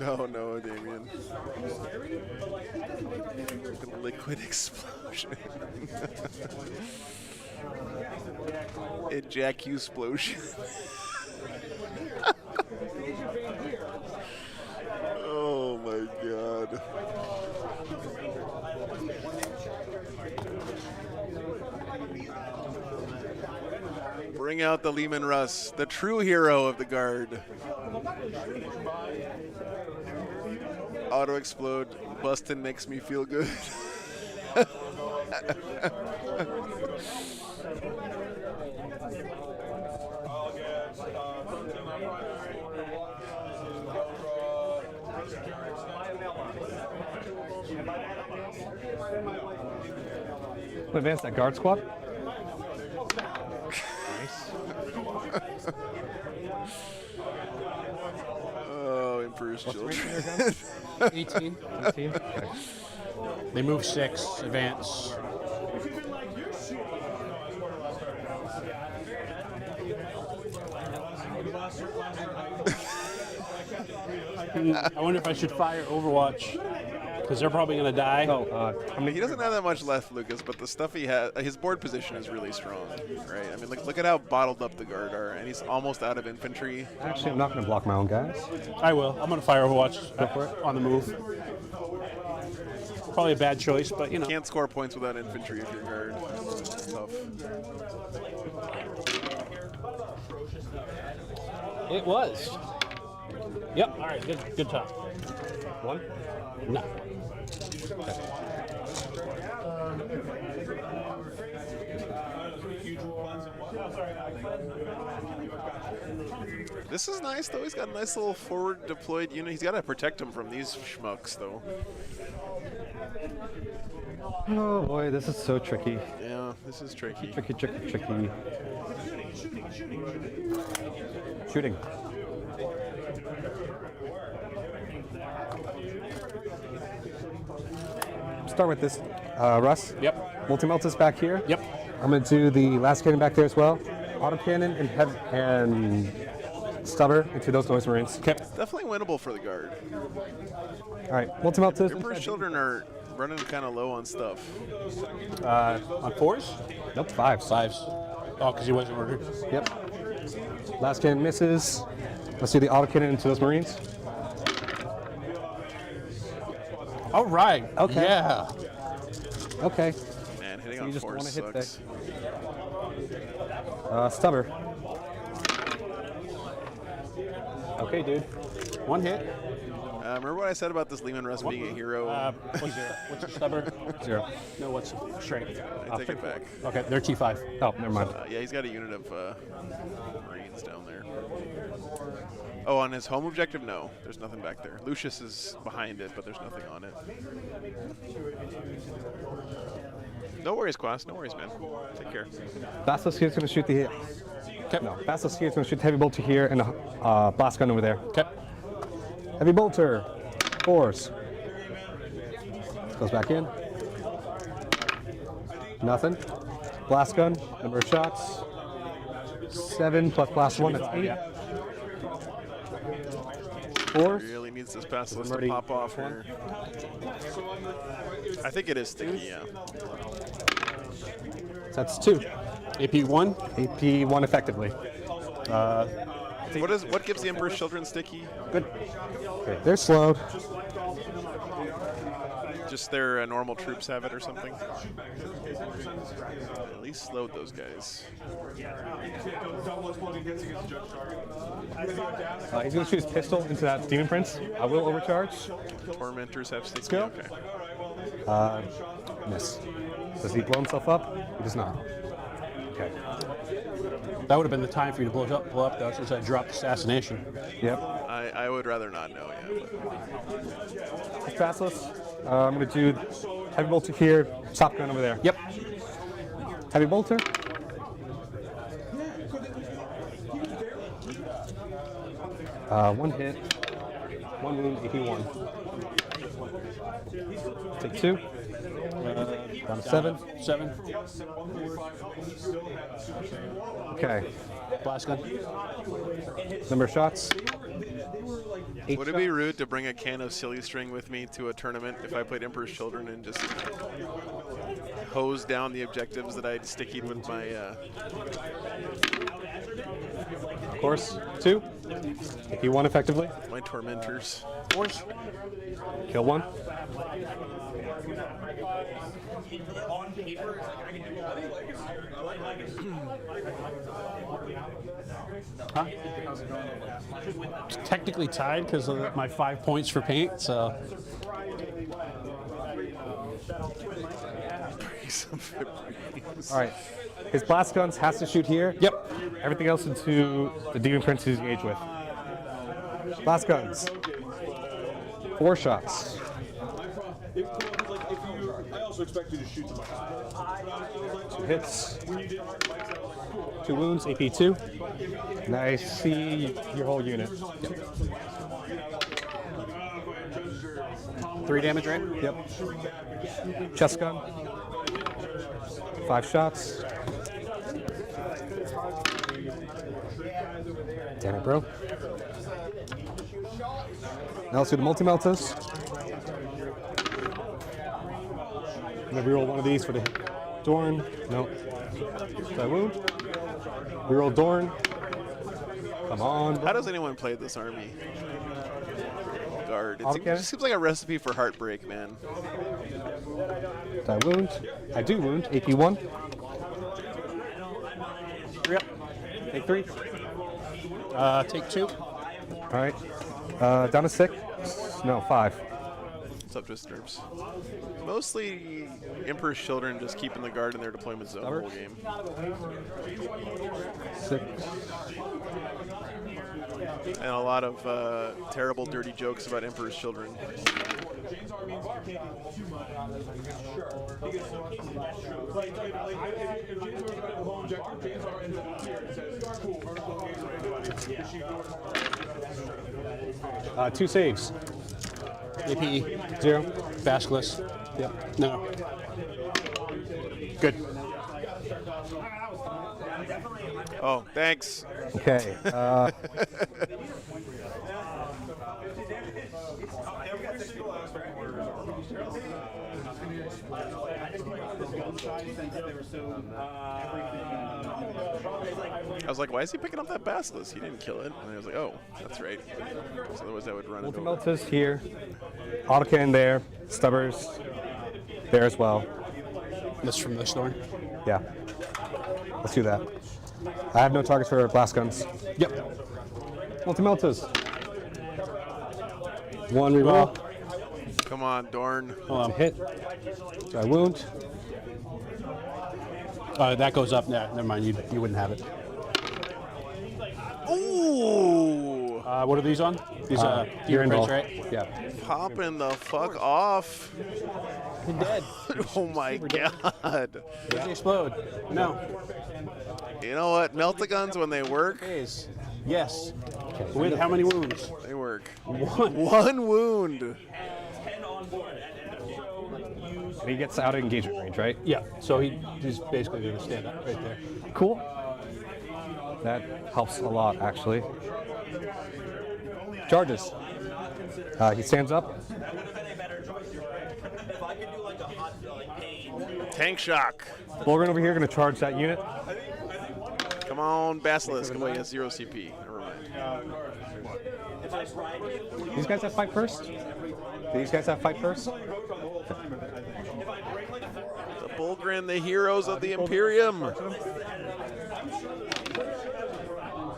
Oh no, Damien. Liquid explosion. Ejac-explosion. Oh my god. Bring out the Lehman Russ, the true hero of the guard. Auto explode. Bustin' makes me feel good. Advance that guard squad. Oh, Emperor's Children. 18. 18. Okay. They move 6, advance. I wonder if I should fire Overwatch, because they're probably going to die. Oh, I mean, he doesn't have that much left, Lucas, but the stuff he has, his board position is really strong, right? I mean, look at how bottled up the guard are, and he's almost out of infantry. actually, I'm not going to block my own guys. I will. I'm going to fire Overwatch Go for it. on the move. Probably a bad choice, but you know. Can't score points without infantry if you're guard. It's tough. It was. Yep. All right. Good talk. One. No. This is nice, though. He's got a nice little forward deployed unit. He's got to protect him from these schmucks, though. Oh boy, this is so tricky. Yeah, this is tricky. Tricky. Shooting. Start with this, Russ. Yep. Multi-meltas back here. Yep. I'm going to do the last cannon back there as well. Autocannon and stubber into those noise marines. Okay. Definitely winnable for the guard. All right, multi-meltas. Emperor's Children are running kind of low on stuff. On 4s? Nope, 5s. 5s. Oh, because he wasn't ordered. Yep. Last cannon misses. Let's do the autocannon into those marines. All right. Okay. Yeah. Okay. Man, hitting So on you just 4s wanna hit sucks. Stubber. Okay, dude. 1 hit. Remember what I said about this Lehman Russ being a hero? What's your stubber? 0. No, what's straight? I take it back. Okay, they're T5. Oh, never mind. Yeah, he's got a unit of Marines down there. Oh, on his home objective, no. There's nothing back there. Lucius is behind it, but there's nothing on it. No worries, Quas. No worries, man. Take care. Bastos here is going to shoot the. Okay. No, Bastos here is going to shoot the heavy bolter here and a blast gun over there. Okay. Heavy bolter. 4s. Goes back in. Nothing. Blast gun. Number of shots. 7 plus blast 1. That's 8. 4s. Really needs this Basilisk already to pop off here. I think it is sticky, yeah. So that's 2. AP1. AP1 effectively. What gives the Emperor's Children sticky? Good. Okay, they're slowed. Just their normal troops have it or something? At least slowed those guys. He's going to shoot his pistol into that Demon Prince. I will overcharge. Tormentors have sticky. Skill? Okay. Miss. Does he blow himself up? He does not. Okay. That would have been the time for you to blow up though, since I dropped assassination. Yep. I would rather not know yet. Fastless. I'm going to do heavy bolter here, top gun over there. Yep. Heavy bolter. One hit, 1 wound, AP1. Take 2. Down to 7. 7. Okay. Blast gun. Number of shots. 8 Would it be rude to bring a can of silly string with me to a tournament if I played Emperor's Children and just hose down the objectives that I'd stickied with my... Of course. 2. If you won effectively. my tormentors. Force. Kill 1. Huh? Technically tied because of my 5 points for paint, so. All right. His blast guns has to shoot here. Yep. Everything else into the demon prince he's engaged with. Blast guns. 4 shots. I also expect you to shoot the 2 hits. 2 wounds. AP 2. And I see your whole unit. 3 damage, right? Yep. Chest gun. 5 shots. Damn it, bro. Now let's do the multi-meltas. I'm gonna reroll one of these for the Dorn. Nope. Did I wound? Reroll Dorn. Come on. How does anyone play this army? Guard. It Autocannon? just seems like a recipe for heartbreak, man. Did I wound? I do wound. AP 1. Yep. Take 3. Take 2. All right. Down to 6. No, 5. What's up, Disturbs? Mostly Emperor's Children just keeping the guard in their deployment zone the whole game. 6. And a lot of terrible, dirty jokes about Emperor's Children. Two saves. AP. 0. Basilisk. Yep. No. Good. Oh, thanks. Okay. I was like, why is he picking up that basilisk? He didn't kill it. And I was like, oh, that's right. Because otherwise I would run it over. Multi-meltas here. Autocannon there. Stubbers there as well. This from this door. Yeah. Let's do that. I have no targets for blast guns. Yep. Multi-meltas. 1 reroll. Come on, Dorn. Hit. Do I wound? That goes up. Yeah, never mind. You wouldn't have it. Ooh! What are these on? These You're demon prints, involved. right? Yeah. Popping the fuck off. You're dead. Oh my god. Did they explode? No. You know what? Melt-a-guns, when they work, Phase. Yes. With how many wounds? they work. 1. 1 wound. And he gets out of engagement range, right? Yeah. So he's basically going to stand up right there. Cool. That helps a lot, actually. Charges. He stands up. Tank shock. Bulgren over here going to charge that unit. Come on, Basilisk. Wait, has 0 CP. Never mind. These guys have fight first? Do these guys have fight first? The Bulgren, the heroes of the Imperium.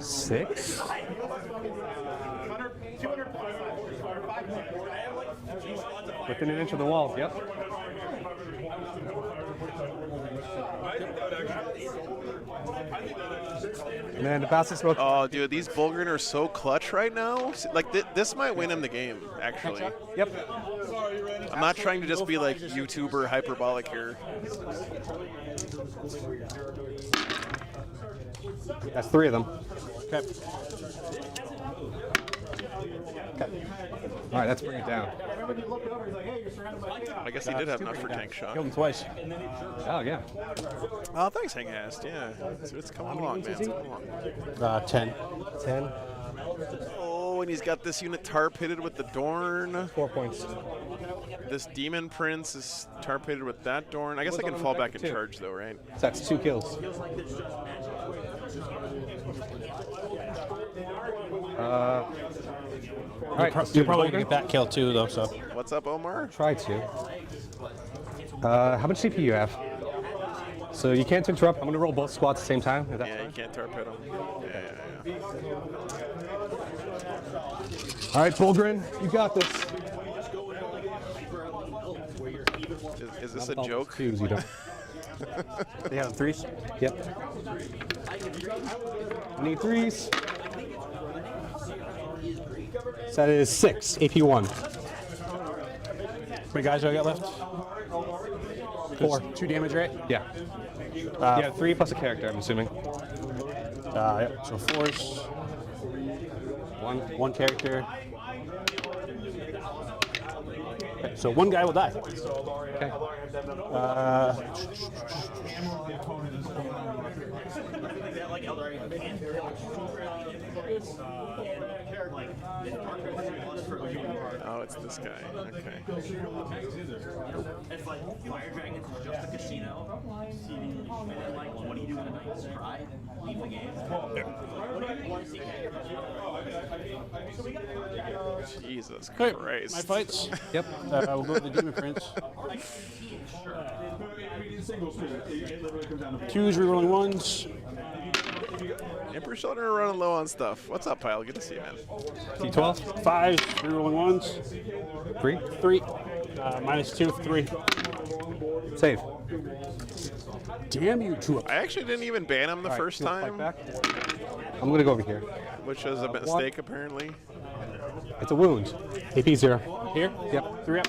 6. Within an inch of the walls, yep. And then the Basilisk smoke. Oh, dude, these Bulgren are so clutch right now. Like, this might win him the game, actually. Yep. I'm not trying to just be like YouTuber hyperbolic here. That's 3 of them. Okay. All right, let's bring it down. I guess he did have enough for tank shock. Killed him twice. Oh, yeah. Oh, thanks, Hangast. Yeah, it's coming along, man. It's coming along. 10. 10. Oh, and he's got this unit tar pitted with the Dorn. 4 points. This Demon Prince is tar pitted with that Dorn. I guess I can fall back and charge, though, right? So that's 2 kills. All right, You're probably going to get that kill too, though, so. What's up, Omar? try to. How much CP you have? So you can't interrupt. I'm going to roll both squads at the same time. If that's Yeah, fine. you can't tar pit him. Yeah. All right, Bulgrin, you got this. Is this a joke? Twos, you don't. They have 3s? Yep. I need 3s. So that is 6, AP1. How many guys do I got left? 4. 2 damage, right? Yeah. Yeah, 3 plus a character, I'm assuming. Yeah. So 4s. 1 character. Okay, so 1 guy will die. Okay. Oh, it's this guy. Okay. It's like Fire Dragons is just a casino. And like, what do you do in a night's pride? Leave the game. Jesus Okay, Christ. my fights. Yep. We'll go with the Demon Prince. 2s rerolling 1s. Emperor Children are running low on stuff. What's up, Pyle? Good to see you, man. D12. 5s rerolling 1s. 3. 3. -2 for 3. Save. Damn you, Tulip. I actually didn't even ban him the first you wanna time, fight back? I'm going to go over here. which was a mistake, apparently. It's a wound. AP 0. Here? Yep. 3 up.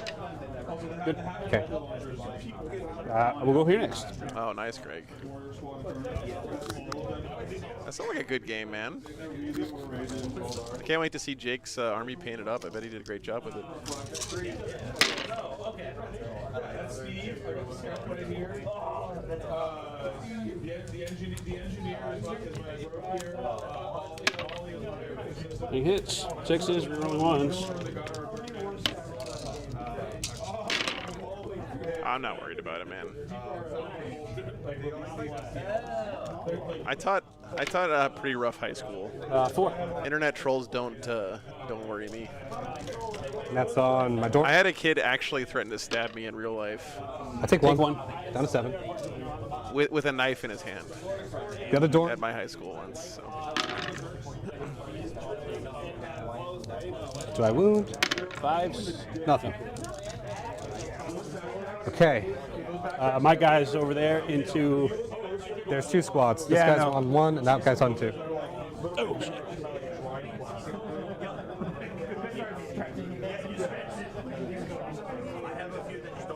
Good. Okay. We'll go here next. Oh, nice, Greg. That sounds like a good game, man. I can't wait to see Jake's army painted up. I bet he did a great job with it. He hits. 6s, rerolling 1s. I'm not worried about it, man. I taught pretty rough high school. 4. Internet trolls don't worry me. And that's on my door. I had a kid actually threaten to stab me in real life I take Take 1. 1. Down to 7. with a knife in his hand The other door. at my high school once. So. Do I wound? 5s. Nothing. Okay. My guy's over there into. There's 2 squads. This Yeah, guy's no. on 1, and that guy's on 2. Oh, shit.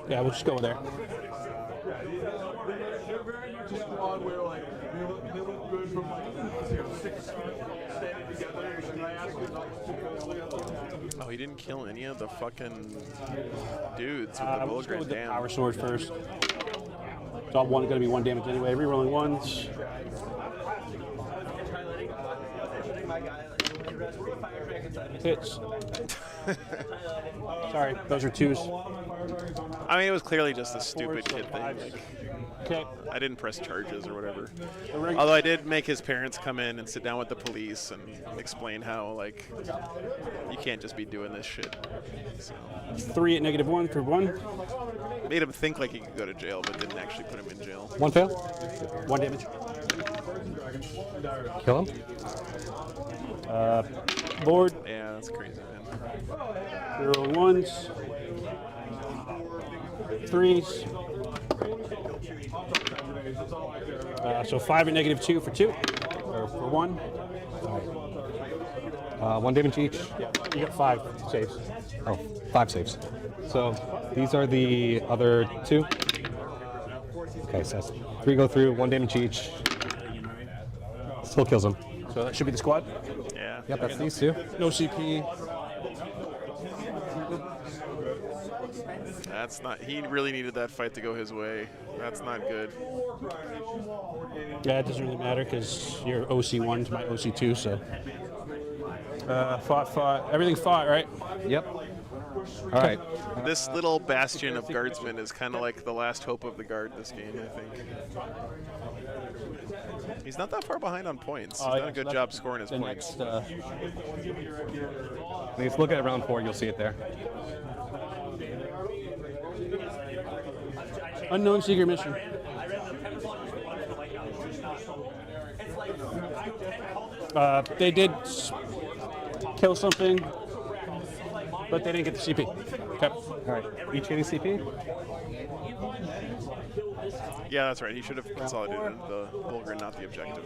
Yeah, we'll just go there. Oh, he didn't kill any of the fucking dudes with the We'll just go Bulgrin. with the Damn. power sword first. It's all going to be 1 damage anyway. Rerolling 1s. Hits. Sorry, those are 2s. I mean, it was clearly just a stupid Fours, kid so thing. 5s. Like, Okay. I didn't press charges or whatever. The ring- Although I did make his parents come in and sit down with the police and explain how, like, you can't just be doing this shit. So, 3 at -1 for 1. made him think like he could go to jail, but didn't actually put him in jail. 1 fail. 1 damage. Kill him. Board. Yeah, that's crazy, man. Rerolling 1s. 3s. So 5 at -2 for 2. Or for 1. 1 damage each. Yeah, you got 5 saves. Oh, 5 saves. So these are the other 2. Okay, so that's 3 go through, 1 damage each. Still kills him. So that should be the squad. Yeah. Yep, that's these 2. No CP. That's not. He really needed that fight to go his way. That's not good. Yeah, it doesn't really matter because you're OC1 to my OC2, so. Fought. Everything fought, right? Yep. All right. This little bastion of guardsmen is kind of like the last hope of the guard this game, I think. He's not that far behind on points. He's done a good job scoring his points. If you look at round 4, you'll see it there. Unknown secret mission. They did kill something, but they didn't get the CP. Okay. All right. Each getting CP? Yeah, that's right. He should have consolidated the Bulgrin, not the objective.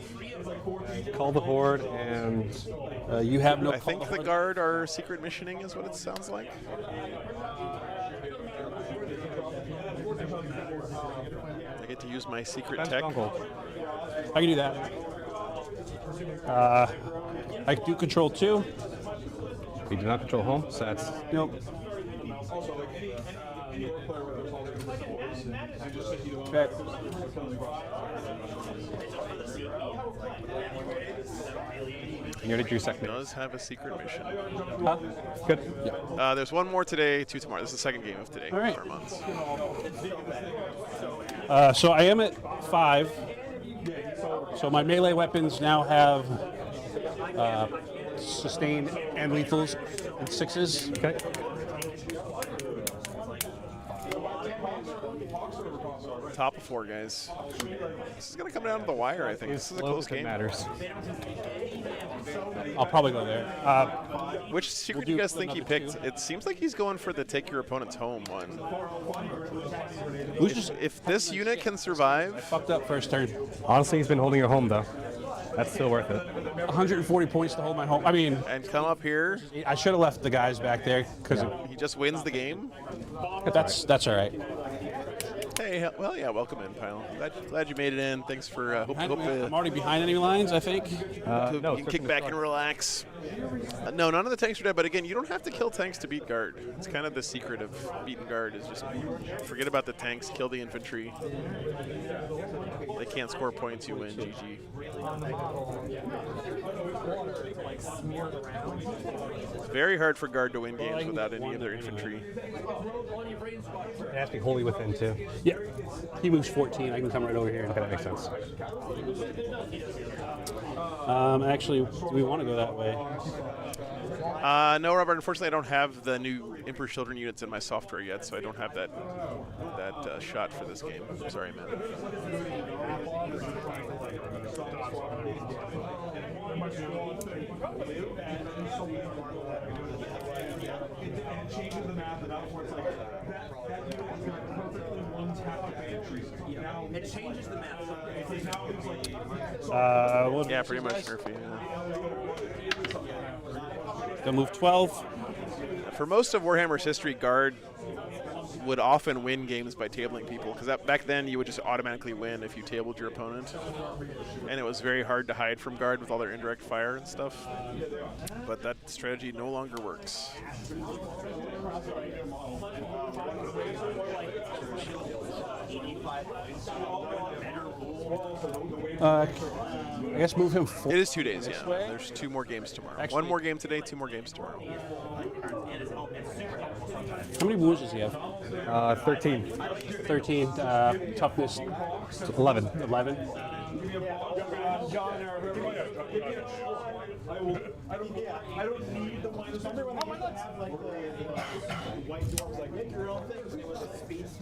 Call the horde, and you have no. I think the guard are secret missioning, is what it sounds like. I get to use my secret tech. I can do that. I do control 2. We do not control home, so that's Nope. Okay. you already drew second. Does have a secret mission. Huh? Good. Yeah. There's one more today, 2 tomorrow. This is the second game of today. All right. For months. So I am at 5. So my melee weapons now have sustained and lethals and 6s. Okay. Top of 4, guys. This is going to come down to the wire, I think. This is a close game. Matters. I'll probably go there. Which secret do you guys think he picked? It seems like he's going for the take your opponent's home one. If this unit can survive... I fucked up first turn. Honestly, he's been holding your home, though. That's still worth it. 140 points to hold my home. I mean... And come up here. I should have left the guys back there because he just wins the game. That's all right. Hey, well, yeah, welcome in, pal. Glad you made it in. Thanks for hope I'm already behind any lines, I think. no, you can kick back and relax. No, none of the tanks are dead, but again, you don't have to kill tanks to beat guard. It's kind of the secret of beating guard is just forget about the tanks, kill the infantry. They can't score points, you win, GG. It's very hard for guard to win games without any of their infantry. It has to be wholly within, too. Yeah. He moves 14. I can come right over here. Okay, that makes sense. Actually, do we want to go that way? No, Robert. Unfortunately, I don't have the new Emperor's Children units in my software yet, so I don't have that shot for this game. I'm sorry, man. It changes the map. Yeah, pretty much Murphy. Gonna move 12. For most of Warhammer's history, guard would often win games by tabling people, because back then you would just automatically win if you tabled your opponent, and it was very hard to hide from guard with all their indirect fire and stuff. But that strategy no longer works. I guess move him 4. It is 2 days, yeah. There's 2 more games tomorrow. Actually, 1 more game today, 2 more games tomorrow. How many wounds does he have? 13. 13. Toughness. 11. 11. I don't need the minus number. White dwarves like make your own things. It was a space.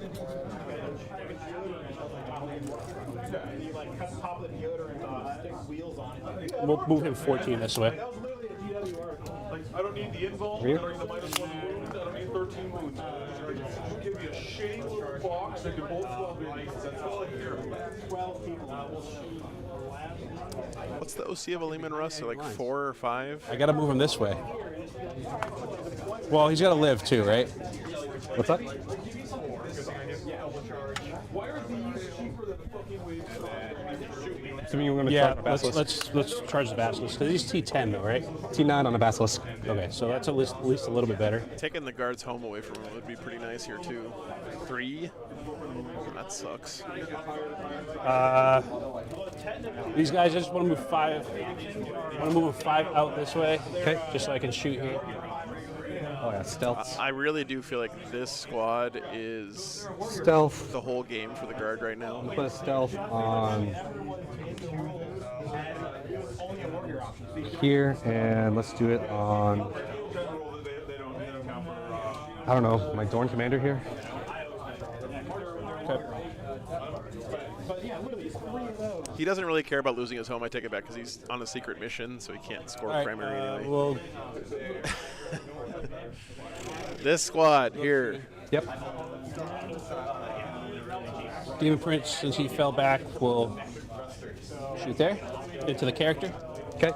And you like cut top of the deodorant and stick wheels on it. We'll move him 14 this way. That was literally a DWR. Like I don't need the invuln. Really? I don't need the minus 1 wound. I don't need 13 wounds. Give me a shitty little box that can hold 12 idiots. That's all I care about. 12 people. What's the OC of a Lehman Russ? So like 4 or 5? I gotta move him this way. Well, he's gotta live too, right? What's that? Why are these cheaper than the fucking waves? So you're going to Yeah, charge the Basilisk. let's charge the Basilisk. Because he's T10 though, right? T9 on the Basilisk. Okay, so that's at least a little bit better. Taking the guards home away from him would be pretty nice here too. 3. That sucks. These guys, I just want to move 5. I want to move a 5 out this way. Okay. Just so I can shoot here. Oh yeah, stealth. I really do feel like this squad is Stealth. the whole game for the guard right now. Put a stealth on here, and let's do it on, I don't know, my Dorn commander here. Okay. He doesn't really care about losing his home, I take it back, because he's on a secret mission, so he can't score primary anyway. Well, this squad here. Yep. Demon Prince, since he fell back, will shoot there into the character. Okay.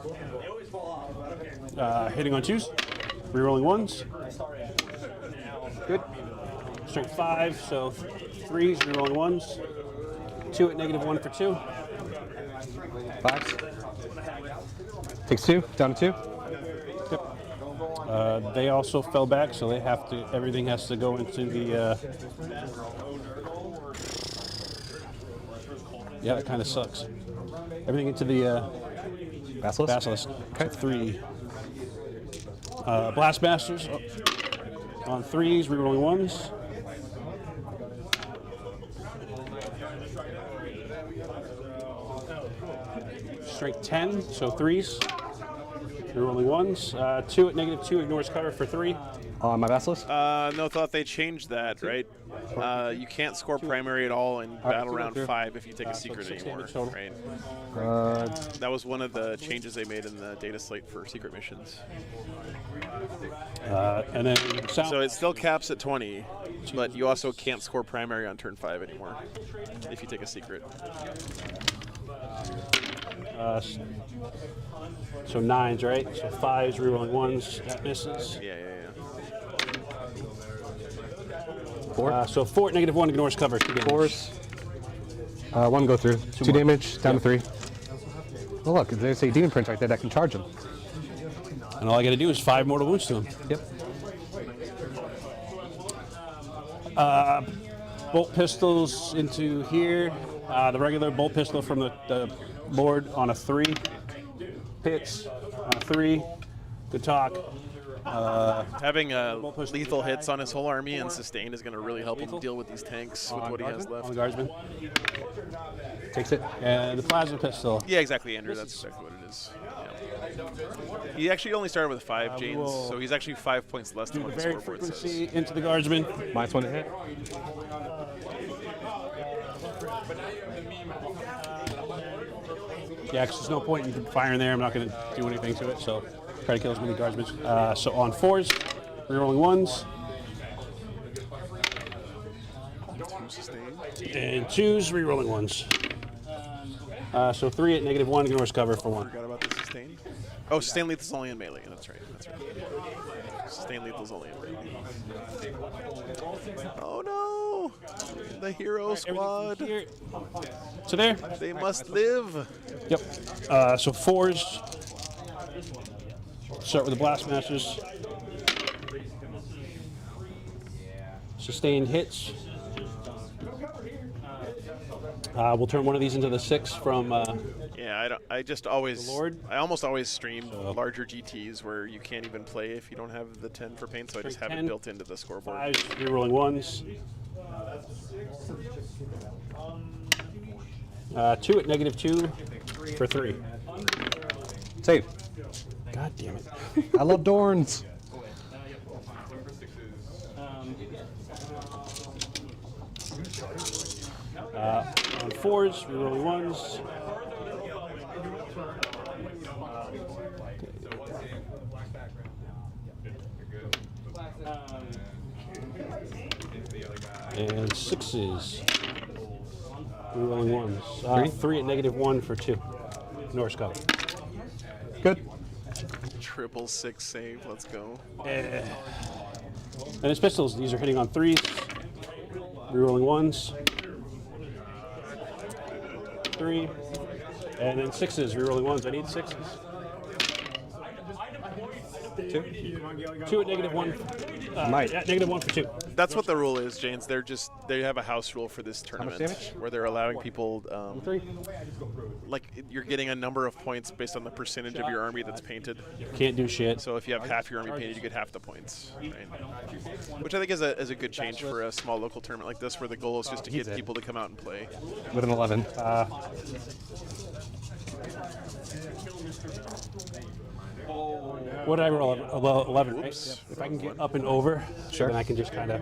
Hitting on 2s, rerolling 1s. Good. Strength 5, so 3s, rerolling 1s. 2 at -1 for 2. 5s. Takes 2, down to 2. They also fell back, so they have to. Everything has to go into the. Yeah, that kind of sucks. Everything into the Basilisk. Basilisk. Okay. So 3. Blastmasters on 3s, rerolling 1s. Strength 10, so 3s. Rerolling 1s. 2 at -2, ignores cover for 3. On my Basilisk. No, thought they changed that, right? You can't score primary at all in battle round 5 if you take a secret anymore, right? That was one of the changes they made in the data slate for secret missions. And then So it still caps at 20, but you also can't score primary on turn 5 anymore if you take a secret. So 9s, right? So 5s, rerolling 1s, that misses. Yeah. 4. So 4 at -1, ignores cover. 2 damage. 4s. 1 go through. 2 more. damage, down to 3. Oh look, there's a Demon Prince right there that can charge him. And all I got to do is 5 mortal wounds to him. Yep. Bolt pistols into here. The regular bolt pistol from the board on a 3. Pits on a 3. Good talk. Having lethal hits on his whole army and sustain is going to really help him deal with these tanks with what he has On left. the guardsman. Takes it. And the plasma pistol. Yeah, exactly, Andrew. That's exactly what it is. Yeah. He actually only started with 5 Janes, so he's actually 5 points less than Do what the the very scoreboard says. frequency into the guardsman. -1 to hit. Yeah, because there's no point in firing there. I'm not going to do anything to it, so try to kill as many guardsmen. So on 4s, rerolling 1s. And 2s, rerolling 1s. So 3 at -1, ignores cover for 1. Forgot about the sustain. Oh, sustain lethal's only in melee. That's right. Sustain lethal's only in melee. Oh no! The hero squad. Here. So there. They must live. Yep. So 4s. Start with the Blastmasters. Sustained hits. We'll turn one of these into the 6 from. Yeah, I just always. Lord? I almost always stream larger GTs where you can't even play if you don't have the 10 for paint, so I just have 10, it built into the scoreboard. 5s, rerolling 1s. 2 at -2 for 3. Save. God damn it. I love Dorns. On 4s, rerolling 1s. And 6s. Rerolling 1s. 3 at -1 for 2. Norse cover. Good. 666 save. Let's go. And his pistols, these are hitting on 3s. Rerolling 1s. 3. And then 6s. Rerolling 1s. I need 6s. 2. 2 at -1. Might. Yeah, -1 for 2. That's what the rule is, James. They have a house rule for this tournament damage? where they're allowing people 3. like you're getting a number of points based on the percentage of your army that's painted. Can't do shit. So if you have half your army painted, you get half the points, right? Which I think is a good change for a small local tournament like this, where the goal is just to get people to come out and play. With an 11. What did I roll? 11, right? If I can get up and over, Sure. then I can just kind of...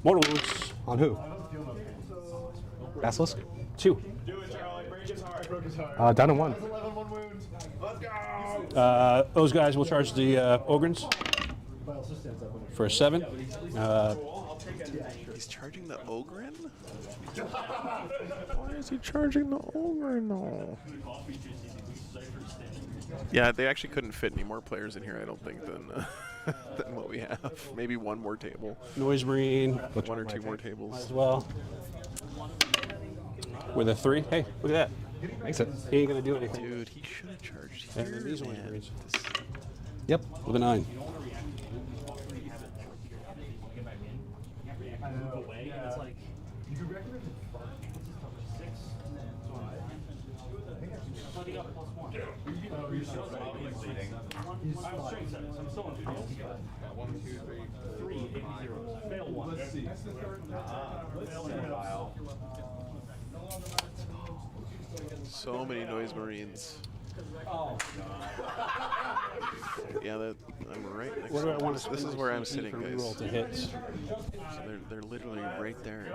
mortal wounds. On who? Basilisk? 2. Down to 1. Those guys will charge the Ogrins for a 7. He's charging the Ogren? Why is he charging the Ogren? No. Yeah, they actually couldn't fit any more players in here, I don't think, than than what we have. Maybe one more table. Noise Marine. One or two more tables. As well. With a 3. Hey, look at that. Makes it. He ain't going to do anything. Dude, he should have charged And here, then these Noise man. Marines. Yep. With a 9. So many Noise Marines. Yeah, I'm right next What do I to want this. to This is where I'm sitting, guys. Reroll to hits. So they're literally right there.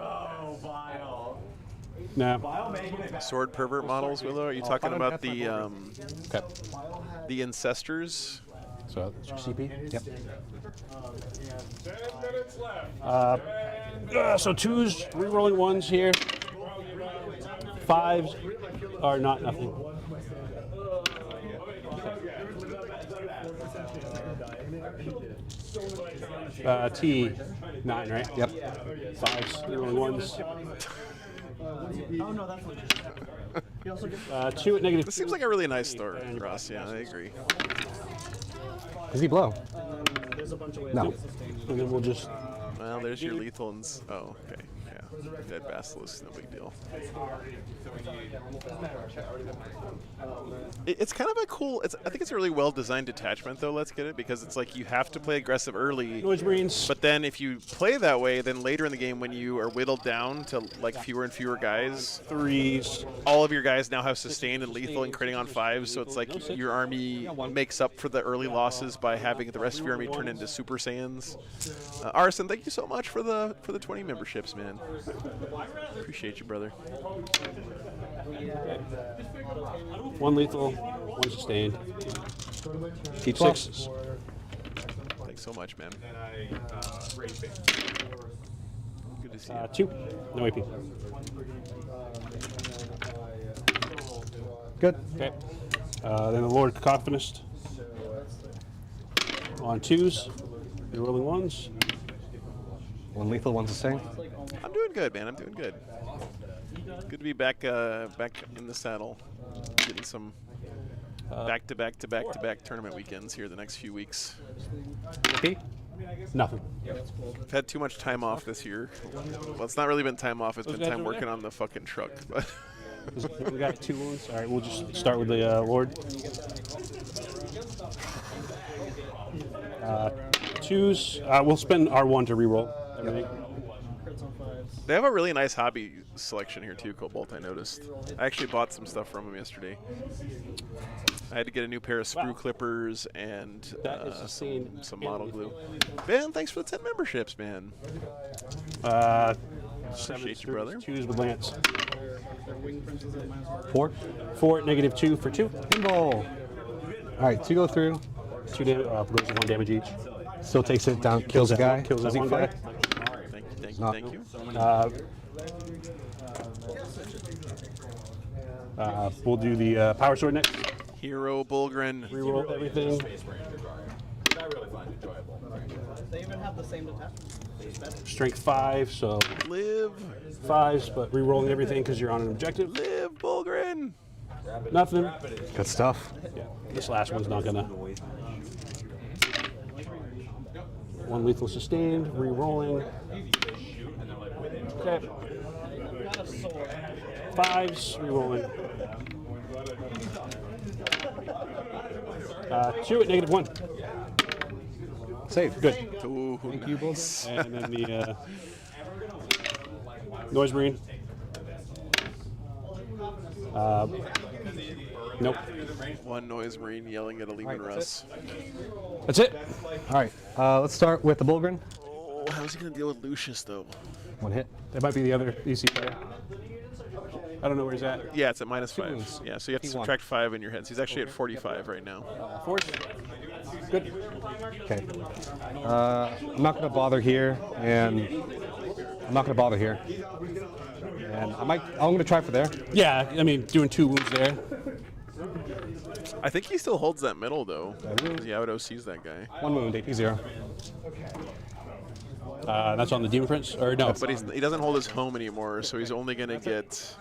Nah. Sword pervert models, Willow? Are you talking about the Okay. the Ancestors? So that's your CP? Yep. 10 minutes left. So 2s, rerolling 1s here. 5s are not nothing. T 9, right? Yep. 5s, rerolling 1s. Oh no, that's legit. He also gets 2 at -2. This seems like a really nice store, Ross. Yeah, I agree. Does he blow? there's a bunch of ways No. to sustain you. And then we'll just... Well, there's your lethal ones. Oh, okay. Yeah. Dead Basilisk, no big deal. It's kind of a cool, I think it's a really well-designed detachment, though, let's get it, because it's like you have to play aggressive early. Noise Marines. But then if you play that way, then later in the game when you are whittled down to like fewer and fewer guys, 3s. all of your guys now have sustained and lethal and critting on 5s, so it's like your army makes up for the early losses by having the rest of your army turn into Super Saiyans. Arson, thank you so much for the 20 memberships, man. Appreciate you, brother. 1 lethal, 1 sustained. Keep 6s. Thanks so much, man. Good to see you. 2. No AP. Good. Okay. Then the Lord Cacophonist. On 2s. You're rolling 1s. 1 lethal, 1 sustain. I'm doing good, man. I'm doing good. Good to be back back in the saddle. Getting some back-to-back tournament weekends here the next few weeks. AP? Nothing. I've had too much time off this year. Well, it's not really been time off. It's been guys time over working there? on the fucking truck. But We got 2 wounds. All right, we'll just start with the Lord. 2s. We'll spend R1 to reroll everything. they have a really nice hobby selection here too, Cobalt, I noticed. I actually bought some stuff from them yesterday. I had to get a new pair of screw clippers and That is the scene some in model the- glue. Ben, thanks for the 10 memberships, man. Appreciate you, brother. 2s with Lance. 4. 4 at -2 for 2. Pinball. All right, 2 go through. 2 damage. Goes to 1 damage each. Still takes it down, kills a guy. Kills Does that he one guy. fight? Thank you, Not- thank you. We'll do the Power Sword next. Hero Bulgrin. Reroll everything. They even have the same detachment. Strength 5, so Live, 5s, but re-rolling everything because you're on an objective. live, Bulgrin. Nothing. Good stuff. Yeah, this last one's not gonna. 1 lethal sustained, re-rolling. Okay. 5s, re-rolling. 2 at -1. Save. Good. Ooh, Thank you, Bull. And then the Noise Marine. Nope. one Noise Marine yelling at a Lehman Russ. That's it. All right, let's start with the Bulgrin. Oh, how's he gonna deal with Lucius though? 1 hit. That might be the other EC player. I don't know where he's at. Yeah, it's at -5. wounds. Yeah, so you have to He won. subtract 5 in your heads. He's actually at 45 right now. Force. Good. Okay. I'm not gonna bother here, and I'm not gonna bother here. And I'm gonna try for there. Yeah, I mean, doing 2 wounds there. I think he still holds that middle though. Yeah, I would OC's that guy. 1 wound, AP 0. That's on the Demon Prince, or no? But he doesn't hold his home anymore, so he's only gonna get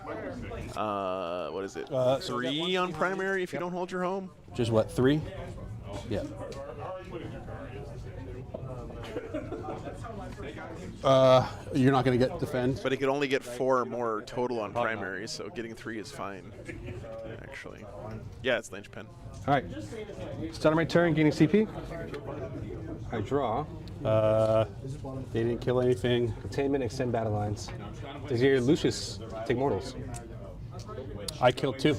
what is it? 3 on primary if you don't hold your home. Which is what, 3? Yeah. You're not going to get defend. But he could only get 4 or more total on primary, so getting 3 is fine. Actually, yeah, it's linchpin. All right. Start of my turn, gaining CP. I draw. They didn't kill anything. Containment, extend battle lines. Does your Lucius take mortals? I killed 2.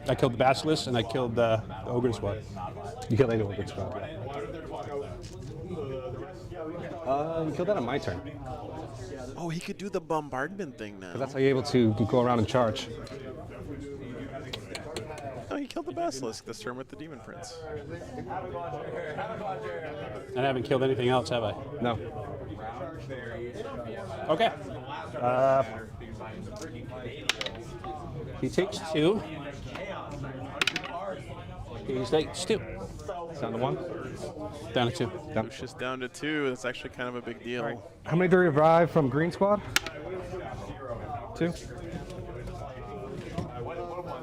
I killed the Basilisk and I killed the Ogre Squad. You killed any Ogre Squad. You killed that on my turn. Oh, he could do the bombardment thing now. That's how you're able to go around and charge. Oh, he killed the Basilisk this turn with the Demon Prince. I haven't killed anything else, have I? No. Okay. He takes 2. He takes 2. Down to 1. Down to 2. Lucius down to 2. That's actually kind of a big deal. How many do you revive from Green Squad? 2.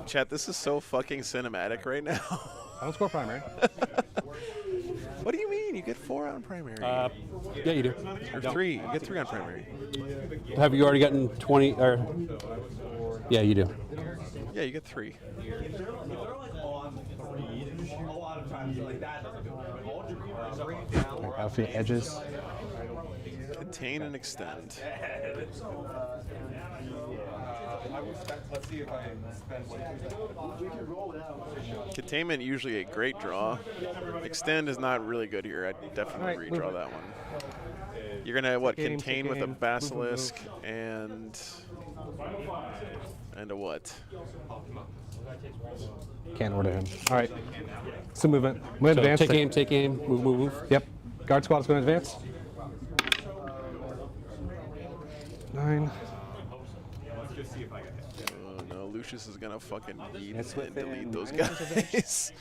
Chat, this is so fucking cinematic right now. I don't score primary. What do you mean? You get 4 on primary. Yeah, you do. or 3. You get 3 on primary. Have you already gotten 20? Or yeah, you do. Yeah, you get 3. Outfit edges. Contain and extend. Containment usually a great draw. Extend is not really good here. I'd definitely redraw that one. You're gonna what? Contain with a Basilisk and a what? Can't order him. All right. Some movement. I'm going to So advance. take aim, move, move, move. Yep. Guard squad is going to advance. 9. Oh no, Lucius is gonna fucking eat It's and delete within those 9 inches of it. guys.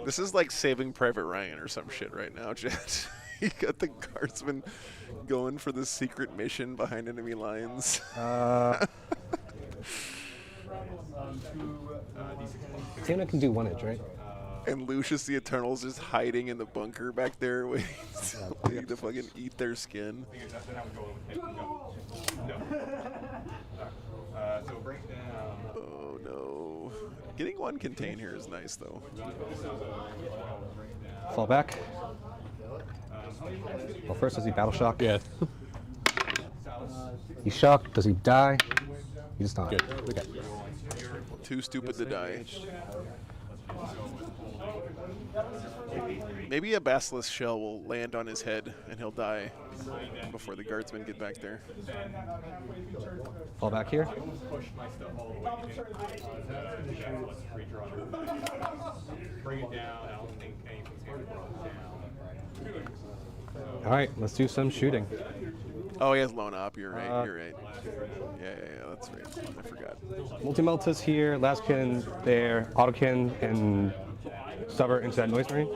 This is like Saving Private Ryan or some shit right now, Jet. You got the guardsmen going for the secret mission behind enemy lines. Tina can do 1 inch, right? And Lucius the Eternal's just hiding in the bunker back there waiting to fucking eat their skin. Oh no. Getting 1 contain here is nice though. Fall back. Well, first, does he battle shock? Yeah. He's shocked. Does he die? He does not. Good. Okay. Too stupid to die. Maybe a Basilisk shell will land on his head and he'll die before the guardsmen get back there. Fall back here. All right, let's do some shooting. Oh, he has Lone Op. You're right. You're right. Yeah, that's right. I forgot. Multi-Meltas here, Laskin there, Autokin, and Stubber into that Noise Marine.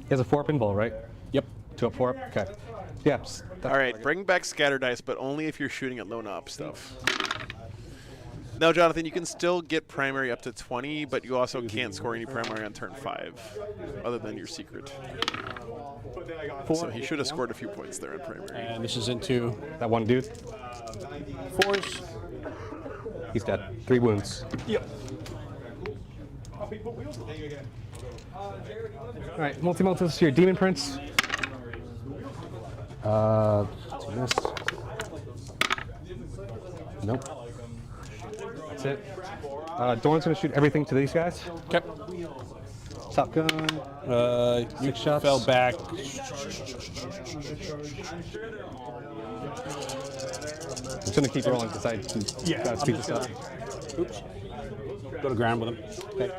He has a 4-up invul, right? Yep. 2-up, 4-up? Okay. Yeah. All right, bring back Scatter Dice, but only if you're shooting at Lone Op stuff. Now, Jonathan, you can still get primary up to 20, but you also can't score any primary on turn 5, other than your secret. So he should have scored a few points there on primary. And this is into that one dude. 4s. He's dead. 3 wounds. Yep. All right, Multi-Meltas here. Demon Prince. Miss. Nope. That's it. Dorn's gonna shoot everything to these guys. Okay. Top gun. You 6 shots. fell back. I'm just gonna keep rolling because I gotta speed this up. Oops. Go to ground with him. Okay.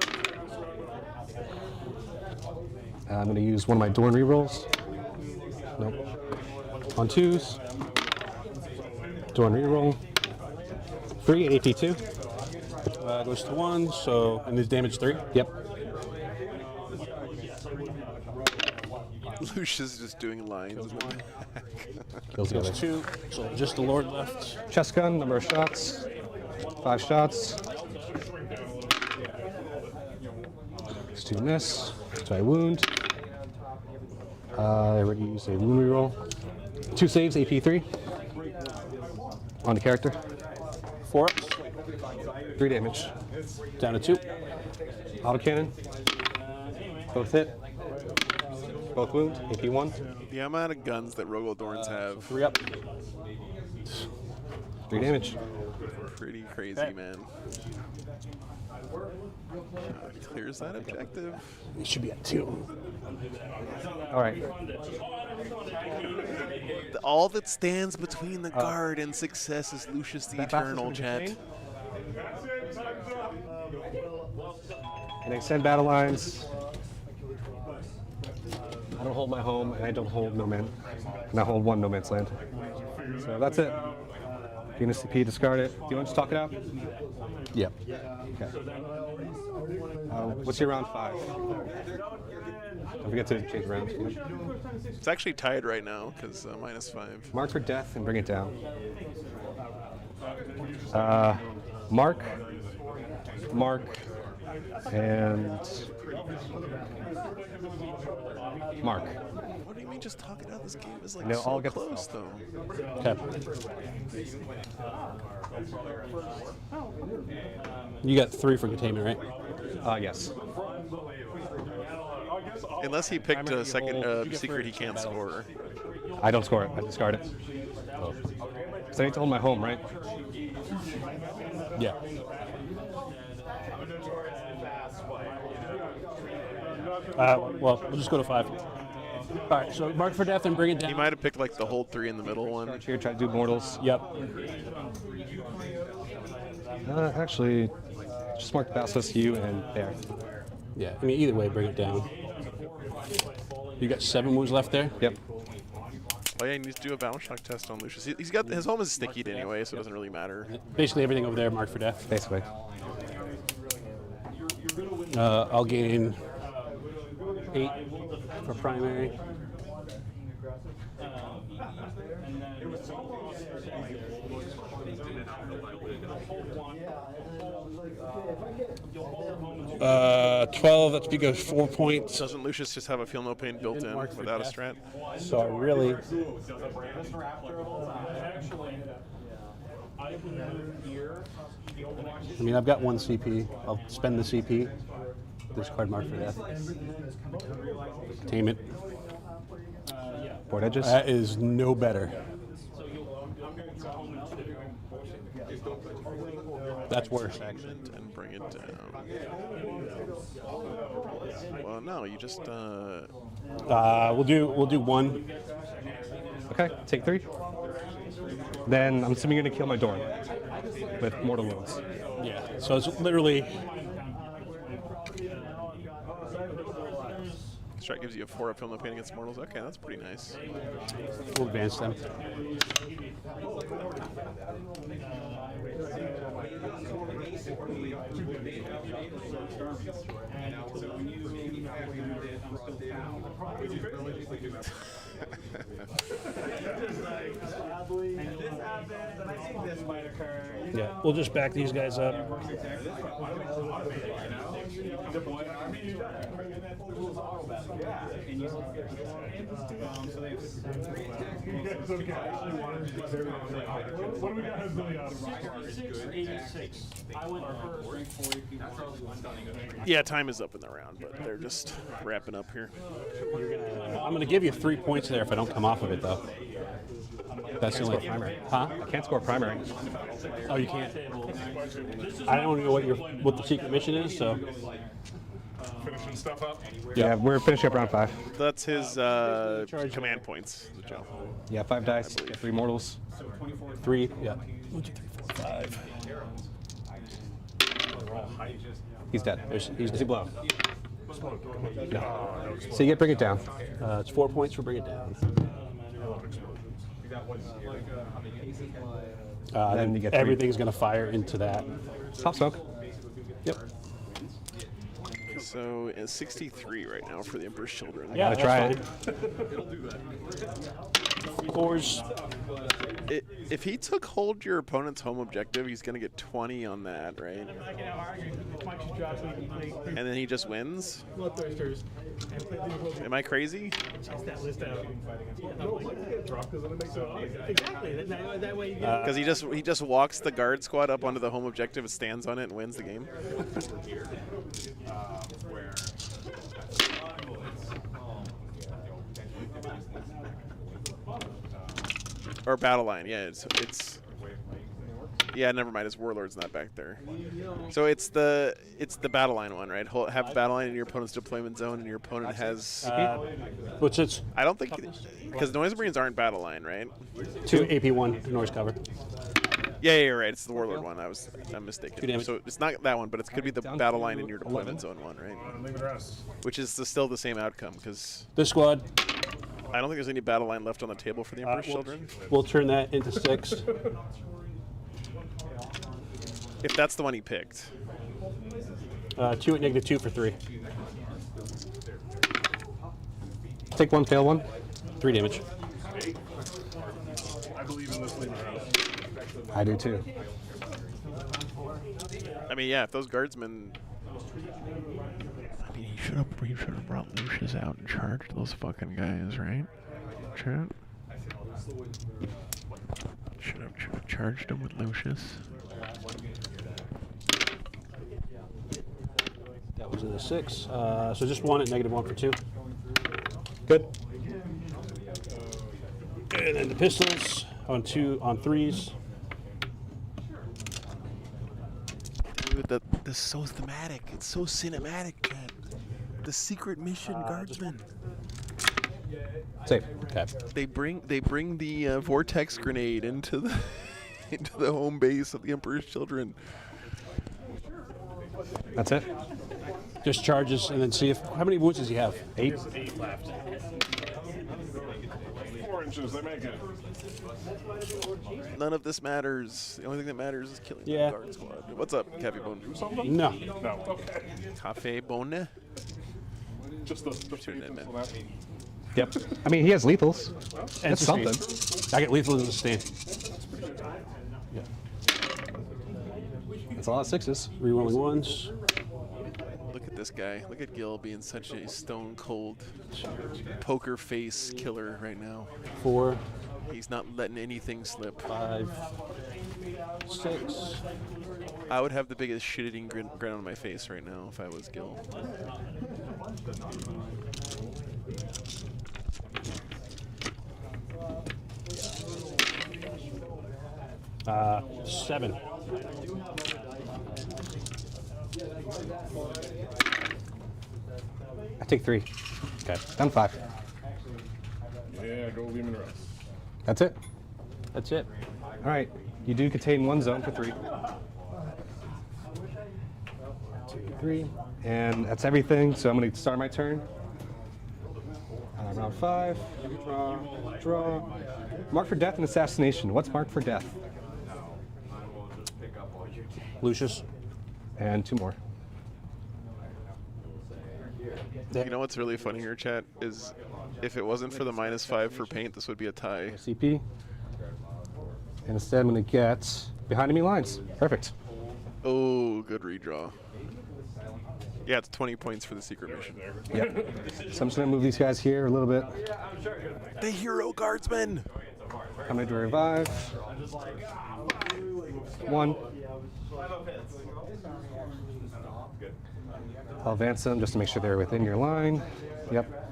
I'm gonna use one of my Dorn rerolls. Nope. On 2s. Dorn reroll. 3 AP2. Goes to 1, so, and his damage 3. Yep. Lucius just doing lines. Kills the other. 2, so just the Lord left. Chest gun, number of shots. 5 shots. It's 2 miss. So I wound. I already used a wound reroll. 2 saves, AP3. On the character. 4 ups. 3 damage. Down to 2. Autocannon. Both hit. Both wound. AP1. The amount of guns that Rogodorns have. 3 up. 3 damage. Pretty crazy, man. Clears that objective. It should be at 2. All right. All that stands between the guard and success is Lucius the Eternal, chat. And extend battle lines. I don't hold my home, and I don't hold no man. And I hold 1 no man's land. So that's it. Venus CP, discard it. Do you want to just talk it out? Yep. Okay. What's your round 5? Don't forget to change rounds. It's actually tied right now because -5. Mark for death and bring it down. Mark, and Mark. What do you mean just talk it out? This game is like No, so I'll get close though. Okay. You got 3 for containment, right? Yes. Unless he picked a second secret he can't score. I don't score it. I discard it. So I need to hold my home, right? Yeah. Well, we'll just go to 5. All right, so mark for death and bring it down. He might have picked like the hold 3 in the middle one. Here, try to do mortals. Yep. Actually, just mark the Basilisk, you, and there. Yeah, I mean, either way, bring it down. You got 7 wounds left there? Yep. Oh yeah, he needs to do a battle shock test on Lucius. He's got his home is stickied anyway, so it doesn't really matter. Basically everything over there marked for death. Basically. I'll gain 8 for primary. Uh, 12, that's because 4 points. Doesn't Lucius just have a feel no pain built in without a strat? So I really... I mean, I've got 1 CP. I'll spend the CP. Discard mark for death. Tame it. Board edges. That is no better. That's worse, actually. And bring it down. Well, no, you just. We'll do 1. Okay, take 3. Then I'm assuming you're gonna kill my Dorn with mortal wounds. Yeah. So it's literally. Strike gives you a 4 up film no pain against mortals. Okay, that's pretty nice. We'll advance them. Yeah, we'll just back these guys up. What do we got as Billy out of? 86. I went first. Yeah, time is up in the round, but they're just wrapping up here. I'm going to give you 3 points there if I don't come off of it, though. That's the only primary. Huh? I can't score primary. Oh, you can't. I don't know what the secret mission is, so. Finishing stuff up. Yeah, we're finishing up round 5. That's his command points, Joe. Yeah, 5 dice, get 3 mortals. 3, yeah. 1, 2, 3, 4, 5. He's dead. Is he blown? No. So you get bring it down. It's 4 points for bring it down. Then you get 3. Everything's going to fire into that. Pop smoke. Yep. So it's 63 right now for the Emperor's Children. Yeah, Gotta try it. 4s. If he took hold your opponent's home objective, he's going to get 20 on that, right? And then he just wins? Am I crazy? Because he just walks the guard squad up onto the home objective, stands on it, and wins the game. Or battle line, yeah. It's yeah. Never mind. His warlord's not back there. So it's the battle line one, right? Have the battle line in your opponent's deployment zone, and your opponent has. What's its? I don't think because noise marines aren't battle line, right? 2 AP1 noise cover. Yeah, you're right. It's the warlord one. I'm mistaken. 2 damage. So it's not that one, but it could be the battle line in your deployment zone one, right? Which is still the same outcome because This squad. I don't think there's any battle line left on the table for the Emperor's Children. We'll turn that into 6. If that's the one he picked. 2 at -2 for 3. Take 1, fail 1. 3 damage. I believe in this leader house. I do too. I mean, yeah, if those guardsmen. I mean, he should have brought Lucius out and charged those fucking guys, right? Chat. Should have charged him with Lucius. That was in a 6. So just 1 at -1 for 2. Good. And then the pistols on 3s. Dude, this is so thematic. It's so cinematic, Chad. The secret mission guardsmen. Safe. Okay. They bring the vortex grenade into the into the home base of the Emperor's Children. That's it. Just charges and then see if. How many wounds does he have? 8? 8 left. 4 inches, they make it. None of this matters. The only thing that matters is killing Yeah. the guard squad. What's up, Cafe Bone? No. No, okay. Cafe Bone? Just the faith man. for that. Yep. I mean, he has lethals. And That's something. I get lethal in the stand. That's a lot of 6s. Rerolling 1s. Look at this guy. Look at Gil being such a stone cold poker face killer right now. 4, He's not letting anything slip. 5, 6. I would have the biggest shit-eating grin on my face right now if I was Gil. 7. I take 3. Okay. Done 5. Yeah, go Lehman Russ. That's it. That's it. All right. You do contain 1 zone for 3. 2, 3. And that's everything. So I'm going to start my turn. Round 5. Draw. Mark for death and assassination. What's marked for death? Lucius. And 2 more. You know what's really funny here, chat, is if it wasn't for the -5 for paint, this would be a tie. CP. And instead, I'm going to get behind enemy lines. Perfect. Oh, good redraw. Yeah, it's 20 points for the secret mission. Yep. So I'm just going to move these guys here a little bit. The hero guardsman. I'm going to revive. 1. I'll advance them just to make sure they're within your line. Yep.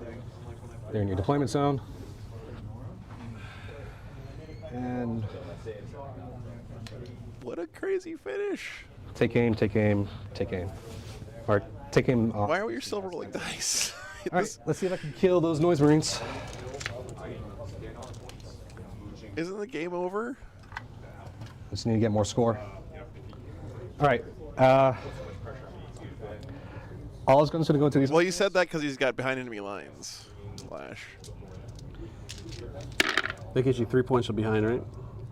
They're in your deployment zone. And What a crazy finish. take aim, take aim, take aim. Or take aim off. Why are we still rolling dice? All right, let's see if I can kill those noise marines. Isn't the game over? Just need to get more score. All right. All is going to go into these. Well, you said that because he's got behind enemy lines. Slash. That gives you 3 points from behind, right?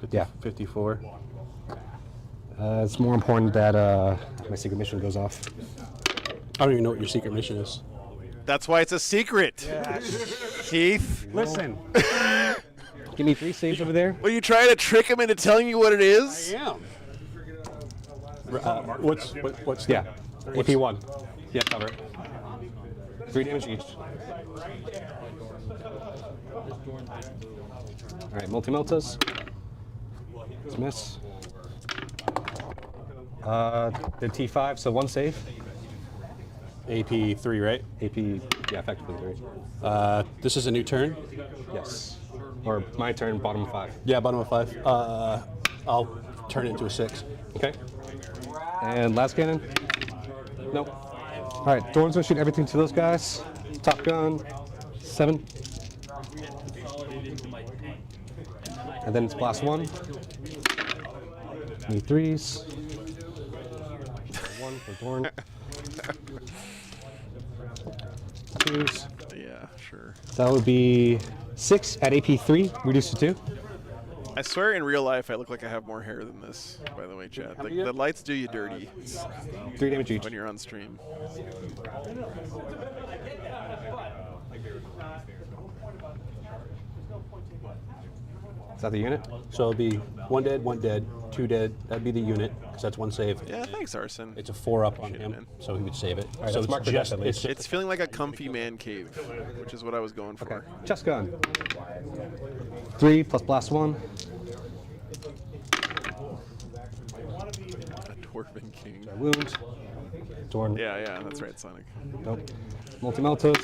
50, Yeah. 54. It's more important that my secret mission goes off. I don't even know what your secret mission is. That's why it's a secret. Keith. Listen. Give me 3 saves over there. Well, you trying to trick him into telling you what it is? Yeah. What's Yeah. AP1. Yeah, cover it. 3 damage each. All right, multi-meltas. Dismiss. Did T5, so 1 save. AP 3, right? AP, yeah, effectively 3. This is a new turn. Yes. Or my turn, bottom 5. Yeah, bottom of 5. I'll turn it into a 6. Okay. And last cannon? Nope. All right, Thorn's gonna shoot everything to those guys. Top gun, 7. And then it's blast 1. Need 3s. 1 for Thorn. 2s. Yeah, sure. That would be 6 at AP3, reduced to 2. I swear in real life I look like I have more hair than this, by the way, chat. The lights do you dirty 3 damage each. when you're on stream. Is that the unit? So it'll be 1 dead, 2 dead. That'd be the unit, because that's 1 save. Yeah, thanks, Arson. It's a 4 up on Shit, him, man. so he would save it. right, so that's marked for death at least. It's feeling like a comfy man cave, which is what I was going for. Okay. Chest gun. 3 plus blast 1. A Dwarven King. Wound. Dorn. Yeah, that's right, Sonic. Nope. Multi-meltas.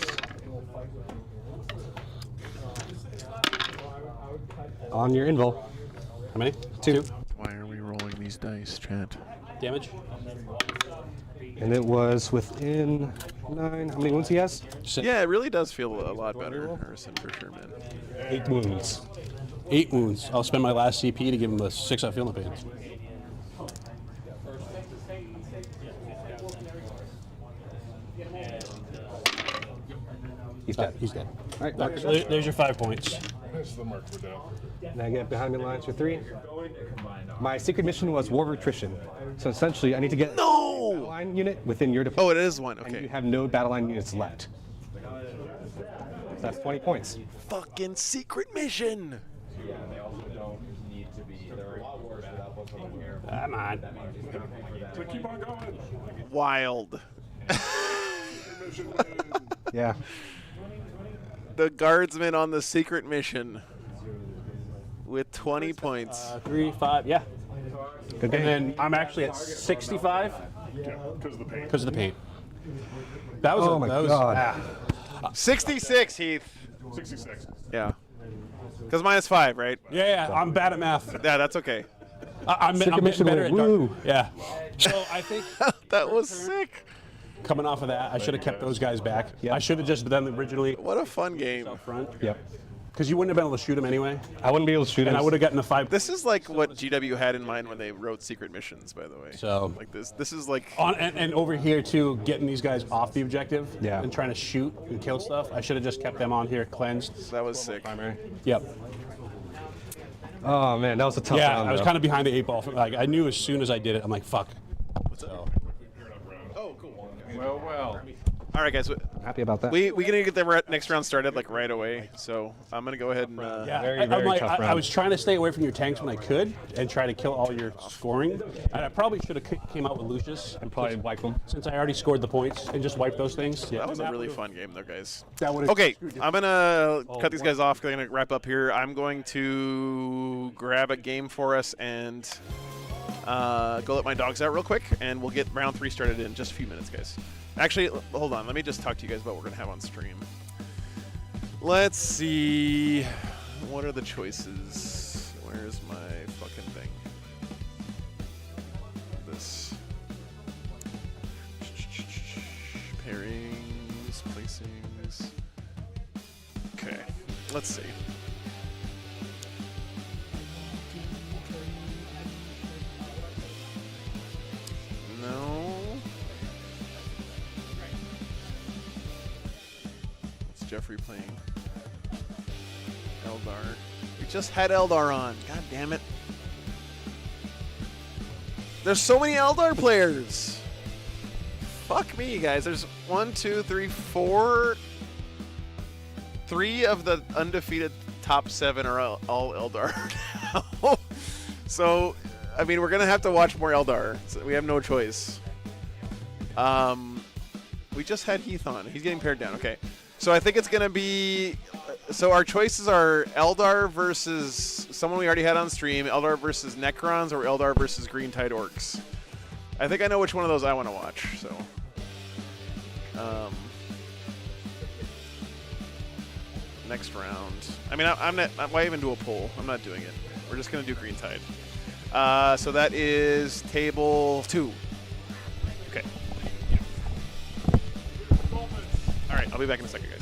On your invul. How many? 2. Why are we rolling these dice, chat? Damage? And it was within 9. How many wounds he has? 6. Yeah, it really does feel a lot better, Arson, for sure, man. 8 wounds. 8 wounds. I'll spend my last CP to give him a 6 out feeling pain. He's dead. He's dead. All right, mark So there's your 5 points. This is the mark for death. Now I get behind me lines for 3. My secret mission was war of attrition. So essentially, I need to get No! battle line unit within your Oh, deployment. it is one. And you Okay. have no battle line units left. So that's 20 points. Fucking secret mission. Come on. So keep on going. Wild. Yeah. The guardsman on the secret mission with 20 points. 3, 5, yeah. Good game. And then I'm actually at 65 Yeah, because of the pain. because of the paint. That was Oh my God. 66, Heath. 66. Yeah. Because -5, right? Yeah, I'm bad at math. Yeah, that's okay. I'm Secret getting mission better at win. Woo. dark. Yeah. So I think That was sick. coming off of that, I should have kept those guys back. Yeah. I should have just done them originally What a fun game. up front. Yep. Because you wouldn't have been able to shoot him anyway. I wouldn't be able to shoot him. And I would have gotten a 5. This is like what GW had in mind when they wrote Secret Missions, by the way. So like this is like and over here too, getting these guys off the objective Yeah. and trying to shoot and kill stuff. I should have just kept them on here cleansed. that was sick. Primary. Yep. Oh man, that was a tough Yeah, round. I was though. kind of behind the 8 ball. Like I knew as soon as I did it, I'm like, fuck. Oh, cool. Well. All right, guys. happy about that. We gonna get the next round started like right away. So I'm gonna go ahead and Yeah, Very, very tough I round. was trying to stay away from your tanks when I could and try to kill all your scoring. And I probably should have came out with Lucius and probably wipe them. since I already scored the points and just wiped those things. that was a really fun game, though, guys. That would've Okay, screwed you. I'm gonna cut these guys off. 'Cause I'm gonna wrap up here. I'm going to grab a game for us and go let my dogs out real quick, and we'll get round 3 started in just a few minutes, guys. Actually, hold on. Let me just talk to you guys about what we're gonna have on stream. Let's see. What are the choices? Where's my fucking thing? This. Pairings, placings. Okay, let's see. No. What's Jeffrey playing? Eldar. We just had Eldar on. God damn it. There's so many Eldar players. Fuck me, guys. There's 1, 2, 3, 4. 3 of the undefeated top 7 are all Eldar now. So, I mean, we're gonna have to watch more Eldar. So we have no choice. We just had Heath on. He's getting pared down. Okay. So I think it's gonna be. So our choices are Eldar versus someone we already had on stream, Eldar versus Necrons, or Eldar versus Green Tide Orcs. I think I know which one of those I want to watch. So. Next round. I mean, I'm not. Why even do a poll? I'm not doing it. We're just gonna do Green Tide. So that is table 2. Okay. All right, I'll be back in a second, guys.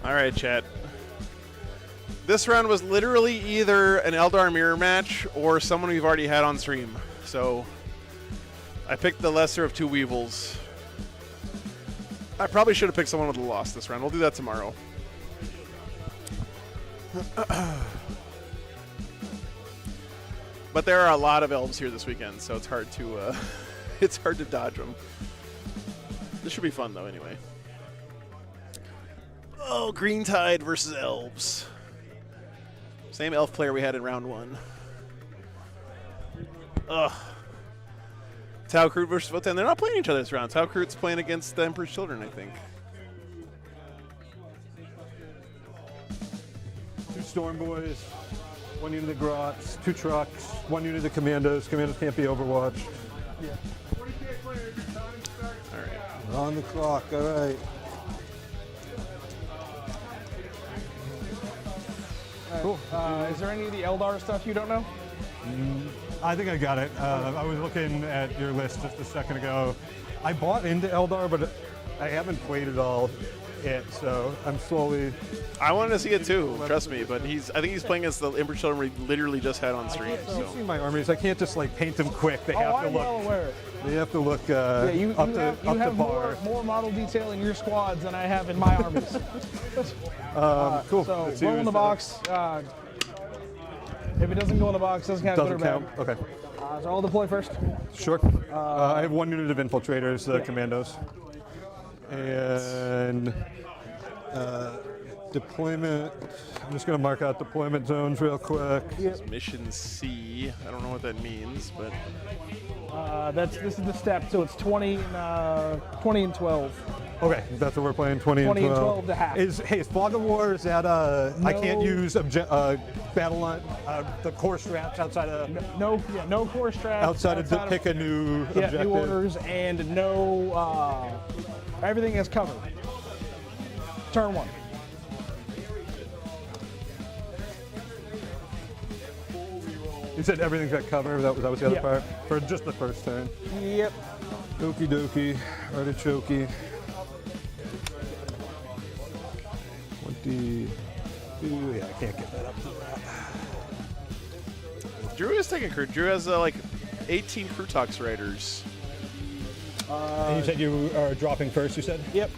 All right, chat. This round was literally either an Eldar mirror match or someone we've already had on stream. So I picked the lesser of two Weevils. I probably should have picked someone with a loss this round. We'll do that tomorrow. But there are a lot of elves here this weekend, so it's hard to it's hard to dodge them. This should be fun though, anyway. Oh, Green Tide versus elves. Same elf player we had in round 1. Ugh. Tau Kroot versus Votan. They're not playing each other this round. Tau Kroot's playing against the Emperor's Children, I think. 2 Storm Boys, 1 unit of Grots, 2 trucks, 1 unit of Commandos. Commandos can't be overwatched. Yeah. All right. We're on the clock, all right. Cool. Is there any of the Eldar stuff you don't know? I think I got it. I was looking at your list just a second ago. I bought into Eldar, but I haven't played it all yet, so I'm slowly... I wanted to see it too, trust me, but I think he's playing against the Emperor's Children we literally just had on stream. You've seen my armies. I can't just like paint them quick. They have to I'm look. well aware. They have to look Yeah, you up have to bar. more model detail in your squads than I have in my armies. Cool. So Let's see roll in the what's box. If it doesn't go in the box, doesn't count. Doesn't good or count. bad. Okay. So I'll deploy first. Sure. I have 1 unit of infiltrators, the commandos, and deployment. I'm just going to mark out deployment zones real quick. It's Mission C. I don't know what that means, but This is the step, so it's 20 and 12. Okay, that's what we're playing. 20 and 12 to half. Is Fog of War? Is that I can't use battle line, the core straps outside of no core straps. outside of to pick a new objective. new orders, and no everything is covered. Turn 1. You said everything's got cover. That was the other Yeah. part for just the first turn. Yep. Okie dokie, artichoke. 22. Yeah, I can't get that up to that. Drew is taking crew. Drew has like 18 crew talks writers. And you said you are dropping first. You said. Yep.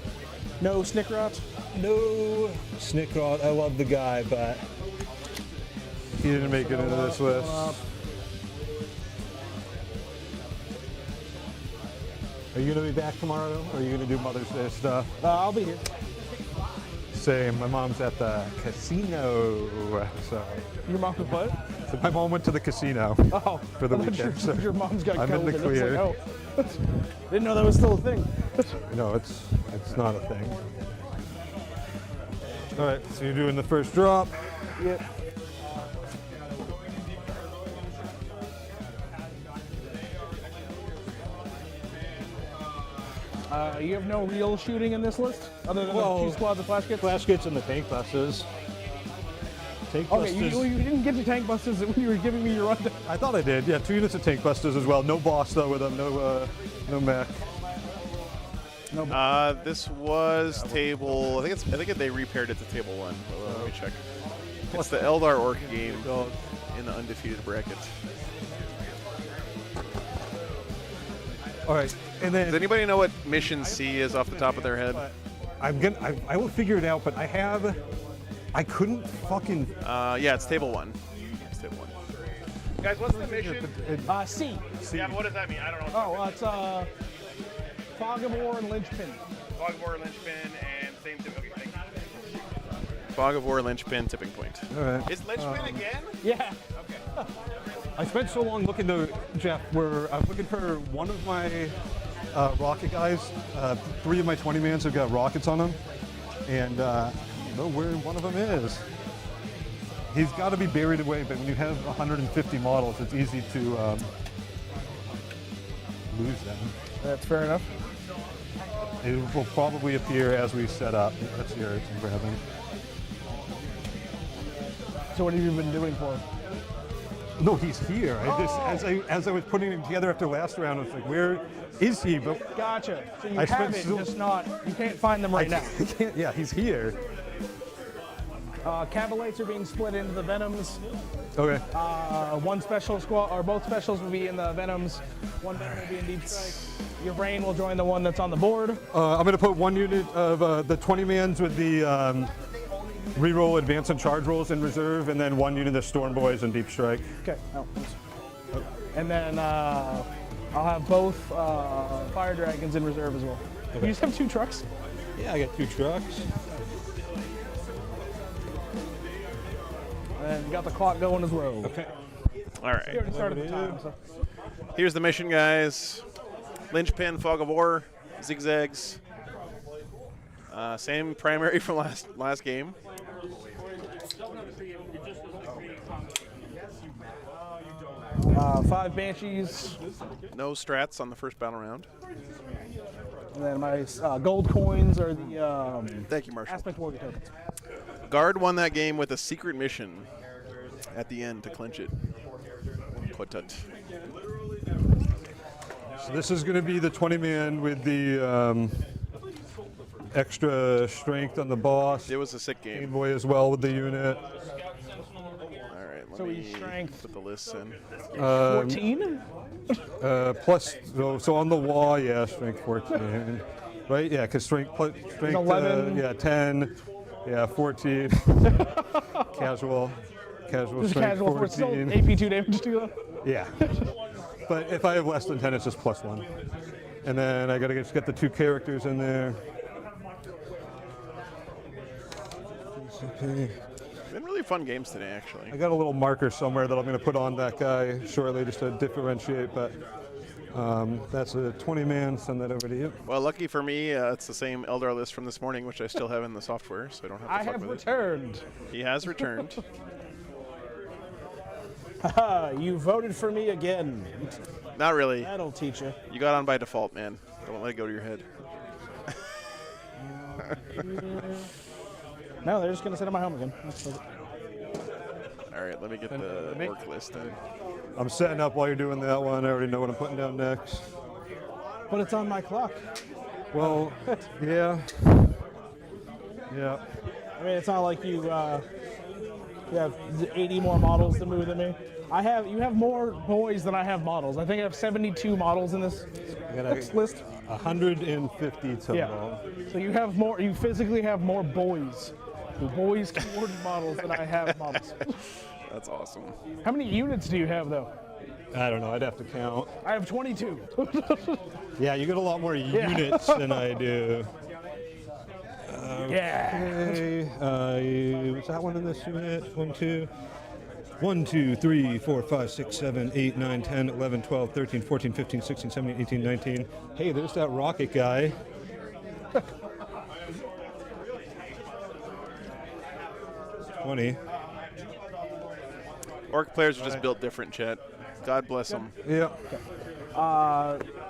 No Snickrot. No Snickrot. I love the guy, but he didn't make it into this list. Are you gonna be back tomorrow, or are you gonna do Mother's Day stuff? I'll be here. Same. My mom's at the casino, so. Your mom can play? So my mom went to the casino Oh, for the I thought weekend. Your, your mom's got I'm in the COVID. clear. It's like, oh. Didn't know that was still a thing. No, it's not a thing. All right, so you're doing the first drop. Yep. You have no real shooting in this list, other than the 2 squads of flash kits? Flash kits and the tank buses. Tank Okay, busters. you didn't get to tank busters when you were giving me your rundown. I thought I did. Yeah, 2 units of tank busters as well. No boss though with them. No mech. This was table. I think they repaired it to table 1. Let me check. It's the Eldar Orc game in the undefeated bracket. All right, and then Does anybody know what Mission C is off the top of their head? I will figure it out. But I couldn't fucking. Yeah, it's table 1. It's table 1. Guys, what's the mission? C. Yeah, but what does that mean? I don't know. Oh, it's Fog of War and Linchpin. Fog of War, Linchpin, and same tipping point. Fog of War, Linchpin, tipping point. All right. Is Linchpin again? Yeah. Okay. I spent so long looking to Jeff. Where I'm looking for one of my rocket guys. 3 of my 20-mans have got rockets on them, and I don't know where one of them is. He's got to be buried away, but when you have 150 models, it's easy to lose them. That's fair enough. It will probably appear as we set up. That's yours. I'm grabbing. So what have you been doing for him? No, he's here. As I was putting it together after last round, I was like, where is he? But Gotcha. So you I have spent it, so- just not, you can't find them right now. I can't, yeah, he's here. Cavalites are being split into the Venoms. Okay. One special squad, or both specials will be in the Venoms. One Venom will be in Deep Strike. Your brain will join the one that's on the board. I'm going to put one unit of the 20-mans with the reroll advance and charge rolls in reserve, and then one unit of Storm Boys and Deep Strike. Okay. And then I'll have both Fire Dragons in reserve as well. You just have 2 trucks? Yeah, I got 2 trucks. And you got the clock going as well. Okay. All right. We already started the time, so. Here's the mission, guys. Linchpin, Fog of War, Zigzags. Same primary from last game. 5 Banshees. No strats on the first battle round. And then my gold coins are the Thank you, Marshall. Aspect Warrior tokens. Guard won that game with a secret mission at the end to clinch it. Put it. So this is going to be the 20-man with the extra strength on the boss. It was a sick Game game. Boy as well with the unit. All right, let So me he's strength. put the lists in. 14? Plus, so on the wall, yeah, strength 14. Right? Yeah, because strength 11. Yeah, 10. Yeah, 14. Casual Just strength casual for 14. still AP2 damage to you. Yeah. But if I have less than 10, it's just +1. And then I got to just get the 2 characters in there. Been really fun games today, actually. I got a little marker somewhere that I'm going to put on that guy shortly just to differentiate, but that's a 20-man. Send that over to you. Well, lucky for me, it's the same Eldar list from this morning, which I still have in the software, so I don't have to I fuck have with returned. it. He has returned. Haha, you voted for me again. Not really. That'll teach you. You got on by default, man. Don't let it go to your head. No, they're just going to sit on my home again. All right, let me get the work list in. I'm setting up while you're doing that one. I already know what I'm putting down next. But it's on my clock. Well, yeah. Yeah. I mean, it's not like you have 80 more models to move than me. You have more boys than I have models. I think I have 72 models in this list. 150 total. Yeah. So you have more. You physically have more boys keyword models than I have models. That's awesome. How many units do you have, though? I don't know. I'd have to count. I have 22. Yeah, you get a lot more units than I do. Yeah. Okay. Was that one in this unit? 1, 2, 3, 4, 5, 6, 7, 8, 9, 10, 11, 12, 13, 14, 15, 16, 17, 18, 19. Hey, there's that rocket guy. Orc players are just built different, chat. God bless them. Yeah.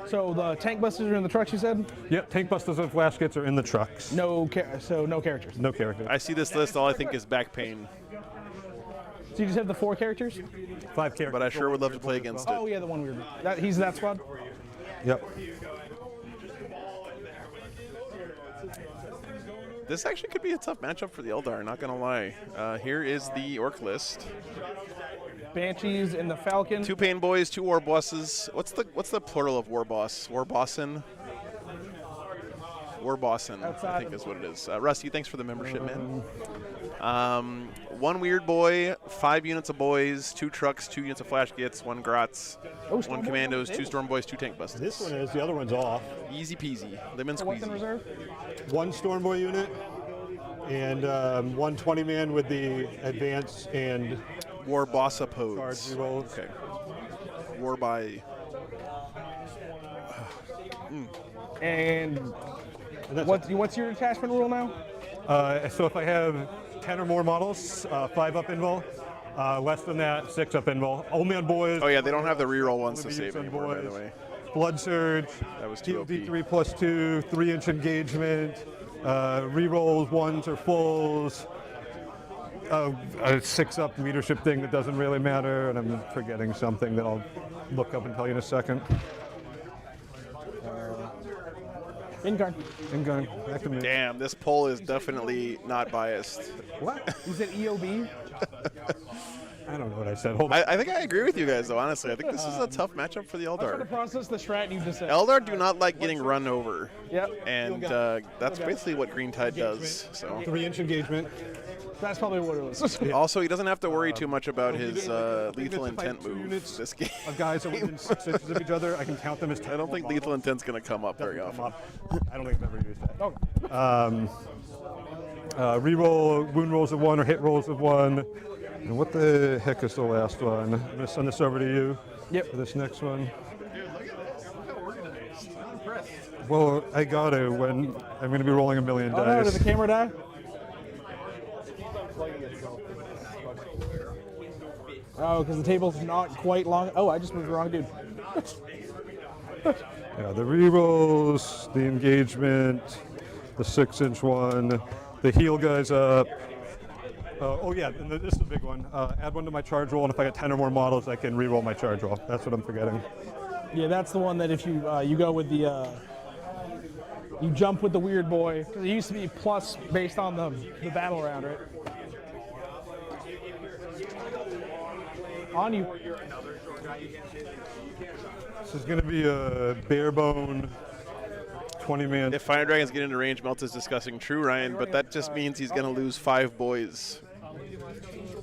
So the tank busters are in the trucks, you said? Yep, tank busters and flash kits are in the trucks. No characters. No characters. I see this list, all I think is back pain. So you just have the 4 characters? 5 characters. But I sure would love to play against it. Oh yeah, the one weird. He's that squad? Yep. This actually could be a tough matchup for the Eldar, not gonna lie. Here is the Orc list. Banshees and the Falcon. 2 Pain Boys, 2 War Bosses. What's the plural of War Boss? War Bossin? War Bossin, I think is what it is. Rusty, thanks for the membership, man. 1 Weird Boy, 5 units of boys, 2 trucks, 2 units of flash kits, 1 Grots, 1 Commandos, 2 Storm Boys, 2 Tank Busters. This one is, the other one's off. Easy peasy, lemon What's in squeezy. reserve? 1 Storm Boy unit and 1 20-man with the advance and War Boss opposed. charge rolls. Okay. War by. And what's your attachment rule now? So if I have 10 or more models, 5 up invul. Less than that, 6 up invul. Only on boys. Oh yeah, they don't have the reroll ones to Only save on anymore, by the boys. way. Blood Surge. That was too OP. D3 +2, 3-inch engagement, rerolls, 1s or fulls. A 6-up leadership thing that doesn't really matter, and I'm forgetting something that I'll look up and tell you in a second. Midgard. Midgard. Back to me. Damn, this poll is definitely not biased. What? You said EOB? I don't know what I said. Hold on. I think I agree with you guys, though, honestly. I think this is a tough matchup for the I'm trying to Eldar. process the strat you just said. Eldar do not like getting run over. Yep. And that's basically what Green Tide does. So 3-inch engagement. That's probably what it was. Also, he doesn't have to worry too much about his I think lethal if I have intent 2 move units this game. of guys that are within 6 inches of each other, I can count them as 10. I don't think lethal intent's going to come up very Doesn't often. come up. I don't think I've ever used that. Oh. Reroll wound rolls of 1 or hit rolls of 1. And what the heck is the last one? I'm going to send this over to you. Yep. For this next one. Well, I got to when I'm going to be rolling a million Oh no, dice. did the camera die? Oh, because the table's not quite long. Oh, I just moved the wrong dude. Yeah, the rerolls, the engagement, the 6-inch one, the heal guys up. Oh yeah, and this is a big one. Add 1 to my charge roll, and if I get 10 or more models, I can reroll my charge roll. That's what I'm forgetting. Yeah, that's the one that if you you go with the you jump with the weird boy, because it used to be plus based on the battle round, right? On you. This is going to be a bare bone 20-man. If Fire Dragons get into range, Melt is discussing true, Ryan, but that just means he's going to lose 5 boys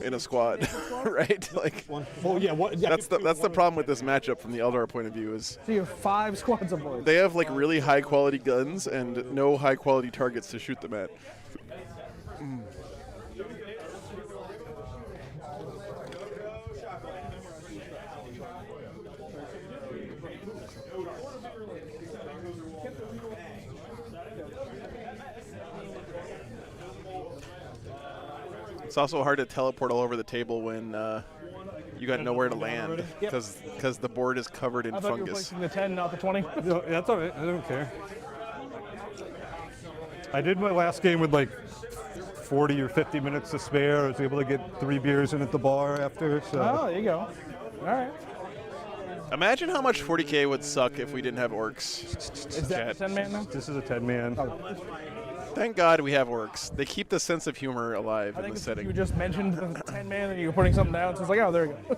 in a squad, right? Like, Oh yeah, what? Yeah, that's the problem with this matchup from the Eldar point of view is So you have 5 squads of boys. they have like really high quality guns and no high quality targets to shoot them at. It's also hard to teleport all over the table when you got nowhere to land because the board is covered in I thought you were fungus. placing the 10, not the 20. No, that's all right. I don't care. I did my last game with like 40 or 50 minutes to spare. I was able to get 3 beers in at the bar after. So. Oh, there you go. All right. Imagine how much 40k would suck if we didn't have orcs. Is that Chat. 10-man now? This is a 10-man. Thank God we have orcs. They keep the sense of humor alive I in think the it's setting. you just mentioned the 10-man and you were putting something down, so it's like, oh, there you go.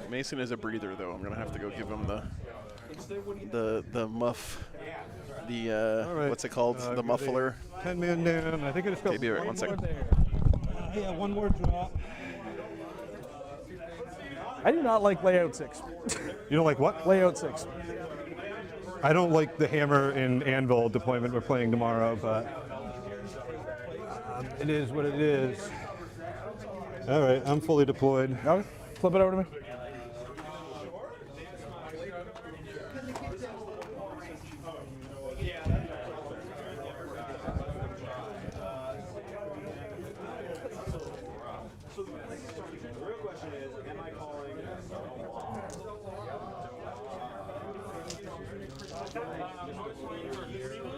Mason is a breather, though. I'm gonna have to go give him the muff, the All right. what's it called? The muffler. 10-man down. I think I just got Maybe one second. yeah, 1 more drop. I do not like layout 6. You don't like what? Layout 6. I don't like the hammer and anvil deployment we're playing tomorrow, but it is what it is. All right, I'm fully deployed. Okay, flip it over to me.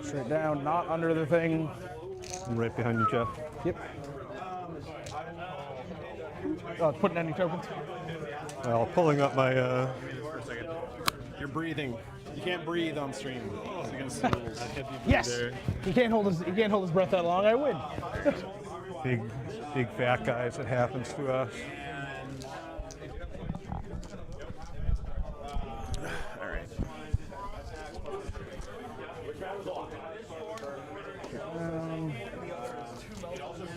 Straight down, not under the thing. I'm right behind you, Jeff. Yep. Oh, putting any tokens? Well, pulling up my. You're breathing. You can't breathe on stream. It's against the rules. Yes. He can't hold his breath that long. I win. big fat guys. It happens to us. All right.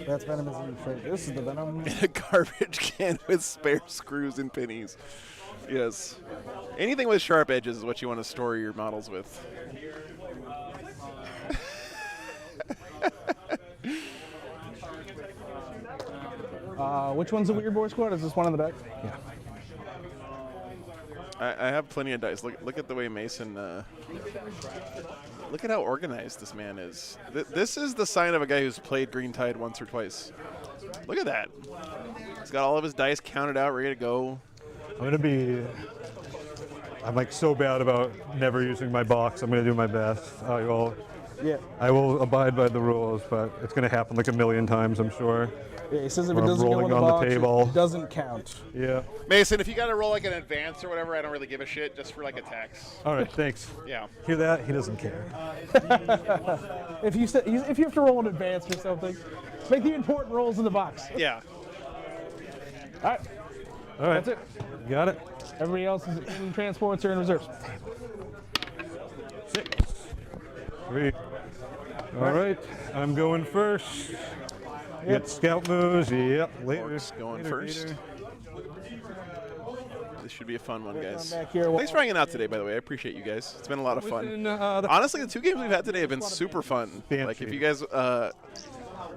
That's venom is in trade. This is the venom. In a garbage can with spare screws and pennies. Yes. Anything with sharp edges is what you want to store your models with. Which one's the weird boy squad? Is this one in the back? Yeah. I have plenty of dice. Look at the way Mason. Look at how organized this man is. This is the sign of a guy who's played Green Tide once or twice. Look at that. He's got all of his dice counted out, ready to go. I'm like so bad about never using my box. I'm gonna do my best. Oh, well, Yeah. I will abide by the rules, but it's going to happen like a million times, I'm sure. Yeah, he says if Or it doesn't go in rolling the on the box, table. it doesn't count. Yeah. Mason, if you got to roll like an advance or whatever, I don't really give a shit, just for like attacks. All right, thanks. Yeah. Hear that? He doesn't care. If you have to roll an advance or something, make the important rolls in the box. Yeah. All right. All right. That's it. Got it. Everybody else is in transports or in reserves. 6. 3. All right. I'm going first. Get scout moves. Yep. Later. Orcs going first. Later. This should be a fun one, guys. Back here. Thanks for hanging out today, by the way. I appreciate you guys. It's been a lot of fun. Within, Honestly, the 2 games we've had today have been super fun. Fancy. Like, if you guys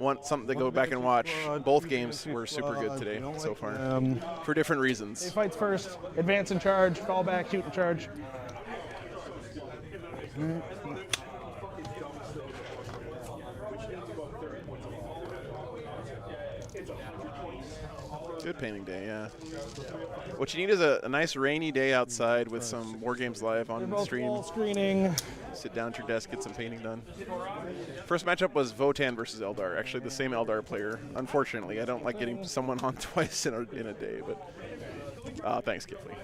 want something to go back and watch, both games were super good today so far, for different He reasons. fights first, advance and charge, fall back, shoot and charge. Good painting day, yeah. What you need is a nice rainy day outside with some War Games Live on the stream. Wall screening. Sit down at your desk, get some painting done. First matchup was Votan versus Eldar. Actually, the same Eldar player. Unfortunately, I don't like getting someone on twice in a day, but thanks, Kifley.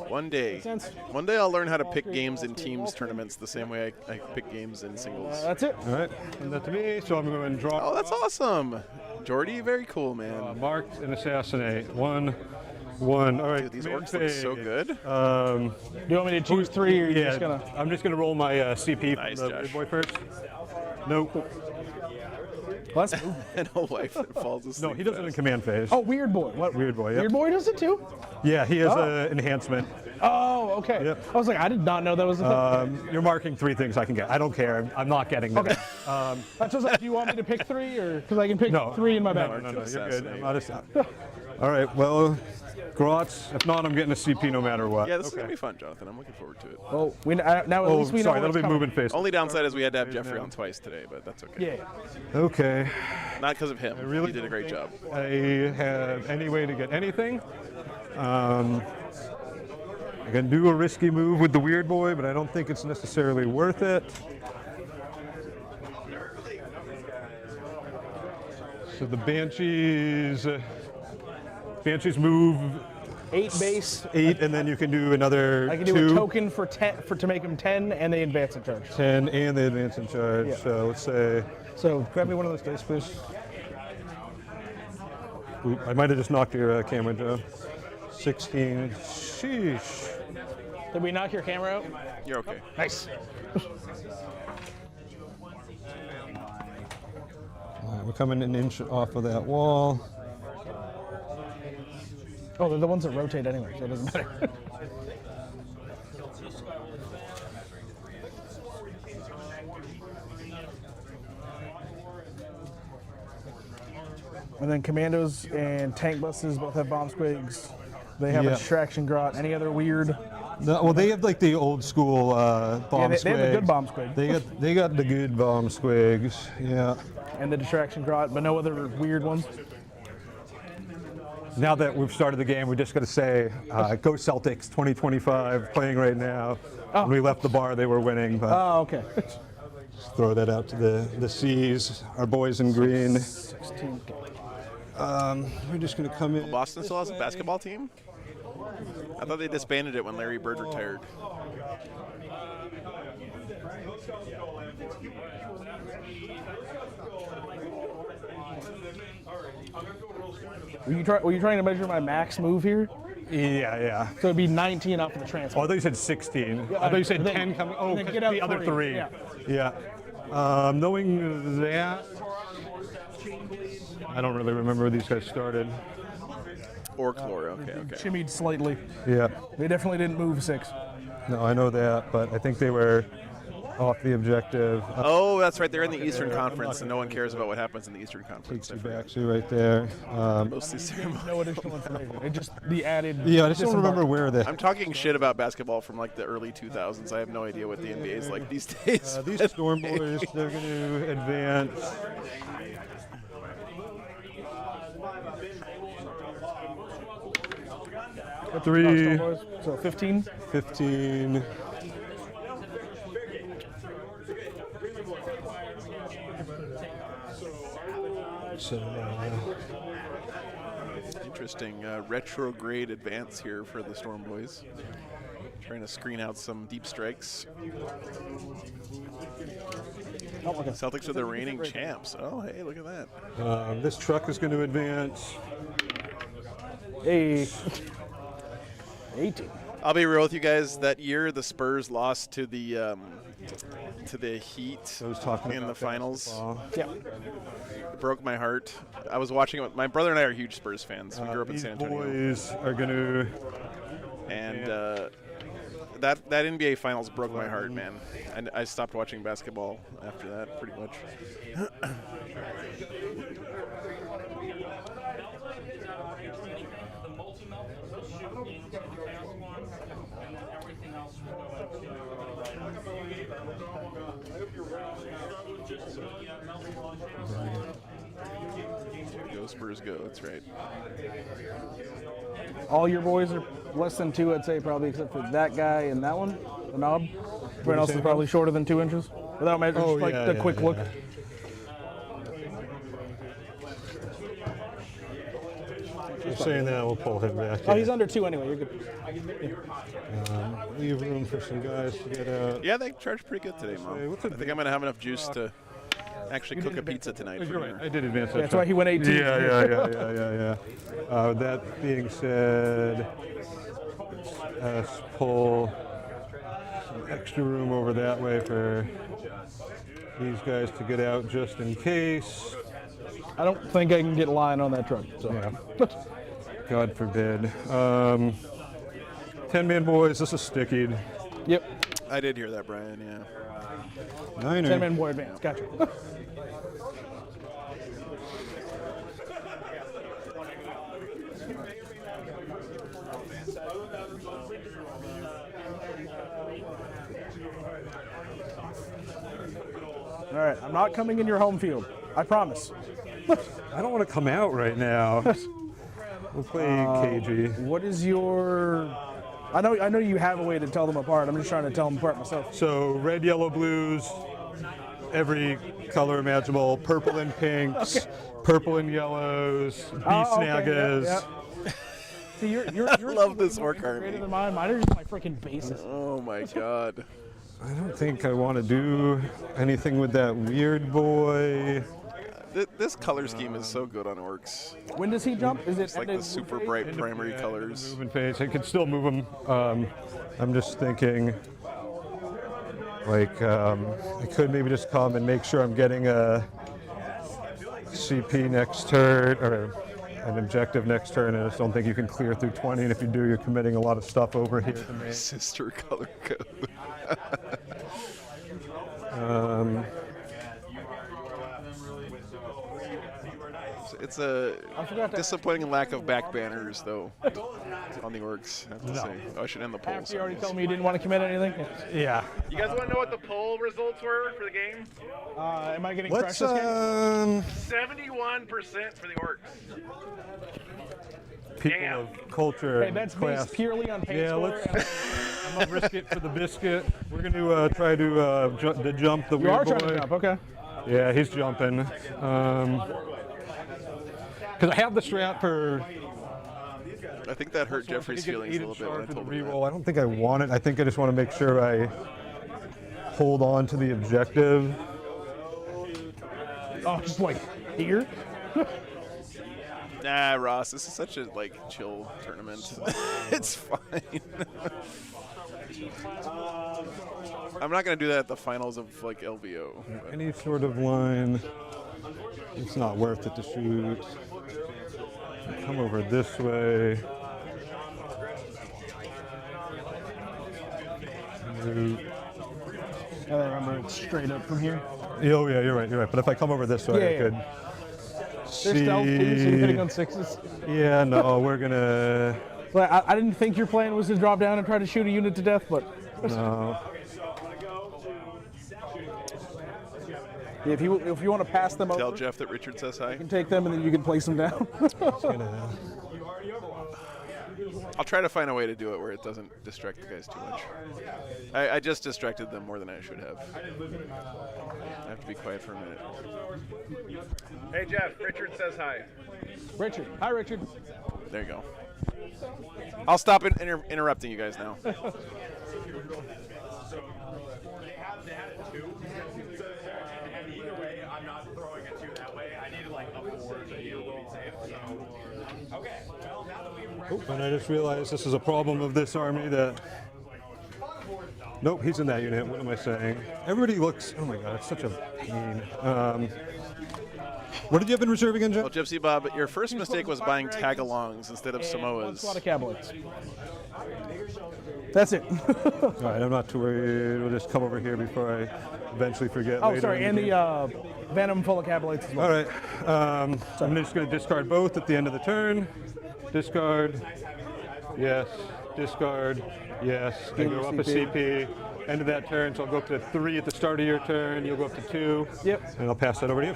One day I'll learn how to pick games in teams tournaments the same way I pick games in singles. That's it. All right. And that to me. So I'm going to draw. Oh, that's awesome. Jordy, very cool, man. Marked and assassinate. 1. All right. Dude, these orcs look so good. Do you want me to choose 3 or you're just gonna? I'm just gonna roll my CP Nice, from the Josh. big boy first. Nope. Well, that's And a wife that falls asleep. No, he does it in command phase. Oh, Weird Boy. What? Weird Boy, yep. Weird Boy does it too? Yeah, he has Oh. an enhancement. Oh, okay. Yep. I was like, I did not know that was a thing. You're marking 3 things I can get. I don't care. I'm not getting them. Okay. That's just like, do you want me to pick 3 or because I can pick No. 3 in my bag? No, you're good. Assassinate. I'm not All right, well, Grotz. If not, I'm getting a CP no matter what. Yeah, this is going to be fun, Jonathan. I'm looking forward to it. Well, now at Oh, least we know sorry, what's that'll be coming. moving phase. Only downside is we had to have Jeffrey on twice today, but that's okay. Yeah. Okay. Not because of him. really He did a great job. I have any way to get anything. I can do a risky move with the Weird Boy, but I don't think it's necessarily worth it. So the Banshees move 8 base. 8, and then you can do another I can 2. do a token for 10 to make them 10, and they advance in charge. 10, and they advance in charge. Yeah. So let's say, So grab me one of those dice, please. Oop, I might have just knocked your camera, Joe. 16. Sheesh. did we knock your camera out? You're okay. Nice. All right, we're coming an inch off of that wall. Oh, they're the ones that rotate anyway, so it doesn't matter. And then commandos and tank buses both have bomb squigs. They have Yeah. a distraction grot. Any other weird? No, well, they have like the old school bomb they squig. have the good bomb squig. They got the good bomb squigs. Yeah. And the distraction grot, but no other weird ones. Now that we've started the game, we're just going to say, go Celtics 2025 playing right now. Oh. When we left the bar, they were winning. But Oh, okay. just throw that out to the C's, our boys in green. 16. We're just going to come in. Boston still has a basketball team? I thought they disbanded it when Larry Bird retired. Were you trying to measure my max move here? Yeah. So it'd be 19 up for the Oh, I transport. thought you said 16. Yeah, I thought you said and then- 10 coming. Oh, and then 'cause get out the other 3. Yeah. Yeah. Knowing that, I don't really remember where these guys started. Or Clora, okay. Shimmied slightly. Yeah. They definitely didn't move 6. No, I know that, but I think they were off the objective. Oh, that's right. They're in the Eastern Conference, and no one cares about what happens in the Eastern Conference. Takes you back to right there. Mostly ceremony. No additional information. It just the added. Yeah, I just don't disembark. remember where the. I'm talking shit about basketball from like the early 2000s. I have no idea what the NBA is like these days. These Storm Boys, they're going to advance. 3, So 15. 15. So, Interesting retrograde advance here for the Storm Boys. Trying to screen out some deep strikes. Celtics are the reigning champs. Oh, hey, look at that. this truck is going to advance. Hey. 18. I'll be real with you guys. That year, the Spurs lost to the Heat I was talking in about the finals. basketball. Yeah. It broke my heart. I was watching it with my brother and I are huge Spurs fans. We grew up in These San Antonio. boys are going to. And that NBA Finals broke my heart, man. And I stopped watching basketball after that, pretty much. Go Spurs, go. That's right. All your boys are less than 2, I'd say, probably, except for that guy and that one, the knob. Everyone else is probably shorter than 2 inches. Without measuring, just like the quick look. You're saying that, we'll pull him back. Oh, he's under 2 anyway. You're good. Leave room for some guys to get out. Yeah, they charge pretty good today, Mom. I think I'm going to have enough juice to actually cook a pizza tonight. You're right. I did advance that. That's why he went 18. Yeah. That being said, let's pull some extra room over that way for these guys to get out just in case. I don't think I can get line on that truck. So. Yeah. God forbid. 10-man boys, this is stickied. Yep. I did hear that, Brian, yeah. 10-man boy advance. Gotcha. All right, I'm not coming in your home field. I promise. I don't want to come out right now. We'll play cagey. What is your? I know you have a way to tell them apart. I'm just trying to tell them apart myself. So red, yellow, blues, every color imaginable, purple and pinks, purple and yellows, snaggas. Yeah. See, you're I love this orc greater army. than mine. Mine are just my freaking bases. Oh my God. I don't think I want to do anything with that weird boy. This color scheme is so good on orcs. When does he jump? Is it It's like the super bright primary colors. Moving phase. I could still move them. I'm just thinking, like, I could maybe just come and make sure I'm getting a CP next turn, or an objective next turn, and I just don't think you can clear through 20, and if you do, you're committing a lot of stuff over here to me. Sister color code. It's a disappointing lack of back banners, though, on the orcs, I have to say. Oh, I should end the poll. After you already told me you didn't want to commit anything? Yeah. You guys want to know what the poll results were for the game? Am I getting Let's, crushed this game? 71% for the orcs. People Damn. of culture. Hey, that's class. based purely on paint Yeah, score. I'm gonna risk it for the biscuit. We're gonna try to jump the You weird are boy. trying to jump, okay. Yeah, he's jumping. Because I have the strat for. I think that hurt Jeffrey's feelings a little bit when I told him that. I don't think I want it. I think I just want to make sure I hold on to the objective. Oh, just like here? Nah, Ross, this is such a chill tournament. It's fine. I'm not gonna do that at the finals of LVO. but- Any sort of line, it's not worth it to shoot. Come over this way. I remember it's straight up from here. Oh yeah, you're right. But if I come over this way, I could They're stealth too, so you're hitting on sixes. Yeah, no, we're gonna. Well, I didn't think your plan was to drop down and try to shoot a unit to death, but. No. If you want to pass them over, Tell Jeff that Richard says hi. you can take them and then you can place them down. I'll try to find a way to do it where it doesn't distract the guys too much. I just distracted them more than I should have. I have to be quiet for a minute. Hey Jeff, Richard says hi. Richard. Hi, Richard. There you go. I'll stop interrupting you guys now. And either way, I'm not throwing it to you that way. I needed like a 4 to you will be safe. So, okay. Well, now that we've And I just realized this is a problem of this army that. Nope, he's in that unit. What am I saying? Everybody looks. Oh my god, it's such a pain. What did you have in reserve again, Jeff? Well, Gypsy Bob, your first mistake was buying tag-alongs instead of And one Samoas. squad of Cowboys. That's it. All right, I'm not too worried. We'll just come over here before I eventually forget. Oh, later sorry, in and game. the Venom full of Cowboys as well. All right, so I'm just going to discard both at the end of the turn. Discard, yes. Discard, yes. And go up a CP. End of that turn, so I'll go up to 3 at the start of your turn. You'll go up to 2. Yep. And I'll pass that over to you.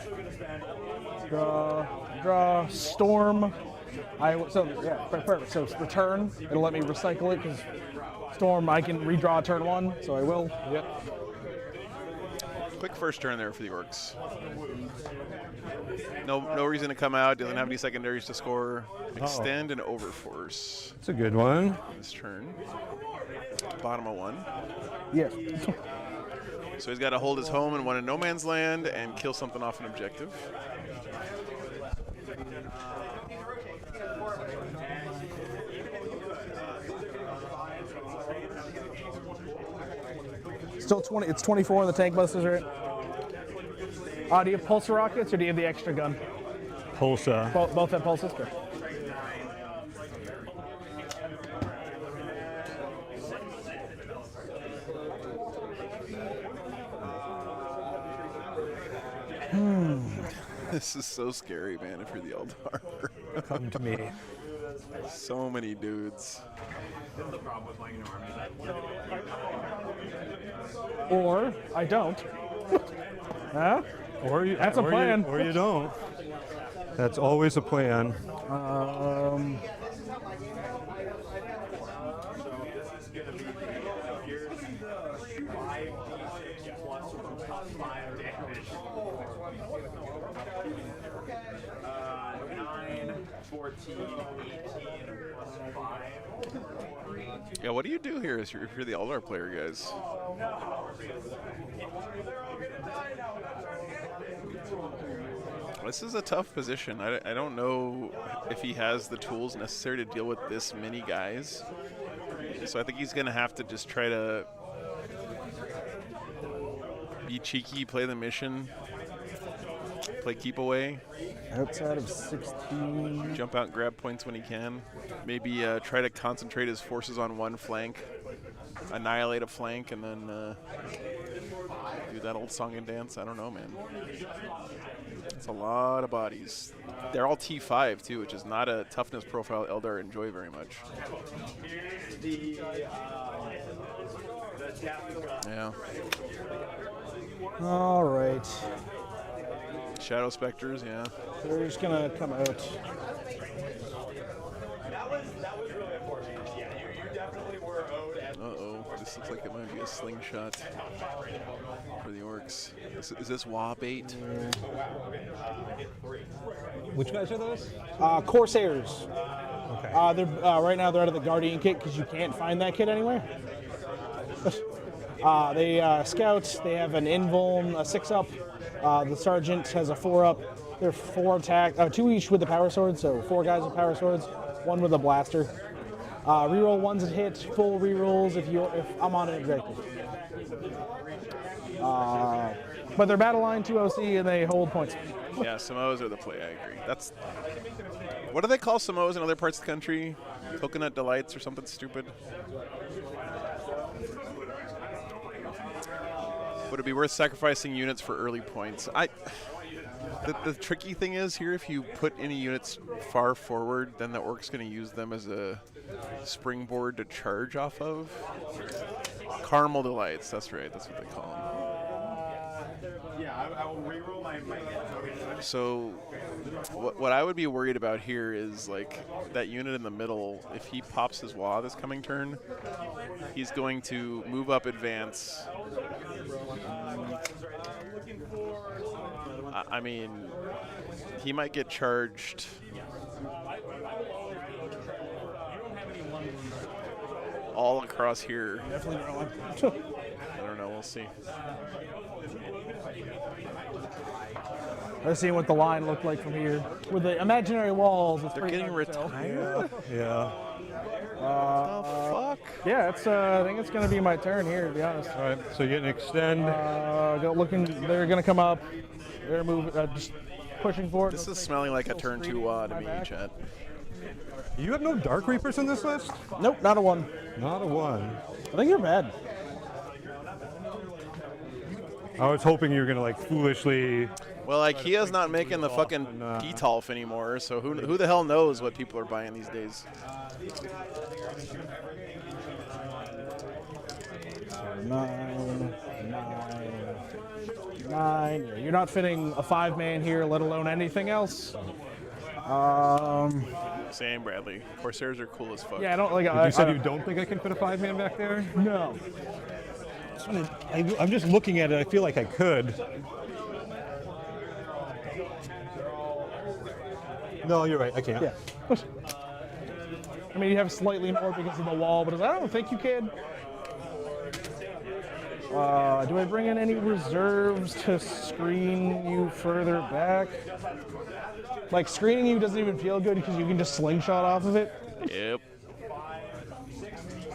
Draw, Storm. Perfect. So return. It'll let me recycle it because Storm I can redraw turn 1, so I will. Yep. Quick first turn there for the Orcs. No reason to come out. Doesn't have any secondaries to score. Extend and Overforce. It's a good one. This turn. Bottom of 1. Yes. So he's got to hold his home in one in no man's land and kill something off an objective. Still 20. It's 24 in the tank busters, right? Do you have pulsar rockets or do you have the extra gun? Pulsar. Both have pulses. Okay. This is so scary, man, if you're the Eldar. Come to me. So many dudes. Or I don't. Huh? Or you, That's a plan. Or you don't. That's always a plan. Yeah, what do you do here if you're the Eldar player, guys? This is a tough position. I don't know if he has the tools necessary to deal with this many guys. So I think he's going to have to just try to be cheeky, play the mission, play keep away. Outside of 16. Jump out and grab points when he can. Maybe try to concentrate his forces on one flank, annihilate a flank, and then do that old song and dance. I don't know, man. It's a lot of bodies. They're all T5 too, which is not a toughness profile Eldar enjoy very much. Yeah. All right. Shadow Specters, yeah. They're just gonna come out. Uh-oh, this looks like it might be a slingshot for the Orcs. Is this Wa bait? Which guys are those? Corsairs. Okay. They're right now they're out of the Guardian kit because you can't find that kit anywhere. They scout. They have an invuln, a 6-up. The sergeant has a 4-up. They're 4 attack, 2 each with the power sword, so 4 guys with power swords, 1 with a blaster. Reroll 1s at hit, full rerolls if I'm on an objective. But they're battle line 2 OC and they hold points. Yeah, Samoas are the play. I agree. That's what do they call Samoas in other parts of the country? Coconut delights or something stupid. Would it be worth sacrificing units for early points? The tricky thing is here, if you put any units far forward, then the Orc's going to use them as a springboard to charge off of. Caramel delights, that's right, that's what they call them. Yeah, I will reroll my So, what I would be worried about here is like that unit in the middle. If he pops his wah this coming turn, he's going to move up, advance. I mean, he might get charged. All across here. Definitely rolling. I don't know. We'll see. Let's see what the line looked like from here. With the imaginary walls, it's They're pretty getting hard to tell. retired. Yeah. The fuck? Yeah, it's. I think it's going to be my turn here, to be honest. All right. So you get an extend. They're going to come up. They're moving, just pushing forward. This is smelling like a turn 2 wah to me, Chet. You have no Dark Reapers in this list? Nope, not a 1. Not a 1. I think you're bad. I was hoping you were gonna like foolishly. Well, IKEA's not making the fucking Detolf anymore, so who the hell knows what people are buying these days? Nine. Yeah, you're not fitting a 5-man here, let alone anything else. Same, Bradley. Corsairs are cool as fuck. Yeah, I don't like. You said you don't think I can fit a 5-man back there? No. I'm just looking at it. I feel like I could. No, you're right. I can't. Yeah. I mean, you have slightly more because of the wall, but I don't think you can. Do I bring in any reserves to screen you further back? Like, screening you doesn't even feel good because you can just slingshot off of it. Yep.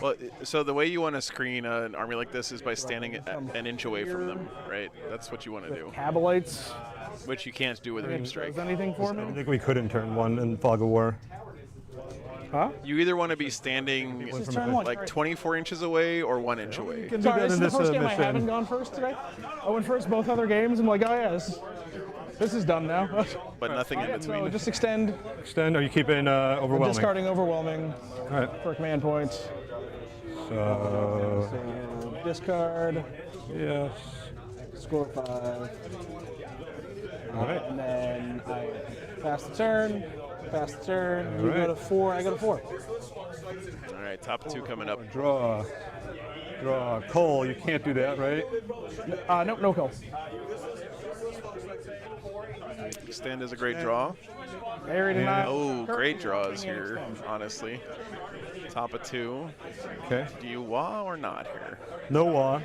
Well, so the way you want to screen an army like this is by standing an inch away from them, right? That's what you want to do. Cabalites. Which you can't do with a Reap Strike. Does anything for me? I think we could in turn 1 in Fog of War. Huh? You either want to be standing like 24 inches away or 1 inch away. Sorry, this is the first game I haven't gone first today. I went first both other games. I'm like, oh yeah, this is done now. But nothing in between. So just extend. Extend. Are you keeping overwhelming? I'm discarding overwhelming. All right. For command points. So discard. Yes. Score 5. All right. And then I pass the turn. Pass the turn. All You right. go to 4. I go to 4. All right, top 2 coming up. Draw. Cole, you can't do that, right? Nope, no call. Extend is a great draw. Oh, great draws here, honestly. Top of 2. Okay. Do you wah or not here? No wah.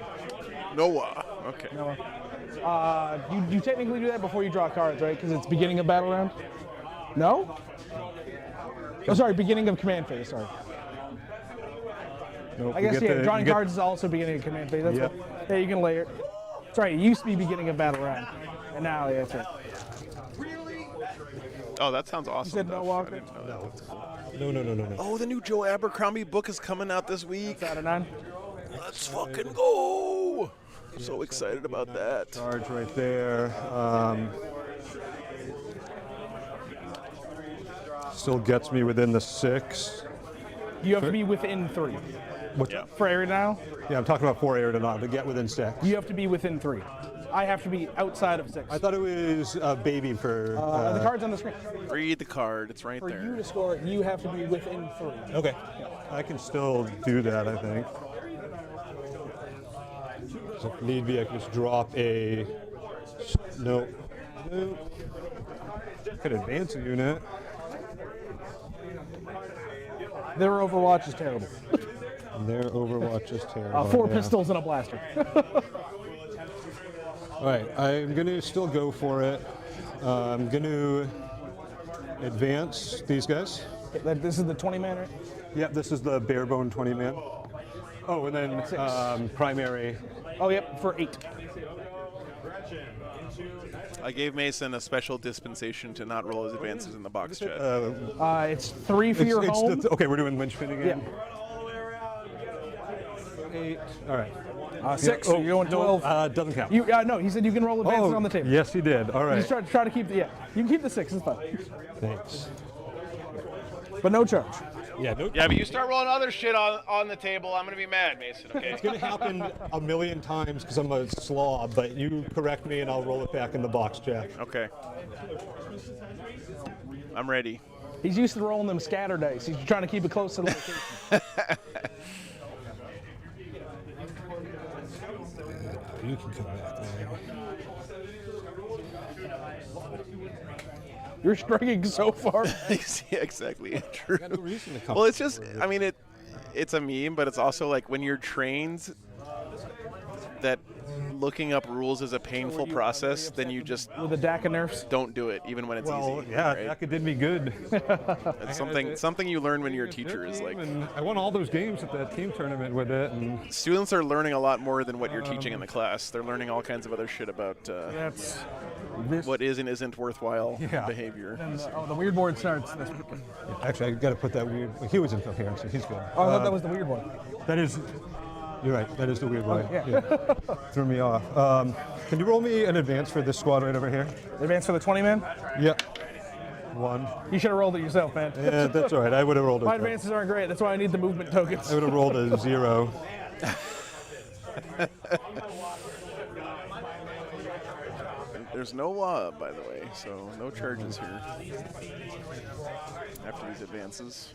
No wah. Okay. No. You technically do that before you draw cards, right? Because it's beginning of battle round. No? Oh, sorry, beginning of command phase. Sorry. Nope, I guess drawing cards is also beginning of command phase. That's Yep. what, yeah, you can layer. Sorry, it used to be beginning of battle round, and now yeah, that's right. Oh, that sounds awesome. You said no Duff. Walker? I didn't know that. No. Oh, the new Joe Abercrombie book is coming out this week. Out of 9. Let's fucking go! I'm so excited about that. Charge right there. Still gets me within the 6. You have to be within 3. For area now? Yeah, I'm talking about 4 area not to get within 6. You have to be within 3. I have to be outside of 6. I thought it was baby for. The card's on the screen. Read the card. It's right For there. you to score it, you have to be within 3. Okay. I can still do that, I think. So if need be, I can just drop a. No. Could advance a unit. Their Overwatch is terrible. Their Overwatch is terrible. 4 yeah. pistols and a blaster. All right, I'm going to still go for it. I'm going to advance these guys. This is the 20-man, right? Yep, this is the bare bone 20-man. Oh, and then primary. Oh, yep, for 8. I gave Mason a special dispensation to not roll his advances in the box chat. It's 3 for your home. Okay, we're doing linchpin again. Yeah. 8. All right. 6. So you're going 12. Doesn't count. No, he said you can roll advances on the table. Yes, he did. All right. Just try to keep the. Yeah, you can keep the 6. It's fine. Thanks. But no charge. Yeah, no. Yeah, but you start rolling other shit on the table, I'm gonna be mad, Mason. Okay. It's going to happen a million times because I'm a slob, but you correct me and I'll roll it back in the box, Jeff. Okay. I'm ready. He's used to rolling them scatter dice. He's trying to keep it close to the location. You can come back there. You're struggling so far. Yeah, exactly. True. Got no reason to come. Well, it's just, I mean, it's a meme, but it's also like when you're trained that looking up rules is a painful process, then you just With a DAC of nerfs. don't do it, even when it's Well, easy. yeah, right? Aka did me good. It's something you learn when you're a teacher is like, And I won all those games at that team tournament with it, and students are learning a lot more than what you're teaching in the class. They're learning all kinds of other shit about That's this. what is and isn't worthwhile Yeah. behavior. And the weird board starts this weekend. actually I got to put that weird. He was in coherence, so he's good. Oh, I thought that was the weird one. That is. You're right. That is the weird way. yeah. Threw me off. Can you roll me an advance for this squad right over here? Advance for the 20-man? Yep. 1. You should have rolled it yourself, man. Yeah, that's all right. I would have rolled My a. advances aren't great. That's why I need the movement tokens. I would have rolled a 0. There's no law, by the way, so no charges here after these advances.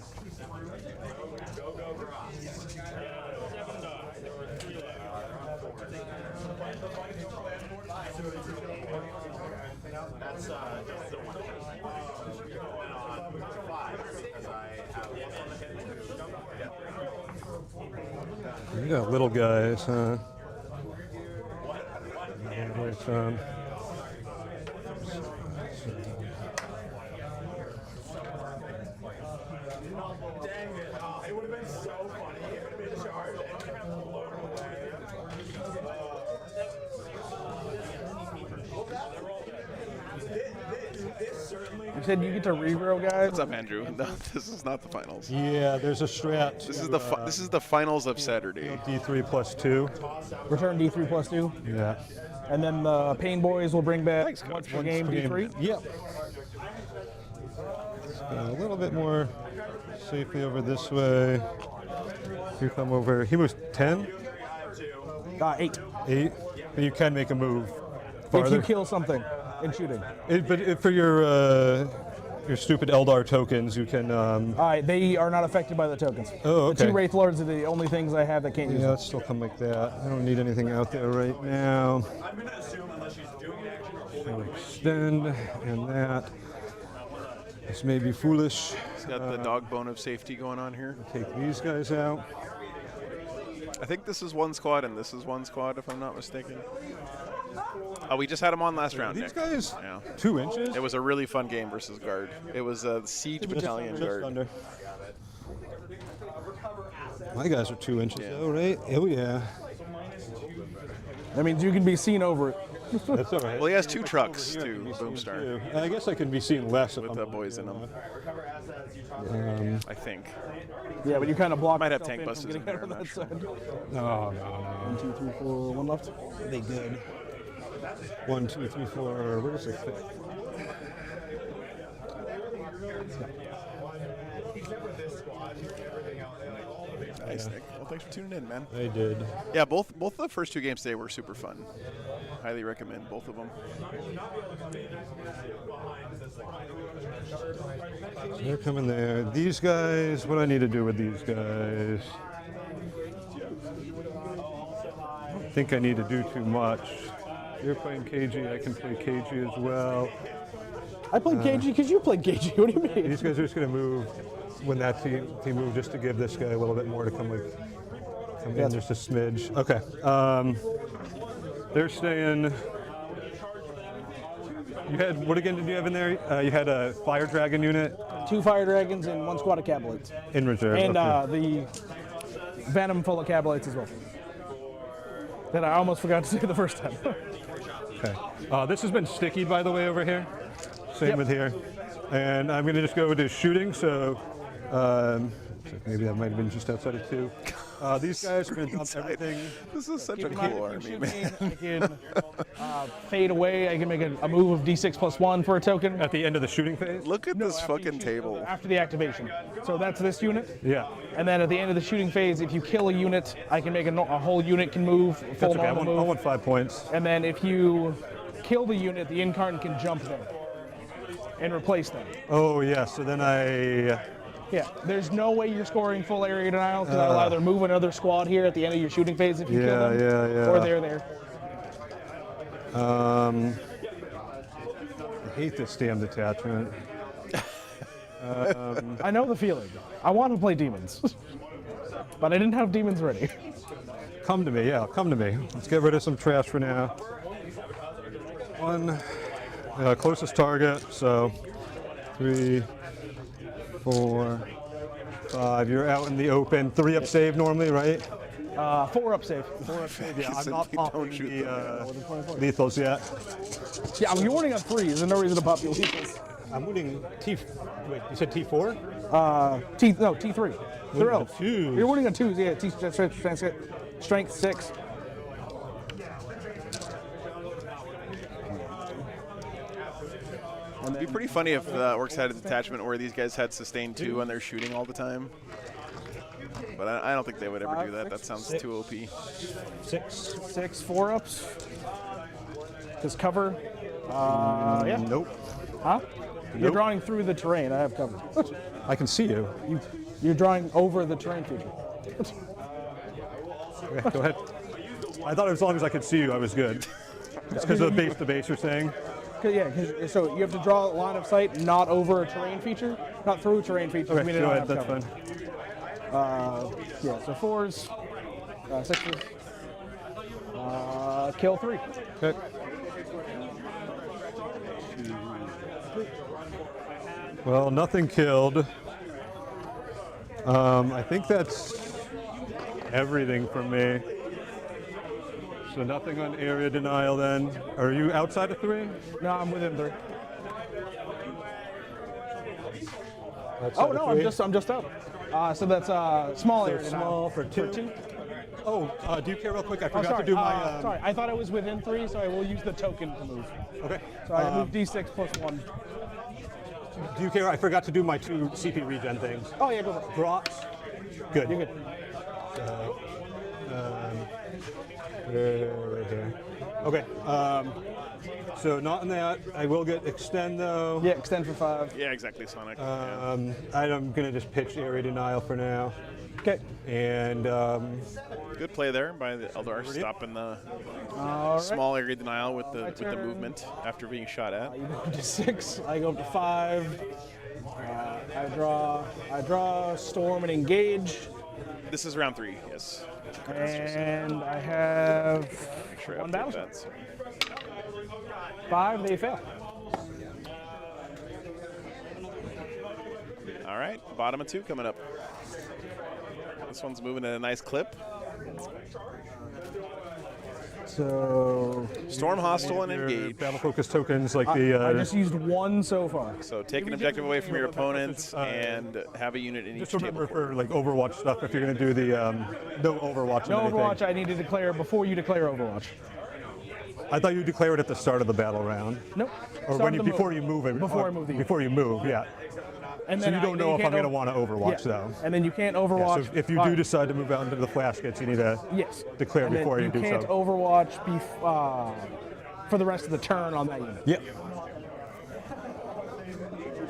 You got little guys, huh? With, It would have been so funny. It would have been charged and kind of blown away. You said you get to regrow, guys? What's up, Andrew? No, this is not the finals. yeah, there's a strat. This is the finals of Saturday. D3 plus 2. Return D3 plus 2. Yeah. And then the Pain Boys will bring back Thanks, Coach. once per game D3. Yep. A little bit more safely over this way. You come over. He moves 10, 8. 8. But you can make a move If farther. you kill something in shooting. For your stupid Eldar tokens, you can. All right, they are not affected by the tokens. Oh, The okay. 2 Wraith Lords are the only things I have that can't use Yeah, them. let's still come like that. I don't need anything out there right now. I'm going to assume unless she's doing it actually I'll extend, and that. This may be foolish. It's got the dog bone of safety going on here. Take these guys out. I think this is one squad and this is one squad, if I'm not mistaken. Oh, we just had them on last round, These Nick. guys, Yeah. 2 inches. It was a really fun game versus Guard. It was a Siege Battalion just Guard. under. My guys are 2 inches, Yeah. though, right? Oh yeah. That means you can be seen over it. That's all right. Well, he has 2 trucks too, Boomstar, I guess I can be seen less if with I'm the boys in them. I think. Yeah, but you kind of block. Might have yourself tank in from busters in getting there, out I'm on not that sure. side. No, 1, 2, 3, 4, 1 left. They good. 1, 2, 3, 4. Where's the fifth? Nice, Nick. Well, thanks for tuning in, man. I did. Yeah, both the first 2 games today were super fun. Highly recommend both of them. They're coming there. These guys, what do I need to do with these guys? I don't think I need to do too much. You're playing KG, I can play KG as well. I played KG because you played KG. What do you mean? These guys are just going to move when that team moves, just to give this guy a little bit more to come in, just a smidge. Okay. They're staying. You had, what again did you have in there? You had a Fire Dragon unit 2 Fire Dragons and 1 squad of Cabalites. in reserve. And okay. the Venom full of Cabalites as well. That I almost forgot to say the first time. Okay. This has been sticky, by the way, over here. Same Yep. with here. And I'm going to just go to shooting, so maybe that might have been just outside of 2. These guys are going to dump Inside. everything. This is such a Keep in mind, cool if army, you're man. shooting, I can fade away. I can make a move of D6+1 for a token. At the end of the shooting phase? Look at this After you fucking shoot- table. After the activation. So that's this unit. Yeah. And then at the end of the shooting phase, if you kill a unit, I can make a whole unit can move, full That's okay. I normal want move. 5 points. And then if you kill the unit, the incarnate can jump them and replace them. Oh, yeah. So then I. Yeah, there's no way you're scoring full area denial because I'll either move another squad here at the end of your shooting phase if you kill them, yeah. or they're there. I hate this damn detachment. I know the feeling. I want to play demons, but I didn't have demons ready. Come to me, yeah, come to me. Let's get rid of some trash for now. One, closest target, so 3, 4, 5. You're out in the open. 3 up save normally, right? 4 up save. 4 up save, yeah. I'm Simply not popping don't shoot the them. lethals yet. Yeah, I'm warning on 3. There's no reason to pop your lethals. I'm winning T. Wait, you said T4? T3. They're elves. 2s. You're warning on 2s, yeah. Strength 6. It'd be pretty funny if Orcs had a detachment where these guys had sustain 2 and they're shooting all the time. But I don't think they would ever do that. That sounds too OP. 6 4 ups. Just cover. Yeah. Nope. Huh? You're drawing through the terrain. I have cover. I can see you. You're drawing over the terrain feature. Okay, go ahead. I thought as long as I could see you, I was good. It's because of the base to base you're saying? So you have to draw a line of sight not over a terrain feature, not through terrain features. Okay, meaning go I ahead, don't have that's cover. fine. Yeah, so 4s, 6s. Kill 3. Okay. Well, nothing killed. I think that's everything from me. So nothing on area denial then. Are you outside of 3? No, I'm within 3. Outside Oh of no, 3? I'm just out. So that's small So area. small for 2. Oh, do you care real quick? I forgot sorry, to do my. sorry, I thought it was within 3, so I will use the token to move. Okay. So I move D6+1. Do you care? I forgot to do my 2 CP regen things. Oh yeah, go for it. Drops. Good. You're good. Right here. Okay. So not in that. I will get extend though. Yeah, extend for 5. Yeah, exactly, Sonic. I'm gonna just pitch area denial for now. Okay. And Good play there by the Eldar, stopping the All right. small area denial with the turn. movement after being shot at. You go up to 6. I go up to 5. I draw, storm, and engage. This is round 3, yes. And I have Make sure I 1 update battle. that. Sorry. 5, they fail. All right, bottom of 2 coming up. This one's moving at a nice clip. So Storm hostile and your engage. battle focus tokens like the. I just used 1 so far. So take an objective away from your opponent and have a unit in each just remember table. for like Overwatch stuff if you're gonna do the no Overwatch. No and anything. Overwatch, I need to declare before you declare Overwatch. I thought you declared at the start of the battle round. Nope. Or Start when of you the before move. you move it. Before I move the unit. Before you move, yeah. And So then you don't know if I'm can't gonna want to Overwatch yeah. though. And then you can't Yeah, Overwatch. so if you do decide to move out into the flash kits, you need to yes. declare And then before you do can't so. Overwatch for the rest of the turn on that unit. Yep.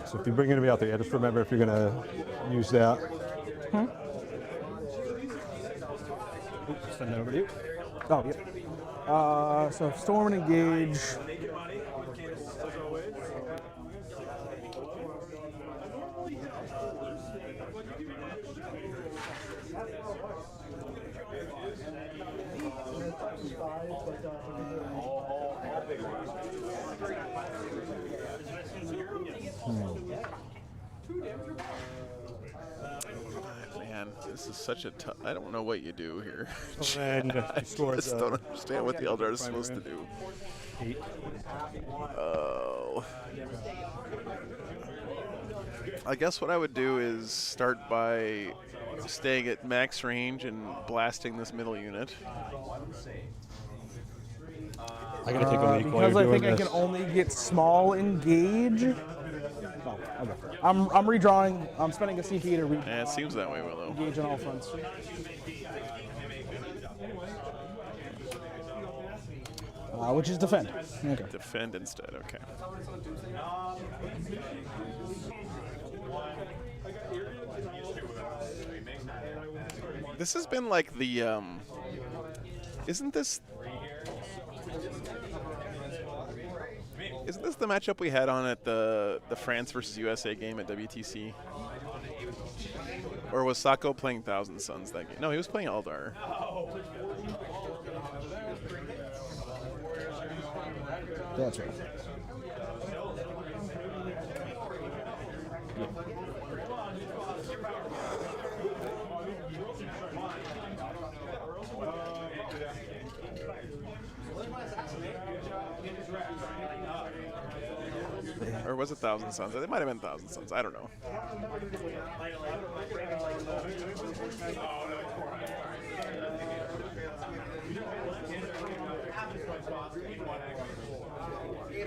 So if you bring enemy out there, yeah, just remember if you're gonna use that. Oops, send that over to you. Oh, yeah. So storm and engage. Man, this is such a tough. I don't know what you do here. And I just don't understand what the Eldar is supposed to do. 8. Oh. I guess what I would do is start by staying at max range and blasting this middle unit. I gotta take a leak while Because you're I doing think I this. can only get small engage. Oh, okay. I'm redrawing. I'm spending a CP to read. Yeah, it seems that way, Willow. Engage on all fronts. Which is defend. Okay. Defend instead, okay. This has been like the, isn't this the matchup we had on at the France versus USA game at WTC? Or was Sako playing Thousand Suns that game? No, he was playing Eldar. That's right. Or was it Thousand Suns? It might have been Thousand Suns. I don't know.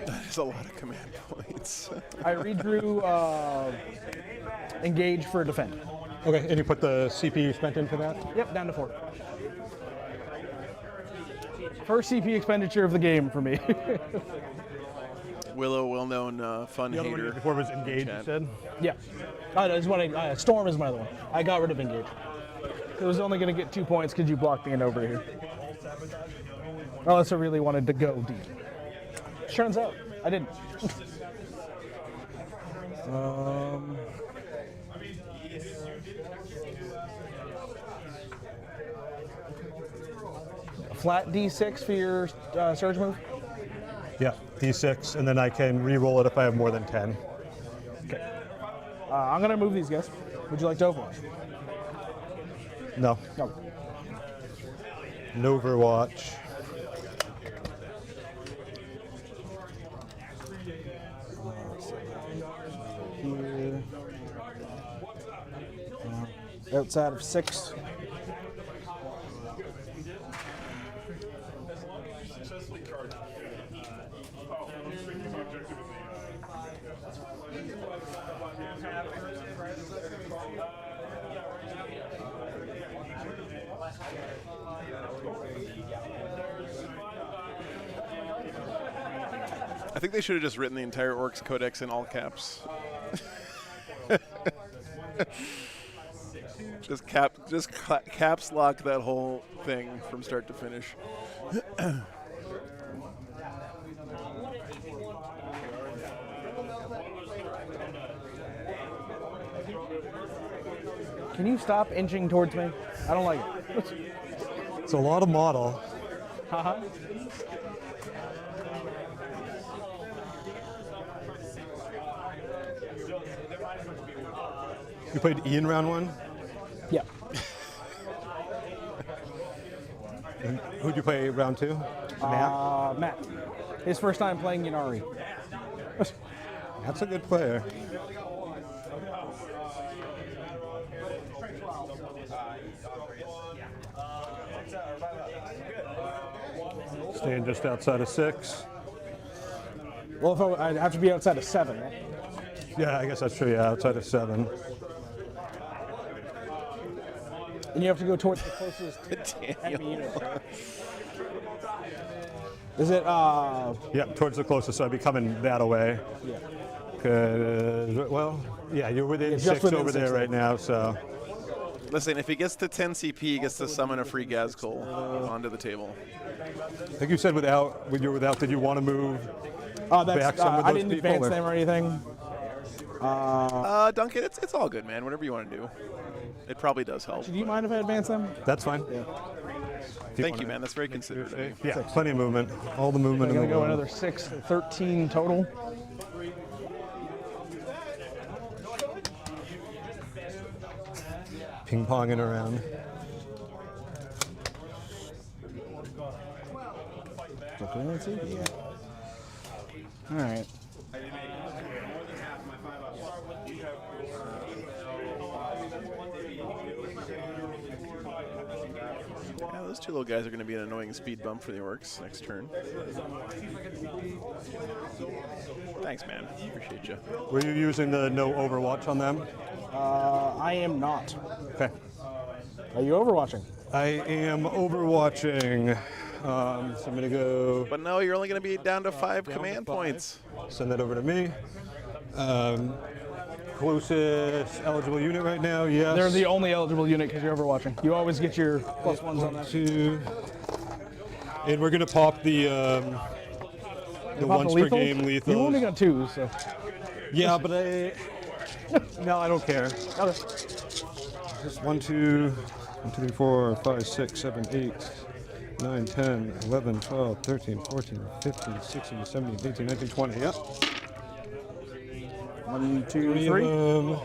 That is a lot of command points. I redrew engage for defend. Okay, and you put the CP you spent in for that? Yep, down to 4. First CP expenditure of the game for me. Willow, well-known fun The other one hater. before was engage, you said? Yeah. That's what Storm is my other one. I got rid of engage. It was only going to get 2 points because you blocked me in over here. Unless I really wanted to go deep. Turns out, I didn't. Flat D6 for your surge move? Yeah, D6, and then I can re-roll it if I have more than 10. Okay. I'm going to move these guys. Would you like to overwatch? No. No. No Overwatch. Here. Outside of 6. I think they should have just written the entire Orcs Codex in all caps. just caps lock that whole thing from start to finish. Can you stop inching towards me? I don't like it. It's a lot of model. Haha. You played Ian round 1? Yeah. And who'd you play round 2? Matt. His first time playing Yanari. That's a good player. Staying just outside of 6. Well, if I'd have to be outside of 7, right? Yeah, I guess that's true. Yeah, outside of 7. And you have to go towards the closest enemy unit. Is it, Yeah, towards the closest, so I'd be coming that away. Yeah. Well, yeah, you're within just 6 within over 6 there right now, so. Listen, if he gets to 10 CP, he gets to summon a free Gazkul onto the table. I think you said when you're without, did you want to move back some of I those didn't people? advance them or anything. Duncan, it's all good, man. Whatever you want to do. It probably does help. Do you mind if I advance them? That's fine. Yeah. Thank you, man. That's very considerate of you. Yeah, plenty of movement. All the movement I'm in going the to go world. another 6, 13 total. Ping-ponging around. Yeah. All right. Yeah, those two little guys are going to be an annoying speed bump for the orcs next turn. Thanks, man. Appreciate you. Were you using the no Overwatch on them? I am not. Okay. Are you overwatching? I am overwatching. So I'm going to go But no, you're only going to be down to 5 command points. send that over to me. Closest eligible unit right now, yes. They're the only eligible unit because you're overwatching. You always get your +1s on that. 2. And we're going to pop the Pop once per game You lethals. only got 2, so. Yeah, but I... No, I don't care. Okay. Just 1, 2, 3, 4, 5, 6, 7, 8, 9, 10, 11, 12, 13, 14, 15, 16, 17, 18, 19, 20. Yep. 1, 2, 3 3. of them,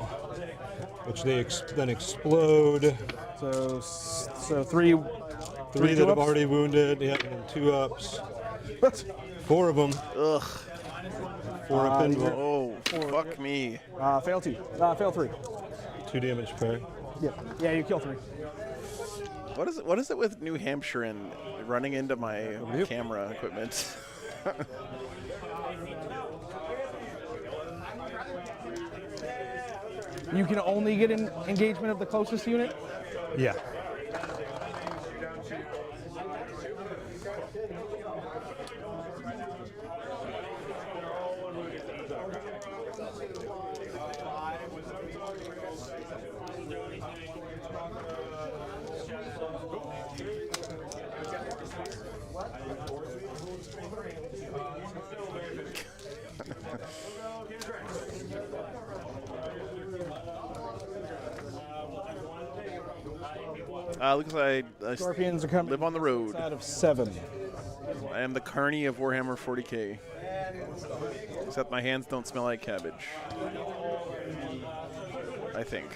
which they then explode. So 3. 3 that have ups? already wounded. Yep, and then 2 ups. 4 of them. Ugh. 4 up in. Oh, fuck me. Fail 2. Fail 3. 2 damage per. Yeah, you kill 3. What is it with New Hampshire and running into my camera equipment? You can only get an engagement of the closest unit. Yeah. Looks like I Scorpions are coming. live on the road. Out of 7. I am the carny of Warhammer 40k. Except my hands don't smell like cabbage. I think.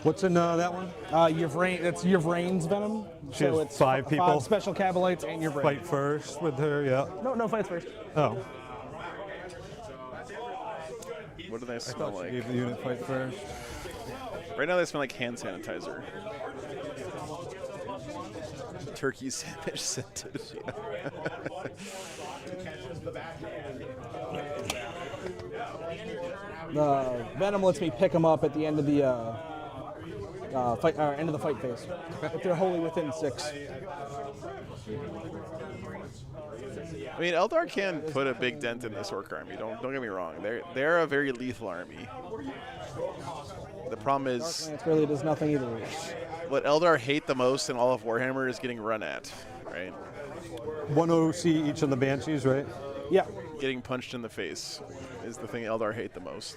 What's in that one? It's Yvrain's venom. She has it's 5 people. 5 special Cabalites and Yvrain. Fight first with her, yeah. No, fights first. Oh. What do they I smell thought she like? gave the unit fight first. Right now they smell like hand sanitizer. Turkey sandwich scented. The venom lets me pick them up at the end of the end of the fight phase. If they're wholly within 6. I mean, Eldar can put a big dent in this orc army. Don't get me wrong. They're a very lethal army. The problem is It really does nothing either. what Eldar hate the most in all of Warhammer is getting run at, right? 1 OC each on the Banshees, right? Yeah. Getting punched in the face is the thing Eldar hate the most.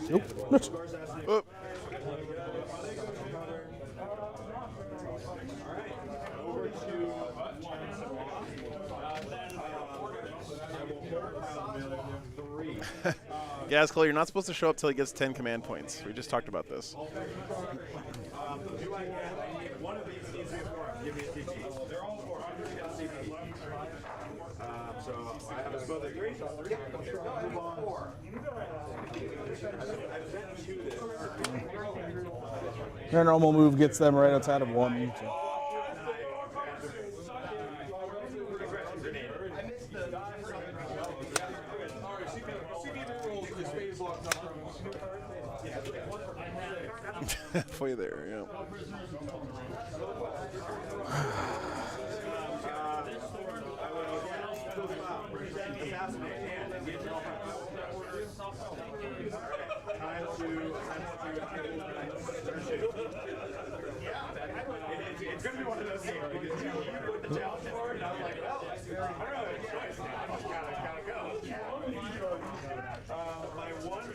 Nope. Oh. Yeah, it's Cole, you're not supposed to show up till he gets 10 command points. We just talked about this. One of these needs to be a 4. Give me a CP. They're all 4. You get a CP. So I have a spell that 3. Move on. Their normal move gets them right outside of 1. So. Halfway there, yeah. It's gonna be one of those things because you put the challenge for it, and I'm like, well, I don't know, it's choice now. I just gotta go. My one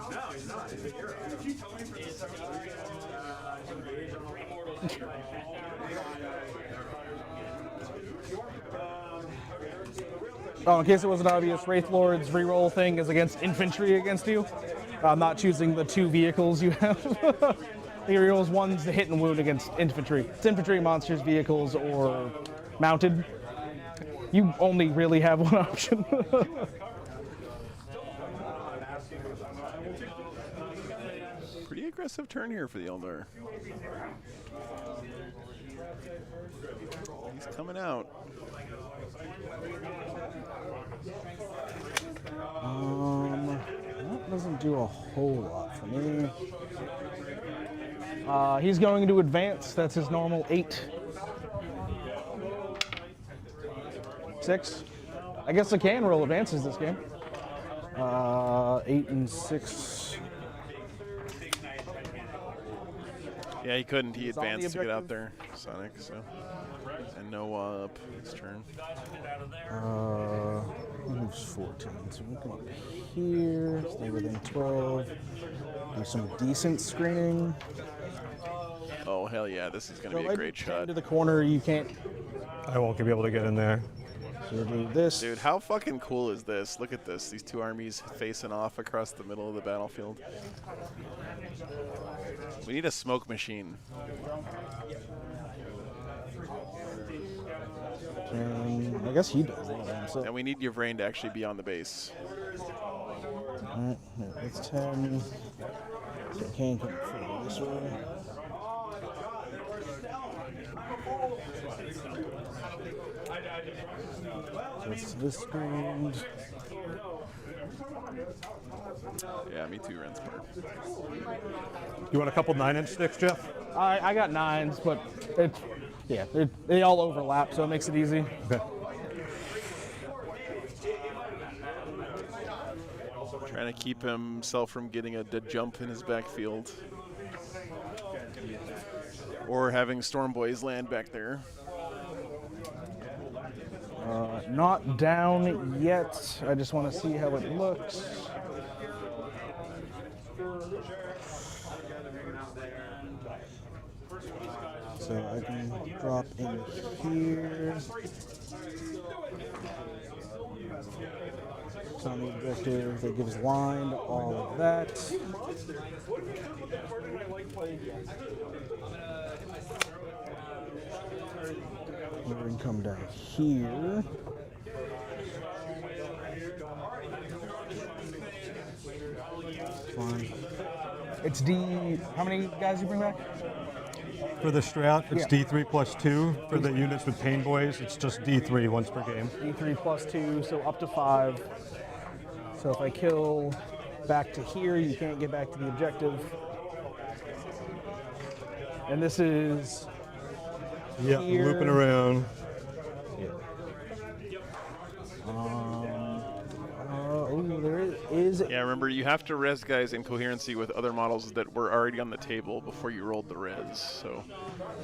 no, he's not. He's a hero. Oh, in case it wasn't obvious, Wraith Lord's reroll thing is against infantry against you. I'm not choosing the 2 vehicles you have. He rerolls one's the hit and wound against infantry. It's infantry, monsters, vehicles, or mounted. You only really have one option. Pretty aggressive turn here for the Eldar. He's coming out. That doesn't do a whole lot for me. He's going to advance. That's his normal 8. 6. I guess I can roll advances this game. 8 and 6. Yeah, he couldn't. He advanced to get out there, Sonic. So, and no up his turn. Moves 14. So we come up here. Stay within 12. Do some decent screening. Oh hell yeah! This is gonna be a great shot. To the corner, you can't. I won't be able to get in there. So we'll do this. Dude, how fucking cool is this? Look at this. These 2 armies facing off across the middle of the battlefield. We need a smoke machine. I guess he does that. And we need Yvrain to actually be on the base. Alright, that's 10. So I can come further this way. So it's this screen. Yeah, me too, Renspar. You want a couple 9-inch sticks, Jeff? I got 9s, but they all overlap, so it makes it easy. Okay. Trying to keep himself from getting a dead jump in his backfield. Or having Storm Boys land back there. Not down yet. I just want to see how it looks. So I can drop in here. It's on the objective that gives line to all of that. We're going to come down here. Fine. It's D. How many guys you bring back? For the Strat, it's Yeah. D3 plus 2. For the units with Pain Boys, it's just D3 once per game. D3 plus 2, so up to 5. So if I kill back to here, you can't get back to the objective. And this is Yeah, here. looping around. There is. Yeah, remember, you have to res guys in coherency with other models that were already on the table before you rolled the res. So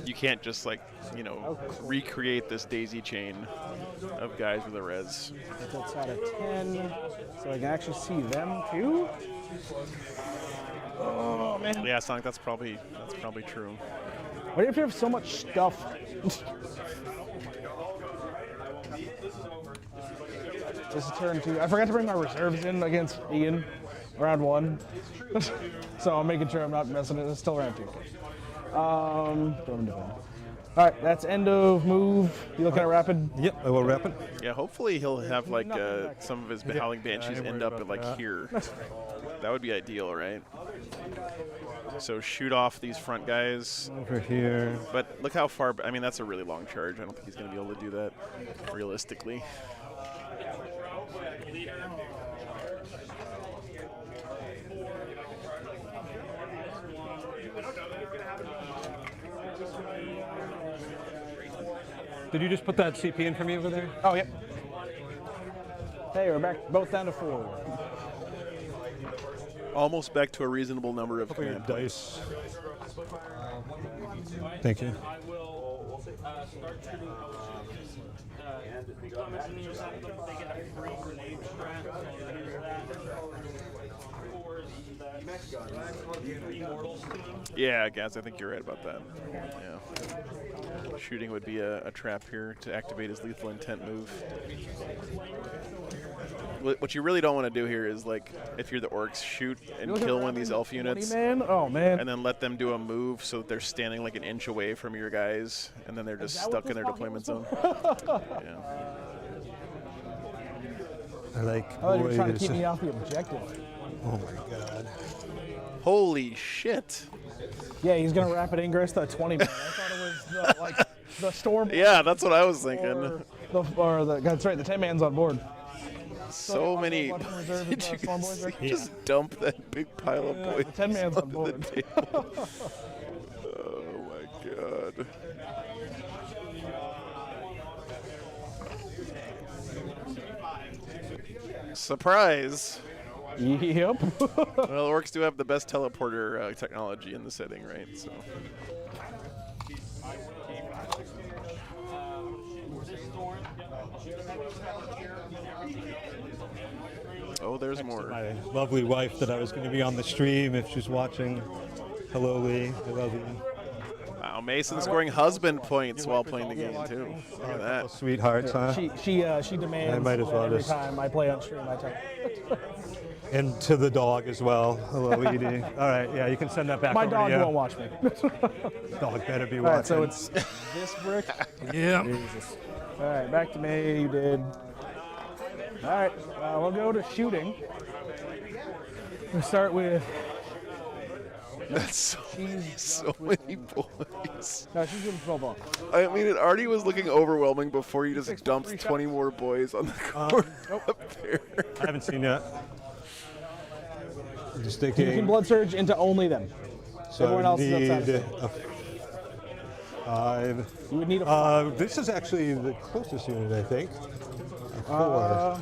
you can't just, like, you know, recreate this daisy chain of guys with a res. That's out of 10, so I can actually see them too. Oh man. Yeah, Sonic, that's probably true. What if you have so much stuff? This is turn 2. I forgot to bring my reserves in against Ian, round 1. So I'm making sure I'm not messing it. It's still round 2. Alright, that's end of move. You looking at rapid? Yep, I will wrap it. Yeah, hopefully he'll have, like, some of his Howling Banshees end up at, like, here. That would be ideal, right? So shoot off these front guys. Over here. But look how far, I mean, that's a really long charge. I don't think he's going to be able to do that realistically. Did you just put that CP in for me over there? Oh, yep. Hey, we're back both down to 4. Almost back to a reasonable number of command dice. Thank you. I will start shooting comments in the chat. They get a free grenade strap, so use that for the Immortals team. Yeah, Gaz, I think you're right about that. Yeah. Shooting would be a trap here to activate his lethal intent move. What you really don't want to do here is, like, if you're the orcs, shoot and kill one of these elf units. Man? Oh, man. And then let them do a move so that they're standing like an inch away from your guys, and then they're just stuck in their deployment zone. Yeah. I like. Oh, you're trying to keep me off the objective. Oh my god. Holy shit. Yeah, he's gonna rapid ingress the 20 man. I thought it was the storm. Yeah, that's what I was thinking. That's right, the 10 man's on board. So many. Did you guys just dump that big pile of boys? The 10 man's on board. The table? Oh my god. Surprise! Yep. Well, orcs do have the best teleporter technology in the setting, right? So. Oh, there's more. My lovely wife that I was going to be on the stream if she's watching. Hello, Lee. I love you. Wow, Mason scoring husband points while playing the game too. Look at that. Sweethearts, huh? She demands I might as well every just- time I play on stream. I tell her. And to the dog as well. Hello, Edie. All right, yeah, you can send that back My over dog to you. won't watch me. Dog better be All watching. right, so it's this brick. Yeah. Jesus. All right, back to me. You did. All right, we'll go to shooting. We'll start with. That's so many boys. No, she's doing 12 ball. I mean, it already was looking overwhelming before you just dumped 20 more boys on the corner up there. I haven't seen yet. Just You thinking. can blood surge into only them. So Everyone else is need outside. a 5. You would need a 5. This is actually the closest unit, I think. A 4.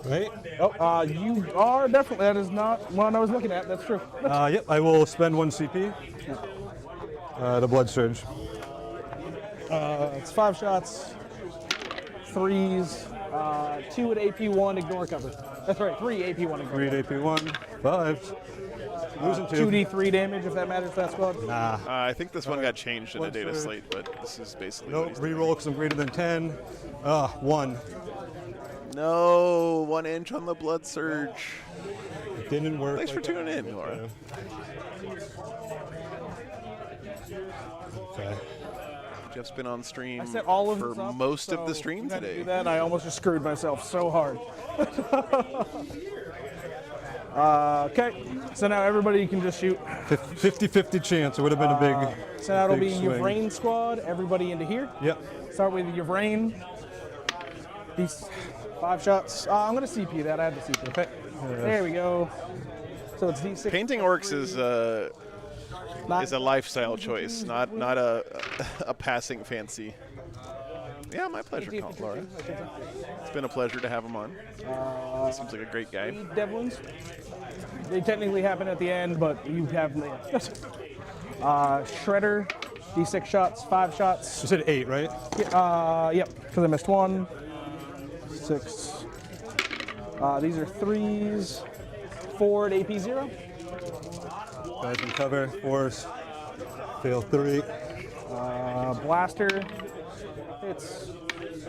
Right? Oh, you are definitely. That is not one I was looking at. That's true. Yep, I will spend 1 CP. The blood surge. It's 5 shots, 3s, 2 at AP1, ignore cover. That's right, 3 AP1, ignore 3 at AP1, 5. Losing 2. 2d3 damage if that matters for that squad. Nah. I think this one got changed in the Blood data surge. slate, but this is basically. Nope, reroll because I'm greater than 10. 1. No, 1 inch on the blood surge. It didn't work. Thanks for tuning in, Laura. Okay. Jeff's been on stream I set all of for this up, most of so the stream if you had to today. do that, I almost just screwed myself so hard. Okay, so now everybody can just shoot. 50-50 chance. It would have been a big. So that'll big be swing. Yvrain squad, everybody into here. Yep. Start with Yvrain. These 5 shots. I'm going to CP that. I have the CP. Okay. There we go. So it's D6. Painting orcs is a lifestyle choice, not a passing fancy. Yeah, my pleasure, Laura. It's been a pleasure to have him on. Seems like a great guy. Devlins. They technically happen at the end, but you have them. Shredder. D6 shots, 5 shots. You said 8, right? Yep, because I missed 1. 6. These are 3s. 4 at AP0. Guys in cover. 4s. Fail 3. Blaster. It's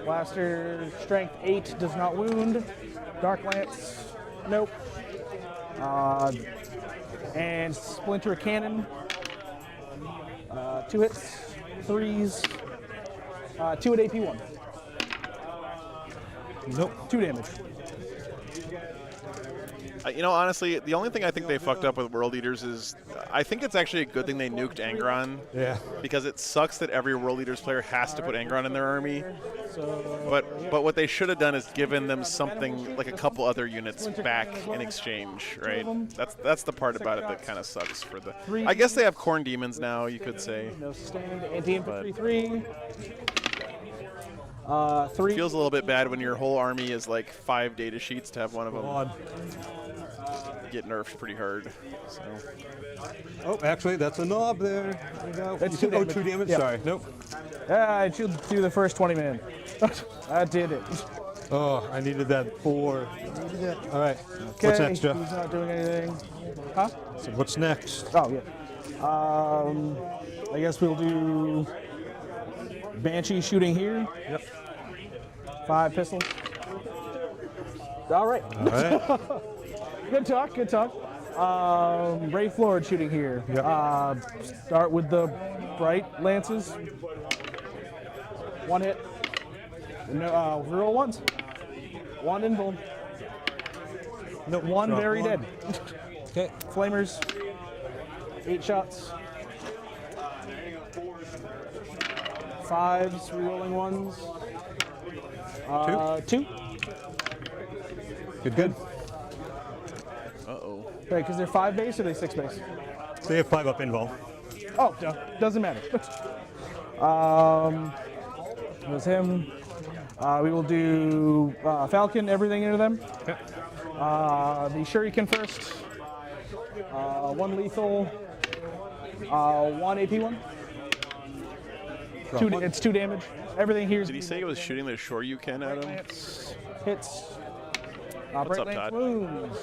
blaster. Strength 8 does not wound. Dark Lance. Nope. And Splinter Cannon. 2 hits. 3s. 2 at AP1. Nope. 2 damage. Honestly, the only thing I think they fucked up with World Eaters is I think it's actually a good thing they nuked Angron. Yeah. Because it sucks that every World Eaters player has to put Angron in their army. But what they should have done is given them something like a couple other units back in exchange, right? That's the part about it that kind of sucks for the. I guess they have Corn Demons now, you could say. No sustained. Anti-infantry 3. 3. Feels a little bit bad when your whole army is like 5 data sheets to have one of them. get nerfed pretty hard. So. Oh, actually, that's a knob there. There you go. That's You 2 said- damage. 2 damage? Yeah. Sorry. Nope. I should do the first 20 man. I did it. Oh, I needed that 4. All right. Okay, What's next, Jeff? he's not doing anything. Huh? So what's next? Oh, yeah. I guess we'll do Banshee shooting here. Yep. 5 pistols. All right. All right. Good talk, good talk. Ray Florid shooting here. Yep. Start with the bright lances. 1 hit. No, roll once. 1 invuln. No, 1 drop very 1. dead. Okay. Flamers. 8 shots. 5s, rerolling 1s. 2. Good. Uh-oh. Right, because they're 5 base or they 6 base? So you have 5 up involved. Oh, doesn't matter. Was him. We will do Falcon, everything into them. Okay. The Shuriken first. 1 lethal. 1 AP 1. It's 2 damage. Everything here is. Did he say he was shooting the Shoryuken at him? Hits. What's Bright up, Lance Todd? wounds.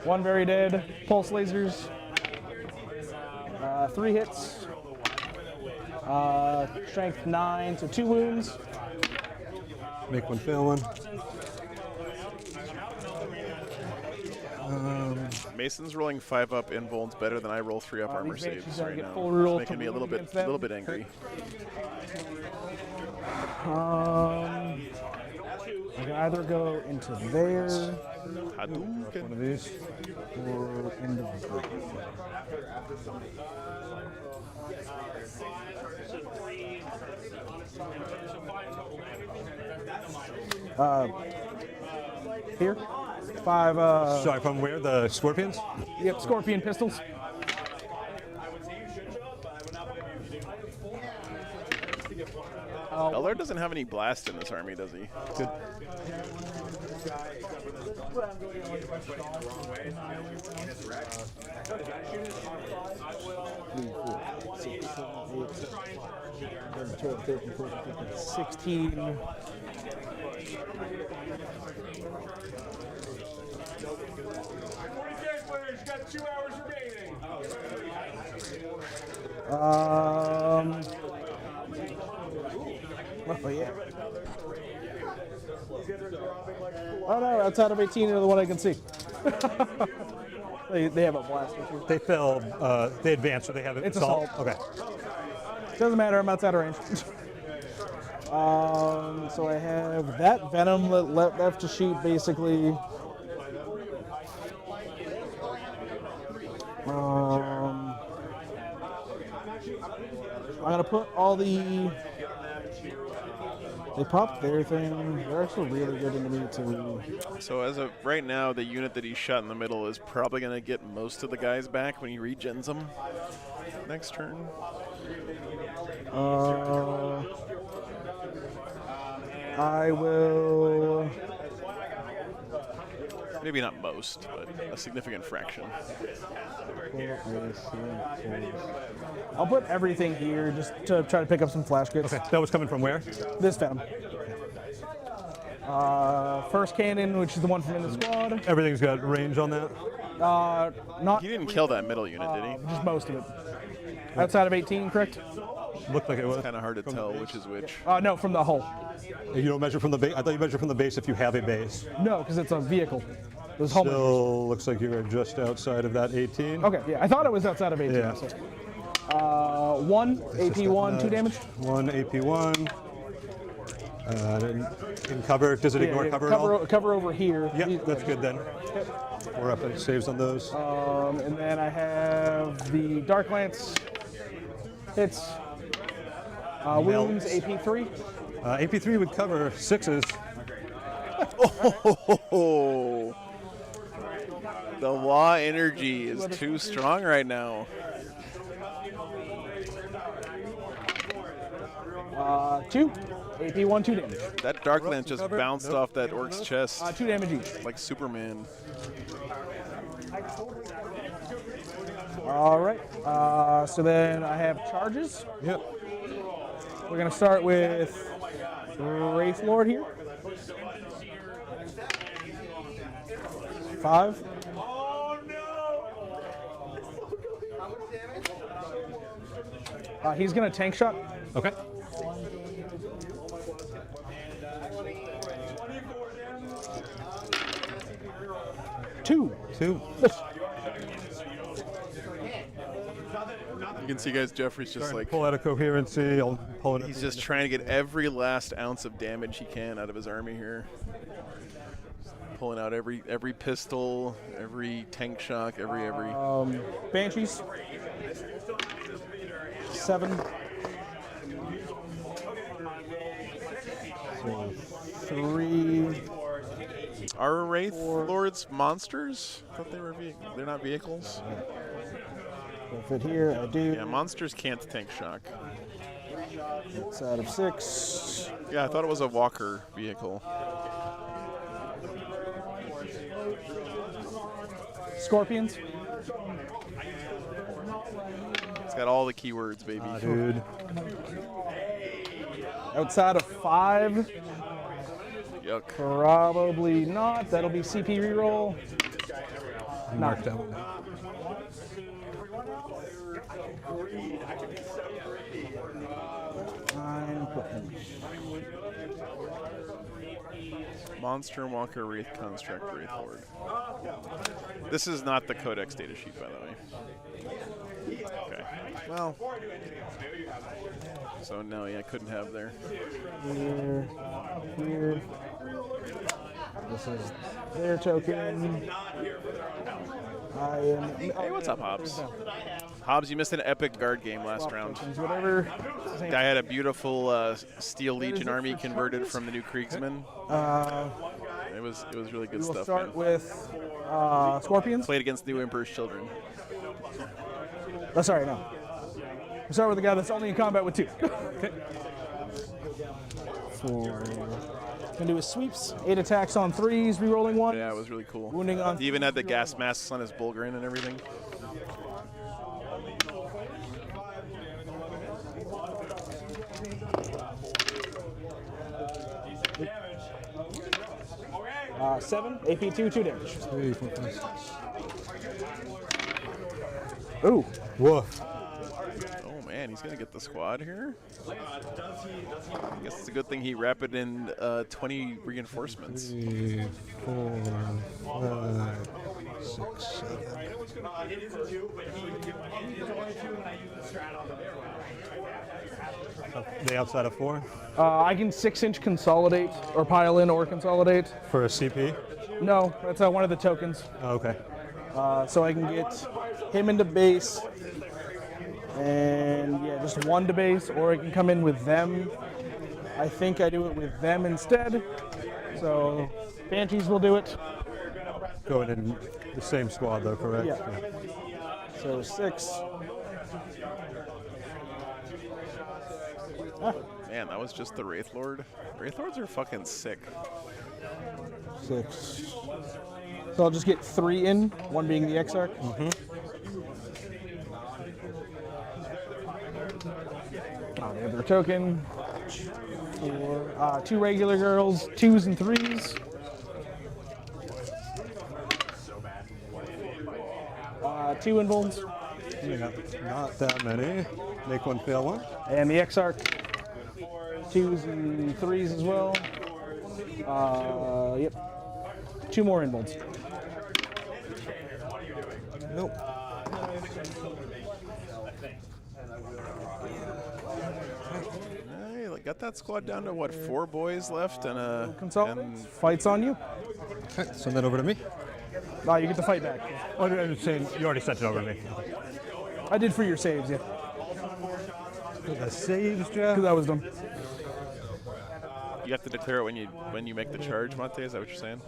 1 very dead. Pulse lasers. 3 hits. Strength 9, so 2 wounds. Make 1 fail 1. Mason's rolling 5 up invulns better than I roll 3 up armor these Banshees saves gotta right get now. full reroll It's making to me a little wound against them. bit angry. I can either go into there Hadouken. One of these. or into here. 5. Sorry, from where? The scorpions? Yep, Scorpion pistols. Eller doesn't have any blast in this army, does he? Good. $16. Players, you got 2 hours remaining. Oh, yeah. Oh, no, outside of 18 are the one I can see. they have a blast. They fell, they advanced, so they have It's assault? assault. Okay. Doesn't matter, I'm outside of range. So I have that Venom left to shoot, basically. I'm gonna put all the. They popped their thing. They're actually really good into me too. So as of right now, the unit that he shot in the middle is probably going to get most of the guys back when he regens them next turn. I will. Maybe not most, but a significant fraction. I'll put everything here just to try to pick up some flash kits. Okay, that was coming from where? This Venom. First cannon, which is the one from in the squad. Everything's got range on that? Not He didn't kill that middle unit, did he? just most of it. Outside of 18, correct? Looked like it was. Kind of hard to tell which is which. No, from the hull. You don't measure from the base? I thought you measured from the base if you have a base. No, because it's a vehicle. There's hull measures. Still looks like you're just outside of that 18. Okay, yeah, I thought it was outside of 18. Yeah. So. 1 AP 1, 2 damage. 1 AP 1. In cover, does it ignore cover at all? Cover over here. Yep, that's good then. We're up at saves on those. And then I have the Dark Lance. Hits. Wounds, AP 3. AP 3 would cover 6s. Oh, the law energy is too strong right now. 2. AP 1, 2 damage. That Dark Lance just bounced off that orc's chest 2 damage each. like Superman. All right. So then I have charges. Yep. We're gonna start with Wraith Lord here. 5. He's gonna tank shot. Okay. Two. Two. You can see, guys, Jeffrey's just like pull out of coherency. I'll pull it. he's just trying to get every last ounce of damage he can out of his army here. Pulling out every pistol, every tank shock, every. Banshees. 7. So 3. Are Wraith Lords monsters? I thought they were they're not vehicles. Fit here, I do. Yeah, monsters can't tank shock. It's out of 6. Yeah, I thought it was a walker vehicle. Scorpions. It's got all the keywords, baby. Dude. Outside of 5. Yuck. Probably not. That'll be CP reroll. Mark that one. 9. Monster Walker Wraith Construct Wraith Lord. This is not the Codex data sheet, by the way. Okay. Well. So no, yeah, I couldn't have there. Here. Here. This is their token. I am. Hey, what's up, Hobbs? Hobbs, you missed an epic guard game last round. Whatever. Guy had a beautiful Steel Legion army converted from the new Kriegsman. It was really good We'll stuff. start Man. with Scorpions. Played against New Emperor's Children. Oh, sorry, no. We'll start with the guy that's only in combat with 2. Okay. 4. Gonna do his sweeps. 8 attacks on 3s, rerolling 1. Yeah, it was really cool. Wounding on. He even had the gas masks on his bullgrin and everything. Okay. 7, AP 2, 2 damage. 3, 4, 5, 6. Ooh. Woof. Oh man, he's gonna get the squad here. I guess it's a good thing he rapid in 20 reinforcements. 3, 4, 5, 6, 7. The outside of 4 I can 6-inch consolidate or pile in or consolidate. for a CP. No, that's one of the tokens. Oh, okay. So I can get him into base, and yeah, just 1 to base, or I can come in with them. I think I do it with them instead. So Banshees will do it. Going in the same squad though, correct? Yeah. So 6. Man, that was just the Wraith Lord. Wraith Lords are fucking sick. 6. So I'll just get 3 in, 1 being the Exarch. The other token. 4, 2 regular girls, 2s and 3s. 2 invulns. Yeah, not that many. Make 1 fail 1. And the Exarch. 2s and 3s as well. Yep. 2 more invulns. Nope. Hey, got that squad down to what, 4 boys left and a Consolidate. Fight's on you. Okay, send that over to me. You get the fight back. Oh, I'm saying you already sent it over to me. I did for your saves, yeah. The saves, Jeff? Because that was done. You have to declare it when you make the charge, Monte. Is that what you're saying?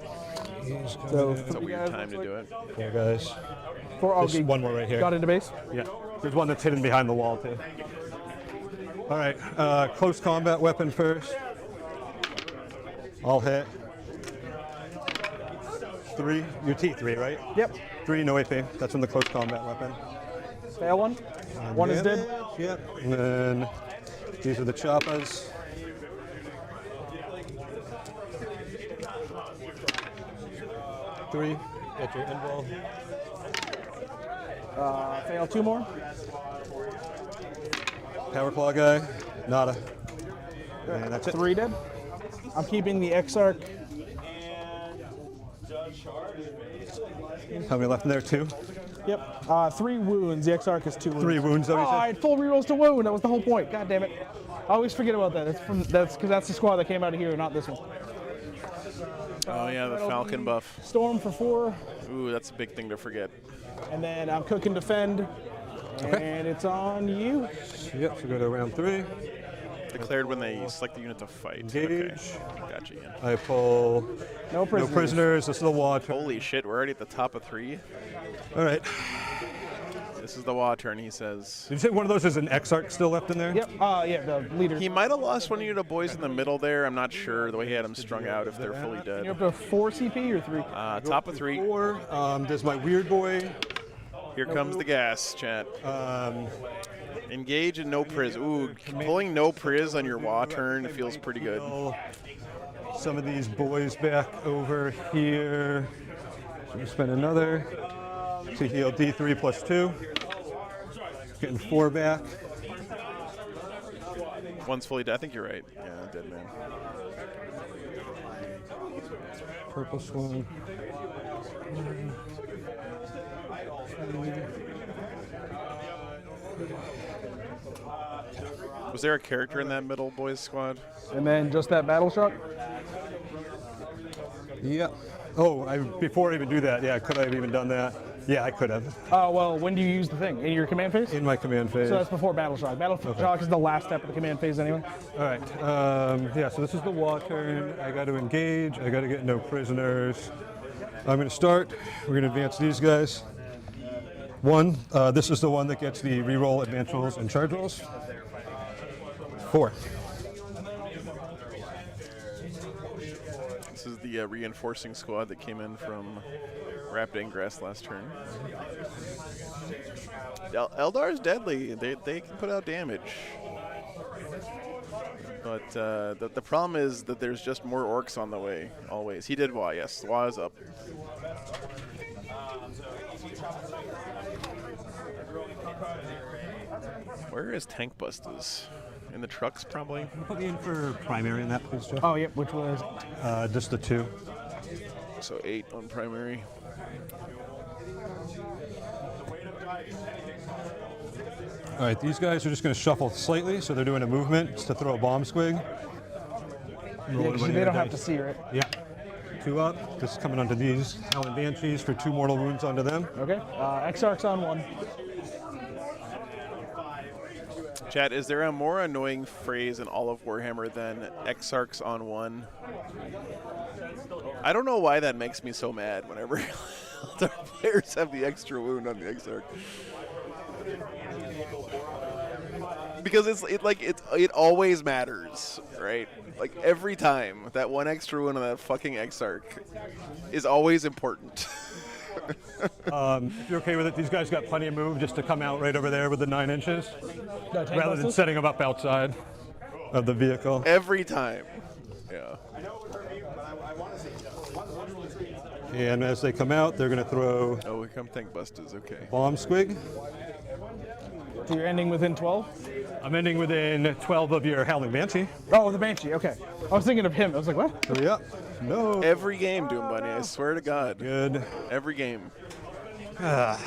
So It's a weird time to do it. 4 guys. 4. There's one more right here. Got into base. Yeah. There's one that's hidden behind the wall too. All right. Close combat weapon first. I'll hit. 3. Your T3, right? Yep. 3, no AP. That's from the close combat weapon. Fail one. One is dead. Yep. And then these are the choppas. Three. Get your invul. Fail 2 more. Power claw guy. Nada. And that's it. 3 dead. I'm keeping the Exarch. How many left in there? 2. Yep. 3 wounds. The Exarch is 2 wounds. 3 wounds. That Oh, I had full rerolls to wound. That was the whole point. God damn it. I always forget about that. That's because that's the squad that came out of here, not this one. Oh yeah, the Falcon buff. Storm for 4. Ooh, that's a big thing to forget. And then I'm cooking defend. And it's on you. Yep. So go to round 3. Declared when they select the unit to fight. Engage. Okay. Gotcha, Ian. I pull No prisoners. no prisoners. This is the wall turn. Holy shit, we're already at the top of 3. All right. This is the wall turn, he says. Did you say one of those is an Exarch still left in there? Yep. Yeah, the leader. He might have lost one unit of boys in the middle there. I'm not sure the way he had them strung out if they're fully dead. You're up to 4 CP or 3? Top of 3. 4. There's my weird boy. Here comes the gas, chat. Engage and no priz. Ooh, pulling no priz on your wall turn feels pretty good. Some of these boys back over here. So we spend another to heal D3 plus 2. Getting 4 back. One's fully dead. I think you're right. Yeah, dead man. Purple swan. Was there a character in that middle boys squad? And then just that battle shock? Yeah. Oh, before I even do that, yeah, could I have even done that? Yeah, I could have. Oh, well, when do you use the thing? In your command phase? In my command phase. So that's before battle shock. Battle shock is the last step of the command phase anyway. All right. Yeah, so this is the wall turn. I got to engage. I got to get no prisoners. I'm going to start. We're going to advance these guys. 1. This is the one that gets the reroll advance rolls and charge rolls. 4. This is the reinforcing squad that came in from Rapid Ingress last turn. Eldar is deadly. They can put out damage. But the problem is that there's just more orcs on the way, always. He did Wa, yes. Wa is up. Where is Tank Busters? In the trucks, probably? Put me in for primary in that, please, Jeff. Oh, yep, which was? Just the 2. So 8 on primary. All right, these guys are just going to shuffle slightly, so they're doing a movement just to throw a bomb squig. Yeah, because they don't have to see, right? Yeah. 2 up. This is coming onto these Howling Banshees for 2 mortal wounds onto them. Okay. Exarch's on 1. Chad, is there a more annoying phrase in all of Warhammer than Exarchs on 1? I don't know why that makes me so mad whenever the players have the extra wound on the Exarch. Because it always matters, right? Like every time, that 1 extra wound on that fucking Exarch is always important. If you're okay with it, these guys got plenty of move just to come out right over there with the 9 inches, rather than setting them up outside of the vehicle. Every time. Yeah. And as they come out, they're going to throw. Oh, here come Tank Busters. Okay. Bomb squig. So you're ending within 12? I'm ending within 12 of your Howling Banshee. Oh, the Banshee. Okay. I was thinking of him. I was like, what? 3 up. No. Every game, Doom Bunny. I swear to God. Good. Every game. But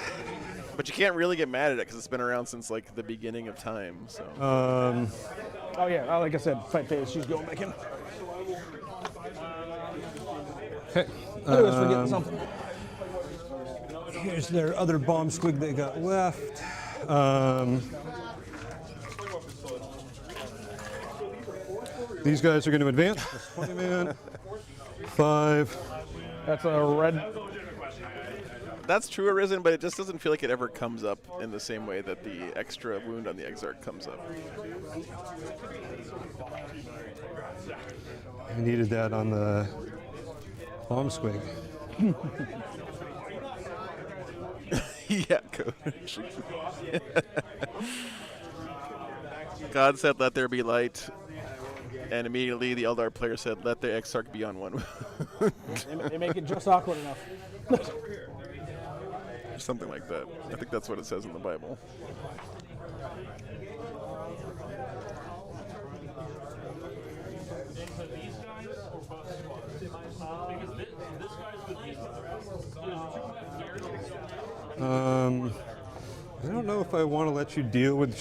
you can't really get mad at it because it's been around since like the beginning of time. So. Oh yeah. Like I said, fight phase. She's going back in. Okay. I was forgetting something. Here's their other bomb squig they got left. These guys are going to advance. That's 20 man. 5. That's a red. That's true, Arisen, but it just doesn't feel like it ever comes up in the same way that the extra wound on the Exarch comes up. I needed that on the bomb squig. Yeah, coach. God said, "Let there be light," and immediately the Eldar player said, "Let the Exarch be on one." They make it just awkward enough. Something like that. I think that's what it says in the Bible. I don't know if I want to let you deal with.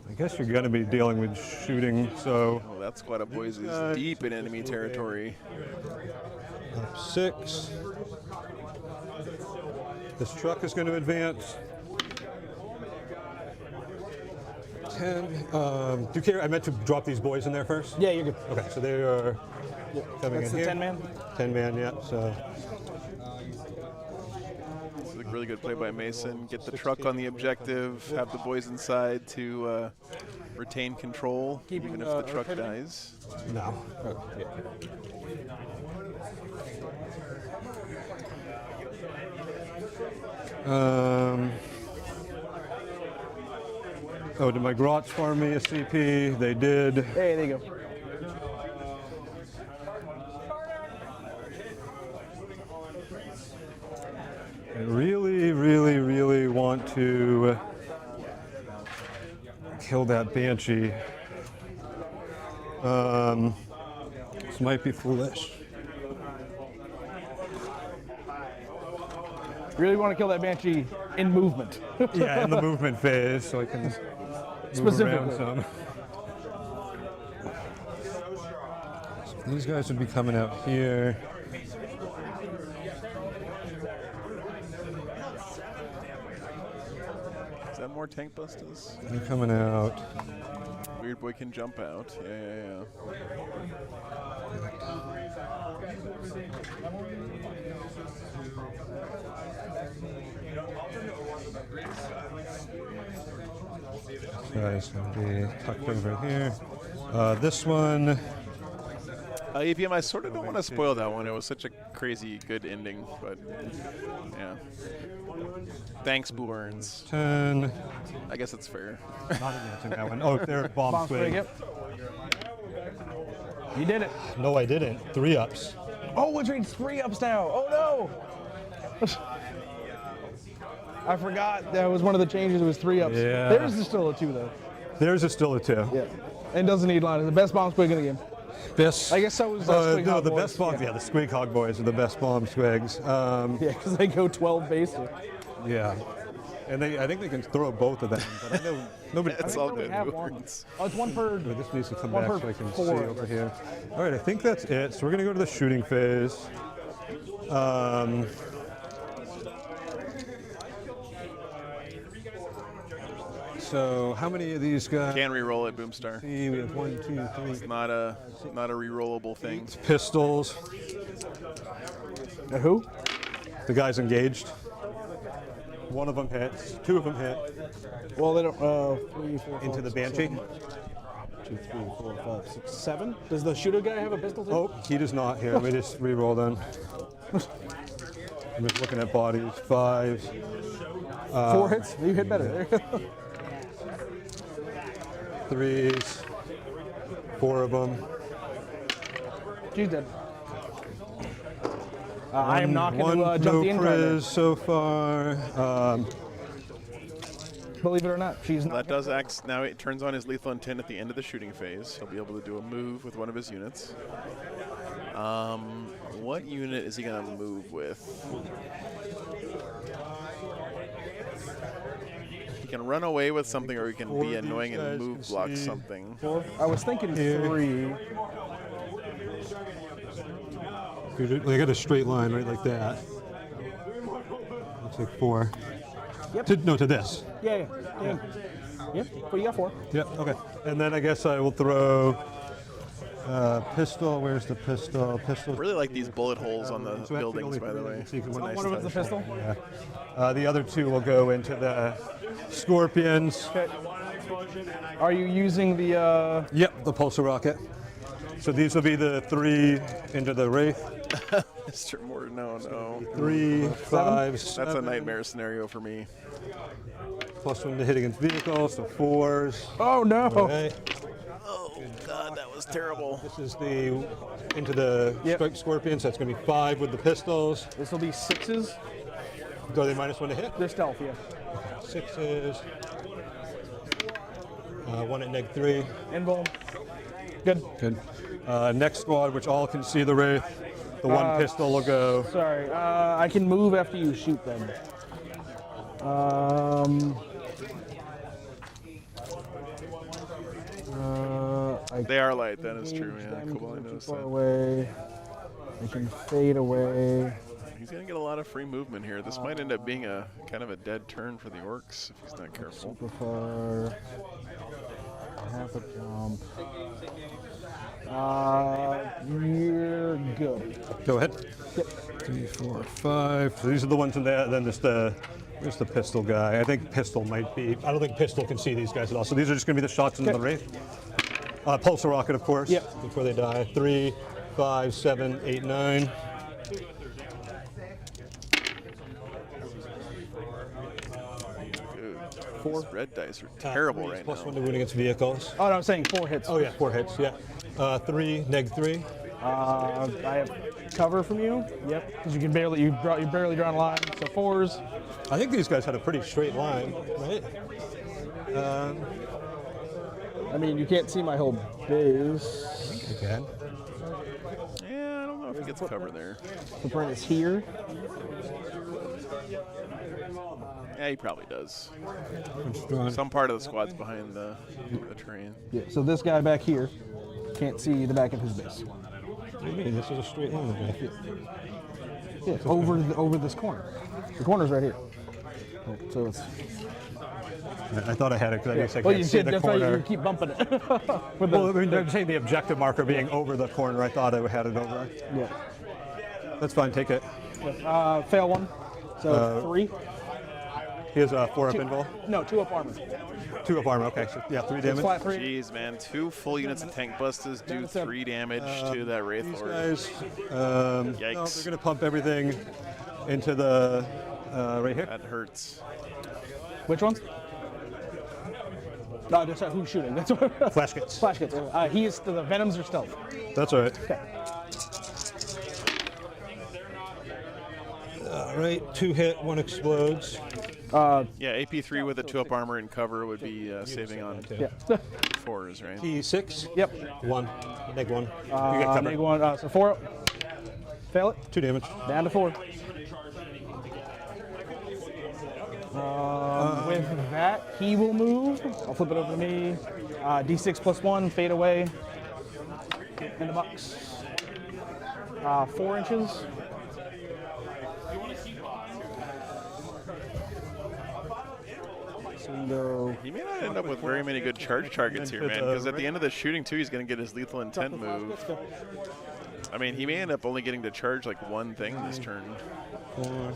I guess you're going to be dealing with shooting, so. Oh, that squad of boys is deep in enemy territory. Up 6. This truck is going to advance. 10. Do you care? I meant to drop these boys in there first? Yeah, you're good. Okay, so they are coming That's in the here. 10-man? 10-man, yeah. So. This is a really good play by Mason. Get the truck on the objective, have the boys inside to retain control, even if the truck dies. No. Oh, did my Grots farm me a CP? They did. Hey, there you go. I really, really, really want to kill that Banshee. This might be foolish. Really want to kill that Banshee in movement. Yeah, in the movement phase, so I can move around some. So these guys would be coming out here. Is that more tank busters? They're coming out. Weird boy can jump out. Yeah. Guys gonna be tucked over here. This one. EVM, I sort of don't want to spoil that one. It was such a crazy good ending, but yeah. Thanks, Burns. 10. I guess it's fair. Not advancing that one. Oh, they're bomb swing. Yep. You did it. No, I didn't. 3-ups. Oh, it's 3-ups now. Oh no. I forgot that was one of the changes. It was 3-ups. Yeah. Theirs is still a 2 though. Theirs is still a 2. Yeah. And doesn't need line. It's the best bomb squig in the game. Best. I guess so was no, Hog the Boys. best bombs. Yeah, the Squig Hog Boys are the best bomb squigs. Yeah, because they go 12 basic. Yeah. And I think they can throw both of them, but I know nobody. It's all good. Oh, it's one per. This needs to come one back per so I can 4. see over here. All right, I think that's it. So we're gonna go to the shooting phase. So how many of these guys? Can re-roll it, Boomstar. See, we have 1, 2, 3. It's not a re-rollable thing. Pistols. Who? The guy's engaged. One of them hits. 2 of them hit. Well, they don't. 3, 4, 5, Into the 6, Banshee. 7. 2, 3, 4, 5, 6, 7. Does the shooter guy have a pistol too? Oh, he does not. Here, let me just re-roll then. I'm just looking at bodies. 5. 4 hits. You hit better. 3s. 4 of them. She's dead. I am not going to jump the in Priz so far. Believe it or not, she's not. That does act. Now it turns on his lethal intent at the end of the shooting phase. He'll be able to do a move with one of his units. What unit is he going to move with? He can run away with something, or he can be annoying and move block something. 4. I was thinking 3. They got a straight line right like that. Looks like 4. Yep. To this. Yeah. Yep. But you got 4. Yep. Okay. And then I guess I will throw pistol. Where's the pistol? Pistol. I really like these bullet holes on the So buildings, only by the 3. way. Let's see if It's a one nice One of it's the touch. pistol. Yeah. The other 2 will go into the scorpions. Okay. Are you using the? Yep, the pulsar rocket. So these will be the 3 into the wraith. Mr. Moore, no. 3, 5, That's a 7. nightmare scenario for me. +1 to hit against vehicles, so 4s. Oh no! All right. Oh God, that was terrible. This is the into the strike scorpion, so it's going to be 5 with the pistols. This will be 6s. Are they -1 to hit? They're stealth, yeah. 6s. 1 at -3. Invul. Good. Good. Next squad, which all can see the Wraith. The one pistol will go. Sorry, I can move after you shoot them. They are light, that is true. Yeah, cool. I noticed Far that. away. I can fade away. He's gonna get a lot of free movement here. This might end up being a kind of a dead turn for the orcs if he's not careful. Super far. Half a jump. You're good. Go ahead. Yep. 3, 4, 5. So these are the ones in there. Then there's the pistol guy. I think pistol might be. I don't think pistol can see these guys at all. So these are just going to be the shots into the Wraith. Pulsar rocket, of course. Yep. Before they die. 3, 5, 7, 8, 9. Dude, these red dice are terrible right now. +1 to wound against vehicles. Oh no, I'm saying 4 hits. Oh yeah, 4 hits. Yeah. 3, -3. I have cover from you. Yep. Because you barely drawn a line. So 4s. I think these guys had a pretty straight line, right? I mean, you can't see my whole base. I think I can. Yeah, I don't know if he gets cover there. The print is here. Yeah, he probably does. Drawn. Some part of the squad's behind the terrain. Yeah. So this guy back here can't see the back of his base. What do you mean? This is a straight line. Yeah. Over this corner. The corner's right here. So it's. I thought I had it because I guess I Well, can't you see did. the That's why corner. you keep bumping it. Well, I mean, I'm saying the objective marker being over the corner. I thought I had it over. Yeah. That's fine. Take it. Fail 1. So 3. He has 4 up invul. No, 2 up armor. 2 up armor. Okay. So yeah, 3 It's damage. flat 3. Jeez, man. 2 full units of tank busters do 3 damage to that Wraith These Lord. guys. Yikes. No, they're going to pump everything into the right here. That hurts. Which ones? No, that's not who's shooting. That's what. Flash kits. Flash kits. The venoms are stealth. That's all right. Okay. All right. 2 hit, 1 explodes. Yeah, AP3 with a 2 up armor and cover would be saving on Yeah. 4s, right? T6. Yep. 1. -1. You get cover. Make 1. So 4 up. Fail it. 2 damage. Down to 4. With that, he will move. I'll flip it over to me. D6 +1, fade away. In the box. 4 inches. So we can go. He may not end up with very many good charge targets here, man, because at the end of the shooting, too, he's going to get his lethal intent move. I mean, he may end up only getting to charge like 1 thing this turn. 4,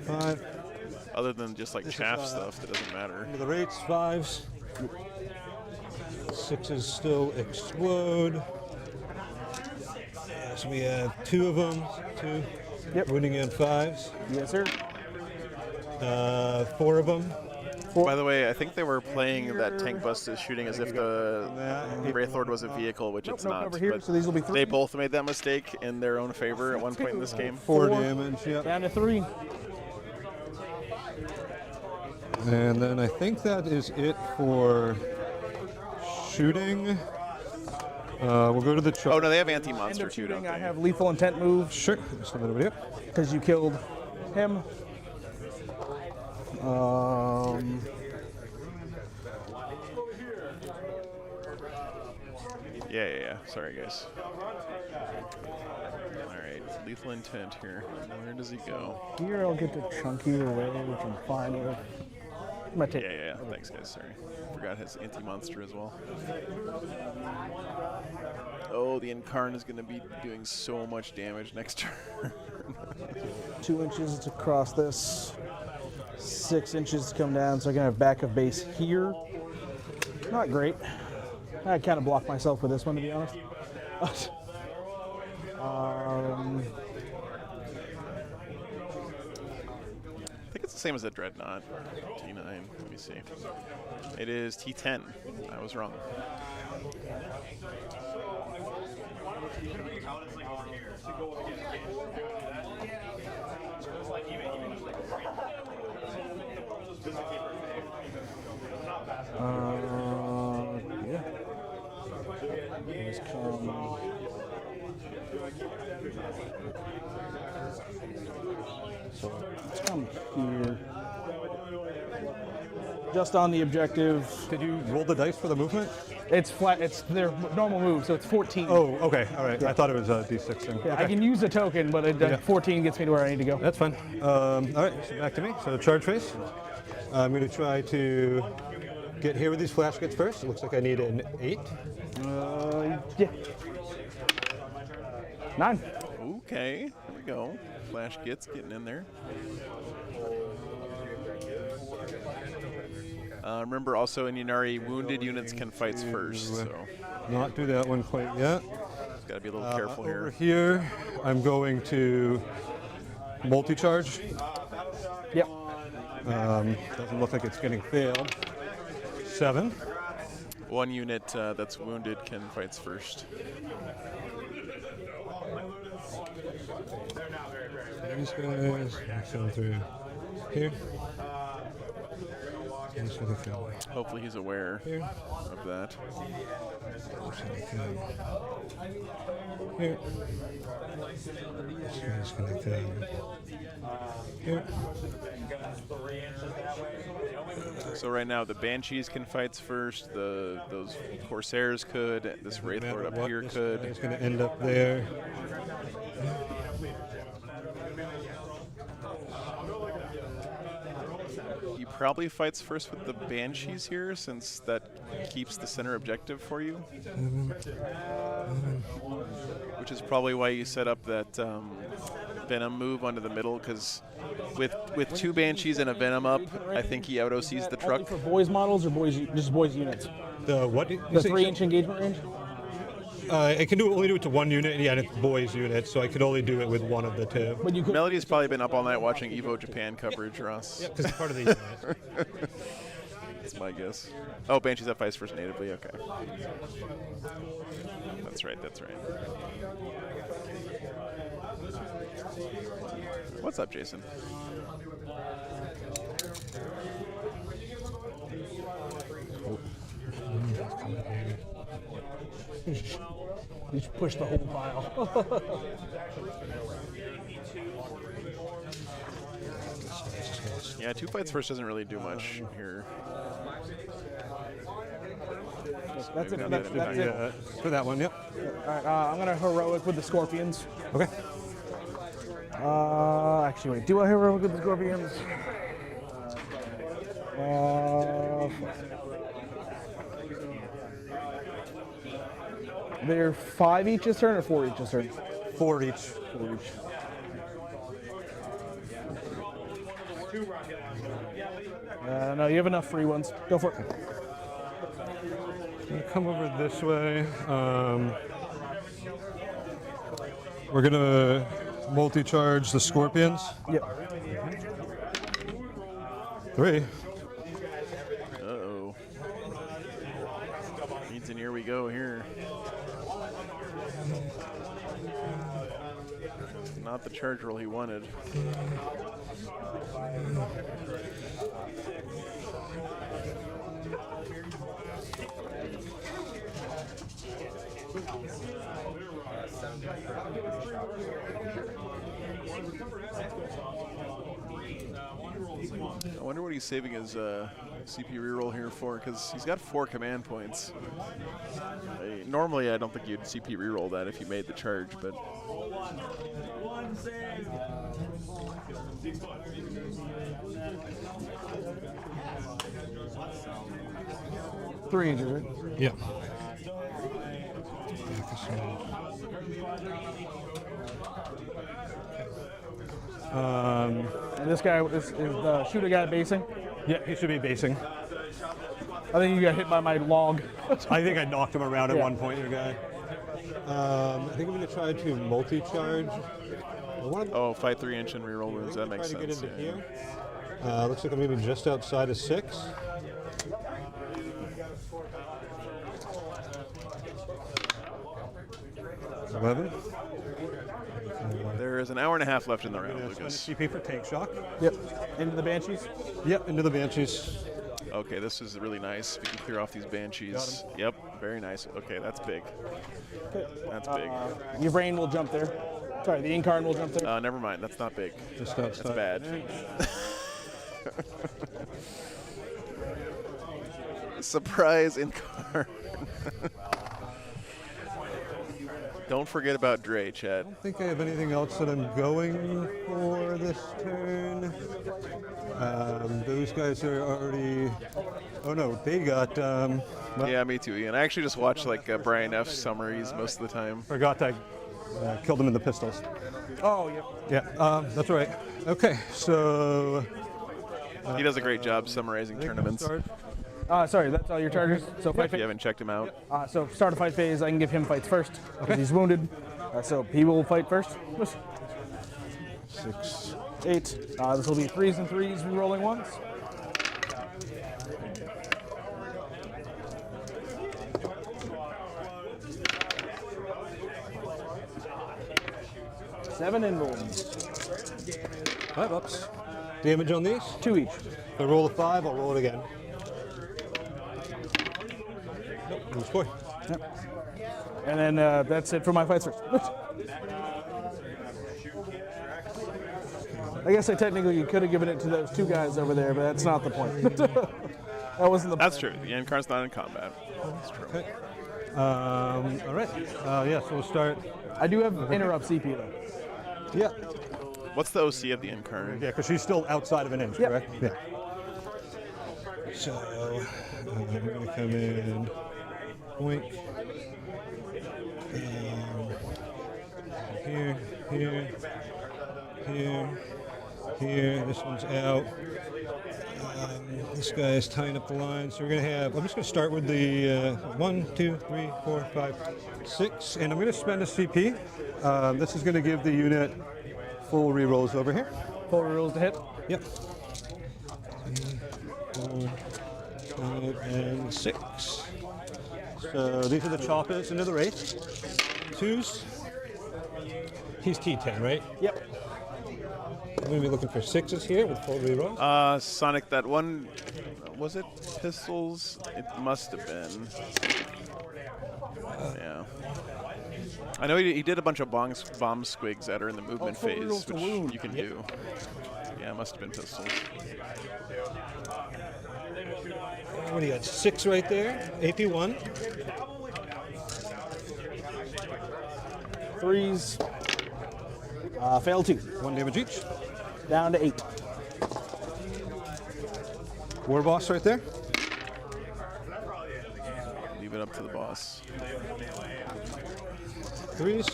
5. Other than just like chaff stuff that doesn't matter. Into the rates, 5s. 6s still explode. Yeah, so we have 2 of them. 2. Yep. Wounding in 5s. Yes, sir. 4 of them. By the way, I think they were playing that tank bust is shooting as if the Wraith Lord was a vehicle, which it's not. Over here, But so these will be 3. they both made that mistake in their own favor at one point in this game. 4 damage, yep. Down to 3. And then I think that is it for shooting. We'll go to the Oh, no, they have End anti-monster of too, don't shooting, I they? have lethal intent move. Sure. Just a little bit. Because you killed him. Yeah. Sorry, guys. All right, lethal intent here. Where does he go? Here I'll get to chunky away, which I'm fine with. I'm gonna take Yeah. Thanks, guys. Sorry. Forgot his anti-monster as well. Oh, the Incarn is going to be doing so much damage next turn. 2 inches to cross this. 6 inches to come down, so I can have back of base here. Not great. I kind of blocked myself with this one, to be honest. the same as a Dreadnought. T9. Let me see. It is T10. I was wrong. Yeah. Let's come. So let's come here. Just on the objective. Did you roll the dice for the movement? It's flat. It's their normal move, so it's 14. Oh, okay. All right. Yeah. I thought it was a D6 thing. Yeah, Okay. I can use a token, but Yeah. 14 gets me to where I need to go. That's fine. All right, so back to me. So charge phase. I'm going to try to get here with these flash gets first. It looks like I need an 8. Yeah. 9. Okay, here we go. Flash getting in there. Remember also in Ynnari, wounded units can fight first, so Not do that one quite yet. got to be a little careful Over here. here, I'm going to multi-charge. Yep. Doesn't look like it's getting failed. 7. One unit that's wounded can fights first. These guys come through here. Hopefully he's aware of that. Here. This guy's gonna come here. So right now the Banshees can fights first. Those Corsairs could. This Wraith Lord up here could. It's gonna end up there. He probably fights first with the Banshees here, since that keeps the center objective for you. Which is probably why you set up that Venom move onto the middle, because with 2 Banshees and a Venom up, I think he auto-sees the truck. Only for boys models or just boys units? The what? The 3-inch engagement range? I can only do it to 1 unit, yeah, and it's boys unit, so I could only do it with one of the 2. But you could. Melody's probably been up all night watching Evo Japan coverage, Ross. Yeah, because it's part of the unit. That's my guess. Oh, Banshees up fights first natively, okay. That's right, that's right. What's up, Jason? You should push the whole pile. Yeah, 2 fights first doesn't really do much here. That's it. Maybe That's not it. For that one, yep. All right, I'm gonna heroic with the Scorpions. Okay. Actually, wait. Do I heroic with the Scorpions? They're 5 each this turn or 4 each this turn? 4 each. 4 each. No, you have enough free ones. Go for it. Come over this way. We're gonna multi-charge the Scorpions. Yep. 3. Uh-oh. Needs an here we go here. Not the charge roll he wanted. I wonder what he's saving his CP reroll here for, because he's got 4 command points. Normally, I don't think you'd CP reroll that if you made the charge, but. Three inches, right? Yeah. And this guy is the shooter guy basing. Yeah, he should be basing. I think you got hit by my log. I think I knocked him around at Yeah. one point, your guy. I think I'm going to try to multi-charge. Oh, fight 3-inch and reroll moves. That makes try to sense. get into Yeah. here. Looks like I'm going to be just outside of 6. There is an hour and a half left in the round, Spend a Lucas. CP for tank shock. Yep. Into the Banshees. Yep, into the Banshees. Okay, this is really nice. We can clear off these banshees. Yep, very nice. Okay, that's big. That's big. Your brain will jump there. Sorry, the Incarn will jump there. Never mind. That's not big. Just outside. That's bad. Surprise Incarn. Don't forget about Dre, Chad. I don't think I have anything else that I'm going for this turn. Those guys are already. Oh no, they got. Yeah, me too, Ian. I actually just watch like Brian F. summaries most of the time. Forgot I killed them in the pistols. Oh, yep. Yeah, that's right. Okay, so. He does a great job summarizing tournaments. Sorry, that's all your chargers. So fight If you phase. haven't checked him out. So start a fight phase. I can give him fights first because he's wounded. So he will fight first. 6. 8. This will be 3s and 3s, re-rolling ones. Seven and rolls. 5 ups. Damage on these? 2 each. If I roll a 5, I'll roll it again. Nope, lose 4. Yep. And then that's it for my fights first. I guess I technically could have given it to those 2 guys over there, but that's not the point. That wasn't the point. That's true. The Incarn's not in combat. That's true. Okay. All right. Yeah, so we'll start. I do have interrupt CP though. Yeah. What's the OC of the Incarn? Yeah, because she's still outside of an inch, Yep. correct? Yeah. So we're going to come in. Boink. Here, here, here, here. This one's out. This guy is tying up the line, so we're going to have. I'm just going to start with the 1, 2, 3, 4, 5, 6, and I'm going to spend a CP. This is going to give the unit full rerolls over here. Full rerolls to hit. Yep. 3, 4, 5, and 6. So these are the choppers into the race. 2s. He's T10, right? Yep. I'm going to be looking for 6s here with full reroll. Sonic, that one, was it pistols? It must have been. Yeah. I know he did a bunch of bomb squigs that are in the movement phase, which you can do. Yeah, it must have been pistols. What do you got? 6 right there. AP1. 3s. Fail 2. 1 damage each. Down to 8. War boss right there. Leave it up to the boss. 3s.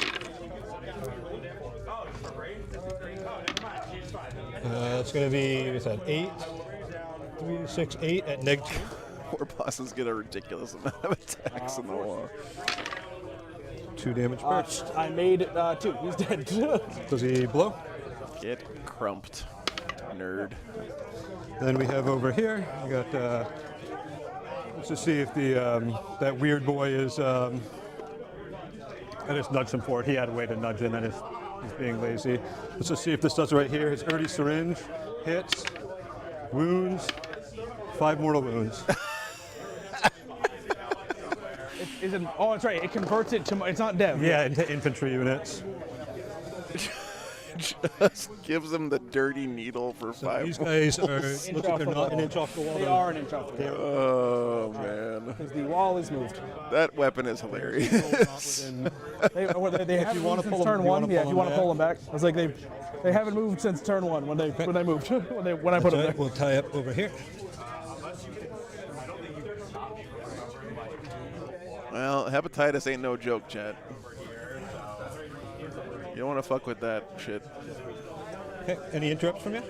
It's going to be, what's that, 8? 3, 6, 8 at -2. War bosses get a ridiculous amount of attacks in the wall. 2 damage burst. I made 2. He's dead. Does he blow? Get crumped, nerd. Then we have over here, we got, let's just see if the that weird boy is, I just nudged him for it. He had a way to nudge in, and he's being lazy. Let's just see if this does it right here. His Erdy syringe hits, wounds, 5 mortal wounds. Oh, that's right. It converts it to. It's not dev. Yeah, into infantry units. Just gives them the dirty needle for 5 These guys are, look like they're not an inch off the wall. They are an inch off the wall. Oh, man. Because the wall is moved. That weapon is hilarious. They haven't moved since turn 1. Yeah, if you want to pull them back. I was like, they haven't moved since turn 1 when they moved. when I put them there. We'll tie up over here. Well, hepatitis ain't no joke, Chad. You don't want to fuck with that shit. Okay, any interrupts from you?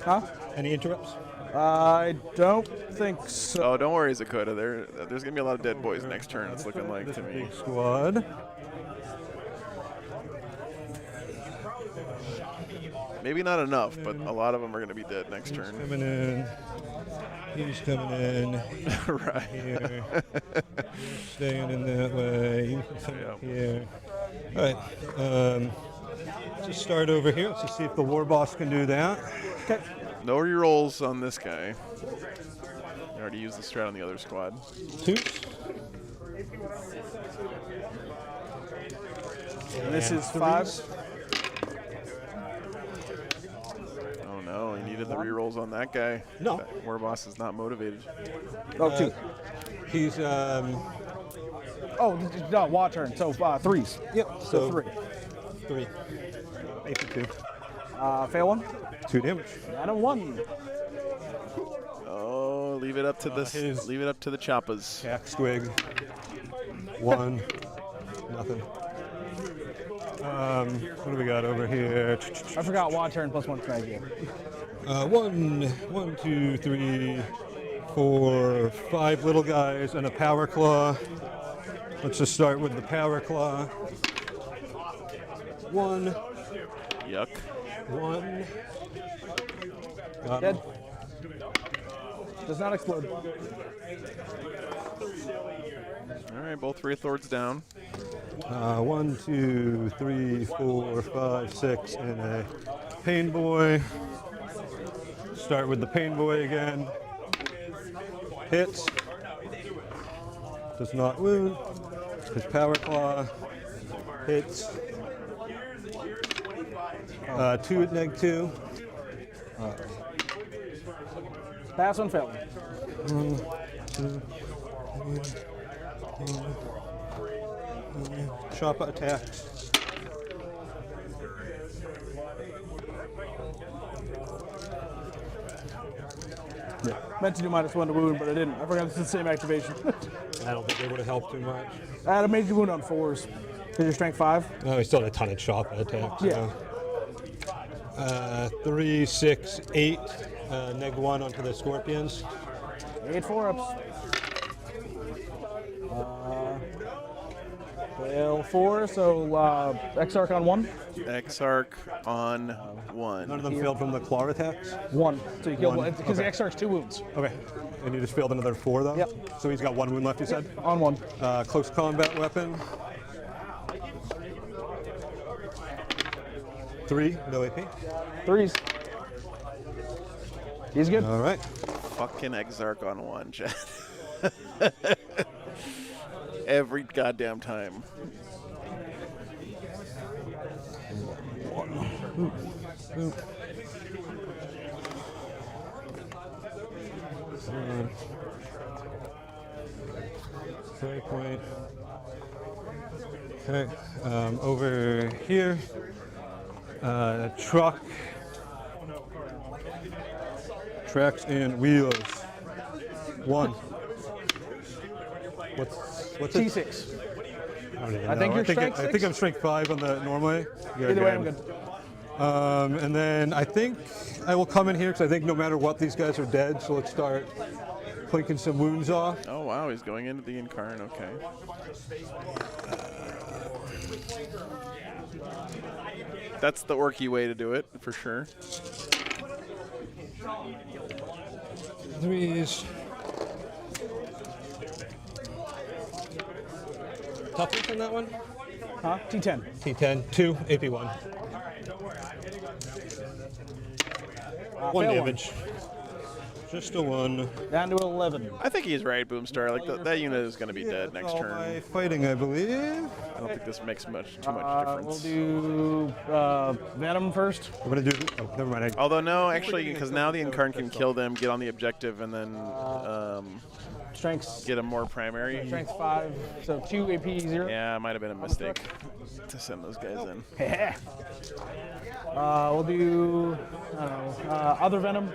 Huh? Any interrupts? I don't think so. Oh, don't worry, Zakota. There's going to be a lot of dead boys next turn, it's looking like to me. Big squad. Maybe not enough, but a lot of them are going to be dead next turn. Coming in. He's coming in. Right. Here. Staying in that way. You can come here. All right. Just start over here. Let's just see if the war boss can do that. Okay. No rerolls on this guy. You already used the strat on the other squad. 2. And this is 5. Oh no, he needed the rerolls on that guy. No. That war boss is not motivated. Oh, 2. He's Oh, no, Wa turn. So 3s. Yep. So 3. 3. 8 to 2. Fail 1. 2 damage. And a 1. Oh, leave it up to this. Leave it up to the choppas. Jack Squig. 1. Nothing. What do we got over here? I forgot Wa turn plus 1 snag here. 1, 2, 3, 4, 5 little guys and a power claw. Let's just start with the power claw. 1. Yuck. 1. Dead. Does not explode. All right, both Wraithlords down. 1, 2, 3, 4, 5, 6, and a pain boy. Start with the pain boy again. Hits. Does not wound. His power claw. Hits. 2 at -2. Pass 1, fail 1. 1, 2, 3, Chopper attacks. Yeah. Meant to do -1 to wound, but I didn't. I forgot it's the same activation. I don't think they would have helped too much. I had a major wound on 4s. Because your strength 5? Oh, he still had a ton of chopper attacks. Yeah. 3, 6, 8. -1 onto the scorpions. 8 4-ups. Fail 4, so Exarch on 1. Exarch on 1. None of them failed from the claw attacks? 1. So you kill 1. 1. Because the Okay. Exarch's 2 wounds. Okay. And you just failed another 4, though? Yep. So he's got 1 wound left, you said? On 1. Close combat weapon. 3, no AP. 3s. He's good. All right. Fucking Exarch on 1, Chad. Every goddamn time. Play point. Okay. Over here. Truck. Tracks and wheels. 1. What's it? T6. I don't even I think know. you're strength I think 6? I'm strength 5 on the normally. Either way, I'm good. And then I think I will come in here because I think no matter what, these guys are dead. So let's start clinking some wounds off. Oh wow, he's going into the Incarn. Okay. That's the orky way to do it, for sure. 3s. Toughness on that one? Huh? T10. T10. 2, AP1. 1 fail damage. Just a 1. Down to 11. I think he's right, Boomstar. Like that unit is going to be dead next all turn. my fighting, I believe. I don't think this makes too much We'll difference. do Venom first. I'm gonna do. Oh, never mind. Although no, actually, because now the Incarn can kill them, get on the objective, and then Strength. get a more primary. Strength 5. So 2 AP 0. Yeah, it might have been a mistake to send those guys in. We'll do I don't know, other Venom.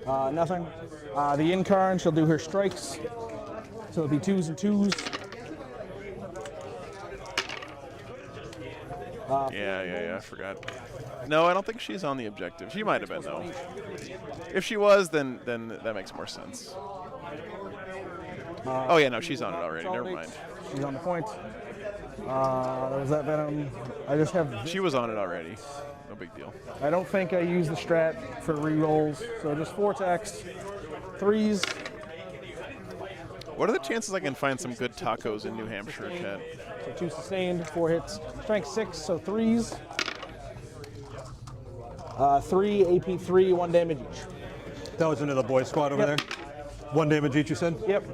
Nothing. The Incarn, she'll do her strikes. So it'll be 2s and 2s. Yeah, I forgot. No, I don't think she's on the objective. She might have been, though. If she was, then that makes more sense. Oh, yeah, no, she's on it already. Never mind. She's on the point. There's that Venom. I just have. She was on it already. No big deal. I don't think I use the strat for rerolls, so just 4 attacks, 3s. What are the chances I can find some good tacos in New Hampshire, Chad? So 2 sustained, 4 hits. Strength 6, so 3s. 3 AP 3, 1 damage each. That was into the boy squad over there. 1 damage each, you said? Yep.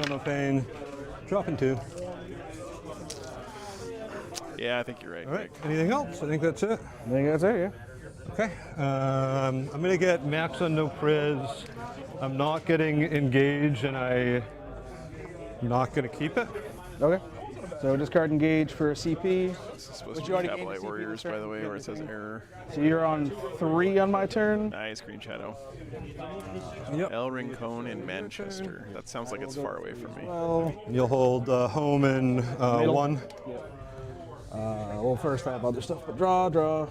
No pain. Dropping 2. Yeah, I think you're right. All right. Anything else? I think that's it. I think that's it, yeah. Okay. I'm going to get max on no priz. I'm not getting engaged, and I'm not going to keep it. Okay. So discard engage for a CP. This is supposed to be Cavalry Warriors, by the way, where it says error. So you're on 3 on my turn. Nice, Green Shadow. Yep. El Rincon in Manchester. That sounds like it's far away from me. Well, you'll hold home in 1. Well, first I have other stuff, but draw.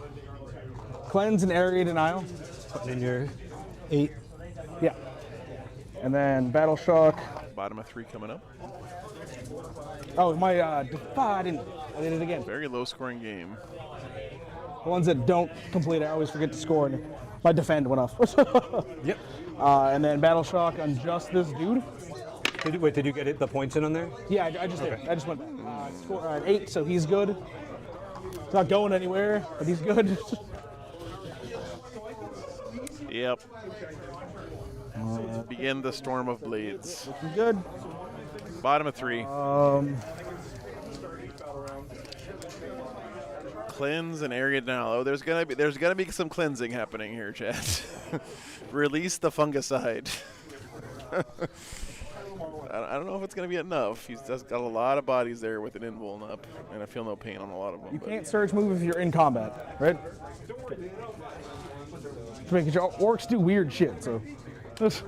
Cleanse and area denial. Putting in your 8. Yeah. And then battle shock. Bottom of 3 coming up. Oh, my I did it again. Very low scoring game. The ones that don't complete, I always forget to score, and my defend went off. Yep. And then battle shock on just this dude. Did you get the points in on there? Yeah, I just did. I just went score 8, so he's good. He's not going anywhere, but he's good. Yep. Begin the storm of blades. Looking good. Bottom of 3. Cleanse and area denial. Oh, there's gonna be some cleansing happening here, Chad. Release the fungicide. I don't know if it's gonna be enough. He's just got a lot of bodies there with an invuln up, and I feel no pain on a lot of them. You can't surge move if you're in combat, right? Making sure orcs do weird shit. So,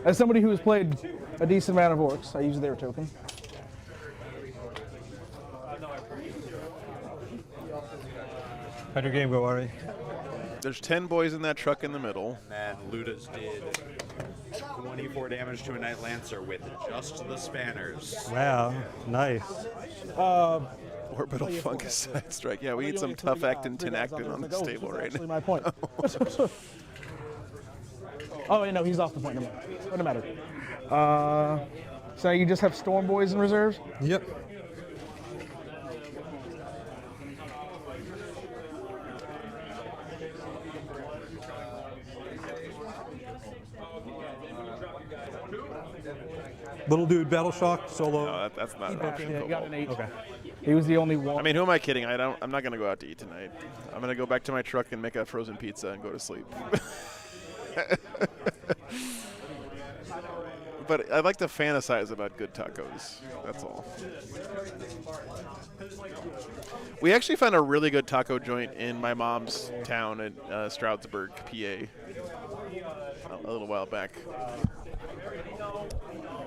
as somebody who has played a decent amount of orcs, I use their token. How'd your game go, Ari? There's 10 boys in that truck in the middle. And Ludas did 24 damage to a Knight Lancer with just the spanners. Wow, nice. Orbital fungicide strike. Yeah, we need some tough actin Tinactin on this table right now. My point. Oh, no, he's off the point. Doesn't matter. So you just have Storm Boys in reserves? Yep. Little dude, battle shock, solo. No, that's not an option. Yeah, he got an 8. Okay. He was the only one. I mean, who am I kidding? I'm not gonna go out to eat tonight. I'm gonna go back to my truck and make a frozen pizza and go to sleep. But I like to fantasize about good tacos. That's all. We actually found a really good taco joint in my mom's town at Stroudsburg, PA, a little while back.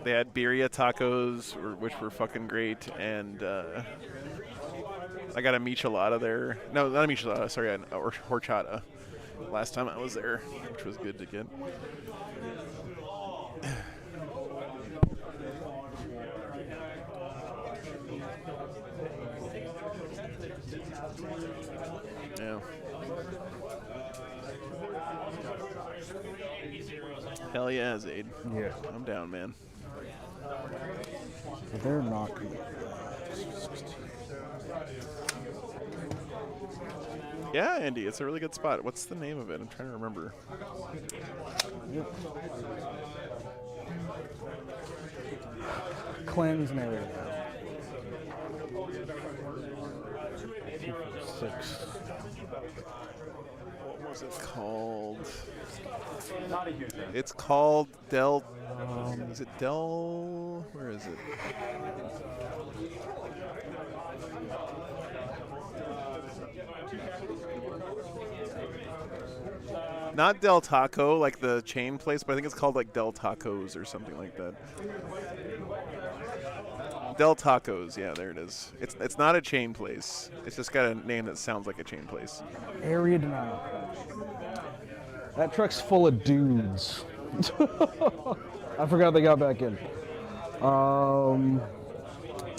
They had birria tacos, which were fucking great, and I got a michelada there. No, not a michelada, sorry, a horchata last time I was there, which was good to get. Yeah. Hell yeah, Zaid. Yeah. I'm down, man. They're not good. Yeah, Andy, it's a really good spot. What's the name of it? I'm trying to remember. Yep. Cleanse and area. 6. What was it called? It's called Del. Is it Del? Where is it? Not Del Taco, like the chain place, but I think it's called like Del Tacos or something like that. Del Tacos, yeah, there it is. It's not a chain place. It's just got a name that sounds like a chain place. Area denial. That truck's full of dudes. I forgot they got back in.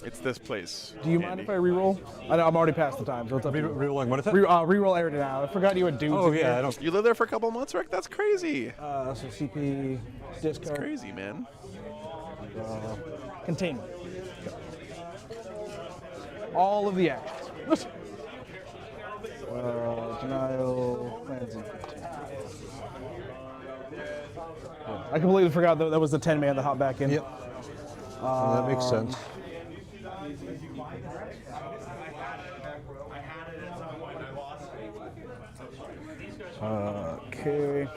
It's this place. Do you mind if I reroll? I know I'm already past the time, so it's up to you. Rerolling, what is it? Reroll area now. I forgot you had dudes. Oh, in yeah, here. I don't. You lived there for a couple months, Rick? That's crazy. So CP, discard. It's crazy, man. Containment. All of the actions. Denial, cleansing. I completely forgot that was the 10-man that hopped back in. Yep. That makes sense. Okay.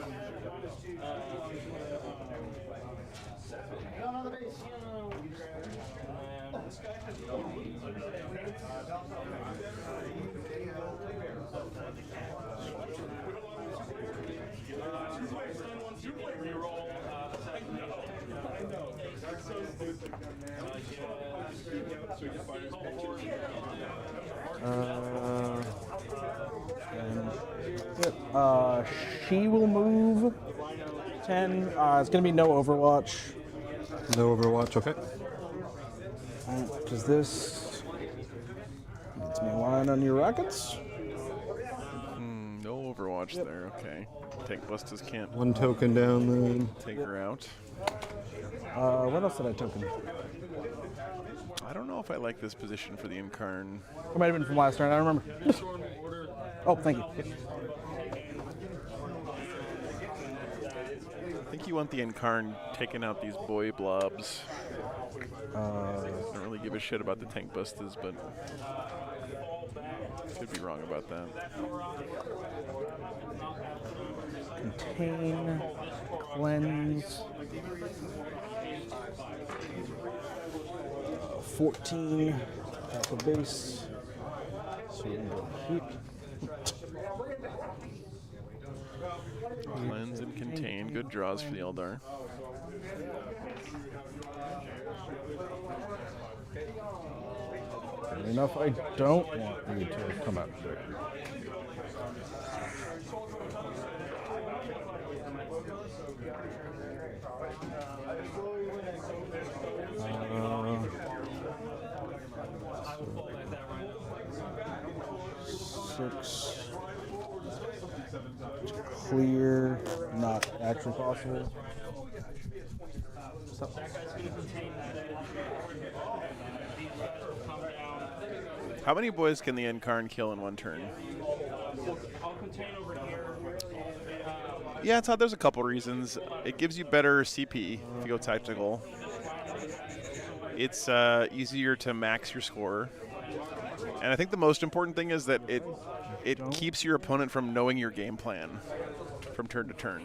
She will move 10. It's going to be no Overwatch. No Overwatch, okay. Does this needs me line on your rockets? No Overwatch there. Okay. Tank Busters can't One token down then. take her out. What else did I token? I don't know if I like this position for the Incarn. It might have been from last turn. I don't remember. Oh, thank you. I think you want the Incarn taking out these boy blobs. I don't really give a shit about the Tank Busters, but could be wrong about that. Contain, cleanse. 14 at the base. So we can go heat. Cleanse and contain. Good draws for the Eldar. Fair enough, I don't want you to come out. Six. Clear, not actually possible. So. How many boys can the Incarn kill in one turn? Yeah, Todd, there's a couple reasons. It gives you better CP if you go tactical. It's easier to max your score. And I think the most important thing is that it keeps your opponent from knowing your game plan from turn to turn.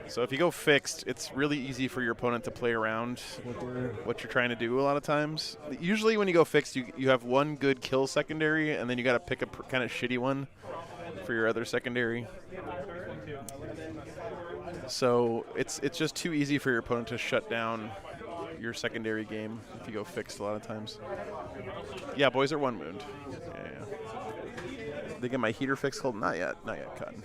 So if you go fixed, it's really easy for your opponent to play around what you're trying to do a lot of times. Usually when you go fixed, you have one good kill secondary, and then you got to pick a kind of shitty one for your other secondary. So it's just too easy for your opponent to shut down your secondary game if you go fixed a lot of times. Yeah, boys are one wound. Yeah. They get my heater fixed cold? Not yet, Cotton.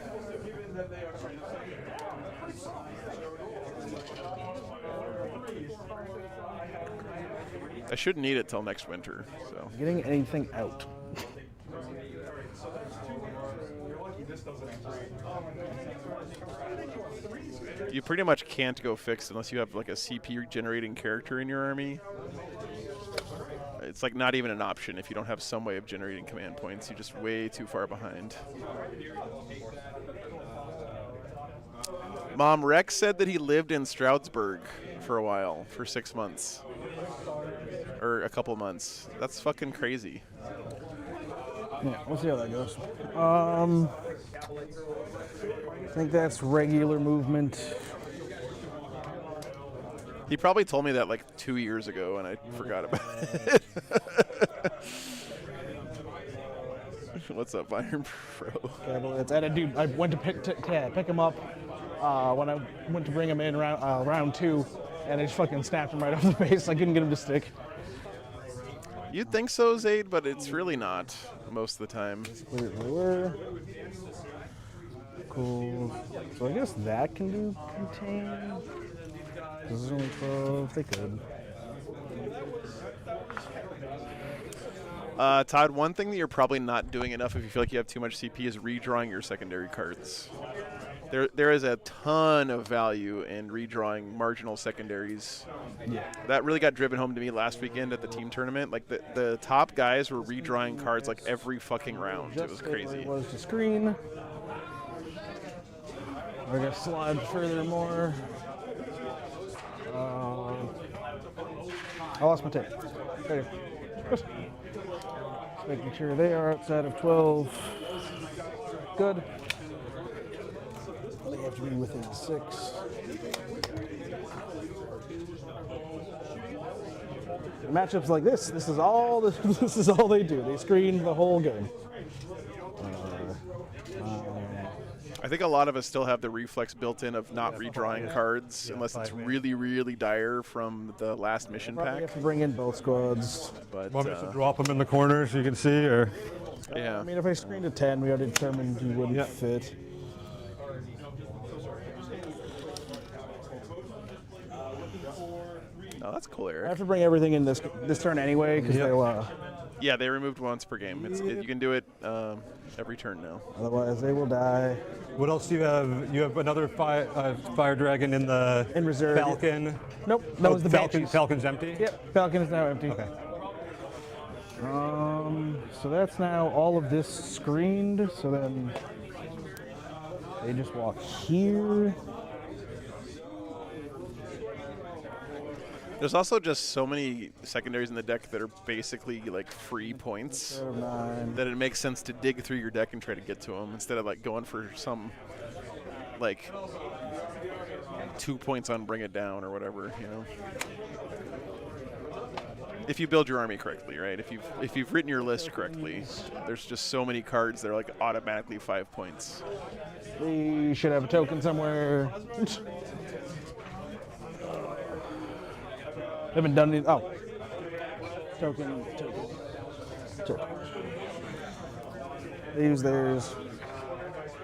I shouldn't need it till next winter. So getting anything out. You pretty much can't go fixed unless you have like a CP generating character in your army. It's like not even an option if you don't have some way of generating command points. You're just way too far behind. Mom, Rex said that he lived in Stroudsburg for a while, for 6 months. Or a couple months. That's fucking crazy. Yeah, we'll see how that goes. I think that's regular movement. He probably told me that like 2 years ago, and I forgot about it. What's up, Iron Pro? It's at a dude. I went to pick him up when I went to bring him in round 2, and I just fucking snapped him right off the base. I couldn't get him to stick. You'd think so, Zaid, but it's really not most of the time. Cool. So I guess that can do contain. This is only 12. They could. Todd, one thing that you're probably not doing enough if you feel like you have too much CP is redrawing your secondary cards. There is a ton of value in redrawing marginal secondaries. Yeah. That really got driven home to me last weekend at the team tournament. Like the top guys were redrawing cards like every fucking round. It was crazy. It was the screen. We're gonna slide further more. I lost my tape. There. Just making sure they are outside of 12. Good. They have to be within 6. Matchups like this is all this is all they do. They screen the whole game. I think a lot of us still have the reflex built in of not redrawing cards unless it's really, really dire from the last mission Probably pack. have to bring in both squads. But Want me to drop them in the corner so you can see, or? yeah. I mean, if I screened a 10, we already determined you wouldn't fit. Oh, that's cool, I Eric. have to bring everything in this turn anyway because they'll. Yeah, they removed once per game. You can do it every turn now. Otherwise, they will die. What else do you have? You have another fire dragon in the reserve. Falcon. Nope, that was the Falcon. Banshees. Falcon's empty. Yep, Falcon is now empty. Okay. So that's now all of this screened. So then they just walk here. There's also just so many secondaries in the deck that are basically like free points that it makes sense to dig through your deck and try to get to them instead of like going for some like 2 points on bring it down or whatever, you know. If you build your army correctly, right? If you've written your list correctly, there's just so many cards that are like automatically 5 points. We should have a token somewhere. Haven't done it. Oh. Token. They use theirs.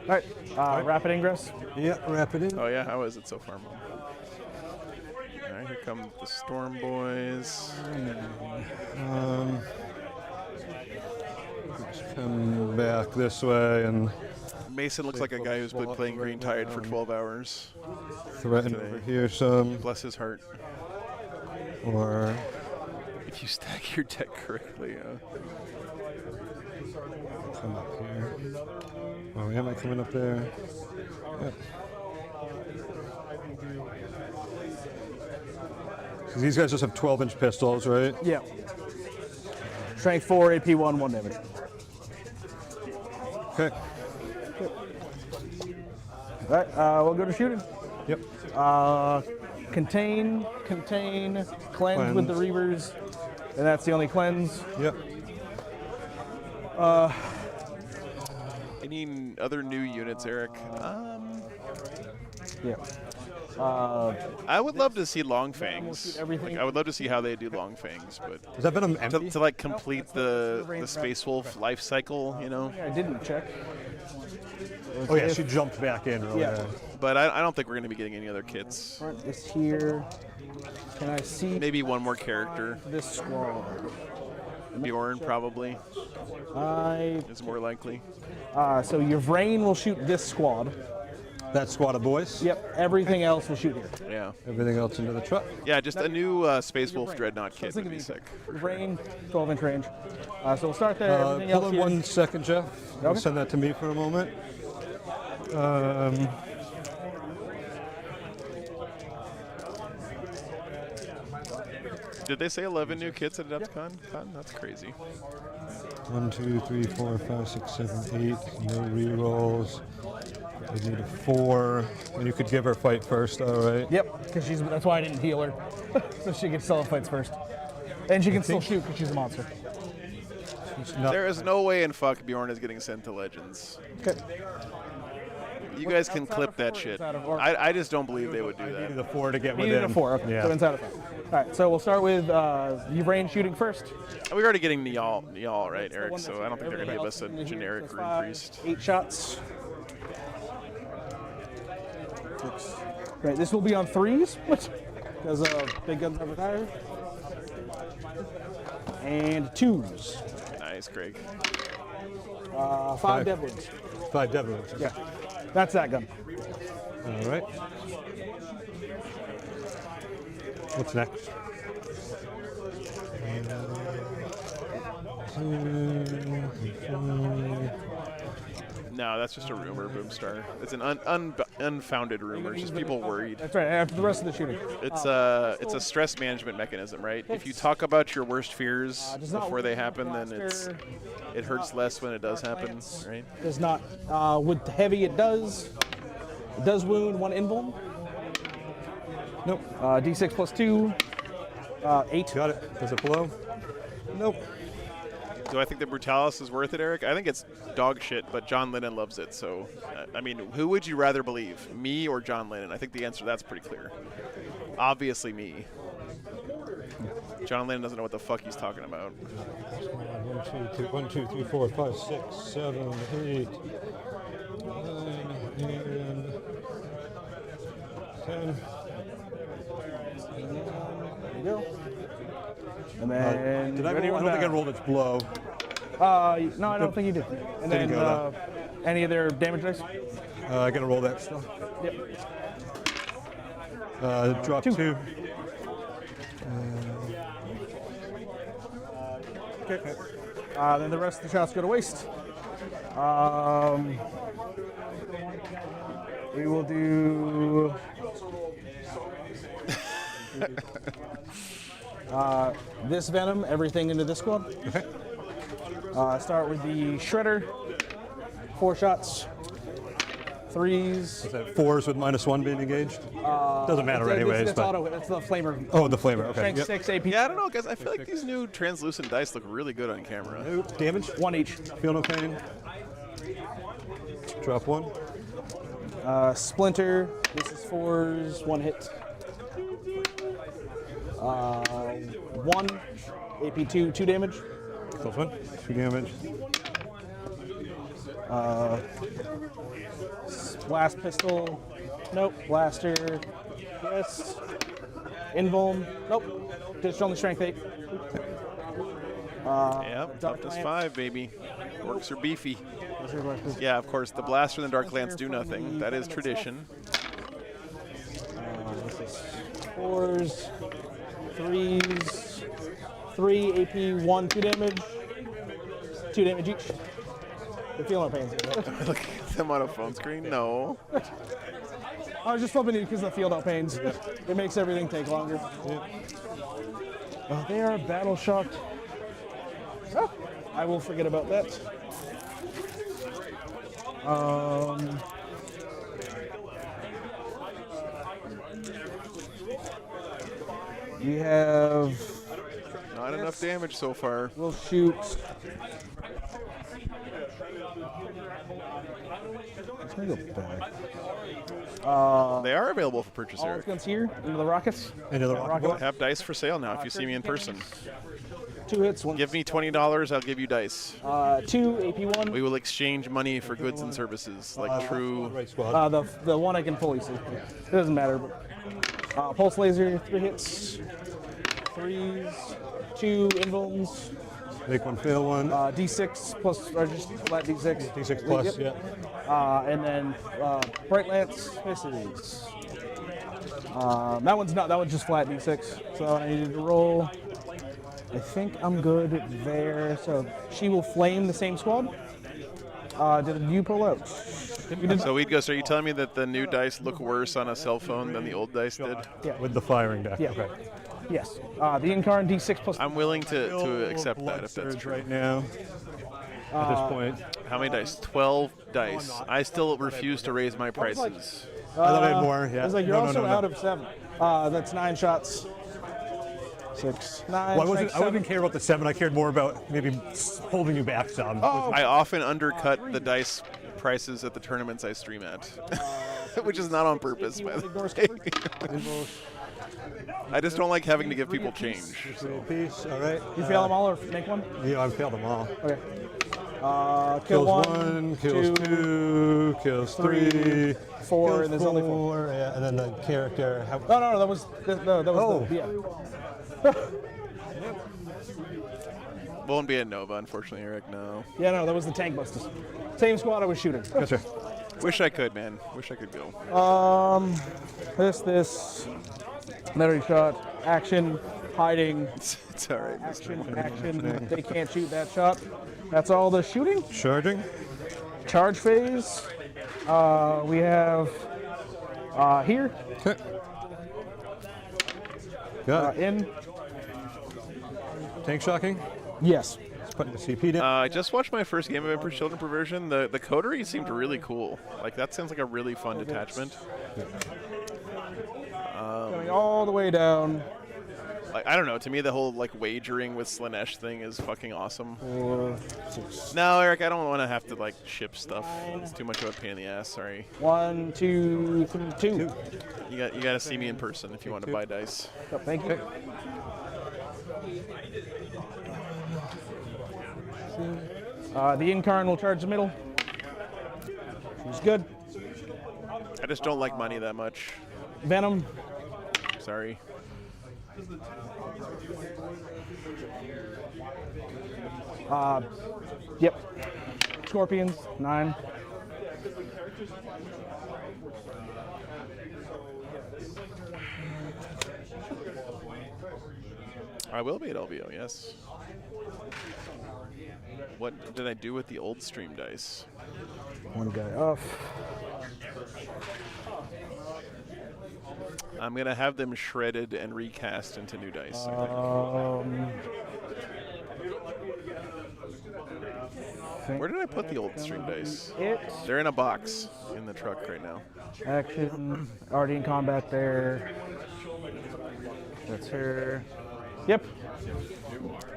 All right. Rapid ingress. Yeah, rapid in. Oh yeah, how is it so far, Mom? All right, here come the Storm Boys. Just come back this way and Mason looks like a guy who's been playing Green Tide for 12 hours. threaten over here some. Bless his heart. Or if you stack your deck correctly, come up here. Oh, am I coming up there? Yep. So these guys just have 12-inch pistols, right? Yeah. Strength 4, AP 1, 1 damage. Okay. All right, we'll go to shooting. Yep. Contain, cleanse with the Reavers, and that's the only cleanse. Yep. Any other new units, Eric? Yeah. I would love to see Long Fangs. everything. Like, I would love to see how they do Long Fangs, but Has that been an empty? to like complete the Space Wolf life cycle, you know. Yeah, I didn't check. Oh yeah, she jumped back in earlier. Yeah. But I don't think we're going to be getting any other kits. Front is here. Can I see Maybe one more character. this squad? Bjorn probably I. is more likely. So your Vrain will shoot this squad. That squad of boys? Yep. Everything else will shoot here. Yeah. Everything else into the truck? Yeah, just a new Space Wolf Dreadnought kit would be sick. Vrain, 12-inch range. So we'll start there. Everything else Hold on here. 1 second, Jeff. Okay. Send that to me for a moment. Did they say 11 new kits at Adepticon? That's crazy. 1, 2, 3, 4, 5, 6, 7, 8. No rerolls. We need a 4. And you could give her fight first, all right? Yep, because that's why I didn't heal her. So she can still have fights first. And she can still shoot because she's a monster. There is no way in fuck Bjorn is getting sent to Legends. Okay. You guys can clip that shit. I just don't believe they would do I needed that. a 4 to get You within. needed a 4, okay. Yeah. So inside of 5. All right, so we'll start with Vrain shooting first. We're already getting Niall, right, Eric? So I don't think they're going to give us a generic Green Priest. 8 shots. Right, this will be on 3s because big guns never tire. And 2s. Nice, Greg. 5 Devlins. 5 Devlins. Yeah, that's that gun. All right. What's next? No, that's just a rumor, Boomstar. It's an unfounded rumor. It's just people worried. That's right. After the rest of the shooting. It's a stress management mechanism, right? If you talk about your worst fears before they happen, then it hurts less when it does happen, right? Does not. With heavy, it does. It does wound 1 invuln. Nope. D6 plus 2. 8. Got it. Does it blow? Nope. Do I think the Brutalis is worth it, Eric? I think it's dog shit, but John Lennon loves it. So, I mean, who would you rather believe, me or John Lennon? I think the answer to that's pretty clear. Obviously, me. John Lennon doesn't know what the fuck he's talking about. 1, 2, 3, 4, 5, 6, 7, 8, 9, and 10. There you go. And then Did I roll? I don't think I rolled its blow. No, I don't think you did. And Didn't then go any other damage dice? I gotta roll that still. Yep. Drop 2. Okay. Then the rest of the shots go to waste. We will do. This Venom, everything into this squad. Okay. Start with the Shredder. 4 shots. 3s. Is that 4s with -1 being engaged? Doesn't matter anyways. It's auto. That's the flamer. Oh, the flamer. Okay. Strength 6 AP. Yeah, I don't know, guys. I feel like these new translucent dice look really good on camera. Damage? 1 each. Feel no pain. Drop 1. Splinter. This is 4s. 1 hit. 1 AP2. 2 damage. Close one. 2 damage. Blast pistol. Nope. Blaster. Yes. Invuln. Nope. Just only strength 8. Yep, toughness 5, baby. Orcs are beefy. Yeah, of course, the Blaster and the Dark Lance do nothing. That is tradition. This is 4s. 3s. 3 AP, 1, 2 damage. 2 damage each. They're feeling no pains. Look at them on a phone screen? No. I was just flipping it because of the field out pains. It makes everything take longer. They are battle shocked. Oh, I will forget about that. We have Not enough damage so far. We'll shoot. Let's go back. They are available for purchase, All Eric. guns here into the rockets. Into the rocket. Have dice for sale now if you see me in person. 2 hits. 1. Give me $20, I'll give you dice. 2 AP1. We will exchange money for goods and services, like true. Right squad. The one I can fully see. It doesn't matter. But, pulse laser, 3 hits. 3s. 2 invulns. Make 1 fail 1. D6 plus, or just flat D6. D6 plus, Yep. yeah. And then Bright Lance misses. That one's not, that one's just flat D6. So I needed to roll. I think I'm good there. So she will flame the same squad. Did you pull out? So we'd go. So are you telling me that the new dice look worse on a cell phone than the old dice did? Yeah. With the firing deck. Yeah. Okay. Yes. The Incarn D6 plus. I'm willing to accept that if that's true. Right now. At this point. How many dice? 12 dice. I still refuse to raise my prices. I thought I had more. Yeah. It's like you're also out of 7. That's 9 shots. 6, 9. Well, I wouldn't care about the 7. I cared more about maybe holding you back some. I often undercut the dice prices at the tournaments I stream at, which is not on purpose, by the way. I just don't like having to give people change. So. Piece. All right. You fail them all or make one? Yeah, I've failed them all. Okay. Kills 1, kills 2, kills 3, 4, kills and there's only 4. Yeah, and then the character. No, that was the, yeah. Won't be a Nova, unfortunately, Eric. No. Yeah, no, that was the tank busters. Same squad I was shooting. Gotcha. Wish I could, man. Wish I could go. This. Another shot. Action. Hiding. It's all right. Action. They can't shoot that shot. That's all the shooting. Charging. Charge phase. We have here. Okay. Got it. In. Tank shocking. Yes. Let's put the CP down. I just watched my first game of Emperor's Children Perversion. The coterie seemed really cool. Like, that sounds like a really fun detachment. Coming all the way down. Like, I don't know. To me, the whole like wagering with Slanesh thing is fucking awesome. 4, 6. No, Eric, I don't want to have to like ship stuff. It's too much of a pain in the ass. Sorry. 1, 2, 3, 2. You got to see me in person if you want to buy dice. Oh, thank you. The Incarn will charge the middle. She's good. I just don't like money that much. Venom. Sorry. Yep. Scorpions, 9. I will be at LVO, yes. What did I do with the old stream dice? One guy off. I'm going to have them shredded and recast into new dice. I think. Where did I put the old stream dice? They're in a box in the truck right now. Action. Already in combat there. That's her. Yep.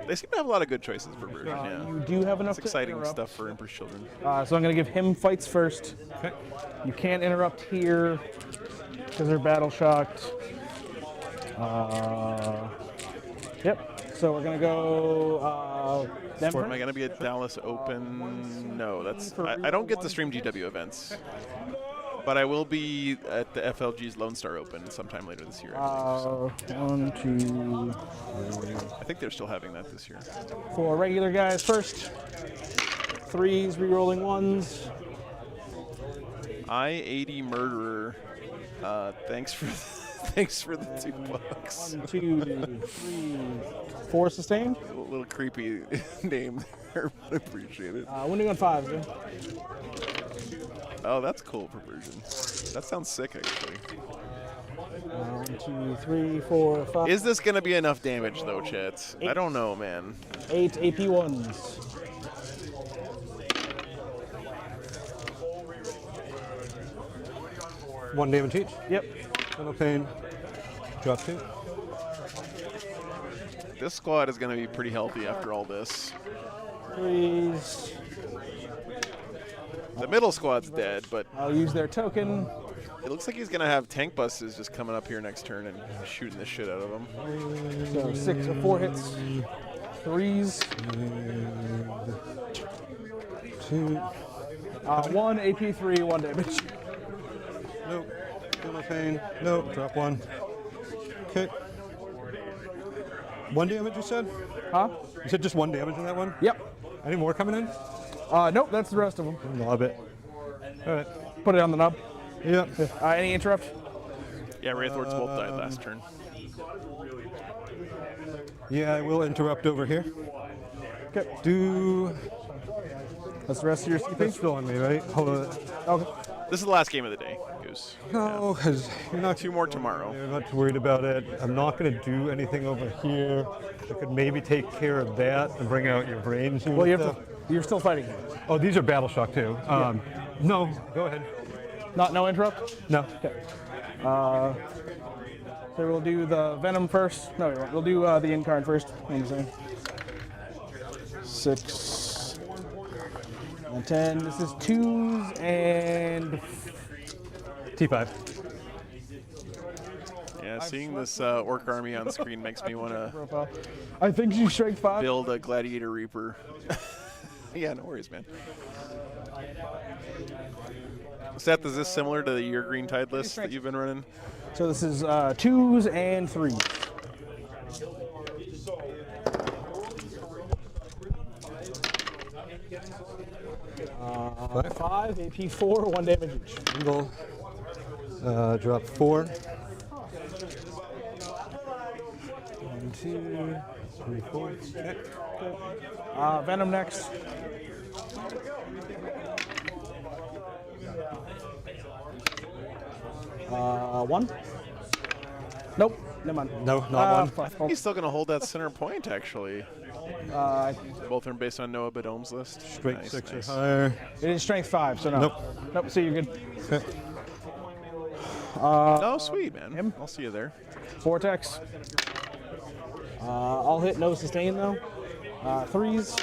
They seem to have a lot of good choices for version, yeah. You do have enough It's exciting to stuff for Emperor's Children. So I'm going to give him fights first. Okay. You can't interrupt here because they're battle shocked. Yep. So we're going to go Denver. Am I going to be at Dallas Open? No, that's I don't get to stream GW events. But I will be at the FLG's Lone Star Open sometime later this year. I believe, so. 1, 2, 3. I think they're still having that this year. 4 regular guys first. 3s, rerolling 1s. I-80 Murderer. Thanks for thanks for the $2. 1, 2, 3, 4 sustained. A little creepy name there, but I appreciate it. Winning on 5s, dude. Oh, that's cool, Perversion. That sounds sick, actually. 1, 2, 3, 4, 5. Is this going to be enough damage, though, chat? I don't know, man. 8 AP1s. One damage each. Yep. Little pain. Drop 2. This squad is going to be pretty healthy after all this. 3s. The middle squad's dead, but I'll use their token. it looks like he's going to have tank buses just coming up here next turn and shooting the shit out of them. So 6 or 4 hits. 3s. 2. 1 AP3, 1 damage. Nope. Little pain. Nope. Drop 1. Okay. 1 damage, you said? Huh? You said just 1 damage in that one? Yep. Any more coming in? Nope, that's the rest of them. Lob it. All right. Put it on the knob. Yep. Any interrupt? Yeah, Wraithwords both died last turn. Yeah, I will interrupt over here. Okay. That's the rest of your CP? That's still on me, right? Hold on. Okay. This is the last game of the day, Goose. No, because you're not 2 more tomorrow. You're not too worried about it. I'm not going to do anything over here. I could maybe take care of that and bring out your brains. Well, you're still fighting. Oh, these are battle shock too. No, go ahead. No interrupt? No. Okay. So we'll do the Venom first. No, we won't. We'll do the Incarn first. 6 and 10. This is 2s and T5. Yeah, seeing this orc army on screen makes me want to I think you strike 5. build a Gladiator Reaper. Yeah, no worries, man. Seth, is this similar to your Green Tide list that you've been running? So this is 2s and 3s. 5, AP 4, 1 damage each. Single. Drop 4. 1, 2, 3, 4. Okay. Venom next. One? Nope, never mind. No, not one. He's still going to hold that center point, actually. Both are based on Noah Bedome's list. Strength Nice, 6 nice. or higher. It is strength 5, so no. Nope. Nope, so you're good. Okay. Oh, sweet, man. I'll see you there. Vortex. I'll hit no sustain though. 3s.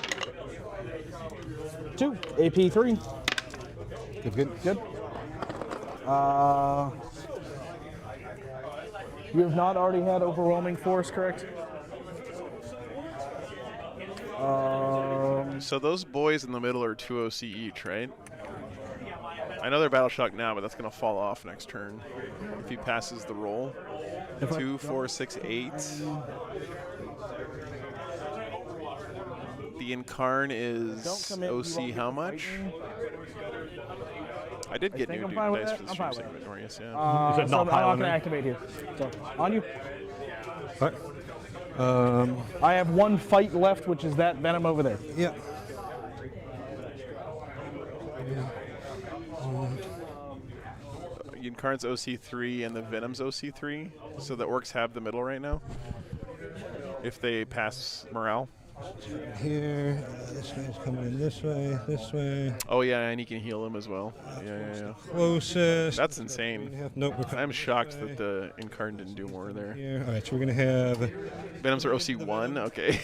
2. AP 3. Good. Good. You have not already had overwhelming force, correct? So those boys in the middle are 2 OC each, right? I know they're battle shock now, but that's going to fall off next turn if he passes the roll. 2, 4, 6, 8. The Incarn is OC how much? I did get new dice for the stream segment, Victorious, yeah. So I'm not going to activate here. So, on you. All right. I have 1 fight left, which is that Venom over there. Yeah. Incarn's OC3 and the Venom's OC3, so the orcs have the middle right now. If they pass morale. Here, this guy's coming in this way. Oh yeah, and he can heal him as well. Yeah. Closest. That's insane. Nope. I'm shocked that the Incarn didn't do more there. Here. All right, so we're gonna have Venoms are OC1. Okay.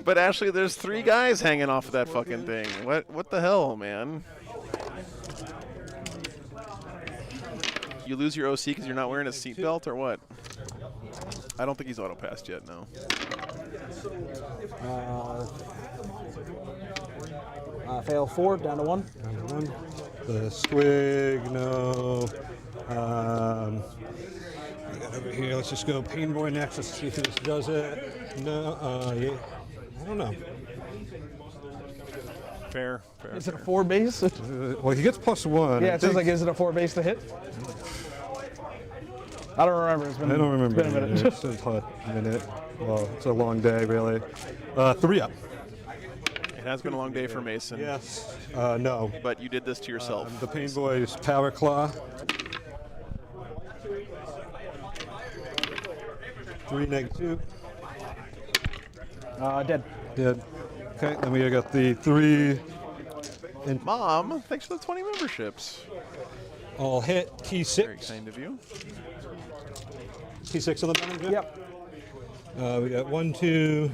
But Ashley, there's 3 guys hanging off of that fucking thing. What the hell, man? You lose your OC because you're not wearing a seatbelt, or what? I don't think he's auto-passed yet, no. Fail 4, down to 1. Down to 1. The squig, no. We got over here. Let's just go Pain Boy next. Let's see if this does it. No. Yeah. I don't know. Fair. Is it a 4 base? Well, he gets +1. Yeah, it says like, is it a 4 base to hit? I don't remember. I don't remember. It's been a minute. It's a minute. Well, it's a long day, really. 3 up. It has been a long day for Mason. Yes. No. But you did this to yourself. The Pain Boy's Power Claw. 3 -2. Dead. Dead. Okay, then we got the 3. Mom, thanks for the 20 memberships. All hit. T6. Very kind of you. T6 on the bottom. Yep. We got 1, 2.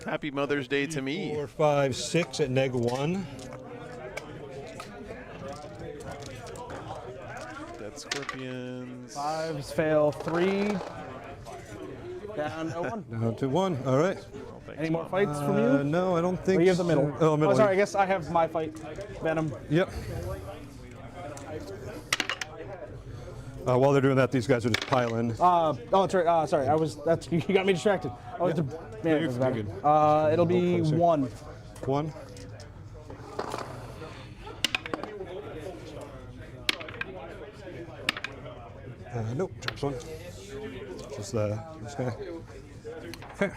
Happy Mother's Day to me. 4, 5, 6 at -1. Dead Scorpions. 5s fail 3. Down to 1. Down to 1. All right. Any more fights from you? No, I don't think. Or you have the middle. Oh, middle. Oh, sorry. I guess I have my fight. Venom. Yep. While they're doing that, these guys are just piling. Oh, that's right. Sorry. You got me distracted. Oh, it's a man. It doesn't matter. It'll be 1. 1. Nope. Drops 1. Just this guy. Okay.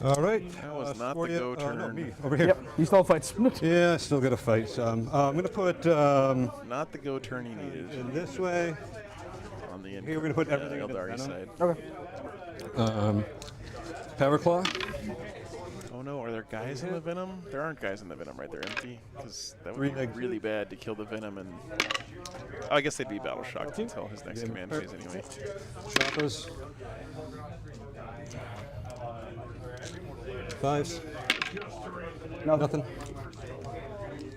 All right. That was not the go turn. No, me. Over here. Yep. You still fights. Yeah, I still got to fight some. I'm going to put. Not the go turn he needed. In this way. On the Here we're going to put everything in Eldari Venom. side. Okay. Power Claw. Oh no, are there guys in the Venom? There aren't guys in the Venom, right? They're empty. Because that would 3 be really bad to kill the Venom and. Oh, I guess they'd be battle shocked until his next command phase anyway. Shoppers. 5s. No. Nothing.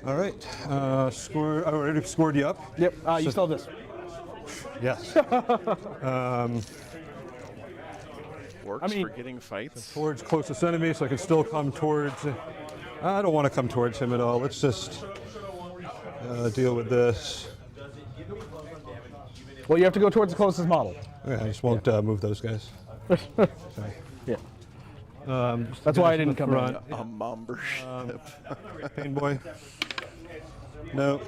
All right. Score. I already scored you up. Yep. You still have this. Yes. Works for getting fights. Towards closest enemy, so I can still come towards. I don't want to come towards him at all. Let's just deal with this. Well, you have to go towards the closest model. Okay, I just won't move those guys. Sorry. Yeah. That's why I didn't come in. A membership. Pain Boy. No.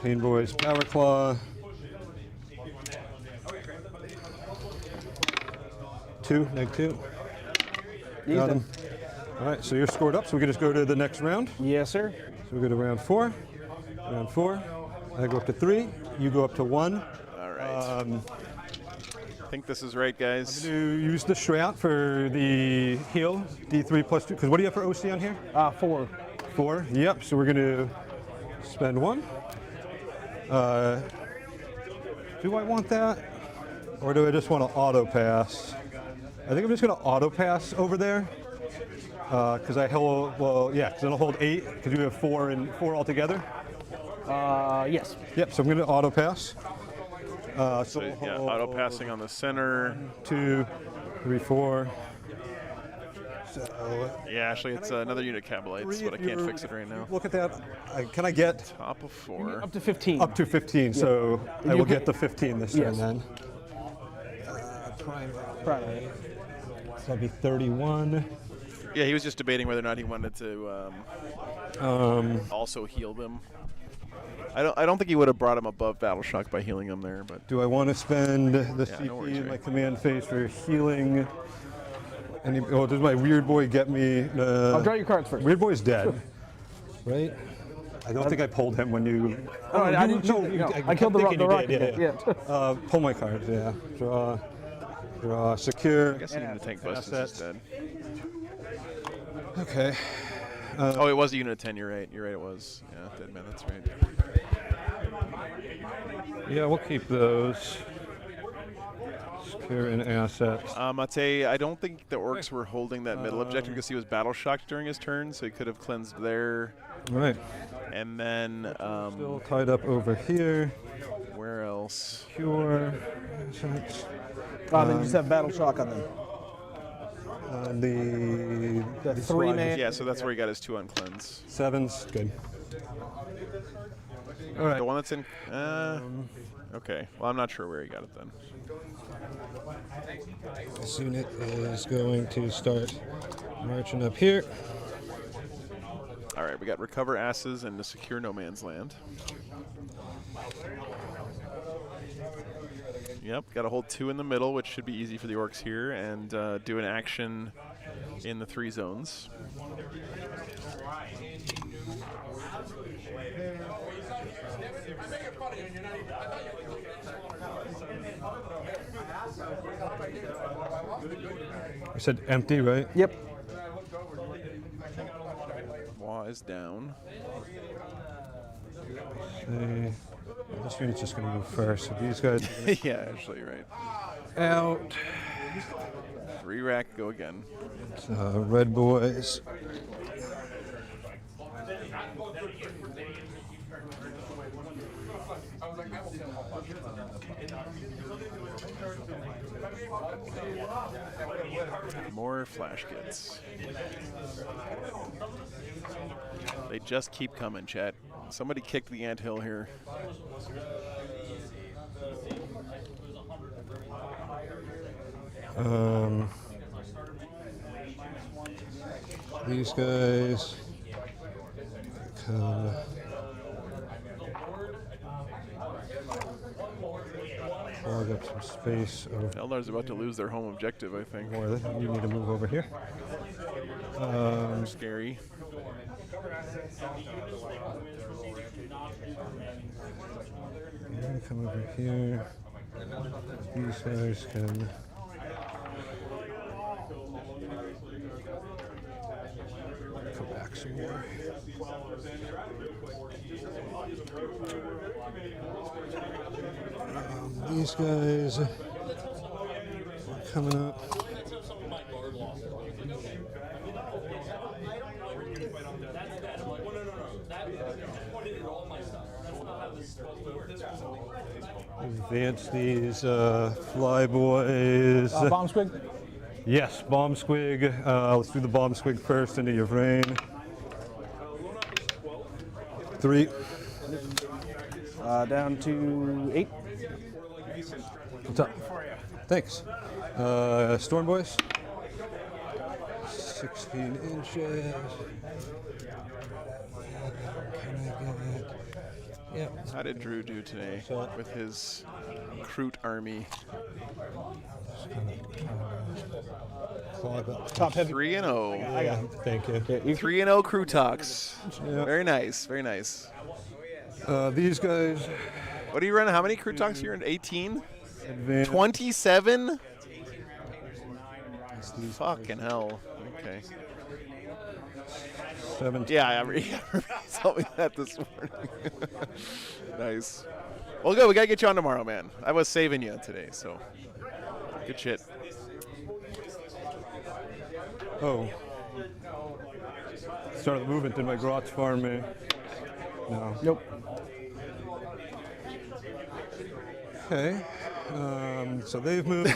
Pain Boy's Power Claw. 2, -2. Got him. All right, so you're scored up, so we can just go to the next round. Yes, sir. So we go to round 4. Round 4. I go up to 3. You go up to 1. All right. I think this is right, guys. I'm going to use the Shroud for the heal, D3 plus 2. Because what do you have for OC on here? 4. 4. Yep. So we're going to spend 1. Do I want that, or do I just want to auto pass? I think I'm just going to auto pass over there. Because I hold, well, yeah, because then I'll hold 8, because you have 4 and 4 altogether. Yes. Yep, so I'm going to auto pass. So yeah, auto passing on the center. 2, 3, 4. So, yeah, actually, it's another unit Kabalites, but I can't fix it right now. Look at that. Can I get top of 4? Up to 15. Up to 15. Yeah. So I will get the 15 this time then. Primary. So that'd be 31. Yeah, he was just debating whether or not he wanted to also heal them. I don't think he would have brought him above Battle Shock by healing him there, but. Do I want to spend the CP in my command phase for healing? Does my Weird Boy get me? I'll draw your cards first. Weird Boy's dead, right? I don't think I pulled him when you. Oh, I didn't. No, I killed the rocket. Yeah. Pull my cards. Yeah. Draw. Secure. I guess the unit tank Bustus is dead. Okay. Oh, it was a unit 10. You're right. It was. Yeah, dead man. That's right. Yeah, we'll keep those. Secure and assets. Mate, I don't think the orcs were holding that middle objective because he was battle shocked during his turn, so he could have cleansed there. Right. And then. Still tied up over here. Where else? Cure. Assets. Then you just have battle shock on them. The 3-man. Yeah, so that's where he got his 2 on cleanse. 7's good. All right. The one that's in. Okay. Well, I'm not sure where he got it then. This unit is going to start marching up here. All right, we got recover asses and to secure no man's land. Yep, got to hold 2 in the middle, which should be easy for the orcs here, and do an action in the 3 zones. I said empty, right? Yep. Wah is down. This unit's just going to move first. So these guys. Yeah, actually, you're right. Out. 3 rack, go again. Red boys. More flash kits. They just keep coming, chat. Somebody kicked the anthill here. These guys come. Clog up some space. Eldar's about to lose their home objective, I think. More than you need to move over here. Scary. You're gonna come over here. These guys can. Come back some more. These guys are coming up. Advance these fly boys. Bomb squig? Yes, bomb squig. Let's do the bomb squig first into your brain. 3. Down to 8. What's up? Thanks. Storm boys. 16 inches. Yeah. How did Drew do today with his Kroot army? Top heavy. 3-0. Yeah, thank you. 3-0 Crew Talks. Yeah. Very nice, very nice. These guys. What are you running? How many Crew Talks are you in? 18? Advanced. 27? Fucking hell. Okay. 17. Yeah, everybody told me that this morning. Nice. Well, good. We got to get you on tomorrow, man. I was saving you today, so good shit. Oh. Started the movement in my garage farm, man. No. Nope. Okay. So they've moved.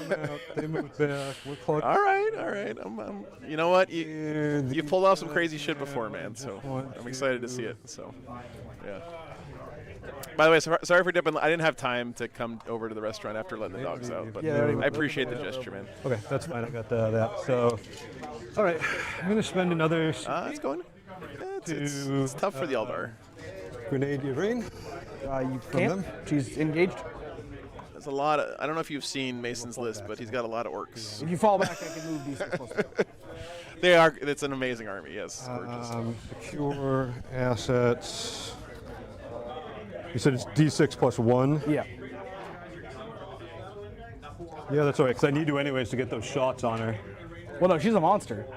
They've come out. They moved back. We're clogged. All right, all right. You know what? You pulled off some crazy shit before, man. So I'm excited to see it. So, yeah. By the way, sorry for dipping. I didn't have time to come over to the restaurant after letting the dogs out, but I appreciate the gesture, man. Okay, that's fine. I got that. So, all right. I'm gonna spend another. It's going. It's tough for the Eldar. Grenade your ring. You can't. She's engaged. There's a lot of. I don't know if you've seen Mason's list, but he's got a lot of orcs. If you fall back, I can move these closer. They are. It's an amazing army. Yes. Gorgeous. Secure assets. You said it's D6 plus 1? Yeah. Yeah, that's all right, because I need to anyways to get those shots on her. Well, no, she's a monster.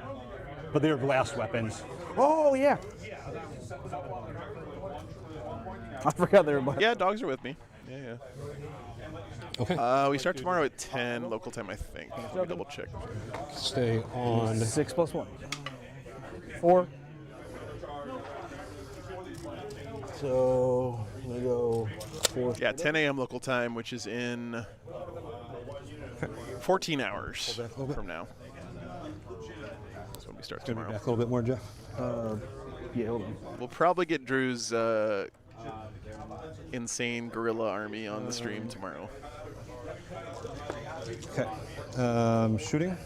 But they are blast weapons. Oh, yeah. I forgot they were. Yeah, dogs are with me. Yeah. Okay. We start tomorrow at 10 local time, I think. Let me double check. Stay on. 6 plus 1. 4. So I'm gonna go 4. Yeah, 10 a.m. local time, which is in 14 hours from now. That's when we start tomorrow. Back a little bit more, Jeff. Yeah, hold on. We'll probably get Drew's insane gorilla army on the stream tomorrow. Okay. Shooting.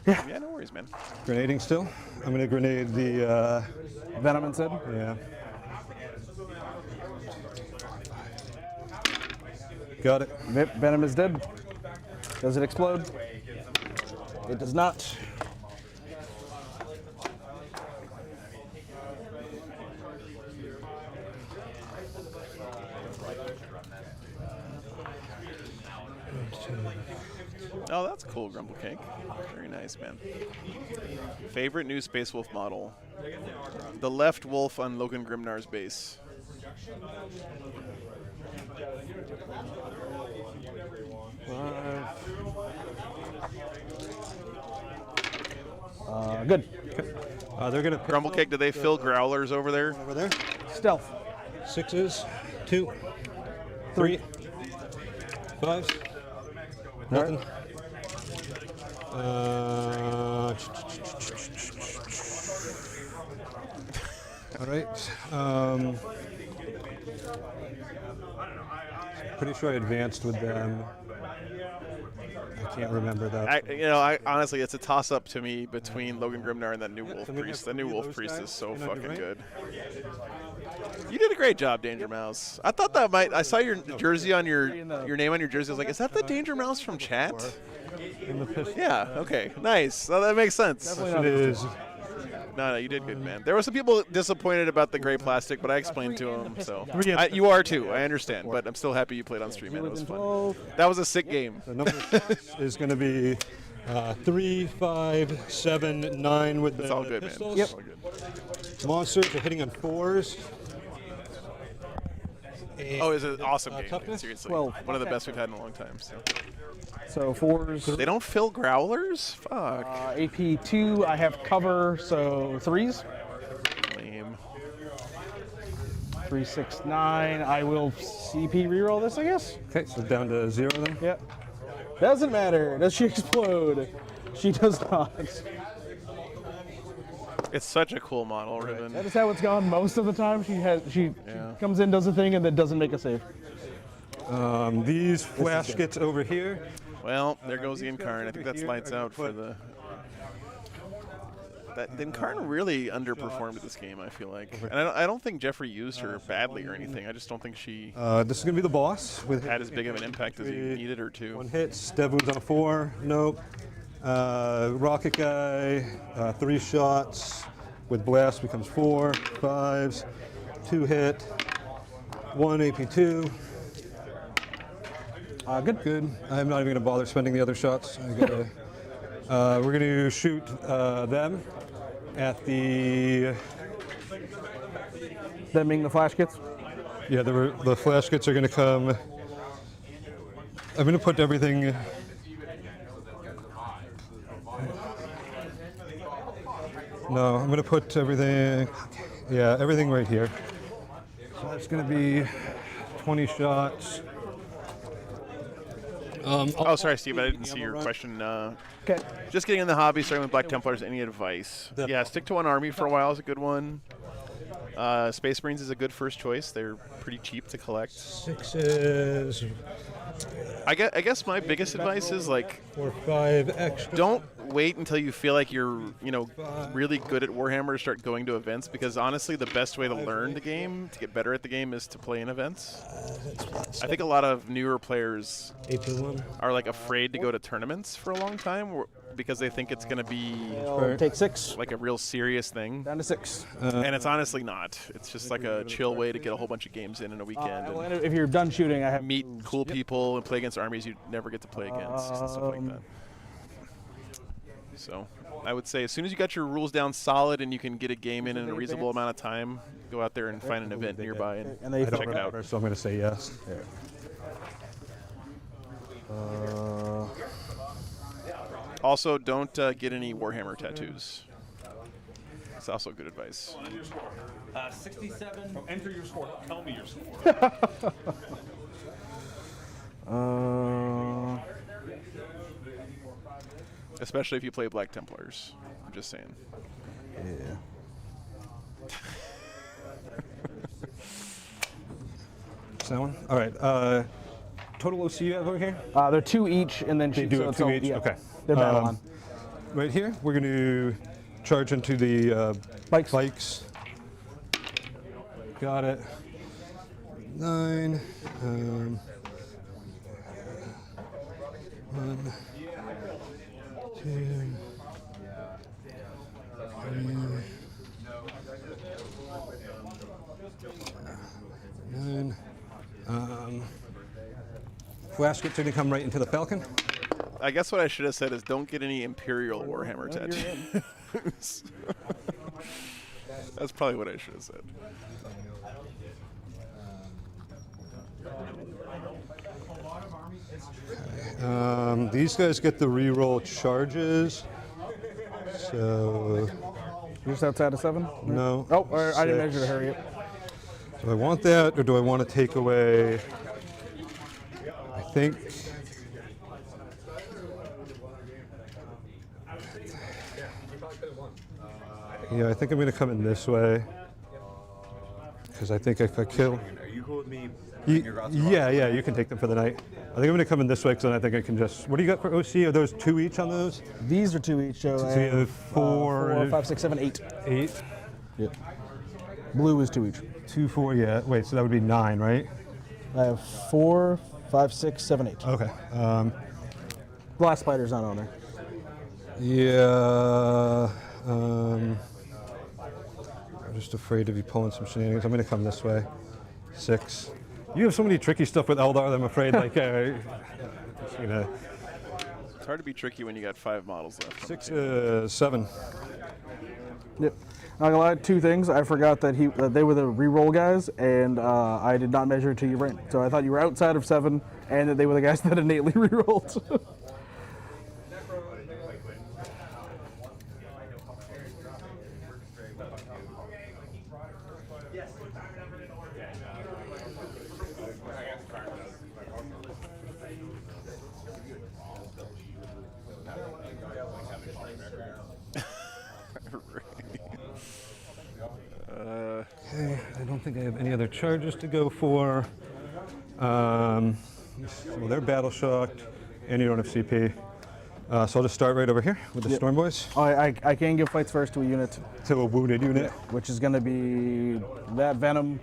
Yeah, no worries, man. Grenading still. I'm gonna grenade the Venom instead. Yeah. Got it. Venom is dead. Does it explode? It does not. Oh, that's cool, Grumble Cake. Very nice, man. Favorite new Space Wolf model? The left wolf on Logan Grimnar's base. Good. They're gonna Grumble Cake, do they fill growlers over there? over there. Stealth. 6s, 2, 3, 5s. Nothing. All right. Pretty sure I advanced with them. I can't remember that. Honestly, it's a toss-up to me between Logan Grimnar and that new Wolf Priest. The new Wolf Priest is so fucking good. You did a great job, Danger Mouse. I thought that I saw your jersey on your name on your jersey. I was like, is that the Danger Mouse from chat? Yeah. Okay. Nice. Well, that makes sense. It is. No, you did good, man. There were some people disappointed about the gray plastic, but I explained to them. So you are too. I understand, but I'm still happy you played on stream, man. It was fun. That was a sick game. The number is going to be 3, 5, 7, 9 with the It's all good, pistols. man. It's all good. Monsters are hitting on 4s. Oh, it's an awesome game. Toughness? Seriously, 12. one of the best we've had in a long time. So 4s. They don't fill growlers? Fuck. AP 2. I have cover, so 3s. Lame. 3, 6, 9. I will CP reroll this, I guess. Okay, so down to 0 then. Yep. Doesn't matter. Does she explode? She does not. It's such a cool model, Ribbon. That is how it's gone most of the time. She comes in, does a thing, and then doesn't make a save. These flash gets over here. Well, there goes the Incarn. I think that's lights out for the Then Karn really underperformed this game, I feel like. And I don't think Jeffrey used her badly or anything. I just don't think she This is going to be the boss. had as big of an impact as you needed her to. 1 hit, Dev wounds on a 4, nope. Rocket guy, 3 shots with blast becomes 4, 5s, 2 hit, 1 AP2. Good. I'm not even going to bother spending the other shots. We're going to shoot them at the. Them being the flash kits? Yeah, the flash kits are going to come. I'm going to put everything. No, I'm going to put everything. Yeah, everything right here. So that's going to be 20 shots. Oh, sorry, Steve. I didn't see your question. Okay. Just getting in the hobby, starting with Black Templars. Any advice? Yeah, stick to one army for a while is a good one. Space Marines is a good first choice. They're pretty cheap to collect. 6s. I guess my biggest advice is like 4 or 5 extra. Don't wait until you feel like you're really good at Warhammer to start going to events, because honestly the best way to learn the game, to get better at the game, is to play in events. I think a lot of newer players are like afraid to go to tournaments for a long time because they think it's going to be take 6, like a real serious thing. Down to 6. And it's honestly not. It's just like a chill way to get a whole bunch of games in a weekend. And if you're done shooting, I have meet cool people and play against armies you'd never get to play against and stuff like that. So I would say as soon as you got your rules down solid and you can get a game in a reasonable amount of time, go out there and find an event nearby and check it out. So I'm going to say yes. Also, don't get any Warhammer tattoos. That's also good advice. 67. Enter your score. Tell me your score. Especially if you play Black Templars. I'm just saying. Yeah. That one? All right. Total OC you have over here? They're 2 each, and then They do it 2 each? Yeah, Okay. they're battle on. Right here, we're going to charge into the bikes. Got it. 9. 1, 2, 3, 9. Flash gets going to come right into the Falcon. I guess what I should have said is don't get any Imperial Warhammer tattoos. That's probably what I should have said. These guys get the reroll charges. So. You're just outside of 7? No. Oh, I didn't measure to hurry it. Do I want that, or do I want to take away? I think. Yeah, I think I'm going to come in this way. Because I think if I kill. Are you cool with me? Yeah, you can take them for the night. I think I'm going to come in this way because then I think I can just. What do you got for OC? Are those 2 each on those? These are 2 each. So I have 4, 5, 6, 7, 8. 8. Yep. Blue is 2 each. 2, 4. Yeah. Wait. So that would be 9, right? I have 4, 5, 6, 7, 8. Okay. Glass spider's not on there. Yeah. I'm just afraid to be pulling some shenanigans. I'm going to come this way. 6. You have so many tricky stuff with Eldar that I'm afraid, like, It's hard to be tricky when you got 5 models left. 6, 7. Yep. Not gonna lie, 2 things. I forgot that they were the reroll guys, and I did not measure to your ran. So I thought you were outside of 7, and that they were the guys that innately rerolled. Okay, I don't think I have any other charges to go for. Well, they're battle shocked, and you don't have CP. So I'll just start right over here with the Storm Boys. Oh, I can give fights first to a unit, To a wounded unit. which is going to be that Venom.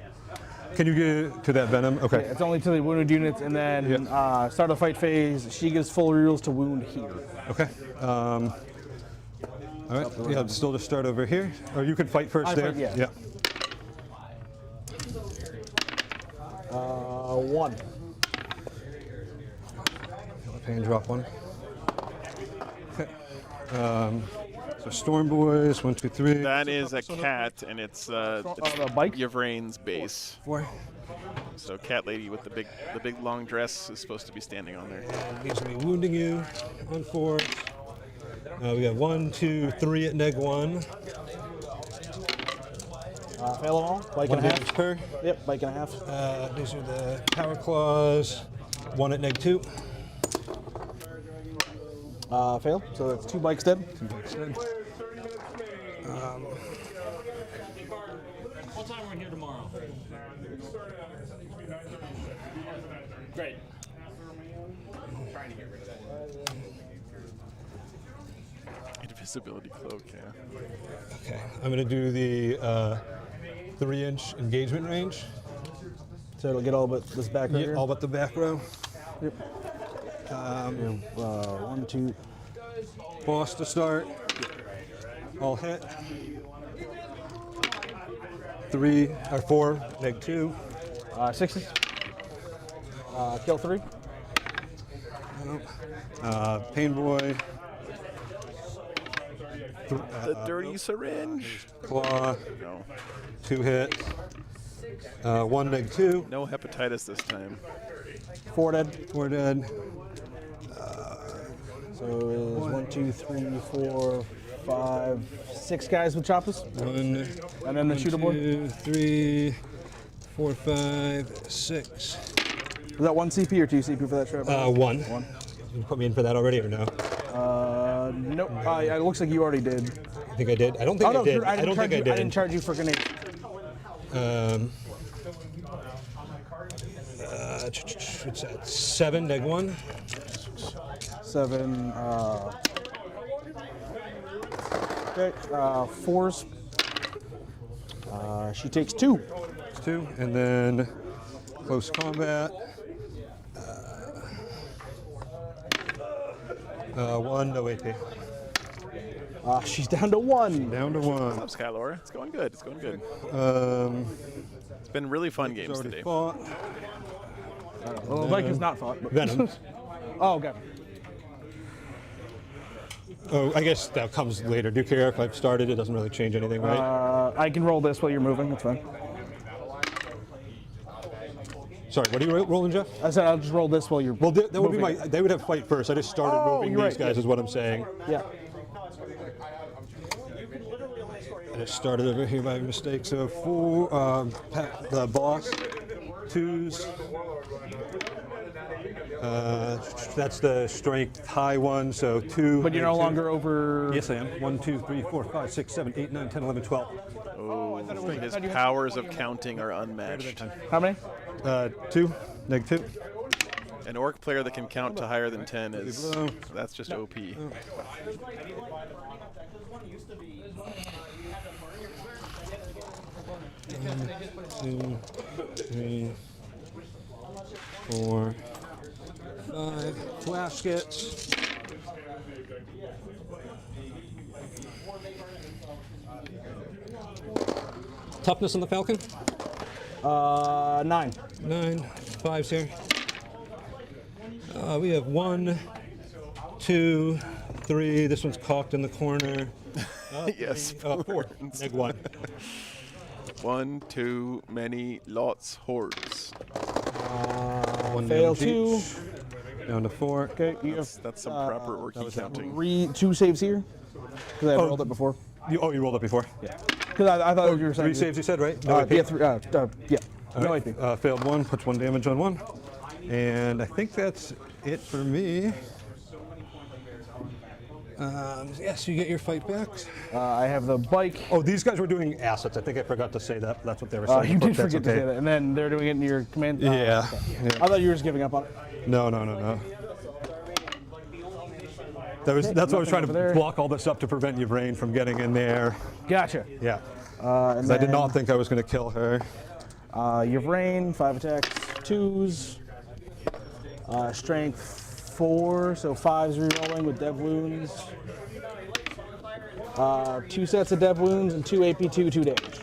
Can you get to that Venom? Okay. It's only to the wounded units, and then start the fight phase. She gives full reroll to wound here. Okay. All right. Yeah, still just start over here. Or you could fight first there. Fight, yeah. 1. Pain drop 1. Okay. So Storm Boys, 1, 2, 3. That is a cat, and it's bike? Yvraine's base. 4. So cat lady with the big long dress is supposed to be standing on there. He's going to be wounding you on 4. We got 1, 2, 3 at -1. Fail them all. Bike and a half. Per. Yep, bike and a half. These are the Power Claws. 1 at -2. Fail. So that's 2 bikes dead. What time are we here tomorrow? Great. Invisibility cloak, yeah. Okay. I'm going to do the 3-inch engagement range. So it'll get all but this back right Yeah, here. all but the back row. Yep. 1, 2. Boss to start. All hit. 3 or 4, -2. 6s. Kill 3. Pain Boy. The dirty syringe. Claw. No. 2 hit. 1 -2. No hepatitis this time. 4 dead. 4 dead. So is 1, 2, 3, 4, 5, 6 guys with choppers. 1. And then the shooter boy. 2, 3, 4, 5, 6. Is that 1 CP or 2 CP for that trip? 1. You put me in for that already or no? Nope. It looks like you already did. I think I did. I don't think I did. I don't think I did. I didn't charge you for grenades. What's that? 7, -1. 7. Okay. 4s. She takes 2. 2, and then close combat. 1, no AP. She's down to 1. Down to 1. What's up, Skylore? It's going good. It's going good. It's been really fun games Already today. fought. Well, the bike is not fought. But Venom. Oh, okay. Oh, I guess that comes later. Do you care if I've started? It doesn't really change anything, right? I can roll this while you're moving. That's fine. Sorry, what are you rolling, Jeff? I said I'll just roll this while you're. Well, that would be moving. they would have fight first. I just started moving you're these right, guys, yeah. is what I'm saying. Yeah. I just started over here by mistake. So 4, the boss, 2s. That's the strength high one, so 2. But you're no longer over. Yes, I am. 1, 2, 3, 4, 5, 6, 7, 8, 9, 10, 11, 12. Oh, his powers of counting are unmatched. How many? 2, -2. An orc player that can count to higher than 10 is that's just OP. 2, 3, 4, 5. Flaskets. Toughness on the Falcon? 9. 9. 5s here. We have 1, 2, 3. This one's cocked in the corner. Yes. 4. -1. 1, 2, many, lots, hordes. 1 Fail damage 2. each. Down to 4. Okay, you have That's some proper orky counting. 2 saves here. Because I rolled it before. You rolled it before? Yeah. Because I thought you were saying 3 saves, you said, right? No AP? Yeah, 3. Yeah. No All right. AP. Failed 1, puts 1 damage on 1. And I think that's it for me. Yes, you get your fight back. I have the bike. Oh, these guys were doing assets. I think I forgot to say that. That's what they were saying. You but did that's forget to okay. say that. And then they're doing it in your command. Yeah. Okay. I thought you were just giving up on it. No. That's what I was trying over to there. block all this up to prevent your brain from getting in there. Gotcha. Yeah. And 'Cause I did then, not think I was going to kill her. You have rain, 5 attacks, 2s. Strength 4, so 5s rerolling with dev wounds. 2 sets of dev wounds and 2 AP2, 2 damage.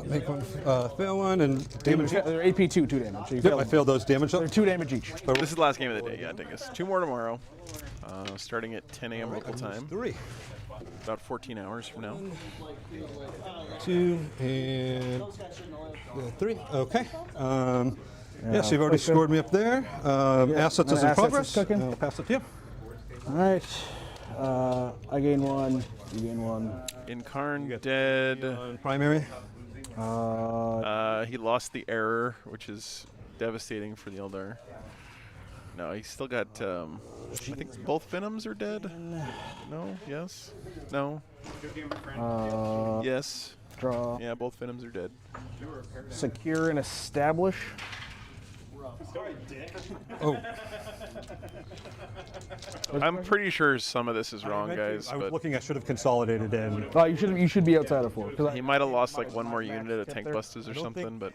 Make one fail one and damage. They're AP2, 2 damage. So you Yep, fail I them. failed those damage. They're 2 damage each. This is the last game of the day, yeah, Dingus. 2 more tomorrow, starting at 10 a.m. local time. 3. About 14 hours from now. 2 and 3. Okay. Yeah, so you've already scored me up there. Assets is in progress. cooking. I'll pass it to you. All right. I gain 1. You gain 1. Incarn dead. Primary. He lost the error, which is devastating for the Eldar. No, he's still got. I think both Venoms are dead. No. Yes. No. Yes. Draw. Yeah, both Venoms are dead. Secure and establish. Oh. I'm pretty sure some of this is wrong, guys. I was But looking. I should have consolidated in. You should be outside of 4. he might have lost like 1 more unit at tank busters or something. But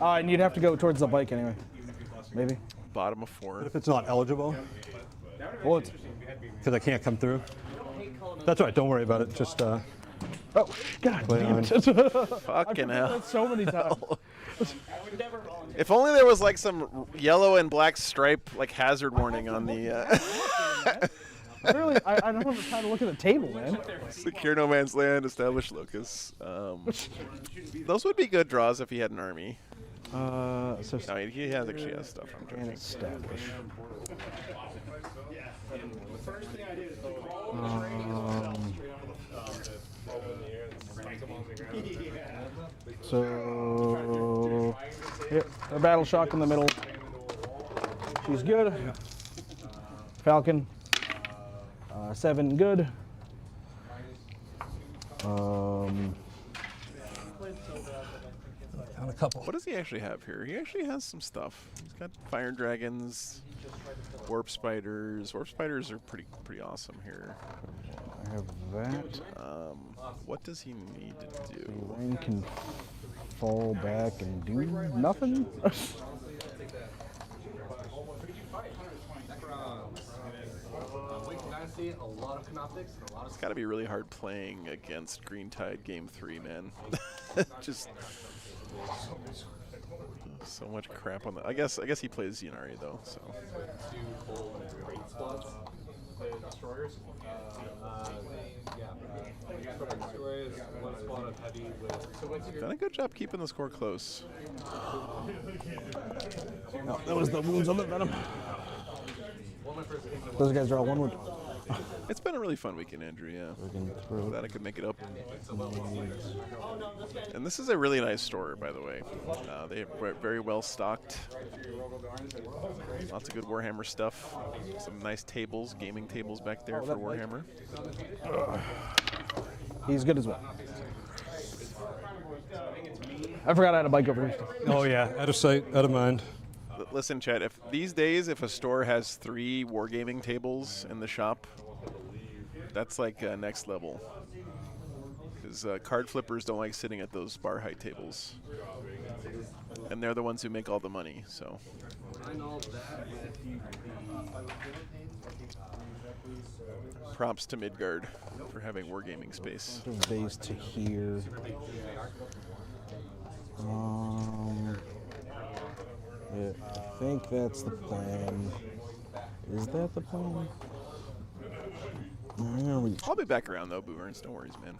And you'd have to go towards the bike anyway. Maybe. bottom of 4. If it's not eligible, Well, it's. because I can't come through. That's all right. Don't worry about it. Just. Oh, God Play damn on. it. Fucking hell. That's so many times. If only there was like some yellow and black stripe like hazard warning on the Literally, I don't have time to look at the table, man. secure no man's land, establish locus. Those would be good draws if he had an army. So No, he has actually has stuff. I'm and joking. establish. So, yep, a battle shock in the middle. She's good. Falcon, 7 good. Found a couple. What does he actually have here? He actually has some stuff. He's got fire dragons, warp spiders. Warp spiders are pretty awesome here. I have that. What does he need to do? Rain can fall back and do nothing. It's got to be really hard playing against Green Tide Game 3, man. Just so much crap on that. I guess he plays Xenari though, so. Done a good job keeping the score close. No, that was the wounds on the venom. Those guys draw 1 wound. It's been a really fun weekend, Andrew, yeah. Glad I could make it up. And this is a really nice store, by the way. They are very well stocked. Lots of good Warhammer stuff. Some nice tables, gaming tables back there for Warhammer. He's good as well. I forgot I had a bike over here. Oh yeah, out of sight, out of mind. Listen, Chad, if these days, if a store has 3 wargaming tables in the shop, that's like next level. Because card flippers don't like sitting at those bar height tables. And they're the ones who make all the money, so. Props to Midgard for having wargaming space. Base to here. Yeah, I think that's the plan. Is that the plan? I'll be back around though, Boo Earns. No worries, man.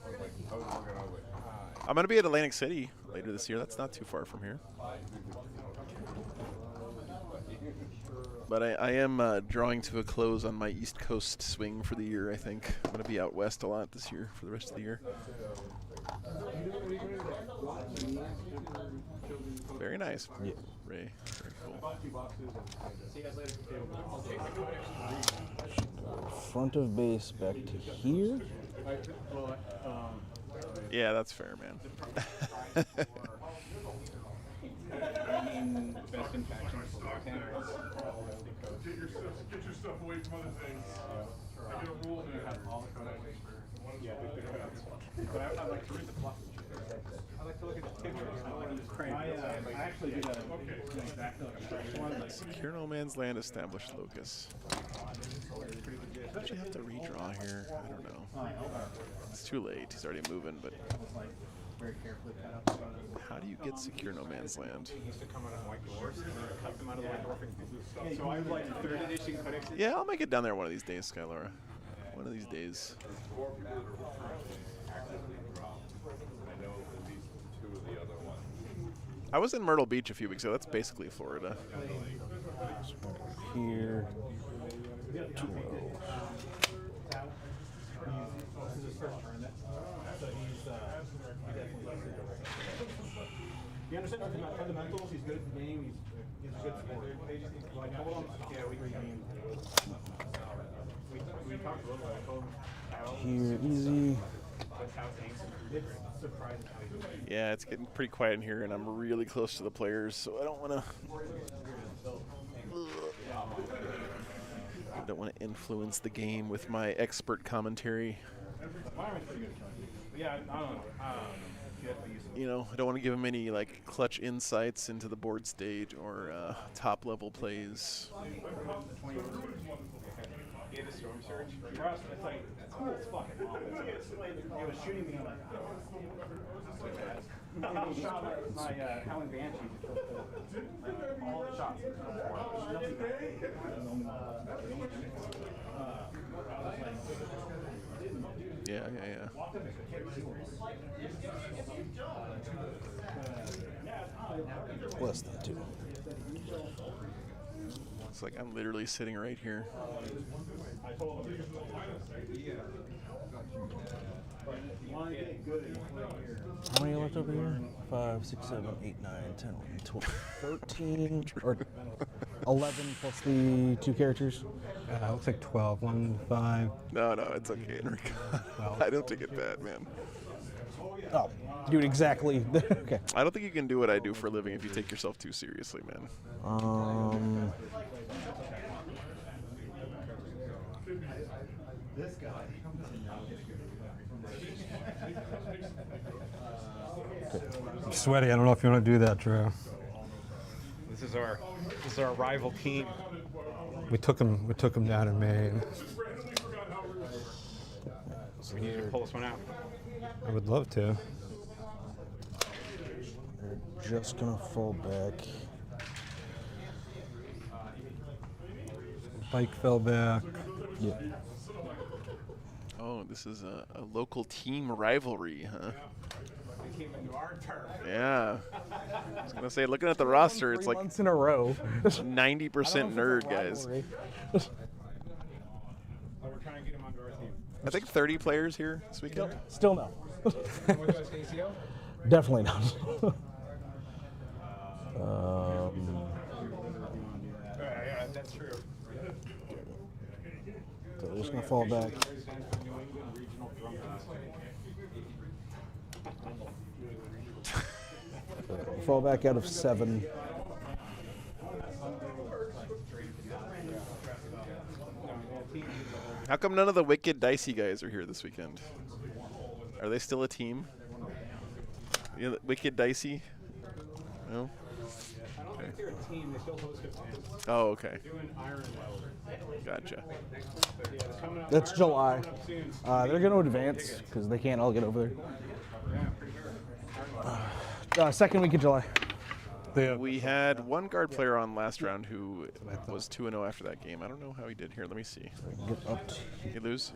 I'm gonna be at Atlantic City later this year. That's not too far from here. But I am drawing to a close on my East Coast swing for the year, I think. I'm going to be out west a lot this year for the rest of the year. Very nice, yeah. Ray. Very cool. Front of base back to here. Yeah, that's fair, man. Get your stuff away from other things. Secure no man's land established locus. Don't you have to redraw here? I don't know. It's too late. He's already moving, but how do you get secure no man's land? Yeah, I'll make it down there one of these days, Skylora. One of these days. I was in Myrtle Beach a few weeks ago. That's basically Florida. Here. 12. You understand the fundamentals? He's good at the game. He's a good sport. Like, hold on. Yeah, we talked a little bit. Here, easy. Yeah, it's getting pretty quiet in here, and I'm really close to the players, so I don't want to influence the game with my expert commentary. Yeah, I don't know. You know, I don't want to give him any like clutch insights into the board state or top level plays. For us, it's like, it's cool as fucking it was shooting me like, he shot my Howling Banshee all the shots. Yeah. Less than 2. It's like I'm literally sitting right here. How many left over here? 5, 6, 7, 8, 9, 10, 11, 12, 13, or 11 plus the 2 characters? Looks like 12. 1, 5. No, it's okay, Enrico. I don't take it bad, man. Oh, dude, exactly. Okay. I don't think you can do what I do for a living if you take yourself too seriously, man. This guy. I'm sweaty. I don't know if you want to do that, Drew. This is our rival team. We took him down in Maine. We need you to pull this one out. I would love to. They're just gonna fall back. Bike fell back. Yeah. Oh, this is a local team rivalry, huh? Yeah. I was going to say, looking at the roster, it's like months in a row. 90% nerd, guys. I think 30 players here this weekend. Still no. Definitely not. That's true. So they're just gonna fall back. Fall back out of 7. How come none of the Wicked Dicey guys are here this weekend? Are they still a team? You know, Wicked Dicey? No? I don't think they're a team. They still host events. Oh, okay. They're doing Iron Gotcha. That's July. They're going to advance because they can't all get over there. Second week of July. We had one guard player on last round who was 2-0 after that game. I don't know how he did here. Let me see. He lose?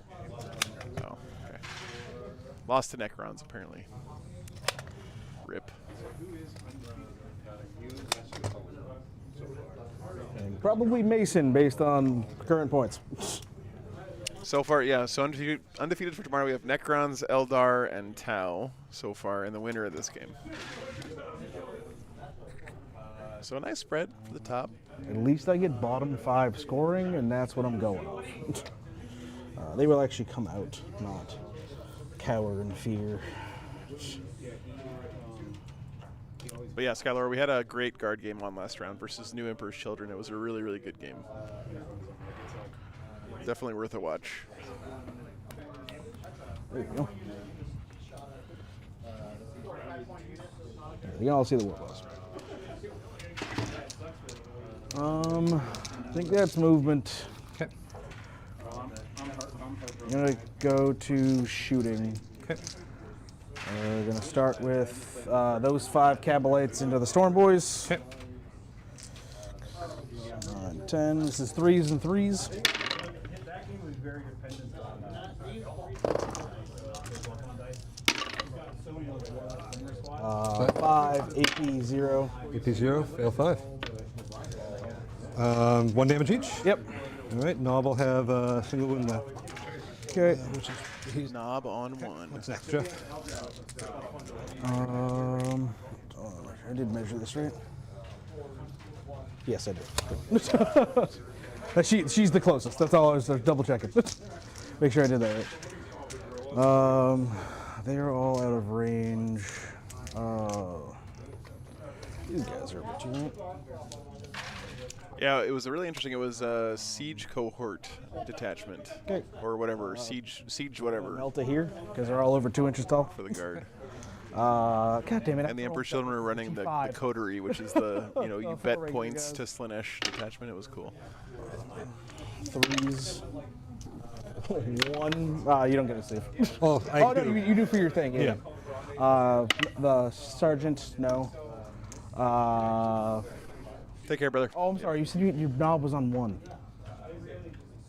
Oh, okay. Lost to Necrons, apparently. Rip. And probably Mason based on current points. So far, yeah. So undefeated for tomorrow, we have Necrons, Eldar, and Tau so far, and the winner of this game. So a nice spread for the top. At least I get bottom 5 scoring, and that's what I'm going off. They will actually come out, not cower in fear. But yeah, Skylar, we had a great guard game on last round versus New Emperor's Children. It was a really, really good game. Definitely worth a watch. There you go. You can all see the war boss. I think that's movement. Okay. I'm gonna go to shooting. Okay. We're gonna start with those 5 Cabalites into the Storm Boys. Okay. 10. This is 3s and 3s. That game was very dependent on 5, AP 0. AP 0, fail 5. 1 damage each? Yep. All right, Knob will have a single wound left. Okay. Which is, he's Knob on 1. What's next, Jeff? I did measure this right. Yes, I did. She's the closest. That's all I was double checking. Make sure I did that right. They are all out of range. These guys are a bit too. Yeah, it was really interesting. It was a siege cohort detachment, Okay. or whatever, siege whatever. Melta here because they're all over 2 inches tall. For the guard. God damn it! And the Emperor's Children were running the coterie, which is the you bet points to Slanesh detachment. It was cool. 3s. 1. You don't get a save. Oh, no, you do for your thing. Yeah. The sergeant, no. Take care, brother. Oh, I'm sorry. You said your knob was on 1.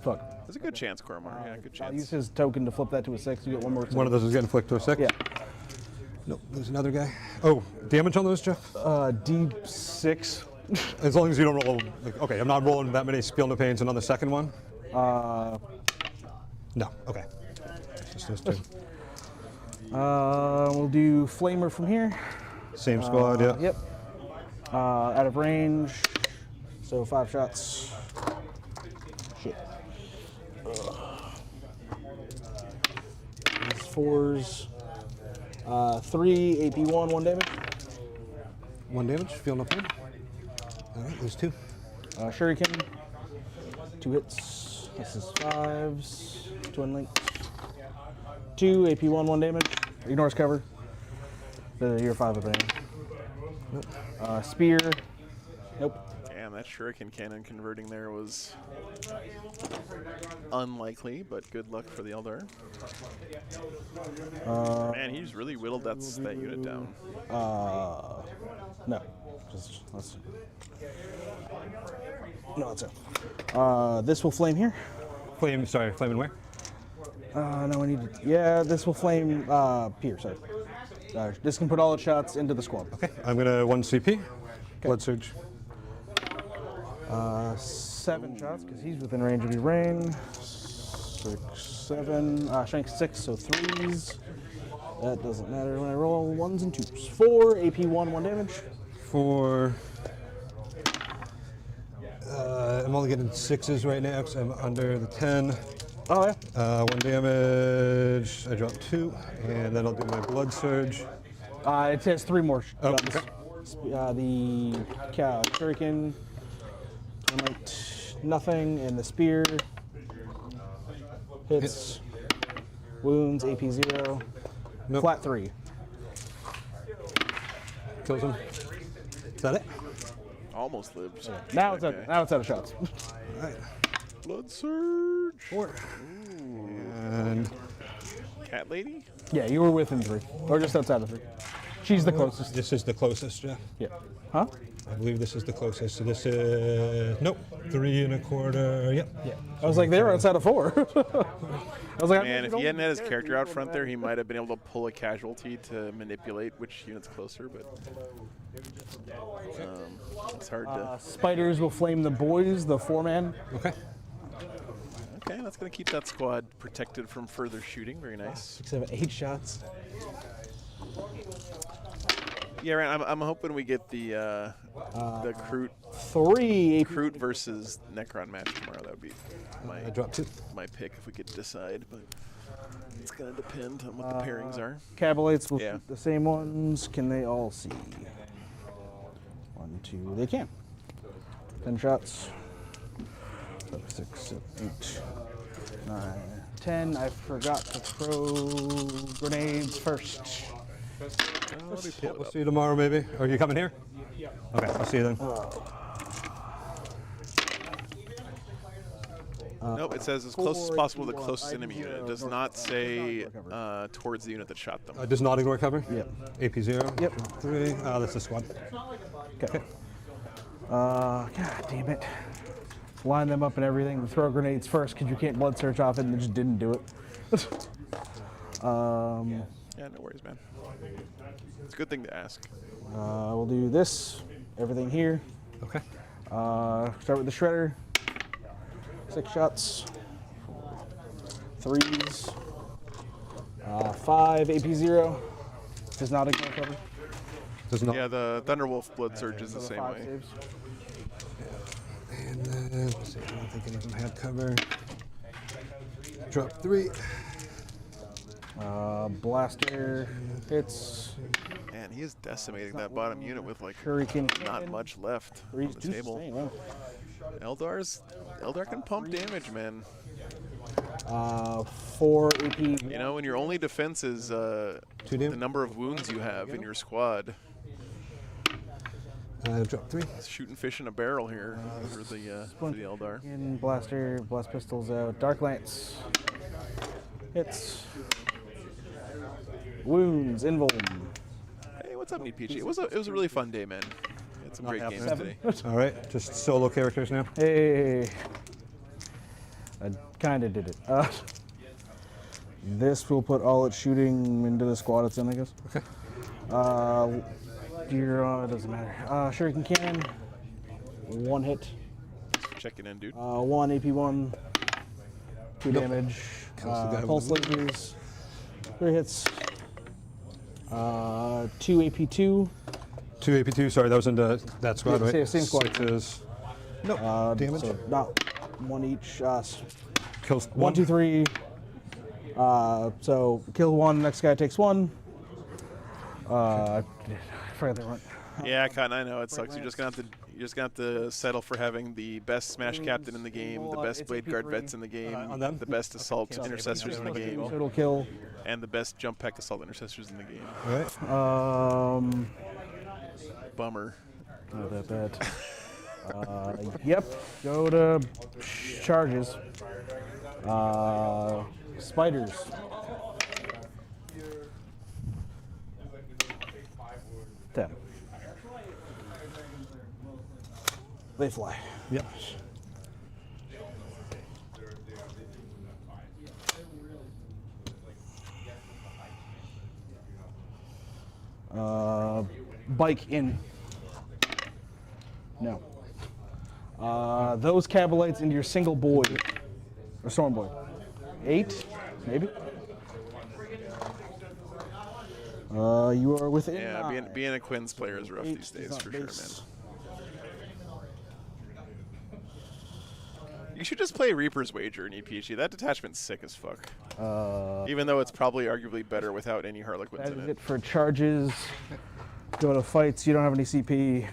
Fuck. There's a good chance, Cormor. Yeah, good I'll chance. use his token to flip that to a 6. You get 1 more. One of those is getting flicked to a 6? Yeah. Nope, there's another guy. Oh, damage on those, Jeff? D6. As long as you don't roll. Okay, I'm not rolling that many Spiel no Pains and on the second one? No, okay. It's just those 2. We'll do Flamer from here. Same squad, yeah. Yep. Out of range. So 5 shots. Shit. These 4s. 3 AP 1 damage. 1 damage, feel no pain. All right, there's 2. Shuriken. 2 hits. This is 5s. Twin link. 2 AP 1 damage. Ignores cover. You're 5 of damage. Nope. Spear. Nope. Damn, that shuriken cannon converting there was unlikely, but good luck for the Eldar. Man, he's really whittled that unit down. No. No, it's this will flame here. Flame and where? No, I need to. Yeah, this will flame here, sorry. This can put all its shots into the squad. Okay, I'm gonna 1 CP. Blood Surge. 7 shots, because he's within range of your rain. 6, 7. Strength 6, so 3s. That doesn't matter when I roll 1s and 2s. 4, AP 1 damage. 4. I'm only getting 6s right now because I'm under the 10. Oh, yeah. 1 damage. I drop 2, and then I'll do my Blood Surge. It says 3 more Oh, shots. okay. The shuriken. Nothing, and the spear. Hits. Wounds, AP 0. Nope. Flat 3. Kills him. Is that it? Almost lived. Now it's out of shots. All right. Blood Surge. 4. And Cat Lady? Yeah, you were within 3. Or just outside of 3. She's the closest. this is the closest, Jeff. Yeah. Huh? I believe this is the closest. So this is, nope, 3 1/4. Yep. Yeah. I was like, they were outside of 4. I was like, Man, if he hadn't had his character out front there, he might have been able to pull a casualty to manipulate which unit's closer, but it's hard to. Spiders will flame the boys, the 4-man. Okay. Okay, that's going to keep that squad protected from further shooting. Very nice. 6, 7, 8 shots. Yeah, right, I'm hoping we get the Kroot 3 Kroot versus Necron match tomorrow. That would be I dropped 2. my pick if we could decide, but it's going to depend on what the pairings are. Cabalites will Yeah. shoot the same ones. Can they all see? 1, 2. They can. 10 shots. 5, 6, 7, 8. 9, 10. I forgot to throw grenades first. Yeah, we'll see you tomorrow, maybe. Are you coming here? Yeah. Okay, I'll see you then. Nope, it says as close as possible to the closest enemy unit. It does not say towards the unit that shot them. Does not ignore cover? Yep. AP 0? Yep. 3. That's the squad. Okay. God damn it. Line them up and everything. Throw grenades first because you can't blood search off it and they just didn't do it. Yeah, no worries, man. It's a good thing to ask. We'll do this. Everything here. Okay. Start with the shredder. 6 shots. 3s. 5 AP 0. Does not ignore cover. Does not. Yeah, the Thunderwolf blood surge is the same way. Saves. And then, let's see, I don't think any of them had cover. Drop 3. Blaster hits. Man, he is decimating that bottom unit with like Hurricane not much left on the table. Eldar can pump damage, man. 4 AP. You know, when your only defense is the number of wounds you have in your squad. Drop 3. Shooting fish in a barrel here for the Eldar. Blaster, blast pistols out. Dark Lance. Hits. Wounds, invuln. Hey, what's up, Meat Peachy? It was a really fun day, man. Had some great games today. All right, just solo characters now. Hey, I kind of did it. This will put all its shooting into the squad it's in, I guess. Okay. It doesn't matter. Shuriken Cannon. 1 hit. Checking in, dude. 1 AP 1. 2 damage. Pulse lasers. 3 hits. 2 AP 2. 2 AP 2. Sorry, that was into that squad, Yeah, right? same squad. 6 no damage. So not 1 each. Kills 1, 2, 3. So kill 1. Next guy takes 1. I forgot that one. Yeah, Cotton, I know it sucks. You're just gonna have to settle for having the best Smash Captain in the game, the best Blade Guard vets in the game, the best Assault Intercessors in the game, Total kill, and the best Jump Pack Assault Intercessors in the game. All right. Bummer. Not that bad. Yep. Go to charges. Spiders. Ten. They fly. Yep. Bike in. No. Those Cabalites into your single boy. Or storm boy. 8, maybe. You are within. Yeah, being a Quinn's player is rough these days for sure, man. You should just play Reaper's Wager in EPG. That detachment's sick as fuck. Even though it's probably arguably better without any Harlequins That in is it. it for charges. Go to fights. You don't have any CP.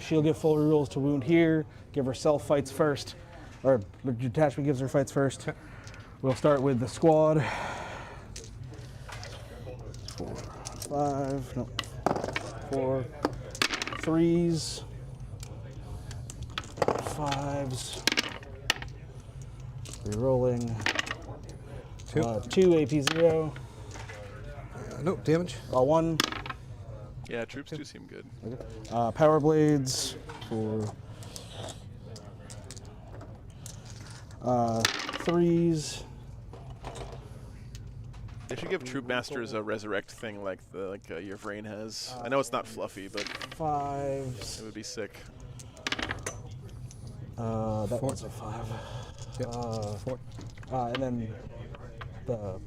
She'll give full rerolls to wound here. Give herself fights first. Or the detachment gives her fights first. We'll start with the squad. 4, 5, no. 4, 3s. 5s. Rerolling. 2 AP 0. No damage. 1. Yeah, troops do seem good. Power blades for 3s. They should give Troop Masters a resurrect thing like your Vrain has. I know it's not fluffy, but 5s. it would be sick. That was a 5. Yep. 4. And then the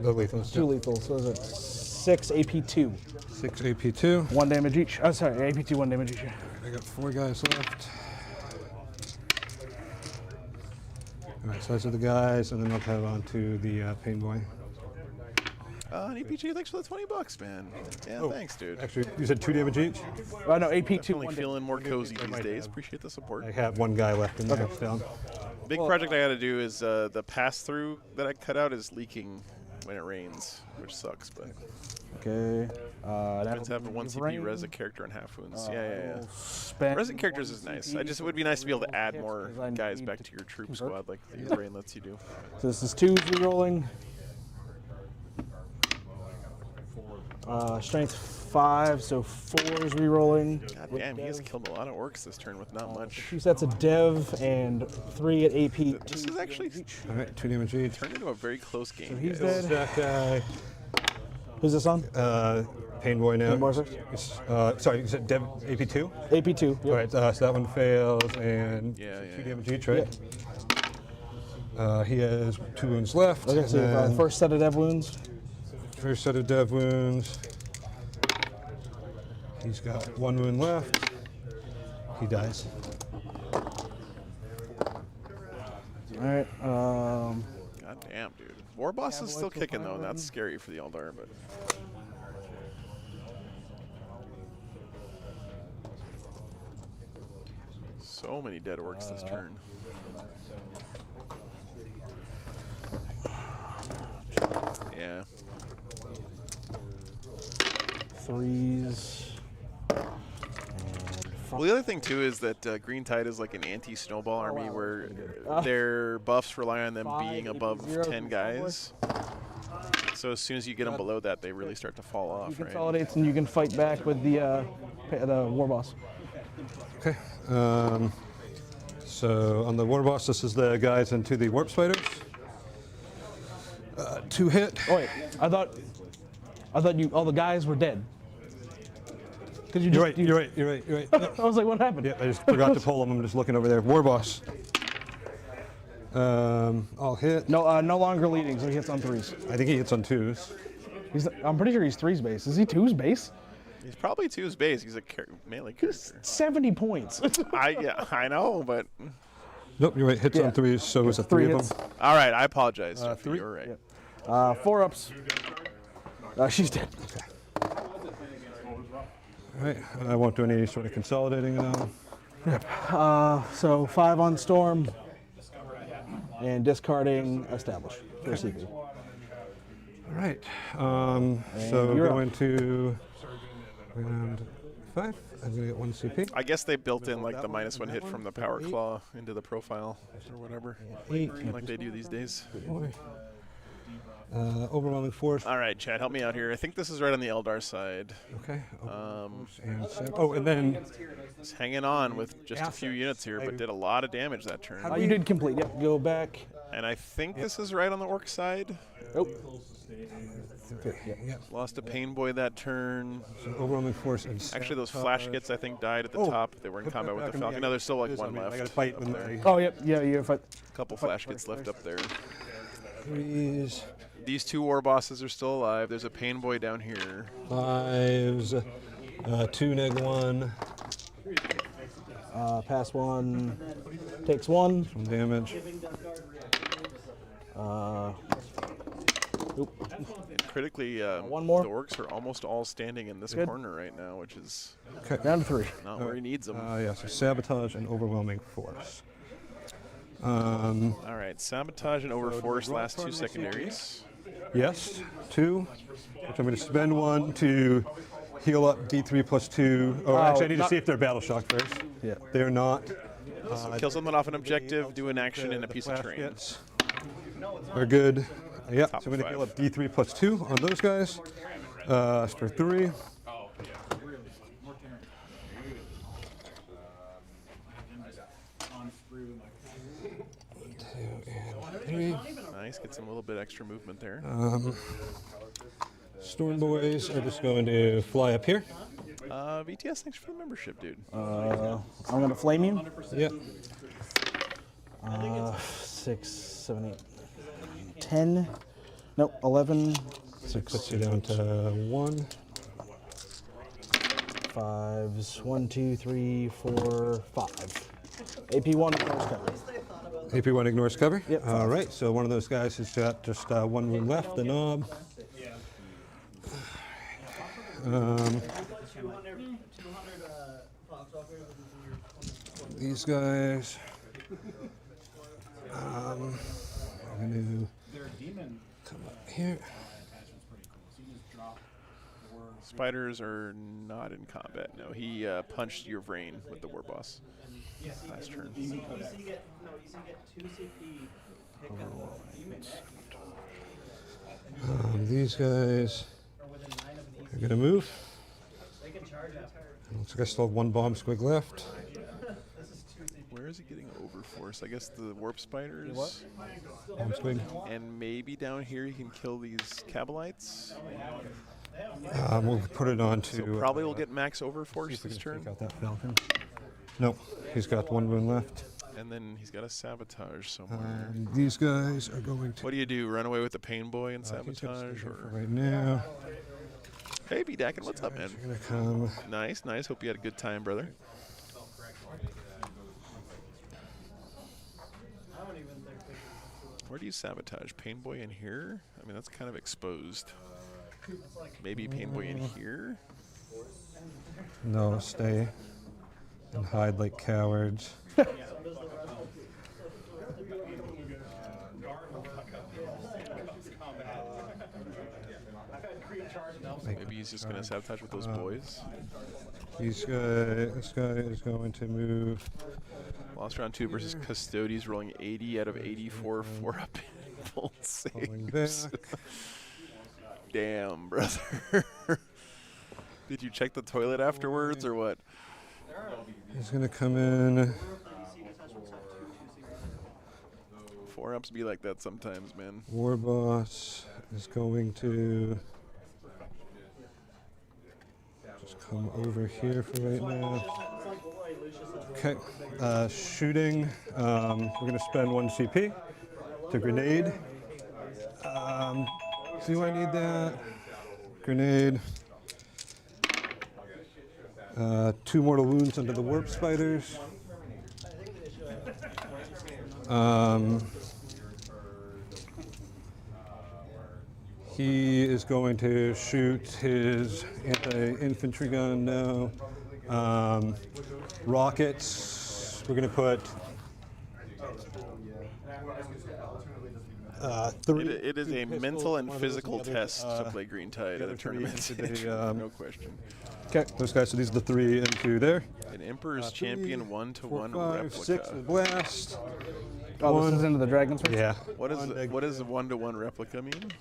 lethals. 2 lethals. So is it 6 AP 2? 6 AP 2. 1 damage each. Oh, sorry, AP 2, 1 damage each. I got 4 guys left. All right, so those are the guys, and then I'll head on to the Pain Boy. An EPG, thanks for the $20, man. Yeah, thanks, dude. Actually, you said 2 damage each? No, AP 2. Definitely feeling more cozy these days. Appreciate the support. I have 1 guy left in there still. Big project I got to do is the pass-through that I cut out is leaking when it rains, which sucks, but... Okay. Depends have a 1 CP res a character and half wounds. Yeah. Spend Resin characters is nice. It would be nice to be able to add more guys back to your troop squad like the rain lets you do. So this is 2s re-rolling. Strength 5, so 4s re-rolling. God damn, he has killed a lot of orcs this turn with not much. 2 sets of dev and 3 at AP. This is actually All right, 2 damage each. turned into a very close game. So he's guys. dead. That guy. Who's this on? Pain Boy now. Pain Boy first? Sorry, you said Dev AP2? AP2. Yep. All right, so that one fails, and Yeah, 2 damage each, right? He has 2 wounds left. Okay, and so then first set of dev wounds. first set of dev wounds. He's got 1 wound left. He dies. All right. God damn, dude. War Boss is still kicking though, and that's scary for the Eldar, but. So many dead orcs this turn. Yeah. 3s. Well, the other thing too is that Green Tide is like an anti-snowball army where their buffs rely on them being above 10 guys. So as soon as you get them below that, they really start to fall off, He right? consolidates and you can fight back with the war boss. Okay. So on the War Boss, this is the guys into the Warp Spiders. 2 hit. Oh wait, I thought all the guys were dead. Cause You're right. You're right. I was like, what happened? Yeah, I just forgot to pull them. I'm just looking over there. War Boss. I'll hit. No, no longer leading, so he hits on 3s. I think he hits on 2s. I'm pretty sure he's 3's base. Is he 2's base? He's probably 2's base. He's a melee character. 70 points. I know, but. Nope, you're right. Hits on 3s, so it's a 3 of them. All right, I apologize. Jeff, 3? You're right. Yeah. 4 ups. She's dead. Okay. All right, I won't do any sort of consolidating now. Yep. So 5 on Storm and discarding Establish for CP. All right, so you're going to round 5. I'm going to get 1 CP. I guess they built in like the -1 hit from the Power Claw into the profile or whatever, 8. like they do these days. Overwhelming force. All right, Chad, help me out here. I think this is right on the Eldar side. Okay. And then It's hanging on with just a few units here, but did a lot of damage that turn. You did complete. Yep. Go back. And I think this is right on the orc side. Nope. Lost a Pain Boy that turn. So overwhelming force. And actually, those flash kits I think died at the top. They were in combat with the Falcon. No, there's still like 1 left. I got to fight up there. Oh, yep. Yeah, you fight. Couple flash kits left up there. 3s. These 2 war bosses are still alive. There's a Pain Boy down here. 5s. 2 -1. Pass 1. Takes 1. 1 damage. Oop. And critically, one more. the orcs are almost all standing in this Good. corner right now, which is Okay. Down to 3. not where he needs them. Yeah, so sabotage and overwhelming force. All right, sabotage and overforce, last 2 secondaries. Yes, 2. Which I'm going to spend 1 to heal up D3 plus 2. Oh, actually, I need to see if they're battle shock first. Yeah. They're not. So kill something off an objective, do an action, and a piece of Flash terrain. hits are good. Yeah, Top so I'm going to 5. heal up D3 plus 2 on those guys. For 3. Nice, get some little bit extra movement there. Storm Boys are just going to fly up here. VTS, thanks for the membership, dude. I'm going to flame you. Yep. 6, 7, 8, 10. Nope, 11. Puts you down to 1. 5s. 1, 2, 3, 4, 5. AP1 ignores cover. AP1 ignores cover? Yep. All right, so one of those guys has got just 1 wound left, the knob. These guys. I'm gonna come up here. Spiders are not in combat. No, he punched your brain with the war boss last turn. You get 2 CP. Pick up These guys are gonna move. They can charge after. Looks like I still have 1 bomb squig left. Where is he getting overforce? I guess the warp spiders. What? Bomb squig. And maybe down here he can kill these Kabalites. We'll put it on to. So probably we'll get max overforce this turn. Take out that falcon. Nope, he's got 1 wound left. And then he's got a sabotage somewhere. And these guys are going to. What do you do? Run away with the pain boy and He's gonna stay sabotage, here or for right now. hey, B-Dakin, what's up, man? Gonna come. Nice, nice. Hope you had a good time, brother. Where do you sabotage? Pain boy in here? I mean, that's kind of exposed. Maybe pain boy in here? No, stay and hide like cowards. Maybe he's just gonna sabotage with those boys. This guy is going to move. Lost round 2 versus Custodies, rolling 80 out of 84 4-up full saves. Damn, brother. Did you check the toilet afterwards or what? He's gonna come in. 4-ups be like that sometimes, man. War boss is going to just come over here for right now. Okay, shooting. We're gonna spend 1 CP to grenade. Do I need that? Grenade. 2 mortal wounds under the warp spiders. He is going to shoot his anti-infantry gun now. Rockets. We're going to put 3. It is a mental and physical test to play Green Tide at a tournament. No question. Okay, those guys. So these are the 3 into there. An Emperor's Champion 1-to-1 5, replica. 6 blast. Oh, this is into the dragons first? Yeah. What does a 1-to-1 replica mean?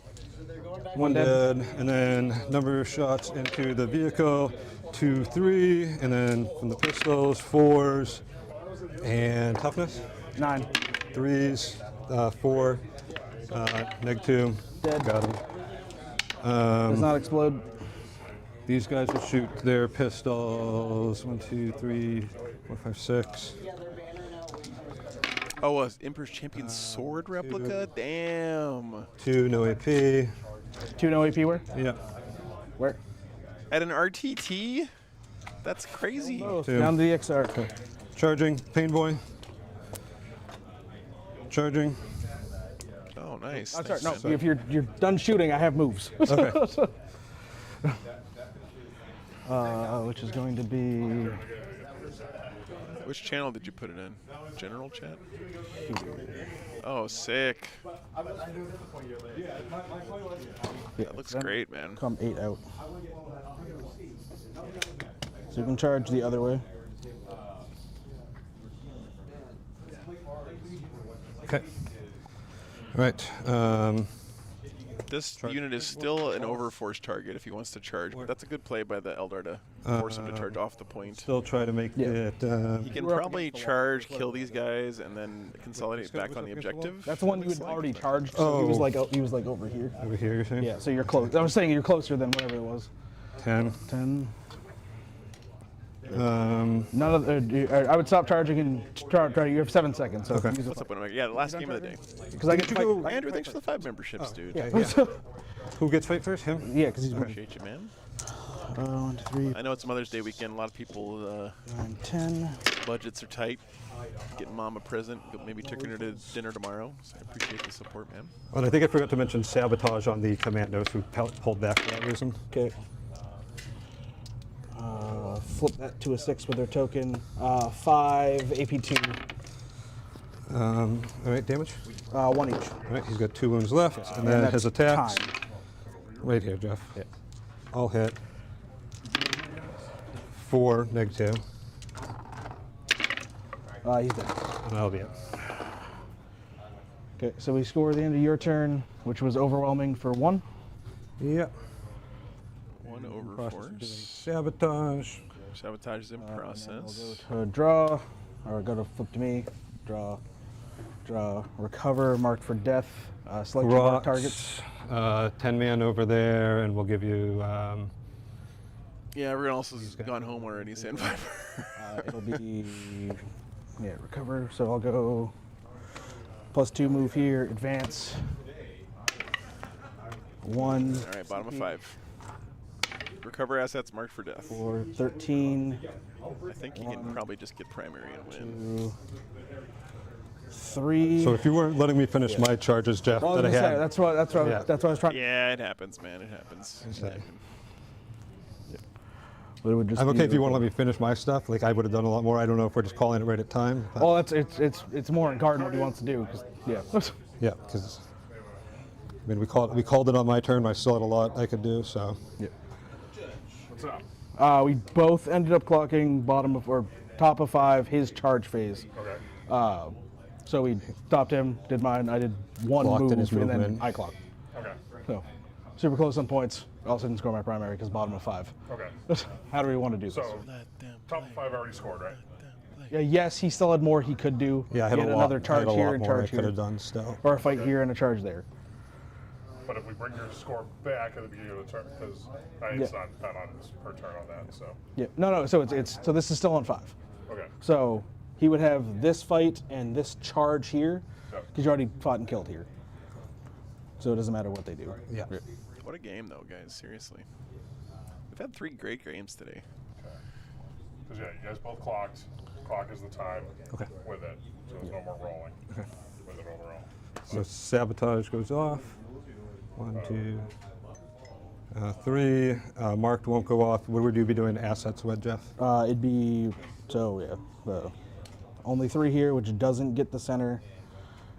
1 dead, and then number of shots into the vehicle, 2, 3, and then from the pistols, 4s, and toughness. 9. 3s, 4, -2. Dead. Got him. Does not explode. These guys will shoot their pistols. 1, 2, 3, 4, 5, 6. Oh, Emperor's Champion sword replica? Damn. 2, no AP. 2 no AP where? Yeah. Where? At an RTT? That's crazy. Oh, down to the XR. Okay. Charging, pain boy. Charging. Oh, nice. I'm sorry, no, Nice. if you're done shooting, I have moves. Okay. Which is going to be... Which channel did you put it in? General chat? Oh, sick. That looks great, man. Come 8 out. So you can charge the other way. Okay. All right. This unit is still an overforce target if he wants to charge, but that's a good play by the Eldar to force him to charge off the point. Still try to make it. He can probably charge, kill these guys, and then consolidate back on the objective. That's the one you had already charged. So he was like over here. Over here, you're saying? Yeah. So you're close. I was saying you're closer than whatever it was. 10. 10. None of the, I would stop charging and try. You have 7 seconds. So Okay. use What's up, Winamaker? Yeah, the last game of the day. Because I get to fight. Hi, Andrew. Thanks for the 5 memberships, dude. Yeah. Who gets fight first? Him? Yeah, because he's Appreciate you, man. 1, 2, 3, I know it's Mother's Day weekend. A lot of people 9, 10. budgets are tight. Getting mom a present, maybe taking her to dinner tomorrow. So I appreciate the support, man. Well, I think I forgot to mention sabotage on the commandos who pulled back for that reason. Okay. Flip that to a 6 with their token. 5 AP2. All right, damage? 1 each. All right, he's got 2 wounds left, and then that's his attacks. time. Right here, Jeff. Yeah. I'll hit. 4, -2. He's dead. And that'll be it. Okay, so we score the end of your turn, which was overwhelming for 1. Yep. 1 over Process of doing force. sabotage. Sabotage is in We'll process. go to draw, or go to flip to me. Draw, recover, marked for death. Select your marked targets. 10-man over there, and we'll give you. Yeah, everyone else has gone home already, Sandpiper. It'll be recover. So I'll go +2 move here, advance. 1. All right, bottom of 5. Recover assets marked for death. 4, 13. I think you can probably just get primary and win. 2, 3. So if you weren't letting me finish my charges, Jeff, Well, that I had. that's what I was trying. Yeah, it happens, man. It happens. But it would just I'm be okay if you want to let me finish my stuff. Like I would have done a lot more. I don't know if we're just calling it right at time. But Oh, it's more in Garden what he wants to do. 'Cause, yeah. yeah, because I mean we called it on my turn. But I still had a lot I could do. So Yeah. What's up? We both ended up clocking bottom of or top of 5 his charge phase. Okay. So we stopped him, did mine. I did 1 Clocked in move, his and then movement. I clocked. Okay. So super close on points. Also didn't score my primary because bottom of 5. Okay. How do we want to do this? So, top 5 already scored, right? Yeah, yes, he still had more he could do. yeah, I had he a had lot. another I had charge a here lot and more I charge could here, have done still. or a fight here and a charge there. But if we bring your score back at the beginning of the turn, because it's not on his per turn on that, so. Yeah, no. So so this is still on 5. Okay. So he would have this fight and this charge here, Yep. because you already fought and killed here. So it doesn't matter what they do. Yeah. What a game, though, guys. Seriously. We've had 3 great games today. Okay. Because, yeah, you guys both clocked. Clock is the time Okay. with it, so there's no more rolling with it overall. So sabotage goes off. 1, 2, 3. Marked won't go off. What would you be doing assets with, Jeff? It'd be, only 3 here, which doesn't get the center.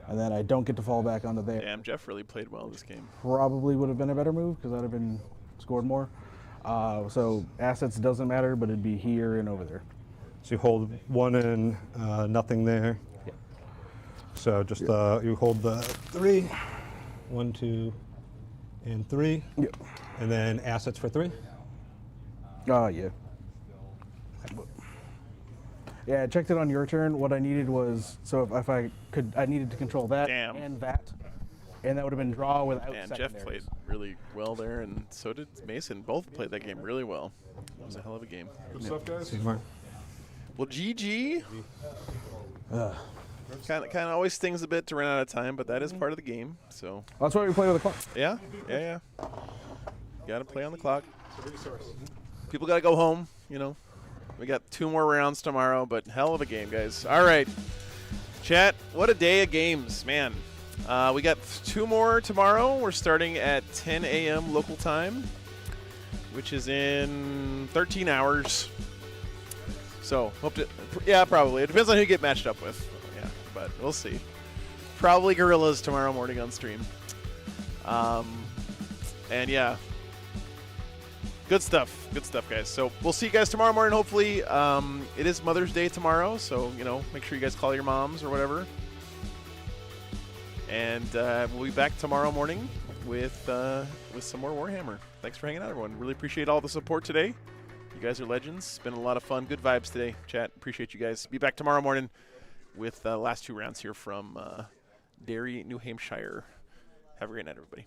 And then I don't get to fall back onto there. Damn, Jeff really played well this game. Probably would have been a better move because I'd have been scored more. So assets doesn't matter, but it'd be here and over there. So you hold 1 and nothing there. Yeah. So just you hold the 3. 1, 2, and 3. Yep. And then assets for 3. Yeah. Yeah, I checked it on your turn. What I needed was, so if I could, I needed to control that Damn. and that. And that would have been draw without And Jeff secondaries. played really well there, and so did Mason. Both played that game really well. It was a hell of a game. Good stuff, guys. See you, Mark. Well, GG. Kind of always stings a bit to run out of time, but that is part of the game. So That's why we play with a clock. yeah. Got to play on the clock. People got to go home. We got 2 more rounds tomorrow, but hell of a game, guys. All right, chat. What a day of games, man. We got 2 more tomorrow. We're starting at 10 a.m. local time, which is in 13 hours. So, probably. It depends on who you get matched up with. Yeah, but we'll see. Probably Gorillas tomorrow morning on stream. And yeah, good stuff, guys. So we'll see you guys tomorrow morning. Hopefully, it is Mother's Day tomorrow, so make sure you guys call your moms or whatever. And we'll be back tomorrow morning with some more Warhammer. Thanks for hanging out, everyone. Really appreciate all the support today. You guys are legends. It's been a lot of fun. Good vibes today, chat. Appreciate you guys. Be back tomorrow morning with the last 2 rounds here from Derry, New Hampshire. Have a great night, everybody.